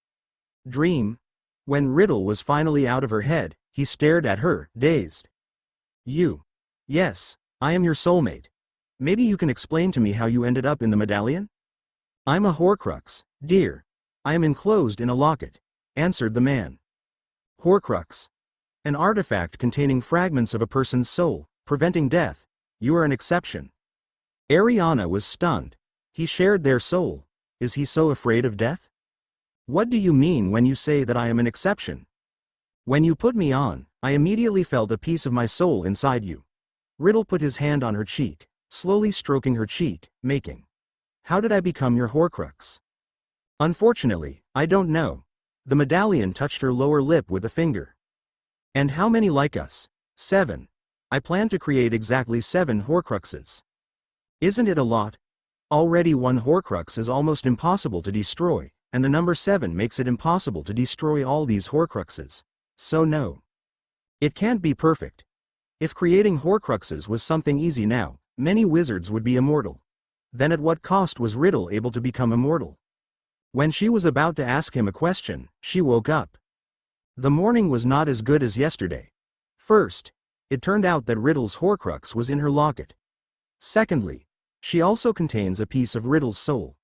[SPEAKER 2] dream? When Riddle was finally out of her head, he stared at her, dazed. "You. Yes, I am your soulmate. Maybe you can explain to me how you ended up in the medallion? I'm a Horcrux, dear. I am enclosed in a locket, answered the man. Horcrux. An artifact containing fragments of a person's soul, preventing death. You are an exception. Ariana was stunned. He shared their soul. Is he so afraid of death? What do you mean when you say that I am an exception? When you put me on, I immediately felt a piece of my soul inside you. Riddle put his hand on her cheek, slowly stroking her cheek, making. How did I become your Horcrux? Unfortunately, I don't know. The medallion touched her lower lip with a finger. And how many like us? 7. I plan to create exactly 7 Horcruxes. Isn't it a lot? Already one Horcrux is almost impossible to destroy, and the number 7 makes it impossible to destroy all these Horcruxes. So no. It can't be perfect. If creating Horcruxes was something easy now, many wizards would be immortal. Then at what cost was Riddle able to become immortal? When she was about to ask him a question, she woke up. The morning was not as good as yesterday. First, it turned out that Riddle's Horcrux was in her locket. Secondly, she also contains a piece of Riddle's soul.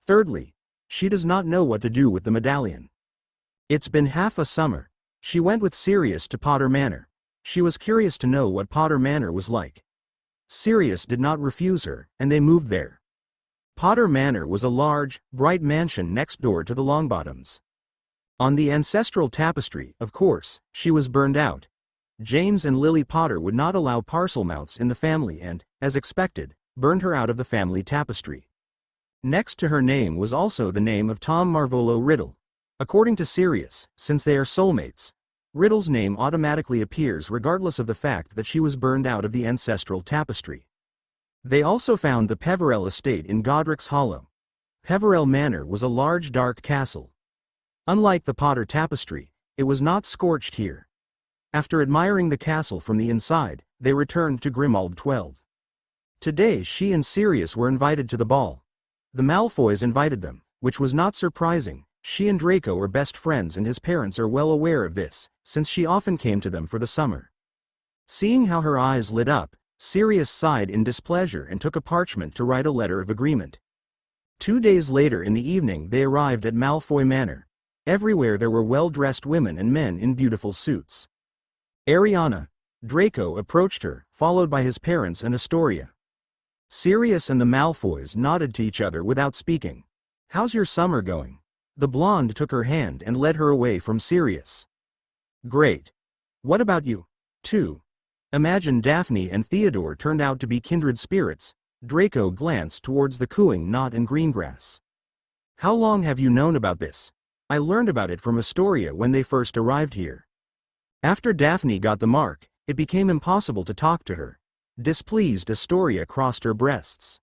[SPEAKER 2] Thirdly, she does not know what to do with the medallion. It's been half a summer. She went with Sirius to Potter Manor. She was curious to know what Potter Manor was like. Sirius did not refuse her, and they moved there. Potter Manor was a large, bright mansion next door to the Longbottoms. On the ancestral tapestry, of course, she was burned out. James and Lily Potter would not allow Parselmouths in the family and, as expected, burned her out of the family tapestry. Next to her name was also the name of Tom Marvolo Riddle. According to Sirius, since they are soulmates, Riddle's name automatically appears regardless of the fact that she was burned out of the ancestral tapestry. They also found the Peverell estate in Godric's Hollow. Peverell Manor was a large dark castle. Unlike the Potter tapestry, it was not scorched here. After admiring the castle from the inside, they returned to Grimmauld 12. Today she and Sirius were invited to the ball. The Malfoys invited them, which was not surprising. She and Draco are best friends and his parents are well aware of this, since she often came to them for the summer. Seeing how her eyes lit up, Sirius sighed in displeasure and took a parchment to write a letter of agreement. 2 days later in the evening they arrived at Malfoy Manor. Everywhere there were well-dressed women and men in beautiful suits. Ariana, Draco approached her, followed by his parents and Astoria. Sirius and the Malfoys nodded to each other without speaking. How's your summer going? The blonde took her hand and led her away from Sirius. Great. What about you? 2. Imagine Daphne and Theodore turned out to be kindred spirits. Draco glanced towards the cooing knot in Greengrass. How long have you known about this? I learned about it from Astoria when they first arrived here. After Daphne got the mark, it became impossible to talk to her. Displeased, Astoria crossed her breasts.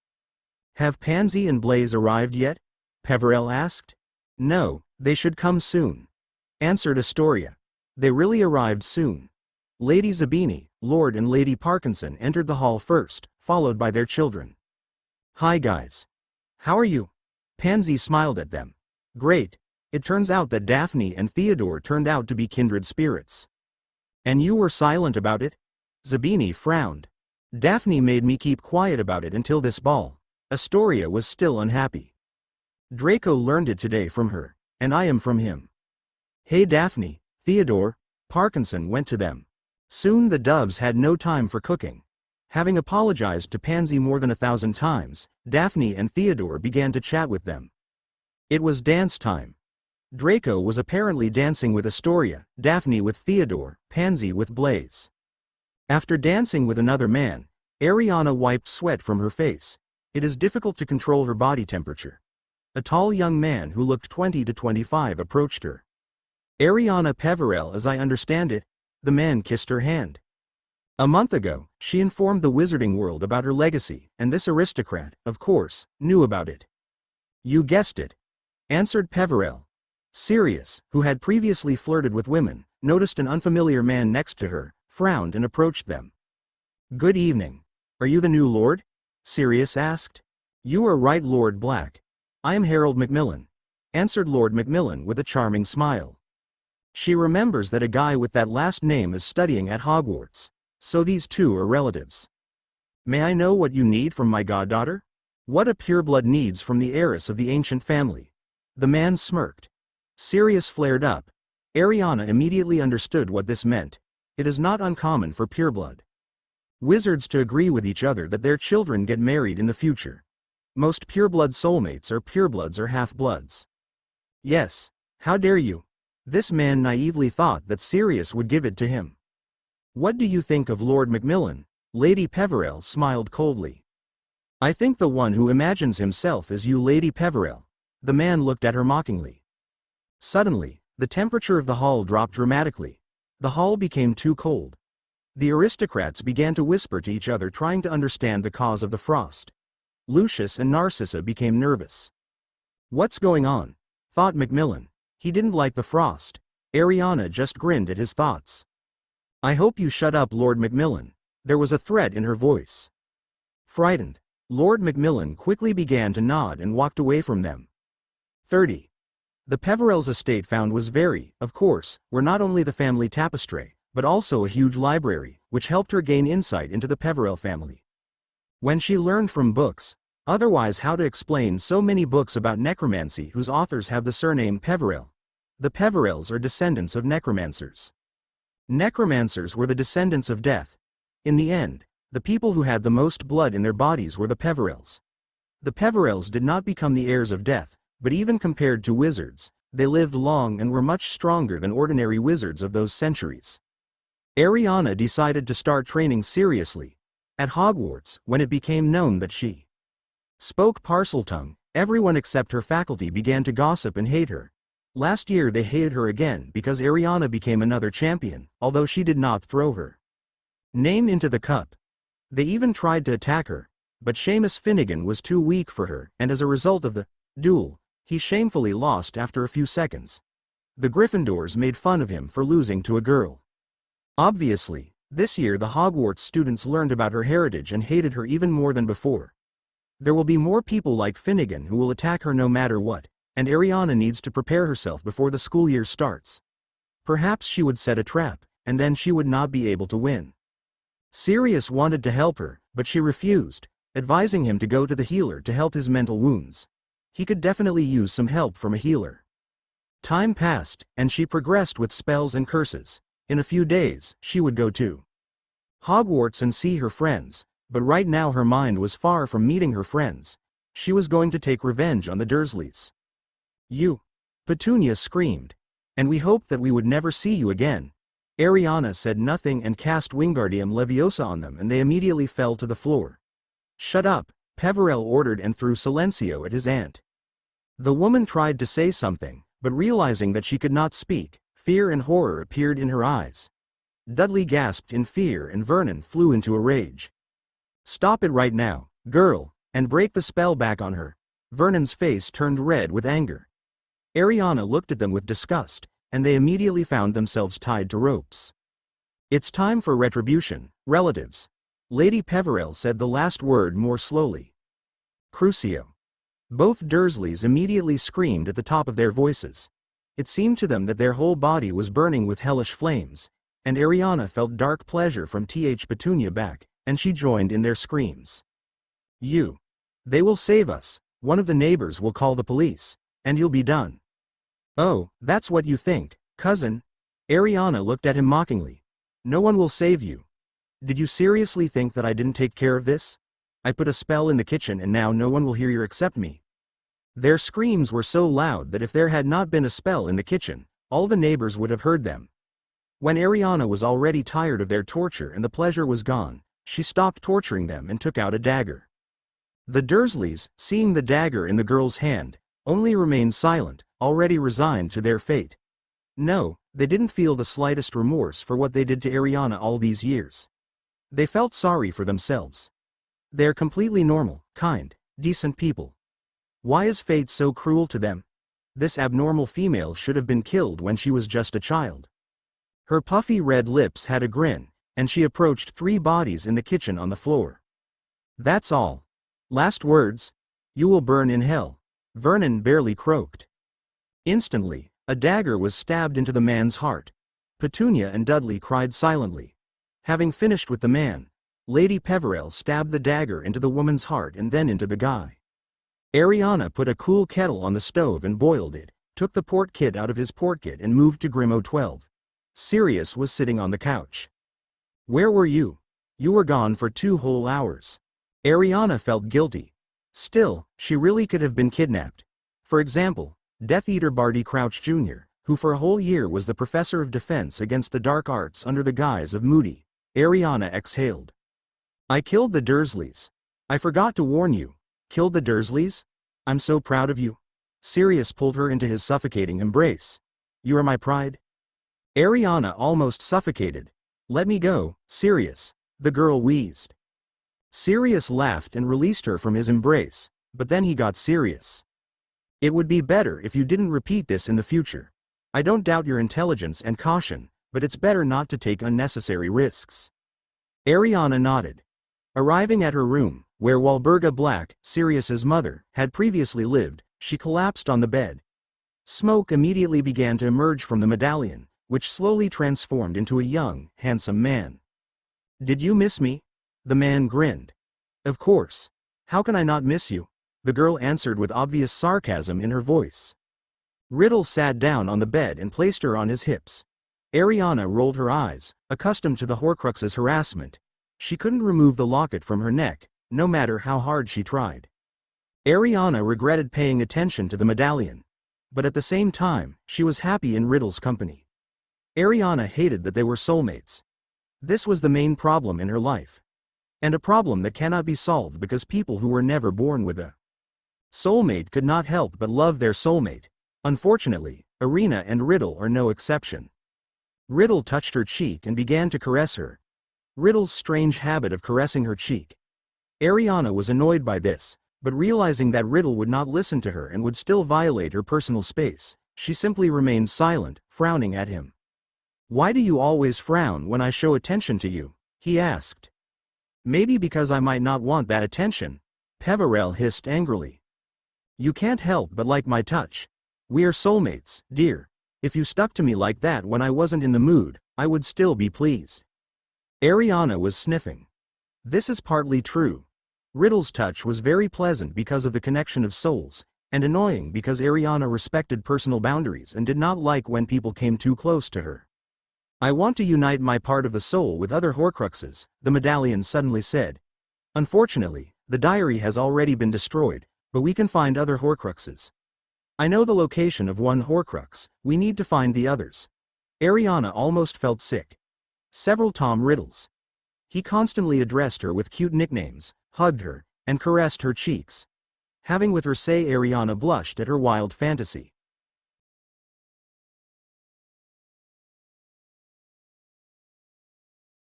[SPEAKER 2] Have Pansy and Blaze arrived yet? Peverell asked. No, they should come soon, answered Astoria. They really arrived soon. Lady Zabini, Lord and Lady Parkinson entered the hall first, followed by their children. Hi guys. How are you? Pansy smiled at them. Great. It turns out that Daphne and Theodore turned out to be kindred spirits. And you were silent about it? Zabini frowned. Daphne made me keep quiet about it until this ball. Astoria was still unhappy. Draco learned it today from her, and I am from him. Hey Daphne, Theodore. Parkinson went to them. Soon the doves had no time for cooking. Having apologized to Pansy more than 1,000 times, Daphne and Theodore began to chat with them. It was dance time. Draco was apparently dancing with Astoria, Daphne with Theodore, Pansy with Blaze. After dancing with another man, Ariana wiped sweat from her face. It is difficult to control her body temperature. A tall young man who looked 20 to 25 approached her. Areana Peverell, as I understand it. The man kissed her hand. A month ago, she informed the wizarding world about her legacy, and this aristocrat, of course, knew about it. You guessed it, answered Peverell. Sirius, who had previously flirted with women, noticed an unfamiliar man next to her, frowned and approached them. Good evening. Are you the new lord? Sirius asked. You are right, Lord Black. I am Harold Macmillan, answered Lord Macmillan with a charming smile. She remembers that a guy with that last name is studying at Hogwarts, so these two are relatives. May I know what you need from my goddaughter? What a pureblood needs from the heiress of the ancient family. The man smirked. Sirius flared up. Ariana immediately understood what this meant. It is not uncommon for pureblood wizards to agree with each other that their children get married in the future. Most pureblood soulmates are purebloods or half-bloods. Yes, how dare you? This man naively thought that Sirius would give it to him. What do you think of Lord Macmillan? Lady Peverell smiled coldly. I think the one who imagines himself as you, Lady Peverell. The man looked at her mockingly. Suddenly, the temperature of the hall dropped dramatically. The hall became too cold. The aristocrats began to whisper to each other, trying to understand the cause of the frost. Lucius and Narcissa became nervous. What's going on? Thought Macmillan. He didn't like the frost. Ariana just grinned at his thoughts. I hope you shut up, Lord Macmillan. There was a threat in her voice. Frightened, Lord Macmillan quickly began to nod and walked away from them. 30. The Peverell's estate found was very, of course, were not only the family tapestry, but also a huge library, which helped her gain insight into the Peverell family. When she learned from books, otherwise how to explain so many books about necromancy whose authors have the surname Peverell. The Peverells are descendants of necromancers. Necromancers were the descendants of death. In the end, the people who had the most blood in their bodies were the Peverells. The Peverells did not become the heirs of death, but even compared to wizards, they lived long and were much stronger than ordinary wizards of those centuries. Ariana decided to start training seriously at Hogwarts when it became known that she spoke Parseltongue. Everyone except her faculty began to gossip and hate her. Last year they hated her again because Ariana became another champion, although she did not throw her name into the cup. They even tried to attack her, but Seamus Finnegan was too weak for her, and as a result of the duel, he shamefully lost after a few seconds. The Gryffindors made fun of him for losing to a girl. Obviously, this year the Hogwarts students learned about her heritage and hated her even more than before. There will be more people like Finnegan who will attack her no matter what, and Ariana needs to prepare herself before the school year starts. Perhaps she would set a trap, and then she would not be able to win. Sirius wanted to help her, but she refused, advising him to go to the healer to help his mental wounds. He could definitely use some help from a healer. Time passed, and she progressed with spells and curses. In a few days, she would go to Hogwarts and see her friends, but right now her mind was far from meeting her friends. She was going to take revenge on the Dursleys. You! Petunia screamed. And we hoped that we would never see you again. Ariana said nothing and cast Wingardium Leviosa on them, and they immediately fell to the floor. Shut up, Peverell ordered and threw Silencio at his aunt. The woman tried to say something, but realizing that she could not speak, fear and horror appeared in her eyes. Dudley gasped in fear and Vernon flew into a rage. Stop it right now, girl, and break the spell back on her. Vernon's face turned red with anger. Ariana looked at them with disgust, and they immediately found themselves tied to ropes. It's time for retribution, relatives. Lady Peverell said the last word more slowly. Crucio. Both Dursleys immediately screamed at the top of their voices. It seemed to them that their whole body was burning with hellish flames, and Ariana felt dark pleasure from Petunia back, and she joined in their screams. You! They will save us, one of the neighbors will call the police, and you'll be done. Oh, that's what you think, cousin? Ariana looked at him mockingly. No one will save you. Did you seriously think that I didn't take care of this? I put a spell in the kitchen and now no one will hear you except me. Their screams were so loud that if there had not been a spell in the kitchen, all the neighbors would have heard them. When Ariana was already tired of their torture and the pleasure was gone, she stopped torturing them and took out a dagger. The Dursleys, seeing the dagger in the girl's hand, only remained silent, already resigned to their fate. No, they didn't feel the slightest remorse for what they did to Ariana all these years. They felt sorry for themselves. They're completely normal, kind, decent people. Why is fate so cruel to them? This abnormal female should have been killed when she was just a child. Her puffy red lips had a grin, and she approached 3 bodies in the kitchen on the floor. That's all. Last words? You will burn in hell. Vernon barely croaked. Instantly, a dagger was stabbed into the man's heart. Petunia and Dudley cried silently. Having finished with the man, Lady Peverell stabbed the dagger into the woman's heart and then into the guy. Ariana put a cool kettle on the stove and boiled it, took the port kit out of his port kit and moved to Grimo 12. Sirius was sitting on the couch. Where were you? You were gone for 2 whole hours. Ariana felt guilty. Still, she really could have been kidnapped. For example, Death Eater Barty Crouch Jr., who for a whole year was the professor of defense against the dark arts under the guise of Moody. Ariana exhaled. I killed the Dursleys. I forgot to warn you. Killed the Dursleys? I'm so proud of you. Sirius pulled her into his suffocating embrace. You are my pride. Ariana almost suffocated. Let me go, Sirius, the girl wheezed. Sirius laughed and released her from his embrace, but then he got serious. It would be better if you didn't repeat this in the future. I don't doubt your intelligence and caution, but it's better not to take unnecessary risks. Ariana nodded. Arriving at her room, where Walburga Black, Sirius's mother, had previously lived, she collapsed on the bed. Smoke immediately began to emerge from the medallion, which slowly transformed into a young, handsome man. Did you miss me? The man grinned. Of course. How can I not miss you? The girl answered with obvious sarcasm in her voice. Riddle sat down on the bed and placed her on his hips. Ariana rolled her eyes, accustomed to the Horcrux's harassment. She couldn't remove the locket from her neck, no matter how hard she tried. Ariana regretted paying attention to the medallion. But at the same time, she was happy in Riddle's company. Ariana hated that they were soulmates. This was the main problem in her life. And a problem that cannot be solved because people who were never born with a soulmate could not help but love their soulmate. Unfortunately, Areana and Riddle are no exception. Riddle touched her cheek and began to caress her. Riddle's strange habit of caressing her cheek. Ariana was annoyed by this, but realizing that Riddle would not listen to her and would still violate her personal space, she simply remained silent, frowning at him. Why do you always frown when I show attention to you? He asked. Maybe because I might not want that attention, Peverell hissed angrily. You can't help but like my touch. We are soulmates, dear. If you stuck to me like that when I wasn't in the mood, I would still be pleased. Ariana was sniffing. This is partly true. Riddle's touch was very pleasant because of the connection of souls, and annoying because Ariana respected personal boundaries and did not like when people came too close to her. I want to unite my part of the soul with other Horcruxes, the medallion suddenly said. Unfortunately, the diary has already been destroyed, but we can find other Horcruxes. I know the location of one Horcrux, we need to find the others. Ariana almost felt sick. Several Tom Riddles. He constantly addressed her with cute nicknames, hugged her, and caressed her cheeks. Having with her say Ariana blushed at her wild fantasy.